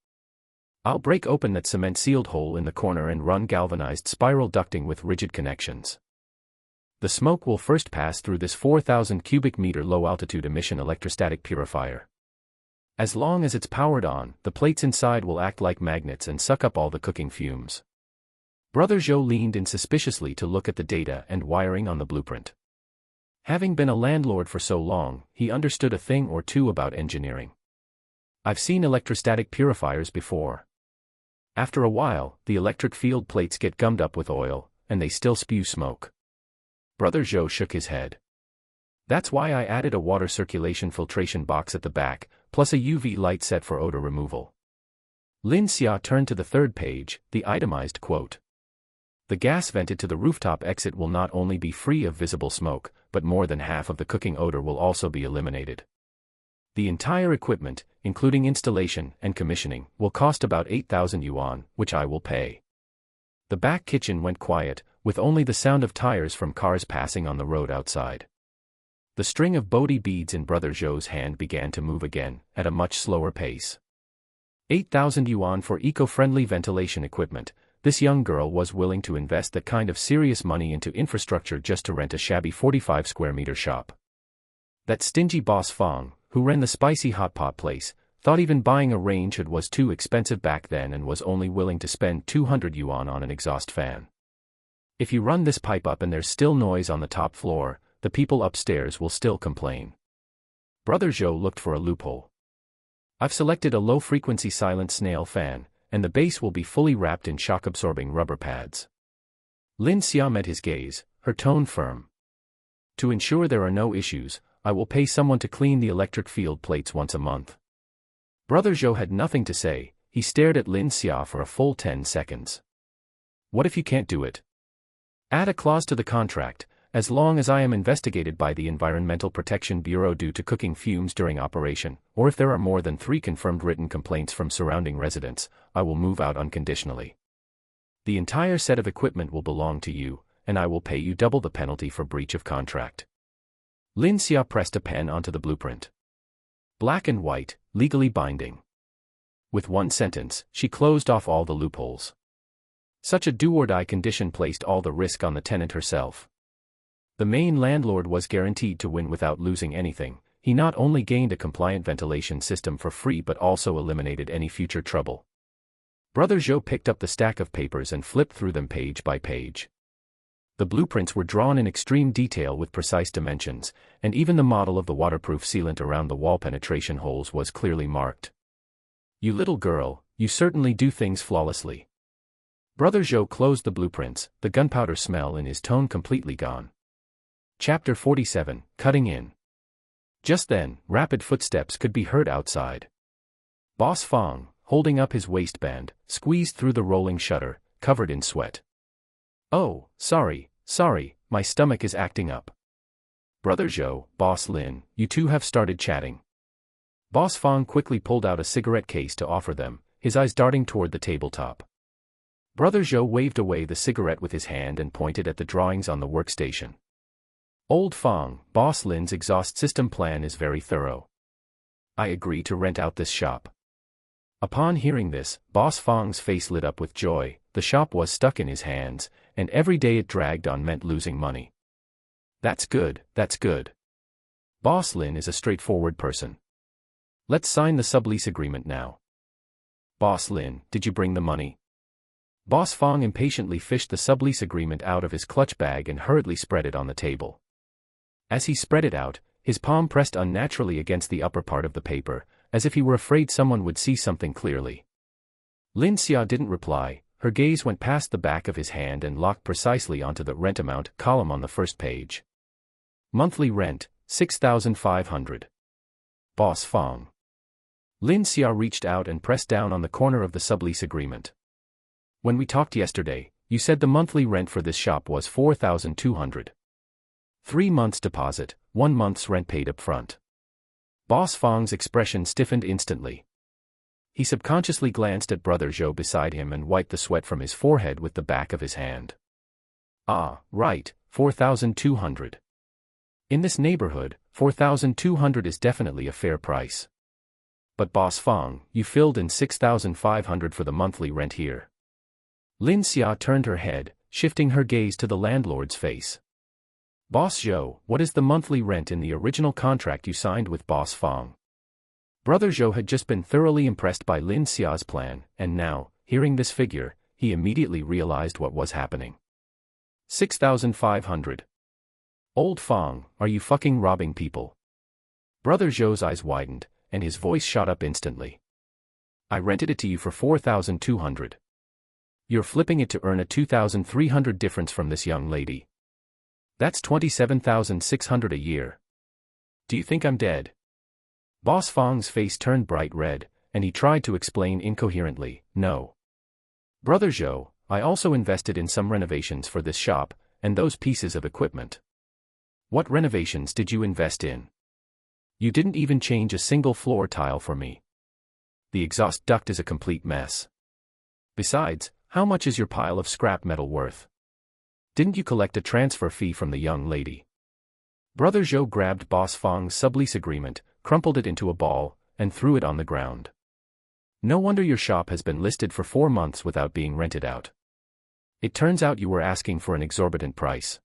I'll break open that cement-sealed hole in the corner and run galvanized spiral ducting with rigid connections. The smoke will first pass through this 4,000 cubic meter low-altitude emission electrostatic purifier. As long as it's powered on, the plates inside will act like magnets and suck up all the cooking fumes. Brother Zhou leaned in suspiciously to look at the data and wiring on the blueprint. Having been a landlord for so long, he understood a thing or two about engineering. I've seen electrostatic purifiers before. After a while, the electric field plates get gummed up with oil, and they still spew smoke. Brother Zhou shook his head. That's why I added a water circulation filtration box at the back, plus a UV light set for odor removal. Lin Xia turned to the third page, the itemized quote. The gas vented to the rooftop exit will not only be free of visible smoke, but more than half of the cooking odor will also be eliminated. The entire equipment, including installation and commissioning, will cost about 8,000 yuan, which I will pay. The back kitchen went quiet, with only the sound of tires from cars passing on the road outside. The string of Bodhi beads in Brother Zhou's hand began to move again, at a much slower pace. 8,000 yuan for eco-friendly ventilation equipment. This young girl was willing to invest that kind of serious money into infrastructure just to rent a shabby 45 square meter shop. That stingy Boss Fong, who ran the spicy hot pot place, thought even buying a range hood was too expensive back then and was only willing to spend 200 yuan on an exhaust fan. If you run this pipe up and there's still noise on the top floor, the people upstairs will still complain. Brother Zhou looked for a loophole. I've selected a low-frequency silent snail fan, and the base will be fully wrapped in shock-absorbing rubber pads. Lin Xia met his gaze, her tone firm. To ensure there are no issues, I will pay someone to clean the electric field plates once a month. Brother Zhou had nothing to say. He stared at Lin Xia for a full 10 seconds. What if you can't do it? Add a clause to the contract. As long as I am investigated by the Environmental Protection Bureau due to cooking fumes during operation, or if there are more than 3 confirmed written complaints from surrounding residents, I will move out unconditionally. The entire set of equipment will belong to you, and I will pay you double the penalty for breach of contract. Lin Xia pressed a pen onto the blueprint. Black and white, legally binding. With one sentence, she closed off all the loopholes. Such a do-or-die condition placed all the risk on the tenant herself. The main landlord was guaranteed to win without losing anything. He not only gained a compliant ventilation system for free but also eliminated any future trouble. Brother Zhou picked up the stack of papers and flipped through them page by page. The blueprints were drawn in extreme detail with precise dimensions, and even the model of the waterproof sealant around the wall penetration holes was clearly marked. You little girl, you certainly do things flawlessly. Brother Zhou closed the blueprints, the gunpowder smell in his tone completely gone. Chapter 47, Cutting In. Just then, rapid footsteps could be heard outside. Boss Fong, holding up his waistband, squeezed through the rolling shutter, covered in sweat. Oh, sorry, my stomach is acting up. Brother Zhou, Boss Lin, you two have started chatting. Boss Fong quickly pulled out a cigarette case to offer them, his eyes darting toward the tabletop. Brother Zhou waved away the cigarette with his hand and pointed at the drawings on the workstation. Old Fong, Boss Lin's exhaust system plan is very thorough. I agree to rent out this shop. Upon hearing this, Boss Fong's face lit up with joy. The shop was stuck in his hands, and every day it dragged on meant losing money. That's good, that's good. Boss Lin is a straightforward person. Let's sign the sublease agreement now. Boss Lin, did you bring the money? Boss Fong impatiently fished the sublease agreement out of his clutch bag and hurriedly spread it on the table. As he spread it out, his palm pressed unnaturally against the upper part of the paper, as if he were afraid someone would see something clearly. Lin Xia didn't reply. Her gaze went past the back of his hand and locked precisely onto the rent amount column on the first page. Monthly rent, 6,500. Boss Fong. Lin Xia reached out and pressed down on the corner of the sublease agreement. When we talked yesterday, you said the monthly rent for this shop was 4,200. 3 months deposit, 1 month's rent paid up front. Boss Fong's expression stiffened instantly. He subconsciously glanced at Brother Zhou beside him and wiped the sweat from his forehead with the back of his hand. Ah, right, 4,200. In this neighborhood, 4,200 is definitely a fair price. But Boss Fong, you filled in 6,500 for the monthly rent here. Lin Xia turned her head, shifting her gaze to the landlord's face. Boss Zhou, what is the monthly rent in the original contract you signed with Boss Fong? Brother Zhou had just been thoroughly impressed by Lin Xia's plan, and now, hearing this figure, he immediately realized what was happening. 6,500. Old Fong, are you fucking robbing people? Brother Zhou's eyes widened, and his voice shot up instantly. I rented it to you for 4,200. You're flipping it to earn a 2,300 difference from this young lady. That's 27,600 a year. Do you think I'm dead? Boss Fong's face turned bright red, and he tried to explain incoherently, no. Brother Zhou, I also invested in some renovations for this shop, and those pieces of equipment. What renovations did you invest in? You didn't even change a single floor tile for me. The exhaust duct is a complete mess. Besides, how much is your pile of scrap metal worth? Didn't you collect a transfer fee from the young lady? Brother Zhou grabbed Boss Fong's sublease agreement, crumpled it into a ball, and threw it on the ground. No wonder your shop has been listed for 4 months without being rented out. It turns out you were asking for an exorbitant price.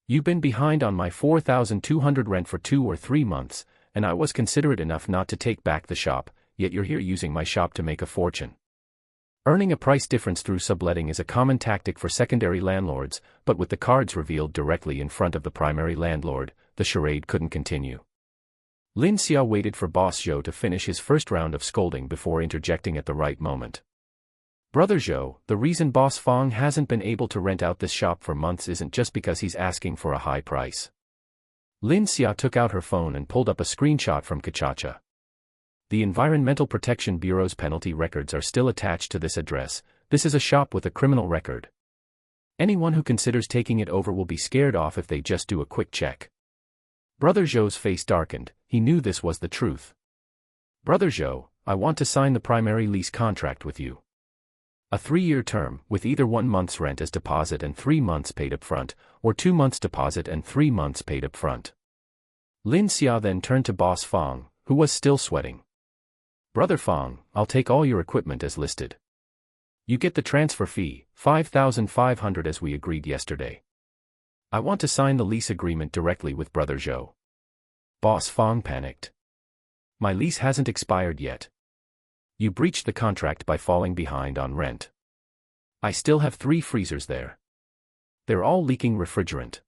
You've been behind on my 4,200 rent for 2 or 3 months, and I was considerate enough not to take back the shop, yet you're here using my shop to make a fortune. Earning a price difference through subletting is a common tactic for secondary landlords, but with the cards revealed directly in front of the primary landlord, the charade couldn't continue. Lin Xia waited for Boss Zhou to finish his first round of scolding before interjecting at the right moment. Brother Zhou, the reason Boss Fong hasn't been able to rent out this shop for months isn't just because he's asking for a high price. Lin Xia took out her phone and pulled up a screenshot from Kachacha. The Environmental Protection Bureau's penalty records are still attached to this address. This is a shop with a criminal record. Anyone who considers taking it over will be scared off if they just do a quick check. Brother Zhou's face darkened. He knew this was the truth. Brother Zhou, I want to sign the primary lease contract with you. A 3-year term, with either 1 month's rent as deposit and 3 months paid up front, or 2 months deposit and 3 months paid up front. Lin Xia then turned to Boss Fong, who was still sweating. Brother Fong, I'll take all your equipment as listed. You get the transfer fee, 5,500 as we agreed yesterday. I want to sign the lease agreement directly with Brother Zhou. Boss Fong panicked. My lease hasn't expired yet. You breached the contract by falling behind on rent. I still have 3 freezers there. They're all leaking refrigerant.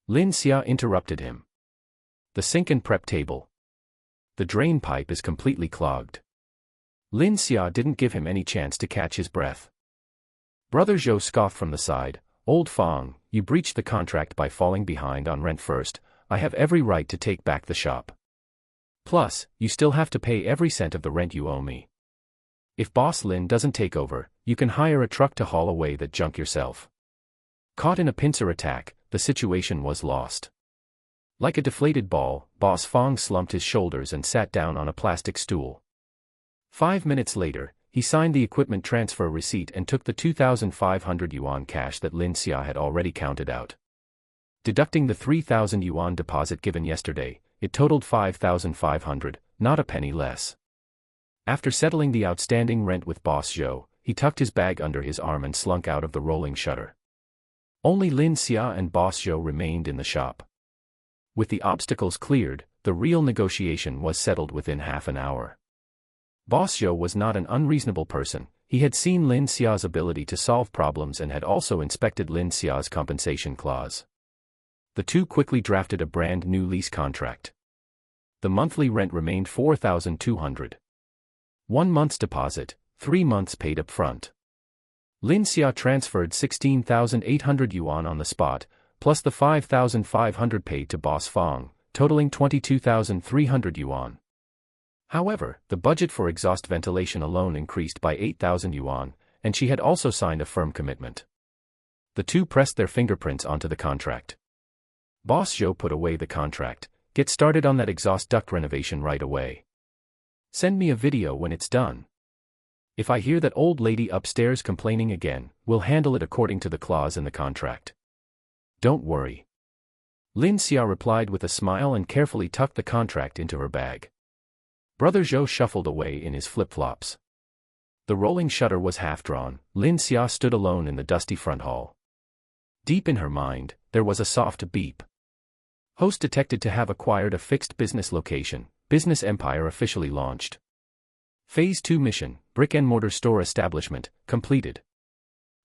Lin Xia interrupted him. The sink and prep table. The drain pipe is completely clogged. Lin Xia didn't give him any chance to catch his breath. Brother Zhou scoffed from the side. Old Fong, you breached the contract by falling behind on rent first. I have every right to take back the shop. Plus, you still have to pay every cent of the rent you owe me. If Boss Lin doesn't take over, you can hire a truck to haul away that junk yourself. Caught in a pincer attack, the situation was lost. Like a deflated ball, Boss Fong slumped his shoulders and sat down on a plastic stool. 5 minutes later, he signed the equipment transfer receipt and took the 2,500 yuan cash that Lin Xia had already counted out. Deducting the 3,000 yuan deposit given yesterday, it totaled 5,500, not a penny less. After settling the outstanding rent with Boss Zhou, he tucked his bag under his arm and slunk out of the rolling shutter. Only Lin Xia and Boss Zhou remained in the shop. With the obstacles cleared, the real negotiation was settled within half an hour. Boss Zhou was not an unreasonable person. He had seen Lin Xia's ability to solve problems and had also inspected Lin Xia's compensation clause. The two quickly drafted a brand new lease contract. The monthly rent remained 4,200. 1 month's deposit, 3 months paid up front. Lin Xia transferred 16,800 yuan on the spot, plus the 5,500 paid to Boss Fang, totaling 22,300 yuan. However, the budget for exhaust ventilation alone increased by 8,000 yuan, and she had also signed a firm commitment. The two pressed their fingerprints onto the contract. Boss Zhou put away the contract. Get started on that exhaust duct renovation right away. Send me a video when it's done. If I hear that old lady upstairs complaining again, we'll handle it according to the clause in the contract. Don't worry. Lin Xia replied with a smile and carefully tucked the contract into her bag. Brother Zhou shuffled away in his flip-flops. The rolling shutter was half-drawn. Lin Xia stood alone in the dusty front hall. Deep in her mind, there was a soft beep. Host detected to have acquired a fixed business location. Business empire officially launched. Phase 2 mission, brick-and-mortar store establishment, completed.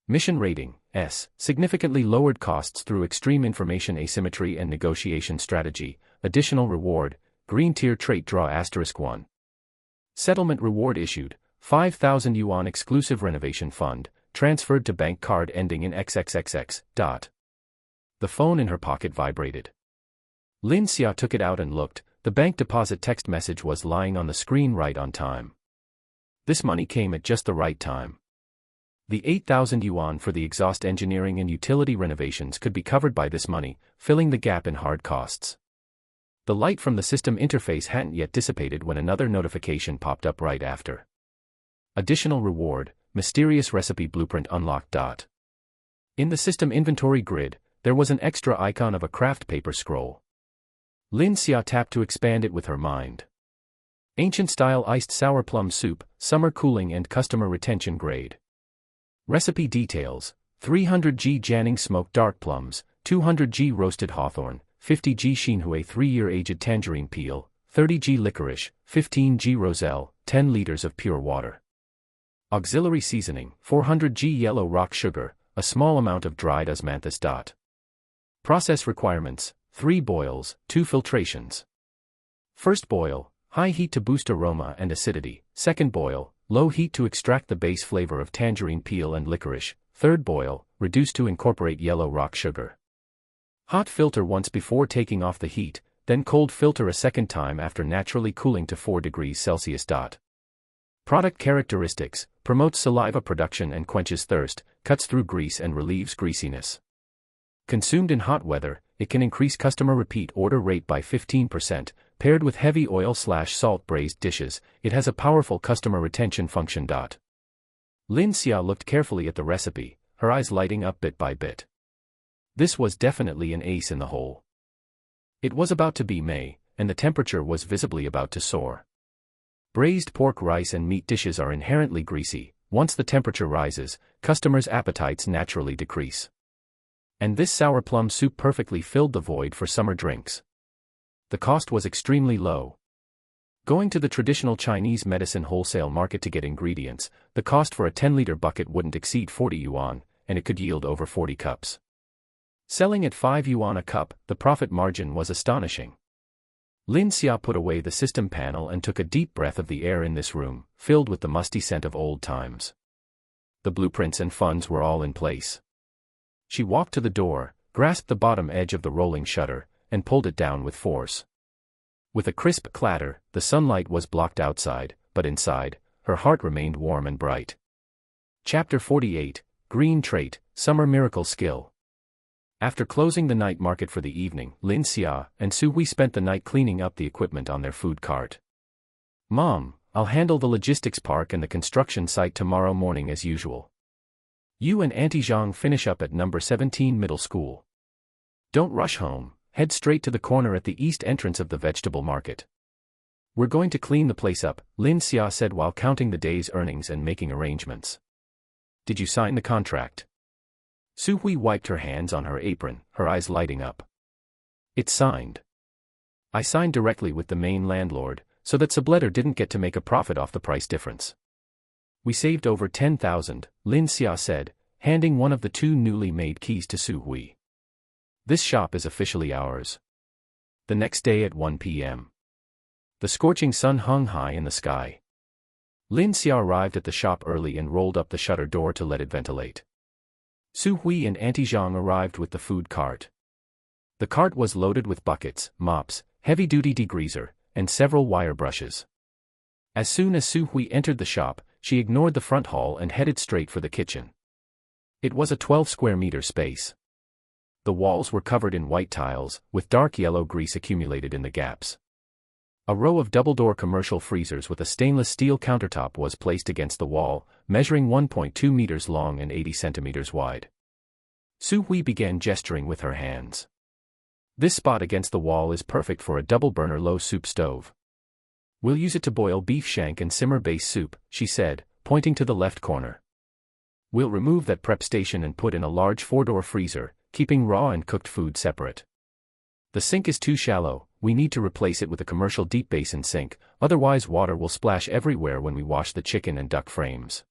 Mission rating, S, significantly lowered costs through extreme information asymmetry and negotiation strategy. Additional reward, green tier trait draw *1. Settlement reward issued, 5,000 yuan exclusive renovation fund, transferred to bank card ending in XXXX. The phone in her pocket vibrated. Lin Xia took it out and looked. The bank deposit text message was lying on the screen right on time. This money came at just the right time. The 8,000 yuan for the exhaust engineering and utility renovations could be covered by this money, filling the gap in hard costs. The light from the system interface hadn't yet dissipated when another notification popped up right after. Additional reward, mysterious recipe blueprint unlocked. In the system inventory grid, there was an extra icon of a craft paper scroll. Lin Xia tapped to expand it with her mind. Ancient-style iced sour plum soup, summer cooling and customer retention grade. Recipe details, 300g Janning smoked dark plums, 200g roasted hawthorn, 50g Xinhui 3-year aged tangerine peel, 30g licorice, 15g roselle, 10 liters of pure water. Auxiliary seasoning, 400g yellow rock sugar, a small amount of dried osmanthus. Process requirements, 3 boils, 2 filtrations. First boil, high heat to boost aroma and acidity. Second boil, low heat to extract the base flavor of tangerine peel and licorice. Third boil, reduce to incorporate yellow rock sugar. Hot filter once before taking off the heat, then cold filter a second time after naturally cooling to 4 degrees Celsius. Product characteristics, promotes saliva production and quenches thirst, cuts through grease and relieves greasiness. Consumed in hot weather, it can increase customer repeat order rate by 15%, paired with heavy oil/salt braised dishes, it has a powerful customer retention function. Lin Xia looked carefully at the recipe, her eyes lighting up bit by bit. This was definitely an ace in the hole. It was about to be May, and the temperature was visibly about to soar. Braised pork, rice and meat dishes are inherently greasy. Once the temperature rises, customers' appetites naturally decrease. And this sour plum soup perfectly filled the void for summer drinks. The cost was extremely low. Going to the traditional Chinese medicine wholesale market to get ingredients, the cost for a 10-liter bucket wouldn't exceed 40 yuan, and it could yield over 40 cups. Selling at 5 yuan a cup, the profit margin was astonishing. Lin Xia put away the system panel and took a deep breath of the air in this room, filled with the musty scent of old times. The blueprints and funds were all in place. She walked to the door, grasped the bottom edge of the rolling shutter, and pulled it down with force. With a crisp clatter, the sunlight was blocked outside, but inside, her heart remained warm and bright. Chapter 48, Green Trait, Summer Miracle Skill. After closing the night market for the evening, Lin Xia and Su Hui spent the night cleaning up the equipment on their food cart. "Mom, I'll handle the logistics park and the construction site tomorrow morning as usual. You and Auntie Zhang finish up at number 17 middle school. Don't rush home, head straight to the corner at the east entrance of the vegetable market. We're going to clean the place up, Lin Xia said while counting the day's earnings and making arrangements. Did you sign the contract? Su Hui wiped her hands on her apron, her eyes lighting up. It's signed. I signed directly with the main landlord, so that Subletter didn't get to make a profit off the price difference. We saved over 10,000, Lin Xia said, handing one of the two newly made keys to Su Hui. This shop is officially ours. The next day at 1 p.m. The scorching sun hung high in the sky. Lin Xia arrived at the shop early and rolled up the shutter door to let it ventilate. Su Hui and Auntie Zhang arrived with the food cart. The cart was loaded with buckets, mops, heavy-duty degreaser, and several wire brushes. As soon as Su Hui entered the shop, she ignored the front hall and headed straight for the kitchen. It was a 12-square-meter space. The walls were covered in white tiles, with dark yellow grease accumulated in the gaps. A row of double-door commercial freezers with a stainless steel countertop was placed against the wall, measuring 1.2 meters long and 80 centimeters wide. Su Hui began gesturing with her hands. This spot against the wall is perfect for a double-burner low soup stove. We'll use it to boil beef shank and simmer base soup, she said, pointing to the left corner. We'll remove that prep station and put in a large 4-door freezer, keeping raw and cooked food separate. The sink is too shallow, we need to replace it with a commercial deep basin sink, otherwise water will splash everywhere when we wash the chicken and duck frames.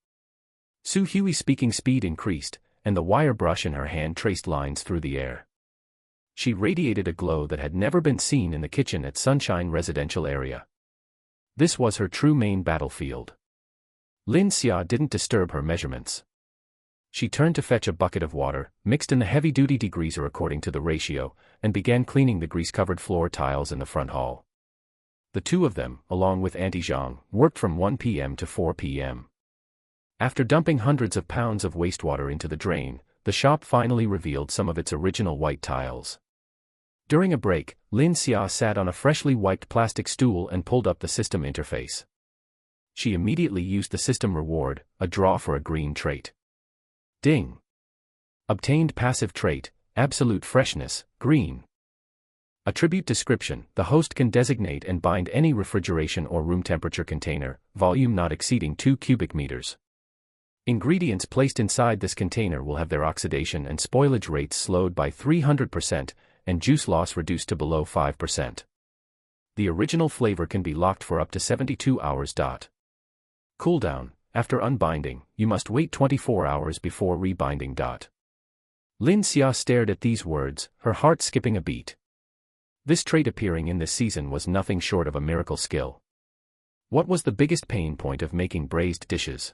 Su Hui's speaking speed increased, and the wire brush in her hand traced lines through the air. She radiated a glow that had never been seen in the kitchen at Sunshine Residential Area. This was her true main battlefield. Lin Xia didn't disturb her measurements. She turned to fetch a bucket of water, mixed in the heavy-duty degreaser according to the ratio, and began cleaning the grease-covered floor tiles in the front hall. The two of them, along with Auntie Zhang, worked from 1 p.m. to 4 p.m. After dumping hundreds of pounds of wastewater into the drain, the shop finally revealed some of its original white tiles. During a break, Lin Xia sat on a freshly wiped plastic stool and pulled up the system interface. She immediately used the system reward, a draw for a green trait. Ding! Obtained passive trait, absolute freshness, green. Attribute description: the host can designate and bind any refrigeration or room temperature container, volume not exceeding 2 cubic meters. Ingredients placed inside this container will have their oxidation and spoilage rates slowed by 300%, and juice loss reduced to below 5%. The original flavor can be locked for up to 72 hours. Cooldown: after unbinding, you must wait 24 hours before rebinding. Lin Xia stared at these words, her heart skipping a beat. This trait appearing in this season was nothing short of a miracle skill. What was the biggest pain point of making braised dishes?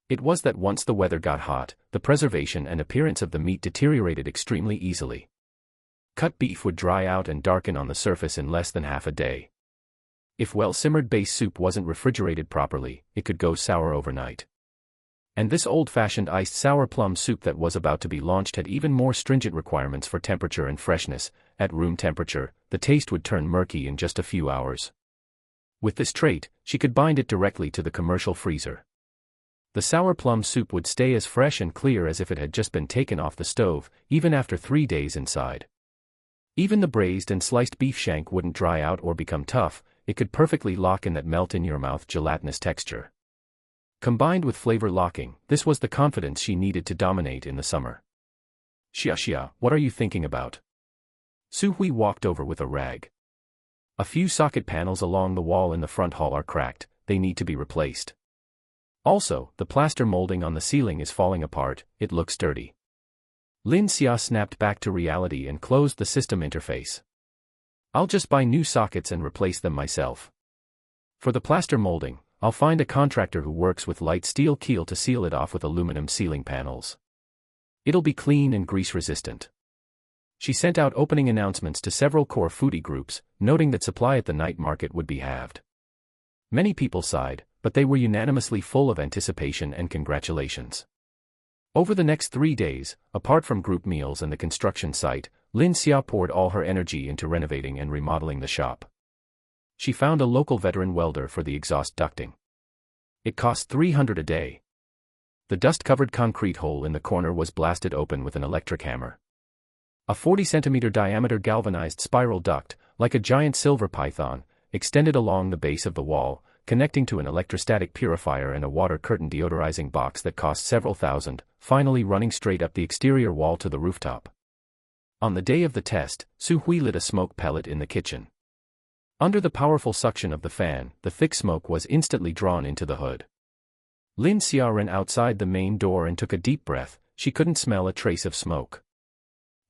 It was that once the weather got hot, the preservation and appearance of the meat deteriorated extremely easily. Cut beef would dry out and darken on the surface in less than half a day. If well-simmered base soup wasn't refrigerated properly, it could go sour overnight. And this old-fashioned iced sour plum soup that was about to be launched had even more stringent requirements for temperature and freshness. At room temperature, the taste would turn murky in just a few hours. With this trait, she could bind it directly to the commercial freezer. The sour plum soup would stay as fresh and clear as if it had just been taken off the stove, even after 3 days inside. Even the braised and sliced beef shank wouldn't dry out or become tough. It could perfectly lock in that melt-in-your-mouth gelatinous texture. Combined with flavor locking, this was the confidence she needed to dominate in the summer. Xia, what are you thinking about? Su Hui walked over with a rag. A few socket panels along the wall in the front hall are cracked, they need to be replaced. Also, the plaster molding on the ceiling is falling apart, it looks dirty. Lin Xia snapped back to reality and closed the system interface. I'll just buy new sockets and replace them myself. For the plaster molding, I'll find a contractor who works with light steel keel to seal it off with aluminum ceiling panels. It'll be clean and grease-resistant. She sent out opening announcements to several core foodie groups, noting that supply at the night market would be halved. Many people sighed, but they were unanimously full of anticipation and congratulations. Over the next 3 days, apart from group meals and the construction site, Lin Xia poured all her energy into renovating and remodeling the shop. She found a local veteran welder for the exhaust ducting. It cost 300 a day. The dust-covered concrete hole in the corner was blasted open with an electric hammer. A 40-centimeter diameter galvanized spiral duct, like a giant silver python, extended along the base of the wall, connecting to an electrostatic purifier and a water curtain deodorizing box that cost several thousand, finally running straight up the exterior wall to the rooftop. On the day of the test, Su Hui lit a smoke pellet in the kitchen. Under the powerful suction of the fan, the thick smoke was instantly drawn into the hood. Lin Xia ran outside the main door and took a deep breath. She couldn't smell a trace of smoke.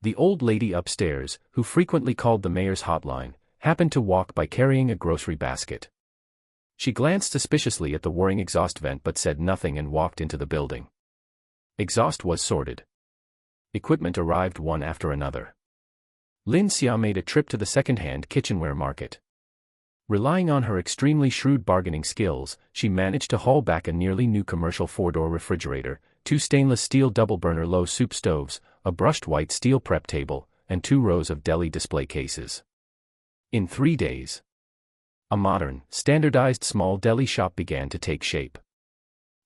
The old lady upstairs, who frequently called the mayor's hotline, happened to walk by carrying a grocery basket. She glanced suspiciously at the whirring exhaust vent but said nothing and walked into the building. Exhaust was sorted. Equipment arrived one after another. Lin Xia made a trip to the second-hand kitchenware market. Relying on her extremely shrewd bargaining skills, she managed to haul back a nearly new commercial 4-door refrigerator, 2 stainless steel double-burner low soup stoves, a brushed white steel prep table, and 2 rows of deli display cases. In 3 days, a modern, standardized small deli shop began to take shape.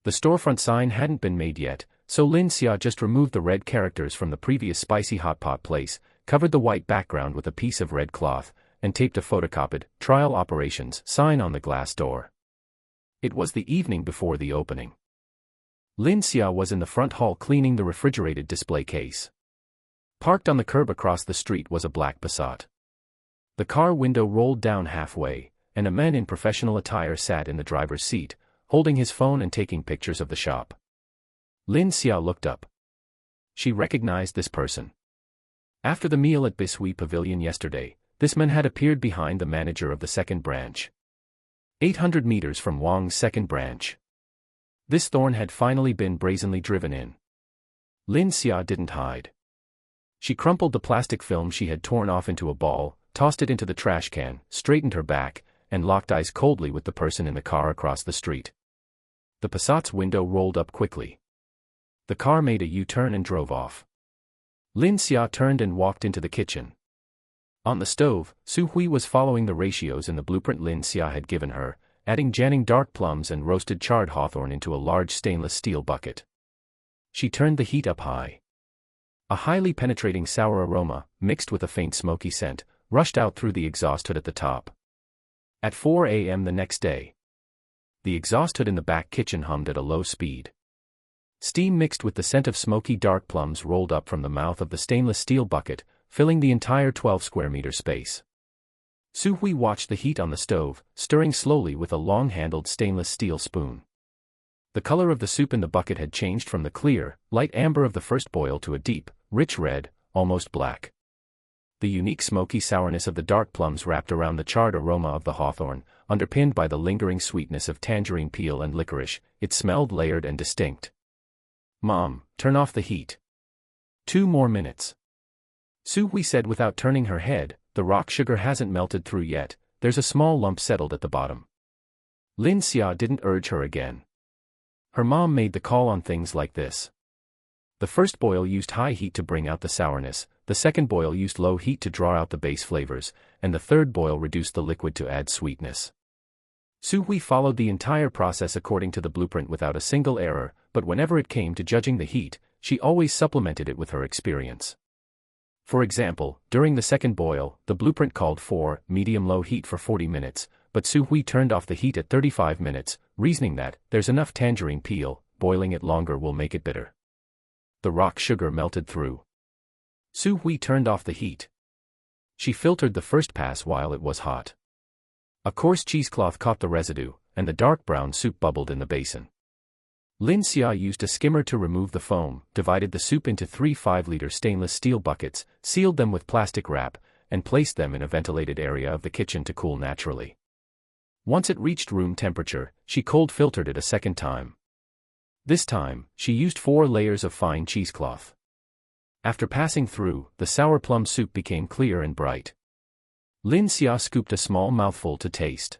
The storefront sign hadn't been made yet, so Lin Xia just removed the red characters from the previous spicy hot pot place, covered the white background with a piece of red cloth, and taped a photocopied, "Trial Operations" sign on the glass door. It was the evening before the opening. Lin Xia was in the front hall cleaning the refrigerated display case. Parked on the curb across the street was a black Passat. The car window rolled down halfway, and a man in professional attire sat in the driver's seat, holding his phone and taking pictures of the shop. Lin Xia looked up. She recognized this person. After the meal at Bisui Pavilion yesterday, this man had appeared behind the manager of the second branch. 800 meters from Wang's second branch. This thorn had finally been brazenly driven in. Lin Xia didn't hide. She crumpled the plastic film she had torn off into a ball, tossed it into the trash can, straightened her back, and locked eyes coldly with the person in the car across the street. The Passat's window rolled up quickly. The car made a U-turn and drove off. Lin Xia turned and walked into the kitchen. On the stove, Su Hui was following the ratios in the blueprint Lin Xia had given her, adding Janning dark plums and roasted charred hawthorn into a large stainless steel bucket. She turned the heat up high. A highly penetrating sour aroma, mixed with a faint smoky scent, rushed out through the exhaust hood at the top. At 4 a.m. the next day, the exhaust hood in the back kitchen hummed at a low speed. Steam mixed with the scent of smoky dark plums rolled up from the mouth of the stainless steel bucket, filling the entire 12-square-meter space. Su Hui watched the heat on the stove, stirring slowly with a long-handled stainless steel spoon. The color of the soup in the bucket had changed from the clear, light amber of the first boil to a deep, rich red, almost black. The unique smoky sourness of the dark plums wrapped around the charred aroma of the hawthorn, underpinned by the lingering sweetness of tangerine peel and licorice. It smelled layered and distinct. "Mom, turn off the heat. 2 more minutes." Su Hui said without turning her head. "The rock sugar hasn't melted through yet, there's a small lump settled at the bottom." Lin Xia didn't urge her again. Her mom made the call on things like this. The first boil used high heat to bring out the sourness, the second boil used low heat to draw out the base flavors, and the third boil reduced the liquid to add sweetness. Su Hui followed the entire process according to the blueprint without a single error, but whenever it came to judging the heat, she always supplemented it with her experience. For example, during the second boil, the blueprint called for medium-low heat for 40 minutes, but Su Hui turned off the heat at 35 minutes, reasoning that there's enough tangerine peel, boiling it longer will make it bitter. The rock sugar melted through. Su Hui turned off the heat. She filtered the first pass while it was hot. A coarse cheesecloth caught the residue, and the dark brown soup bubbled in the basin. Lin Xia used a skimmer to remove the foam, divided the soup into 3 5-liter stainless steel buckets, sealed them with plastic wrap, and placed them in a ventilated area of the kitchen to cool naturally. Once it reached room temperature, she cold filtered it a second time. This time, she used 4 layers of fine cheesecloth. After passing through, the sour plum soup became clear and bright. Lin Xia scooped a small mouthful to taste.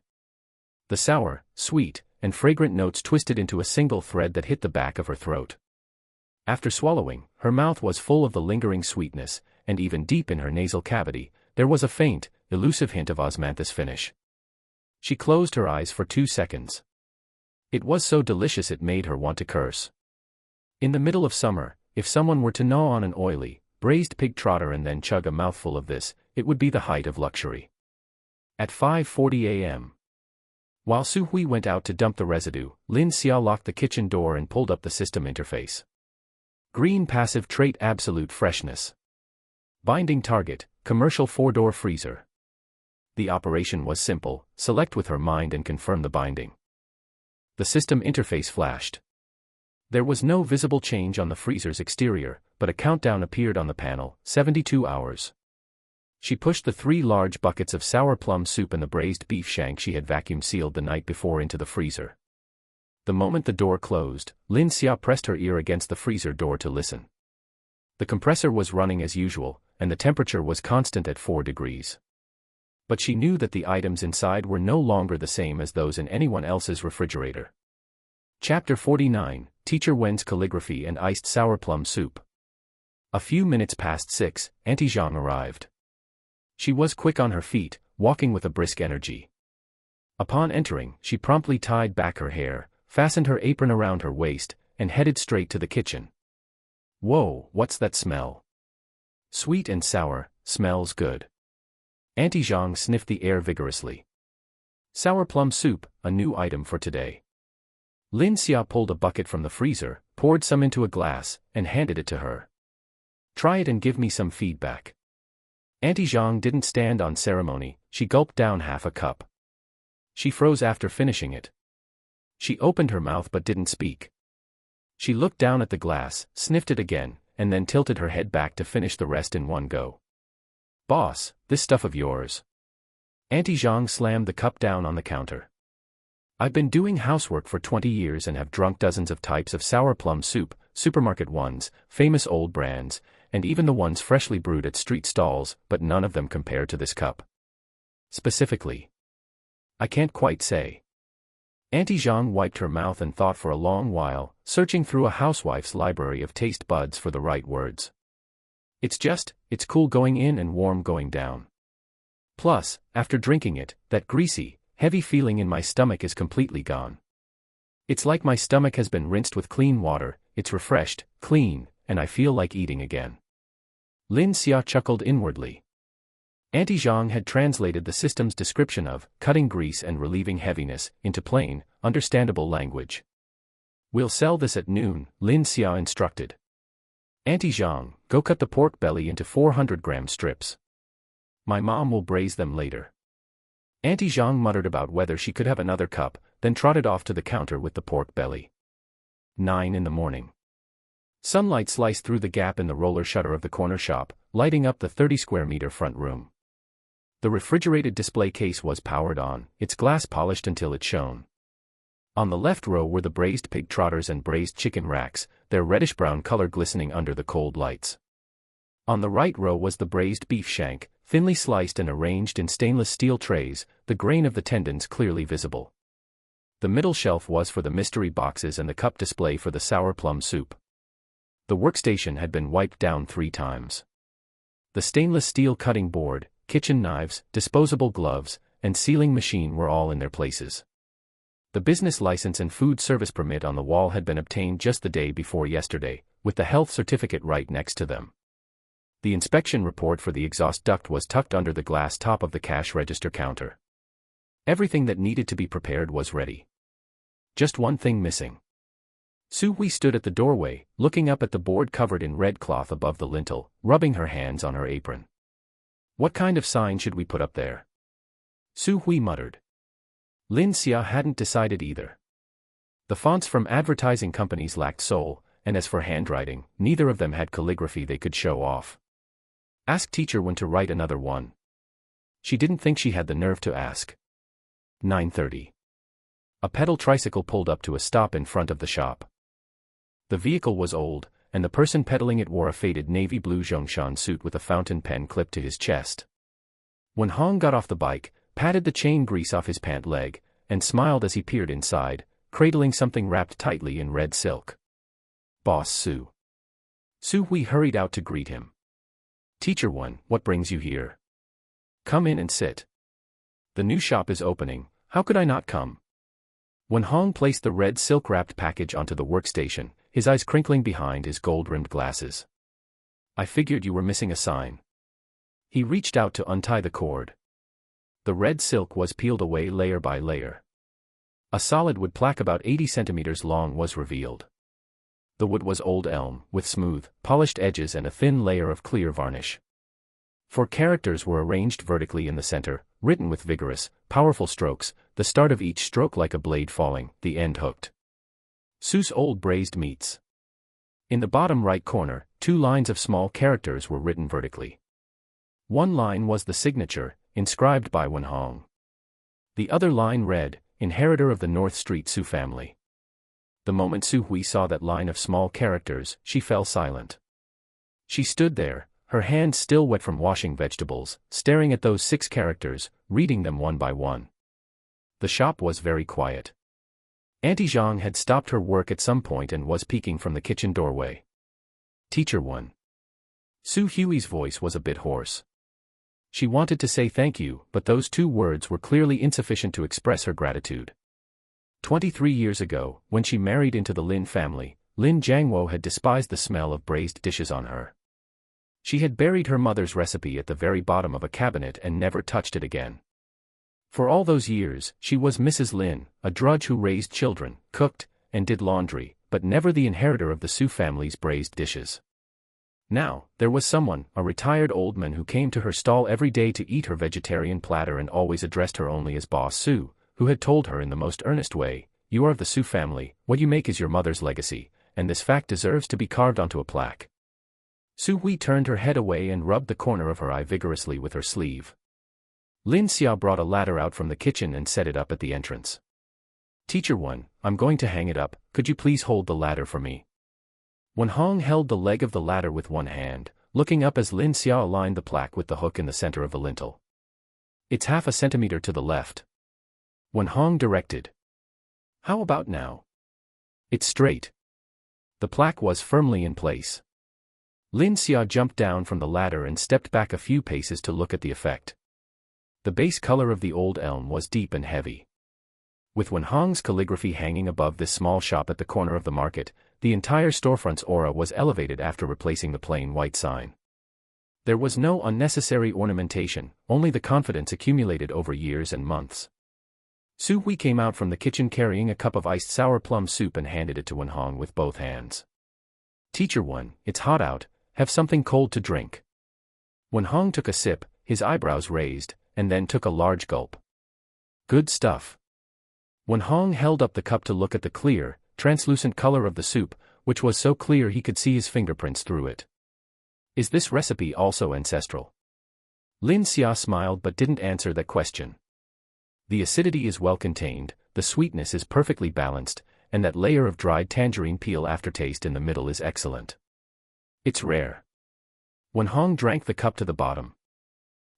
The sour, sweet, and fragrant notes twisted into a single thread that hit the back of her throat. After swallowing, her mouth was full of the lingering sweetness, and even deep in her nasal cavity, there was a faint, elusive hint of osmanthus finish. She closed her eyes for 2 seconds. It was so delicious it made her want to curse. In the middle of summer, if someone were to gnaw on an oily, braised pig trotter and then chug a mouthful of this, it would be the height of luxury. At 5:40 a.m. While Su Hui went out to dump the residue, Lin Xia locked the kitchen door and pulled up the system interface. Green passive trait absolute freshness. Binding target, commercial 4-door freezer. The operation was simple: select with her mind and confirm the binding. The system interface flashed. There was no visible change on the freezer's exterior, but a countdown appeared on the panel: 72 hours. She pushed the 3 large buckets of sour plum soup and the braised beef shank she had vacuum sealed the night before into the freezer. The moment the door closed, Lin Xia pressed her ear against the freezer door to listen. The compressor was running as usual, and the temperature was constant at 4 degrees. But she knew that the items inside were no longer the same as those in anyone else's refrigerator. Chapter 49, Teacher Wen's Calligraphy and Iced Sour Plum Soup. A few minutes past 6, Auntie Zhang arrived. She was quick on her feet, walking with a brisk energy. Upon entering, she promptly tied back her hair, fastened her apron around her waist, and headed straight to the kitchen. Whoa, what's that smell? Sweet and sour, smells good. Auntie Zhang sniffed the air vigorously. Sour plum soup, a new item for today. Lin Xia pulled a bucket from the freezer, poured some into a glass, and handed it to her. Try it and give me some feedback. Auntie Zhang didn't stand on ceremony, she gulped down half a cup. She froze after finishing it. She opened her mouth but didn't speak. She looked down at the glass, sniffed it again, and then tilted her head back to finish the rest in one go. Boss, this stuff of yours. Auntie Zhang slammed the cup down on the counter. I've been doing housework for 20 years and have drunk dozens of types of sour plum soup, supermarket ones, famous old brands, and even the ones freshly brewed at street stalls, but none of them compare to this cup. Specifically, I can't quite say. Auntie Zhang wiped her mouth and thought for a long while, searching through a housewife's library of taste buds for the right words. It's cool going in and warm going down. Plus, after drinking it, that greasy, heavy feeling in my stomach is completely gone. It's like my stomach has been rinsed with clean water, it's refreshed, clean, and I feel like eating again. Lin Xia chuckled inwardly. Auntie Zhang had translated the system's description of cutting grease and relieving heaviness into plain, understandable language. We'll sell this at noon, Lin Xia instructed. Auntie Zhang, go cut the pork belly into 400-gram strips. My mom will braise them later. Auntie Zhang muttered about whether she could have another cup, then trotted off to the counter with the pork belly. 9 in the morning. Sunlight sliced through the gap in the roller shutter of the corner shop, lighting up the 30-square-meter front room. The refrigerated display case was powered on, its glass polished until it shone. On the left row were the braised pig trotters and braised chicken racks, their reddish-brown color glistening under the cold lights. On the right row was the braised beef shank, thinly sliced and arranged in stainless steel trays, the grain of the tendons clearly visible. The middle shelf was for the mystery boxes and the cup display for the sour plum soup. The workstation had been wiped down 3 times. The stainless steel cutting board, kitchen knives, disposable gloves, and sealing machine were all in their places. The business license and food service permit on the wall had been obtained just the day before yesterday, with the health certificate right next to them. The inspection report for the exhaust duct was tucked under the glass top of the cash register counter. Everything that needed to be prepared was ready. Just one thing missing. Su Hui stood at the doorway, looking up at the board covered in red cloth above the lintel, rubbing her hands on her apron. What kind of sign should we put up there? Su Hui muttered. Lin Xia hadn't decided either. The fonts from advertising companies lacked soul, and as for handwriting, neither of them had calligraphy they could show off. Ask teacher when to write another one. She didn't think she had the nerve to ask. 9:30. A pedal tricycle pulled up to a stop in front of the shop. The vehicle was old, and the person pedaling it wore a faded navy blue Zhongshan suit with a fountain pen clipped to his chest. When Hong got off the bike, patted the chain grease off his pant leg, and smiled as he peered inside, cradling something wrapped tightly in red silk. Boss Su. Su Hui hurried out to greet him. Teacher Wen, what brings you here? Come in and sit. The new shop is opening, how could I not come? When Hong placed the red silk-wrapped package onto the workstation, his eyes crinkling behind his gold-rimmed glasses. I figured you were missing a sign. He reached out to untie the cord. The red silk was peeled away layer by layer. A solid wood plaque about 80 centimeters long was revealed. The wood was old elm, with smooth, polished edges and a thin layer of clear varnish. 4 characters were arranged vertically in the center, written with vigorous, powerful strokes, the start of each stroke like a blade falling, the end hooked. Su's old braised meats. In the bottom right corner, 2 lines of small characters were written vertically. One line was the signature, inscribed by Wen Hong. The other line read, "Inheritor of the North Street Su family." The moment Su Hui saw that line of small characters, she fell silent. She stood there, her hands still wet from washing vegetables, staring at those 6 characters, reading them one by one. The shop was very quiet. Auntie Zhang had stopped her work at some point and was peeking from the kitchen doorway. "Teacher Wen." Su Hui's voice was a bit hoarse. She wanted to say thank you, but those 2 words were clearly insufficient to express her gratitude. 23 years ago, when she married into the Lin family, Lin Jiangwo had despised the smell of braised dishes on her. She had buried her mother's recipe at the very bottom of a cabinet and never touched it again. For all those years, she was Mrs. Lin, a drudge who raised children, cooked, and did laundry, but never the inheritor of the Su family's braised dishes. Now, there was someone, a retired old man who came to her stall every day to eat her vegetarian platter and always addressed her only as Boss Su, who had told her in the most earnest way, "You are of the Su family, what you make is your mother's legacy, and this fact deserves to be carved onto a plaque." Su Hui turned her head away and rubbed the corner of her eye vigorously with her sleeve. Lin Xia brought a ladder out from the kitchen and set it up at the entrance. "Teacher Wen, I'm going to hang it up, could you please hold the ladder for me?" Wen Hong held the leg of the ladder with one hand, looking up as Lin Xia aligned the plaque with the hook in the center of the lintel. "It's half a centimeter to the left," Wen Hong directed. "How about now?" "It's straight." The plaque was firmly in place. Lin Xia jumped down from the ladder and stepped back a few paces to look at the effect. The base color of the old elm was deep and heavy. With Wen Hong's calligraphy hanging above this small shop at the corner of the market, the entire storefront's aura was elevated after replacing the plain white sign. There was no unnecessary ornamentation, only the confidence accumulated over years and months. Su Hui came out from the kitchen carrying a cup of iced sour plum soup and handed it to Wen Hong with both hands. "Teacher Wen, it's hot out, have something cold to drink." Wen Hong took a sip, his eyebrows raised, and then took a large gulp. "Good stuff." Wen Hong held up the cup to look at the clear, translucent color of the soup, which was so clear he could see his fingerprints through it. "Is this recipe also ancestral?" Lin Xia smiled but didn't answer that question. "The acidity is well contained, the sweetness is perfectly balanced, and that layer of dried tangerine peel aftertaste in the middle is excellent. It's rare." Wen Hong drank the cup to the bottom.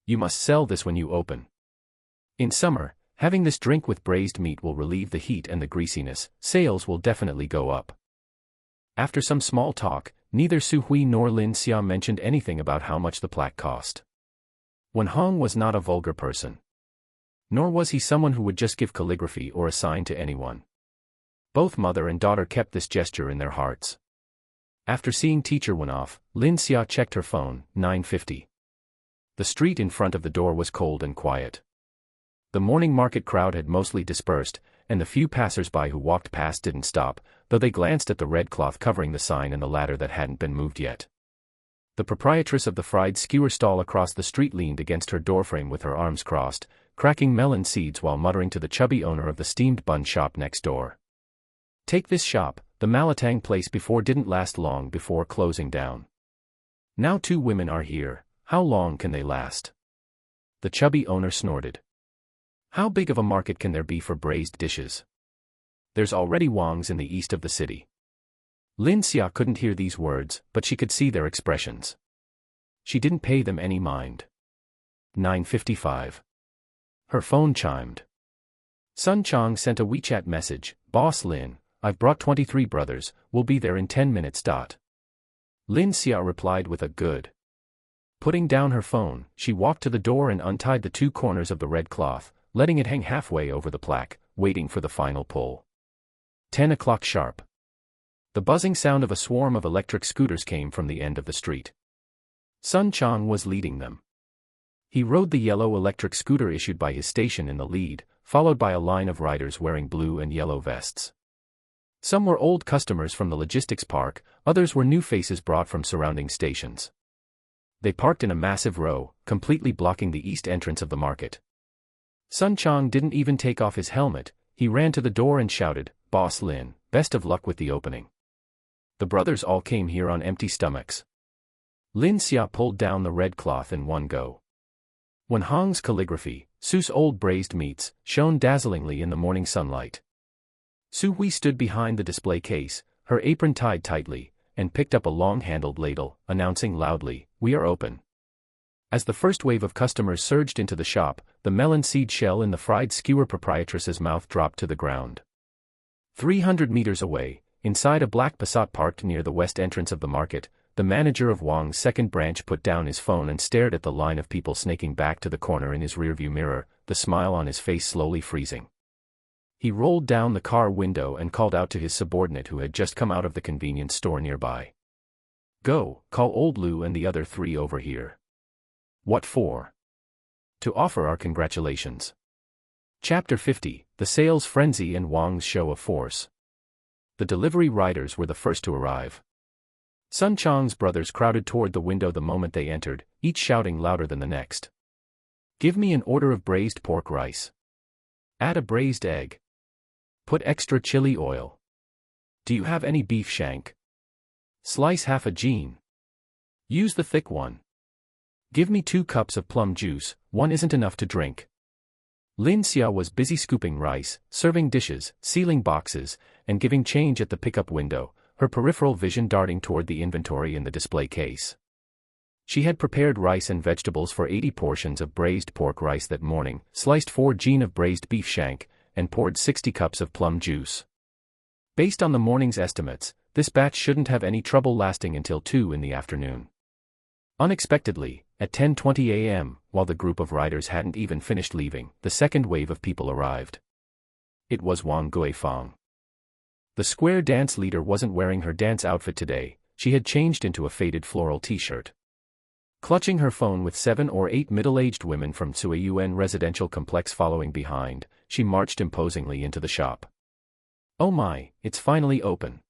"You must sell this when you open. In summer, having this drink with braised meat will relieve the heat and the greasiness, sales will definitely go up." After some small talk, neither Su Hui nor Lin Xia mentioned anything about how much the plaque cost. Wen Hong was not a vulgar person. Nor was he someone who would just give calligraphy or a sign to anyone. Both mother and daughter kept this gesture in their hearts. After seeing Teacher Wen off, Lin Xia checked her phone, 9:50. The street in front of the door was cold and quiet. The morning market crowd had mostly dispersed, and the few passers-by who walked past didn't stop, though they glanced at the red cloth covering the sign and the ladder that hadn't been moved yet. The proprietress of the fried skewer stall across the street leaned against her doorframe with her arms crossed, cracking melon seeds while muttering to the chubby owner of the steamed bun shop next door. "Take this shop, the Malatang place before didn't last long before closing down. Now 2 women are here, how long can they last?" The chubby owner snorted. "How big of a market can there be for braised dishes? There's already Wang's in the east of the city." Lin Xia couldn't hear these words, but she could see their expressions. She didn't pay them any mind. 9:55. Her phone chimed. Sun Chang sent a WeChat message, "Boss Lin, I've brought 23 brothers, we'll be there in 10 minutes. Lin Xia replied with a good. Putting down her phone, she walked to the door and untied the 2 corners of the red cloth, letting it hang halfway over the plaque, waiting for the final pull. 10 o'clock sharp. The buzzing sound of a swarm of electric scooters came from the end of the street. Sun Chang was leading them. He rode the yellow electric scooter issued by his station in the lead, followed by a line of riders wearing blue and yellow vests. Some were old customers from the logistics park, others were new faces brought from surrounding stations. They parked in a massive row, completely blocking the east entrance of the market. Sun Chang didn't even take off his helmet. He ran to the door and shouted, "Boss Lin, best of luck with the opening." The brothers all came here on empty stomachs. Lin Xia pulled down the red cloth in one go. When Hong's calligraphy, Su's old braised meats, shone dazzlingly in the morning sunlight. Su Hui stood behind the display case, her apron tied tightly, and picked up a long-handled ladle, announcing loudly, "We are open." As the first wave of customers surged into the shop, the melon seed shell in the fried skewer proprietress's mouth dropped to the ground. 300 meters away, inside a black Passat parked near the west entrance of the market, the manager of Wang's second branch put down his phone and stared at the line of people snaking back to the corner in his rearview mirror, the smile on his face slowly freezing. He rolled down the car window and called out to his subordinate who had just come out of the convenience store nearby. "Go, call old Lu and the other three over here." "What for?" "To offer our congratulations." Chapter 50, The Sales Frenzy and Wang's Show of Force. The delivery riders were the first to arrive. Sun Chang's brothers crowded toward the window the moment they entered, each shouting louder than the next. "Give me an order of braised pork rice. Add a braised egg. Put extra chili oil. Do you have any beef shank? Slice half a gene. Use the thick one. Give me 2 cups of plum juice, one isn't enough to drink." Lin Xia was busy scooping rice, serving dishes, sealing boxes, and giving change at the pickup window, her peripheral vision darting toward the inventory in the display case. She had prepared rice and vegetables for 80 portions of braised pork rice that morning, sliced 4 gene of braised beef shank, and poured 60 cups of plum juice. Based on the morning's estimates, this batch shouldn't have any trouble lasting until 2 in the afternoon. Unexpectedly, at 10:20 a.m., while the group of riders hadn't even finished leaving, the second wave of people arrived. It was Wang Guifang. The square dance leader wasn't wearing her dance outfit today, she had changed into a faded floral t-shirt. Clutching her phone with 7 or 8 middle-aged women from Sui Yuan residential complex following behind, she marched imposingly into the shop. "Oh my, it's finally open.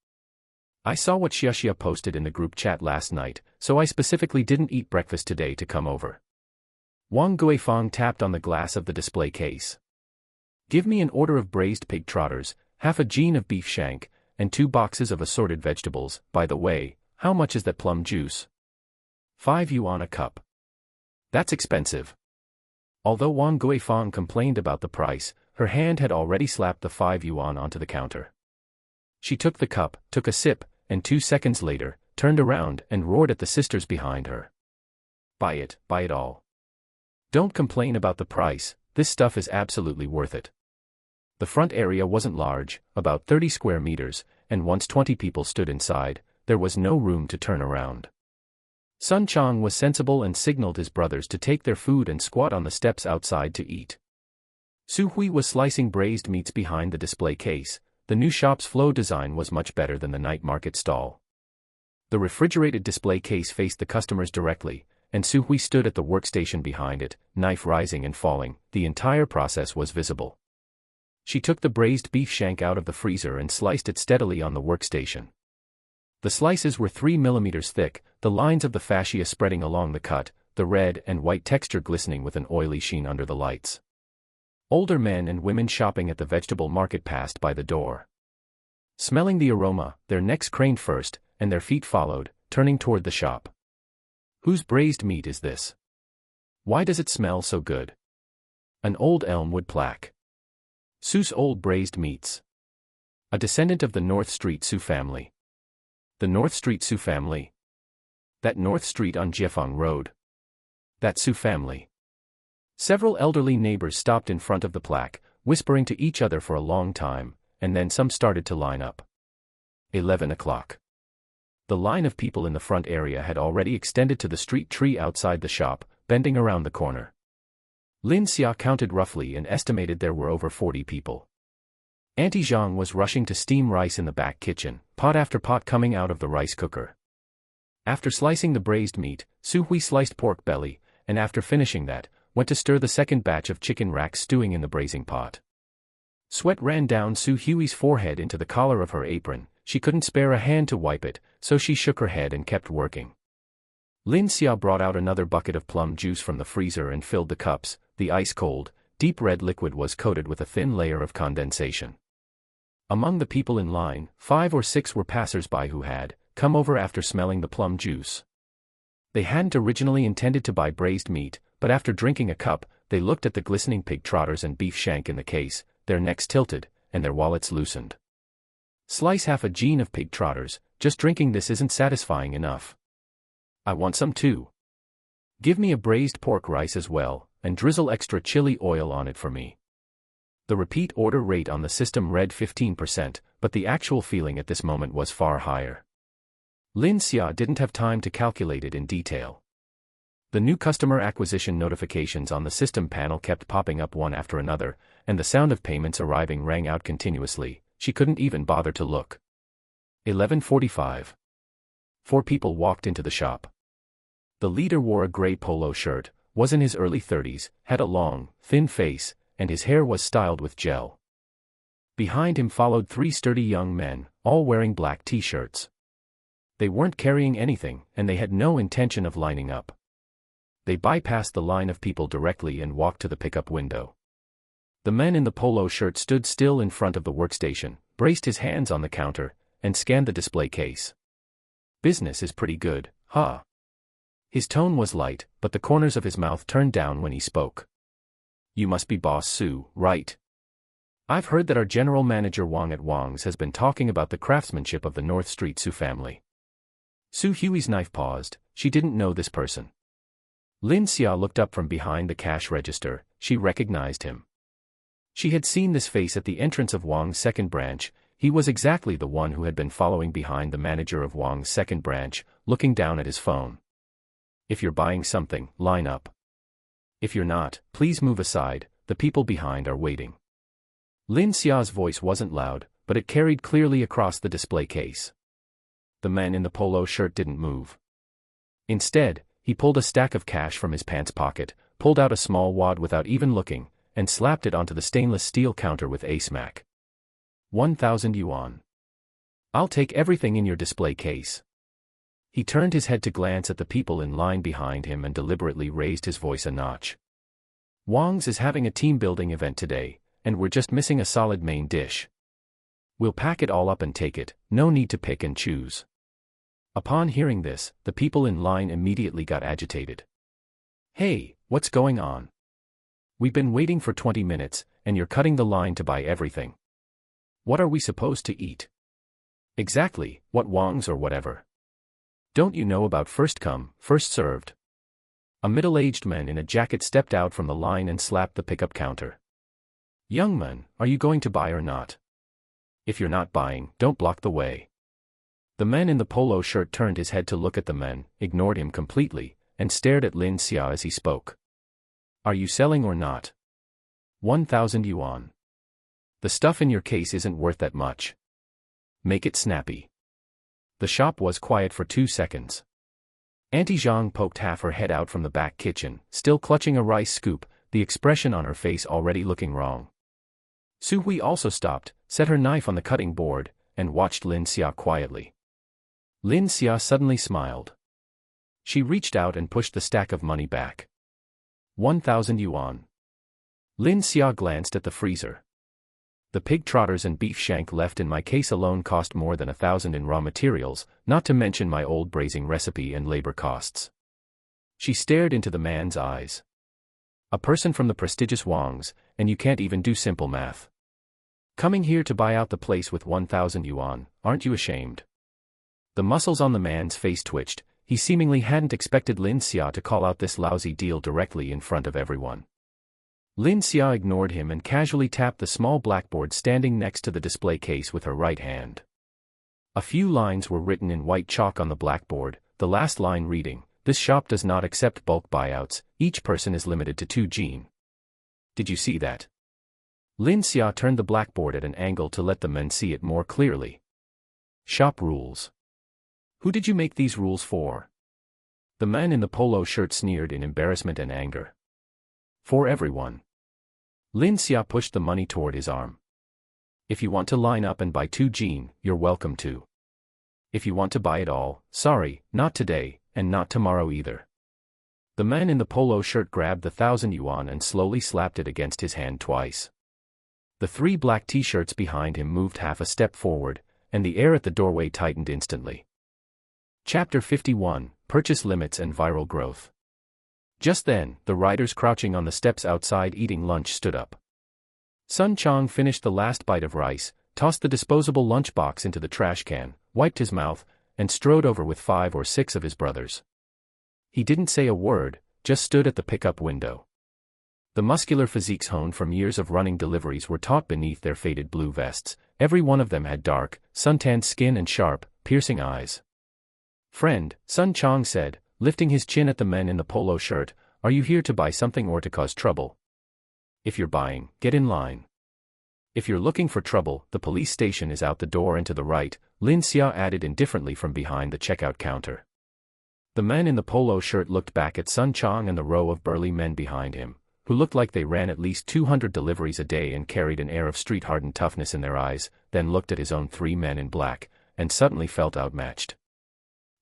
I saw what Xia posted in the group chat last night, so I specifically didn't eat breakfast today to come over." Wang Guifang tapped on the glass of the display case. "Give me an order of braised pig trotters, half a gene of beef shank, and 2 boxes of assorted vegetables. By the way, how much is that plum juice?" 5 yuan a cup. That's expensive." Although Wang Guifang complained about the price, her hand had already slapped the 5 yuan onto the counter. She took the cup, took a sip, and 2 seconds later, turned around and roared at the sisters behind her. Buy it all. Don't complain about the price, this stuff is absolutely worth it." The front area wasn't large, about 30 square meters, and once 20 people stood inside, there was no room to turn around. Sun Chang was sensible and signaled his brothers to take their food and squat on the steps outside to eat. Su Hui was slicing braised meats behind the display case. The new shop's flow design was much better than the night market stall. The refrigerated display case faced the customers directly, and Su Hui stood at the workstation behind it, knife rising and falling. The entire process was visible. She took the braised beef shank out of the freezer and sliced it steadily on the workstation. The slices were 3 millimeters thick, the lines of the fascia spreading along the cut, the red and white texture glistening with an oily sheen under the lights. Older men and women shopping at the vegetable market passed by the door. Smelling the aroma, their necks craned first, and their feet followed, turning toward the shop. "Whose braised meat is this? Why does it smell so good?" An old elmwood plaque. "Su's old braised meats. A descendant of the North Street Su family." The North Street Su family? That North Street on Jiefeng Road? That Su family? Several elderly neighbors stopped in front of the plaque, whispering to each other for a long time, and then some started to line up. 11 o'clock. The line of people in the front area had already extended to the street tree outside the shop, bending around the corner. Lin Xia counted roughly and estimated there were over 40 people. Auntie Zhang was rushing to steam rice in the back kitchen, pot after pot coming out of the rice cooker. After slicing the braised meat, Su Hui sliced pork belly, and after finishing that, went to stir the second batch of chicken racks stewing in the braising pot. Sweat ran down Su Hui's forehead into the collar of her apron. She couldn't spare a hand to wipe it, so she shook her head and kept working. Lin Xia brought out another bucket of plum juice from the freezer and filled the cups. The ice-cold, deep red liquid was coated with a thin layer of condensation. Among the people in line, 5 or 6 were passers-by who had come over after smelling the plum juice. They hadn't originally intended to buy braised meat, but after drinking a cup, they looked at the glistening pig trotters and beef shank in the case, their necks tilted, and their wallets loosened. Slice half a gene of pig trotters, just drinking this isn't satisfying enough. I want some too. Give me a braised pork rice as well, and drizzle extra chili oil on it for me. The repeat order rate on the system read 15%, but the actual feeling at this moment was far higher. Lin Xia didn't have time to calculate it in detail. The new customer acquisition notifications on the system panel kept popping up one after another, and the sound of payments arriving rang out continuously. She couldn't even bother to look. 11:45. 4 people walked into the shop. The leader wore a gray polo shirt, was in his early 30s, had a long, thin face, and his hair was styled with gel. Behind him followed 3 sturdy young men, all wearing black t-shirts. They weren't carrying anything, and they had no intention of lining up. They bypassed the line of people directly and walked to the pickup window. The man in the polo shirt stood still in front of the workstation, braced his hands on the counter, and scanned the display case. Business is pretty good, huh? His tone was light, but the corners of his mouth turned down when he spoke. You must be Boss Su, right? I've heard that our general manager Wang at Wang's has been talking about the craftsmanship of the North Street Su family. Su Hui's knife paused. She didn't know this person. Lin Xia looked up from behind the cash register. She recognized him. She had seen this face at the entrance of Wang's second branch. He was exactly the one who had been following behind the manager of Wang's second branch, looking down at his phone. If you're buying something, line up. If you're not, please move aside, the people behind are waiting. Lin Xia's voice wasn't loud, but it carried clearly across the display case. The man in the polo shirt didn't move. Instead, he pulled a stack of cash from his pants pocket, pulled out a small wad without even looking, and slapped it onto the stainless steel counter with a smack. 1,000 yuan. I'll take everything in your display case. He turned his head to glance at the people in line behind him and deliberately raised his voice a notch. Wang's is having a team-building event today, and we're just missing a solid main dish. We'll pack it all up and take it, no need to pick and choose. Upon hearing this, the people in line immediately got agitated. Hey, what's going on? We've been waiting for 20 minutes, and you're cutting the line to buy everything. What are we supposed to eat? Exactly, what Wang's or whatever. Don't you know about first come, first served? A middle-aged man in a jacket stepped out from the line and slapped the pickup counter. Young man, are you going to buy or not? If you're not buying, don't block the way. The man in the polo shirt turned his head to look at the men, ignored him completely, and stared at Lin Xia as he spoke. Are you selling or not? 1,000 yuan. The stuff in your case isn't worth that much. Make it snappy. The shop was quiet for 2 seconds. Auntie Zhang poked half her head out from the back kitchen, still clutching a rice scoop, the expression on her face already looking wrong. Su Hui also stopped, set her knife on the cutting board, and watched Lin Xia quietly. Lin Xia suddenly smiled. She reached out and pushed the stack of money back. 1,000 yuan. Lin Xia glanced at the freezer. The pig trotters and beef shank left in my case alone cost more than 1,000 in raw materials, not to mention my old braising recipe and labor costs. She stared into the man's eyes. A person from the prestigious Wang's, and you can't even do simple math. Coming here to buy out the place with 1,000 yuan, aren't you ashamed? The muscles on the man's face twitched. He seemingly hadn't expected Lin Xia to call out this lousy deal directly in front of everyone. Lin Xia ignored him and casually tapped the small blackboard standing next to the display case with her right hand. A few lines were written in white chalk on the blackboard, the last line reading, "This shop does not accept bulk buyouts, each person is limited to 2 jin." Did you see that? Lin Xia turned the blackboard at an angle to let the men see it more clearly. Shop rules. Who did you make these rules for? The man in the polo shirt sneered in embarrassment and anger. For everyone. Lin Xia pushed the money toward his arm. If you want to line up and buy 2 jean, you're welcome to. If you want to buy it all, sorry, not today, and not tomorrow either. The man in the polo shirt grabbed the 1,000 yuan and slowly slapped it against his hand twice. The 3 black t-shirts behind him moved half a step forward, and the air at the doorway tightened instantly. Chapter 51, Purchase Limits and Viral Growth. Just then, the riders crouching on the steps outside eating lunch stood up. Sun Chong finished the last bite of rice, tossed the disposable lunchbox into the trash can, wiped his mouth, and strode over with 5 or 6 of his brothers. He didn't say a word, just stood at the pickup window. The muscular physiques honed from years of running deliveries were taut beneath their faded blue vests. Every one of them had dark, suntanned skin and sharp, piercing eyes. "Friend," Sun Chong said, lifting his chin at the men in the polo shirt, "are you here to buy something or to cause trouble? If you're buying, get in line. If you're looking for trouble, the police station is out the door and to the right," Lin Xia added indifferently from behind the checkout counter. The man in the polo shirt looked back at Sun Chong and the row of burly men behind him, who looked like they ran at least 200 deliveries a day and carried an air of street-hardened toughness in their eyes, then looked at his own 3 men in black, and suddenly felt outmatched.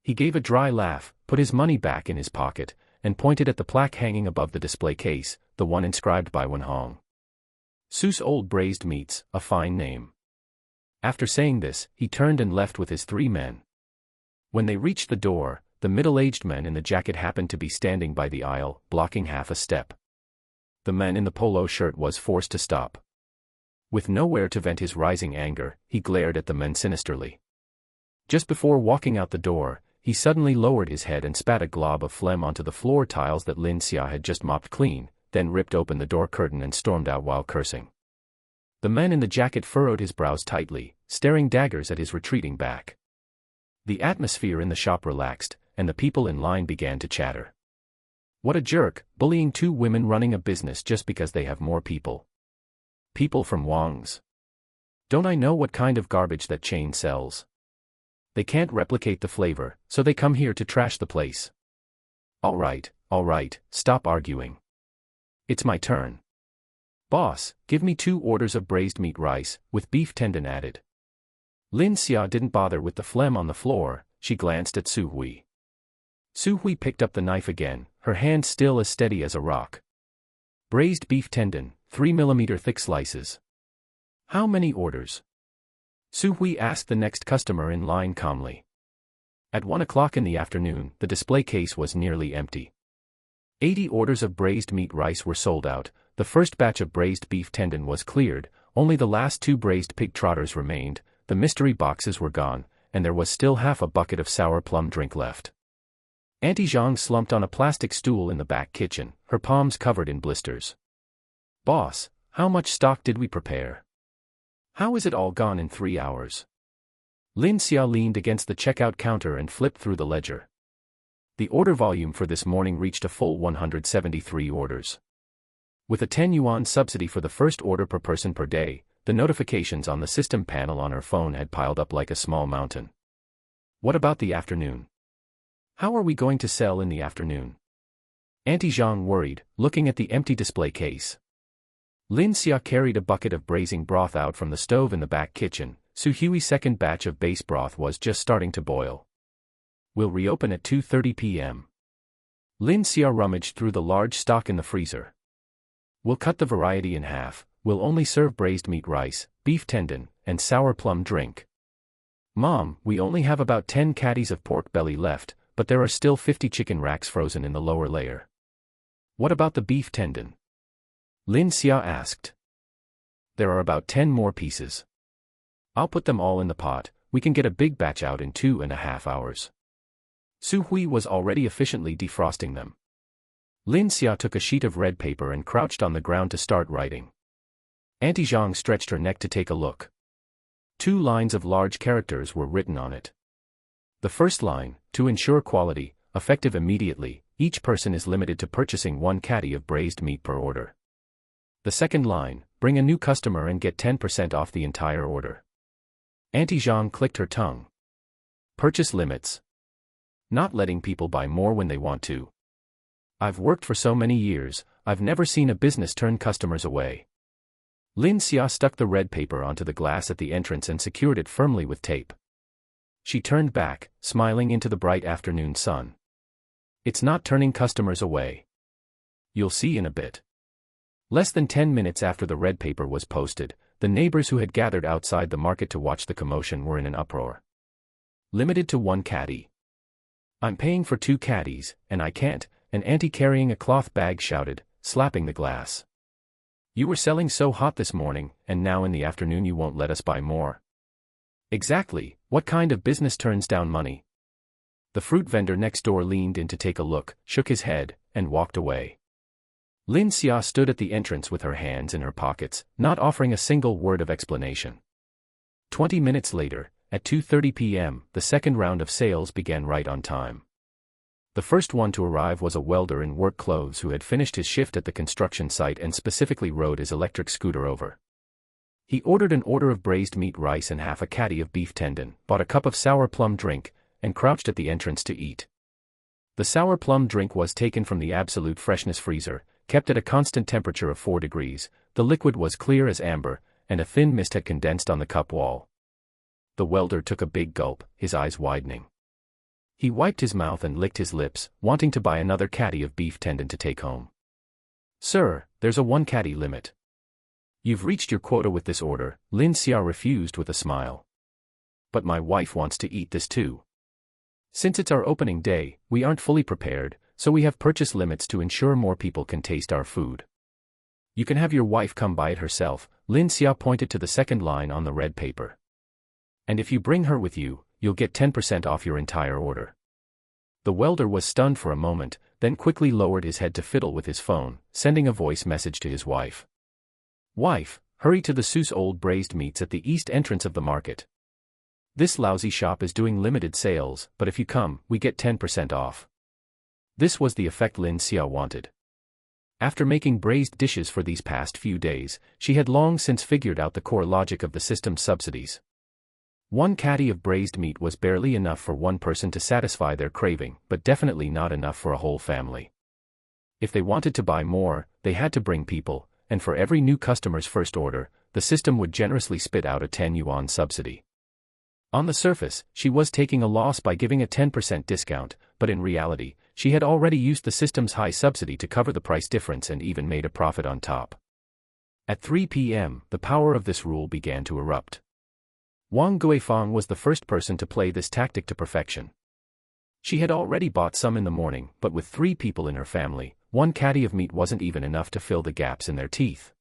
He gave a dry laugh, put his money back in his pocket, and pointed at the plaque hanging above the display case, the one inscribed by Wen Hong. "Su's Old Braised Meats, a fine name." After saying this, he turned and left with his 3 men. When they reached the door, the middle-aged man in the jacket happened to be standing by the aisle, blocking half a step. The man in the polo shirt was forced to stop. With nowhere to vent his rising anger, he glared at the men sinisterly. Just before walking out the door, he suddenly lowered his head and spat a glob of phlegm onto the floor tiles that Lin Xia had just mopped clean, then ripped open the door curtain and stormed out while cursing. The man in the jacket furrowed his brows tightly, staring daggers at his retreating back. The atmosphere in the shop relaxed, and the people in line began to chatter. What a jerk, bullying 2 women running a business just because they have more people. People from Wang's. Don't I know what kind of garbage that chain sells? They can't replicate the flavor, so they come here to trash the place. All right, stop arguing. It's my turn. Boss, give me 2 orders of braised meat rice, with beef tendon added. Lin Xia didn't bother with the phlegm on the floor, she glanced at Su Hui. Su Hui picked up the knife again, her hand still as steady as a rock. Braised beef tendon, 3mm thick slices. How many orders? Su Hui asked the next customer in line calmly. At 1 o'clock in the afternoon, the display case was nearly empty. 80 orders of braised meat rice were sold out, the first batch of braised beef tendon was cleared, only the last 2 braised pig trotters remained, the mystery boxes were gone, and there was still half a bucket of sour plum drink left. Auntie Zhang slumped on a plastic stool in the back kitchen, her palms covered in blisters. Boss, how much stock did we prepare? How is it all gone in 3 hours? Lin Xia leaned against the checkout counter and flipped through the ledger. The order volume for this morning reached a full 173 orders. With a 10 yuan subsidy for the first order per person per day, the notifications on the system panel on her phone had piled up like a small mountain. What about the afternoon? How are we going to sell in the afternoon? Auntie Zhang worried, looking at the empty display case. Lin Xia carried a bucket of braising broth out from the stove in the back kitchen. Su Hui's second batch of base broth was just starting to boil. We'll reopen at 2:30 p.m. Lin Xia rummaged through the large stock in the freezer. We'll cut the variety in half. We'll only serve braised meat rice, beef tendon, and sour plum drink. Mom, we only have about 10 caddies of pork belly left, but there are still 50 chicken racks frozen in the lower layer. What about the beef tendon? Lin Xia asked. There are about 10 more pieces. I'll put them all in the pot, we can get a big batch out in 2.5 hours. Su Hui was already efficiently defrosting them. Lin Xia took a sheet of red paper and crouched on the ground to start writing. Auntie Zhang stretched her neck to take a look. 2 lines of large characters were written on it. The first line, to ensure quality, effective immediately, each person is limited to purchasing 1 caddy of braised meat per order. The second line, bring a new customer and get 10% off the entire order. Auntie Zhang clicked her tongue. Purchase limits. Not letting people buy more when they want to. I've worked for so many years, I've never seen a business turn customers away. Lin Xia stuck the red paper onto the glass at the entrance and secured it firmly with tape. She turned back, smiling into the bright afternoon sun. It's not turning customers away. You'll see in a bit. Less than 10 minutes after the red paper was posted, the neighbors who had gathered outside the market to watch the commotion were in an uproar. Limited to 1 caddy. I'm paying for 2 caddies, and I can't, an auntie carrying a cloth bag shouted, slapping the glass. You were selling so hot this morning, and now in the afternoon you won't let us buy more. Exactly, what kind of business turns down money? The fruit vendor next door leaned in to take a look, shook his head, and walked away. Lin Xia stood at the entrance with her hands in her pockets, not offering a single word of explanation. 20 minutes later, at 2:30 p.m., the second round of sales began right on time. The first one to arrive was a welder in work clothes who had finished his shift at the construction site and specifically rode his electric scooter over. He ordered an order of braised meat rice and half a caddy of beef tendon, bought a cup of sour plum drink, and crouched at the entrance to eat. The sour plum drink was taken from the absolute freshness freezer, kept at a constant temperature of 4 degrees, the liquid was clear as amber, and a thin mist had condensed on the cup wall. The welder took a big gulp, his eyes widening. He wiped his mouth and licked his lips, wanting to buy another caddy of beef tendon to take home. Sir, there's a 1 caddy limit. You've reached your quota with this order, Lin Xia refused with a smile. But my wife wants to eat this too. Since it's our opening day, we aren't fully prepared, so we have purchase limits to ensure more people can taste our food. You can have your wife come buy it herself, Lin Xia pointed to the second line on the red paper. And if you bring her with you, you'll get 10% off your entire order. The welder was stunned for a moment, then quickly lowered his head to fiddle with his phone, sending a voice message to his wife. Wife, hurry to the Seuss Old Braised Meats at the east entrance of the market. This lousy shop is doing limited sales, but if you come, we get 10% off. This was the effect Lin Xia wanted. After making braised dishes for these past few days, she had long since figured out the core logic of the system's subsidies. 1 caddy of braised meat was barely enough for one person to satisfy their craving, but definitely not enough for a whole family. If they wanted to buy more, they had to bring people, and for every new customer's first order, the system would generously spit out a 10 yuan subsidy. On the surface, she was taking a loss by giving a 10% discount, but in reality, she had already used the system's high subsidy to cover the price difference and even made a profit on top. At 3 p.m., the power of this rule began to erupt. Wang Guifang was the first person to play this tactic to perfection. She had already bought some in the morning, but with 3 people in her family, 1 caddy of meat wasn't even enough to fill the gaps in their teeth.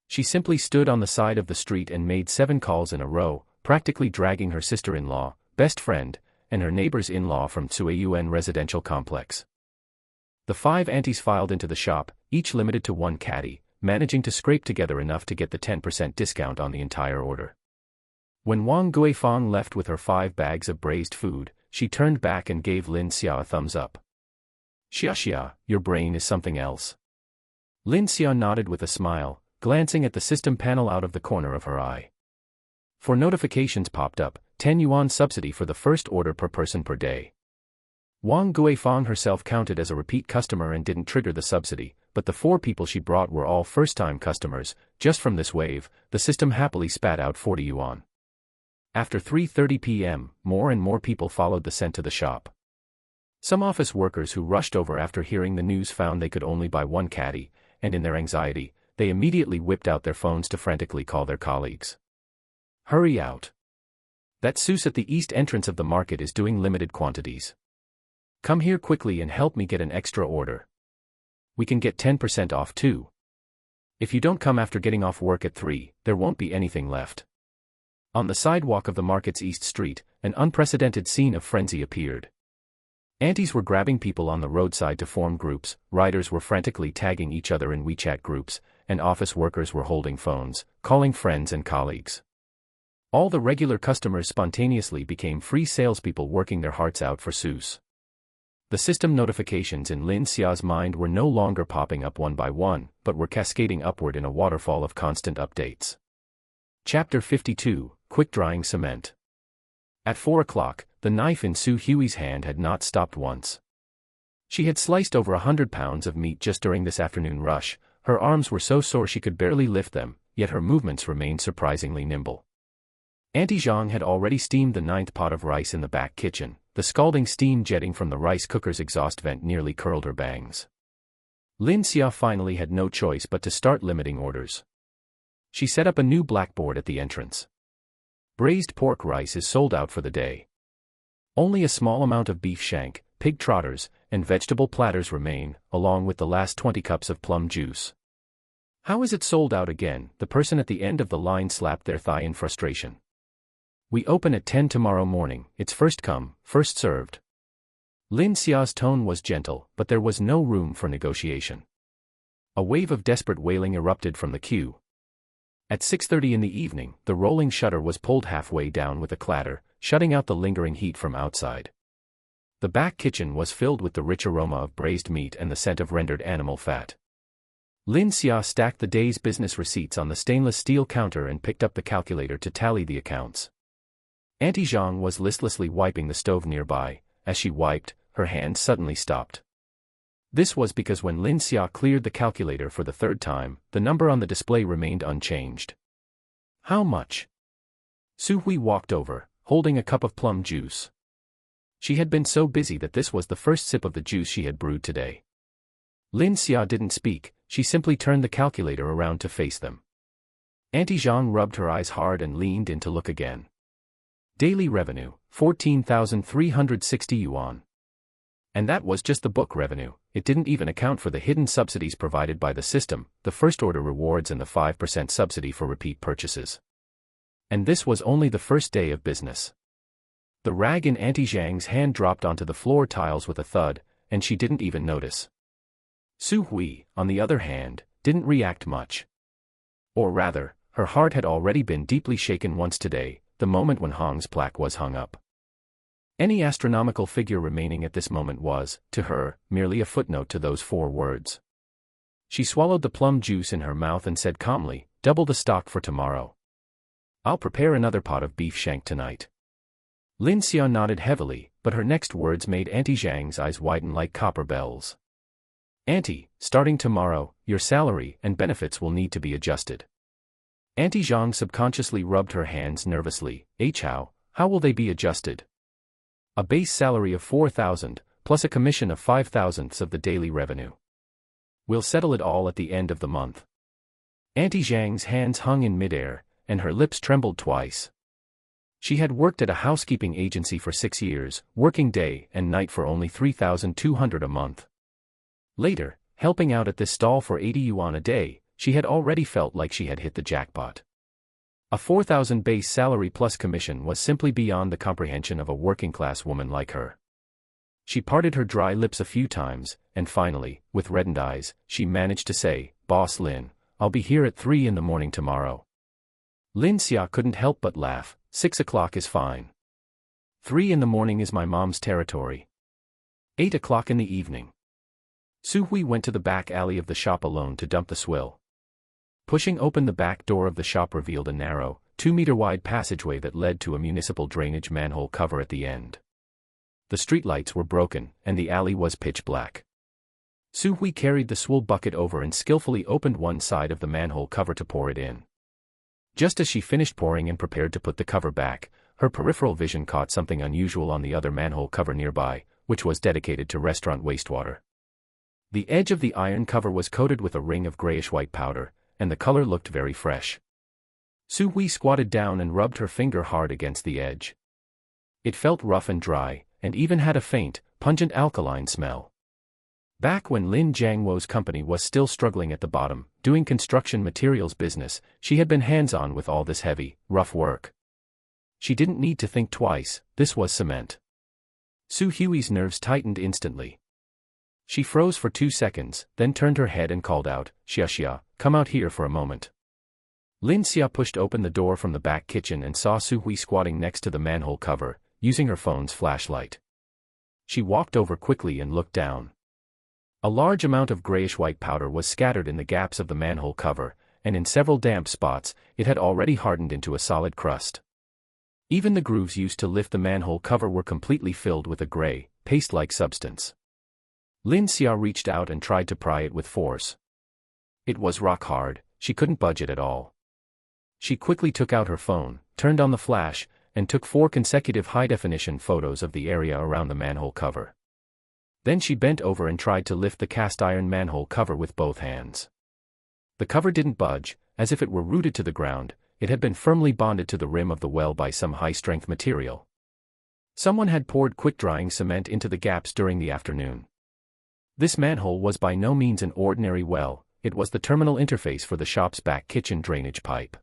She simply stood on the side of the street and made 7 calls in a row, practically dragging her sister-in-law, best friend, and her neighbors-in-law from Yuan residential complex. The 5 aunties filed into the shop, each limited to 1 caddy, managing to scrape together enough to get the 10% discount on the entire order. When Wang Guifang left with her 5 bags of braised food, she turned back and gave Lin Xia a thumbs up. Xia, your brain is something else. Lin Xia nodded with a smile, glancing at the system panel out of the corner of her eye. 4 notifications popped up, 10 yuan subsidy for the first order per person per day. Wang Guifang herself counted as a repeat customer and didn't trigger the subsidy, but the 4 people she brought were all first-time customers. Just from this wave, the system happily spat out 40 yuan. After 3:30 p.m., more and more people followed the scent to the shop. Some office workers who rushed over after hearing the news found they could only buy 1 caddy, and in their anxiety, they immediately whipped out their phones to frantically call their colleagues. Hurry out. That Seuss at the east entrance of the market is doing limited quantities. Come here quickly and help me get an extra order. We can get 10% off too. If you don't come after getting off work at 3, there won't be anything left. On the sidewalk of the market's east street, an unprecedented scene of frenzy appeared. Aunties were grabbing people on the roadside to form groups, riders were frantically tagging each other in WeChat groups, and office workers were holding phones, calling friends and colleagues. All the regular customers spontaneously became free salespeople working their hearts out for Seuss. The system notifications in Lin Xia's mind were no longer popping up one by one, but were cascading upward in a waterfall of constant updates. Chapter 52, Quick Drying Cement. At 4 o'clock, the knife in Su Hui's hand had not stopped once. She had sliced over 100 pounds of meat just during this afternoon rush. Her arms were so sore she could barely lift them, yet her movements remained surprisingly nimble. Auntie Zhang had already steamed the 9th pot of rice in the back kitchen. The scalding steam jetting from the rice cooker's exhaust vent nearly curled her bangs. Lin Xia finally had no choice but to start limiting orders. She set up a new blackboard at the entrance. Braised pork rice is sold out for the day. Only a small amount of beef shank, pig trotters, and vegetable platters remain, along with the last 20 cups of plum juice. How is it sold out again? The person at the end of the line slapped their thigh in frustration. We open at 10 tomorrow morning. It's first come, first served. Lin Xia's tone was gentle, but there was no room for negotiation. A wave of desperate wailing erupted from the queue. At 6:30 in the evening, the rolling shutter was pulled halfway down with a clatter, shutting out the lingering heat from outside. The back kitchen was filled with the rich aroma of braised meat and the scent of rendered animal fat. Lin Xia stacked the day's business receipts on the stainless steel counter and picked up the calculator to tally the accounts. Auntie Zhang was listlessly wiping the stove nearby. As she wiped, her hand suddenly stopped. This was because when Lin Xia cleared the calculator for the third time, the number on the display remained unchanged. How much? Su Hui walked over, holding a cup of plum juice. She had been so busy that this was the first sip of the juice she had brewed today. Lin Xia didn't speak, she simply turned the calculator around to face them. Auntie Zhang rubbed her eyes hard and leaned in to look again. Daily revenue, 14,360 yuan. And that was just the book revenue. It didn't even account for the hidden subsidies provided by the system, the first-order rewards and the 5% subsidy for repeat purchases. And this was only the first day of business. The rag in Auntie Zhang's hand dropped onto the floor tiles with a thud, and she didn't even notice. Su Hui, on the other hand, didn't react much. Or rather, her heart had already been deeply shaken once today, the moment when Hong's plaque was hung up. Any astronomical figure remaining at this moment was, to her, merely a footnote to those 4 words. She swallowed the plum juice in her mouth and said calmly, "Double the stock for tomorrow. I'll prepare another pot of beef shank tonight." Lin Xia nodded heavily, but her next words made Auntie Zhang's eyes widen like copper bells. "Auntie, starting tomorrow, your salary and benefits will need to be adjusted." Auntie Zhang subconsciously rubbed her hands nervously. How will they be adjusted? A base salary of 4,000, plus a commission of 5,000ths of the daily revenue. We'll settle it all at the end of the month. Auntie Zhang's hands hung in midair, and her lips trembled twice. She had worked at a housekeeping agency for 6 years, working day and night for only 3,200 a month. Later, helping out at this stall for 80 yuan a day, she had already felt like she had hit the jackpot. A 4,000 base salary plus commission was simply beyond the comprehension of a working-class woman like her. She parted her dry lips a few times, and finally, with reddened eyes, she managed to say, "Boss Lin, I'll be here at 3 in the morning tomorrow." Lin Xia couldn't help but laugh. 6 o'clock is fine. 3 in the morning is my mom's territory. 8 o'clock in the evening. Su Hui went to the back alley of the shop alone to dump the swill. Pushing open the back door of the shop revealed a narrow, 2-meter-wide passageway that led to a municipal drainage manhole cover at the end. The streetlights were broken, and the alley was pitch black. Su Hui carried the swill bucket over and skillfully opened one side of the manhole cover to pour it in. Just as she finished pouring and prepared to put the cover back, her peripheral vision caught something unusual on the other manhole cover nearby, which was dedicated to restaurant wastewater. The edge of the iron cover was coated with a ring of grayish-white powder, and the color looked very fresh. Su Hui squatted down and rubbed her finger hard against the edge. It felt rough and dry, and even had a faint, pungent alkaline smell. Back when Lin Jiangwo's company was still struggling at the bottom, doing construction materials business, she had been hands-on with all this heavy, rough work. She didn't need to think twice, this was cement. Su Hui's nerves tightened instantly. She froze for 2 seconds, then turned her head and called out, "Xia, come out here for a moment." Lin Xia pushed open the door from the back kitchen and saw Su Hui squatting next to the manhole cover, using her phone's flashlight. She walked over quickly and looked down. A large amount of grayish-white powder was scattered in the gaps of the manhole cover, and in several damp spots, it had already hardened into a solid crust. Even the grooves used to lift the manhole cover were completely filled with a gray, paste-like substance. Lin Xia reached out and tried to pry it with force. It was rock hard, she couldn't budge it at all. She quickly took out her phone, turned on the flash, and took 4 consecutive high-definition photos of the area around the manhole cover. Then she bent over and tried to lift the cast-iron manhole cover with both hands. The cover didn't budge, as if it were rooted to the ground. It had been firmly bonded to the rim of the well by some high-strength material. Someone had poured quick-drying cement into the gaps during the afternoon. This manhole was by no means an ordinary well, it was the terminal interface for the shop's back kitchen drainage pipe.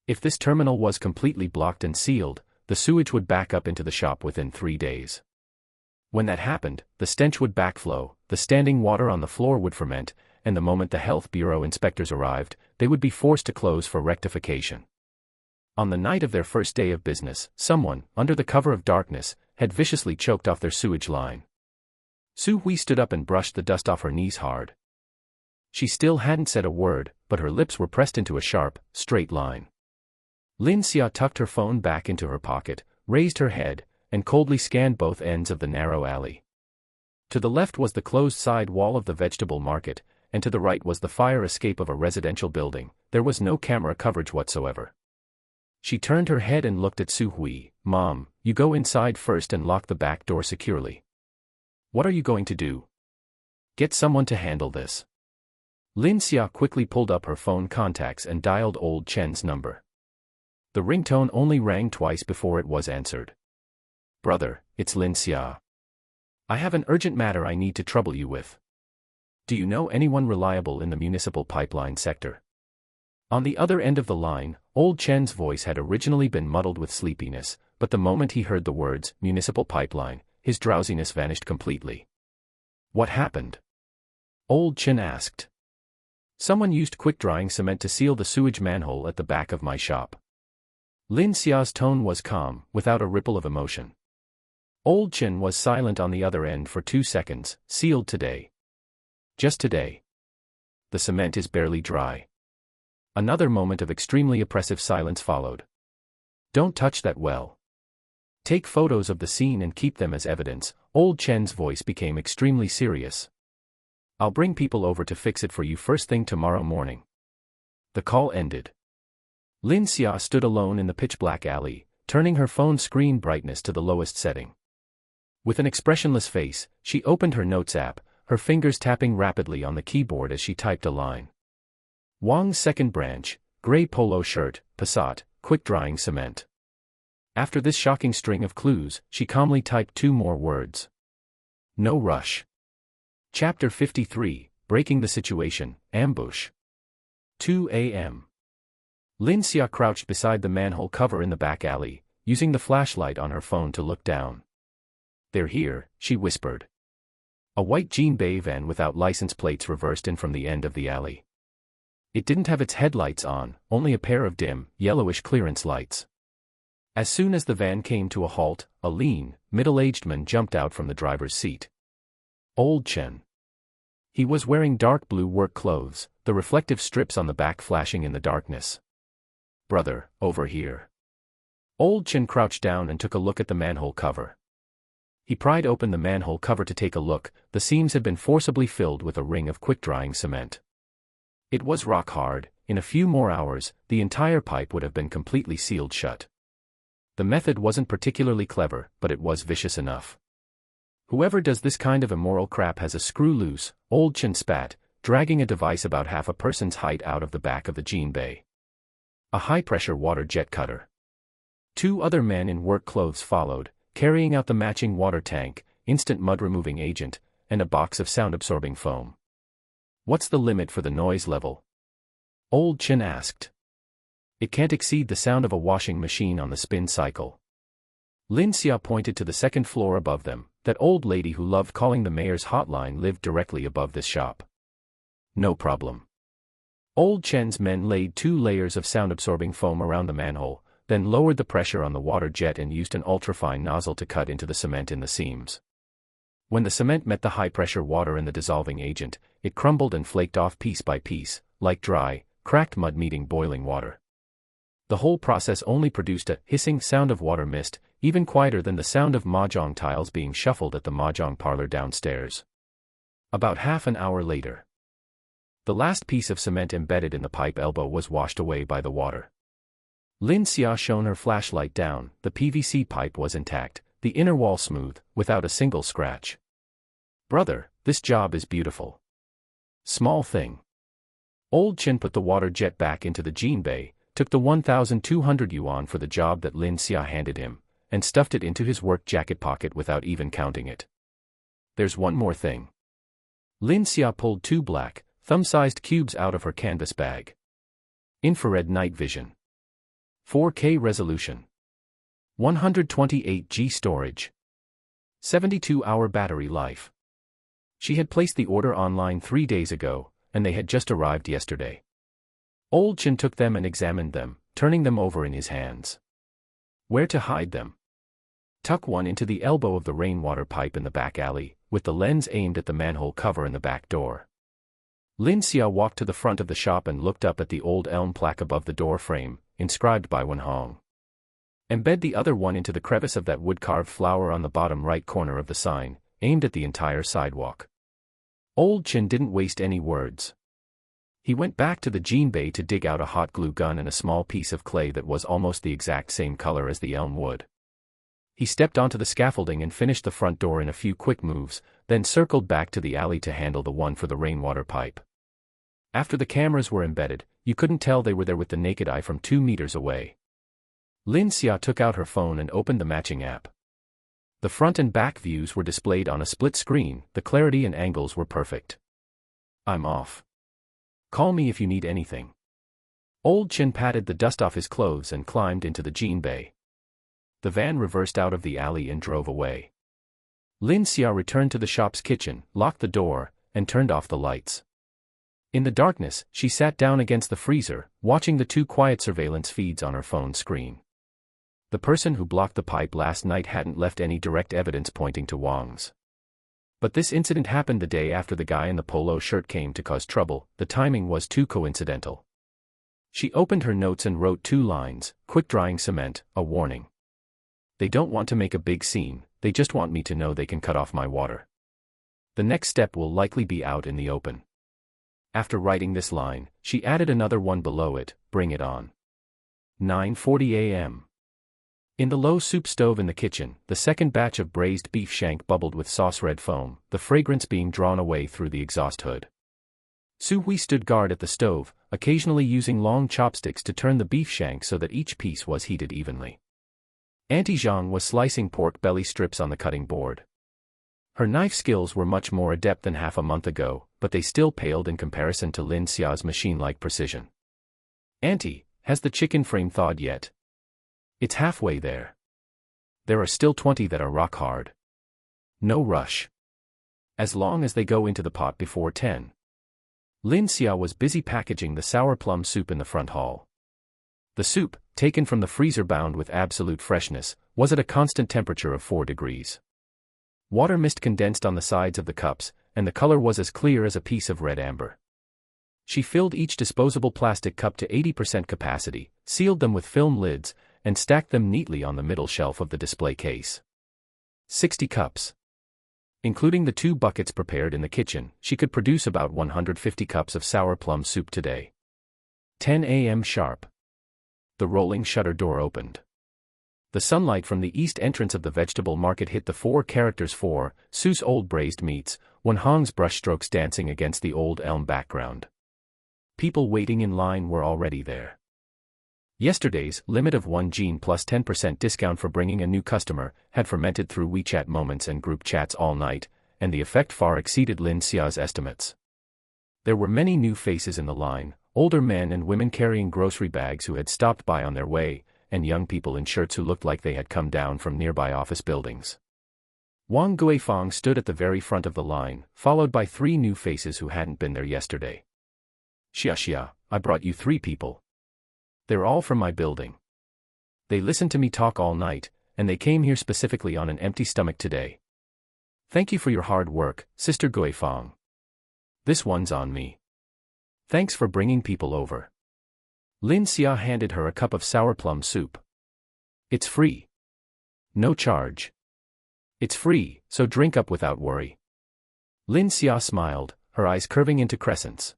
If this terminal was completely blocked and sealed, the sewage would back up into the shop within 3 days. When that happened, the stench would backflow, the standing water on the floor would ferment, and the moment the Health Bureau inspectors arrived, they would be forced to close for rectification. On the night of their first day of business, someone, under the cover of darkness, had viciously choked off their sewage line. Su Hui stood up and brushed the dust off her knees hard. She still hadn't said a word, but her lips were pressed into a sharp, straight line. Lin Xia tucked her phone back into her pocket, raised her head, and coldly scanned both ends of the narrow alley. To the left was the closed side wall of the vegetable market, and to the right was the fire escape of a residential building. There was no camera coverage whatsoever. She turned her head and looked at Su Hui. "Mom, you go inside first and lock the back door securely." "What are you going to do?" "Get someone to handle this." Lin Xia quickly pulled up her phone contacts and dialed old Chen's number. The ringtone only rang twice before it was answered. "Brother, it's Lin Xia. I have an urgent matter I need to trouble you with. Do you know anyone reliable in the municipal pipeline sector?" On the other end of the line, old Chen's voice had originally been muddled with sleepiness, but the moment he heard the words, municipal pipeline, his drowsiness vanished completely. "What happened?" old Chen asked. "Someone used quick-drying cement to seal the sewage manhole at the back of my shop." Lin Xia's tone was calm, without a ripple of emotion. Old Chen was silent on the other end for 2 seconds. "Sealed today." "Just today?" "The cement is barely dry." Another moment of extremely oppressive silence followed. "Don't touch that well. Take photos of the scene and keep them as evidence." Old Chen's voice became extremely serious. "I'll bring people over to fix it for you first thing tomorrow morning." The call ended. Lin Xia stood alone in the pitch-black alley, turning her phone screen brightness to the lowest setting. With an expressionless face, she opened her notes app, her fingers tapping rapidly on the keyboard as she typed a line. Wang's second branch, gray polo shirt, Passat, quick-drying cement. After this shocking string of clues, she calmly typed 2 more words. No rush. Chapter 53, Breaking the Situation, Ambush. 2 a.m. Lin Xia crouched beside the manhole cover in the back alley, using the flashlight on her phone to look down. "They're here," she whispered. A white Jinbei van without license plates reversed in from the end of the alley. It didn't have its headlights on, only a pair of dim, yellowish clearance lights. As soon as the van came to a halt, a lean, middle-aged man jumped out from the driver's seat. Old Chen. He was wearing dark blue work clothes, the reflective strips on the back flashing in the darkness. "Brother, over here." Old Chen crouched down and took a look at the manhole cover. He pried open the manhole cover to take a look. The seams had been forcibly filled with a ring of quick-drying cement. It was rock hard. In a few more hours, the entire pipe would have been completely sealed shut. The method wasn't particularly clever, but it was vicious enough. "Whoever does this kind of immoral crap has a screw loose," Old Chen spat, dragging a device about half a person's height out of the back of the Jinbei. A high-pressure water jet cutter. 2 other men in work clothes followed, carrying out the matching water tank, instant mud-removing agent, and a box of sound-absorbing foam. "What's the limit for the noise level?" Old Chen asked. "It can't exceed the sound of a washing machine on the spin cycle." Lin Xia pointed to the second floor above them. That old lady who loved calling the mayor's hotline lived directly above this shop. "No problem." Old Chen's men laid 2 layers of sound-absorbing foam around the manhole, then lowered the pressure on the water jet and used an ultrafine nozzle to cut into the cement in the seams. When the cement met the high-pressure water in the dissolving agent, it crumbled and flaked off piece by piece, like dry, cracked mud meeting boiling water. The whole process only produced a hissing sound of water mist, even quieter than the sound of mahjong tiles being shuffled at the mahjong parlor downstairs. About half an hour later, the last piece of cement embedded in the pipe elbow was washed away by the water. Lin Xia shone her flashlight down. The PVC pipe was intact, the inner wall smooth, without a single scratch. "Brother, this job is beautiful." "Small thing." Old Chen put the water jet back into the jean bay, took the 1,200 yuan for the job that Lin Xia handed him, and stuffed it into his work jacket pocket without even counting it. "There's one more thing." Lin Xia pulled 2 black, thumb-sized cubes out of her canvas bag. Infrared night vision. 4K resolution. 128G storage. 72-hour battery life. She had placed the order online 3 days ago, and they had just arrived yesterday. Old Chen took them and examined them, turning them over in his hands. Where to hide them? Tuck one into the elbow of the rainwater pipe in the back alley, with the lens aimed at the manhole cover in the back door. Lin Xia walked to the front of the shop and looked up at the old elm plaque above the door frame, inscribed by Wen Hong. Embed the other one into the crevice of that wood-carved flower on the bottom right corner of the sign, aimed at the entire sidewalk. Old Chen didn't waste any words. He went back to the jean bay to dig out a hot glue gun and a small piece of clay that was almost the exact same color as the elm wood. He stepped onto the scaffolding and finished the front door in a few quick moves, then circled back to the alley to handle the one for the rainwater pipe. After the cameras were embedded, you couldn't tell they were there with the naked eye from 2 meters away. Lin Xia took out her phone and opened the matching app. The front and back views were displayed on a split screen, the clarity and angles were perfect. "I'm off. Call me if you need anything." Old Chen patted the dust off his clothes and climbed into the jean bay. The van reversed out of the alley and drove away. Lin Xia returned to the shop's kitchen, locked the door, and turned off the lights. In the darkness, she sat down against the freezer, watching the 2 quiet surveillance feeds on her phone screen. The person who blocked the pipe last night hadn't left any direct evidence pointing to Wang's. But this incident happened the day after the guy in the polo shirt came to cause trouble. The timing was too coincidental. She opened her notes and wrote 2 lines, "Quick-drying cement, a warning. They don't want to make a big scene, they just want me to know they can cut off my water. The next step will likely be out in the open." After writing this line, she added another one below it, "Bring it on." 9:40 a.m. In the low soup stove in the kitchen, the second batch of braised beef shank bubbled with sauce-red foam, the fragrance being drawn away through the exhaust hood. Su Hui stood guard at the stove, occasionally using long chopsticks to turn the beef shank so that each piece was heated evenly. Auntie Zhang was slicing pork belly strips on the cutting board. Her knife skills were much more adept than half a month ago, but they still paled in comparison to Lin Xia's machine-like precision. "Auntie, has the chicken frame thawed yet?" "It's halfway there. There are still 20 that are rock hard. No rush. As long as they go into the pot before 10. Lin Xia was busy packaging the sour plum soup in the front hall. The soup, taken from the freezer bound with absolute freshness, was at a constant temperature of 4 degrees. Water mist condensed on the sides of the cups, and the color was as clear as a piece of red amber. She filled each disposable plastic cup to 80% capacity, sealed them with film lids, and stacked them neatly on the middle shelf of the display case. 60 cups. Including the 2 buckets prepared in the kitchen, she could produce about 150 cups of sour plum soup today. 10 a.m. sharp. The rolling shutter door opened. The sunlight from the east entrance of the vegetable market hit the 4 characters for Su's old braised meats, Wen Hong's brushstrokes dancing against the old elm background. People waiting in line were already there. Yesterday's limit of 1 gene plus 10% discount for bringing a new customer had fermented through WeChat moments and group chats all night, and the effect far exceeded Lin Xia's estimates. There were many new faces in the line, older men and women carrying grocery bags who had stopped by on their way, and young people in shirts who looked like they had come down from nearby office buildings. Wang Guifang stood at the very front of the line, followed by 3 new faces who hadn't been there yesterday. "Xia, I brought you 3 people. They're all from my building. They listened to me talk all night, and they came here specifically on an empty stomach today. Thank you for your hard work, Sister Guifang. This one's on me. Thanks for bringing people over." Lin Xia handed her a cup of sour plum soup. It's free. No charge. It's free, so drink up without worry. Lin Xia smiled, her eyes curving into crescents.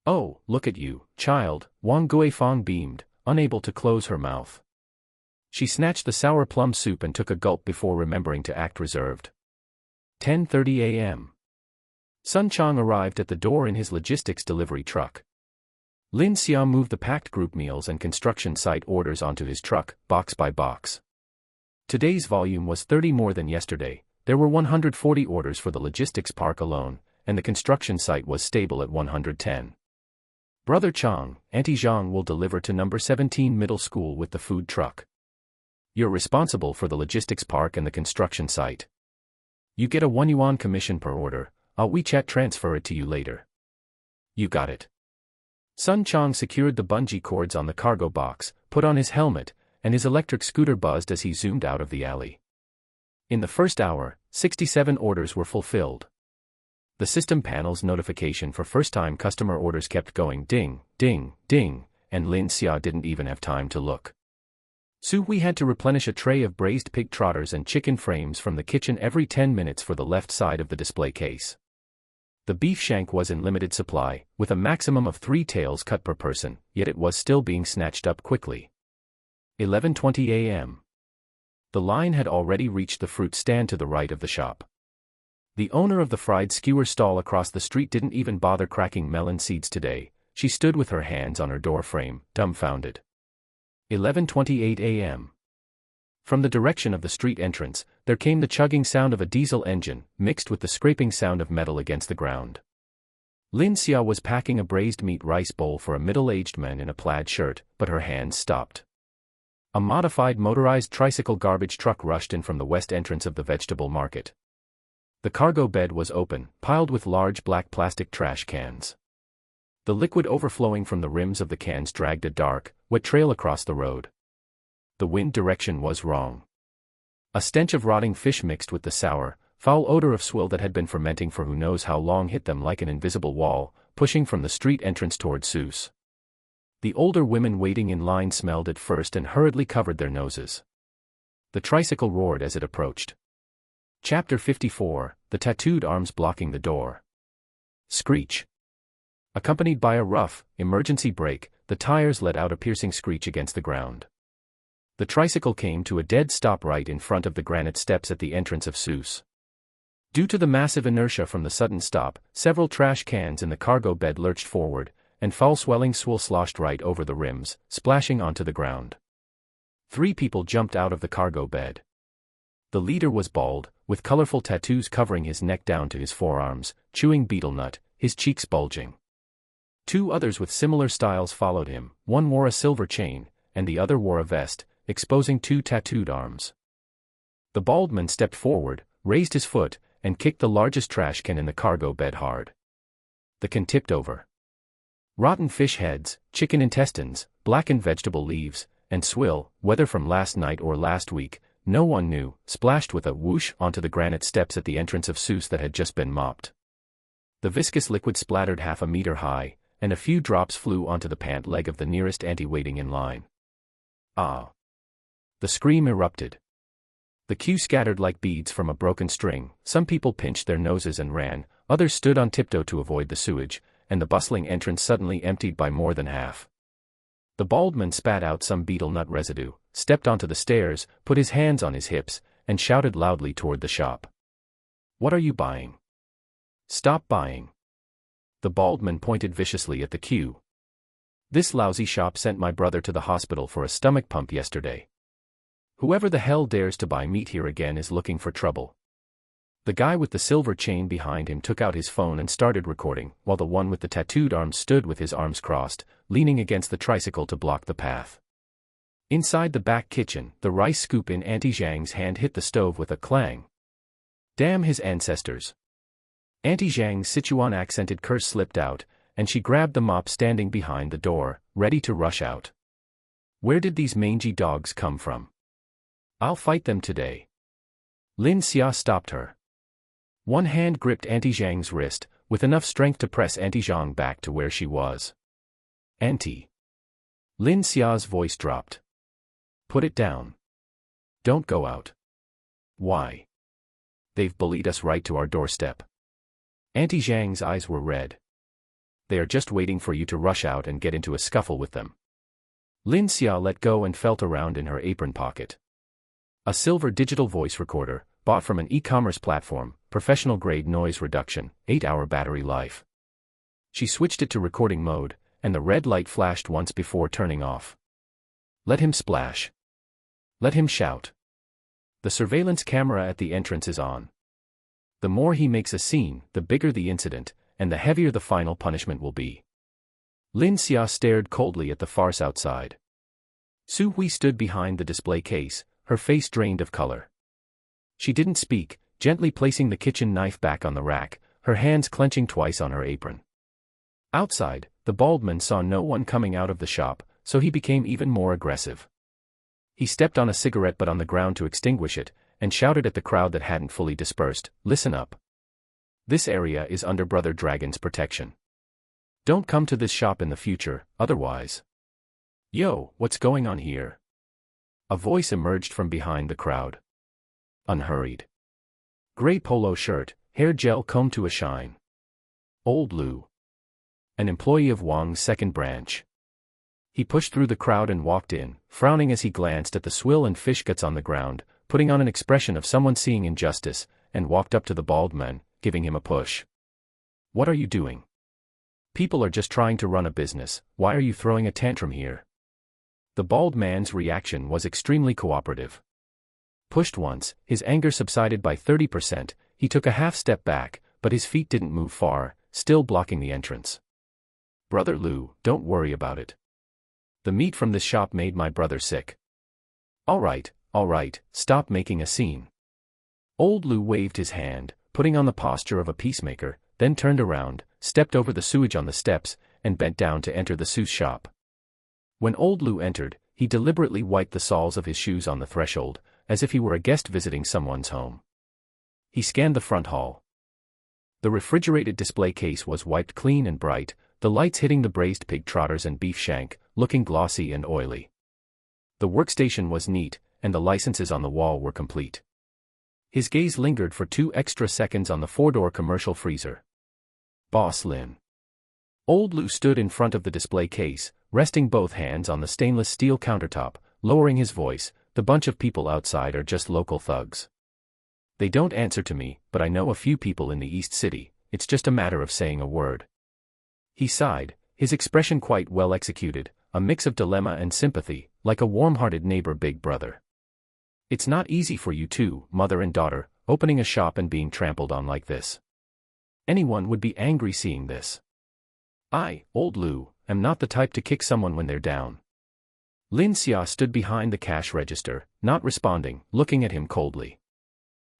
Oh, look at you, child, Wang Guifang beamed, unable to close her mouth. She snatched the sour plum soup and took a gulp before remembering to act reserved. 10:30 a.m. Sun Chang arrived at the door in his logistics delivery truck. Lin Xia moved the packed group meals and construction site orders onto his truck, box by box. Today's volume was 30 more than yesterday. There were 140 orders for the logistics park alone, and the construction site was stable at 110. Brother Chang, Auntie Zhang will deliver to number 17 middle school with the food truck. You're responsible for the logistics park and the construction site. You get a 1 yuan commission per order. I'll WeChat transfer it to you later. You got it. Sun Chang secured the bungee cords on the cargo box, put on his helmet, and his electric scooter buzzed as he zoomed out of the alley. In the first hour, 67 orders were fulfilled. The system panel's notification for first-time customer orders kept going ding, ding, ding, and Lin Xia didn't even have time to look. Sui had to replenish a tray of braised pig trotters and chicken frames from the kitchen every 10 minutes for the left side of the display case. The beef shank was in limited supply, with a maximum of 3 tails cut per person, yet it was still being snatched up quickly. 11:20 a.m. The line had already reached the fruit stand to the right of the shop. The owner of the fried skewer stall across the street didn't even bother cracking melon seeds today. She stood with her hands on her door frame, dumbfounded. 11:28 a.m. From the direction of the street entrance, there came the chugging sound of a diesel engine, mixed with the scraping sound of metal against the ground. Lin Xia was packing a braised meat rice bowl for a middle-aged man in a plaid shirt, but her hands stopped. A modified motorized tricycle garbage truck rushed in from the west entrance of the vegetable market. The cargo bed was open, piled with large black plastic trash cans. The liquid overflowing from the rims of the cans dragged a dark, wet trail across the road. The wind direction was wrong. A stench of rotting fish mixed with the sour, foul odor of swill that had been fermenting for who knows how long hit them like an invisible wall, pushing from the street entrance toward Seuss. The older women waiting in line smelled it first and hurriedly covered their noses. The tricycle roared as it approached. Chapter 54, the tattooed arms blocking the door. Screech. Accompanied by a rough, emergency brake, the tires let out a piercing screech against the ground. The tricycle came to a dead stop right in front of the granite steps at the entrance of Seuss. Due to the massive inertia from the sudden stop, several trash cans in the cargo bed lurched forward, and foul-swelling swill sloshed right over the rims, splashing onto the ground. 3 people jumped out of the cargo bed. The leader was bald, with colorful tattoos covering his neck down to his forearms, chewing betel nut, his cheeks bulging. 2 others with similar styles followed him. One wore a silver chain, and the other wore a vest, exposing 2 tattooed arms. The bald man stepped forward, raised his foot, and kicked the largest trash can in the cargo bed hard. The can tipped over. Rotten fish heads, chicken intestines, blackened vegetable leaves, and swill, whether from last night or last week, no one knew, splashed with a whoosh onto the granite steps at the entrance of Seuss that had just been mopped. The viscous liquid splattered half a meter high, and a few drops flew onto the pant leg of the nearest auntie waiting in line. Ah! The scream erupted. The queue scattered like beads from a broken string. Some people pinched their noses and ran, others stood on tiptoe to avoid the sewage, and the bustling entrance suddenly emptied by more than half. The bald man spat out some betel nut residue, stepped onto the stairs, put his hands on his hips, and shouted loudly toward the shop. What are you buying? Stop buying. The bald man pointed viciously at the queue. This lousy shop sent my brother to the hospital for a stomach pump yesterday. Whoever the hell dares to buy meat here again is looking for trouble. The guy with the silver chain behind him took out his phone and started recording, while the one with the tattooed arms stood with his arms crossed, leaning against the tricycle to block the path. Inside the back kitchen, the rice scoop in Auntie Zhang's hand hit the stove with a clang. Damn his ancestors. Auntie Zhang's Sichuan-accented curse slipped out, and she grabbed the mop standing behind the door, ready to rush out. Where did these mangy dogs come from? I'll fight them today. Lin Xia stopped her. One hand gripped Auntie Zhang's wrist, with enough strength to press Auntie Zhang back to where she was. Auntie. Lin Xia's voice dropped. Put it down. Don't go out. Why? They've bullied us right to our doorstep. Auntie Zhang's eyes were red. They are just waiting for you to rush out and get into a scuffle with them. Lin Xia let go and felt around in her apron pocket. A silver digital voice recorder, bought from an e-commerce platform, professional-grade noise reduction, 8-hour battery life. She switched it to recording mode, and the red light flashed once before turning off. Let him splash. Let him shout. The surveillance camera at the entrance is on. The more he makes a scene, the bigger the incident, and the heavier the final punishment will be. Lin Xia stared coldly at the farce outside. Su Hui stood behind the display case, her face drained of color. She didn't speak, gently placing the kitchen knife back on the rack, her hands clenching twice on her apron. Outside, the bald man saw no one coming out of the shop, so he became even more aggressive. He stepped on a cigarette butt on the ground to extinguish it, and shouted at the crowd that hadn't fully dispersed, "Listen up. This area is under Brother Dragon's protection. Don't come to this shop in the future, otherwise." "Yo, what's going on here?" A voice emerged from behind the crowd. Unhurried. Gray polo shirt, hair gel combed to a shine. Old Lu. An employee of Wang's second branch. He pushed through the crowd and walked in, frowning as he glanced at the swill and fish guts on the ground, putting on an expression of someone seeing injustice, and walked up to the bald man, giving him a push. "What are you doing? People are just trying to run a business, why are you throwing a tantrum here?" The bald man's reaction was extremely cooperative. Pushed once, his anger subsided by 30%, he took a half step back, but his feet didn't move far, still blocking the entrance. "Brother Lu, don't worry about it. The meat from this shop made my brother sick." All right, stop making a scene." Old Lu waved his hand, putting on the posture of a peacemaker, then turned around, stepped over the sewage on the steps, and bent down to enter the Su's shop. When Old Lu entered, he deliberately wiped the soles of his shoes on the threshold, as if he were a guest visiting someone's home. He scanned the front hall. The refrigerated display case was wiped clean and bright, the lights hitting the braised pig trotters and beef shank, looking glossy and oily. The workstation was neat, and the licenses on the wall were complete. His gaze lingered for 2 extra seconds on the 4-door commercial freezer. "Boss Lin." Old Lu stood in front of the display case, resting both hands on the stainless steel countertop, lowering his voice, "The bunch of people outside are just local thugs. They don't answer to me, but I know a few people in the East City, it's just a matter of saying a word." He sighed, his expression quite well executed, a mix of dilemma and sympathy, like a warm-hearted neighbor big brother. "It's not easy for you two, mother and daughter, opening a shop and being trampled on like this. Anyone would be angry seeing this. I, Old Lu, am not the type to kick someone when they're down." Lin Xia stood behind the cash register, not responding, looking at him coldly.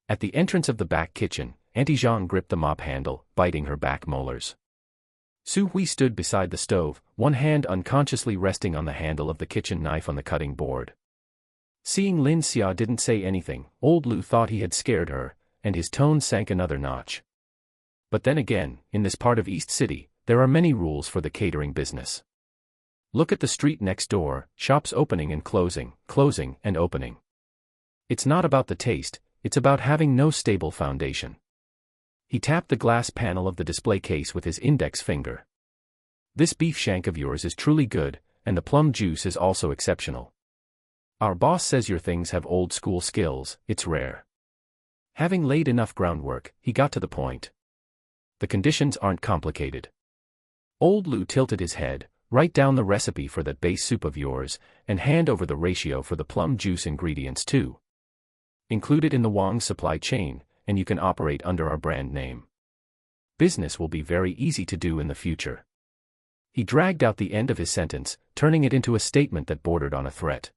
At the entrance of the back kitchen, Auntie Zhang gripped the mop handle, biting her back molars. Su Hui stood beside the stove, one hand unconsciously resting on the handle of the kitchen knife on the cutting board. Seeing Lin Xia didn't say anything, Old Lu thought he had scared her, and his tone sank another notch. But then again, in this part of East City, there are many rules for the catering business. Look at the street next door, shops opening and closing, closing and opening. It's not about the taste, it's about having no stable foundation. He tapped the glass panel of the display case with his index finger. "This beef shank of yours is truly good, and the plum juice is also exceptional. Our boss says your things have old-school skills, it's rare." Having laid enough groundwork, he got to the point. "The conditions aren't complicated." Old Lu tilted his head, "Write down the recipe for that base soup of yours, and hand over the ratio for the plum juice ingredients too. Include it in the Wang supply chain, and you can operate under our brand name. Business will be very easy to do in the future." He dragged out the end of his sentence, turning it into a statement that bordered on a threat.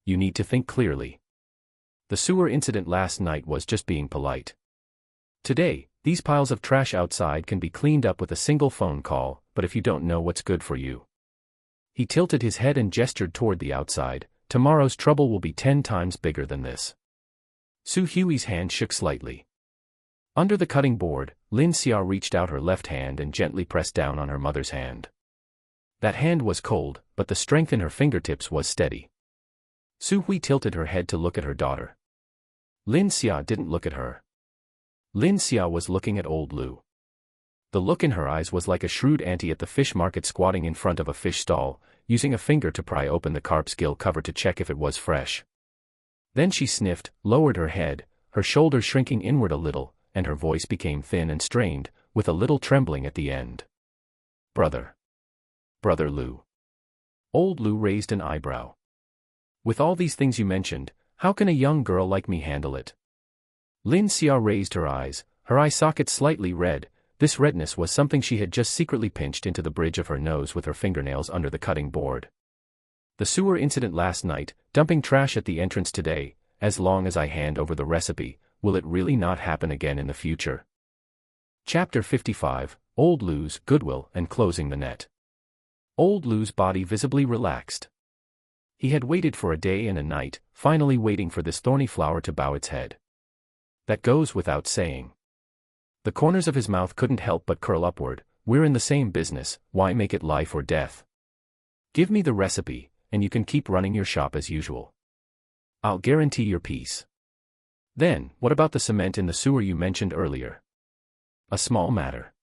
"You need to think clearly. The sewer incident last night was just being polite. Today, these piles of trash outside can be cleaned up with a single phone call, but if you don't know what's good for you." He tilted his head and gestured toward the outside. "Tomorrow's trouble will be 10 times bigger than this." Su Hui's hand shook slightly. Under the cutting board, Lin Xia reached out her left hand and gently pressed down on her mother's hand. That hand was cold, but the strength in her fingertips was steady. Su Hui tilted her head to look at her daughter. Lin Xia didn't look at her. Lin Xia was looking at old Lu. The look in her eyes was like a shrewd auntie at the fish market squatting in front of a fish stall, using a finger to pry open the carp's gill cover to check if it was fresh. Then she sniffed, lowered her head, her shoulders shrinking inward a little, and her voice became thin and strained, with a little trembling at the end. Brother. Brother Lu. Old Lu raised an eyebrow. With all these things you mentioned, how can a young girl like me handle it? Lin Xia raised her eyes, her eye sockets slightly red. This redness was something she had just secretly pinched into the bridge of her nose with her fingernails under the cutting board. The sewer incident last night, dumping trash at the entrance today, as long as I hand over the recipe, will it really not happen again in the future? Chapter 55, Old Lu's Goodwill and Closing the Net. Old Lu's body visibly relaxed. He had waited for a day and a night, finally waiting for this thorny flower to bow its head. That goes without saying. The corners of his mouth couldn't help but curl upward. We're in the same business, why make it life or death? Give me the recipe, and you can keep running your shop as usual. I'll guarantee your peace. Then, what about the cement in the sewer you mentioned earlier? A small matter.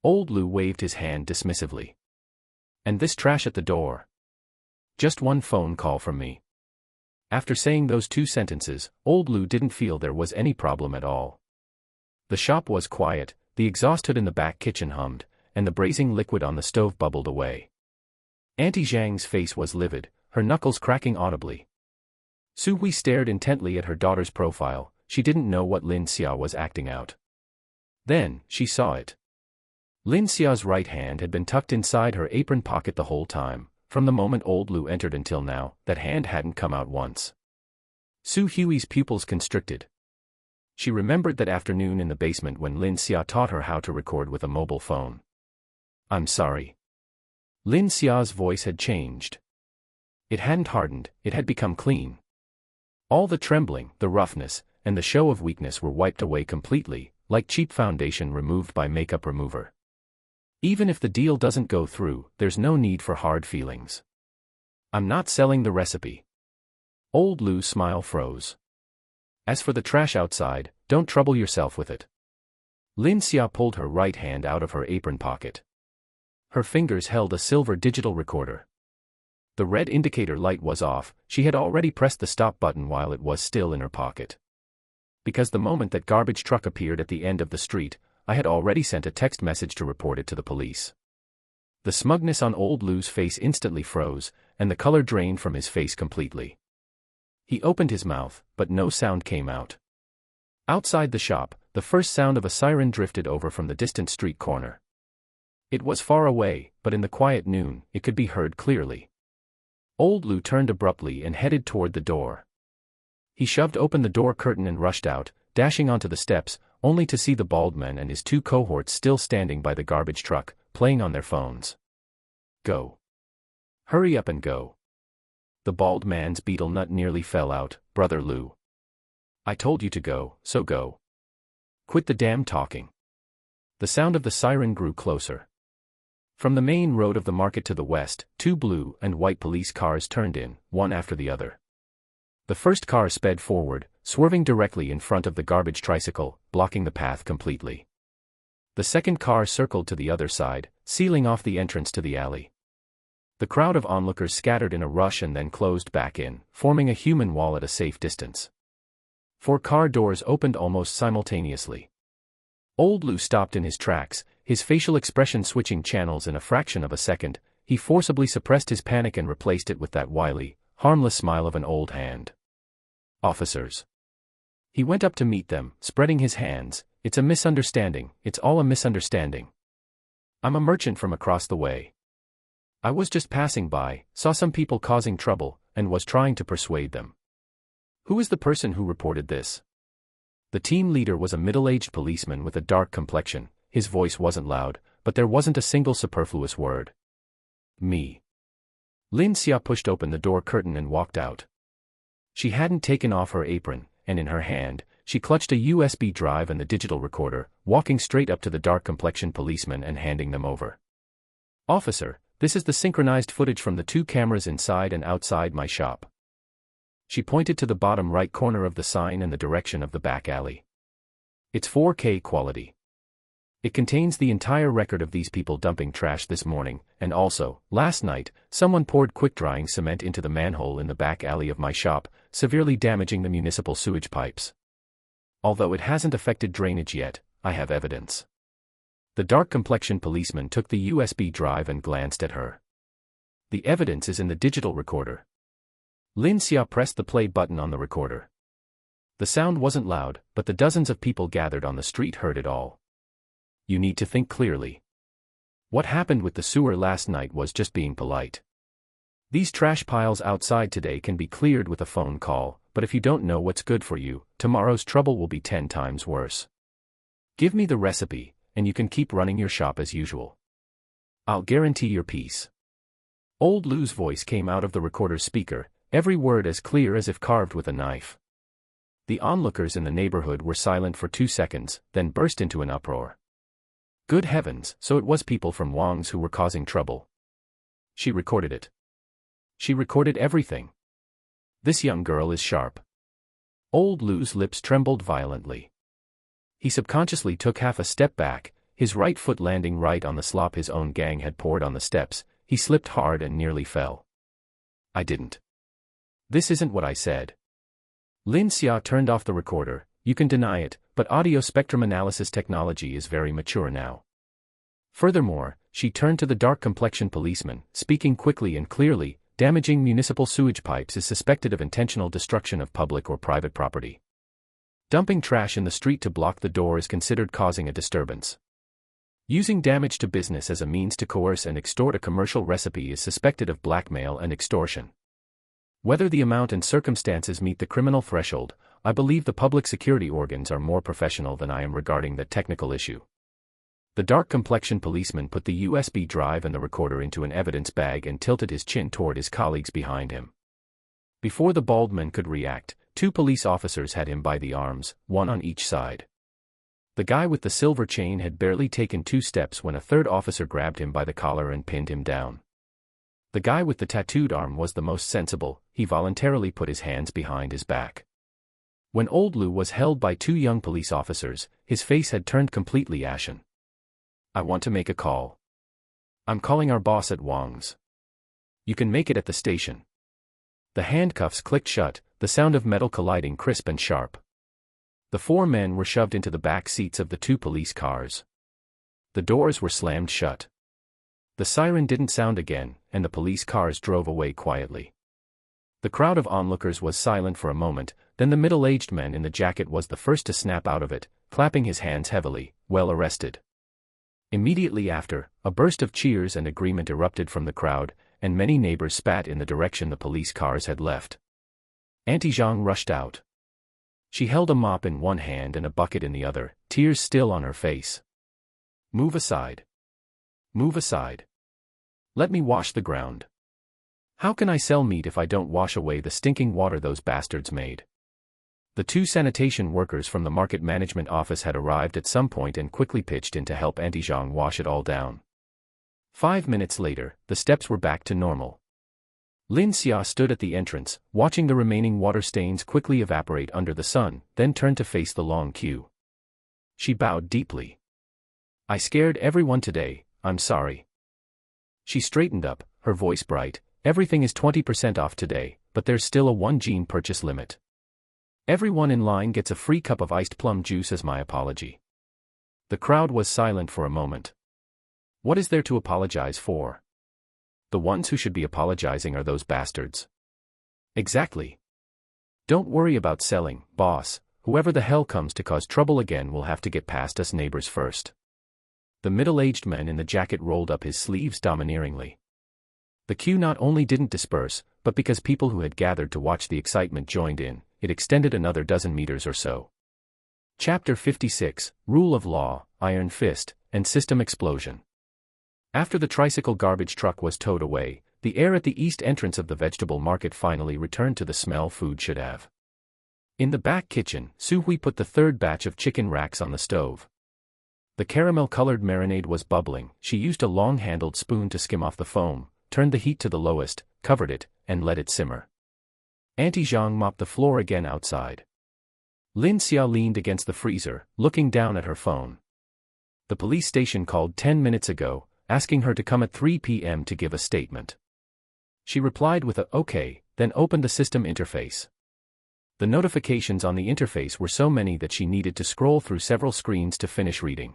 Old Lu waved his hand dismissively. And this trash at the door? Just one phone call from me. After saying those two sentences, Old Lu didn't feel there was any problem at all. The shop was quiet, the exhaust hood in the back kitchen hummed, and the braising liquid on the stove bubbled away. Auntie Zhang's face was livid, her knuckles cracking audibly. Su Hui stared intently at her daughter's profile. She didn't know what Lin Xia was acting out. Then, she saw it. Lin Xia's right hand had been tucked inside her apron pocket the whole time. From the moment Old Lu entered until now, that hand hadn't come out once. Su Hui's pupils constricted. She remembered that afternoon in the basement when Lin Xia taught her how to record with a mobile phone. I'm sorry. Lin Xia's voice had changed. It hadn't hardened, it had become clean. All the trembling, the roughness, and the show of weakness were wiped away completely, like cheap foundation removed by makeup remover. Even if the deal doesn't go through, there's no need for hard feelings. I'm not selling the recipe. Old Lu's smile froze. As for the trash outside, don't trouble yourself with it. Lin Xia pulled her right hand out of her apron pocket. Her fingers held a silver digital recorder. The red indicator light was off. She had already pressed the stop button while it was still in her pocket. Because the moment that garbage truck appeared at the end of the street, I had already sent a text message to report it to the police. The smugness on Old Lu's face instantly froze, and the color drained from his face completely. He opened his mouth, but no sound came out. Outside the shop, the first sound of a siren drifted over from the distant street corner. It was far away, but in the quiet noon, it could be heard clearly. Old Lu turned abruptly and headed toward the door. He shoved open the door curtain and rushed out, dashing onto the steps, only to see the bald man and his two cohorts still standing by the garbage truck, playing on their phones. Go. Hurry up and go. The bald man's beetle nut nearly fell out. Brother Lu. I told you to go, so go. Quit the damn talking. The sound of the siren grew closer. From the main road of the market to the west, two blue and white police cars turned in, one after the other. The first car sped forward, swerving directly in front of the garbage tricycle, blocking the path completely. The second car circled to the other side, sealing off the entrance to the alley. The crowd of onlookers scattered in a rush and then closed back in, forming a human wall at a safe distance. 4 car doors opened almost simultaneously. Old Lu stopped in his tracks, his facial expression switching channels in a fraction of a second. He forcibly suppressed his panic and replaced it with that wily, harmless smile of an old hand. Officers. He went up to meet them, spreading his hands. It's a misunderstanding, it's all a misunderstanding. I'm a merchant from across the way. I was just passing by, saw some people causing trouble, and was trying to persuade them. Who is the person who reported this? The team leader was a middle-aged policeman with a dark complexion. His voice wasn't loud, but there wasn't a single superfluous word. Me. Lin Xia pushed open the door curtain and walked out. She hadn't taken off her apron, and in her hand, she clutched a USB drive and the digital recorder, walking straight up to the dark-complexioned policeman and handing them over. Officer, This is the synchronized footage from the 2 cameras inside and outside my shop. She pointed to the bottom right corner of the sign and the direction of the back alley. It's 4K quality. It contains the entire record of these people dumping trash this morning, and also, last night, someone poured quick-drying cement into the manhole in the back alley of my shop, severely damaging the municipal sewage pipes. Although it hasn't affected drainage yet, I have evidence. The dark-complexioned policeman took the USB drive and glanced at her. The evidence is in the digital recorder. Lin Xia pressed the play button on the recorder. The sound wasn't loud, but the dozens of people gathered on the street heard it all. You need to think clearly. What happened with the sewer last night was just being polite. These trash piles outside today can be cleared with a phone call, but if you don't know what's good for you, tomorrow's trouble will be 10 times worse. Give me the recipe, and you can keep running your shop as usual. I'll guarantee your peace. Old Lou's voice came out of the recorder's speaker, every word as clear as if carved with a knife. The onlookers in the neighborhood were silent for 2 seconds, then burst into an uproar. Good heavens, so it was people from Wang's who were causing trouble. She recorded it. She recorded everything. This young girl is sharp. Old Lou's lips trembled violently. He subconsciously took half a step back, his right foot landing right on the slop his own gang had poured on the steps. He slipped hard and nearly fell. I didn't. This isn't what I said. Lin Xia turned off the recorder. You can deny it, but audio spectrum analysis technology is very mature now. Furthermore, she turned to the dark-complexioned policeman, speaking quickly and clearly, damaging municipal sewage pipes is suspected of intentional destruction of public or private property. Dumping trash in the street to block the door is considered causing a disturbance. Using damage to business as a means to coerce and extort a commercial recipe is suspected of blackmail and extortion. Whether the amount and circumstances meet the criminal threshold, I believe the public security organs are more professional than I am regarding that technical issue. The dark-complexioned policeman put the USB drive and the recorder into an evidence bag and tilted his chin toward his colleagues behind him. Before the bald man could react, 2 police officers had him by the arms, 1 on each side. The guy with the silver chain had barely taken 2 steps when a 3rd officer grabbed him by the collar and pinned him down. The guy with the tattooed arm was the most sensible. He voluntarily put his hands behind his back. When Old Lou was held by 2 young police officers, his face had turned completely ashen. I want to make a call. I'm calling our boss at Wang's. You can make it at the station. The handcuffs clicked shut, the sound of metal colliding crisp and sharp. The 4 men were shoved into the back seats of the 2 police cars. The doors were slammed shut. The siren didn't sound again, and the police cars drove away quietly. The crowd of onlookers was silent for a moment, then the middle-aged man in the jacket was the first to snap out of it, clapping his hands heavily. Well arrested. Immediately after, a burst of cheers and agreement erupted from the crowd, and many neighbors spat in the direction the police cars had left. Auntie Zhang rushed out. She held a mop in one hand and a bucket in the other, tears still on her face. Move aside. Move aside. Let me wash the ground. How can I sell meat if I don't wash away the stinking water those bastards made? The 2 sanitation workers from the market management office had arrived at some point and quickly pitched in to help Auntie Zhang wash it all down. 5 minutes later, the steps were back to normal. Lin Xia stood at the entrance, watching the remaining water stains quickly evaporate under the sun, then turned to face the long queue. She bowed deeply. I scared everyone today, I'm sorry. She straightened up, her voice bright. Everything is 20% off today, but there's still a 1 gene purchase limit. Everyone in line gets a free cup of iced plum juice as my apology. The crowd was silent for a moment. What is there to apologize for? The ones who should be apologizing are those bastards. Exactly. Don't worry about selling, boss. Whoever the hell comes to cause trouble again will have to get past us neighbors first. The middle-aged man in the jacket rolled up his sleeves domineeringly. The queue not only didn't disperse, but because people who had gathered to watch the excitement joined in, it extended another dozen meters or so. Chapter 56, Rule of Law, Iron Fist, and System Explosion. After the tricycle garbage truck was towed away, the air at the east entrance of the vegetable market finally returned to the smell food should have. In the back kitchen, Su Hui put the 3rd batch of chicken racks on the stove. The caramel-colored marinade was bubbling. She used a long-handled spoon to skim off the foam, turned the heat to the lowest, covered it, and let it simmer. Auntie Zhang mopped the floor again outside. Lin Xia leaned against the freezer, looking down at her phone. The police station called 10 minutes ago, asking her to come at 3 p.m. to give a statement. She replied with a "okay," then opened the system interface. The notifications on the interface were so many that she needed to scroll through several screens to finish reading.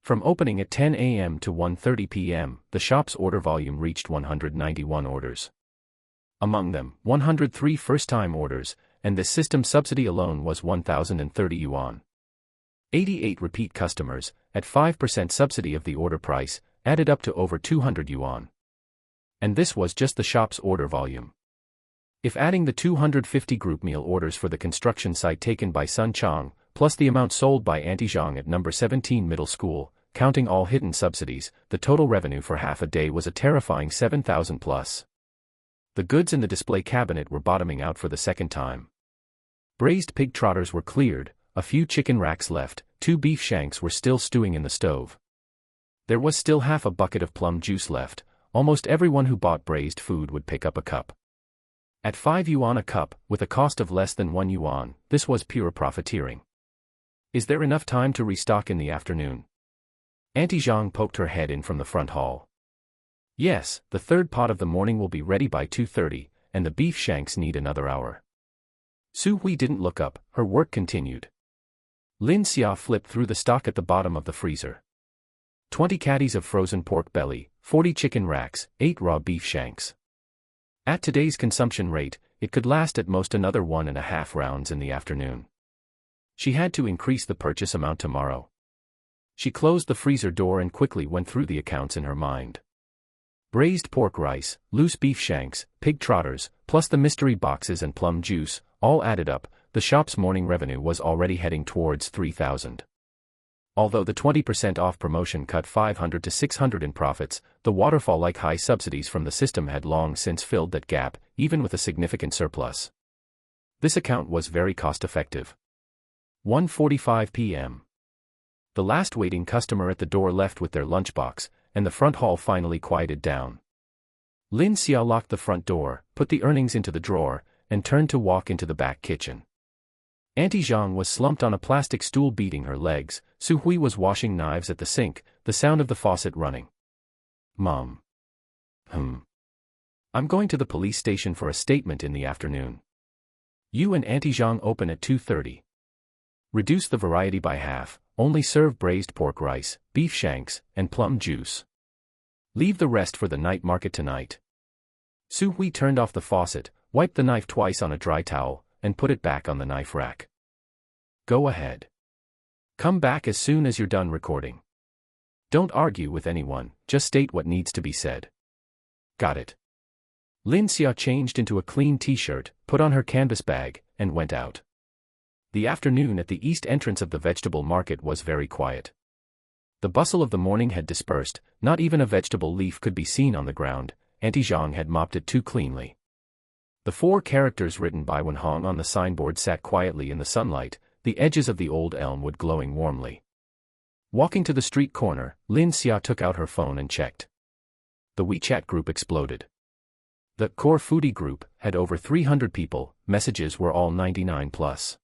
From opening at 10 a.m. to 1:30 p.m., the shop's order volume reached 191 orders. Among them, 103 first-time orders, and this system subsidy alone was 1,030 yuan. 88 repeat customers, at 5% subsidy of the order price, added up to over 200 yuan. And this was just the shop's order volume. If adding the 250 group meal orders for the construction site taken by Sun Chang, plus the amount sold by Auntie Zhang at number 17 middle school, counting all hidden subsidies, the total revenue for half a day was a terrifying 7,000 plus. The goods in the display cabinet were bottoming out for the second time. Braised pig trotters were cleared, a few chicken racks left, 2 beef shanks were still stewing in the stove. There was still half a bucket of plum juice left. Almost everyone who bought braised food would pick up a cup. At 5 yuan a cup, with a cost of less than 1 yuan, this was pure profiteering. Is there enough time to restock in the afternoon? Auntie Zhang poked her head in from the front hall. Yes, the third pot of the morning will be ready by 2:30, and the beef shanks need another hour. Su Hui didn't look up, her work continued. Lin Xia flipped through the stock at the bottom of the freezer. 20 caddies of frozen pork belly, 40 chicken racks, 8 raw beef shanks. At today's consumption rate, it could last at most another 1.5 rounds in the afternoon. She had to increase the purchase amount tomorrow. She closed the freezer door and quickly went through the accounts in her mind. Braised pork rice, loose beef shanks, pig trotters, plus the mystery boxes and plum juice, all added up, the shop's morning revenue was already heading towards 3,000. Although the 20% off promotion cut 500 to 600 in profits, the waterfall-like high subsidies from the system had long since filled that gap, even with a significant surplus. This account was very cost-effective. 1:45 p.m. The last waiting customer at the door left with their lunchbox, and the front hall finally quieted down. Lin Xia locked the front door, put the earnings into the drawer, and turned to walk into the back kitchen. Auntie Zhang was slumped on a plastic stool beating her legs. Su Hui was washing knives at the sink, the sound of the faucet running. Mom. I'm going to the police station for a statement in the afternoon. You and Auntie Zhang open at 2:30. Reduce the variety by half, only serve braised pork rice, beef shanks, and plum juice. Leave the rest for the night market tonight. Su Hui turned off the faucet, wiped the knife twice on a dry towel, and put it back on the knife rack. Go ahead. Come back as soon as you're done recording. Don't argue with anyone, just state what needs to be said. Got it. Lin Xia changed into a clean t-shirt, put on her canvas bag, and went out. The afternoon at the east entrance of the vegetable market was very quiet. The bustle of the morning had dispersed, not even a vegetable leaf could be seen on the ground. Auntie Zhang had mopped it too cleanly. The 4 characters written by Wen Hong on the signboard sat quietly in the sunlight, the edges of the old elm wood glowing warmly. Walking to the street corner, Lin Xia took out her phone and checked. The WeChat group exploded. The Core Foodie group had over 300 people, messages were all 99 plus.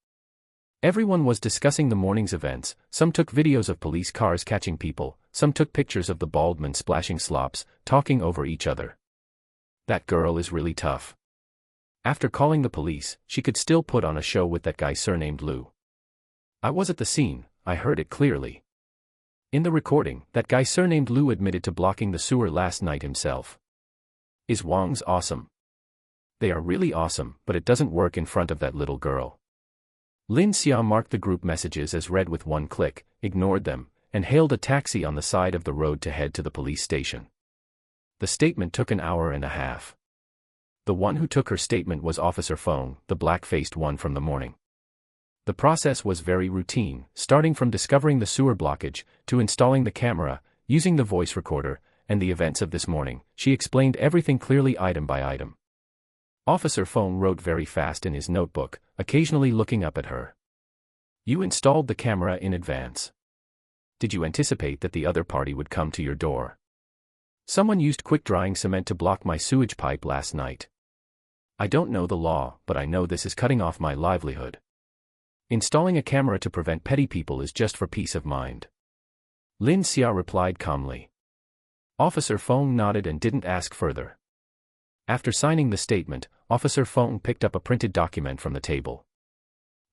Everyone was discussing the morning's events, some took videos of police cars catching people, some took pictures of the bald men splashing slops, talking over each other. That girl is really tough. After calling the police, she could still put on a show with that guy surnamed Lu. I was at the scene, I heard it clearly. In the recording, that guy surnamed Lu admitted to blocking the sewer last night himself. Is Wang's awesome? They are really awesome, but it doesn't work in front of that little girl. Lin Xia marked the group messages as read with one click, ignored them, and hailed a taxi on the side of the road to head to the police station. The statement took an hour and a half. The one who took her statement was Officer Feng, the black-faced one from the morning. The process was very routine, starting from discovering the sewer blockage, to installing the camera, using the voice recorder, and the events of this morning. She explained everything clearly item by item. Officer Feng wrote very fast in his notebook, occasionally looking up at her. You installed the camera in advance. Did you anticipate that the other party would come to your door? Someone used quick-drying cement to block my sewage pipe last night. I don't know the law, but I know this is cutting off my livelihood. Installing a camera to prevent petty people is just for peace of mind. Lin Xia replied calmly. Officer Feng nodded and didn't ask further. After signing the statement, Officer Feng picked up a printed document from the table.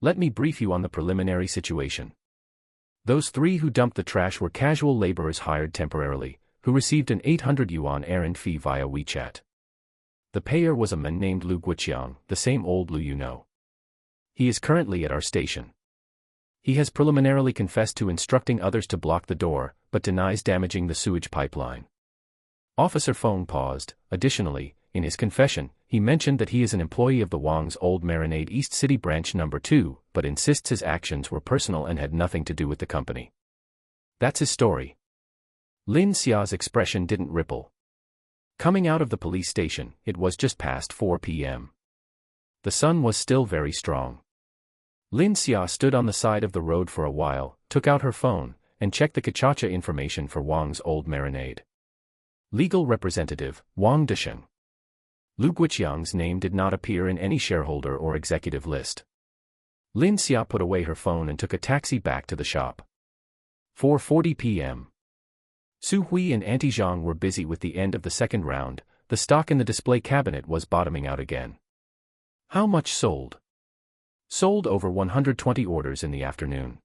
Let me brief you on the preliminary situation. Those 3 who dumped the trash were casual laborers hired temporarily, who received an 800 yuan errand fee via WeChat. The payer was a man named Lu Guiqiang, the same old Lu you know. He is currently at our station. He has preliminarily confessed to instructing others to block the door, but denies damaging the sewage pipeline. Officer Feng paused. Additionally, in his confession, he mentioned that he is an employee of the Wang's Old Marinade East City Branch No. 2, but insists his actions were personal and had nothing to do with the company. That's his story. Lin Xia's expression didn't ripple. Coming out of the police station, it was just past 4 p.m. The sun was still very strong. Lin Xia stood on the side of the road for a while, took out her phone, and checked the Kachacha information for Wang's Old Marinade. Legal representative, Wang Desheng. Lu Guiqiang's name did not appear in any shareholder or executive list. Lin Xia put away her phone and took a taxi back to the shop. 4:40 p.m. Su Hui and Auntie Zhang were busy with the end of the second round. The stock in the display cabinet was bottoming out again. How much sold? Sold over 120 orders in the afternoon.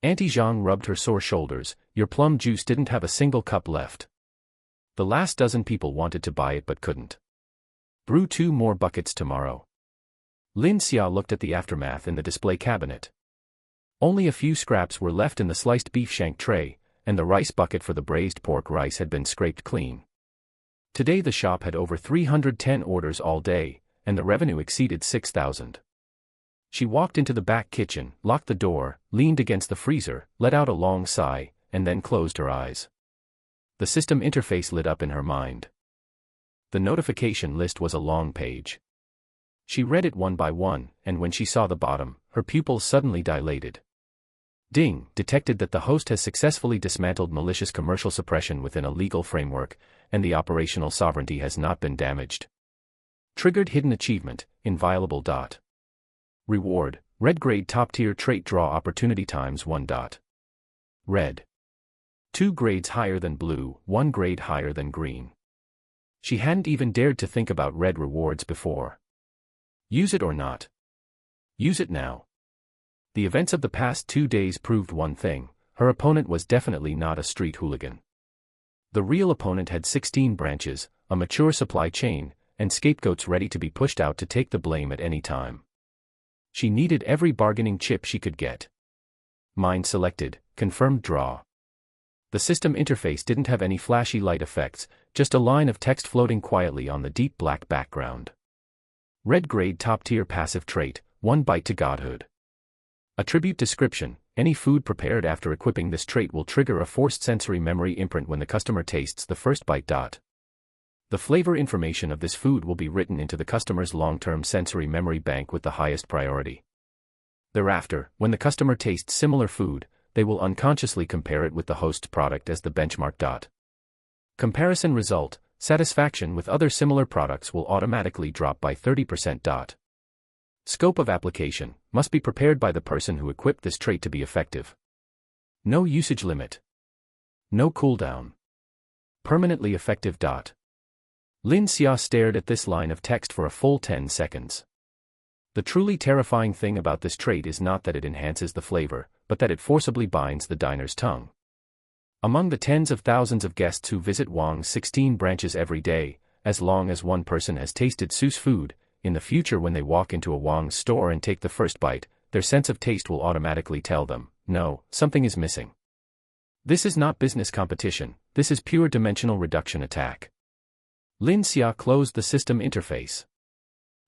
Auntie Zhang rubbed her sore shoulders. Your plum juice didn't have a single cup left. The last dozen people wanted to buy it but couldn't. Brew 2 more buckets tomorrow. Lin Xia looked at the aftermath in the display cabinet. Only a few scraps were left in the sliced beef shank tray, and the rice bucket for the braised pork rice had been scraped clean. Today the shop had over 310 orders all day, and the revenue exceeded 6,000. She walked into the back kitchen, locked the door, leaned against the freezer, let out a long sigh, and then closed her eyes. The system interface lit up in her mind. The notification list was a long page. She read it one by one, and when she saw the bottom, her pupils suddenly dilated. Ding, detected that the host has successfully dismantled malicious commercial suppression within a legal framework, and the operational sovereignty has not been damaged. Triggered hidden achievement, inviolable. Reward, red grade top tier trait draw opportunity times 1. Red. 2 grades higher than blue, 1 grade higher than green. She hadn't even dared to think about red rewards before. Use it or not? Use it now. The events of the past 2 days proved one thing: her opponent was definitely not a street hooligan. The real opponent had 16 branches, a mature supply chain, and scapegoats ready to be pushed out to take the blame at any time. She needed every bargaining chip she could get. Mine selected, confirmed draw. The system interface didn't have any flashy light effects, just a line of text floating quietly on the deep black background. Red grade top tier passive trait, 1 bite to godhood. Attribute description: any food prepared after equipping this trait will trigger a forced sensory memory imprint when the customer tastes the first bite. The flavor information of this food will be written into the customer's long-term sensory memory bank with the highest priority. Thereafter, when the customer tastes similar food, they will unconsciously compare it with the host's product as the benchmark. Comparison result: satisfaction with other similar products will automatically drop by 30%. Scope of application: must be prepared by the person who equipped this trait to be effective. No usage limit. No cooldown. Permanently effective. Lin Xia stared at this line of text for a full 10 seconds. The truly terrifying thing about this trait is not that it enhances the flavor, but that it forcibly binds the diner's tongue. Among the tens of thousands of guests who visit Wang's 16 branches every day, as long as one person has tasted Su's food, in the future when they walk into a Wang's store and take the first bite, their sense of taste will automatically tell them, no, something is missing. This is not business competition, this is pure dimensional reduction attack. Lin Xia closed the system interface.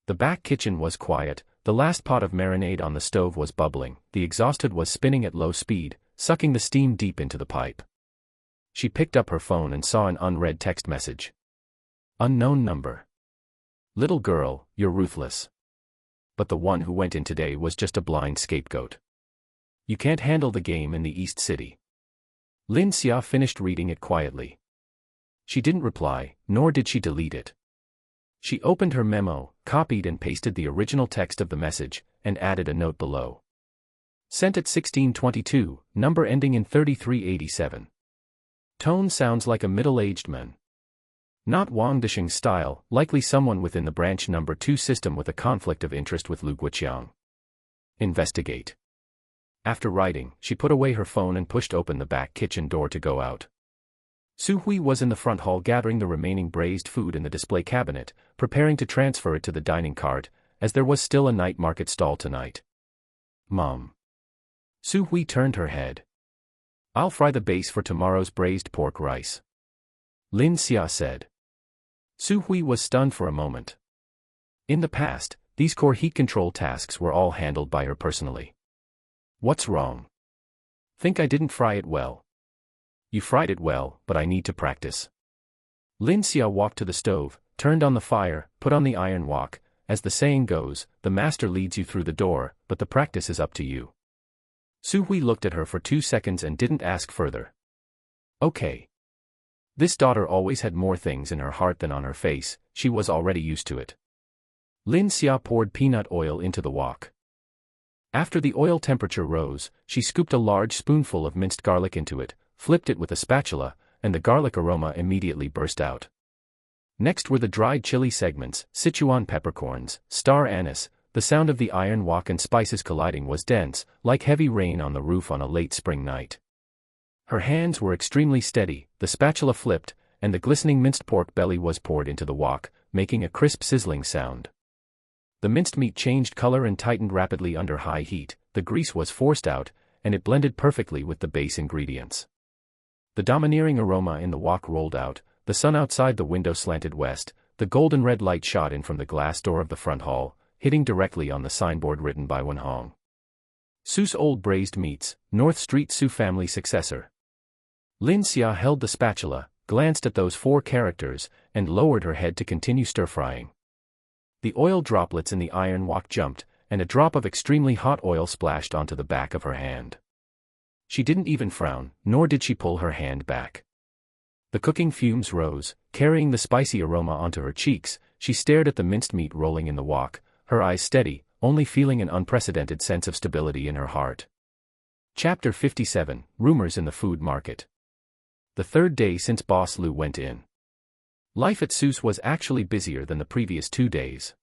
The back kitchen was quiet, the last pot of marinade on the stove was bubbling, the exhaust hood was spinning at low speed, sucking the steam deep into the pipe. She picked up her phone and saw an unread text message. Unknown number. Little girl, you're ruthless. But the one who went in today was just a blind scapegoat. You can't handle the game in the East City. Lin Xia finished reading it quietly. She didn't reply, nor did she delete it. She opened her memo, copied and pasted the original text of the message, and added a note below. Sent at 1622, number ending in 3387. Tone sounds like a middle-aged man. Not Wang Disheng's style, likely someone within the branch number 2 system with a conflict of interest with Lu Guoqiang. Investigate. After writing, she put away her phone and pushed open the back kitchen door to go out. Su Hui was in the front hall gathering the remaining braised food in the display cabinet, preparing to transfer it to the dining cart, as there was still a night market stall tonight. Mom. Su Hui turned her head. I'll fry the base for tomorrow's braised pork rice. Lin Xia said. Su Hui was stunned for a moment. In the past, these core heat control tasks were all handled by her personally. What's wrong? Think I didn't fry it well? You fried it well, but I need to practice. Lin Xia walked to the stove, turned on the fire, put on the iron wok. As the saying goes, the master leads you through the door, but the practice is up to you. Su Hui looked at her for 2 seconds and didn't ask further. Okay. This daughter always had more things in her heart than on her face, she was already used to it. Lin Xia poured peanut oil into the wok. After the oil temperature rose, she scooped a large spoonful of minced garlic into it, flipped it with a spatula, and the garlic aroma immediately burst out. Next were the dried chili segments, Sichuan peppercorns, star anise. The sound of the iron wok and spices colliding was dense, like heavy rain on the roof on a late spring night. Her hands were extremely steady, the spatula flipped, and the glistening minced pork belly was poured into the wok, making a crisp sizzling sound. The minced meat changed color and tightened rapidly under high heat, the grease was forced out, and it blended perfectly with the base ingredients. The domineering aroma in the wok rolled out, the sun outside the window slanted west, the golden red light shot in from the glass door of the front hall, hitting directly on the signboard written by Wen Hong. Su's Old Braised Meats, North Street Su family successor. Lin Xia held the spatula, glanced at those 4 characters, and lowered her head to continue stir-frying. The oil droplets in the iron wok jumped, and a drop of extremely hot oil splashed onto the back of her hand. She didn't even frown, nor did she pull her hand back. The cooking fumes rose, carrying the spicy aroma onto her cheeks. She stared at the minced meat rolling in the wok, her eyes steady, only feeling an unprecedented sense of stability in her heart. Chapter 57, Rumors in the Food Market. The 3rd day since Boss Lu went in. Life at Su's was actually busier than the previous 2 days.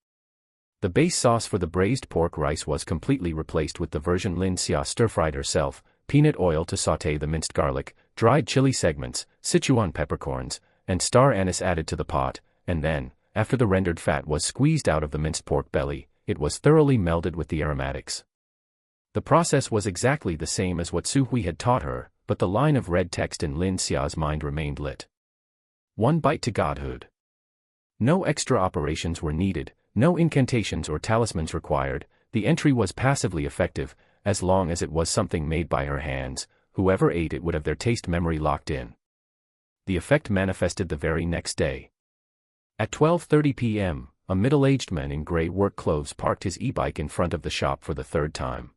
The base sauce for the braised pork rice was completely replaced with the version Lin Xia stir-fried herself, peanut oil to sauté the minced garlic, dried chili segments, Sichuan peppercorns, and star anise added to the pot, and then, after the rendered fat was squeezed out of the minced pork belly, it was thoroughly melded with the aromatics. The process was exactly the same as what Su Hui had taught her, but the line of red text in Lin Xia's mind remained lit. 1 bite to godhood. No extra operations were needed, no incantations or talismans required, the entry was passively effective, as long as it was something made by her hands, whoever ate it would have their taste memory locked in. The effect manifested the very next day. At 12:30 p.m., a middle-aged man in gray work clothes parked his e-bike in front of the shop for the 3rd time.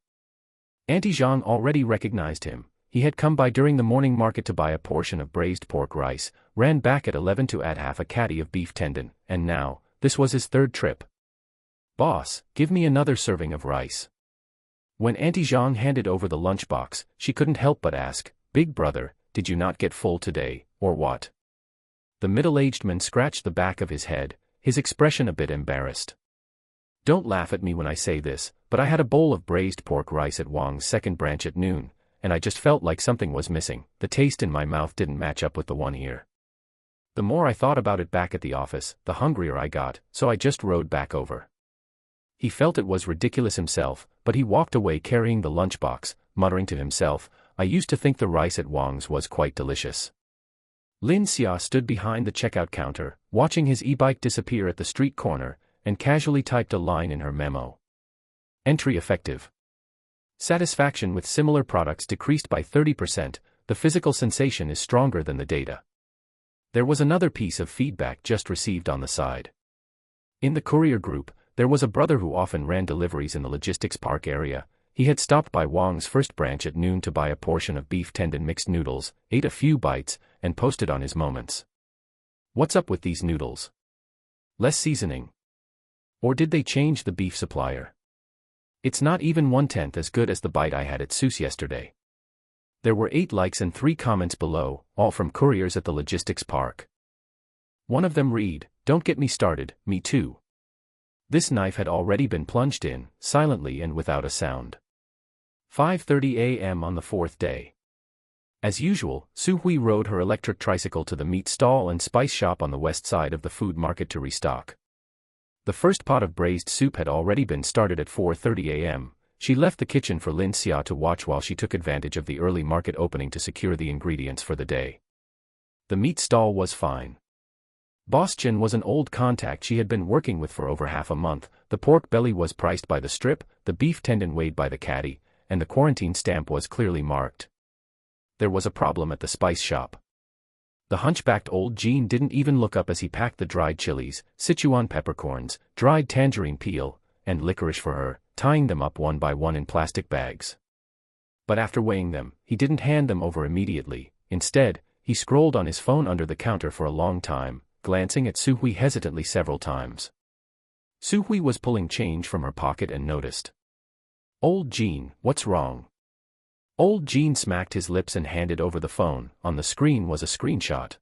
Auntie Zhang already recognized him. He had come by during the morning market to buy a portion of braised pork rice, ran back at 11 to add half a caddy of beef tendon, and now, this was his 3rd trip. Boss, give me another serving of rice. When Auntie Zhang handed over the lunchbox, she couldn't help but ask, Big brother, did you not get full today, or what? The middle-aged man scratched the back of his head, his expression a bit embarrassed. Don't laugh at me when I say this, but I had a bowl of braised pork rice at Wang's 2nd branch at noon, and I just felt like something was missing. The taste in my mouth didn't match up with the one here. The more I thought about it back at the office, the hungrier I got, so I just rode back over. He felt it was ridiculous himself, but he walked away carrying the lunchbox, muttering to himself, I used to think the rice at Wang's was quite delicious. Lin Xia stood behind the checkout counter, watching his e-bike disappear at the street corner, and casually typed a line in her memo. Entry effective. Satisfaction with similar products decreased by 30%, the physical sensation is stronger than the data. There was another piece of feedback just received on the side. In the courier group, there was a brother who often ran deliveries in the logistics park area. He had stopped by Wang's first branch at noon to buy a portion of beef tendon mixed noodles, ate a few bites, and posted on his moments. What's up with these noodles? Less seasoning? Or did they change the beef supplier? It's not even 1/10 as good as the bite I had at Seuss yesterday. There were 8 likes and 3 comments below, all from couriers at the logistics park. One of them read, "Don't get me started, me too." This knife had already been plunged in, silently and without a sound. 5:30 a.m. on the 4th day. As usual, Su Hui rode her electric tricycle to the meat stall and spice shop on the west side of the food market to restock. The first pot of braised soup had already been started at 4:30 a.m. She left the kitchen for Lin Xia to watch while she took advantage of the early market opening to secure the ingredients for the day. The meat stall was fine. Boss Chen was an old contact she had been working with for over half a month. The pork belly was priced by the strip, the beef tendon weighed by the caddy, and the quarantine stamp was clearly marked. There was a problem at the spice shop. The hunchbacked old Jean didn't even look up as he packed the dried chilies, Sichuan peppercorns, dried tangerine peel, and licorice for her, tying them up one by one in plastic bags. But after weighing them, he didn't hand them over immediately. Instead, he scrolled on his phone under the counter for a long time, glancing at Su Hui hesitantly several times. Su Hui was pulling change from her pocket and noticed. "Old Jean, what's wrong?" Old Jean smacked his lips and handed over the phone. On the screen was a screenshot.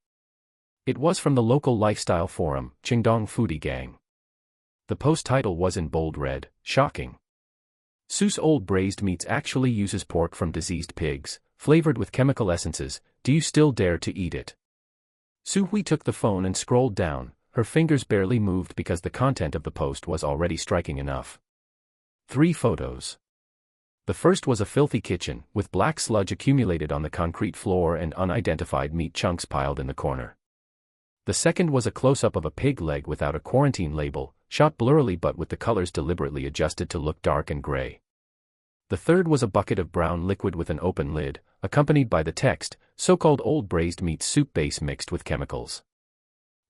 It was from the local lifestyle forum, Qingdong Foodie Gang. The post title was in bold red, "Shocking. Seuss old braised meats actually uses pork from diseased pigs, flavored with chemical essences. Do you still dare to eat it?" Su Hui took the phone and scrolled down. Her fingers barely moved because the content of the post was already striking enough. 3 photos. The first was a filthy kitchen, with black sludge accumulated on the concrete floor and unidentified meat chunks piled in the corner. The second was a close-up of a pig leg without a quarantine label, shot blurrily but with the colors deliberately adjusted to look dark and gray. The third was a bucket of brown liquid with an open lid, accompanied by the text, "So-called old braised meat soup base mixed with chemicals."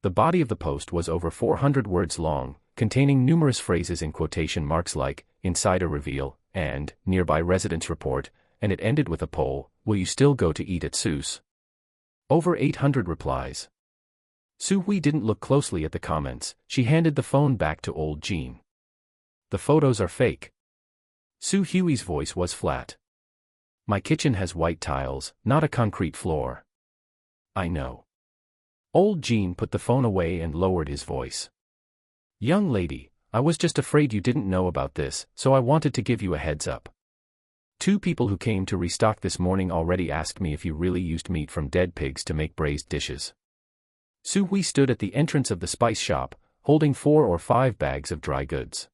The body of the post was over 400 words long, containing numerous phrases in quotation marks like, "Insider reveal," and "Nearby residents report," and it ended with a poll, "Will you still go to eat at Seuss?" Over 800 replies. Su Hui didn't look closely at the comments. She handed the phone back to old Jean. "The photos are fake." Su Hui's voice was flat. "My kitchen has white tiles, not a concrete floor." "I know." Old Jean put the phone away and lowered his voice. "Young lady, I was just afraid you didn't know about this, so I wanted to give you a heads up. 2 people who came to restock this morning already asked me if you really used meat from dead pigs to make braised dishes." Su Hui stood at the entrance of the spice shop, holding 4 or 5 bags of dry goods.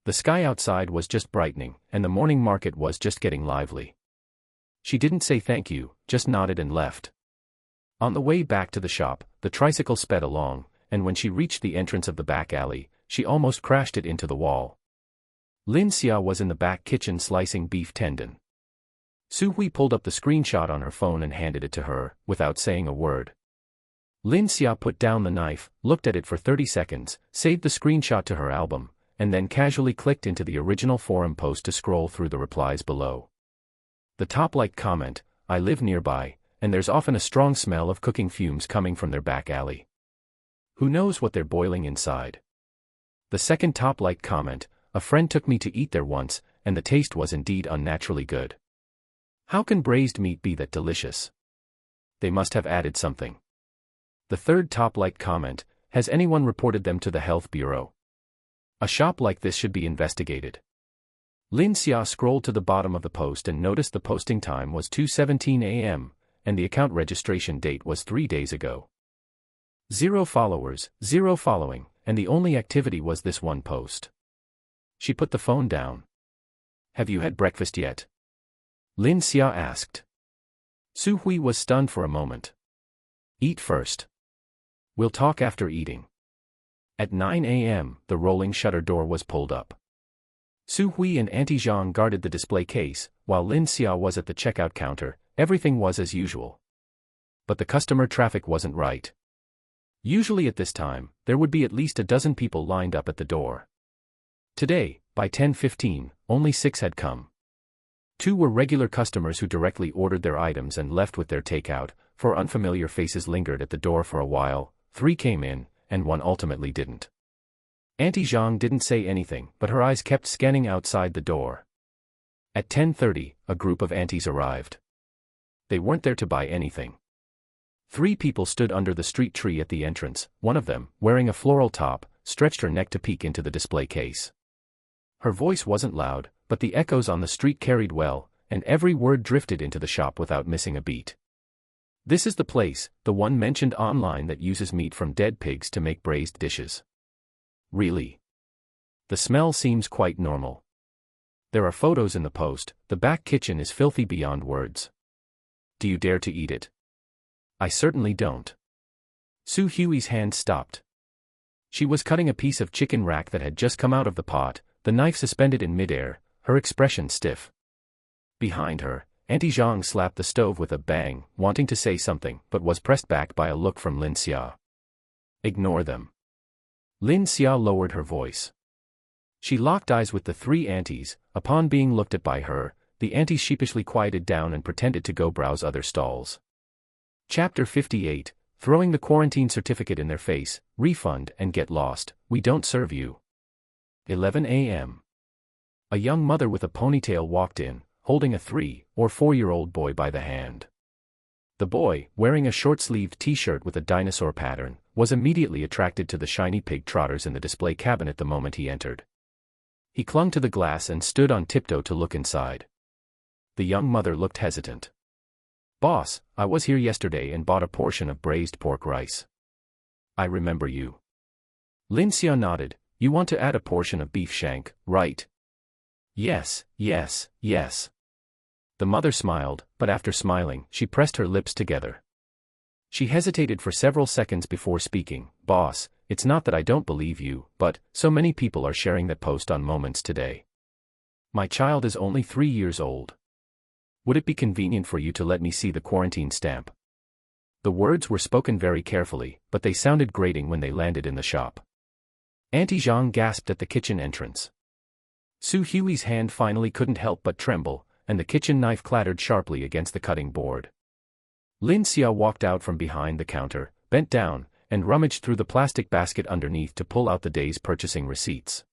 The sky outside was just brightening, and the morning market was just getting lively. She didn't say thank you, just nodded and left. On the way back to the shop, the tricycle sped along, and when she reached the entrance of the back alley, she almost crashed it into the wall. Lin Xia was in the back kitchen slicing beef tendon. Su Hui pulled up the screenshot on her phone and handed it to her, without saying a word. Lin Xia put down the knife, looked at it for 30 seconds, saved the screenshot to her album, and then casually clicked into the original forum post to scroll through the replies below. The top liked comment, "I live nearby, and there's often a strong smell of cooking fumes coming from their back alley. Who knows what they're boiling inside?" The second top liked comment, "A friend took me to eat there once, and the taste was indeed unnaturally good. How can braised meat be that delicious? They must have added something." The third top liked comment, "Has anyone reported them to the health bureau? A shop like this should be investigated." Lin Xia scrolled to the bottom of the post and noticed the posting time was 2:17 a.m., and the account registration date was 3 days ago. 0 followers, 0 following, and the only activity was this one post. She put the phone down. "Have you had breakfast yet?" Lin Xia asked. Su Hui was stunned for a moment. "Eat first. We'll talk after eating." At 9 a.m., the rolling shutter door was pulled up. Su Hui and Auntie Zhang guarded the display case, while Lin Xia was at the checkout counter. Everything was as usual. But the customer traffic wasn't right. Usually at this time, there would be at least a dozen people lined up at the door. Today, by 10:15, only 6 had come. Two were regular customers who directly ordered their items and left with their takeout. 4 unfamiliar faces lingered at the door for a while, 3 came in, and 1 ultimately didn't. Auntie Zhang didn't say anything, but her eyes kept scanning outside the door. At 10:30, a group of aunties arrived. They weren't there to buy anything. 3 people stood under the street tree at the entrance. One of them, wearing a floral top, stretched her neck to peek into the display case. Her voice wasn't loud, but the echoes on the street carried well, and every word drifted into the shop without missing a beat. This is the place, the one mentioned online that uses meat from dead pigs to make braised dishes. Really? The smell seems quite normal. There are photos in the post. The back kitchen is filthy beyond words. Do you dare to eat it? I certainly don't. Su Hui's hand stopped. She was cutting a piece of chicken rack that had just come out of the pot, the knife suspended in midair, her expression stiff. Behind her, Auntie Zhang slapped the stove with a bang, wanting to say something, but was pressed back by a look from Lin Xia. Ignore them. Lin Xia lowered her voice. She locked eyes with the 3 aunties. Upon being looked at by her, the aunties sheepishly quieted down and pretended to go browse other stalls. Chapter 58, throwing the quarantine certificate in their face, refund and get lost, we don't serve you. 11 a.m. A young mother with a ponytail walked in, holding a 3 or 4-year-old boy by the hand. The boy, wearing a short-sleeved t-shirt with a dinosaur pattern, was immediately attracted to the shiny pig trotters in the display cabinet the moment he entered. He clung to the glass and stood on tiptoe to look inside. The young mother looked hesitant. Boss, I was here yesterday and bought a portion of braised pork rice. I remember you. Lin Xia nodded. You want to add a portion of beef shank, right? Yes, yes, yes. The mother smiled, but after smiling, she pressed her lips together. She hesitated for several seconds before speaking. Boss, it's not that I don't believe you, but so many people are sharing that post on Moments today. My child is only 3 years old. Would it be convenient for you to let me see the quarantine stamp? The words were spoken very carefully, but they sounded grating when they landed in the shop. Auntie Zhang gasped at the kitchen entrance. Su Hui's hand finally couldn't help but tremble, and the kitchen knife clattered sharply against the cutting board. Lin Xia walked out from behind the counter, bent down, and rummaged through the plastic basket underneath to pull out the day's purchasing receipts.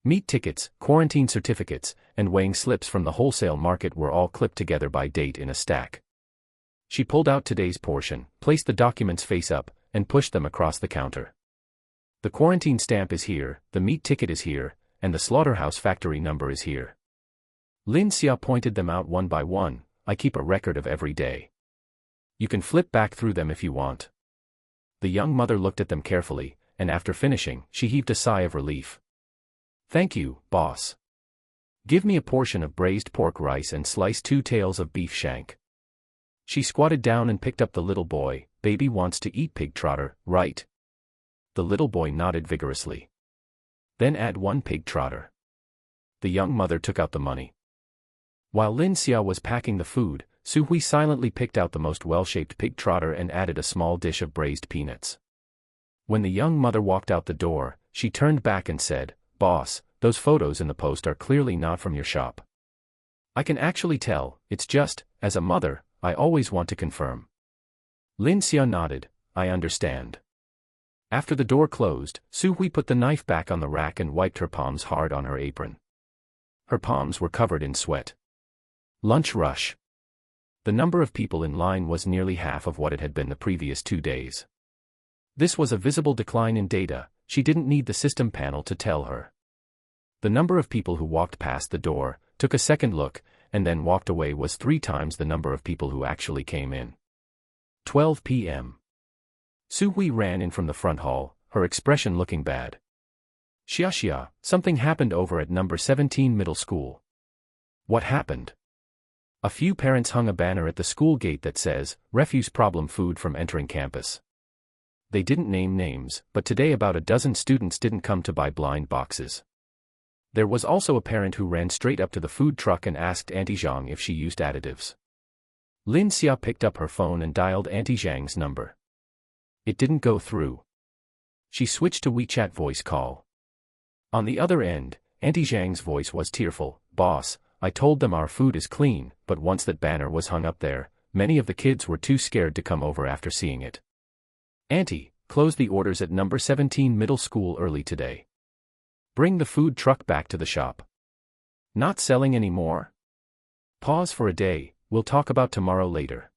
Meat tickets, quarantine certificates, and weighing slips from the wholesale market were all clipped together by date in a stack. She pulled out today's portion, placed the documents face up, and pushed them across the counter. The quarantine stamp is here, the meat ticket is here, and the slaughterhouse factory number is here. Lin Xia pointed them out one by one. I keep a record of every day. You can flip back through them if you want. The young mother looked at them carefully, and after finishing, she heaved a sigh of relief. Thank you, boss. Give me a portion of braised pork rice and slice 2 tails of beef shank. She squatted down and picked up the little boy. Baby wants to eat pig trotter, right? The little boy nodded vigorously. Then add 1 pig trotter. The young mother took out the money. While Lin Xia was packing the food, Su Hui silently picked out the most well-shaped pig trotter and added a small dish of braised peanuts. When the young mother walked out the door, she turned back and said, Boss, those photos in the post are clearly not from your shop. I can actually tell, it's just, as a mother, I always want to confirm. Lin Xia nodded, I understand. After the door closed, Su Hui put the knife back on the rack and wiped her palms hard on her apron. Her palms were covered in sweat. Lunch rush. The number of people in line was nearly half of what it had been the previous 2 days. This was a visible decline in data. She didn't need the system panel to tell her. The number of people who walked past the door, took a second look, and then walked away was 3 times the number of people who actually came in. 12 p.m. Su Hui ran in from the front hall, her expression looking bad. Xia, something happened over at number 17 middle school. What happened? A few parents hung a banner at the school gate that says, refuse problem food from entering campus. They didn't name names, but today about a dozen students didn't come to buy blind boxes. There was also a parent who ran straight up to the food truck and asked Auntie Zhang if she used additives. Lin Xia picked up her phone and dialed Auntie Zhang's number. It didn't go through. She switched to WeChat voice call. On the other end, Auntie Zhang's voice was tearful. Boss, I told them our food is clean, but once that banner was hung up there, many of the kids were too scared to come over after seeing it. Auntie, close the orders at number 17 middle school early today. Bring the food truck back to the shop. Not selling anymore? Pause for a day, we'll talk about tomorrow later.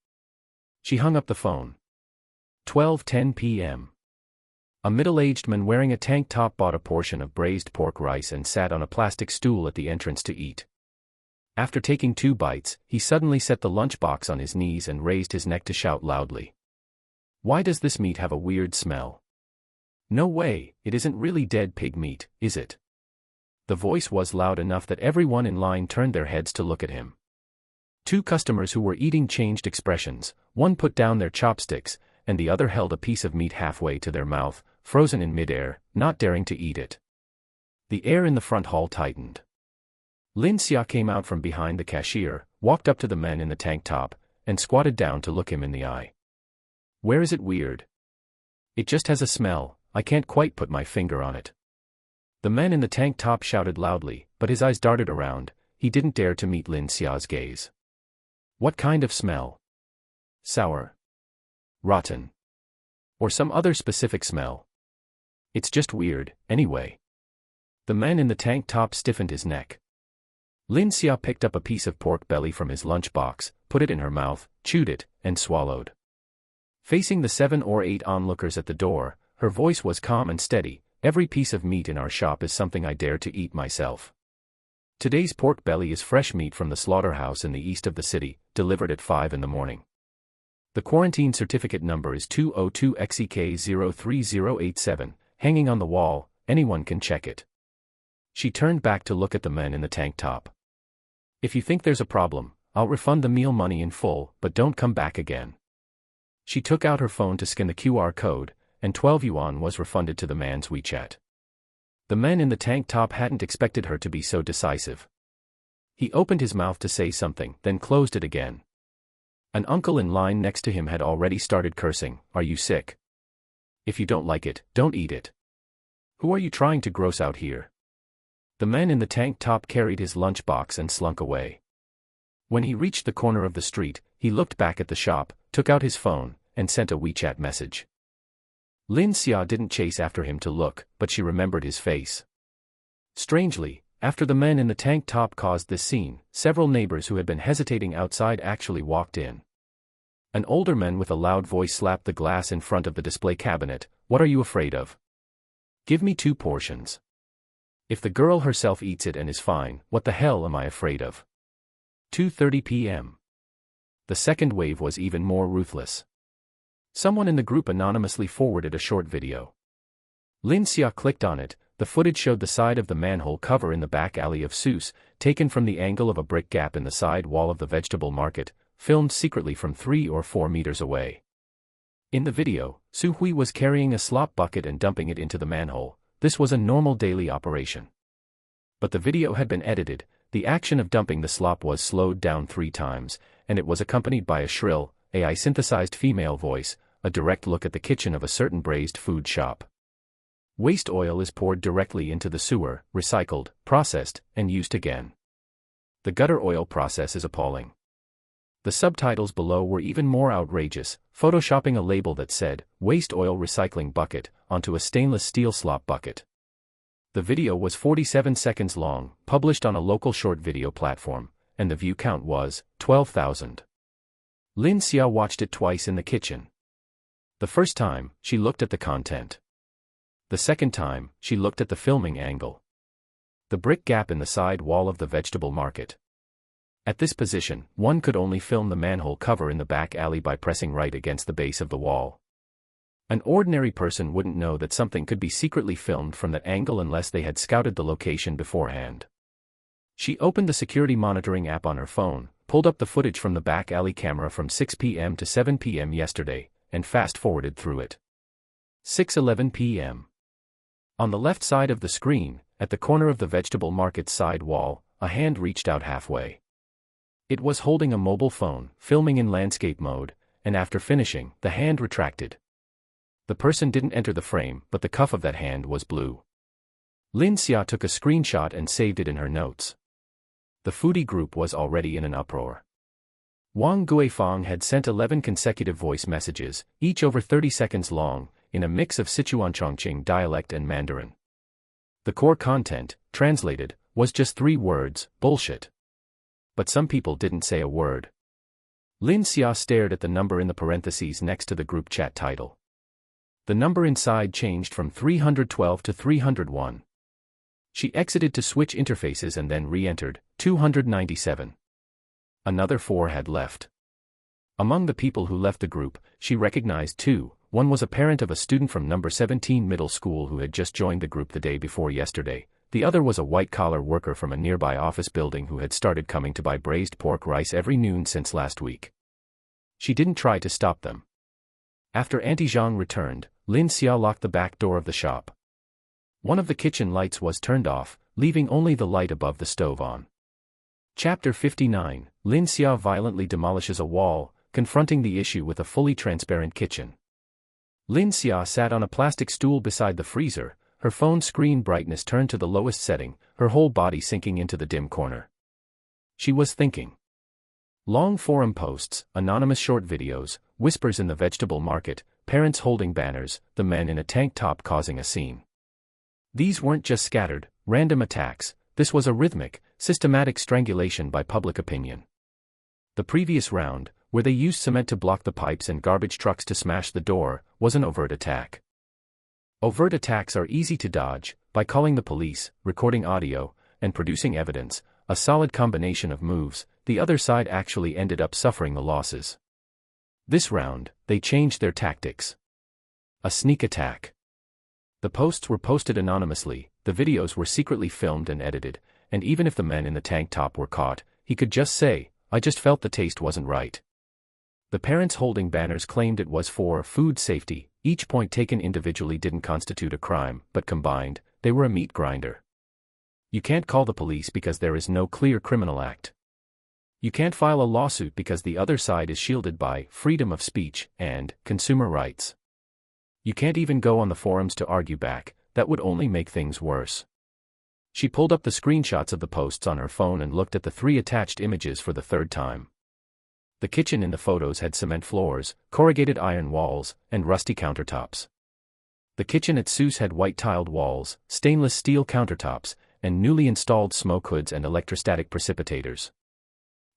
She hung up the phone. 12:10 p.m. A middle-aged man wearing a tank top bought a portion of braised pork rice and sat on a plastic stool at the entrance to eat. After taking 2 bites, he suddenly set the lunchbox on his knees and raised his neck to shout loudly. Why does this meat have a weird smell? No way, it isn't really dead pig meat, is it? The voice was loud enough that everyone in line turned their heads to look at him. 2 customers who were eating changed expressions, one put down their chopsticks, and the other held a piece of meat halfway to their mouth, frozen in midair, not daring to eat it. The air in the front hall tightened. Lin Xia came out from behind the cashier, walked up to the man in the tank top, and squatted down to look him in the eye. Where is it weird? It just has a smell, I can't quite put my finger on it. The man in the tank top shouted loudly, but his eyes darted around, he didn't dare to meet Lin Xia's gaze. What kind of smell? Sour? Rotten? Or some other specific smell? It's just weird, anyway. The man in the tank top stiffened his neck. Lin Xia picked up a piece of pork belly from his lunchbox, put it in her mouth, chewed it, and swallowed. Facing the 7 or 8 onlookers at the door, her voice was calm and steady. Every piece of meat in our shop is something I dare to eat myself. Today's pork belly is fresh meat from the slaughterhouse in the east of the city, delivered at 5 in the morning. The quarantine certificate number is 202XEK03087, hanging on the wall, anyone can check it. She turned back to look at the man in the tank top. If you think there's a problem, I'll refund the meal money in full, but don't come back again. She took out her phone to scan the QR code, and 12 yuan was refunded to the man's WeChat. The man in the tank top hadn't expected her to be so decisive. He opened his mouth to say something, then closed it again. An uncle in line next to him had already started cursing, "Are you sick? If you don't like it, don't eat it. Who are you trying to gross out here?" The man in the tank top carried his lunchbox and slunk away. When he reached the corner of the street, he looked back at the shop, took out his phone, and sent a WeChat message. Lin Xia didn't chase after him to look, but she remembered his face. Strangely, after the man in the tank top caused this scene, several neighbors who had been hesitating outside actually walked in. An older man with a loud voice slapped the glass in front of the display cabinet. "What are you afraid of? Give me 2 portions. If the girl herself eats it and is fine, what the hell am I afraid of?" 2:30 p.m. The second wave was even more ruthless. Someone in the group anonymously forwarded a short video. Lin Xia clicked on it. The footage showed the side of the manhole cover in the back alley of Seuss, taken from the angle of a brick gap in the side wall of the vegetable market, filmed secretly from 3 or 4 meters away. In the video, Su Hui was carrying a slop bucket and dumping it into the manhole. This was a normal daily operation. But the video had been edited. The action of dumping the slop was slowed down 3 times, and it was accompanied by a shrill, AI-synthesized female voice, a direct look at the kitchen of a certain braised food shop. Waste oil is poured directly into the sewer, recycled, processed, and used again. The gutter oil process is appalling. The subtitles below were even more outrageous, photoshopping a label that said, "Waste oil recycling bucket," onto a stainless steel slop bucket. The video was 47 seconds long, published on a local short video platform, and the view count was 12,000. Lin Xia watched it twice in the kitchen. The first time, she looked at the content. The second time, she looked at the filming angle. The brick gap in the side wall of the vegetable market. At this position, one could only film the manhole cover in the back alley by pressing right against the base of the wall. An ordinary person wouldn't know that something could be secretly filmed from that angle unless they had scouted the location beforehand. She opened the security monitoring app on her phone, pulled up the footage from the back alley camera from 6 p.m. to 7 p.m. yesterday, and fast-forwarded through it. 6:11 p.m. On the left side of the screen, at the corner of the vegetable market's side wall, a hand reached out halfway. It was holding a mobile phone, filming in landscape mode, and after finishing, the hand retracted. The person didn't enter the frame, but the cuff of that hand was blue. Lin Xia took a screenshot and saved it in her notes. The foodie group was already in an uproar. Wang Guifang had sent 11 consecutive voice messages, each over 30 seconds long, in a mix of Sichuan Chongqing dialect and Mandarin. The core content, translated, was just 3 words: bullshit. But some people didn't say a word. Lin Xia stared at the number in the parentheses next to the group chat title. The number inside changed from 312 to 301. She exited to switch interfaces and then re-entered, 297. Another 4 had left. Among the people who left the group, she recognized 2. One was a parent of a student from number 17 middle school who had just joined the group the day before yesterday. The other was a white-collar worker from a nearby office building who had started coming to buy braised pork rice every noon since last week. She didn't try to stop them. After Auntie Zhang returned, Lin Xia locked the back door of the shop. One of the kitchen lights was turned off, leaving only the light above the stove on. Chapter 59, Lin Xia violently demolishes a wall, confronting the issue with a fully transparent kitchen. Lin Xia sat on a plastic stool beside the freezer, her phone screen brightness turned to the lowest setting, her whole body sinking into the dim corner. She was thinking. Long forum posts, anonymous short videos, whispers in the vegetable market, parents holding banners, the men in a tank top causing a scene. These weren't just scattered, random attacks, this was a rhythmic, systematic strangulation by public opinion. The previous round, where they used cement to block the pipes and garbage trucks to smash the door, was an overt attack. Overt attacks are easy to dodge, by calling the police, recording audio, and producing evidence, a solid combination of moves. The other side actually ended up suffering the losses. This round, they changed their tactics. A sneak attack. The posts were posted anonymously, the videos were secretly filmed and edited, and even if the men in the tank top were caught, he could just say, "I just felt the taste wasn't right." The parents holding banners claimed it was for food safety. Each point taken individually didn't constitute a crime, but combined, they were a meat grinder. You can't call the police because there is no clear criminal act. You can't file a lawsuit because the other side is shielded by freedom of speech and consumer rights. You can't even go on the forums to argue back, that would only make things worse. She pulled up the screenshots of the posts on her phone and looked at the 3 attached images for the 3rd time. The kitchen in the photos had cement floors, corrugated iron walls, and rusty countertops. The kitchen at Seuss had white-tiled walls, stainless steel countertops, and newly installed smoke hoods and electrostatic precipitators.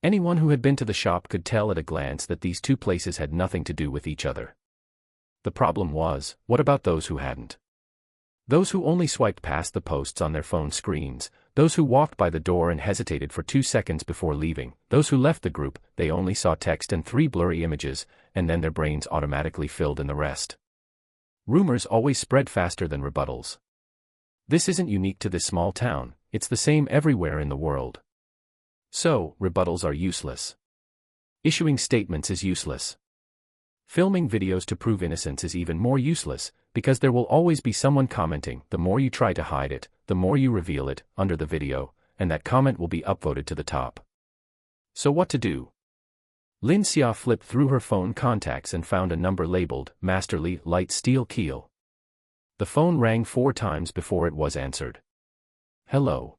Anyone who had been to the shop could tell at a glance that these 2 places had nothing to do with each other. The problem was, what about those who hadn't? Those who only swiped past the posts on their phone screens, those who walked by the door and hesitated for 2 seconds before leaving, those who left the group, they only saw text and 3 blurry images, and then their brains automatically filled in the rest. Rumors always spread faster than rebuttals. This isn't unique to this small town, it's the same everywhere in the world. So, rebuttals are useless. Issuing statements is useless. Filming videos to prove innocence is even more useless, because there will always be someone commenting. The more you try to hide it, the more you reveal it, under the video, and that comment will be upvoted to the top. So what to do? Lin Xia flipped through her phone contacts and found a number labeled, Masterly, Light Steel Keel. The phone rang 4 times before it was answered. Hello.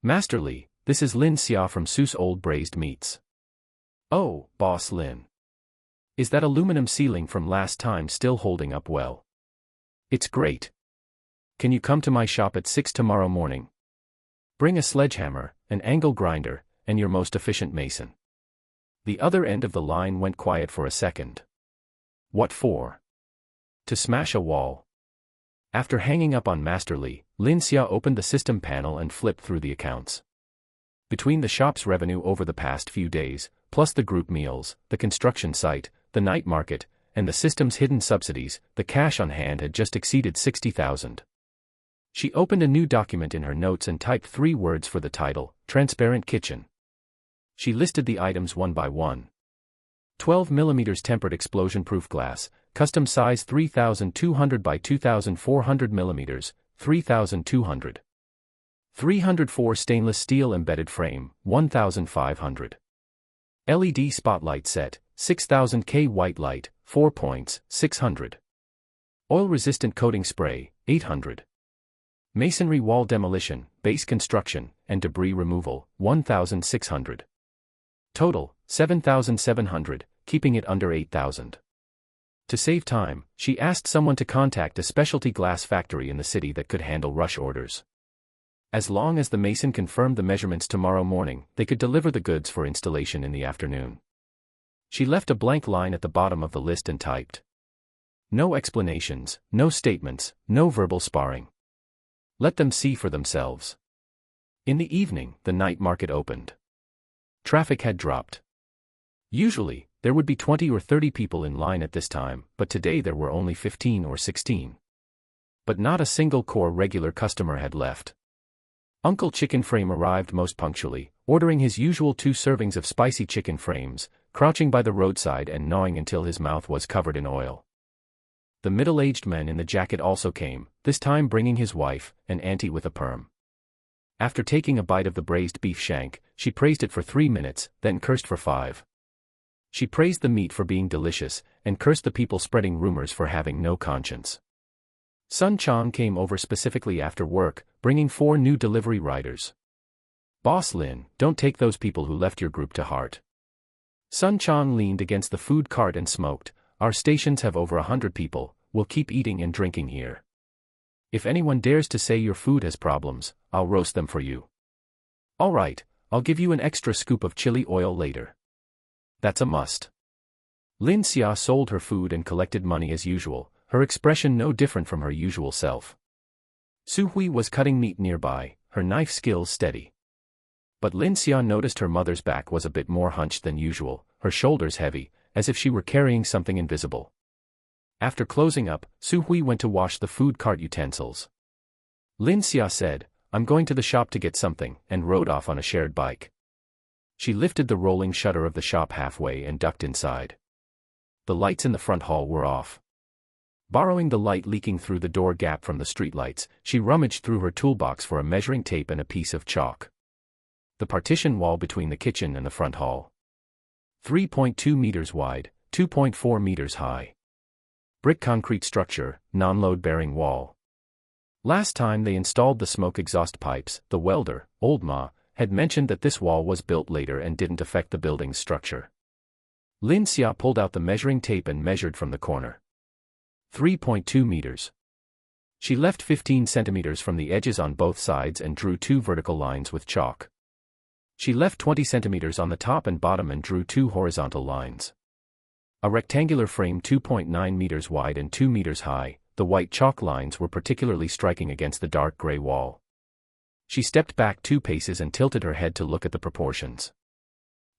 Masterly, this is Lin Xia from Seuss Old Braised Meats. Oh, Boss Lin. Is that aluminum ceiling from last time still holding up well? It's great. Can you come to my shop at 6 tomorrow morning? Bring a sledgehammer, an angle grinder, and your most efficient mason. The other end of the line went quiet for a second. What for? To smash a wall. After hanging up on Masterly, Lin Xia opened the system panel and flipped through the accounts. Between the shop's revenue over the past few days, plus the group meals, the construction site, the night market, and the system's hidden subsidies, the cash on hand had just exceeded 60,000. She opened a new document in her notes and typed 3 words for the title, Transparent Kitchen. She listed the items one by one. 12 mm tempered explosion-proof glass, custom size 3,200 by 2,400 mm, 3,200. 304 stainless steel embedded frame, 1,500. LED spotlight set, 6,000 K white light, 4 points, 600. Oil-resistant coating spray, 800. Masonry wall demolition, base construction, and debris removal, 1,600. Total, 7,700, keeping it under 8,000. To save time, she asked someone to contact a specialty glass factory in the city that could handle rush orders. As long as the mason confirmed the measurements tomorrow morning, they could deliver the goods for installation in the afternoon. She left a blank line at the bottom of the list and typed. No explanations, no statements, no verbal sparring. Let them see for themselves. In the evening, the night market opened. Traffic had dropped. Usually, there would be 20 or 30 people in line at this time, but today there were only 15 or 16. But not a single core regular customer had left. Uncle Chicken Frame arrived most punctually, ordering his usual 2 servings of spicy chicken frames, crouching by the roadside and gnawing until his mouth was covered in oil. The middle-aged man in the jacket also came, this time bringing his wife, an auntie with a perm. After taking a bite of the braised beef shank, she praised it for 3 minutes, then cursed for 5. She praised the meat for being delicious, and cursed the people spreading rumors for having no conscience. Sun Chong came over specifically after work, bringing 4 new delivery riders. Boss Lin, don't take those people who left your group to heart. Sun Chong leaned against the food cart and smoked. Our stations have over 100 people, we'll keep eating and drinking here. If anyone dares to say your food has problems, I'll roast them for you. All right, I'll give you an extra scoop of chili oil later. That's a must. Lin Xia sold her food and collected money as usual, her expression no different from her usual self. Su Hui was cutting meat nearby, her knife skills steady. But Lin Xia noticed her mother's back was a bit more hunched than usual, her shoulders heavy, as if she were carrying something invisible. After closing up, Su Hui went to wash the food cart utensils. Lin Xia said, I'm going to the shop to get something, and rode off on a shared bike. She lifted the rolling shutter of the shop halfway and ducked inside. The lights in the front hall were off. Borrowing the light leaking through the door gap from the streetlights, she rummaged through her toolbox for a measuring tape and a piece of chalk. The partition wall between the kitchen and the front hall. 3.2 meters wide, 2.4 meters high. Brick concrete structure, non-load-bearing wall. Last time they installed the smoke exhaust pipes, the welder, Old Ma, had mentioned that this wall was built later and didn't affect the building's structure. Lin Xia pulled out the measuring tape and measured from the corner. 3.2 meters. She left 15 centimeters from the edges on both sides and drew 2 vertical lines with chalk. She left 20 centimeters on the top and bottom and drew 2 horizontal lines. A rectangular frame 2.9 meters wide and 2 meters high, the white chalk lines were particularly striking against the dark gray wall. She stepped back 2 paces and tilted her head to look at the proportions.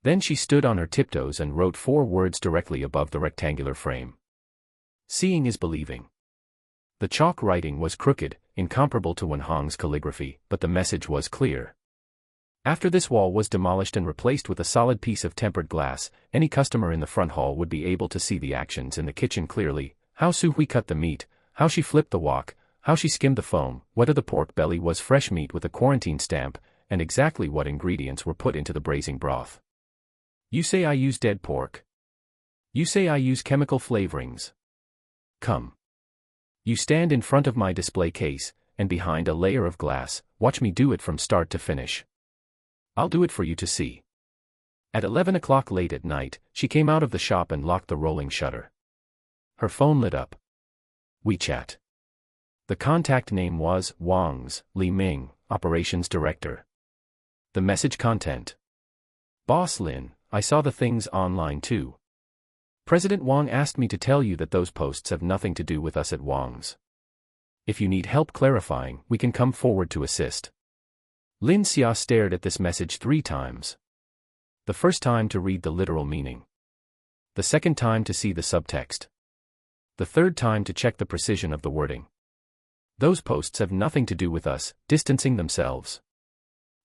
Then she stood on her tiptoes and wrote 4 words directly above the rectangular frame. Seeing is believing. The chalk writing was crooked, incomparable to Wen Hong's calligraphy, but the message was clear. After this wall was demolished and replaced with a solid piece of tempered glass, any customer in the front hall would be able to see the actions in the kitchen clearly, how Su Hui cut the meat, how she flipped the wok, how she skimmed the foam, whether the pork belly was fresh meat with a quarantine stamp, and exactly what ingredients were put into the braising broth. You say I use dead pork. You say I use chemical flavorings. Come. You stand in front of my display case, and behind a layer of glass, watch me do it from start to finish. I'll do it for you to see. At 11 o'clock late at night, she came out of the shop and locked the rolling shutter. Her phone lit up. WeChat. The contact name was Wang's, Li Ming, Operations Director. The message content. Boss Lin, I saw the things online too. President Wang asked me to tell you that those posts have nothing to do with us at Wang's. If you need help clarifying, we can come forward to assist. Lin Xia stared at this message 3 times. The first time to read the literal meaning. The second time to see the subtext. The third time to check the precision of the wording. Those posts have nothing to do with us, distancing themselves.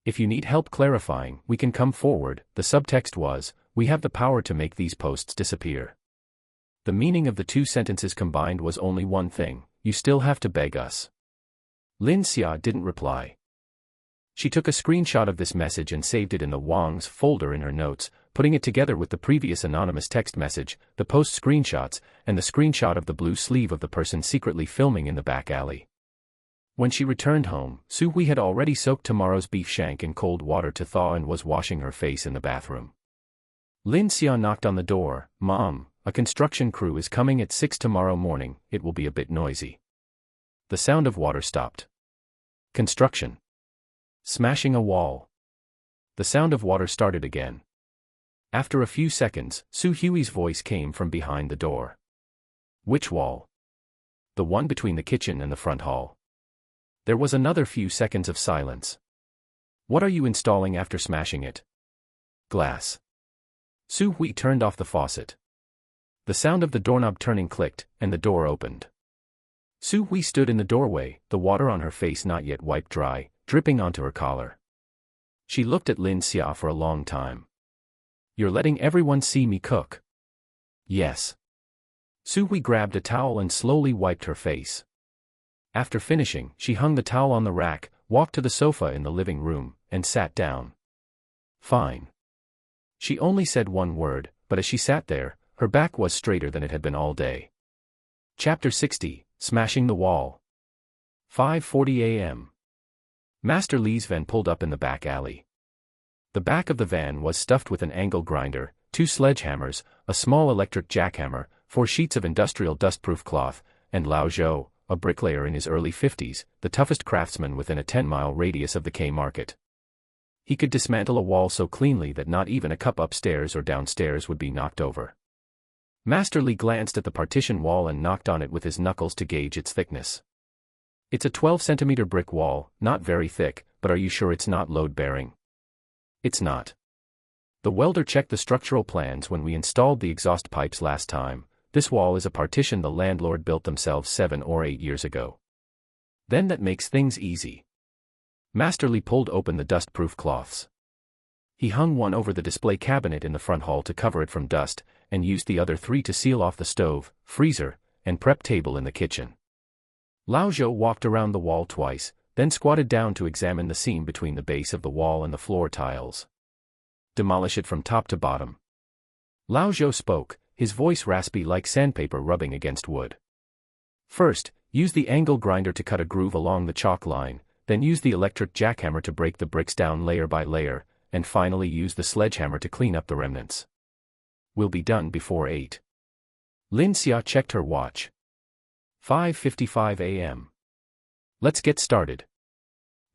If you need help clarifying, we can come forward. The subtext was, we have the power to make these posts disappear. The meaning of the 2 sentences combined was only one thing, you still have to beg us. Lin Xia didn't reply. She took a screenshot of this message and saved it in the Wang's folder in her notes, putting it together with the previous anonymous text message, the post screenshots, and the screenshot of the blue sleeve of the person secretly filming in the back alley. When she returned home, Su Hui had already soaked tomorrow's beef shank in cold water to thaw and was washing her face in the bathroom. Lin Xia knocked on the door. "Mom, a construction crew is coming at 6 tomorrow morning, it will be a bit noisy." The sound of water stopped. Construction. Smashing a wall. The sound of water started again. After a few seconds, Su Hui's voice came from behind the door. "Which wall?" "The one between the kitchen and the front hall." There was another few seconds of silence. "What are you installing after smashing it?" "Glass." Su Hui turned off the faucet. The sound of the doorknob turning clicked, and the door opened. Su Hui stood in the doorway, the water on her face not yet wiped dry, dripping onto her collar. She looked at Lin Xia for a long time. "You're letting everyone see me cook?" "Yes." Su Hui grabbed a towel and slowly wiped her face. After finishing, she hung the towel on the rack, walked to the sofa in the living room, and sat down. "Fine." She only said one word, but as she sat there, her back was straighter than it had been all day. Chapter 60, Smashing the Wall. 5:40 a.m. Master Li's van pulled up in the back alley. The back of the van was stuffed with an angle grinder, 2 sledgehammers, a small electric jackhammer, 4 sheets of industrial dustproof cloth, and Lao Zhou, a bricklayer in his early 50s, the toughest craftsman within a 10-mile radius of the K-Market. He could dismantle a wall so cleanly that not even a cup upstairs or downstairs would be knocked over. Master Li glanced at the partition wall and knocked on it with his knuckles to gauge its thickness. "It's a 12-centimeter brick wall, not very thick, but are you sure it's not load-bearing?" "It's not. The welder checked the structural plans when we installed the exhaust pipes last time. This wall is a partition the landlord built themselves 7 or 8 years ago." "Then that makes things easy." Master Li pulled open the dust-proof cloths. He hung one over the display cabinet in the front hall to cover it from dust, and used the other 3 to seal off the stove, freezer, and prep table in the kitchen. Lao Zhou walked around the wall twice, then squatted down to examine the seam between the base of the wall and the floor tiles. "Demolish it from top to bottom." Lao Zhou spoke, his voice raspy like sandpaper rubbing against wood. "First, use the angle grinder to cut a groove along the chalk line, then use the electric jackhammer to break the bricks down layer by layer, and finally use the sledgehammer to clean up the remnants. We'll be done before 8. Lin Xia checked her watch. 5:55 a.m. Let's get started.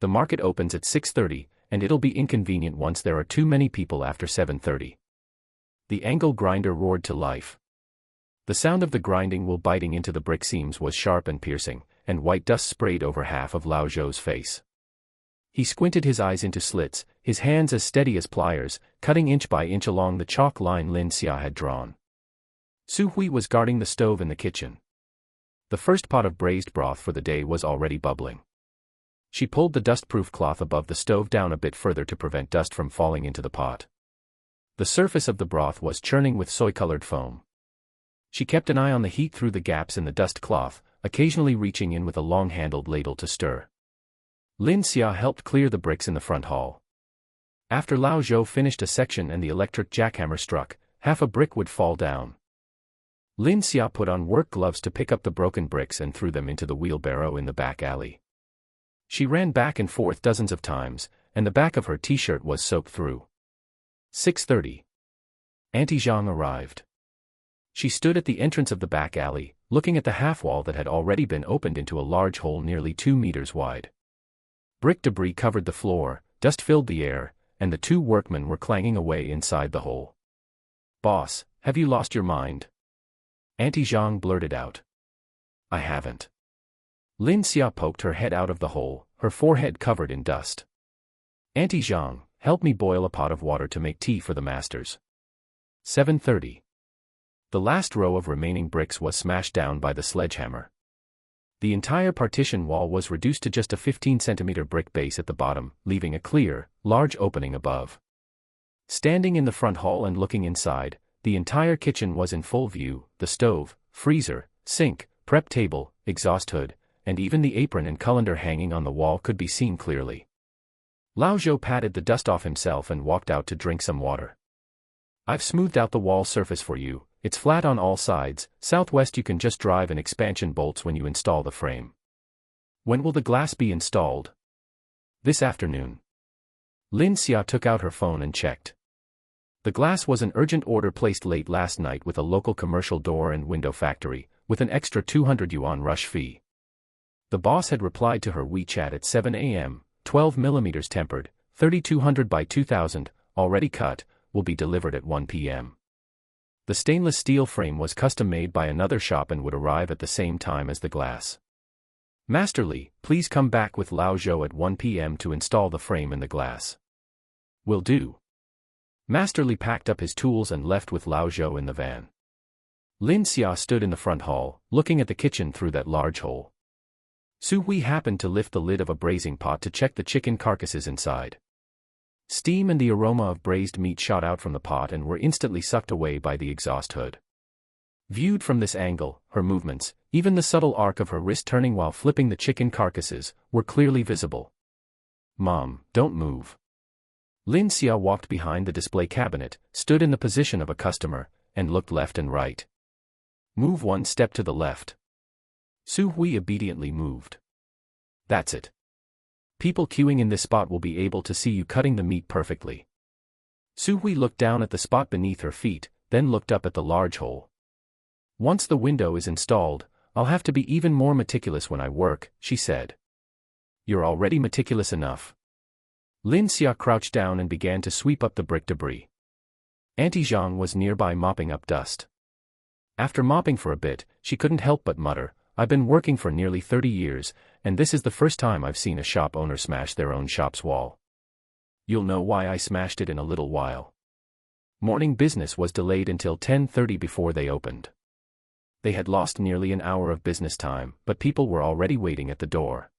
The market opens at 6:30, and it'll be inconvenient once there are too many people after 7:30. The angle grinder roared to life. The sound of the grinding while biting into the brick seams was sharp and piercing, and white dust sprayed over half of Lao Zhou's face. He squinted his eyes into slits, his hands as steady as pliers, cutting inch by inch along the chalk line Lin Xia had drawn. Su Hui was guarding the stove in the kitchen. The first pot of braised broth for the day was already bubbling. She pulled the dustproof cloth above the stove down a bit further to prevent dust from falling into the pot. The surface of the broth was churning with soy-colored foam. She kept an eye on the heat through the gaps in the dust cloth, occasionally reaching in with a long-handled ladle to stir. Lin Xia helped clear the bricks in the front hall. After Lao Zhou finished a section and the electric jackhammer struck, half a brick would fall down. Lin Xia put on work gloves to pick up the broken bricks and threw them into the wheelbarrow in the back alley. She ran back and forth dozens of times, and the back of her t-shirt was soaked through. 6:30. Auntie Zhang arrived. She stood at the entrance of the back alley, looking at the half-wall that had already been opened into a large hole nearly 2 meters wide. Brick debris covered the floor, dust filled the air, and the 2 workmen were clanging away inside the hole. "Boss, have you lost your mind?" Auntie Zhang blurted out. "I haven't." Lin Xia poked her head out of the hole, her forehead covered in dust. "Auntie Zhang, help me boil a pot of water to make tea for the masters." 7:30. The last row of remaining bricks was smashed down by the sledgehammer. The entire partition wall was reduced to just a 15-centimeter brick base at the bottom, leaving a clear, large opening above. Standing in the front hall and looking inside, the entire kitchen was in full view, the stove, freezer, sink, prep table, exhaust hood, and even the apron and colander hanging on the wall could be seen clearly. Lao Zhou patted the dust off himself and walked out to drink some water. "I've smoothed out the wall surface for you. It's flat on all sides, southwest you can just drive in expansion bolts when you install the frame." When will the glass be installed? This afternoon. Lin Xia took out her phone and checked. The glass was an urgent order placed late last night with a local commercial door and window factory, with an extra 200 yuan rush fee. The boss had replied to her WeChat at 7 a.m., 12 mm tempered, 3200 by 2000, already cut, will be delivered at 1 p.m. The stainless steel frame was custom made by another shop and would arrive at the same time as the glass. Master Li, please come back with Lao Zhou at 1 p.m. to install the frame and the glass. Will do. Master Li packed up his tools and left with Lao Zhou in the van. Lin Xia stood in the front hall, looking at the kitchen through that large hole. Su Hui happened to lift the lid of a braising pot to check the chicken carcasses inside. Steam and the aroma of braised meat shot out from the pot and were instantly sucked away by the exhaust hood. Viewed from this angle, her movements, even the subtle arc of her wrist turning while flipping the chicken carcasses, were clearly visible. Mom, don't move. Lin Xia walked behind the display cabinet, stood in the position of a customer, and looked left and right. Move one step to the left. Su Hui obediently moved. That's it. People queuing in this spot will be able to see you cutting the meat perfectly. Su Hui looked down at the spot beneath her feet, then looked up at the large hole. Once the window is installed, I'll have to be even more meticulous when I work, she said. You're already meticulous enough. Lin Xia crouched down and began to sweep up the brick debris. Auntie Zhang was nearby mopping up dust. After mopping for a bit, she couldn't help but mutter, I've been working for nearly 30 years, and this is the first time I've seen a shop owner smash their own shop's wall. You'll know why I smashed it in a little while. Morning business was delayed until 10:30 before they opened. They had lost nearly an hour of business time, but people were already waiting at the door.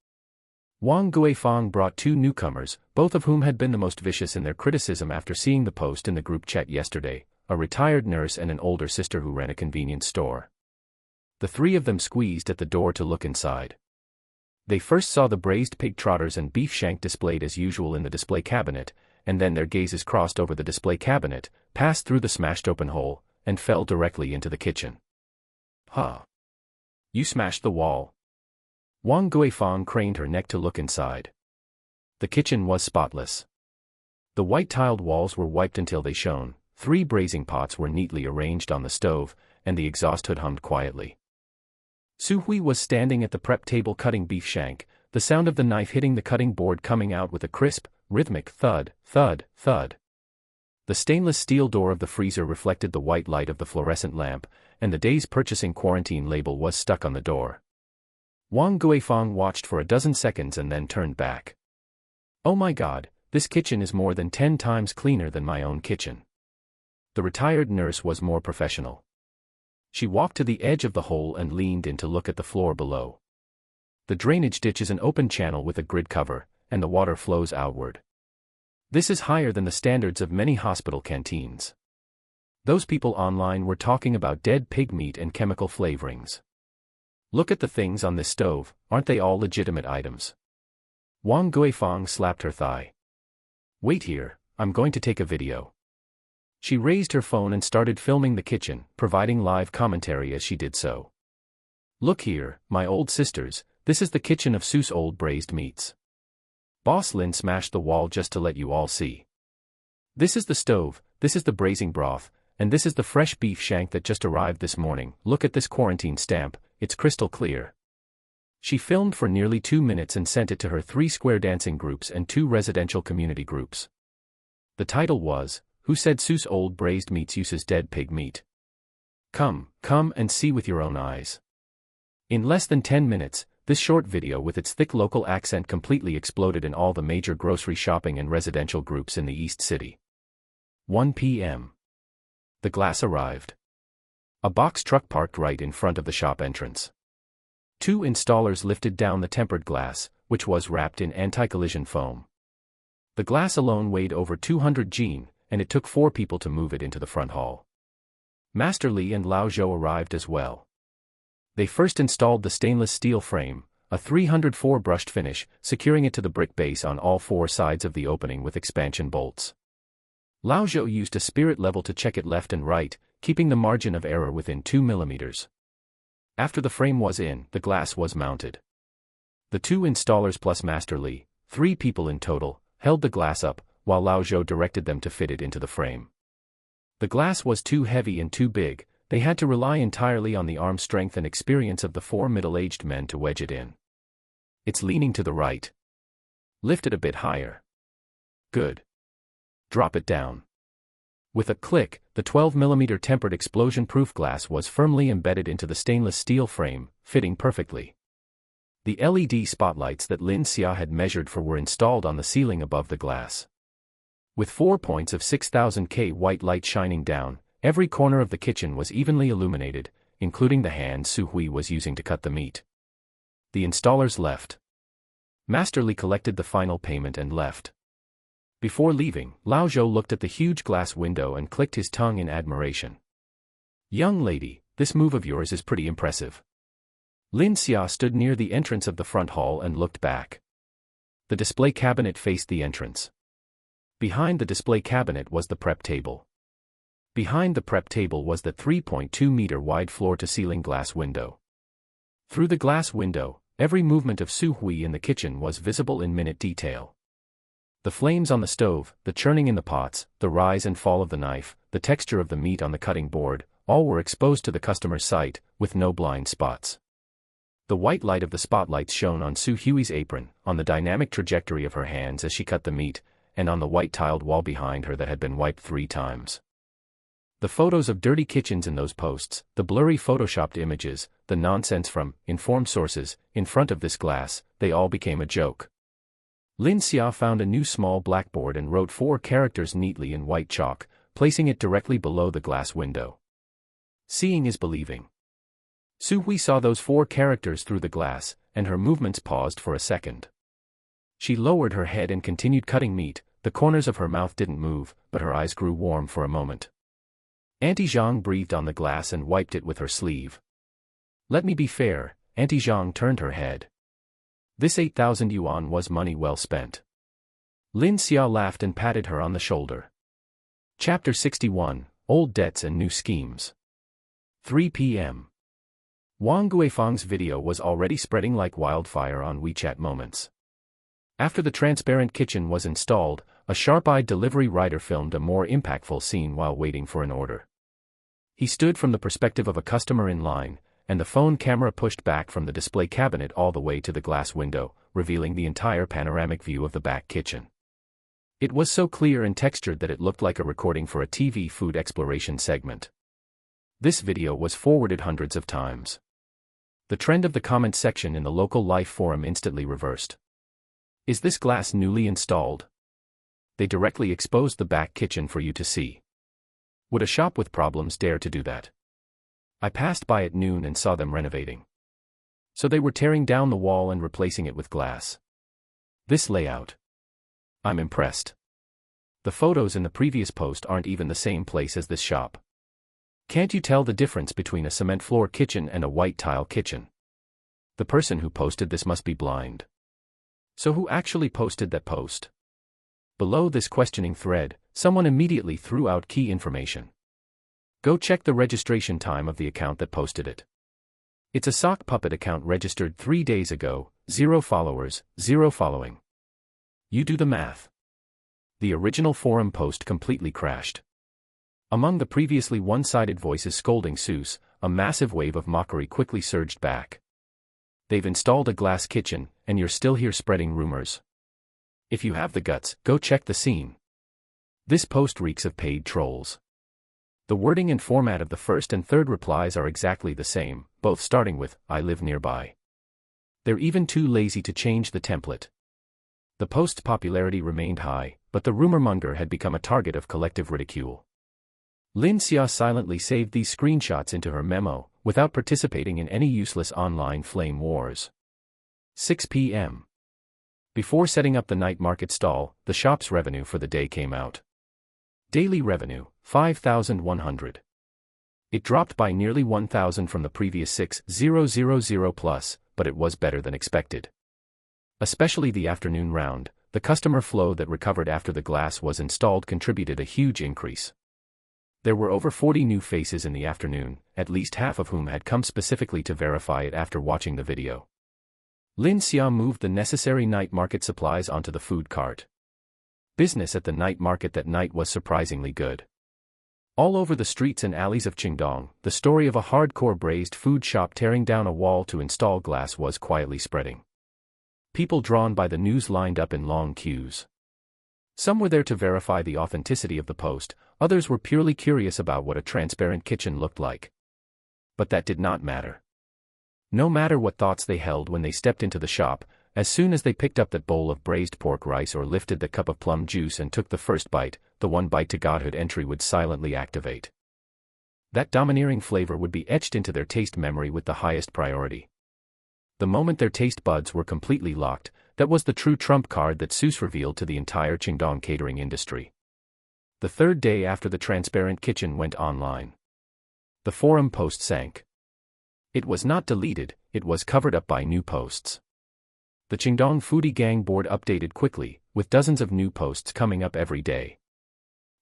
Wang Guifang brought two newcomers, both of whom had been the most vicious in their criticism after seeing the post in the group chat yesterday, a retired nurse and an older sister who ran a convenience store. The three of them squeezed at the door to look inside. They first saw the braised pig trotters and beef shank displayed as usual in the display cabinet, and then their gazes crossed over the display cabinet, passed through the smashed open hole, and fell directly into the kitchen. Huh. You smashed the wall. Wang Guifang craned her neck to look inside. The kitchen was spotless. The white-tiled walls were wiped until they shone, 3 braising pots were neatly arranged on the stove, and the exhaust hood hummed quietly. Su Hui was standing at the prep table cutting beef shank, the sound of the knife hitting the cutting board coming out with a crisp, rhythmic thud, thud, thud. The stainless steel door of the freezer reflected the white light of the fluorescent lamp, and the day's purchasing quarantine label was stuck on the door. Wang Guifang watched for a dozen seconds and then turned back. Oh my God, this kitchen is more than 10 times cleaner than my own kitchen. The retired nurse was more professional. She walked to the edge of the hole and leaned in to look at the floor below. The drainage ditch is an open channel with a grid cover, and the water flows outward. This is higher than the standards of many hospital canteens. Those people online were talking about dead pig meat and chemical flavorings. Look at the things on this stove, aren't they all legitimate items? Wang Guifang slapped her thigh. Wait here, I'm going to take a video. She raised her phone and started filming the kitchen, providing live commentary as she did so. Look here, my old sisters, this is the kitchen of Su's old braised meats. Boss Lin smashed the wall just to let you all see. This is the stove, this is the braising broth, and this is the fresh beef shank that just arrived this morning. Look at this quarantine stamp, it's crystal clear. She filmed for nearly 2 minutes and sent it to her 3 square dancing groups and 2 residential community groups. The title was, Who Said Su's Old Braised Meats Uses Dead Pig Meat? Come and see with your own eyes. In less than 10 minutes, this short video with its thick local accent completely exploded in all the major grocery shopping and residential groups in the East City. 1 p.m. The glass arrived. A box truck parked right in front of the shop entrance. 2 installers lifted down the tempered glass, which was wrapped in anti-collision foam. The glass alone weighed over 200 Jin, and it took 4 people to move it into the front hall. Master Li and Lao Zhou arrived as well. They first installed the stainless steel frame, a 304 brushed finish, securing it to the brick base on all 4 sides of the opening with expansion bolts. Lao Zhou used a spirit level to check it left and right, keeping the margin of error within 2 millimeters. After the frame was in, the glass was mounted. The two installers plus Master Li, 3 people in total, held the glass up, while Lao Zhou directed them to fit it into the frame. The glass was too heavy and too big, they had to rely entirely on the arm strength and experience of the 4 middle-aged men to wedge it in. It's leaning to the right. Lift it a bit higher. Good. Drop it down. With a click, the 12mm tempered explosion-proof glass was firmly embedded into the stainless steel frame, fitting perfectly. The LED spotlights that Lin Xia had measured for were installed on the ceiling above the glass. With 4 points of 6000K white light shining down, every corner of the kitchen was evenly illuminated, including the hand Su Hui was using to cut the meat. The installers left. Master Li collected the final payment and left. Before leaving, Lao Zhou looked at the huge glass window and clicked his tongue in admiration. "Young lady, this move of yours is pretty impressive." Lin Xia stood near the entrance of the front hall and looked back. The display cabinet faced the entrance. Behind the display cabinet was the prep table. Behind the prep table was the 3.2-meter wide floor-to-ceiling glass window. Through the glass window, every movement of Su Hui in the kitchen was visible in minute detail. The flames on the stove, the churning in the pots, the rise and fall of the knife, the texture of the meat on the cutting board, all were exposed to the customer's sight, with no blind spots. The white light of the spotlights shone on Su Hui's apron, on the dynamic trajectory of her hands as she cut the meat, and on the white tiled wall behind her that had been wiped 3 times. The photos of dirty kitchens in those posts, the blurry photoshopped images, the nonsense from informed sources, in front of this glass, they all became a joke. Lin Xia found a new small blackboard and wrote 4 characters neatly in white chalk, placing it directly below the glass window. Seeing is believing. Su Hui saw those 4 characters through the glass, and her movements paused for a second. She lowered her head and continued cutting meat. The corners of her mouth didn't move, but her eyes grew warm for a moment. Auntie Zhang breathed on the glass and wiped it with her sleeve. "Let me be fair," Auntie Zhang turned her head. "This 8,000 yuan was money well spent." Lin Xia laughed and patted her on the shoulder. Chapter 61, Old Debts and New Schemes. 3 p.m. Wang Guifang's video was already spreading like wildfire on WeChat Moments. After the transparent kitchen was installed, a sharp-eyed delivery rider filmed a more impactful scene while waiting for an order. He stood from the perspective of a customer in line, and the phone camera pushed back from the display cabinet all the way to the glass window, revealing the entire panoramic view of the back kitchen. It was so clear and textured that it looked like a recording for a TV food exploration segment. This video was forwarded hundreds of times. The trend of the comment section in the local life forum instantly reversed. "Is this glass newly installed?" They directly exposed the back kitchen for you to see. Would a shop with problems dare to do that? I passed by at noon and saw them renovating. So they were tearing down the wall and replacing it with glass. This layout. I'm impressed. The photos in the previous post aren't even the same place as this shop. Can't you tell the difference between a cement floor kitchen and a white tile kitchen? The person who posted this must be blind. So who actually posted that post? Below this questioning thread, someone immediately threw out key information. Go check the registration time of the account that posted it. It's a sock puppet account registered 3 days ago, 0 followers, 0 following. You do the math. The original forum post completely crashed. Among the previously one-sided voices scolding Seuss, a massive wave of mockery quickly surged back. They've installed a glass kitchen, and you're still here spreading rumors. If you have the guts, go check the scene. This post reeks of paid trolls. The wording and format of the first and third replies are exactly the same, both starting with, "I live nearby." They're even too lazy to change the template. The post's popularity remained high, but the rumormonger had become a target of collective ridicule. Lin Xia silently saved these screenshots into her memo, without participating in any useless online flame wars. 6 p.m. Before setting up the night market stall, the shop's revenue for the day came out. Daily revenue, 5,100. It dropped by nearly 1,000 from the previous 6,000 plus, but it was better than expected. Especially the afternoon round, the customer flow that recovered after the glass was installed contributed a huge increase. There were over 40 new faces in the afternoon, at least half of whom had come specifically to verify it after watching the video. Lin Xia moved the necessary night market supplies onto the food cart. Business at the night market that night was surprisingly good. All over the streets and alleys of Qingdong, the story of a hardcore braised food shop tearing down a wall to install glass was quietly spreading. People drawn by the news lined up in long queues. Some were there to verify the authenticity of the post, others were purely curious about what a transparent kitchen looked like. But that did not matter. No matter what thoughts they held when they stepped into the shop, as soon as they picked up that bowl of braised pork rice or lifted the cup of plum juice and took the first bite, the one bite to godhood entry would silently activate. That domineering flavor would be etched into their taste memory with the highest priority. The moment their taste buds were completely locked, that was the true trump card that Seuss revealed to the entire Qingdong catering industry. The third day after the transparent kitchen went online, the forum post sank. It was not deleted, it was covered up by new posts. The Qingdong Foodie Gang board updated quickly, with dozens of new posts coming up every day.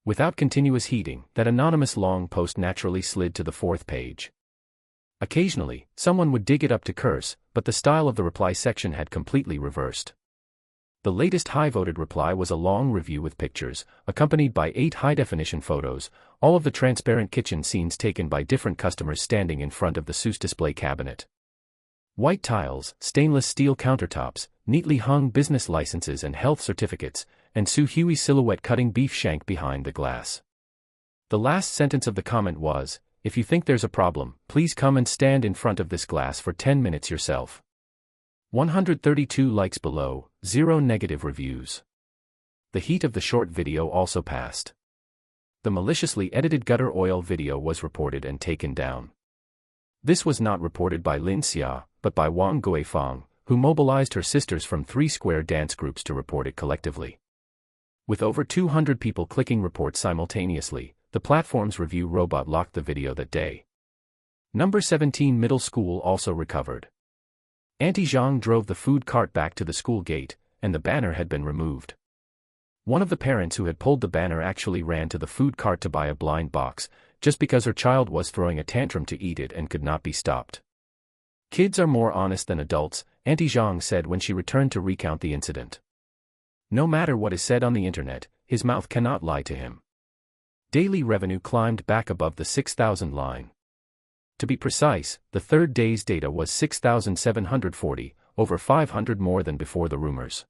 Without continuous heating, that anonymous long post naturally slid to the fourth page. Occasionally, someone would dig it up to curse, but the style of the reply section had completely reversed. The latest high-voted reply was a long review with pictures, accompanied by 8 high-definition photos, all of the transparent kitchen scenes taken by different customers standing in front of the Seuss display cabinet. White tiles, stainless steel countertops, neatly hung business licenses and health certificates, and Su Hui's silhouette cutting beef shank behind the glass. The last sentence of the comment was, "If you think there's a problem, please come and stand in front of this glass for 10 minutes yourself." 132 likes below, 0 negative reviews. The heat of the short video also passed. The maliciously edited gutter oil video was reported and taken down. This was not reported by Lin Xia, but by Wang Guifang, who mobilized her sisters from 3 square dance groups to report it collectively. With over 200 people clicking report simultaneously, the platform's review robot locked the video that day. Number 17 Middle School also recovered. Auntie Zhang drove the food cart back to the school gate, and the banner had been removed. One of the parents who had pulled the banner actually ran to the food cart to buy a blind box, just because her child was throwing a tantrum to eat it and could not be stopped. "Kids are more honest than adults," Auntie Zhang said when she returned to recount the incident. No matter what is said on the internet, his mouth cannot lie to him. Daily revenue climbed back above the 6,000 line. To be precise, the third day's data was 6,740, over 500 more than before the rumors.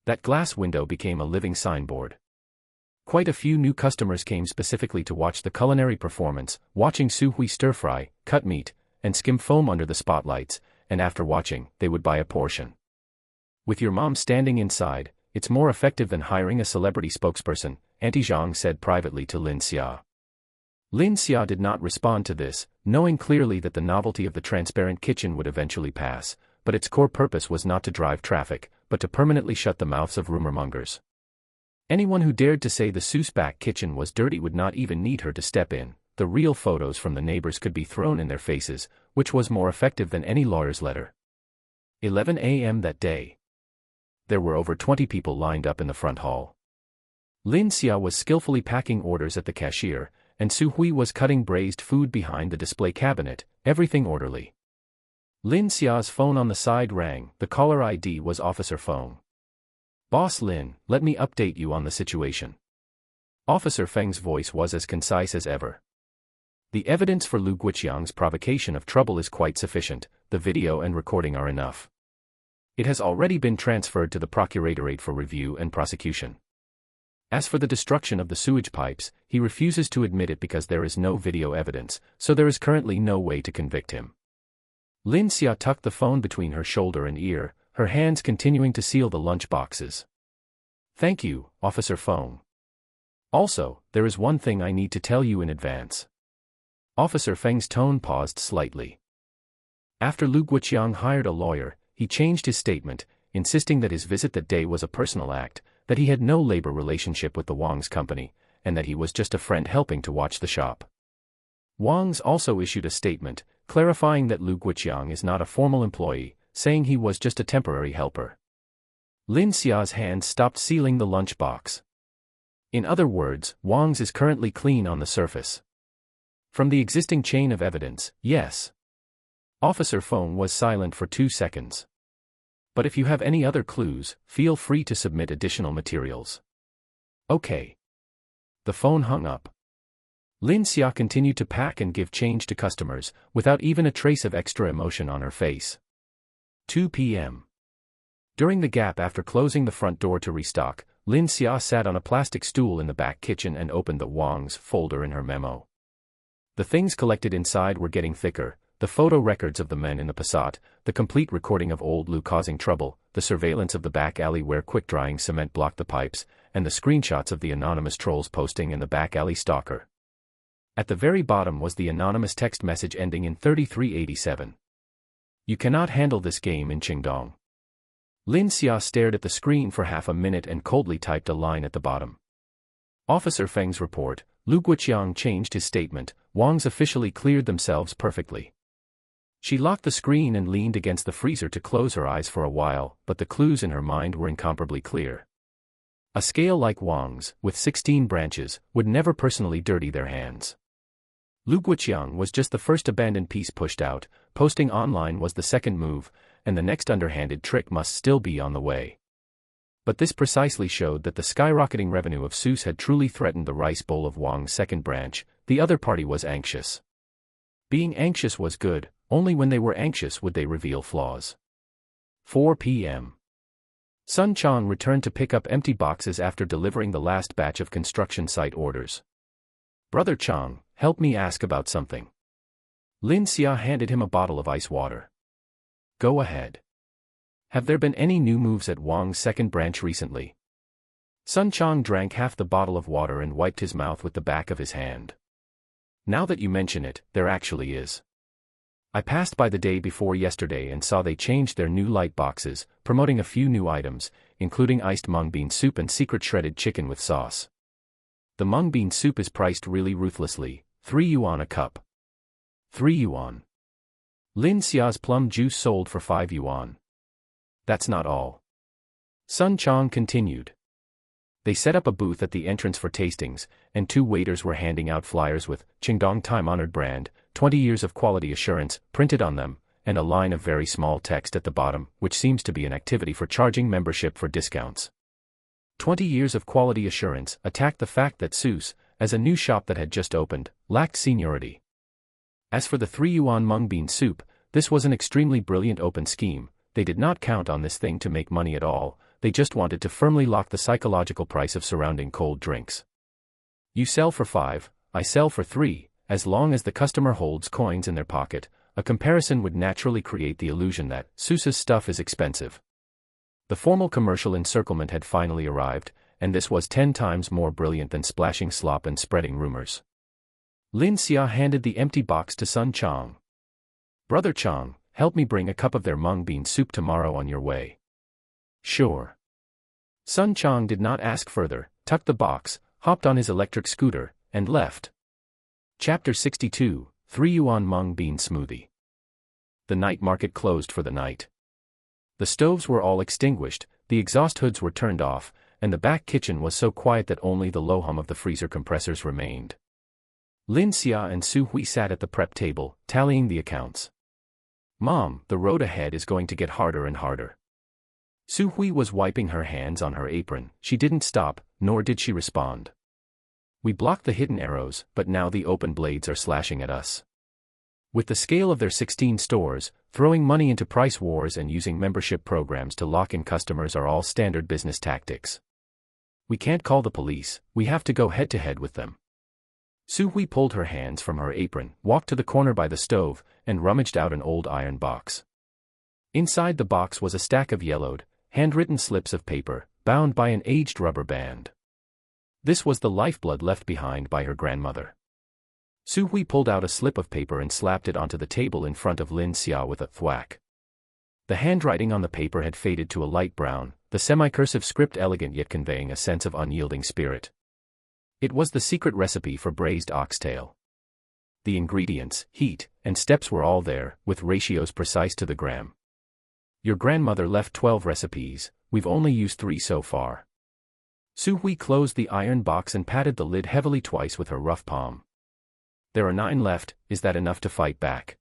That glass window became a living signboard. Quite a few new customers came specifically to watch the culinary performance, watching Su Hui stir-fry, cut meat, and skim foam under the spotlights, and after watching, they would buy a portion. With your mom standing inside, it's more effective than hiring a celebrity spokesperson, Auntie Zhang said privately to Lin Xia. Lin Xia did not respond to this, knowing clearly that the novelty of the transparent kitchen would eventually pass, but its core purpose was not to drive traffic, but to permanently shut the mouths of rumor-mongers. Anyone who dared to say the Seuss back kitchen was dirty would not even need her to step in. The real photos from the neighbors could be thrown in their faces, which was more effective than any lawyer's letter. 11 a.m. that day. There were over 20 people lined up in the front hall. Lin Xia was skillfully packing orders at the cashier, and Su Hui was cutting braised food behind the display cabinet, everything orderly. Lin Xia's phone on the side rang. The caller ID was Officer Feng. "Boss Lin, let me update you on the situation." Officer Feng's voice was as concise as ever. "The evidence for Lu Guiqiang's provocation of trouble is quite sufficient, the video and recording are enough. It has already been transferred to the Procuratorate for review and prosecution. As for the destruction of the sewage pipes, he refuses to admit it because there is no video evidence, so there is currently no way to convict him." Lin Xia tucked the phone between her shoulder and ear, her hands continuing to seal the lunch boxes. "Thank you, Officer Feng. Also, there is one thing I need to tell you in advance." Officer Feng's tone paused slightly. After Lu Guiqiang hired a lawyer, he changed his statement, insisting that his visit that day was a personal act, that he had no labor relationship with the Wang's company, and that he was just a friend helping to watch the shop. Wang's also issued a statement, clarifying that Lu Guiqiang is not a formal employee, saying he was just a temporary helper. Lin Xia's hands stopped sealing the lunch box. In other words, Wang's is currently clean on the surface. From the existing chain of evidence, yes. Officer Feng was silent for 2 seconds. But if you have any other clues, feel free to submit additional materials. Okay. The phone hung up. Lin Xia continued to pack and give change to customers, without even a trace of extra emotion on her face. 2 p.m. During the gap after closing the front door to restock, Lin Xia sat on a plastic stool in the back kitchen and opened the Wang's folder in her memo. The things collected inside were getting thicker: the photo records of the men in the Passat, the complete recording of old Lu causing trouble, the surveillance of the back alley where quick-drying cement blocked the pipes, and the screenshots of the anonymous trolls posting in the back alley stalker. At the very bottom was the anonymous text message ending in 3387. You cannot handle this game in Qingdong. Lin Xia stared at the screen for half a minute and coldly typed a line at the bottom. Officer Feng's report: Lu Guoqiang changed his statement, Wang's officially cleared themselves perfectly. She locked the screen and leaned against the freezer to close her eyes for a while, but the clues in her mind were incomparably clear. A scale like Wang's, with 16 branches, would never personally dirty their hands. Lu Guoqiang was just the first abandoned piece pushed out, posting online was the second move, and the next underhanded trick must still be on the way. But this precisely showed that the skyrocketing revenue of Seuss had truly threatened the rice bowl of Wang's second branch. The other party was anxious. Being anxious was good, only when they were anxious would they reveal flaws. 4 p.m. Sun Chang returned to pick up empty boxes after delivering the last batch of construction site orders. Brother Chang, help me ask about something. Lin Xia handed him a bottle of ice water. Go ahead. Have there been any new moves at Wang's second branch recently? Sun Chang drank half the bottle of water and wiped his mouth with the back of his hand. Now that you mention it, there actually is. I passed by the day before yesterday and saw they changed their new light boxes, promoting a few new items, including iced mung bean soup and secret shredded chicken with sauce. The mung bean soup is priced really ruthlessly, 3 yuan a cup. 3 yuan. Lin Xia's plum juice sold for 5 yuan. That's not all. Sun Chang continued. They set up a booth at the entrance for tastings, and 2 waiters were handing out flyers with Qingdong time-honored brand, 20 years of quality assurance, printed on them, and a line of very small text at the bottom, which seems to be an activity for charging membership for discounts. 20 years of quality assurance attacked the fact that Seuss, as a new shop that had just opened, lacked seniority. As for the 3 yuan mung bean soup, this was an extremely brilliant open scheme. They did not count on this thing to make money at all, they just wanted to firmly lock the psychological price of surrounding cold drinks. You sell for 5, I sell for 3, as long as the customer holds coins in their pocket, a comparison would naturally create the illusion that Seuss's stuff is expensive. The formal commercial encirclement had finally arrived, and this was 10 times more brilliant than splashing slop and spreading rumors. Lin Xia handed the empty box to Sun Chang. Brother Chang, help me bring a cup of their mung bean soup tomorrow on your way. Sure. Sun Chang did not ask further, tucked the box, hopped on his electric scooter, and left. Chapter 62, 3 yuan mung bean smoothie. The night market closed for the night. The stoves were all extinguished, the exhaust hoods were turned off, and the back kitchen was so quiet that only the low hum of the freezer compressors remained. Lin Xia and Su Hui sat at the prep table, tallying the accounts. Mom, the road ahead is going to get harder and harder. Su Hui was wiping her hands on her apron. She didn't stop, nor did she respond. We blocked the hidden arrows, but now the open blades are slashing at us. With the scale of their 16 stores, throwing money into price wars and using membership programs to lock in customers are all standard business tactics. We can't call the police, we have to go head-to-head with them. Su Hui pulled her hands from her apron, walked to the corner by the stove, and rummaged out an old iron box. Inside the box was a stack of yellowed, handwritten slips of paper, bound by an aged rubber band. This was the lifeblood left behind by her grandmother. Su Hui pulled out a slip of paper and slapped it onto the table in front of Lin Xia with a thwack. The handwriting on the paper had faded to a light brown, the semi-cursive script elegant yet conveying a sense of unyielding spirit. It was the secret recipe for braised oxtail. The ingredients, heat, and steps were all there, with ratios precise to the gram. Your grandmother left 12 recipes, we've only used 3 so far. Su Hui closed the iron box and patted the lid heavily twice with her rough palm. There are 9 left, is that enough to fight back?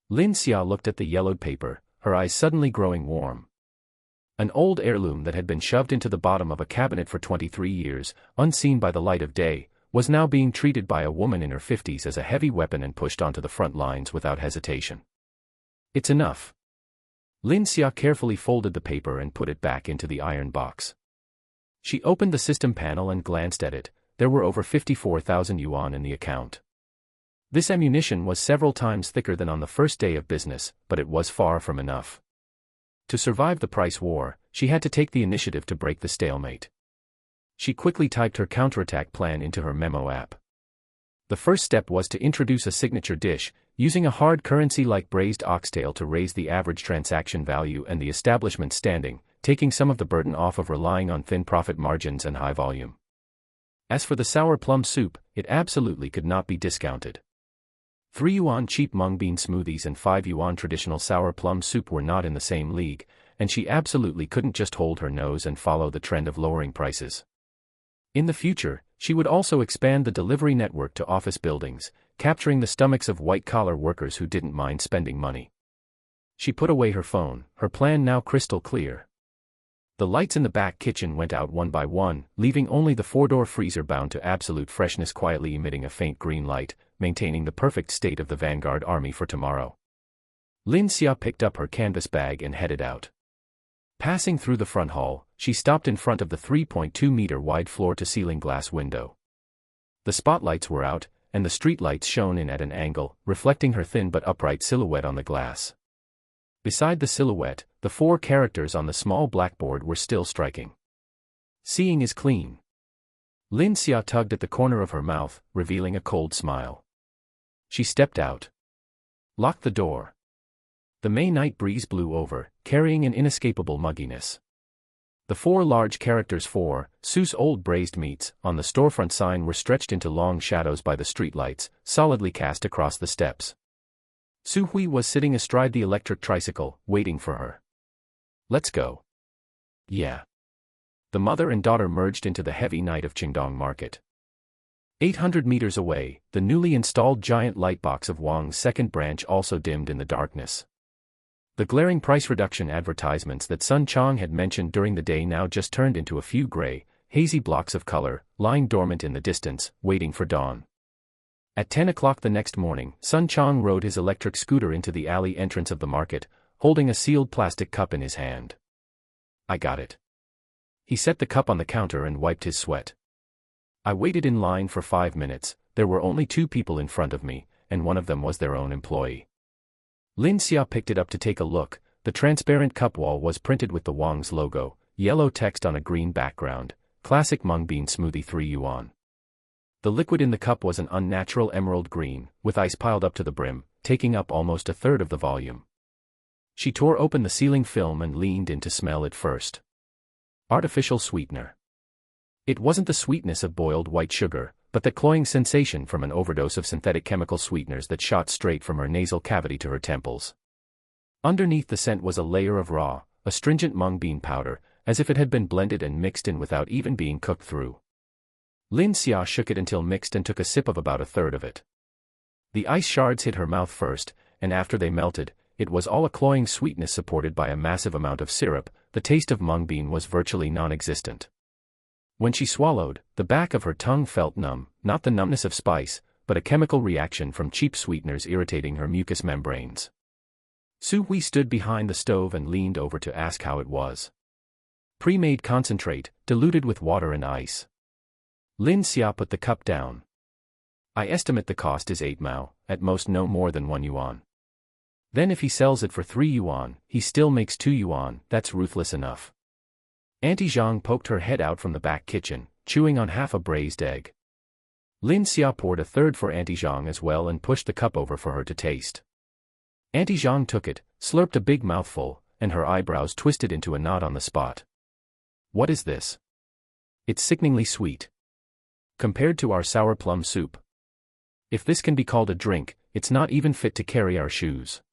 Lin Xia looked at the yellowed paper, her eyes suddenly growing warm. An old heirloom that had been shoved into the bottom of a cabinet for 23 years, unseen by the light of day, was now being treated by a woman in her 50s as a heavy weapon and pushed onto the front lines without hesitation. It's enough. Lin Xia carefully folded the paper and put it back into the iron box. She opened the system panel and glanced at it. There were over 54,000 yuan in the account. This ammunition was several times thicker than on the first day of business, but it was far from enough. To survive the price war, she had to take the initiative to break the stalemate. She quickly typed her counterattack plan into her memo app. The first step was to introduce a signature dish, using a hard currency like braised oxtail to raise the average transaction value and the establishment standing, taking some of the burden off of relying on thin profit margins and high volume. As for the sour plum soup, it absolutely could not be discounted. 3 yuan cheap mung bean smoothies and 5 yuan traditional sour plum soup were not in the same league, and she absolutely couldn't just hold her nose and follow the trend of lowering prices. In the future, she would also expand the delivery network to office buildings, capturing the stomachs of white-collar workers who didn't mind spending money. She put away her phone, her plan now crystal clear. The lights in the back kitchen went out one by one, leaving only the 4-door freezer bound to absolute freshness quietly emitting a faint green light, maintaining the perfect state of the vanguard army for tomorrow. Lin Xia picked up her canvas bag and headed out. Passing through the front hall, she stopped in front of the 3.2-meter-wide floor-to-ceiling glass window. The spotlights were out, and the street lights shone in at an angle, reflecting her thin but upright silhouette on the glass. Beside the silhouette, the 4 characters on the small blackboard were still striking. Seeing is clean. Lin Xia tugged at the corner of her mouth, revealing a cold smile. She stepped out. Locked the door. The May night breeze blew over, carrying an inescapable mugginess. The 4 large characters for Su's Old Braised Meats on the storefront sign were stretched into long shadows by the streetlights, solidly cast across the steps. Su Hui was sitting astride the electric tricycle, waiting for her. Let's go. Yeah. The mother and daughter merged into the heavy night of Qingdong Market. 800 meters away, the newly installed giant lightbox of Wang's second branch also dimmed in the darkness. The glaring price reduction advertisements that Sun Chong had mentioned during the day now just turned into a few gray, hazy blocks of color, lying dormant in the distance, waiting for dawn. At 10 o'clock the next morning, Sun Chong rode his electric scooter into the alley entrance of the market, holding a sealed plastic cup in his hand. I got it. He set the cup on the counter and wiped his sweat. I waited in line for 5 minutes, there were only 2 people in front of me, and one of them was their own employee. Lin Xia picked it up to take a look. The transparent cup wall was printed with the Wang's logo, yellow text on a green background, classic mung bean smoothie 3 yuan. The liquid in the cup was an unnatural emerald green, with ice piled up to the brim, taking up almost a third of the volume. She tore open the sealing film and leaned in to smell it first. Artificial sweetener. It wasn't the sweetness of boiled white sugar, but the cloying sensation from an overdose of synthetic chemical sweeteners that shot straight from her nasal cavity to her temples. Underneath the scent was a layer of raw, astringent mung bean powder, as if it had been blended and mixed in without even being cooked through. Lin Xia shook it until mixed and took a sip of about a third of it. The ice shards hit her mouth first, and after they melted, it was all a cloying sweetness supported by a massive amount of syrup. The taste of mung bean was virtually non-existent. When she swallowed, the back of her tongue felt numb, not the numbness of spice, but a chemical reaction from cheap sweeteners irritating her mucous membranes. Su Hui stood behind the stove and leaned over to ask how it was. Pre-made concentrate, diluted with water and ice. Lin Xia put the cup down. I estimate the cost is 8 mao, at most no more than 1 yuan. Then if he sells it for 3 yuan, he still makes 2 yuan, that's ruthless enough. Auntie Zhang poked her head out from the back kitchen, chewing on half a braised egg. Lin Xia poured a third for Auntie Zhang as well and pushed the cup over for her to taste. Auntie Zhang took it, slurped a big mouthful, and her eyebrows twisted into a knot on the spot. What is this? It's sickeningly sweet. Compared to our sour plum soup. If this can be called a drink, it's not even fit to carry our shoes.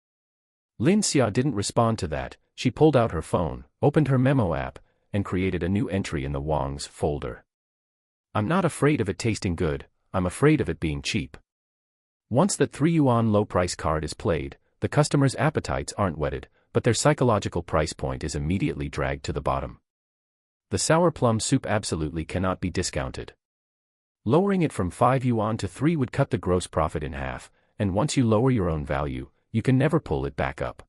Lin Xia didn't respond to that. She pulled out her phone, opened her memo app, and created a new entry in the Wang's folder. I'm not afraid of it tasting good, I'm afraid of it being cheap. Once that 3 yuan low-price card is played, the customer's appetites aren't whetted, but their psychological price point is immediately dragged to the bottom. The sour plum soup absolutely cannot be discounted. Lowering it from 5 yuan to 3 would cut the gross profit in half, and once you lower your own value, you can never pull it back up.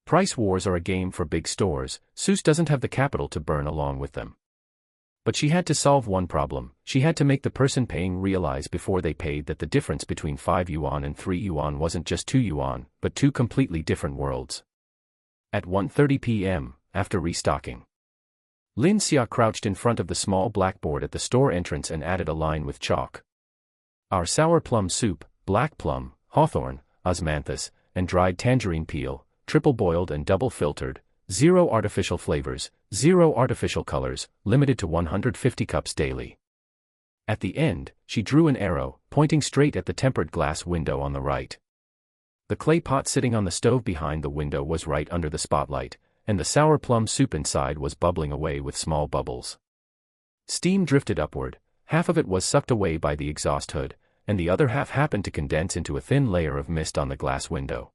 Price wars are a game for big stores. Seuss doesn't have the capital to burn along with them. But she had to solve one problem. She had to make the person paying realize before they paid that the difference between 5 yuan and 3 yuan wasn't just 2 yuan, but two completely different worlds. At 1:30 p.m., after restocking, Lin Xia crouched in front of the small blackboard at the store entrance and added a line with chalk. Our sour plum soup, black plum, hawthorn, osmanthus, and dried tangerine peel, triple boiled and double filtered, 0 artificial flavors, 0 artificial colors, limited to 150 cups daily. At the end, she drew an arrow, pointing straight at the tempered glass window on the right. The clay pot sitting on the stove behind the window was right under the spotlight, and the sour plum soup inside was bubbling away with small bubbles. Steam drifted upward, half of it was sucked away by the exhaust hood, and the other half happened to condense into a thin layer of mist on the glass window.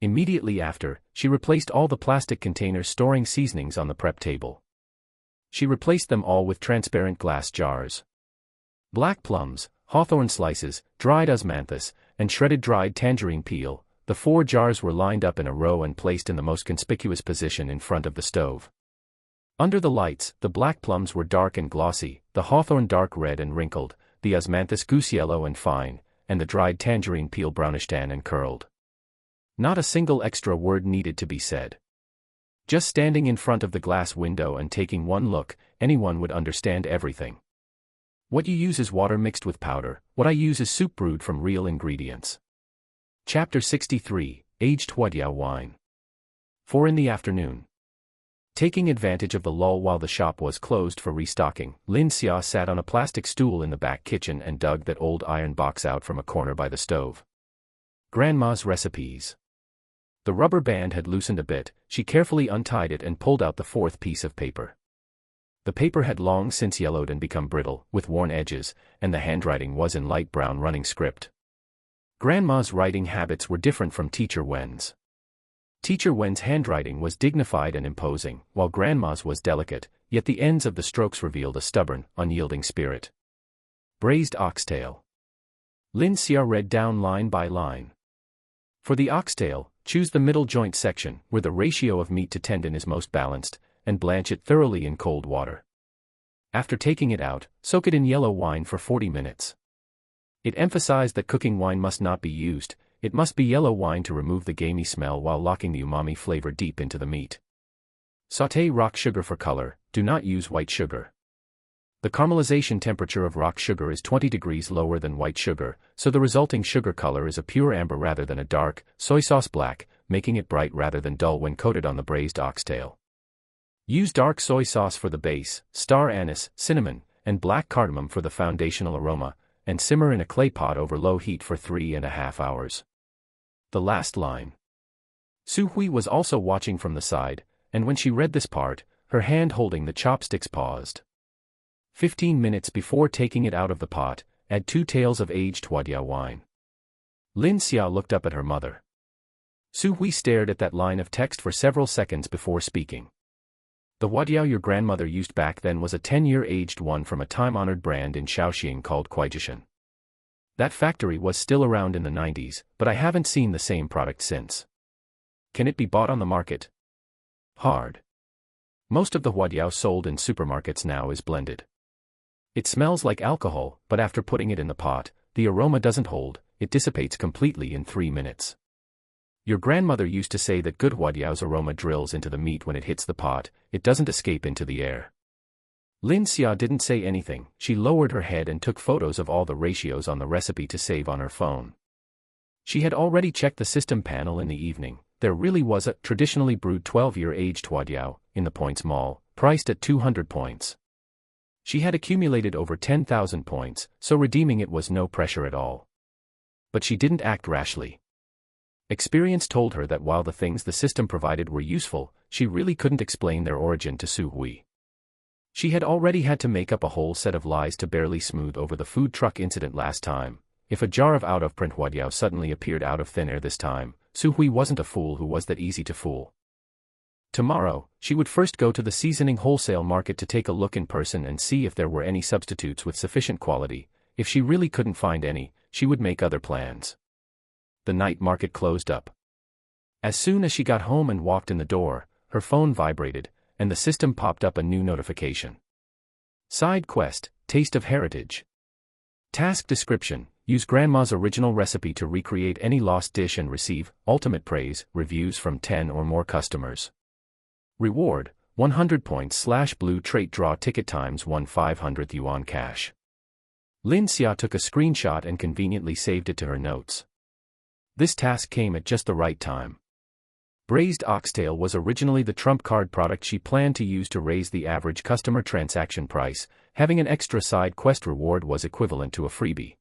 Immediately after, she replaced all the plastic containers storing seasonings on the prep table. She replaced them all with transparent glass jars. Black plums, hawthorn slices, dried osmanthus, and shredded dried tangerine peel, the 4 jars were lined up in a row and placed in the most conspicuous position in front of the stove. Under the lights, the black plums were dark and glossy, the hawthorn dark red and wrinkled, the osmanthus goose yellow and fine, and the dried tangerine peel brownish tan and curled. Not a single extra word needed to be said. Just standing in front of the glass window and taking one look, anyone would understand everything. What you use is water mixed with powder, what I use is soup brewed from real ingredients. Chapter 63, Aged Huadiao Wine. 4 in the afternoon. Taking advantage of the lull while the shop was closed for restocking, Lin Xia sat on a plastic stool in the back kitchen and dug that old iron box out from a corner by the stove. Grandma's recipes. The rubber band had loosened a bit. She carefully untied it and pulled out the 4th piece of paper. The paper had long since yellowed and become brittle, with worn edges, and the handwriting was in light brown running script. Grandma's writing habits were different from Teacher Wen's. Teacher Wen's handwriting was dignified and imposing, while Grandma's was delicate, yet the ends of the strokes revealed a stubborn, unyielding spirit. Braised oxtail. Lin Xia read down line by line. For the oxtail, choose the middle joint section, where the ratio of meat to tendon is most balanced, and blanch it thoroughly in cold water. After taking it out, soak it in yellow wine for 40 minutes. It emphasized that cooking wine must not be used, it must be yellow wine to remove the gamey smell while locking the umami flavor deep into the meat. Sauté rock sugar for color, do not use white sugar. The caramelization temperature of rock sugar is 20 degrees lower than white sugar, so the resulting sugar color is a pure amber rather than a dark, soy sauce black, making it bright rather than dull when coated on the braised oxtail. Use dark soy sauce for the base, star anise, cinnamon, and black cardamom for the foundational aroma, and simmer in a clay pot over low heat for 3.5 hours. The last line. Su Hui was also watching from the side, and when she read this part, her hand holding the chopsticks paused. 15 minutes before taking it out of the pot, add 2 taels of aged Huadiao wine. Lin Xia looked up at her mother. Su Hui stared at that line of text for several seconds before speaking. The Huadiao your grandmother used back then was a 10-year aged one from a time-honored brand in Shaoxing called Kuaijishan. That factory was still around in the 90s, but I haven't seen the same product since. Can it be bought on the market? Hard. Most of the Huadiao sold in supermarkets now is blended. It smells like alcohol, but after putting it in the pot, the aroma doesn't hold, it dissipates completely in 3 minutes. Your grandmother used to say that good Huadiao's aroma drills into the meat when it hits the pot, it doesn't escape into the air. Lin Xia didn't say anything, she lowered her head and took photos of all the ratios on the recipe to save on her phone. She had already checked the system panel in the evening. There really was a traditionally brewed 12-year aged Huadiao in the Points Mall, priced at 200 points. She had accumulated over 10,000 points, so redeeming it was no pressure at all. But she didn't act rashly. Experience told her that while the things the system provided were useful, she really couldn't explain their origin to Su Hui. She had already had to make up a whole set of lies to barely smooth over the food truck incident last time. If a jar of out-of-print Huadiao suddenly appeared out of thin air this time, Su Hui wasn't a fool who was that easy to fool. Tomorrow, she would first go to the seasoning wholesale market to take a look in person and see if there were any substitutes with sufficient quality. If she really couldn't find any, she would make other plans. The night market closed up. As soon as she got home and walked in the door, her phone vibrated, and the system popped up a new notification. Side quest, Taste of Heritage. Task description, use grandma's original recipe to recreate any lost dish and receive ultimate praise, reviews from 10 or more customers. Reward, 100 points / blue trait draw ticket times 1 500th yuan cash. Lin Xia took a screenshot and conveniently saved it to her notes. This task came at just the right time. Braised oxtail was originally the trump card product she planned to use to raise the average customer transaction price. Having an extra side quest reward was equivalent to a freebie.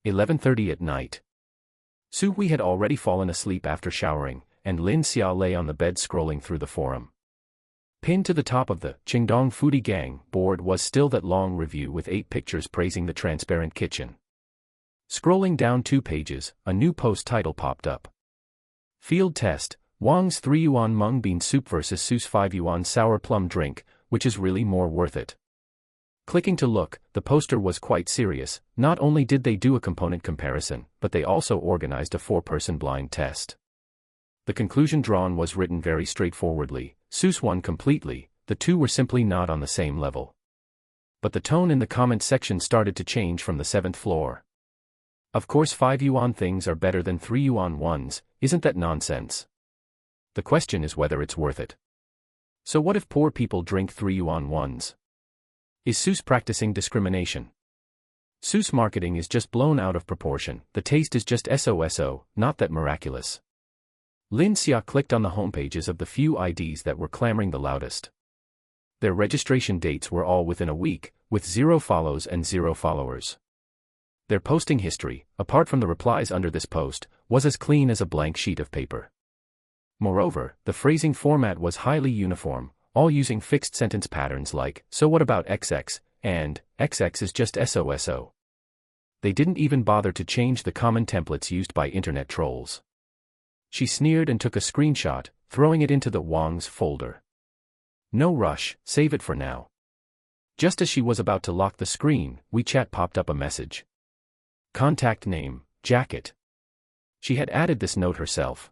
11:30 at night. Su Hui had already fallen asleep after showering, and Lin Xia lay on the bed scrolling through the forum. Pinned to the top of the Qingdong Foodie Gang board was still that long review with 8 pictures praising the transparent kitchen. Scrolling down 2 pages, a new post title popped up. Field test, Wang's 3 yuan mung bean soup versus Su's 5 yuan sour plum drink, which is really more worth it. Clicking to look, the poster was quite serious. Not only did they do a component comparison, but they also organized a 4-person blind test. The conclusion drawn was written very straightforwardly. Su's won completely, the two were simply not on the same level. But the tone in the comment section started to change from the 7th floor. Of course 5 yuan things are better than 3 yuan ones, isn't that nonsense? The question is whether it's worth it. So what if poor people drink 3 yuan ones? Is Su's practicing discrimination? Su's marketing is just blown out of proportion, the taste is just so, not that miraculous. Lin Xia clicked on the homepages of the few IDs that were clamoring the loudest. Their registration dates were all within a week, with 0 follows and 0 followers. Their posting history, apart from the replies under this post, was as clean as a blank sheet of paper. Moreover, the phrasing format was highly uniform, all using fixed sentence patterns like, "So what about XX?" and "XX is just so." They didn't even bother to change the common templates used by internet trolls. She sneered and took a screenshot, throwing it into the Wang's folder. No rush, save it for now. Just as she was about to lock the screen, WeChat popped up a message. Contact name, Jacket. She had added this note herself.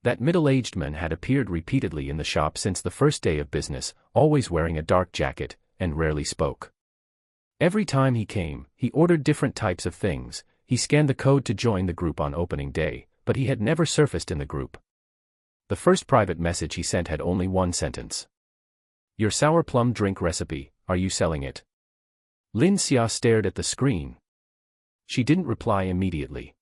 That middle-aged man had appeared repeatedly in the shop since the first day of business, always wearing a dark jacket, and rarely spoke. Every time he came, he ordered different types of things. He scanned the code to join the group on opening day, but he had never surfaced in the group. The first private message he sent had only 1 sentence. Your sour plum drink recipe, are you selling it? Lin Xia stared at the screen. She didn't reply immediately.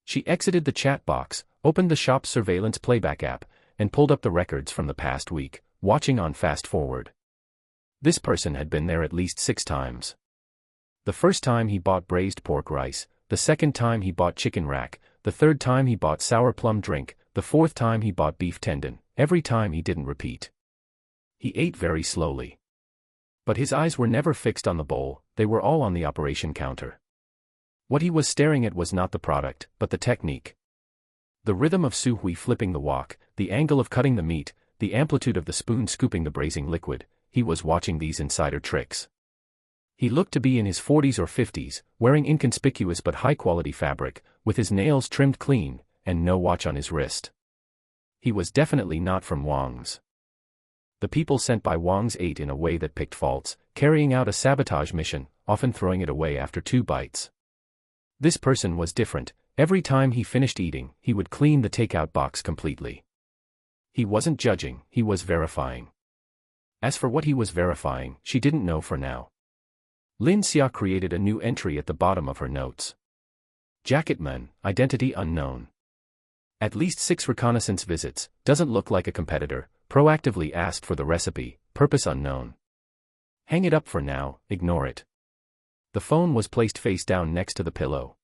She exited the chat box, opened the shop's surveillance playback app, and pulled up the records from the past week, watching on fast forward. This person had been there at least 6 times. The first time he bought braised pork rice, the second time he bought chicken rack, the third time he bought sour plum drink, the 4th time he bought beef tendon, every time he didn't repeat. He ate very slowly. But his eyes were never fixed on the bowl, they were all on the operation counter. What he was staring at was not the product, but the technique. The rhythm of Su Hui flipping the wok, the angle of cutting the meat, the amplitude of the spoon scooping the braising liquid, he was watching these insider tricks. He looked to be in his 40s or 50s, wearing inconspicuous but high-quality fabric, with his nails trimmed clean, and no watch on his wrist. He was definitely not from Wang's. The people sent by Wang's ate in a way that picked faults, carrying out a sabotage mission, often throwing it away after 2 bites. This person was different. Every time he finished eating, he would clean the takeout box completely. He wasn't judging, he was verifying. As for what he was verifying, she didn't know for now. Lin Xia created a new entry at the bottom of her notes. Jacketman, identity unknown. At least 6 reconnaissance visits, doesn't look like a competitor, proactively asked for the recipe, purpose unknown. Hang it up for now, ignore it. The phone was placed face down next to the pillow.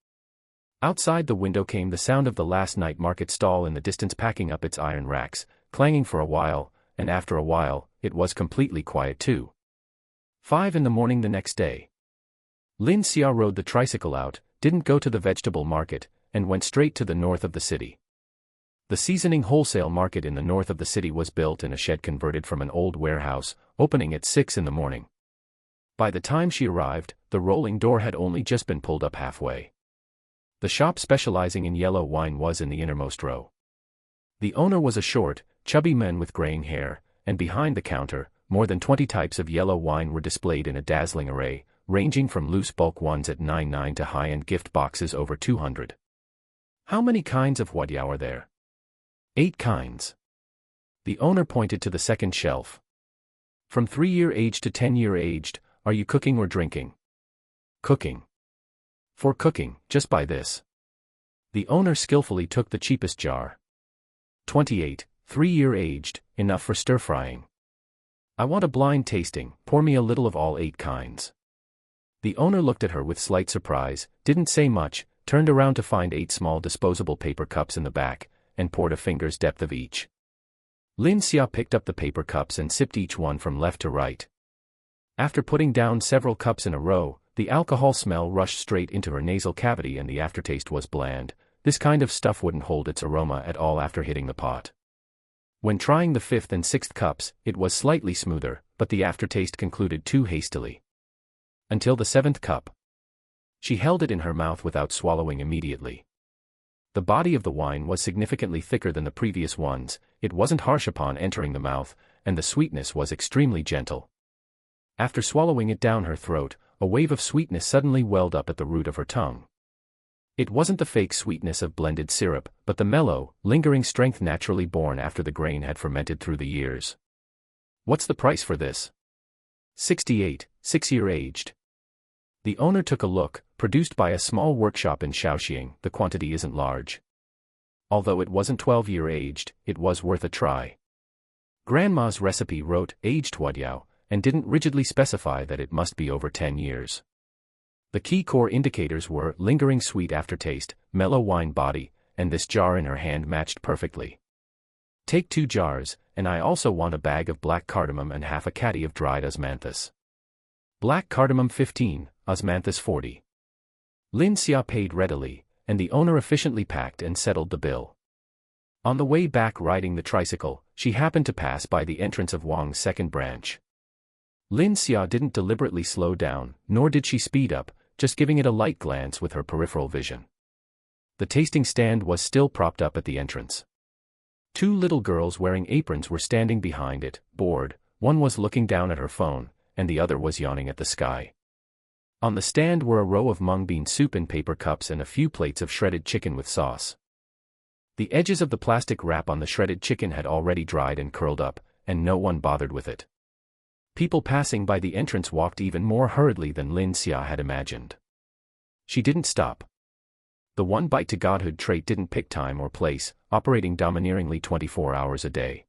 Outside the window came the sound of the last night market stall in the distance packing up its iron racks, clanging for a while, and after a while, it was completely quiet too. 5 in the morning the next day. Lin Xia rode the tricycle out, didn't go to the vegetable market, and went straight to the north of the city. The seasoning wholesale market in the north of the city was built in a shed converted from an old warehouse, opening at 6 in the morning. By the time she arrived, the rolling door had only just been pulled up halfway. The shop specializing in yellow wine was in the innermost row. The owner was a short, chubby man with graying hair, and behind the counter, more than 20 types of yellow wine were displayed in a dazzling array, ranging from loose bulk ones at 99 to high-end gift boxes over 200. How many kinds of huadiao are there? 8 kinds. The owner pointed to the second shelf. From 3-year aged to 10-year aged, are you cooking or drinking? Cooking. For cooking, just buy this. The owner skillfully took the cheapest jar. 28, 3-year aged, enough for stir-frying. I want a blind tasting, pour me a little of all 8 kinds. The owner looked at her with slight surprise, didn't say much, turned around to find 8 small disposable paper cups in the back, and poured a finger's depth of each. Lin Xia picked up the paper cups and sipped each one from left to right. After putting down several cups in a row, the alcohol smell rushed straight into her nasal cavity and the aftertaste was bland. This kind of stuff wouldn't hold its aroma at all after hitting the pot. When trying the 5th and 6th cups, it was slightly smoother, but the aftertaste concluded too hastily. Until the 7th cup. She held it in her mouth without swallowing immediately. The body of the wine was significantly thicker than the previous ones, it wasn't harsh upon entering the mouth, and the sweetness was extremely gentle. After swallowing it down her throat, a wave of sweetness suddenly welled up at the root of her tongue. It wasn't the fake sweetness of blended syrup, but the mellow, lingering strength naturally born after the grain had fermented through the years. What's the price for this? 68, 6-year aged. The owner took a look, produced by a small workshop in Shaoxing. The quantity isn't large. Although it wasn't 12-year aged, it was worth a try. Grandma's recipe wrote aged huadiao, and didn't rigidly specify that it must be over 10 years. The key core indicators were lingering sweet aftertaste, mellow wine body, and this jar in her hand matched perfectly. Take 2 jars, and I also want a bag of black cardamom and half a caddy of dried osmanthus. Black cardamom 15, osmanthus 40. Lin Xia paid readily, and the owner efficiently packed and settled the bill. On the way back riding the tricycle, she happened to pass by the entrance of Wang's second branch. Lin Xia didn't deliberately slow down, nor did she speed up, just giving it a light glance with her peripheral vision. The tasting stand was still propped up at the entrance. 2 little girls wearing aprons were standing behind it, bored. One was looking down at her phone, and the other was yawning at the sky. On the stand were a row of mung bean soup in paper cups and a few plates of shredded chicken with sauce. The edges of the plastic wrap on the shredded chicken had already dried and curled up, and no one bothered with it. People passing by the entrance walked even more hurriedly than Lin Xia had imagined. She didn't stop. The one bite to godhood trait didn't pick time or place, operating domineeringly 24 hours a day.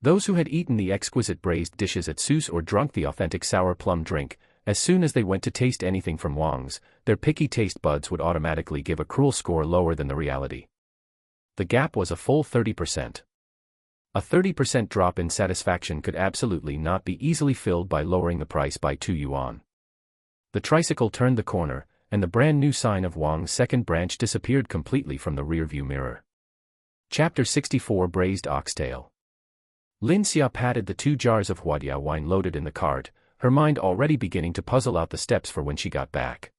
Those who had eaten the exquisite braised dishes at Seuss or drunk the authentic sour plum drink, as soon as they went to taste anything from Wang's, their picky taste buds would automatically give a cruel score lower than the reality. The gap was a full 30%. A 30% drop in satisfaction could absolutely not be easily filled by lowering the price by 2 yuan. The tricycle turned the corner, and the brand new sign of Wang's second branch disappeared completely from the rearview mirror. Chapter 64 Braised Oxtail. Lin Xia patted the 2 jars of huadiao wine loaded in the cart, her mind already beginning to puzzle out the steps for when she got back.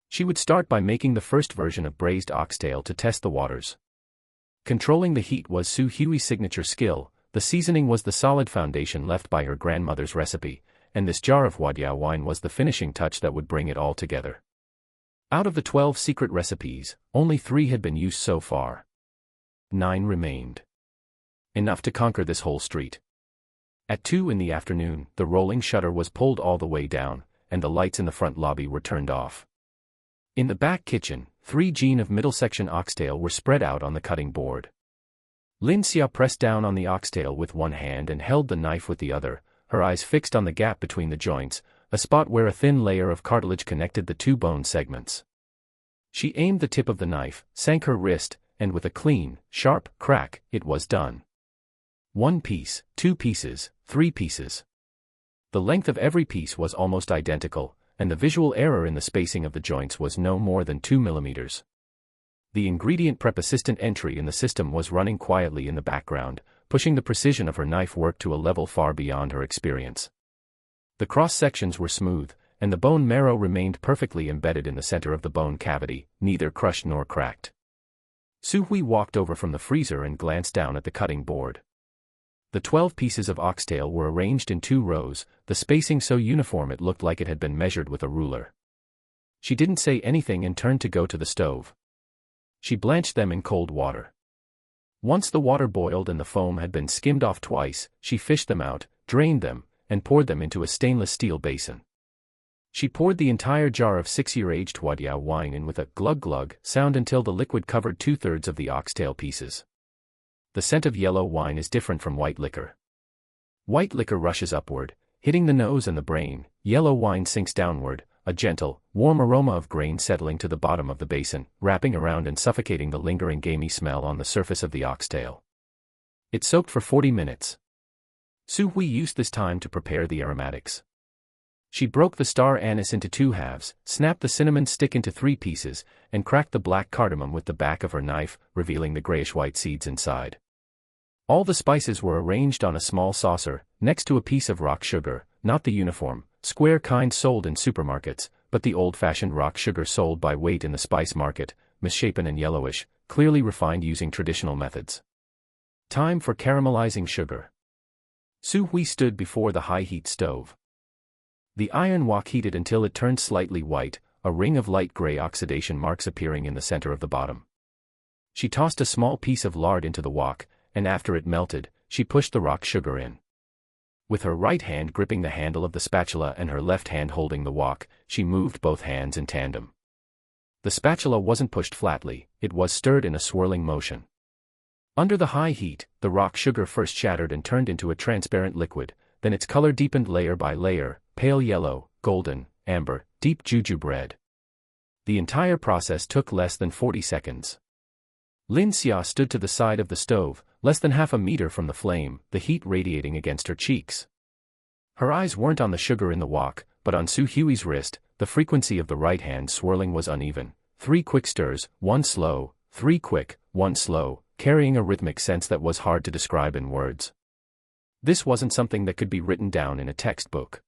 She would start by making the first version of braised oxtail to test the waters. Controlling the heat was Su Hui's signature skill, the seasoning was the solid foundation left by her grandmother's recipe, and this jar of huadiao wine was the finishing touch that would bring it all together. Out of the 12 secret recipes, only 3 had been used so far. 9 remained. Enough to conquer this whole street. At 2 in the afternoon, the rolling shutter was pulled all the way down, and the lights in the front lobby were turned off. In the back kitchen, 3 jean of middle section oxtail were spread out on the cutting board. Lin Xia pressed down on the oxtail with one hand and held the knife with the other, her eyes fixed on the gap between the joints, a spot where a thin layer of cartilage connected the 2 bone segments. She aimed the tip of the knife, sank her wrist, and with a clean, sharp crack, it was done. 1 piece, 2 pieces, 3 pieces. The length of every piece was almost identical, and the visual error in the spacing of the joints was no more than 2 millimeters. The ingredient prep assistant entry in the system was running quietly in the background, pushing the precision of her knife work to a level far beyond her experience. The cross-sections were smooth, and the bone marrow remained perfectly embedded in the center of the bone cavity, neither crushed nor cracked. Su Hui walked over from the freezer and glanced down at the cutting board. The 12 pieces of oxtail were arranged in 2 rows, the spacing so uniform it looked like it had been measured with a ruler. She didn't say anything and turned to go to the stove. She blanched them in cold water. Once the water boiled and the foam had been skimmed off twice, she fished them out, drained them, and poured them into a stainless steel basin. She poured the entire jar of 6-year-aged Huadiao wine in with a glug-glug sound until the liquid covered 2/3 of the oxtail pieces. The scent of yellow wine is different from white liquor. White liquor rushes upward, hitting the nose and the brain. Yellow wine sinks downward, a gentle, warm aroma of grain settling to the bottom of the basin, wrapping around and suffocating the lingering gamey smell on the surface of the oxtail. It soaked for 40 minutes. Su Hui used this time to prepare the aromatics. She broke the star anise into 2 halves, snapped the cinnamon stick into 3 pieces, and cracked the black cardamom with the back of her knife, revealing the grayish-white seeds inside. All the spices were arranged on a small saucer, next to a piece of rock sugar, not the uniform, square kind sold in supermarkets, but the old-fashioned rock sugar sold by weight in the spice market, misshapen and yellowish, clearly refined using traditional methods. Time for caramelizing sugar. Su Hui stood before the high-heat stove. The iron wok heated until it turned slightly white, a ring of light gray oxidation marks appearing in the center of the bottom. She tossed a small piece of lard into the wok, and after it melted, she pushed the rock sugar in. With her right hand gripping the handle of the spatula and her left hand holding the wok, she moved both hands in tandem. The spatula wasn't pushed flatly, it was stirred in a swirling motion. Under the high heat, the rock sugar first shattered and turned into a transparent liquid, then its color deepened layer by layer, pale yellow, golden, amber, deep jujube red. The entire process took less than 40 seconds. Lin Xia stood to the side of the stove, less than half a meter from the flame, the heat radiating against her cheeks. Her eyes weren't on the sugar in the wok, but on Su Hui's wrist. The frequency of the right hand swirling was uneven. 3 quick stirs, 1 slow, 3 quick, 1 slow, carrying a rhythmic sense that was hard to describe in words. This wasn't something that could be written down in a textbook.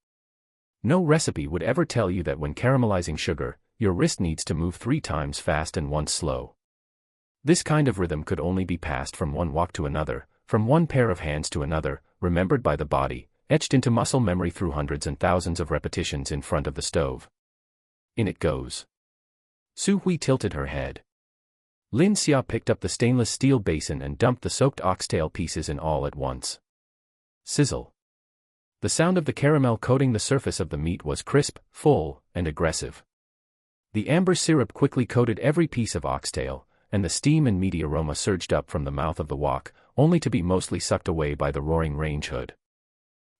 No recipe would ever tell you that when caramelizing sugar, your wrist needs to move 3 times fast and once slow. This kind of rhythm could only be passed from one wok to another, from one pair of hands to another, remembered by the body, etched into muscle memory through hundreds and thousands of repetitions in front of the stove. In it goes. Su Hui tilted her head. Lin Xia picked up the stainless steel basin and dumped the soaked oxtail pieces in all at once. Sizzle. The sound of the caramel coating the surface of the meat was crisp, full, and aggressive. The amber syrup quickly coated every piece of oxtail, and the steam and meaty aroma surged up from the mouth of the wok, only to be mostly sucked away by the roaring range hood.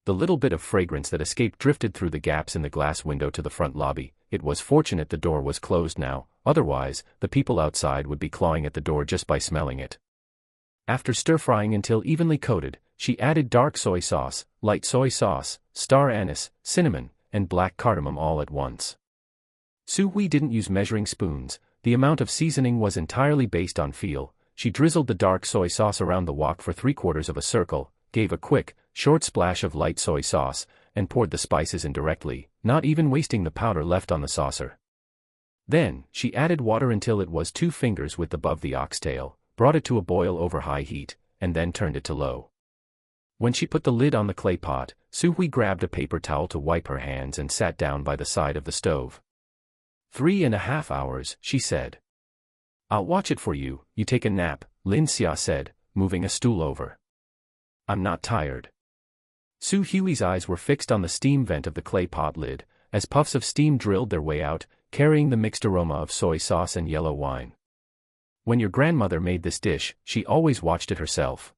The little bit of fragrance that escaped drifted through the gaps in the glass window to the front lobby. It was fortunate the door was closed now, otherwise, the people outside would be clawing at the door just by smelling it. After stir-frying until evenly coated, she added dark soy sauce, light soy sauce, star anise, cinnamon, and black cardamom all at once. Su Hui didn't use measuring spoons. The amount of seasoning was entirely based on feel. She drizzled the dark soy sauce around the wok for 3/4 of a circle, gave a quick, short splash of light soy sauce, and poured the spices in directly, not even wasting the powder left on the saucer. Then, she added water until it was 2 fingers width above the oxtail, brought it to a boil over high heat, and then turned it to low. When she put the lid on the clay pot, Su Hui grabbed a paper towel to wipe her hands and sat down by the side of the stove. 3.5 hours, she said. I'll watch it for you, you take a nap, Lin Xia said, moving a stool over. I'm not tired. Su Hui's eyes were fixed on the steam vent of the clay pot lid, as puffs of steam drilled their way out, carrying the mixed aroma of soy sauce and yellow wine. When your grandmother made this dish, she always watched it herself.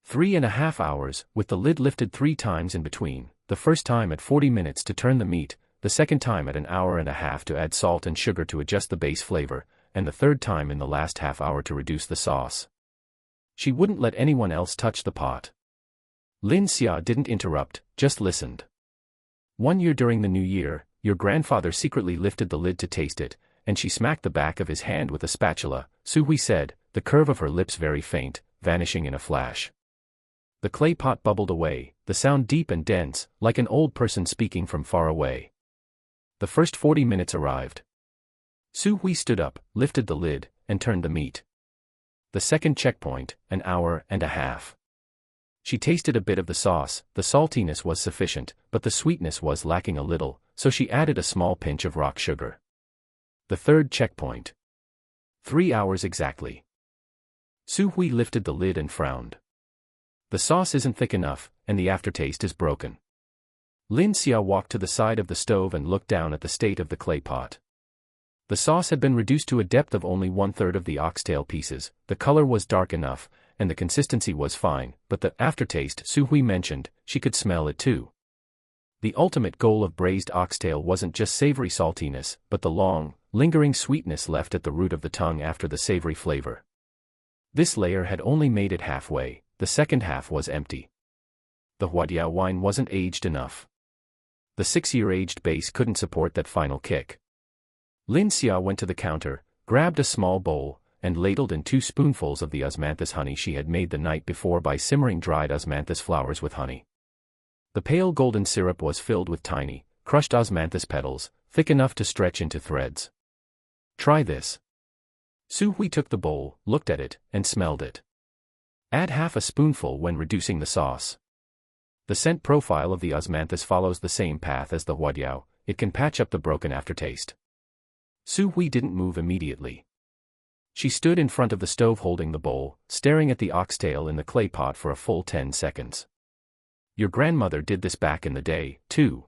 3.5 hours, with the lid lifted 3 times in between, the first time at 40 minutes to turn the meat, the second time at 1.5 hours to add salt and sugar to adjust the base flavor, and the third time in the last half hour to reduce the sauce. She wouldn't let anyone else touch the pot. Lin Xia didn't interrupt, just listened. 1 year during the new year, your grandfather secretly lifted the lid to taste it, and she smacked the back of his hand with a spatula, Su Hui said, the curve of her lips very faint, vanishing in a flash. The clay pot bubbled away, the sound deep and dense, like an old person speaking from far away. The first 40 minutes arrived. Su Hui stood up, lifted the lid, and turned the meat. The second checkpoint, an hour and a half. She tasted a bit of the sauce, the saltiness was sufficient, but the sweetness was lacking a little, so she added a small pinch of rock sugar. The third checkpoint. 3 hours exactly. Su Hui lifted the lid and frowned. The sauce isn't thick enough, and the aftertaste is broken. Lin Xia walked to the side of the stove and looked down at the state of the clay pot. The sauce had been reduced to a depth of only 1/3 of the oxtail pieces, the color was dark enough, and the consistency was fine, but the aftertaste Su Hui mentioned, she could smell it too. The ultimate goal of braised oxtail wasn't just savory saltiness, but the long, lingering sweetness left at the root of the tongue after the savory flavor. This layer had only made it halfway, the second half was empty. The huadiao wine wasn't aged enough. The 6-year aged base couldn't support that final kick. Lin Xia went to the counter, grabbed a small bowl, and ladled in 2 spoonfuls of the osmanthus honey she had made the night before by simmering dried osmanthus flowers with honey. The pale golden syrup was filled with tiny, crushed osmanthus petals, thick enough to stretch into threads. Try this. Su Hui took the bowl, looked at it, and smelled it. Add half a spoonful when reducing the sauce. The scent profile of the osmanthus follows the same path as the huadiao, it can patch up the broken aftertaste. Su Hui didn't move immediately. She stood in front of the stove holding the bowl, staring at the oxtail in the clay pot for a full 10 seconds. Your grandmother did this back in the day, too.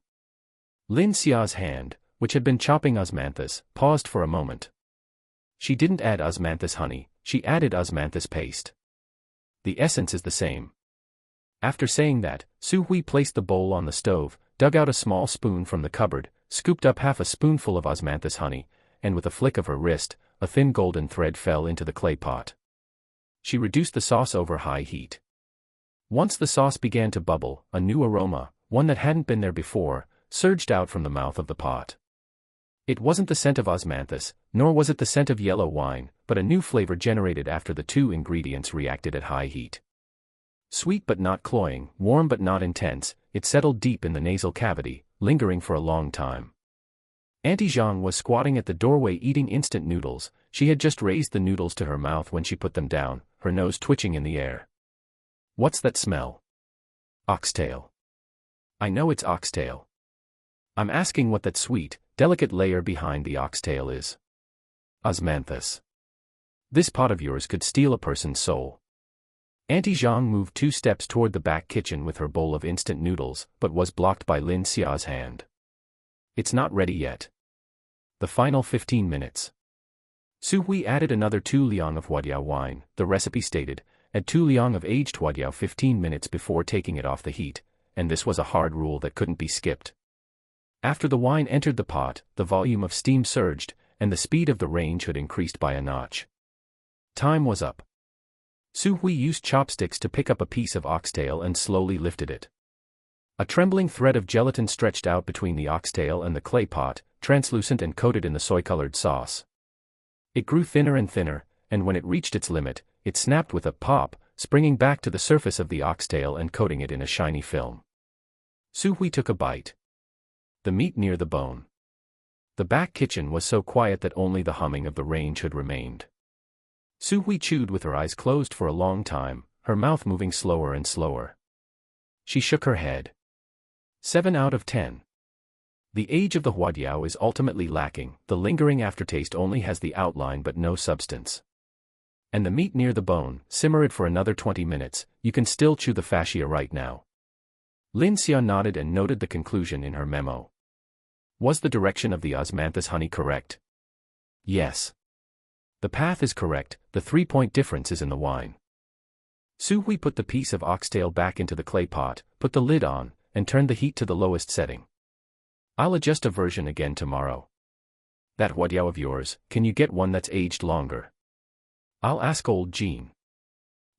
Lin Xia's hand, which had been chopping osmanthus, paused for a moment. She didn't add osmanthus honey, she added osmanthus paste. The essence is the same. After saying that, Su Hui placed the bowl on the stove, dug out a small spoon from the cupboard, scooped up half a spoonful of osmanthus honey, and with a flick of her wrist, a thin golden thread fell into the clay pot. She reduced the sauce over high heat. Once the sauce began to bubble, a new aroma, one that hadn't been there before, surged out from the mouth of the pot. It wasn't the scent of osmanthus, nor was it the scent of yellow wine, but a new flavor generated after the 2 ingredients reacted at high heat. Sweet but not cloying, warm but not intense, it settled deep in the nasal cavity, lingering for a long time. Auntie Zhang was squatting at the doorway eating instant noodles. She had just raised the noodles to her mouth when she put them down, her nose twitching in the air. What's that smell? Oxtail. I know it's oxtail. I'm asking what that sweet, delicate layer behind the oxtail is. Osmanthus. This pot of yours could steal a person's soul. Auntie Zhang moved 2 steps toward the back kitchen with her bowl of instant noodles, but was blocked by Lin Xia's hand. It's not ready yet. The final 15 minutes. Su Hui added another 2 liang of huadiao wine, the recipe stated, add 2 liang of aged huadiao 15 minutes before taking it off the heat, and this was a hard rule that couldn't be skipped. After the wine entered the pot, the volume of steam surged, and the speed of the range had increased by a notch. Time was up. Su Hui used chopsticks to pick up a piece of oxtail and slowly lifted it. A trembling thread of gelatin stretched out between the oxtail and the clay pot, translucent and coated in the soy-colored sauce. It grew thinner and thinner, and when it reached its limit, it snapped with a pop, springing back to the surface of the oxtail and coating it in a shiny film. Su Hui took a bite. The meat near the bone. The back kitchen was so quiet that only the humming of the range had remained. Su Hui chewed with her eyes closed for a long time, her mouth moving slower and slower. She shook her head. 7 out of 10. The age of the huadiao is ultimately lacking, the lingering aftertaste only has the outline but no substance. And the meat near the bone, simmer it for another 20 minutes, you can still chew the fascia right now. Lin Xia nodded and noted the conclusion in her memo. Was the direction of the osmanthus honey correct? Yes. The path is correct, the 3-point difference is in the wine. Su Hui put the piece of oxtail back into the clay pot, put the lid on, and turned the heat to the lowest setting. I'll adjust a version again tomorrow. That huadiao of yours, can you get one that's aged longer? I'll ask old Jean.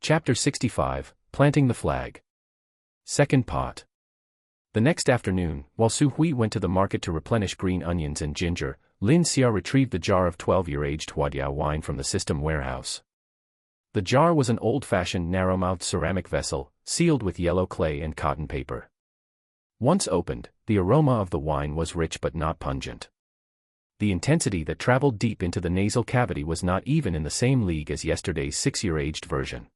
Chapter 65, Planting the Flag. Second pot. The next afternoon, while Su Hui went to the market to replenish green onions and ginger, Lin Xia retrieved the jar of 12-year-aged huadiao wine from the system warehouse. The jar was an old-fashioned narrow-mouthed ceramic vessel, sealed with yellow clay and cotton paper. Once opened, the aroma of the wine was rich but not pungent. The intensity that traveled deep into the nasal cavity was not even in the same league as yesterday's 6-year-aged version.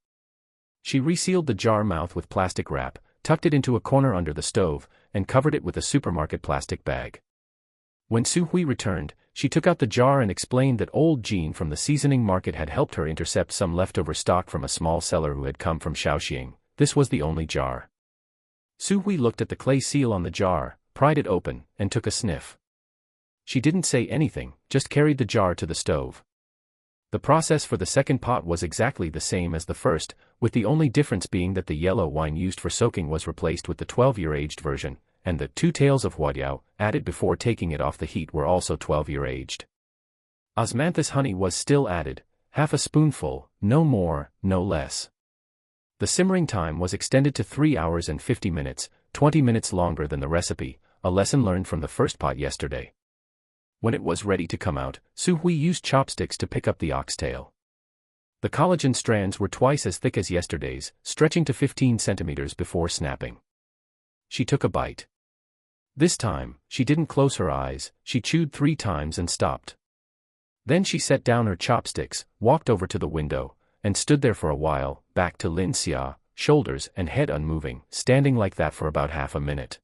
She resealed the jar mouth with plastic wrap, tucked it into a corner under the stove, and covered it with a supermarket plastic bag. When Su Hui returned, she took out the jar and explained that old Jean from the seasoning market had helped her intercept some leftover stock from a small seller who had come from Shaoxing. This was the only jar. Su Hui looked at the clay seal on the jar, pried it open, and took a sniff. She didn't say anything, just carried the jar to the stove. The process for the second pot was exactly the same as the first, with the only difference being that the yellow wine used for soaking was replaced with the 12-year-aged version, and the 2 taels of huadiao, added before taking it off the heat, were also 12-year-aged. Osmanthus honey was still added, half a spoonful, no more, no less. The simmering time was extended to 3 hours and 50 minutes, 20 minutes longer than the recipe, a lesson learned from the first pot yesterday. When it was ready to come out, Su Hui used chopsticks to pick up the oxtail. The collagen strands were twice as thick as yesterday's, stretching to 15 centimeters before snapping. She took a bite. This time, she didn't close her eyes, she chewed 3 times and stopped. Then she set down her chopsticks, walked over to the window, and stood there for a while, back to Lin Xia, shoulders and head unmoving, standing like that for about half a minute.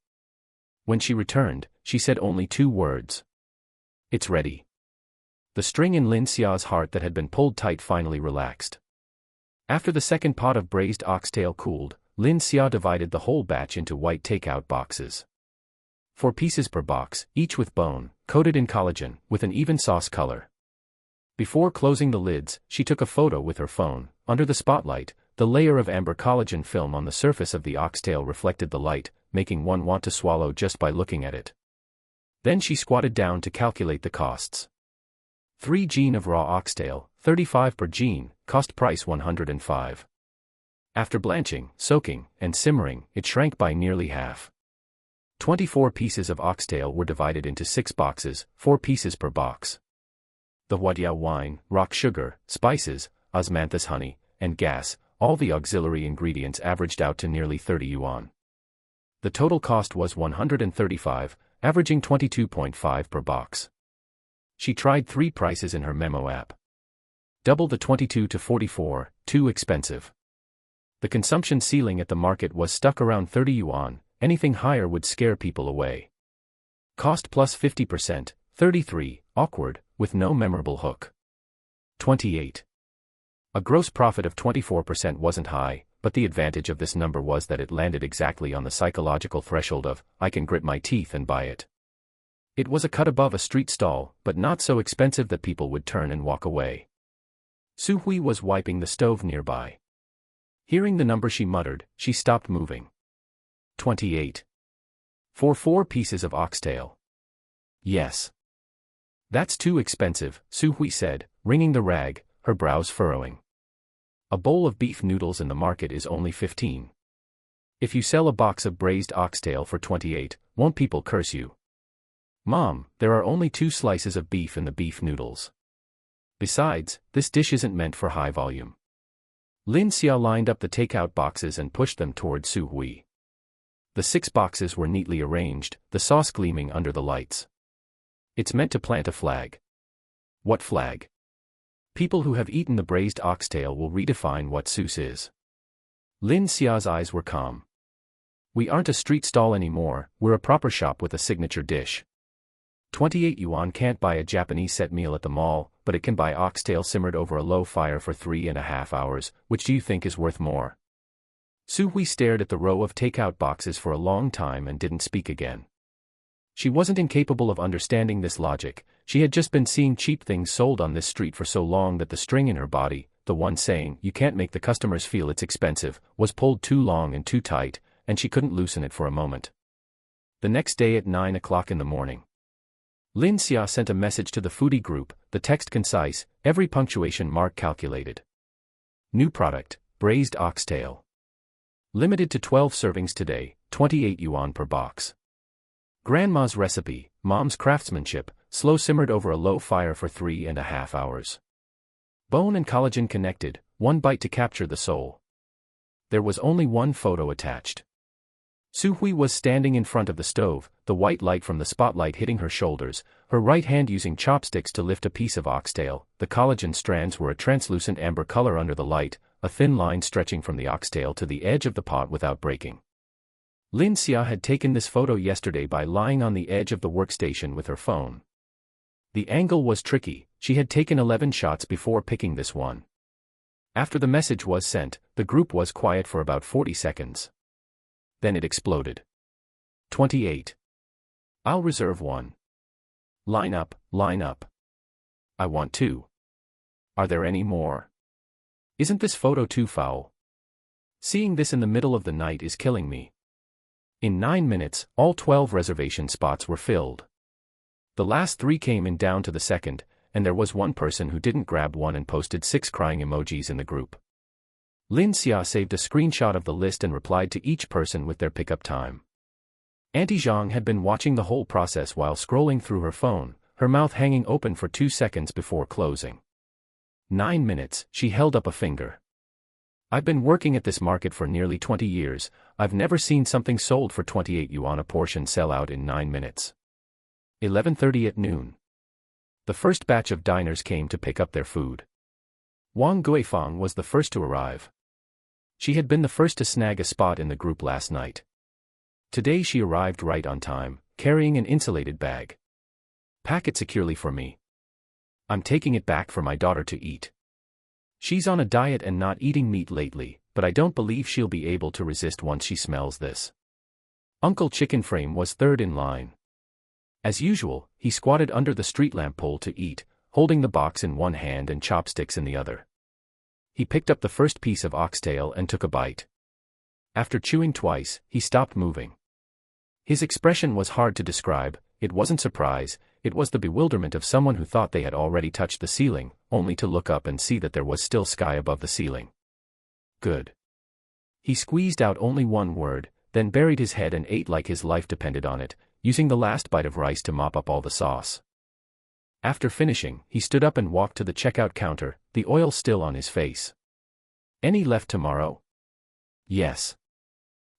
When she returned, she said only 2 words. "It's ready." The string in Lin Xia's heart that had been pulled tight finally relaxed. After the second pot of braised oxtail cooled, Lin Xia divided the whole batch into white takeout boxes. 4 pieces per box, each with bone, coated in collagen, with an even sauce color. Before closing the lids, she took a photo with her phone. Under the spotlight, the layer of amber collagen film on the surface of the oxtail reflected the light, making one want to swallow just by looking at it. Then she squatted down to calculate the costs. 3 jean of raw oxtail, 35 per jean, cost price 105. After blanching, soaking, and simmering, it shrank by nearly half. 24 pieces of oxtail were divided into 6 boxes, 4 pieces per box. The huadiao wine, rock sugar, spices, osmanthus honey, and gas, all the auxiliary ingredients averaged out to nearly 30 yuan. The total cost was 135, averaging 22.5 per box. She tried 3 prices in her memo app. Double the 22 to 44, too expensive. The consumption ceiling at the market was stuck around 30 yuan, anything higher would scare people away. Cost plus 50%, 33, awkward, with no memorable hook. 28. A gross profit of 24% wasn't high, but the advantage of this number was that it landed exactly on the psychological threshold of, I can grit my teeth and buy it. It was a cut above a street stall, but not so expensive that people would turn and walk away. Su Hui was wiping the stove nearby. Hearing the number she muttered, she stopped moving. 28. For 4 pieces of oxtail. Yes. That's too expensive, Su Hui said, wringing the rag, her brows furrowing. A bowl of beef noodles in the market is only 15. If you sell a box of braised oxtail for 28, won't people curse you? Mom, there are only 2 slices of beef in the beef noodles. Besides, this dish isn't meant for high volume. Lin Xia lined up the takeout boxes and pushed them toward Su Hui. The 6 boxes were neatly arranged, the sauce gleaming under the lights. It's meant to plant a flag. What flag? People who have eaten the braised oxtail will redefine what Seuss is. Lin Xia's eyes were calm. We aren't a street stall anymore, we're a proper shop with a signature dish. 28 yuan can't buy a Japanese set meal at the mall, but it can buy oxtail simmered over a low fire for 3.5 hours. Which do you think is worth more? Su Hui stared at the row of takeout boxes for a long time and didn't speak again. She wasn't incapable of understanding this logic, she had just been seeing cheap things sold on this street for so long that the string in her body, the one saying, you can't make the customers feel it's expensive, was pulled too long and too tight, and she couldn't loosen it for a moment. The next day at 9 o'clock in the morning. Lin Xia sent a message to the foodie group, the text concise, every punctuation mark calculated. New product, braised oxtail. Limited to 12 servings today, 28 yuan per box. Grandma's recipe, mom's craftsmanship, slow simmered over a low fire for 3.5 hours. Bone and collagen connected, one bite to capture the soul. There was only one photo attached. Su Hui was standing in front of the stove, the white light from the spotlight hitting her shoulders, her right hand using chopsticks to lift a piece of oxtail. The collagen strands were a translucent amber color under the light, a thin line stretching from the oxtail to the edge of the pot without breaking. Lin Xia had taken this photo yesterday by lying on the edge of the workstation with her phone. The angle was tricky, she had taken 11 shots before picking this one. After the message was sent, the group was quiet for about 40 seconds. Then it exploded. 28. I'll reserve one. Line up, line up. I want two. Are there any more? Isn't this photo too foul? Seeing this in the middle of the night is killing me. In 9 minutes, all 12 reservation spots were filled. The last 3 came in down to the second, and there was one person who didn't grab one and posted 6 crying emojis in the group. Lin Xia saved a screenshot of the list and replied to each person with their pickup time. Auntie Zhang had been watching the whole process while scrolling through her phone, her mouth hanging open for 2 seconds before closing. 9 minutes, she held up a finger. I've been working at this market for nearly 20 years, I've never seen something sold for 28 yuan a portion sell out in 9 minutes. 11:30 at noon. The first batch of diners came to pick up their food. Wang Guifang was the first to arrive. She had been the first to snag a spot in the group last night. Today she arrived right on time, carrying an insulated bag. Pack it securely for me. I'm taking it back for my daughter to eat. She's on a diet and not eating meat lately, but I don't believe she'll be able to resist once she smells this. Uncle Chicken Frame was third in line. As usual, he squatted under the street lamp pole to eat, holding the box in one hand and chopsticks in the other. He picked up the first piece of oxtail and took a bite. After chewing twice, he stopped moving. His expression was hard to describe, it wasn't surprise, it was the bewilderment of someone who thought they had already touched the ceiling, only to look up and see that there was still sky above the ceiling. Good. He squeezed out only one word, then buried his head and ate like his life depended on it, using the last bite of rice to mop up all the sauce. After finishing, he stood up and walked to the checkout counter, the oil still on his face. Any left tomorrow? Yes.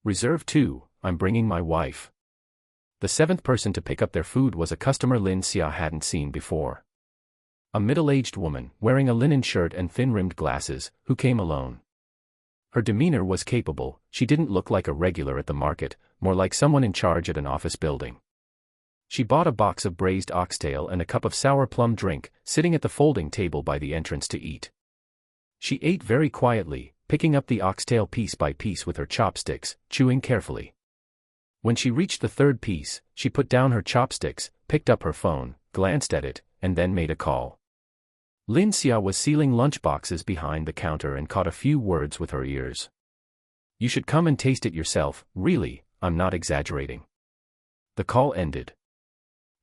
Reserve 2, I'm bringing my wife. The 7th person to pick up their food was a customer Lin Xia hadn't seen before. A middle-aged woman, wearing a linen shirt and thin-rimmed glasses, who came alone. Her demeanor was capable, she didn't look like a regular at the market, more like someone in charge at an office building. She bought a box of braised oxtail and a cup of sour plum drink, sitting at the folding table by the entrance to eat. She ate very quietly, picking up the oxtail piece by piece with her chopsticks, chewing carefully. When she reached the 3rd piece, she put down her chopsticks, picked up her phone, glanced at it, and then made a call. Lin Xia was sealing lunch boxes behind the counter and caught a few words with her ears. You should come and taste it yourself, really, I'm not exaggerating. The call ended.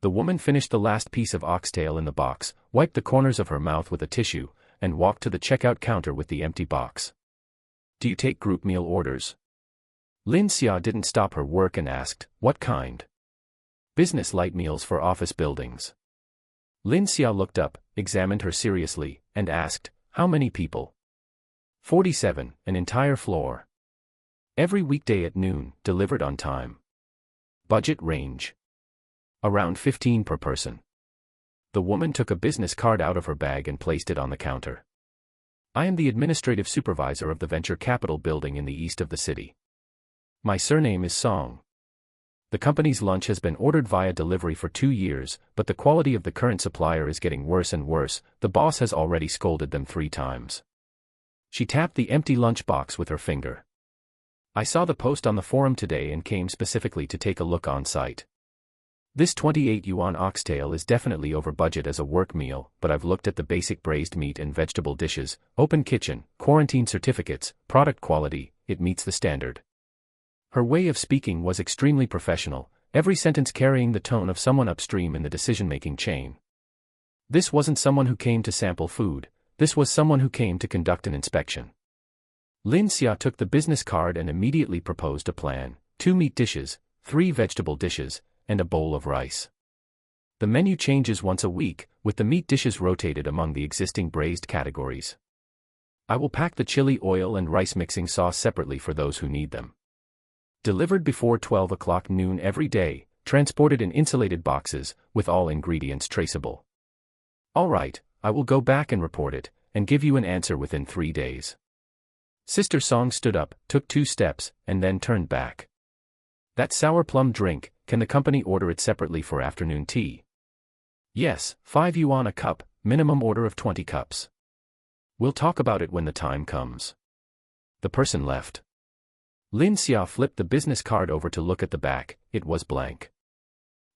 The woman finished the last piece of oxtail in the box, wiped the corners of her mouth with a tissue, and walked to the checkout counter with the empty box. Do you take group meal orders? Lin Xia didn't stop her work and asked, what kind? Business light meals for office buildings. Lin Xia looked up, examined her seriously, and asked, how many people? 47, an entire floor. Every weekday at noon, delivered on time. Budget range. Around 15 per person. The woman took a business card out of her bag and placed it on the counter. I am the administrative supervisor of the venture capital building in the east of the city. My surname is Song. The company's lunch has been ordered via delivery for 2 years, but the quality of the current supplier is getting worse and worse, the boss has already scolded them 3 times. She tapped the empty lunch box with her finger. I saw the post on the forum today and came specifically to take a look on site. This 28 yuan oxtail is definitely over budget as a work meal, but I've looked at the basic braised meat and vegetable dishes, open kitchen, quarantine certificates, product quality, it meets the standard. Her way of speaking was extremely professional, every sentence carrying the tone of someone upstream in the decision-making chain. This wasn't someone who came to sample food, this was someone who came to conduct an inspection. Lin Xia took the business card and immediately proposed a plan: 2 meat dishes, 3 vegetable dishes, and a bowl of rice. The menu changes once a week, with the meat dishes rotated among the existing braised categories. I will pack the chili oil and rice mixing sauce separately for those who need them. Delivered before 12 o'clock noon every day, transported in insulated boxes, with all ingredients traceable. All right, I will go back and report it, and give you an answer within 3 days. Sister Song stood up, took 2 steps, and then turned back. That sour plum drink, can the company order it separately for afternoon tea? Yes, 5 yuan a cup, minimum order of 20 cups. We'll talk about it when the time comes. The person left. Lin Xia flipped the business card over to look at the back. It was blank.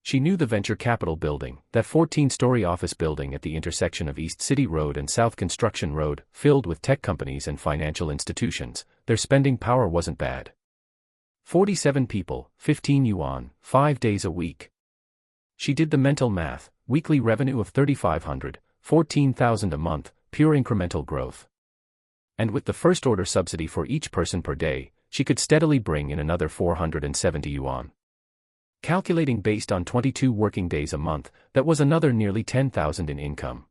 She knew the venture capital building, that 14-story office building at the intersection of East City Road and South Construction Road, filled with tech companies and financial institutions. Their spending power wasn't bad. 47 people, 15 yuan, 5 days a week. She did the mental math. Weekly revenue of 3,500, 14,000 a month, pure incremental growth. And with the first order subsidy for each person per day, she could steadily bring in another 470 yuan. Calculating based on 22 working days a month, that was another nearly 10,000 in income.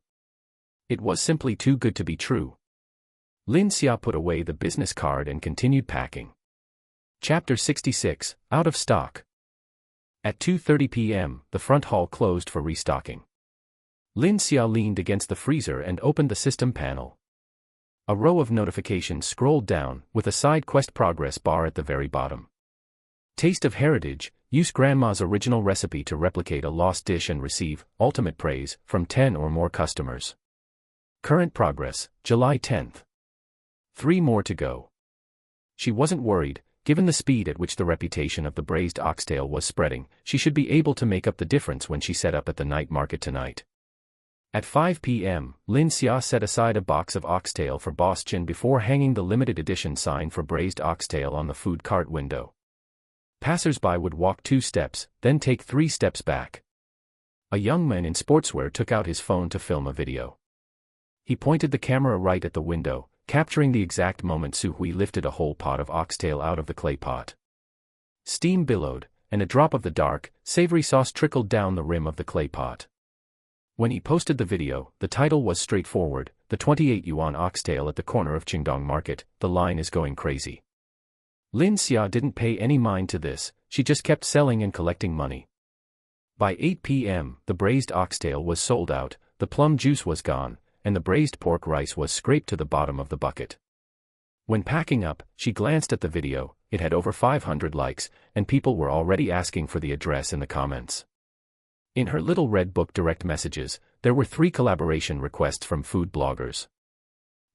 It was simply too good to be true. Lin Xia put away the business card and continued packing. Chapter 66, Out of Stock. At 2:30 p.m., the front hall closed for restocking. Lin Xia leaned against the freezer and opened the system panel. A row of notifications scrolled down, with a side quest progress bar at the very bottom. Taste of Heritage, use grandma's original recipe to replicate a lost dish and receive ultimate praise from 10 or more customers. Current progress, July 10th. 3 more to go. She wasn't worried. Given the speed at which the reputation of the braised oxtail was spreading, she should be able to make up the difference when she set up at the night market tonight. At 5 p.m., Lin Xia set aside a box of oxtail for Boss Chin before hanging the limited edition sign for braised oxtail on the food cart window. Passers-by would walk 2 steps, then take 3 steps back. A young man in sportswear took out his phone to film a video. He pointed the camera right at the window, capturing the exact moment Su Hui lifted a whole pot of oxtail out of the clay pot. Steam billowed, and a drop of the dark, savory sauce trickled down the rim of the clay pot. When he posted the video, the title was straightforward, the 28 yuan oxtail at the corner of Qingdong Market, the line is going crazy. Lin Xia didn't pay any mind to this, she just kept selling and collecting money. By 8 p.m., the braised oxtail was sold out, the plum juice was gone, and the braised pork rice was scraped to the bottom of the bucket. When packing up, she glanced at the video. It had over 500 likes, and people were already asking for the address in the comments. In her little red book direct messages, there were 3 collaboration requests from food bloggers.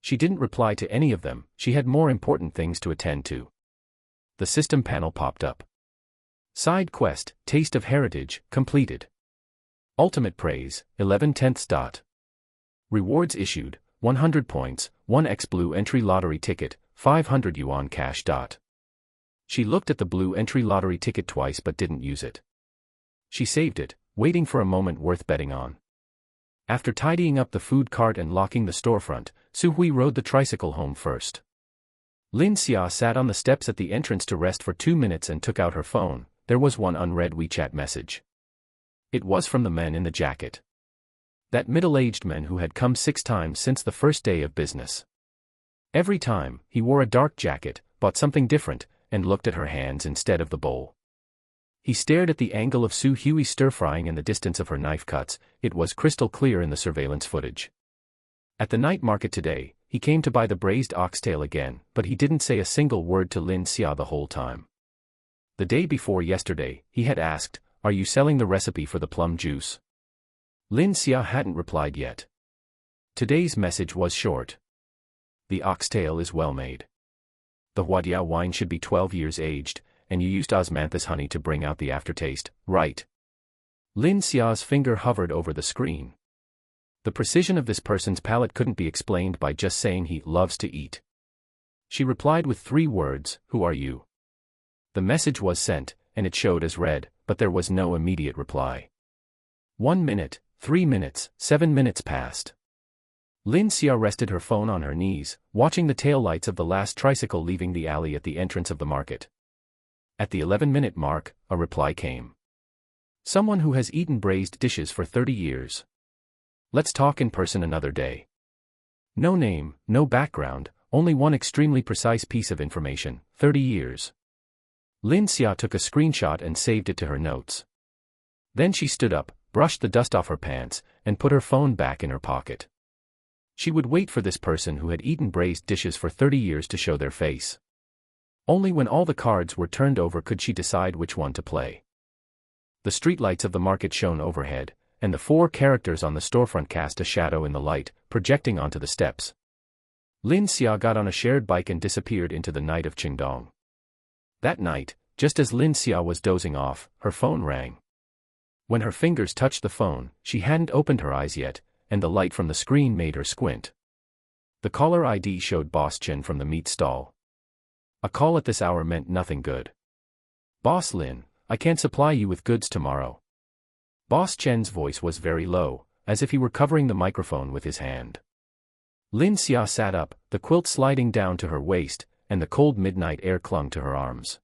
She didn't reply to any of them, she had more important things to attend to. The system panel popped up. Side quest, Taste of Heritage, completed. Ultimate praise, 11/10. Rewards issued, 100 points, 1x blue entry lottery ticket, 500 yuan cash. She looked at the blue entry lottery ticket twice but didn't use it. She saved it, waiting for a moment worth betting on. After tidying up the food cart and locking the storefront, Su Hui rode the tricycle home first. Lin Xia sat on the steps at the entrance to rest for 2 minutes and took out her phone. There was one unread WeChat message. It was from the man in the jacket. That middle-aged man who had come 6 times since the first day of business. Every time, he wore a dark jacket, bought something different, and looked at her hands instead of the bowl. He stared at the angle of Su Hui stir-frying and the distance of her knife cuts. It was crystal clear in the surveillance footage. At the night market today, he came to buy the braised oxtail again, but he didn't say a single word to Lin Xia the whole time. The day before yesterday, he had asked, "Are you selling the recipe for the plum juice?" Lin Xia hadn't replied yet. Today's message was short. The oxtail is well made. The Huadia wine should be 12 years aged, and you used osmanthus honey to bring out the aftertaste, right? Lin Xia's finger hovered over the screen. The precision of this person's palate couldn't be explained by just saying he loves to eat. She replied with 3 words, "Who are you?" The message was sent, and it showed as read, but there was no immediate reply. 1 minute, 3 minutes, 7 minutes passed. Lin Xia rested her phone on her knees, watching the taillights of the last tricycle leaving the alley at the entrance of the market. At the 11-minute mark, a reply came. Someone who has eaten braised dishes for 30 years. Let's talk in person another day. No name, no background, only one extremely precise piece of information, 30 years. Lin Xia took a screenshot and saved it to her notes. Then she stood up, brushed the dust off her pants, and put her phone back in her pocket. She would wait for this person who had eaten braised dishes for 30 years to show their face. Only when all the cards were turned over could she decide which one to play. The streetlights of the market shone overhead, and the 4 characters on the storefront cast a shadow in the light, projecting onto the steps. Lin Xia got on a shared bike and disappeared into the night of Qingdong. That night, just as Lin Xia was dozing off, her phone rang. When her fingers touched the phone, she hadn't opened her eyes yet, and the light from the screen made her squint. The caller ID showed Boss Chen from the meat stall. A call at this hour meant nothing good. "Boss Lin, I can't supply you with goods tomorrow." Boss Chen's voice was very low, as if he were covering the microphone with his hand. Lin Xia sat up, the quilt sliding down to her waist, and the cold midnight air clung to her arms.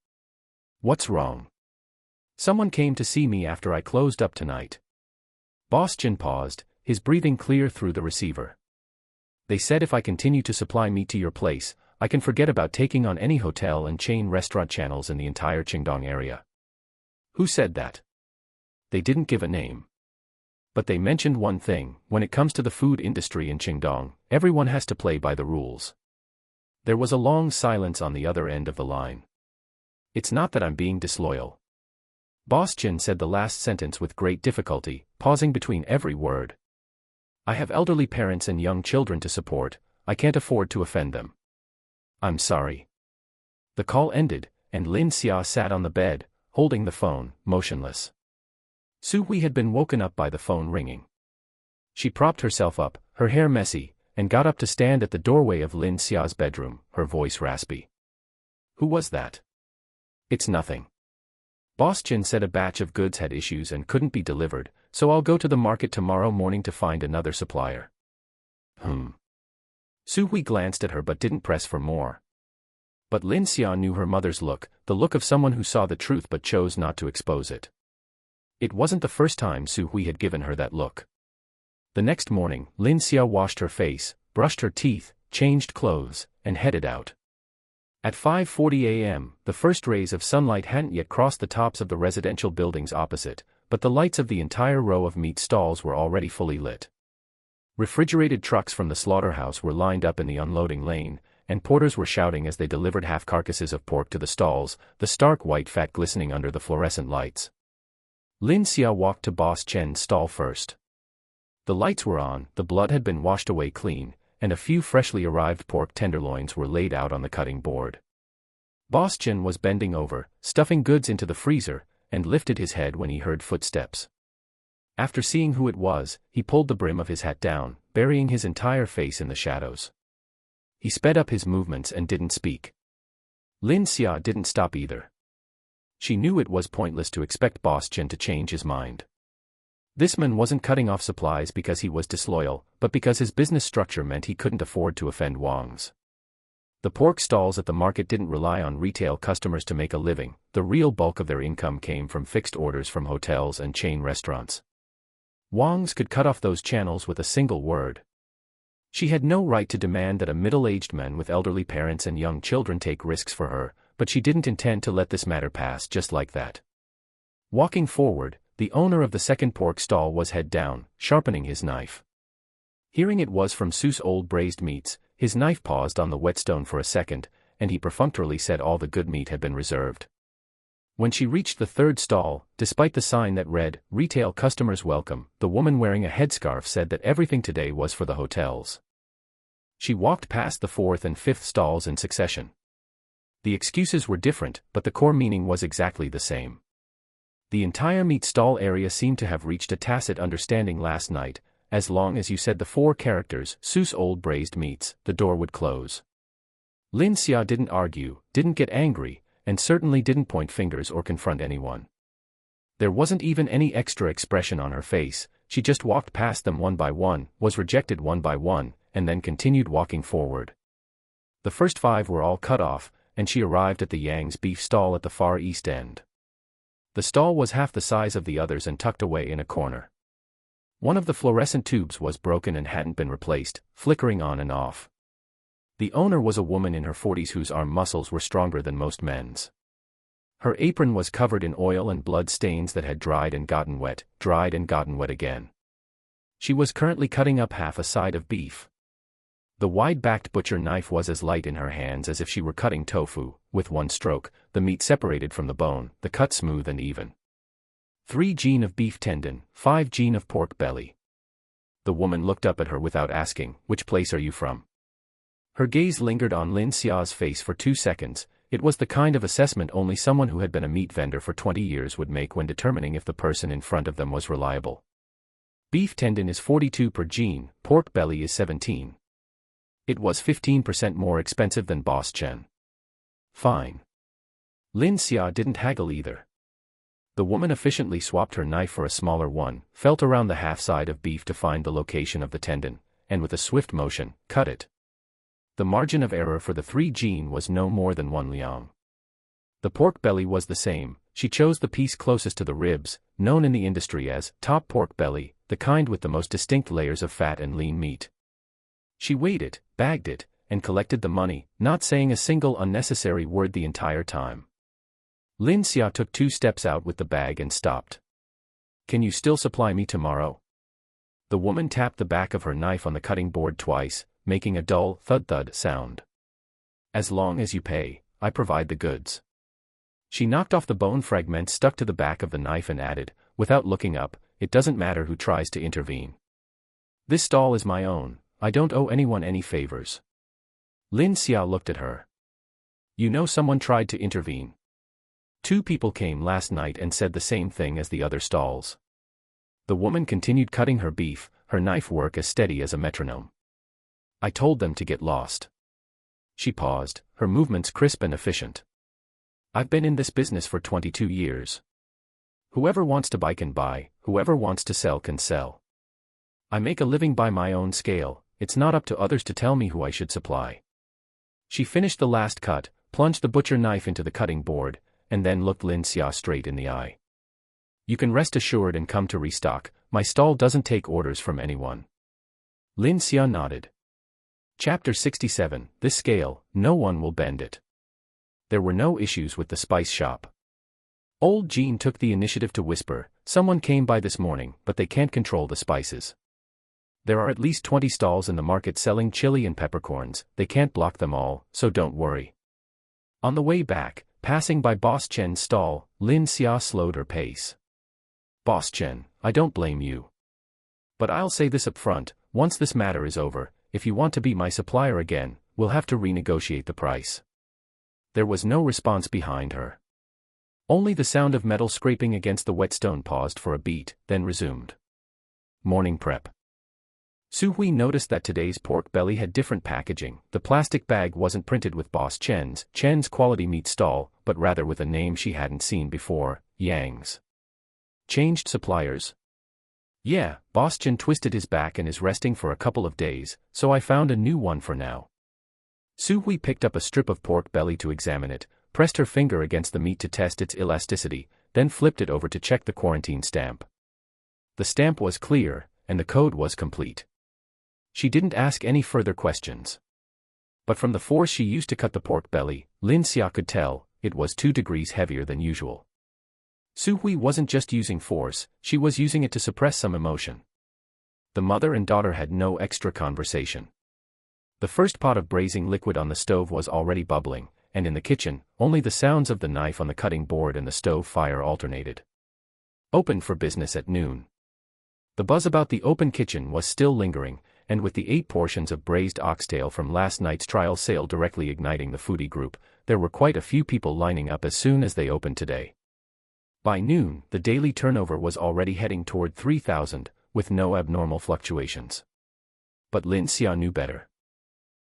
"What's wrong?" "Someone came to see me after I closed up tonight." Boss Chen paused, his breathing clear through the receiver. "They said if I continue to supply meat to your place, I can forget about taking on any hotel and chain restaurant channels in the entire Qingdong area." "Who said that?" "They didn't give a name. But they mentioned one thing: when it comes to the food industry in Qingdong, everyone has to play by the rules." There was a long silence on the other end of the line. "It's not that I'm being disloyal." Boss Chen said the last sentence with great difficulty, pausing between every word. "I have elderly parents and young children to support, I can't afford to offend them. I'm sorry." The call ended, and Lin Xia sat on the bed, holding the phone, motionless. Su Hui had been woken up by the phone ringing. She propped herself up, her hair messy, and got up to stand at the doorway of Lin Xia's bedroom, her voice raspy. "Who was that?" "It's nothing. Boss Chen said a batch of goods had issues and couldn't be delivered, so I'll go to the market tomorrow morning to find another supplier." Su Hui glanced at her but didn't press for more. But Lin Xia knew her mother's look, the look of someone who saw the truth but chose not to expose it. It wasn't the first time Su Hui had given her that look. The next morning, Lin Xia washed her face, brushed her teeth, changed clothes, and headed out. At 5:40 a.m., the first rays of sunlight hadn't yet crossed the tops of the residential buildings opposite, but the lights of the entire row of meat stalls were already fully lit. Refrigerated trucks from the slaughterhouse were lined up in the unloading lane, and porters were shouting as they delivered half carcasses of pork to the stalls, the stark white fat glistening under the fluorescent lights. Lin Xia walked to Boss Chen's stall first. The lights were on, the blood had been washed away clean, and a few freshly arrived pork tenderloins were laid out on the cutting board. Boss Chen was bending over, stuffing goods into the freezer, and lifted his head when he heard footsteps. After seeing who it was, he pulled the brim of his hat down, burying his entire face in the shadows. He sped up his movements and didn't speak. Lin Xia didn't stop either. She knew it was pointless to expect Boss Chen to change his mind. This man wasn't cutting off supplies because he was disloyal, but because his business structure meant he couldn't afford to offend Wangs. The pork stalls at the market didn't rely on retail customers to make a living, the real bulk of their income came from fixed orders from hotels and chain restaurants. Wangs could cut off those channels with a single word. She had no right to demand that a middle-aged man with elderly parents and young children take risks for her, but she didn't intend to let this matter pass just like that. Walking forward, the owner of the second pork stall was head down, sharpening his knife. Hearing it was from Su's old braised meats, his knife paused on the whetstone for a second, and he perfunctorily said all the good meat had been reserved. When she reached the third stall, despite the sign that read, "Retail Customers Welcome," the woman wearing a headscarf said that everything today was for the hotels. She walked past the fourth and fifth stalls in succession. The excuses were different, but the core meaning was exactly the same. The entire meat stall area seemed to have reached a tacit understanding last night: as long as you said the 4 characters, "Su's old braised meats," the door would close. Lin Xia didn't argue, didn't get angry, and certainly didn't point fingers or confront anyone. There wasn't even any extra expression on her face, she just walked past them one by one, was rejected one by one, and then continued walking forward. The first 5 were all cut off, and she arrived at the Yang's beef stall at the far east end. The stall was half the size of the others and tucked away in a corner. One of the fluorescent tubes was broken and hadn't been replaced, flickering on and off. The owner was a woman in her 40s whose arm muscles were stronger than most men's. Her apron was covered in oil and blood stains that had dried and gotten wet again. She was currently cutting up half a side of beef. The wide-backed butcher knife was as light in her hands as if she were cutting tofu. With one stroke, the meat separated from the bone, the cut smooth and even. 3 gene of beef tendon, 5 gene of pork belly. The woman looked up at her without asking, "Which place are you from?" Her gaze lingered on Lin Xia's face for 2 seconds. It was the kind of assessment only someone who had been a meat vendor for 20 years would make when determining if the person in front of them was reliable. Beef tendon is 42 per gene, pork belly is 17. It was 15% more expensive than Boss Chen. Fine. Lin Xia didn't haggle either. The woman efficiently swapped her knife for a smaller one, felt around the half side of beef to find the location of the tendon, and with a swift motion, cut it. The margin of error for the 3 gene was no more than 1 liang. The pork belly was the same. She chose the piece closest to the ribs, known in the industry as top pork belly, the kind with the most distinct layers of fat and lean meat. She weighed it, bagged it, and collected the money, not saying a single unnecessary word the entire time. Lin Xia took 2 steps out with the bag and stopped. "Can you still supply me tomorrow?" The woman tapped the back of her knife on the cutting board twice, making a dull thud-thud sound. "As long as you pay, I provide the goods." She knocked off the bone fragments stuck to the back of the knife and added, without looking up, "It doesn't matter who tries to intervene. This stall is my own, I don't owe anyone any favors." Lin Xia looked at her. "You know someone tried to intervene. 2 people came last night and said the same thing as the other stalls." The woman continued cutting her beef, her knife work as steady as a metronome. "I told them to get lost." She paused, her movements crisp and efficient. "I've been in this business for 22 years. Whoever wants to buy can buy, whoever wants to sell can sell. I make a living by my own scale, it's not up to others to tell me who I should supply." She finished the last cut, plunged the butcher knife into the cutting board, and then looked Lin Xia straight in the eye. "You can rest assured and come to restock, my stall doesn't take orders from anyone." Lin Xia nodded. Chapter 67, This scale, no one will bend it. There were no issues with the spice shop. Old Jean took the initiative to whisper, "Someone came by this morning, but they can't control the spices. There are at least 20 stalls in the market selling chili and peppercorns, they can't block them all, so don't worry." On the way back, passing by Boss Chen's stall, Lin Xia slowed her pace. "Boss Chen, I don't blame you. But I'll say this up front, once this matter is over, if you want to be my supplier again, we'll have to renegotiate the price." There was no response behind her. Only the sound of metal scraping against the whetstone paused for a beat, then resumed. Morning prep. Su Hui noticed that today's pork belly had different packaging. The plastic bag wasn't printed with Boss Chen's quality meat stall, but rather with a name she hadn't seen before, Yang's. "Changed suppliers?" "Yeah, Boss Chen twisted his back and is resting for a couple of days, so I found a new one for now." Su Hui picked up a strip of pork belly to examine it, pressed her finger against the meat to test its elasticity, then flipped it over to check the quarantine stamp. The stamp was clear, and the code was complete. She didn't ask any further questions. But from the force she used to cut the pork belly, Lin Xia could tell, it was 2 degrees heavier than usual. Su Hui wasn't just using force, she was using it to suppress some emotion. The mother and daughter had no extra conversation. The first pot of braising liquid on the stove was already bubbling, and in the kitchen, only the sounds of the knife on the cutting board and the stove fire alternated. Open for business at noon. The buzz about the open kitchen was still lingering, and with the 8 portions of braised oxtail from last night's trial sale directly igniting the foodie group, there were quite a few people lining up as soon as they opened today. By noon, the daily turnover was already heading toward 3,000, with no abnormal fluctuations. But Lin Xia knew better.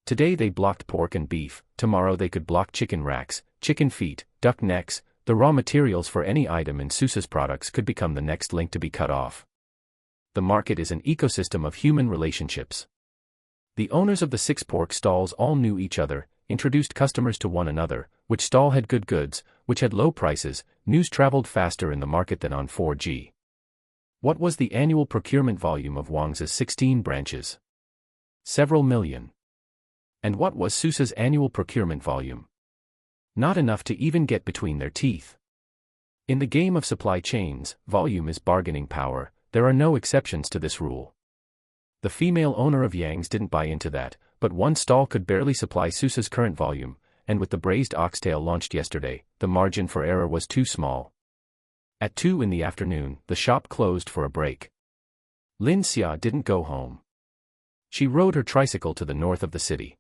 Today they blocked pork and beef, tomorrow they could block chicken racks, chicken feet, duck necks. The raw materials for any item in Susa's products could become the next link to be cut off. The market is an ecosystem of human relationships. The owners of the 6 pork stalls all knew each other, introduced customers to one another, which stall had good goods, which had low prices, news traveled faster in the market than on 4G. What was the annual procurement volume of Wang's 16 branches? Several million. And what was Susa's annual procurement volume? Not enough to even get between their teeth. In the game of supply chains, volume is bargaining power. There are no exceptions to this rule. The female owner of Yang's didn't buy into that, but one stall could barely supply Susa's current volume, and with the braised oxtail launched yesterday, the margin for error was too small. At 2 in the afternoon, the shop closed for a break. Lin Xia didn't go home. She rode her tricycle to the north of the city.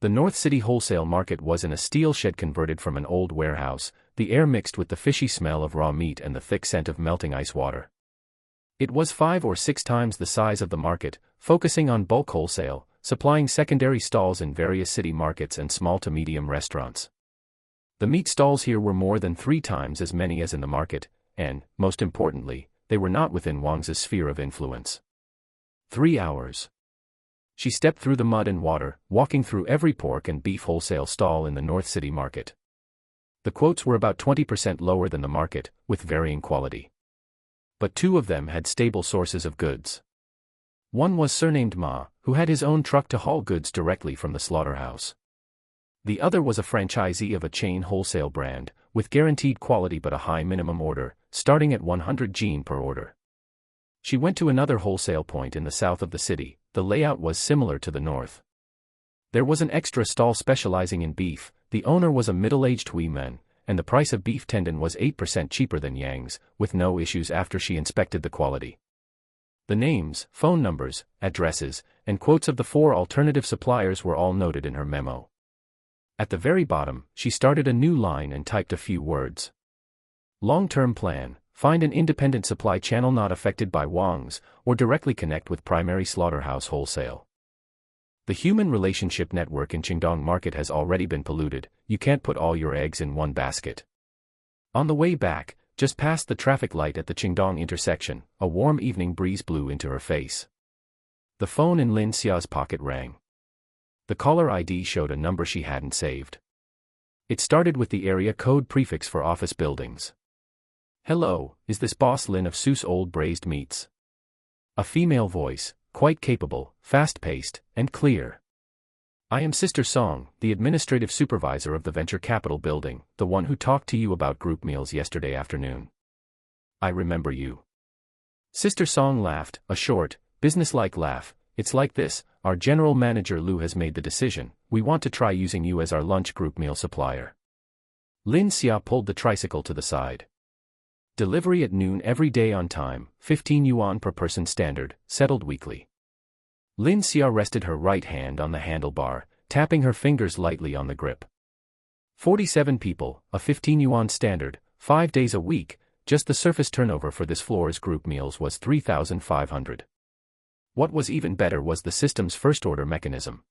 The North City wholesale market was in a steel shed converted from an old warehouse, the air mixed with the fishy smell of raw meat and the thick scent of melting ice water. It was 5 or 6 times the size of the market, focusing on bulk wholesale, supplying secondary stalls in various city markets and small to medium restaurants. The meat stalls here were more than 3 times as many as in the market, and, most importantly, they were not within Wang's sphere of influence. 3 hours. She stepped through the mud and water, walking through every pork and beef wholesale stall in the North City market. The quotes were about 20% lower than the market, with varying quality. But 2 of them had stable sources of goods. One was surnamed Ma, who had his own truck to haul goods directly from the slaughterhouse. The other was a franchisee of a chain wholesale brand, with guaranteed quality but a high minimum order, starting at 100 Jin per order. She went to another wholesale point in the south of the city. The layout was similar to the north. There was an extra stall specializing in beef. The owner was a middle-aged Hui man, and the price of beef tendon was 8% cheaper than Yang's, with no issues after she inspected the quality. The names, phone numbers, addresses, and quotes of the 4 alternative suppliers were all noted in her memo. At the very bottom, she started a new line and typed a few words. Long-term plan: find an independent supply channel not affected by Wang's, or directly connect with primary slaughterhouse wholesale. The human relationship network in Qingdong market has already been polluted. You can't put all your eggs in one basket. On the way back, just past the traffic light at the Qingdong intersection, a warm evening breeze blew into her face. The phone in Lin Xia's pocket rang. The caller ID showed a number she hadn't saved. It started with the area code prefix for office buildings. "Hello, is this Boss Lin of Seuss Old Braised Meats?" A female voice, quite capable, fast-paced, and clear. "I am Sister Song, the administrative supervisor of the venture capital building, the one who talked to you about group meals yesterday afternoon." "I remember you." Sister Song laughed, a short, businesslike laugh. "It's like this, our general manager Lu has made the decision. We want to try using you as our lunch group meal supplier." Lin Xia pulled the tricycle to the side. "Delivery at noon every day on time, 15 yuan per person standard, settled weekly." Lin Xia rested her right hand on the handlebar, tapping her fingers lightly on the grip. 47 people, a 15 yuan standard, 5 days a week. Just the surface turnover for this floor's group meals was 3,500. What was even better was the system's first-order mechanism.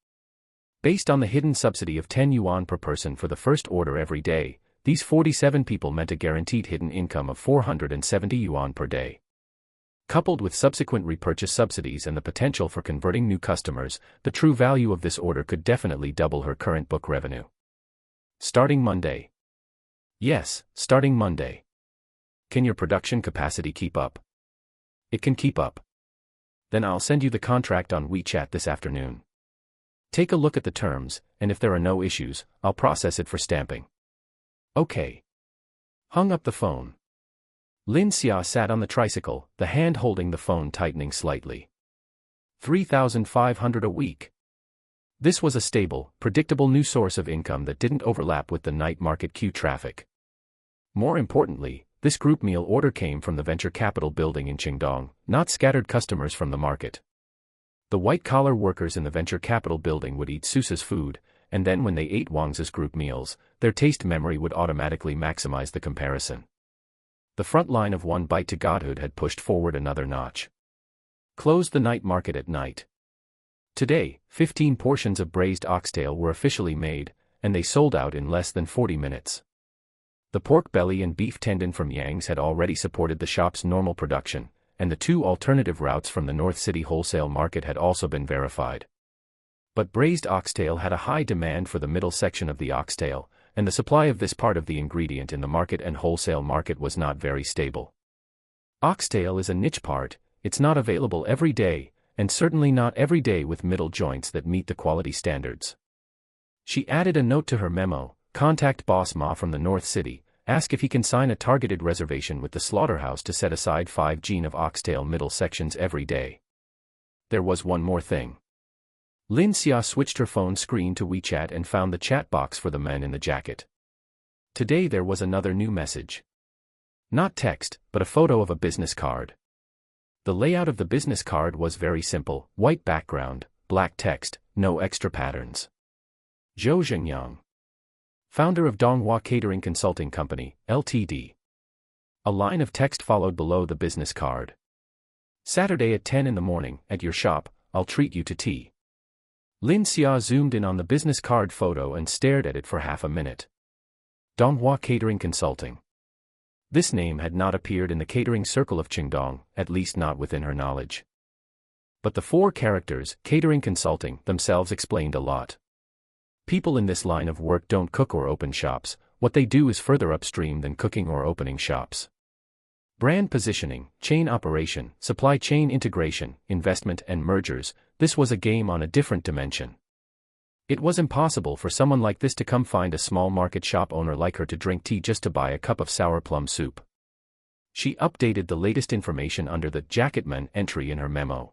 Based on the hidden subsidy of 10 yuan per person for the first order every day, these 47 people meant a guaranteed hidden income of 470 yuan per day. Coupled with subsequent repurchase subsidies and the potential for converting new customers, the true value of this order could definitely double her current book revenue. Starting Monday. Yes, starting Monday. Can your production capacity keep up? It can keep up. Then I'll send you the contract on WeChat this afternoon. Take a look at the terms, and if there are no issues, I'll process it for stamping. Okay. Hung up the phone. Lin Xia sat on the tricycle, the hand holding the phone tightening slightly. 3,500 a week. This was a stable, predictable new source of income that didn't overlap with the night market queue traffic. More importantly, this group meal order came from the venture capital building in Qingdong, not scattered customers from the market. The white-collar workers in the venture capital building would eat Susa's food, and then when they ate Wang's group meals, their taste memory would automatically maximize the comparison. The front line of one bite to godhood had pushed forward another notch. Closed the night market at night. Today, 15 portions of braised oxtail were officially made, and they sold out in less than 40 minutes. The pork belly and beef tendon from Yang's had already supported the shop's normal production, and the 2 alternative routes from the North City wholesale market had also been verified. But braised oxtail had a high demand for the middle section of the oxtail, and the supply of this part of the ingredient in the market and wholesale market was not very stable. Oxtail is a niche part, it's not available every day, and certainly not every day with middle joints that meet the quality standards. She added a note to her memo: contact Boss Ma from the North City, ask if he can sign a targeted reservation with the slaughterhouse to set aside 5 gene of oxtail middle sections every day. There was one more thing. Lin Xia switched her phone screen to WeChat and found the chat box for the men in the jacket. Today there was another new message. Not text, but a photo of a business card. The layout of the business card was very simple: white background, black text, no extra patterns. Zhou Zhengyang, founder of Donghua Catering Consulting Company, Ltd. A line of text followed below the business card. Saturday at 10 in the morning, at your shop, I'll treat you to tea. Lin Xia zoomed in on the business card photo and stared at it for half a minute. Donghua Catering Consulting. This name had not appeared in the catering circle of Qingdong, at least not within her knowledge. But the 4 characters, catering consulting, themselves explained a lot. People in this line of work don't cook or open shops, what they do is further upstream than cooking or opening shops. Brand positioning, chain operation, supply chain integration, investment and mergers, this was a game on a different dimension. It was impossible for someone like this to come find a small market shop owner like her to drink tea just to buy a cup of sour plum soup. She updated the latest information under the Jacketman entry in her memo.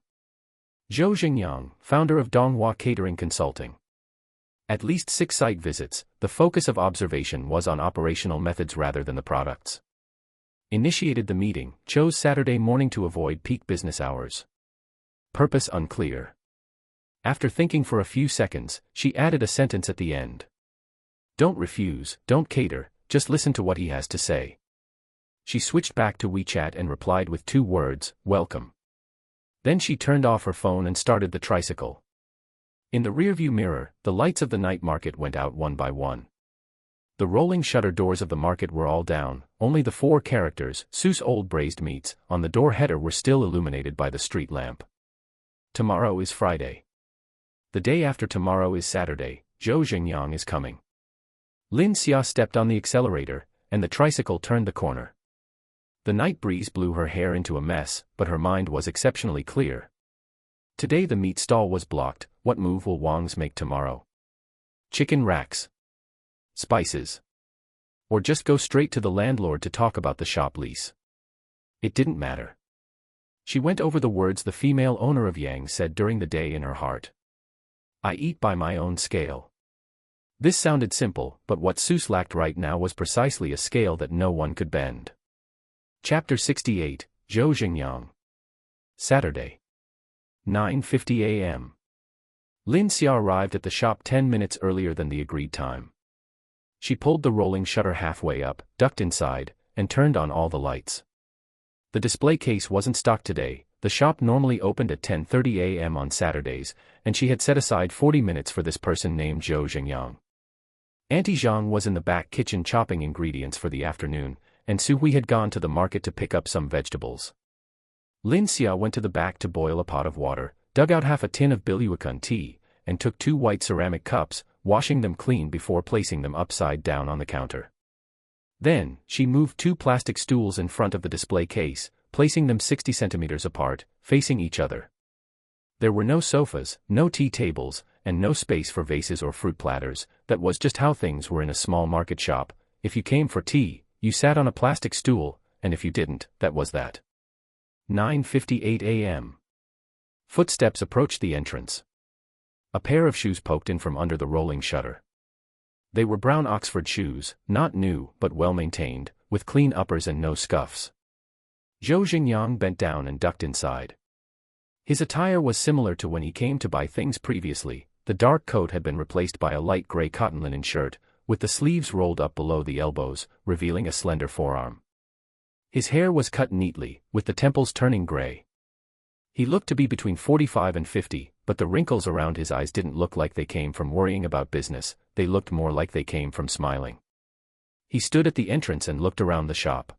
Zhou Zhengyang, founder of Donghua Catering Consulting. At least 6 site visits, the focus of observation was on operational methods rather than the products. Initiated the meeting, chose Saturday morning to avoid peak business hours. Purpose unclear. After thinking for a few seconds, she added a sentence at the end. Don't refuse, don't cater, just listen to what he has to say. She switched back to WeChat and replied with 2 words, welcome. Then she turned off her phone and started the tricycle. In the rearview mirror, the lights of the night market went out one by one. The rolling shutter doors of the market were all down, only the 4 characters, Sue's old braised meats, on the door header were still illuminated by the street lamp. Tomorrow is Friday. The day after tomorrow is Saturday, Zhou Zhengyang is coming. Lin Xia stepped on the accelerator, and the tricycle turned the corner. The night breeze blew her hair into a mess, but her mind was exceptionally clear. Today the meat stall was blocked, what move will Wangs make tomorrow? Chicken racks? Spices? Or just go straight to the landlord to talk about the shop lease? It didn't matter. She went over the words the female owner of Yang said during the day in her heart. I eat by my own scale. This sounded simple, but what Seuss lacked right now was precisely a scale that no one could bend. Chapter 68, Zhou Zhengyang. Saturday. 9:50 a.m. Lin Xia arrived at the shop 10 minutes earlier than the agreed time. She pulled the rolling shutter halfway up, ducked inside, and turned on all the lights. The display case wasn't stocked today. The shop normally opened at 10:30 a.m. on Saturdays, and she had set aside 40 minutes for this person named Zhou Zhengyang. Auntie Zhang was in the back kitchen chopping ingredients for the afternoon, and Suhui had gone to the market to pick up some vegetables. Lin Xia went to the back to boil a pot of water, dug out half a tin of Biluakun tea, and took 2 white ceramic cups, washing them clean before placing them upside down on the counter. Then, she moved 2 plastic stools in front of the display case, placing them 60 centimeters apart, facing each other. There were no sofas, no tea tables, and no space for vases or fruit platters. That was just how things were in a small market shop. If you came for tea, you sat on a plastic stool, and if you didn't, that was that. 9:58 a.m. Footsteps approached the entrance. A pair of shoes poked in from under the rolling shutter. They were brown Oxford shoes, not new but well-maintained, with clean uppers and no scuffs. Zhou Zhengyang bent down and ducked inside. His attire was similar to when he came to buy things previously. The dark coat had been replaced by a light gray cotton linen shirt, with the sleeves rolled up below the elbows, revealing a slender forearm. His hair was cut neatly, with the temples turning gray. He looked to be between 45 and 50, but the wrinkles around his eyes didn't look like they came from worrying about business, they looked more like they came from smiling. He stood at the entrance and looked around the shop.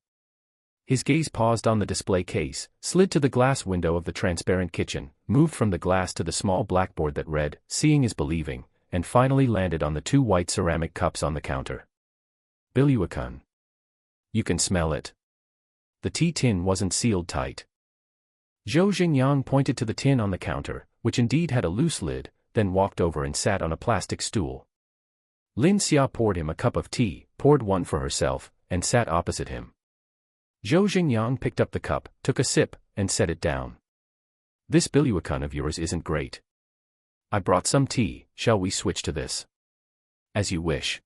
His gaze paused on the display case, slid to the glass window of the transparent kitchen, moved from the glass to the small blackboard that read, "Seeing is believing," and finally landed on the 2 white ceramic cups on the counter. Biluakun. You can smell it. The tea tin wasn't sealed tight. Zhou Xingyang pointed to the tin on the counter, which indeed had a loose lid, then walked over and sat on a plastic stool. Lin Xia poured him a cup of tea, poured one for herself, and sat opposite him. Zhou Xingyang picked up the cup, took a sip, and set it down. This Biluakun of yours isn't great. I brought some tea, shall we switch to this? As you wish.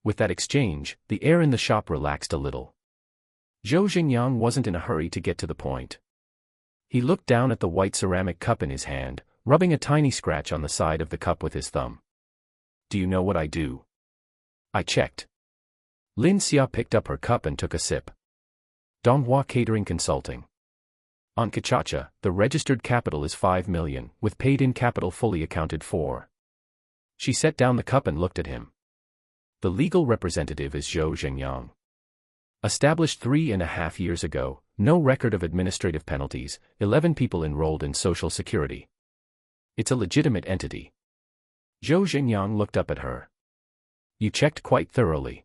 With that exchange, the air in the shop relaxed a little. Zhou Xingyang wasn't in a hurry to get to the point. He looked down at the white ceramic cup in his hand, rubbing a tiny scratch on the side of the cup with his thumb. Do you know what I do? I checked. Lin Xia picked up her cup and took a sip. Donghua Catering Consulting. On Kachacha, the registered capital is 5 million, with paid-in capital fully accounted for. She set down the cup and looked at him. The legal representative is Zhou Xingyang. Established 3.5 years ago, no record of administrative penalties, 11 people enrolled in Social Security. It's a legitimate entity. Zhou Xingyang looked up at her. You checked quite thoroughly.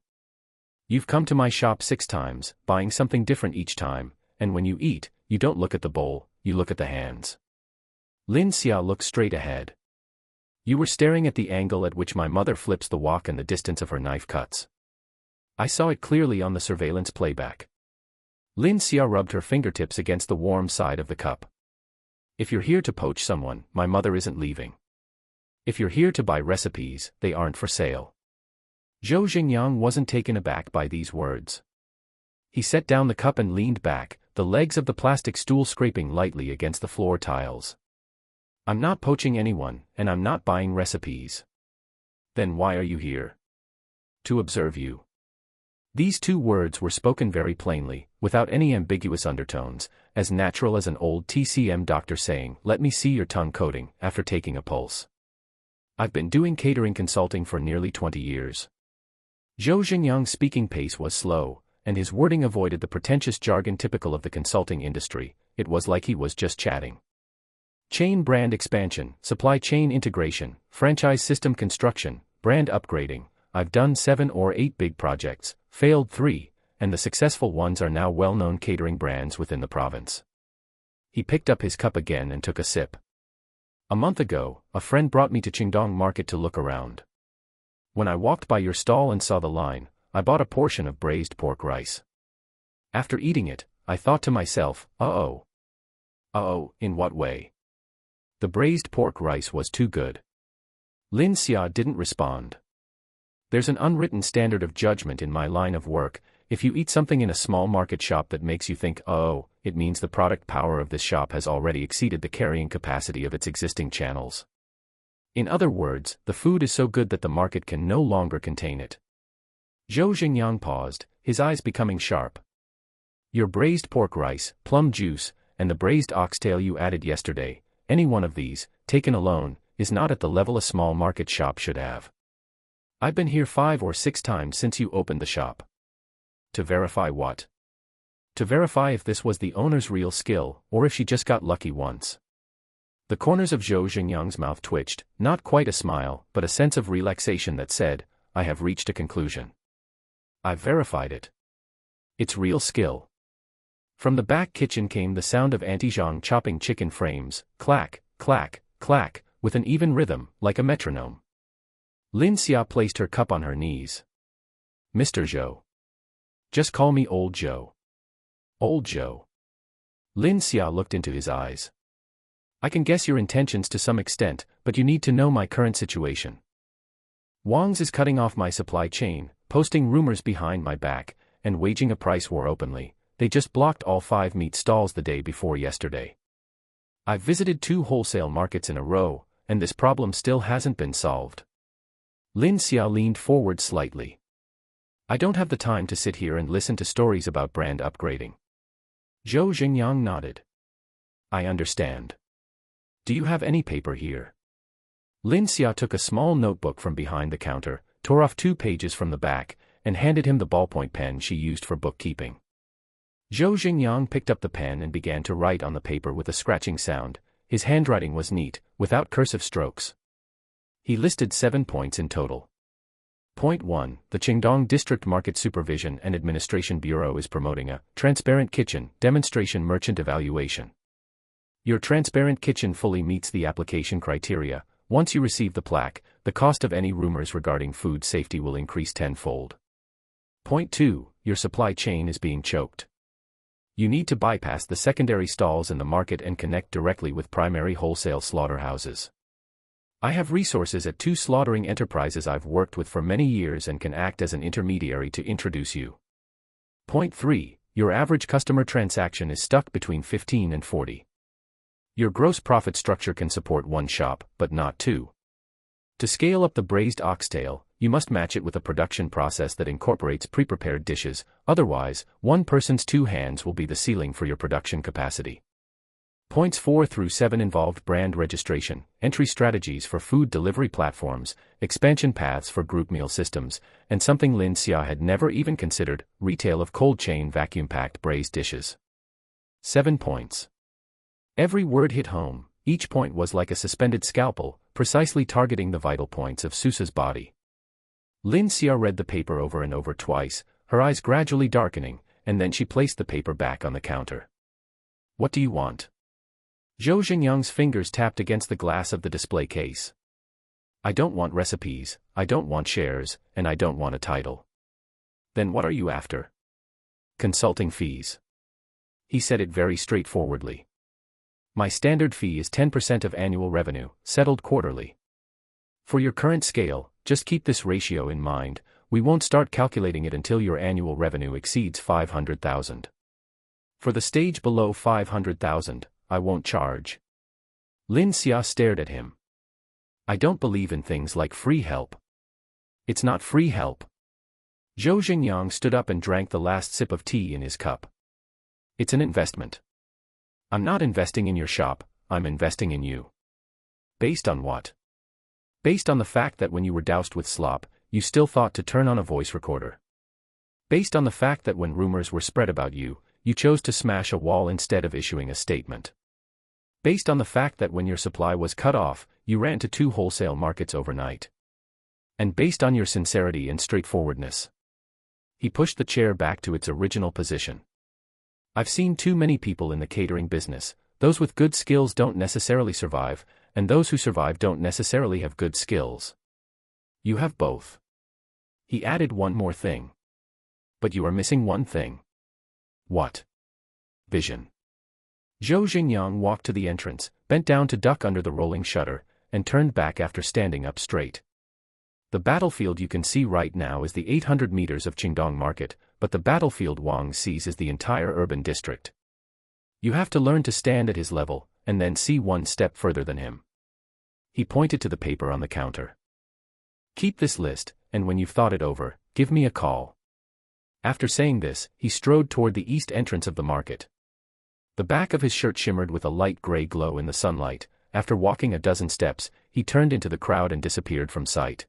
You've come to my shop 6 times, buying something different each time, and when you eat, you don't look at the bowl, you look at the hands. Lin Xia looked straight ahead. You were staring at the angle at which my mother flips the wok and the distance of her knife cuts. I saw it clearly on the surveillance playback. Lin Xia rubbed her fingertips against the warm side of the cup. If you're here to poach someone, my mother isn't leaving. If you're here to buy recipes, they aren't for sale. Zhou Xingyang wasn't taken aback by these words. He set down the cup and leaned back, the legs of the plastic stool scraping lightly against the floor tiles. I'm not poaching anyone, and I'm not buying recipes. Then why are you here? To observe you. These 2 words were spoken very plainly, without any ambiguous undertones, as natural as an old TCM doctor saying, "Let me see your tongue coating," after taking a pulse. I've been doing catering consulting for nearly 20 years. Zhou Xingyang's speaking pace was slow, and his wording avoided the pretentious jargon typical of the consulting industry. It was like he was just chatting. Chain brand expansion, supply chain integration, franchise system construction, brand upgrading. I've done 7 or 8 big projects, failed 3, and the successful ones are now well-known catering brands within the province. He picked up his cup again and took a sip. A month ago, a friend brought me to Qingdong Market to look around. When I walked by your stall and saw the line, I bought a portion of braised pork rice. After eating it, I thought to myself, uh-oh. Uh-oh, in what way? The braised pork rice was too good. Lin Xia didn't respond. There's an unwritten standard of judgment in my line of work. If you eat something in a small market shop that makes you think, oh, it means the product power of this shop has already exceeded the carrying capacity of its existing channels. In other words, the food is so good that the market can no longer contain it. Zhou Xingyang paused, his eyes becoming sharp. Your braised pork rice, plum juice, and the braised oxtail you added yesterday, any one of these, taken alone, is not at the level a small market shop should have. I've been here 5 or 6 times since you opened the shop. To verify what? To verify if this was the owner's real skill, or if she just got lucky once. The corners of Zhou Xingyang's mouth twitched, not quite a smile, but a sense of relaxation that said, I have reached a conclusion. I've verified it. It's real skill. From the back kitchen came the sound of Auntie Zhang chopping chicken frames, clack, clack, clack, with an even rhythm, like a metronome. Lin Xia placed her cup on her knees. Mr. Zhou. Just call me Old Zhou. Old Zhou. Lin Xia looked into his eyes. I can guess your intentions to some extent, but you need to know my current situation. Wang's is cutting off my supply chain, posting rumors behind my back, and waging a price war openly. They just blocked all 5 meat stalls the day before yesterday. I've visited 2 wholesale markets in a row, and this problem still hasn't been solved. Lin Xia leaned forward slightly. I don't have the time to sit here and listen to stories about brand upgrading. Zhou Xingyang nodded. I understand. Do you have any paper here? Lin Xia took a small notebook from behind the counter, tore off 2 pages from the back, and handed him the ballpoint pen she used for bookkeeping. Zhou Xingyang picked up the pen and began to write on the paper with a scratching sound. His handwriting was neat, without cursive strokes. He listed 7 points in total. Point 1. The Qingdong District Market Supervision and Administration Bureau is promoting a transparent kitchen demonstration merchant evaluation. Your transparent kitchen fully meets the application criteria. Once you receive the plaque, the cost of any rumors regarding food safety will increase tenfold. Point 2. Your supply chain is being choked. You need to bypass the secondary stalls in the market and connect directly with primary wholesale slaughterhouses. I have resources at 2 slaughtering enterprises I've worked with for many years and can act as an intermediary to introduce you. Point 3. Your average customer transaction is stuck between 15 and 40. Your gross profit structure can support 1 shop, but not 2. To scale up the braised oxtail, you must match it with a production process that incorporates pre-prepared dishes, otherwise, one person's 2 hands will be the ceiling for your production capacity. Points 4 through 7 involved brand registration, entry strategies for food delivery platforms, expansion paths for group meal systems, and something Lin Xia had never even considered, retail of cold chain vacuum-packed braised dishes. 7 points. Every word hit home. Each point was like a suspended scalpel, precisely targeting the vital points of Susa's body. Lin Xia read the paper over and over twice, her eyes gradually darkening, and then she placed the paper back on the counter. What do you want? Zhou Xingyang's fingers tapped against the glass of the display case. I don't want recipes, I don't want shares, and I don't want a title. Then what are you after? Consulting fees. He said it very straightforwardly. My standard fee is 10% of annual revenue, settled quarterly. For your current scale, just keep this ratio in mind. We won't start calculating it until your annual revenue exceeds 500,000. For the stage below 500,000, I won't charge. Lin Xia stared at him. I don't believe in things like free help. It's not free help. Zhou Xingyang stood up and drank the last sip of tea in his cup. It's an investment. I'm not investing in your shop, I'm investing in you. Based on what? Based on the fact that when you were doused with slop, you still thought to turn on a voice recorder. Based on the fact that when rumors were spread about you, you chose to smash a wall instead of issuing a statement. Based on the fact that when your supply was cut off, you ran to 2 wholesale markets overnight. And based on your sincerity and straightforwardness. He pushed the chair back to its original position. I've seen too many people in the catering business. Those with good skills don't necessarily survive, and those who survive don't necessarily have good skills. You have both. He added one more thing. But you are missing one thing. What? Vision. Zhou Xingyang walked to the entrance, bent down to duck under the rolling shutter, and turned back after standing up straight. The battlefield you can see right now is the 800 meters of Qingdong Market, but the battlefield Wang sees is the entire urban district. You have to learn to stand at his level, and then see one step further than him. He pointed to the paper on the counter. Keep this list, and when you've thought it over, give me a call. After saying this, he strode toward the east entrance of the market. The back of his shirt shimmered with a light gray glow in the sunlight. After walking a dozen steps, he turned into the crowd and disappeared from sight.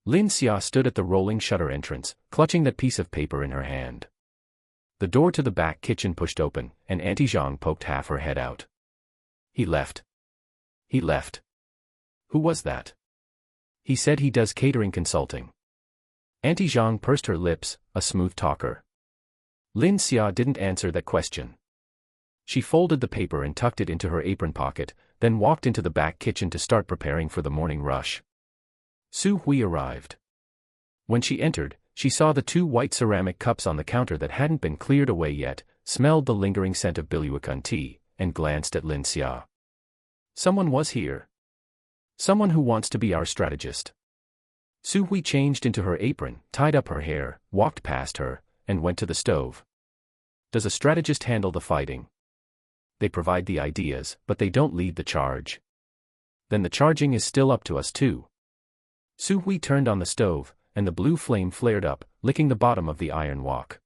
Lin Xia stood at the rolling shutter entrance, clutching that piece of paper in her hand. The door to the back kitchen pushed open, and Auntie Zhang poked half her head out. He left. He left. Who was that? He said he does catering consulting. Auntie Zhang pursed her lips, a smooth talker. Lin Xia didn't answer that question. She folded the paper and tucked it into her apron pocket, then walked into the back kitchen to start preparing for the morning rush. Su Hui arrived. When she entered, she saw the 2 white ceramic cups on the counter that hadn't been cleared away yet, smelled the lingering scent of Biluakan tea, and glanced at Lin Xia. Someone was here. Someone who wants to be our strategist. Su Hui changed into her apron, tied up her hair, walked past her, and went to the stove. Does a strategist handle the fighting? They provide the ideas, but they don't lead the charge. Then the charging is still up to us too. Su Hui turned on the stove, and the blue flame flared up, licking the bottom of the iron wok.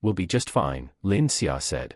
We'll be just fine, Lin Xia said.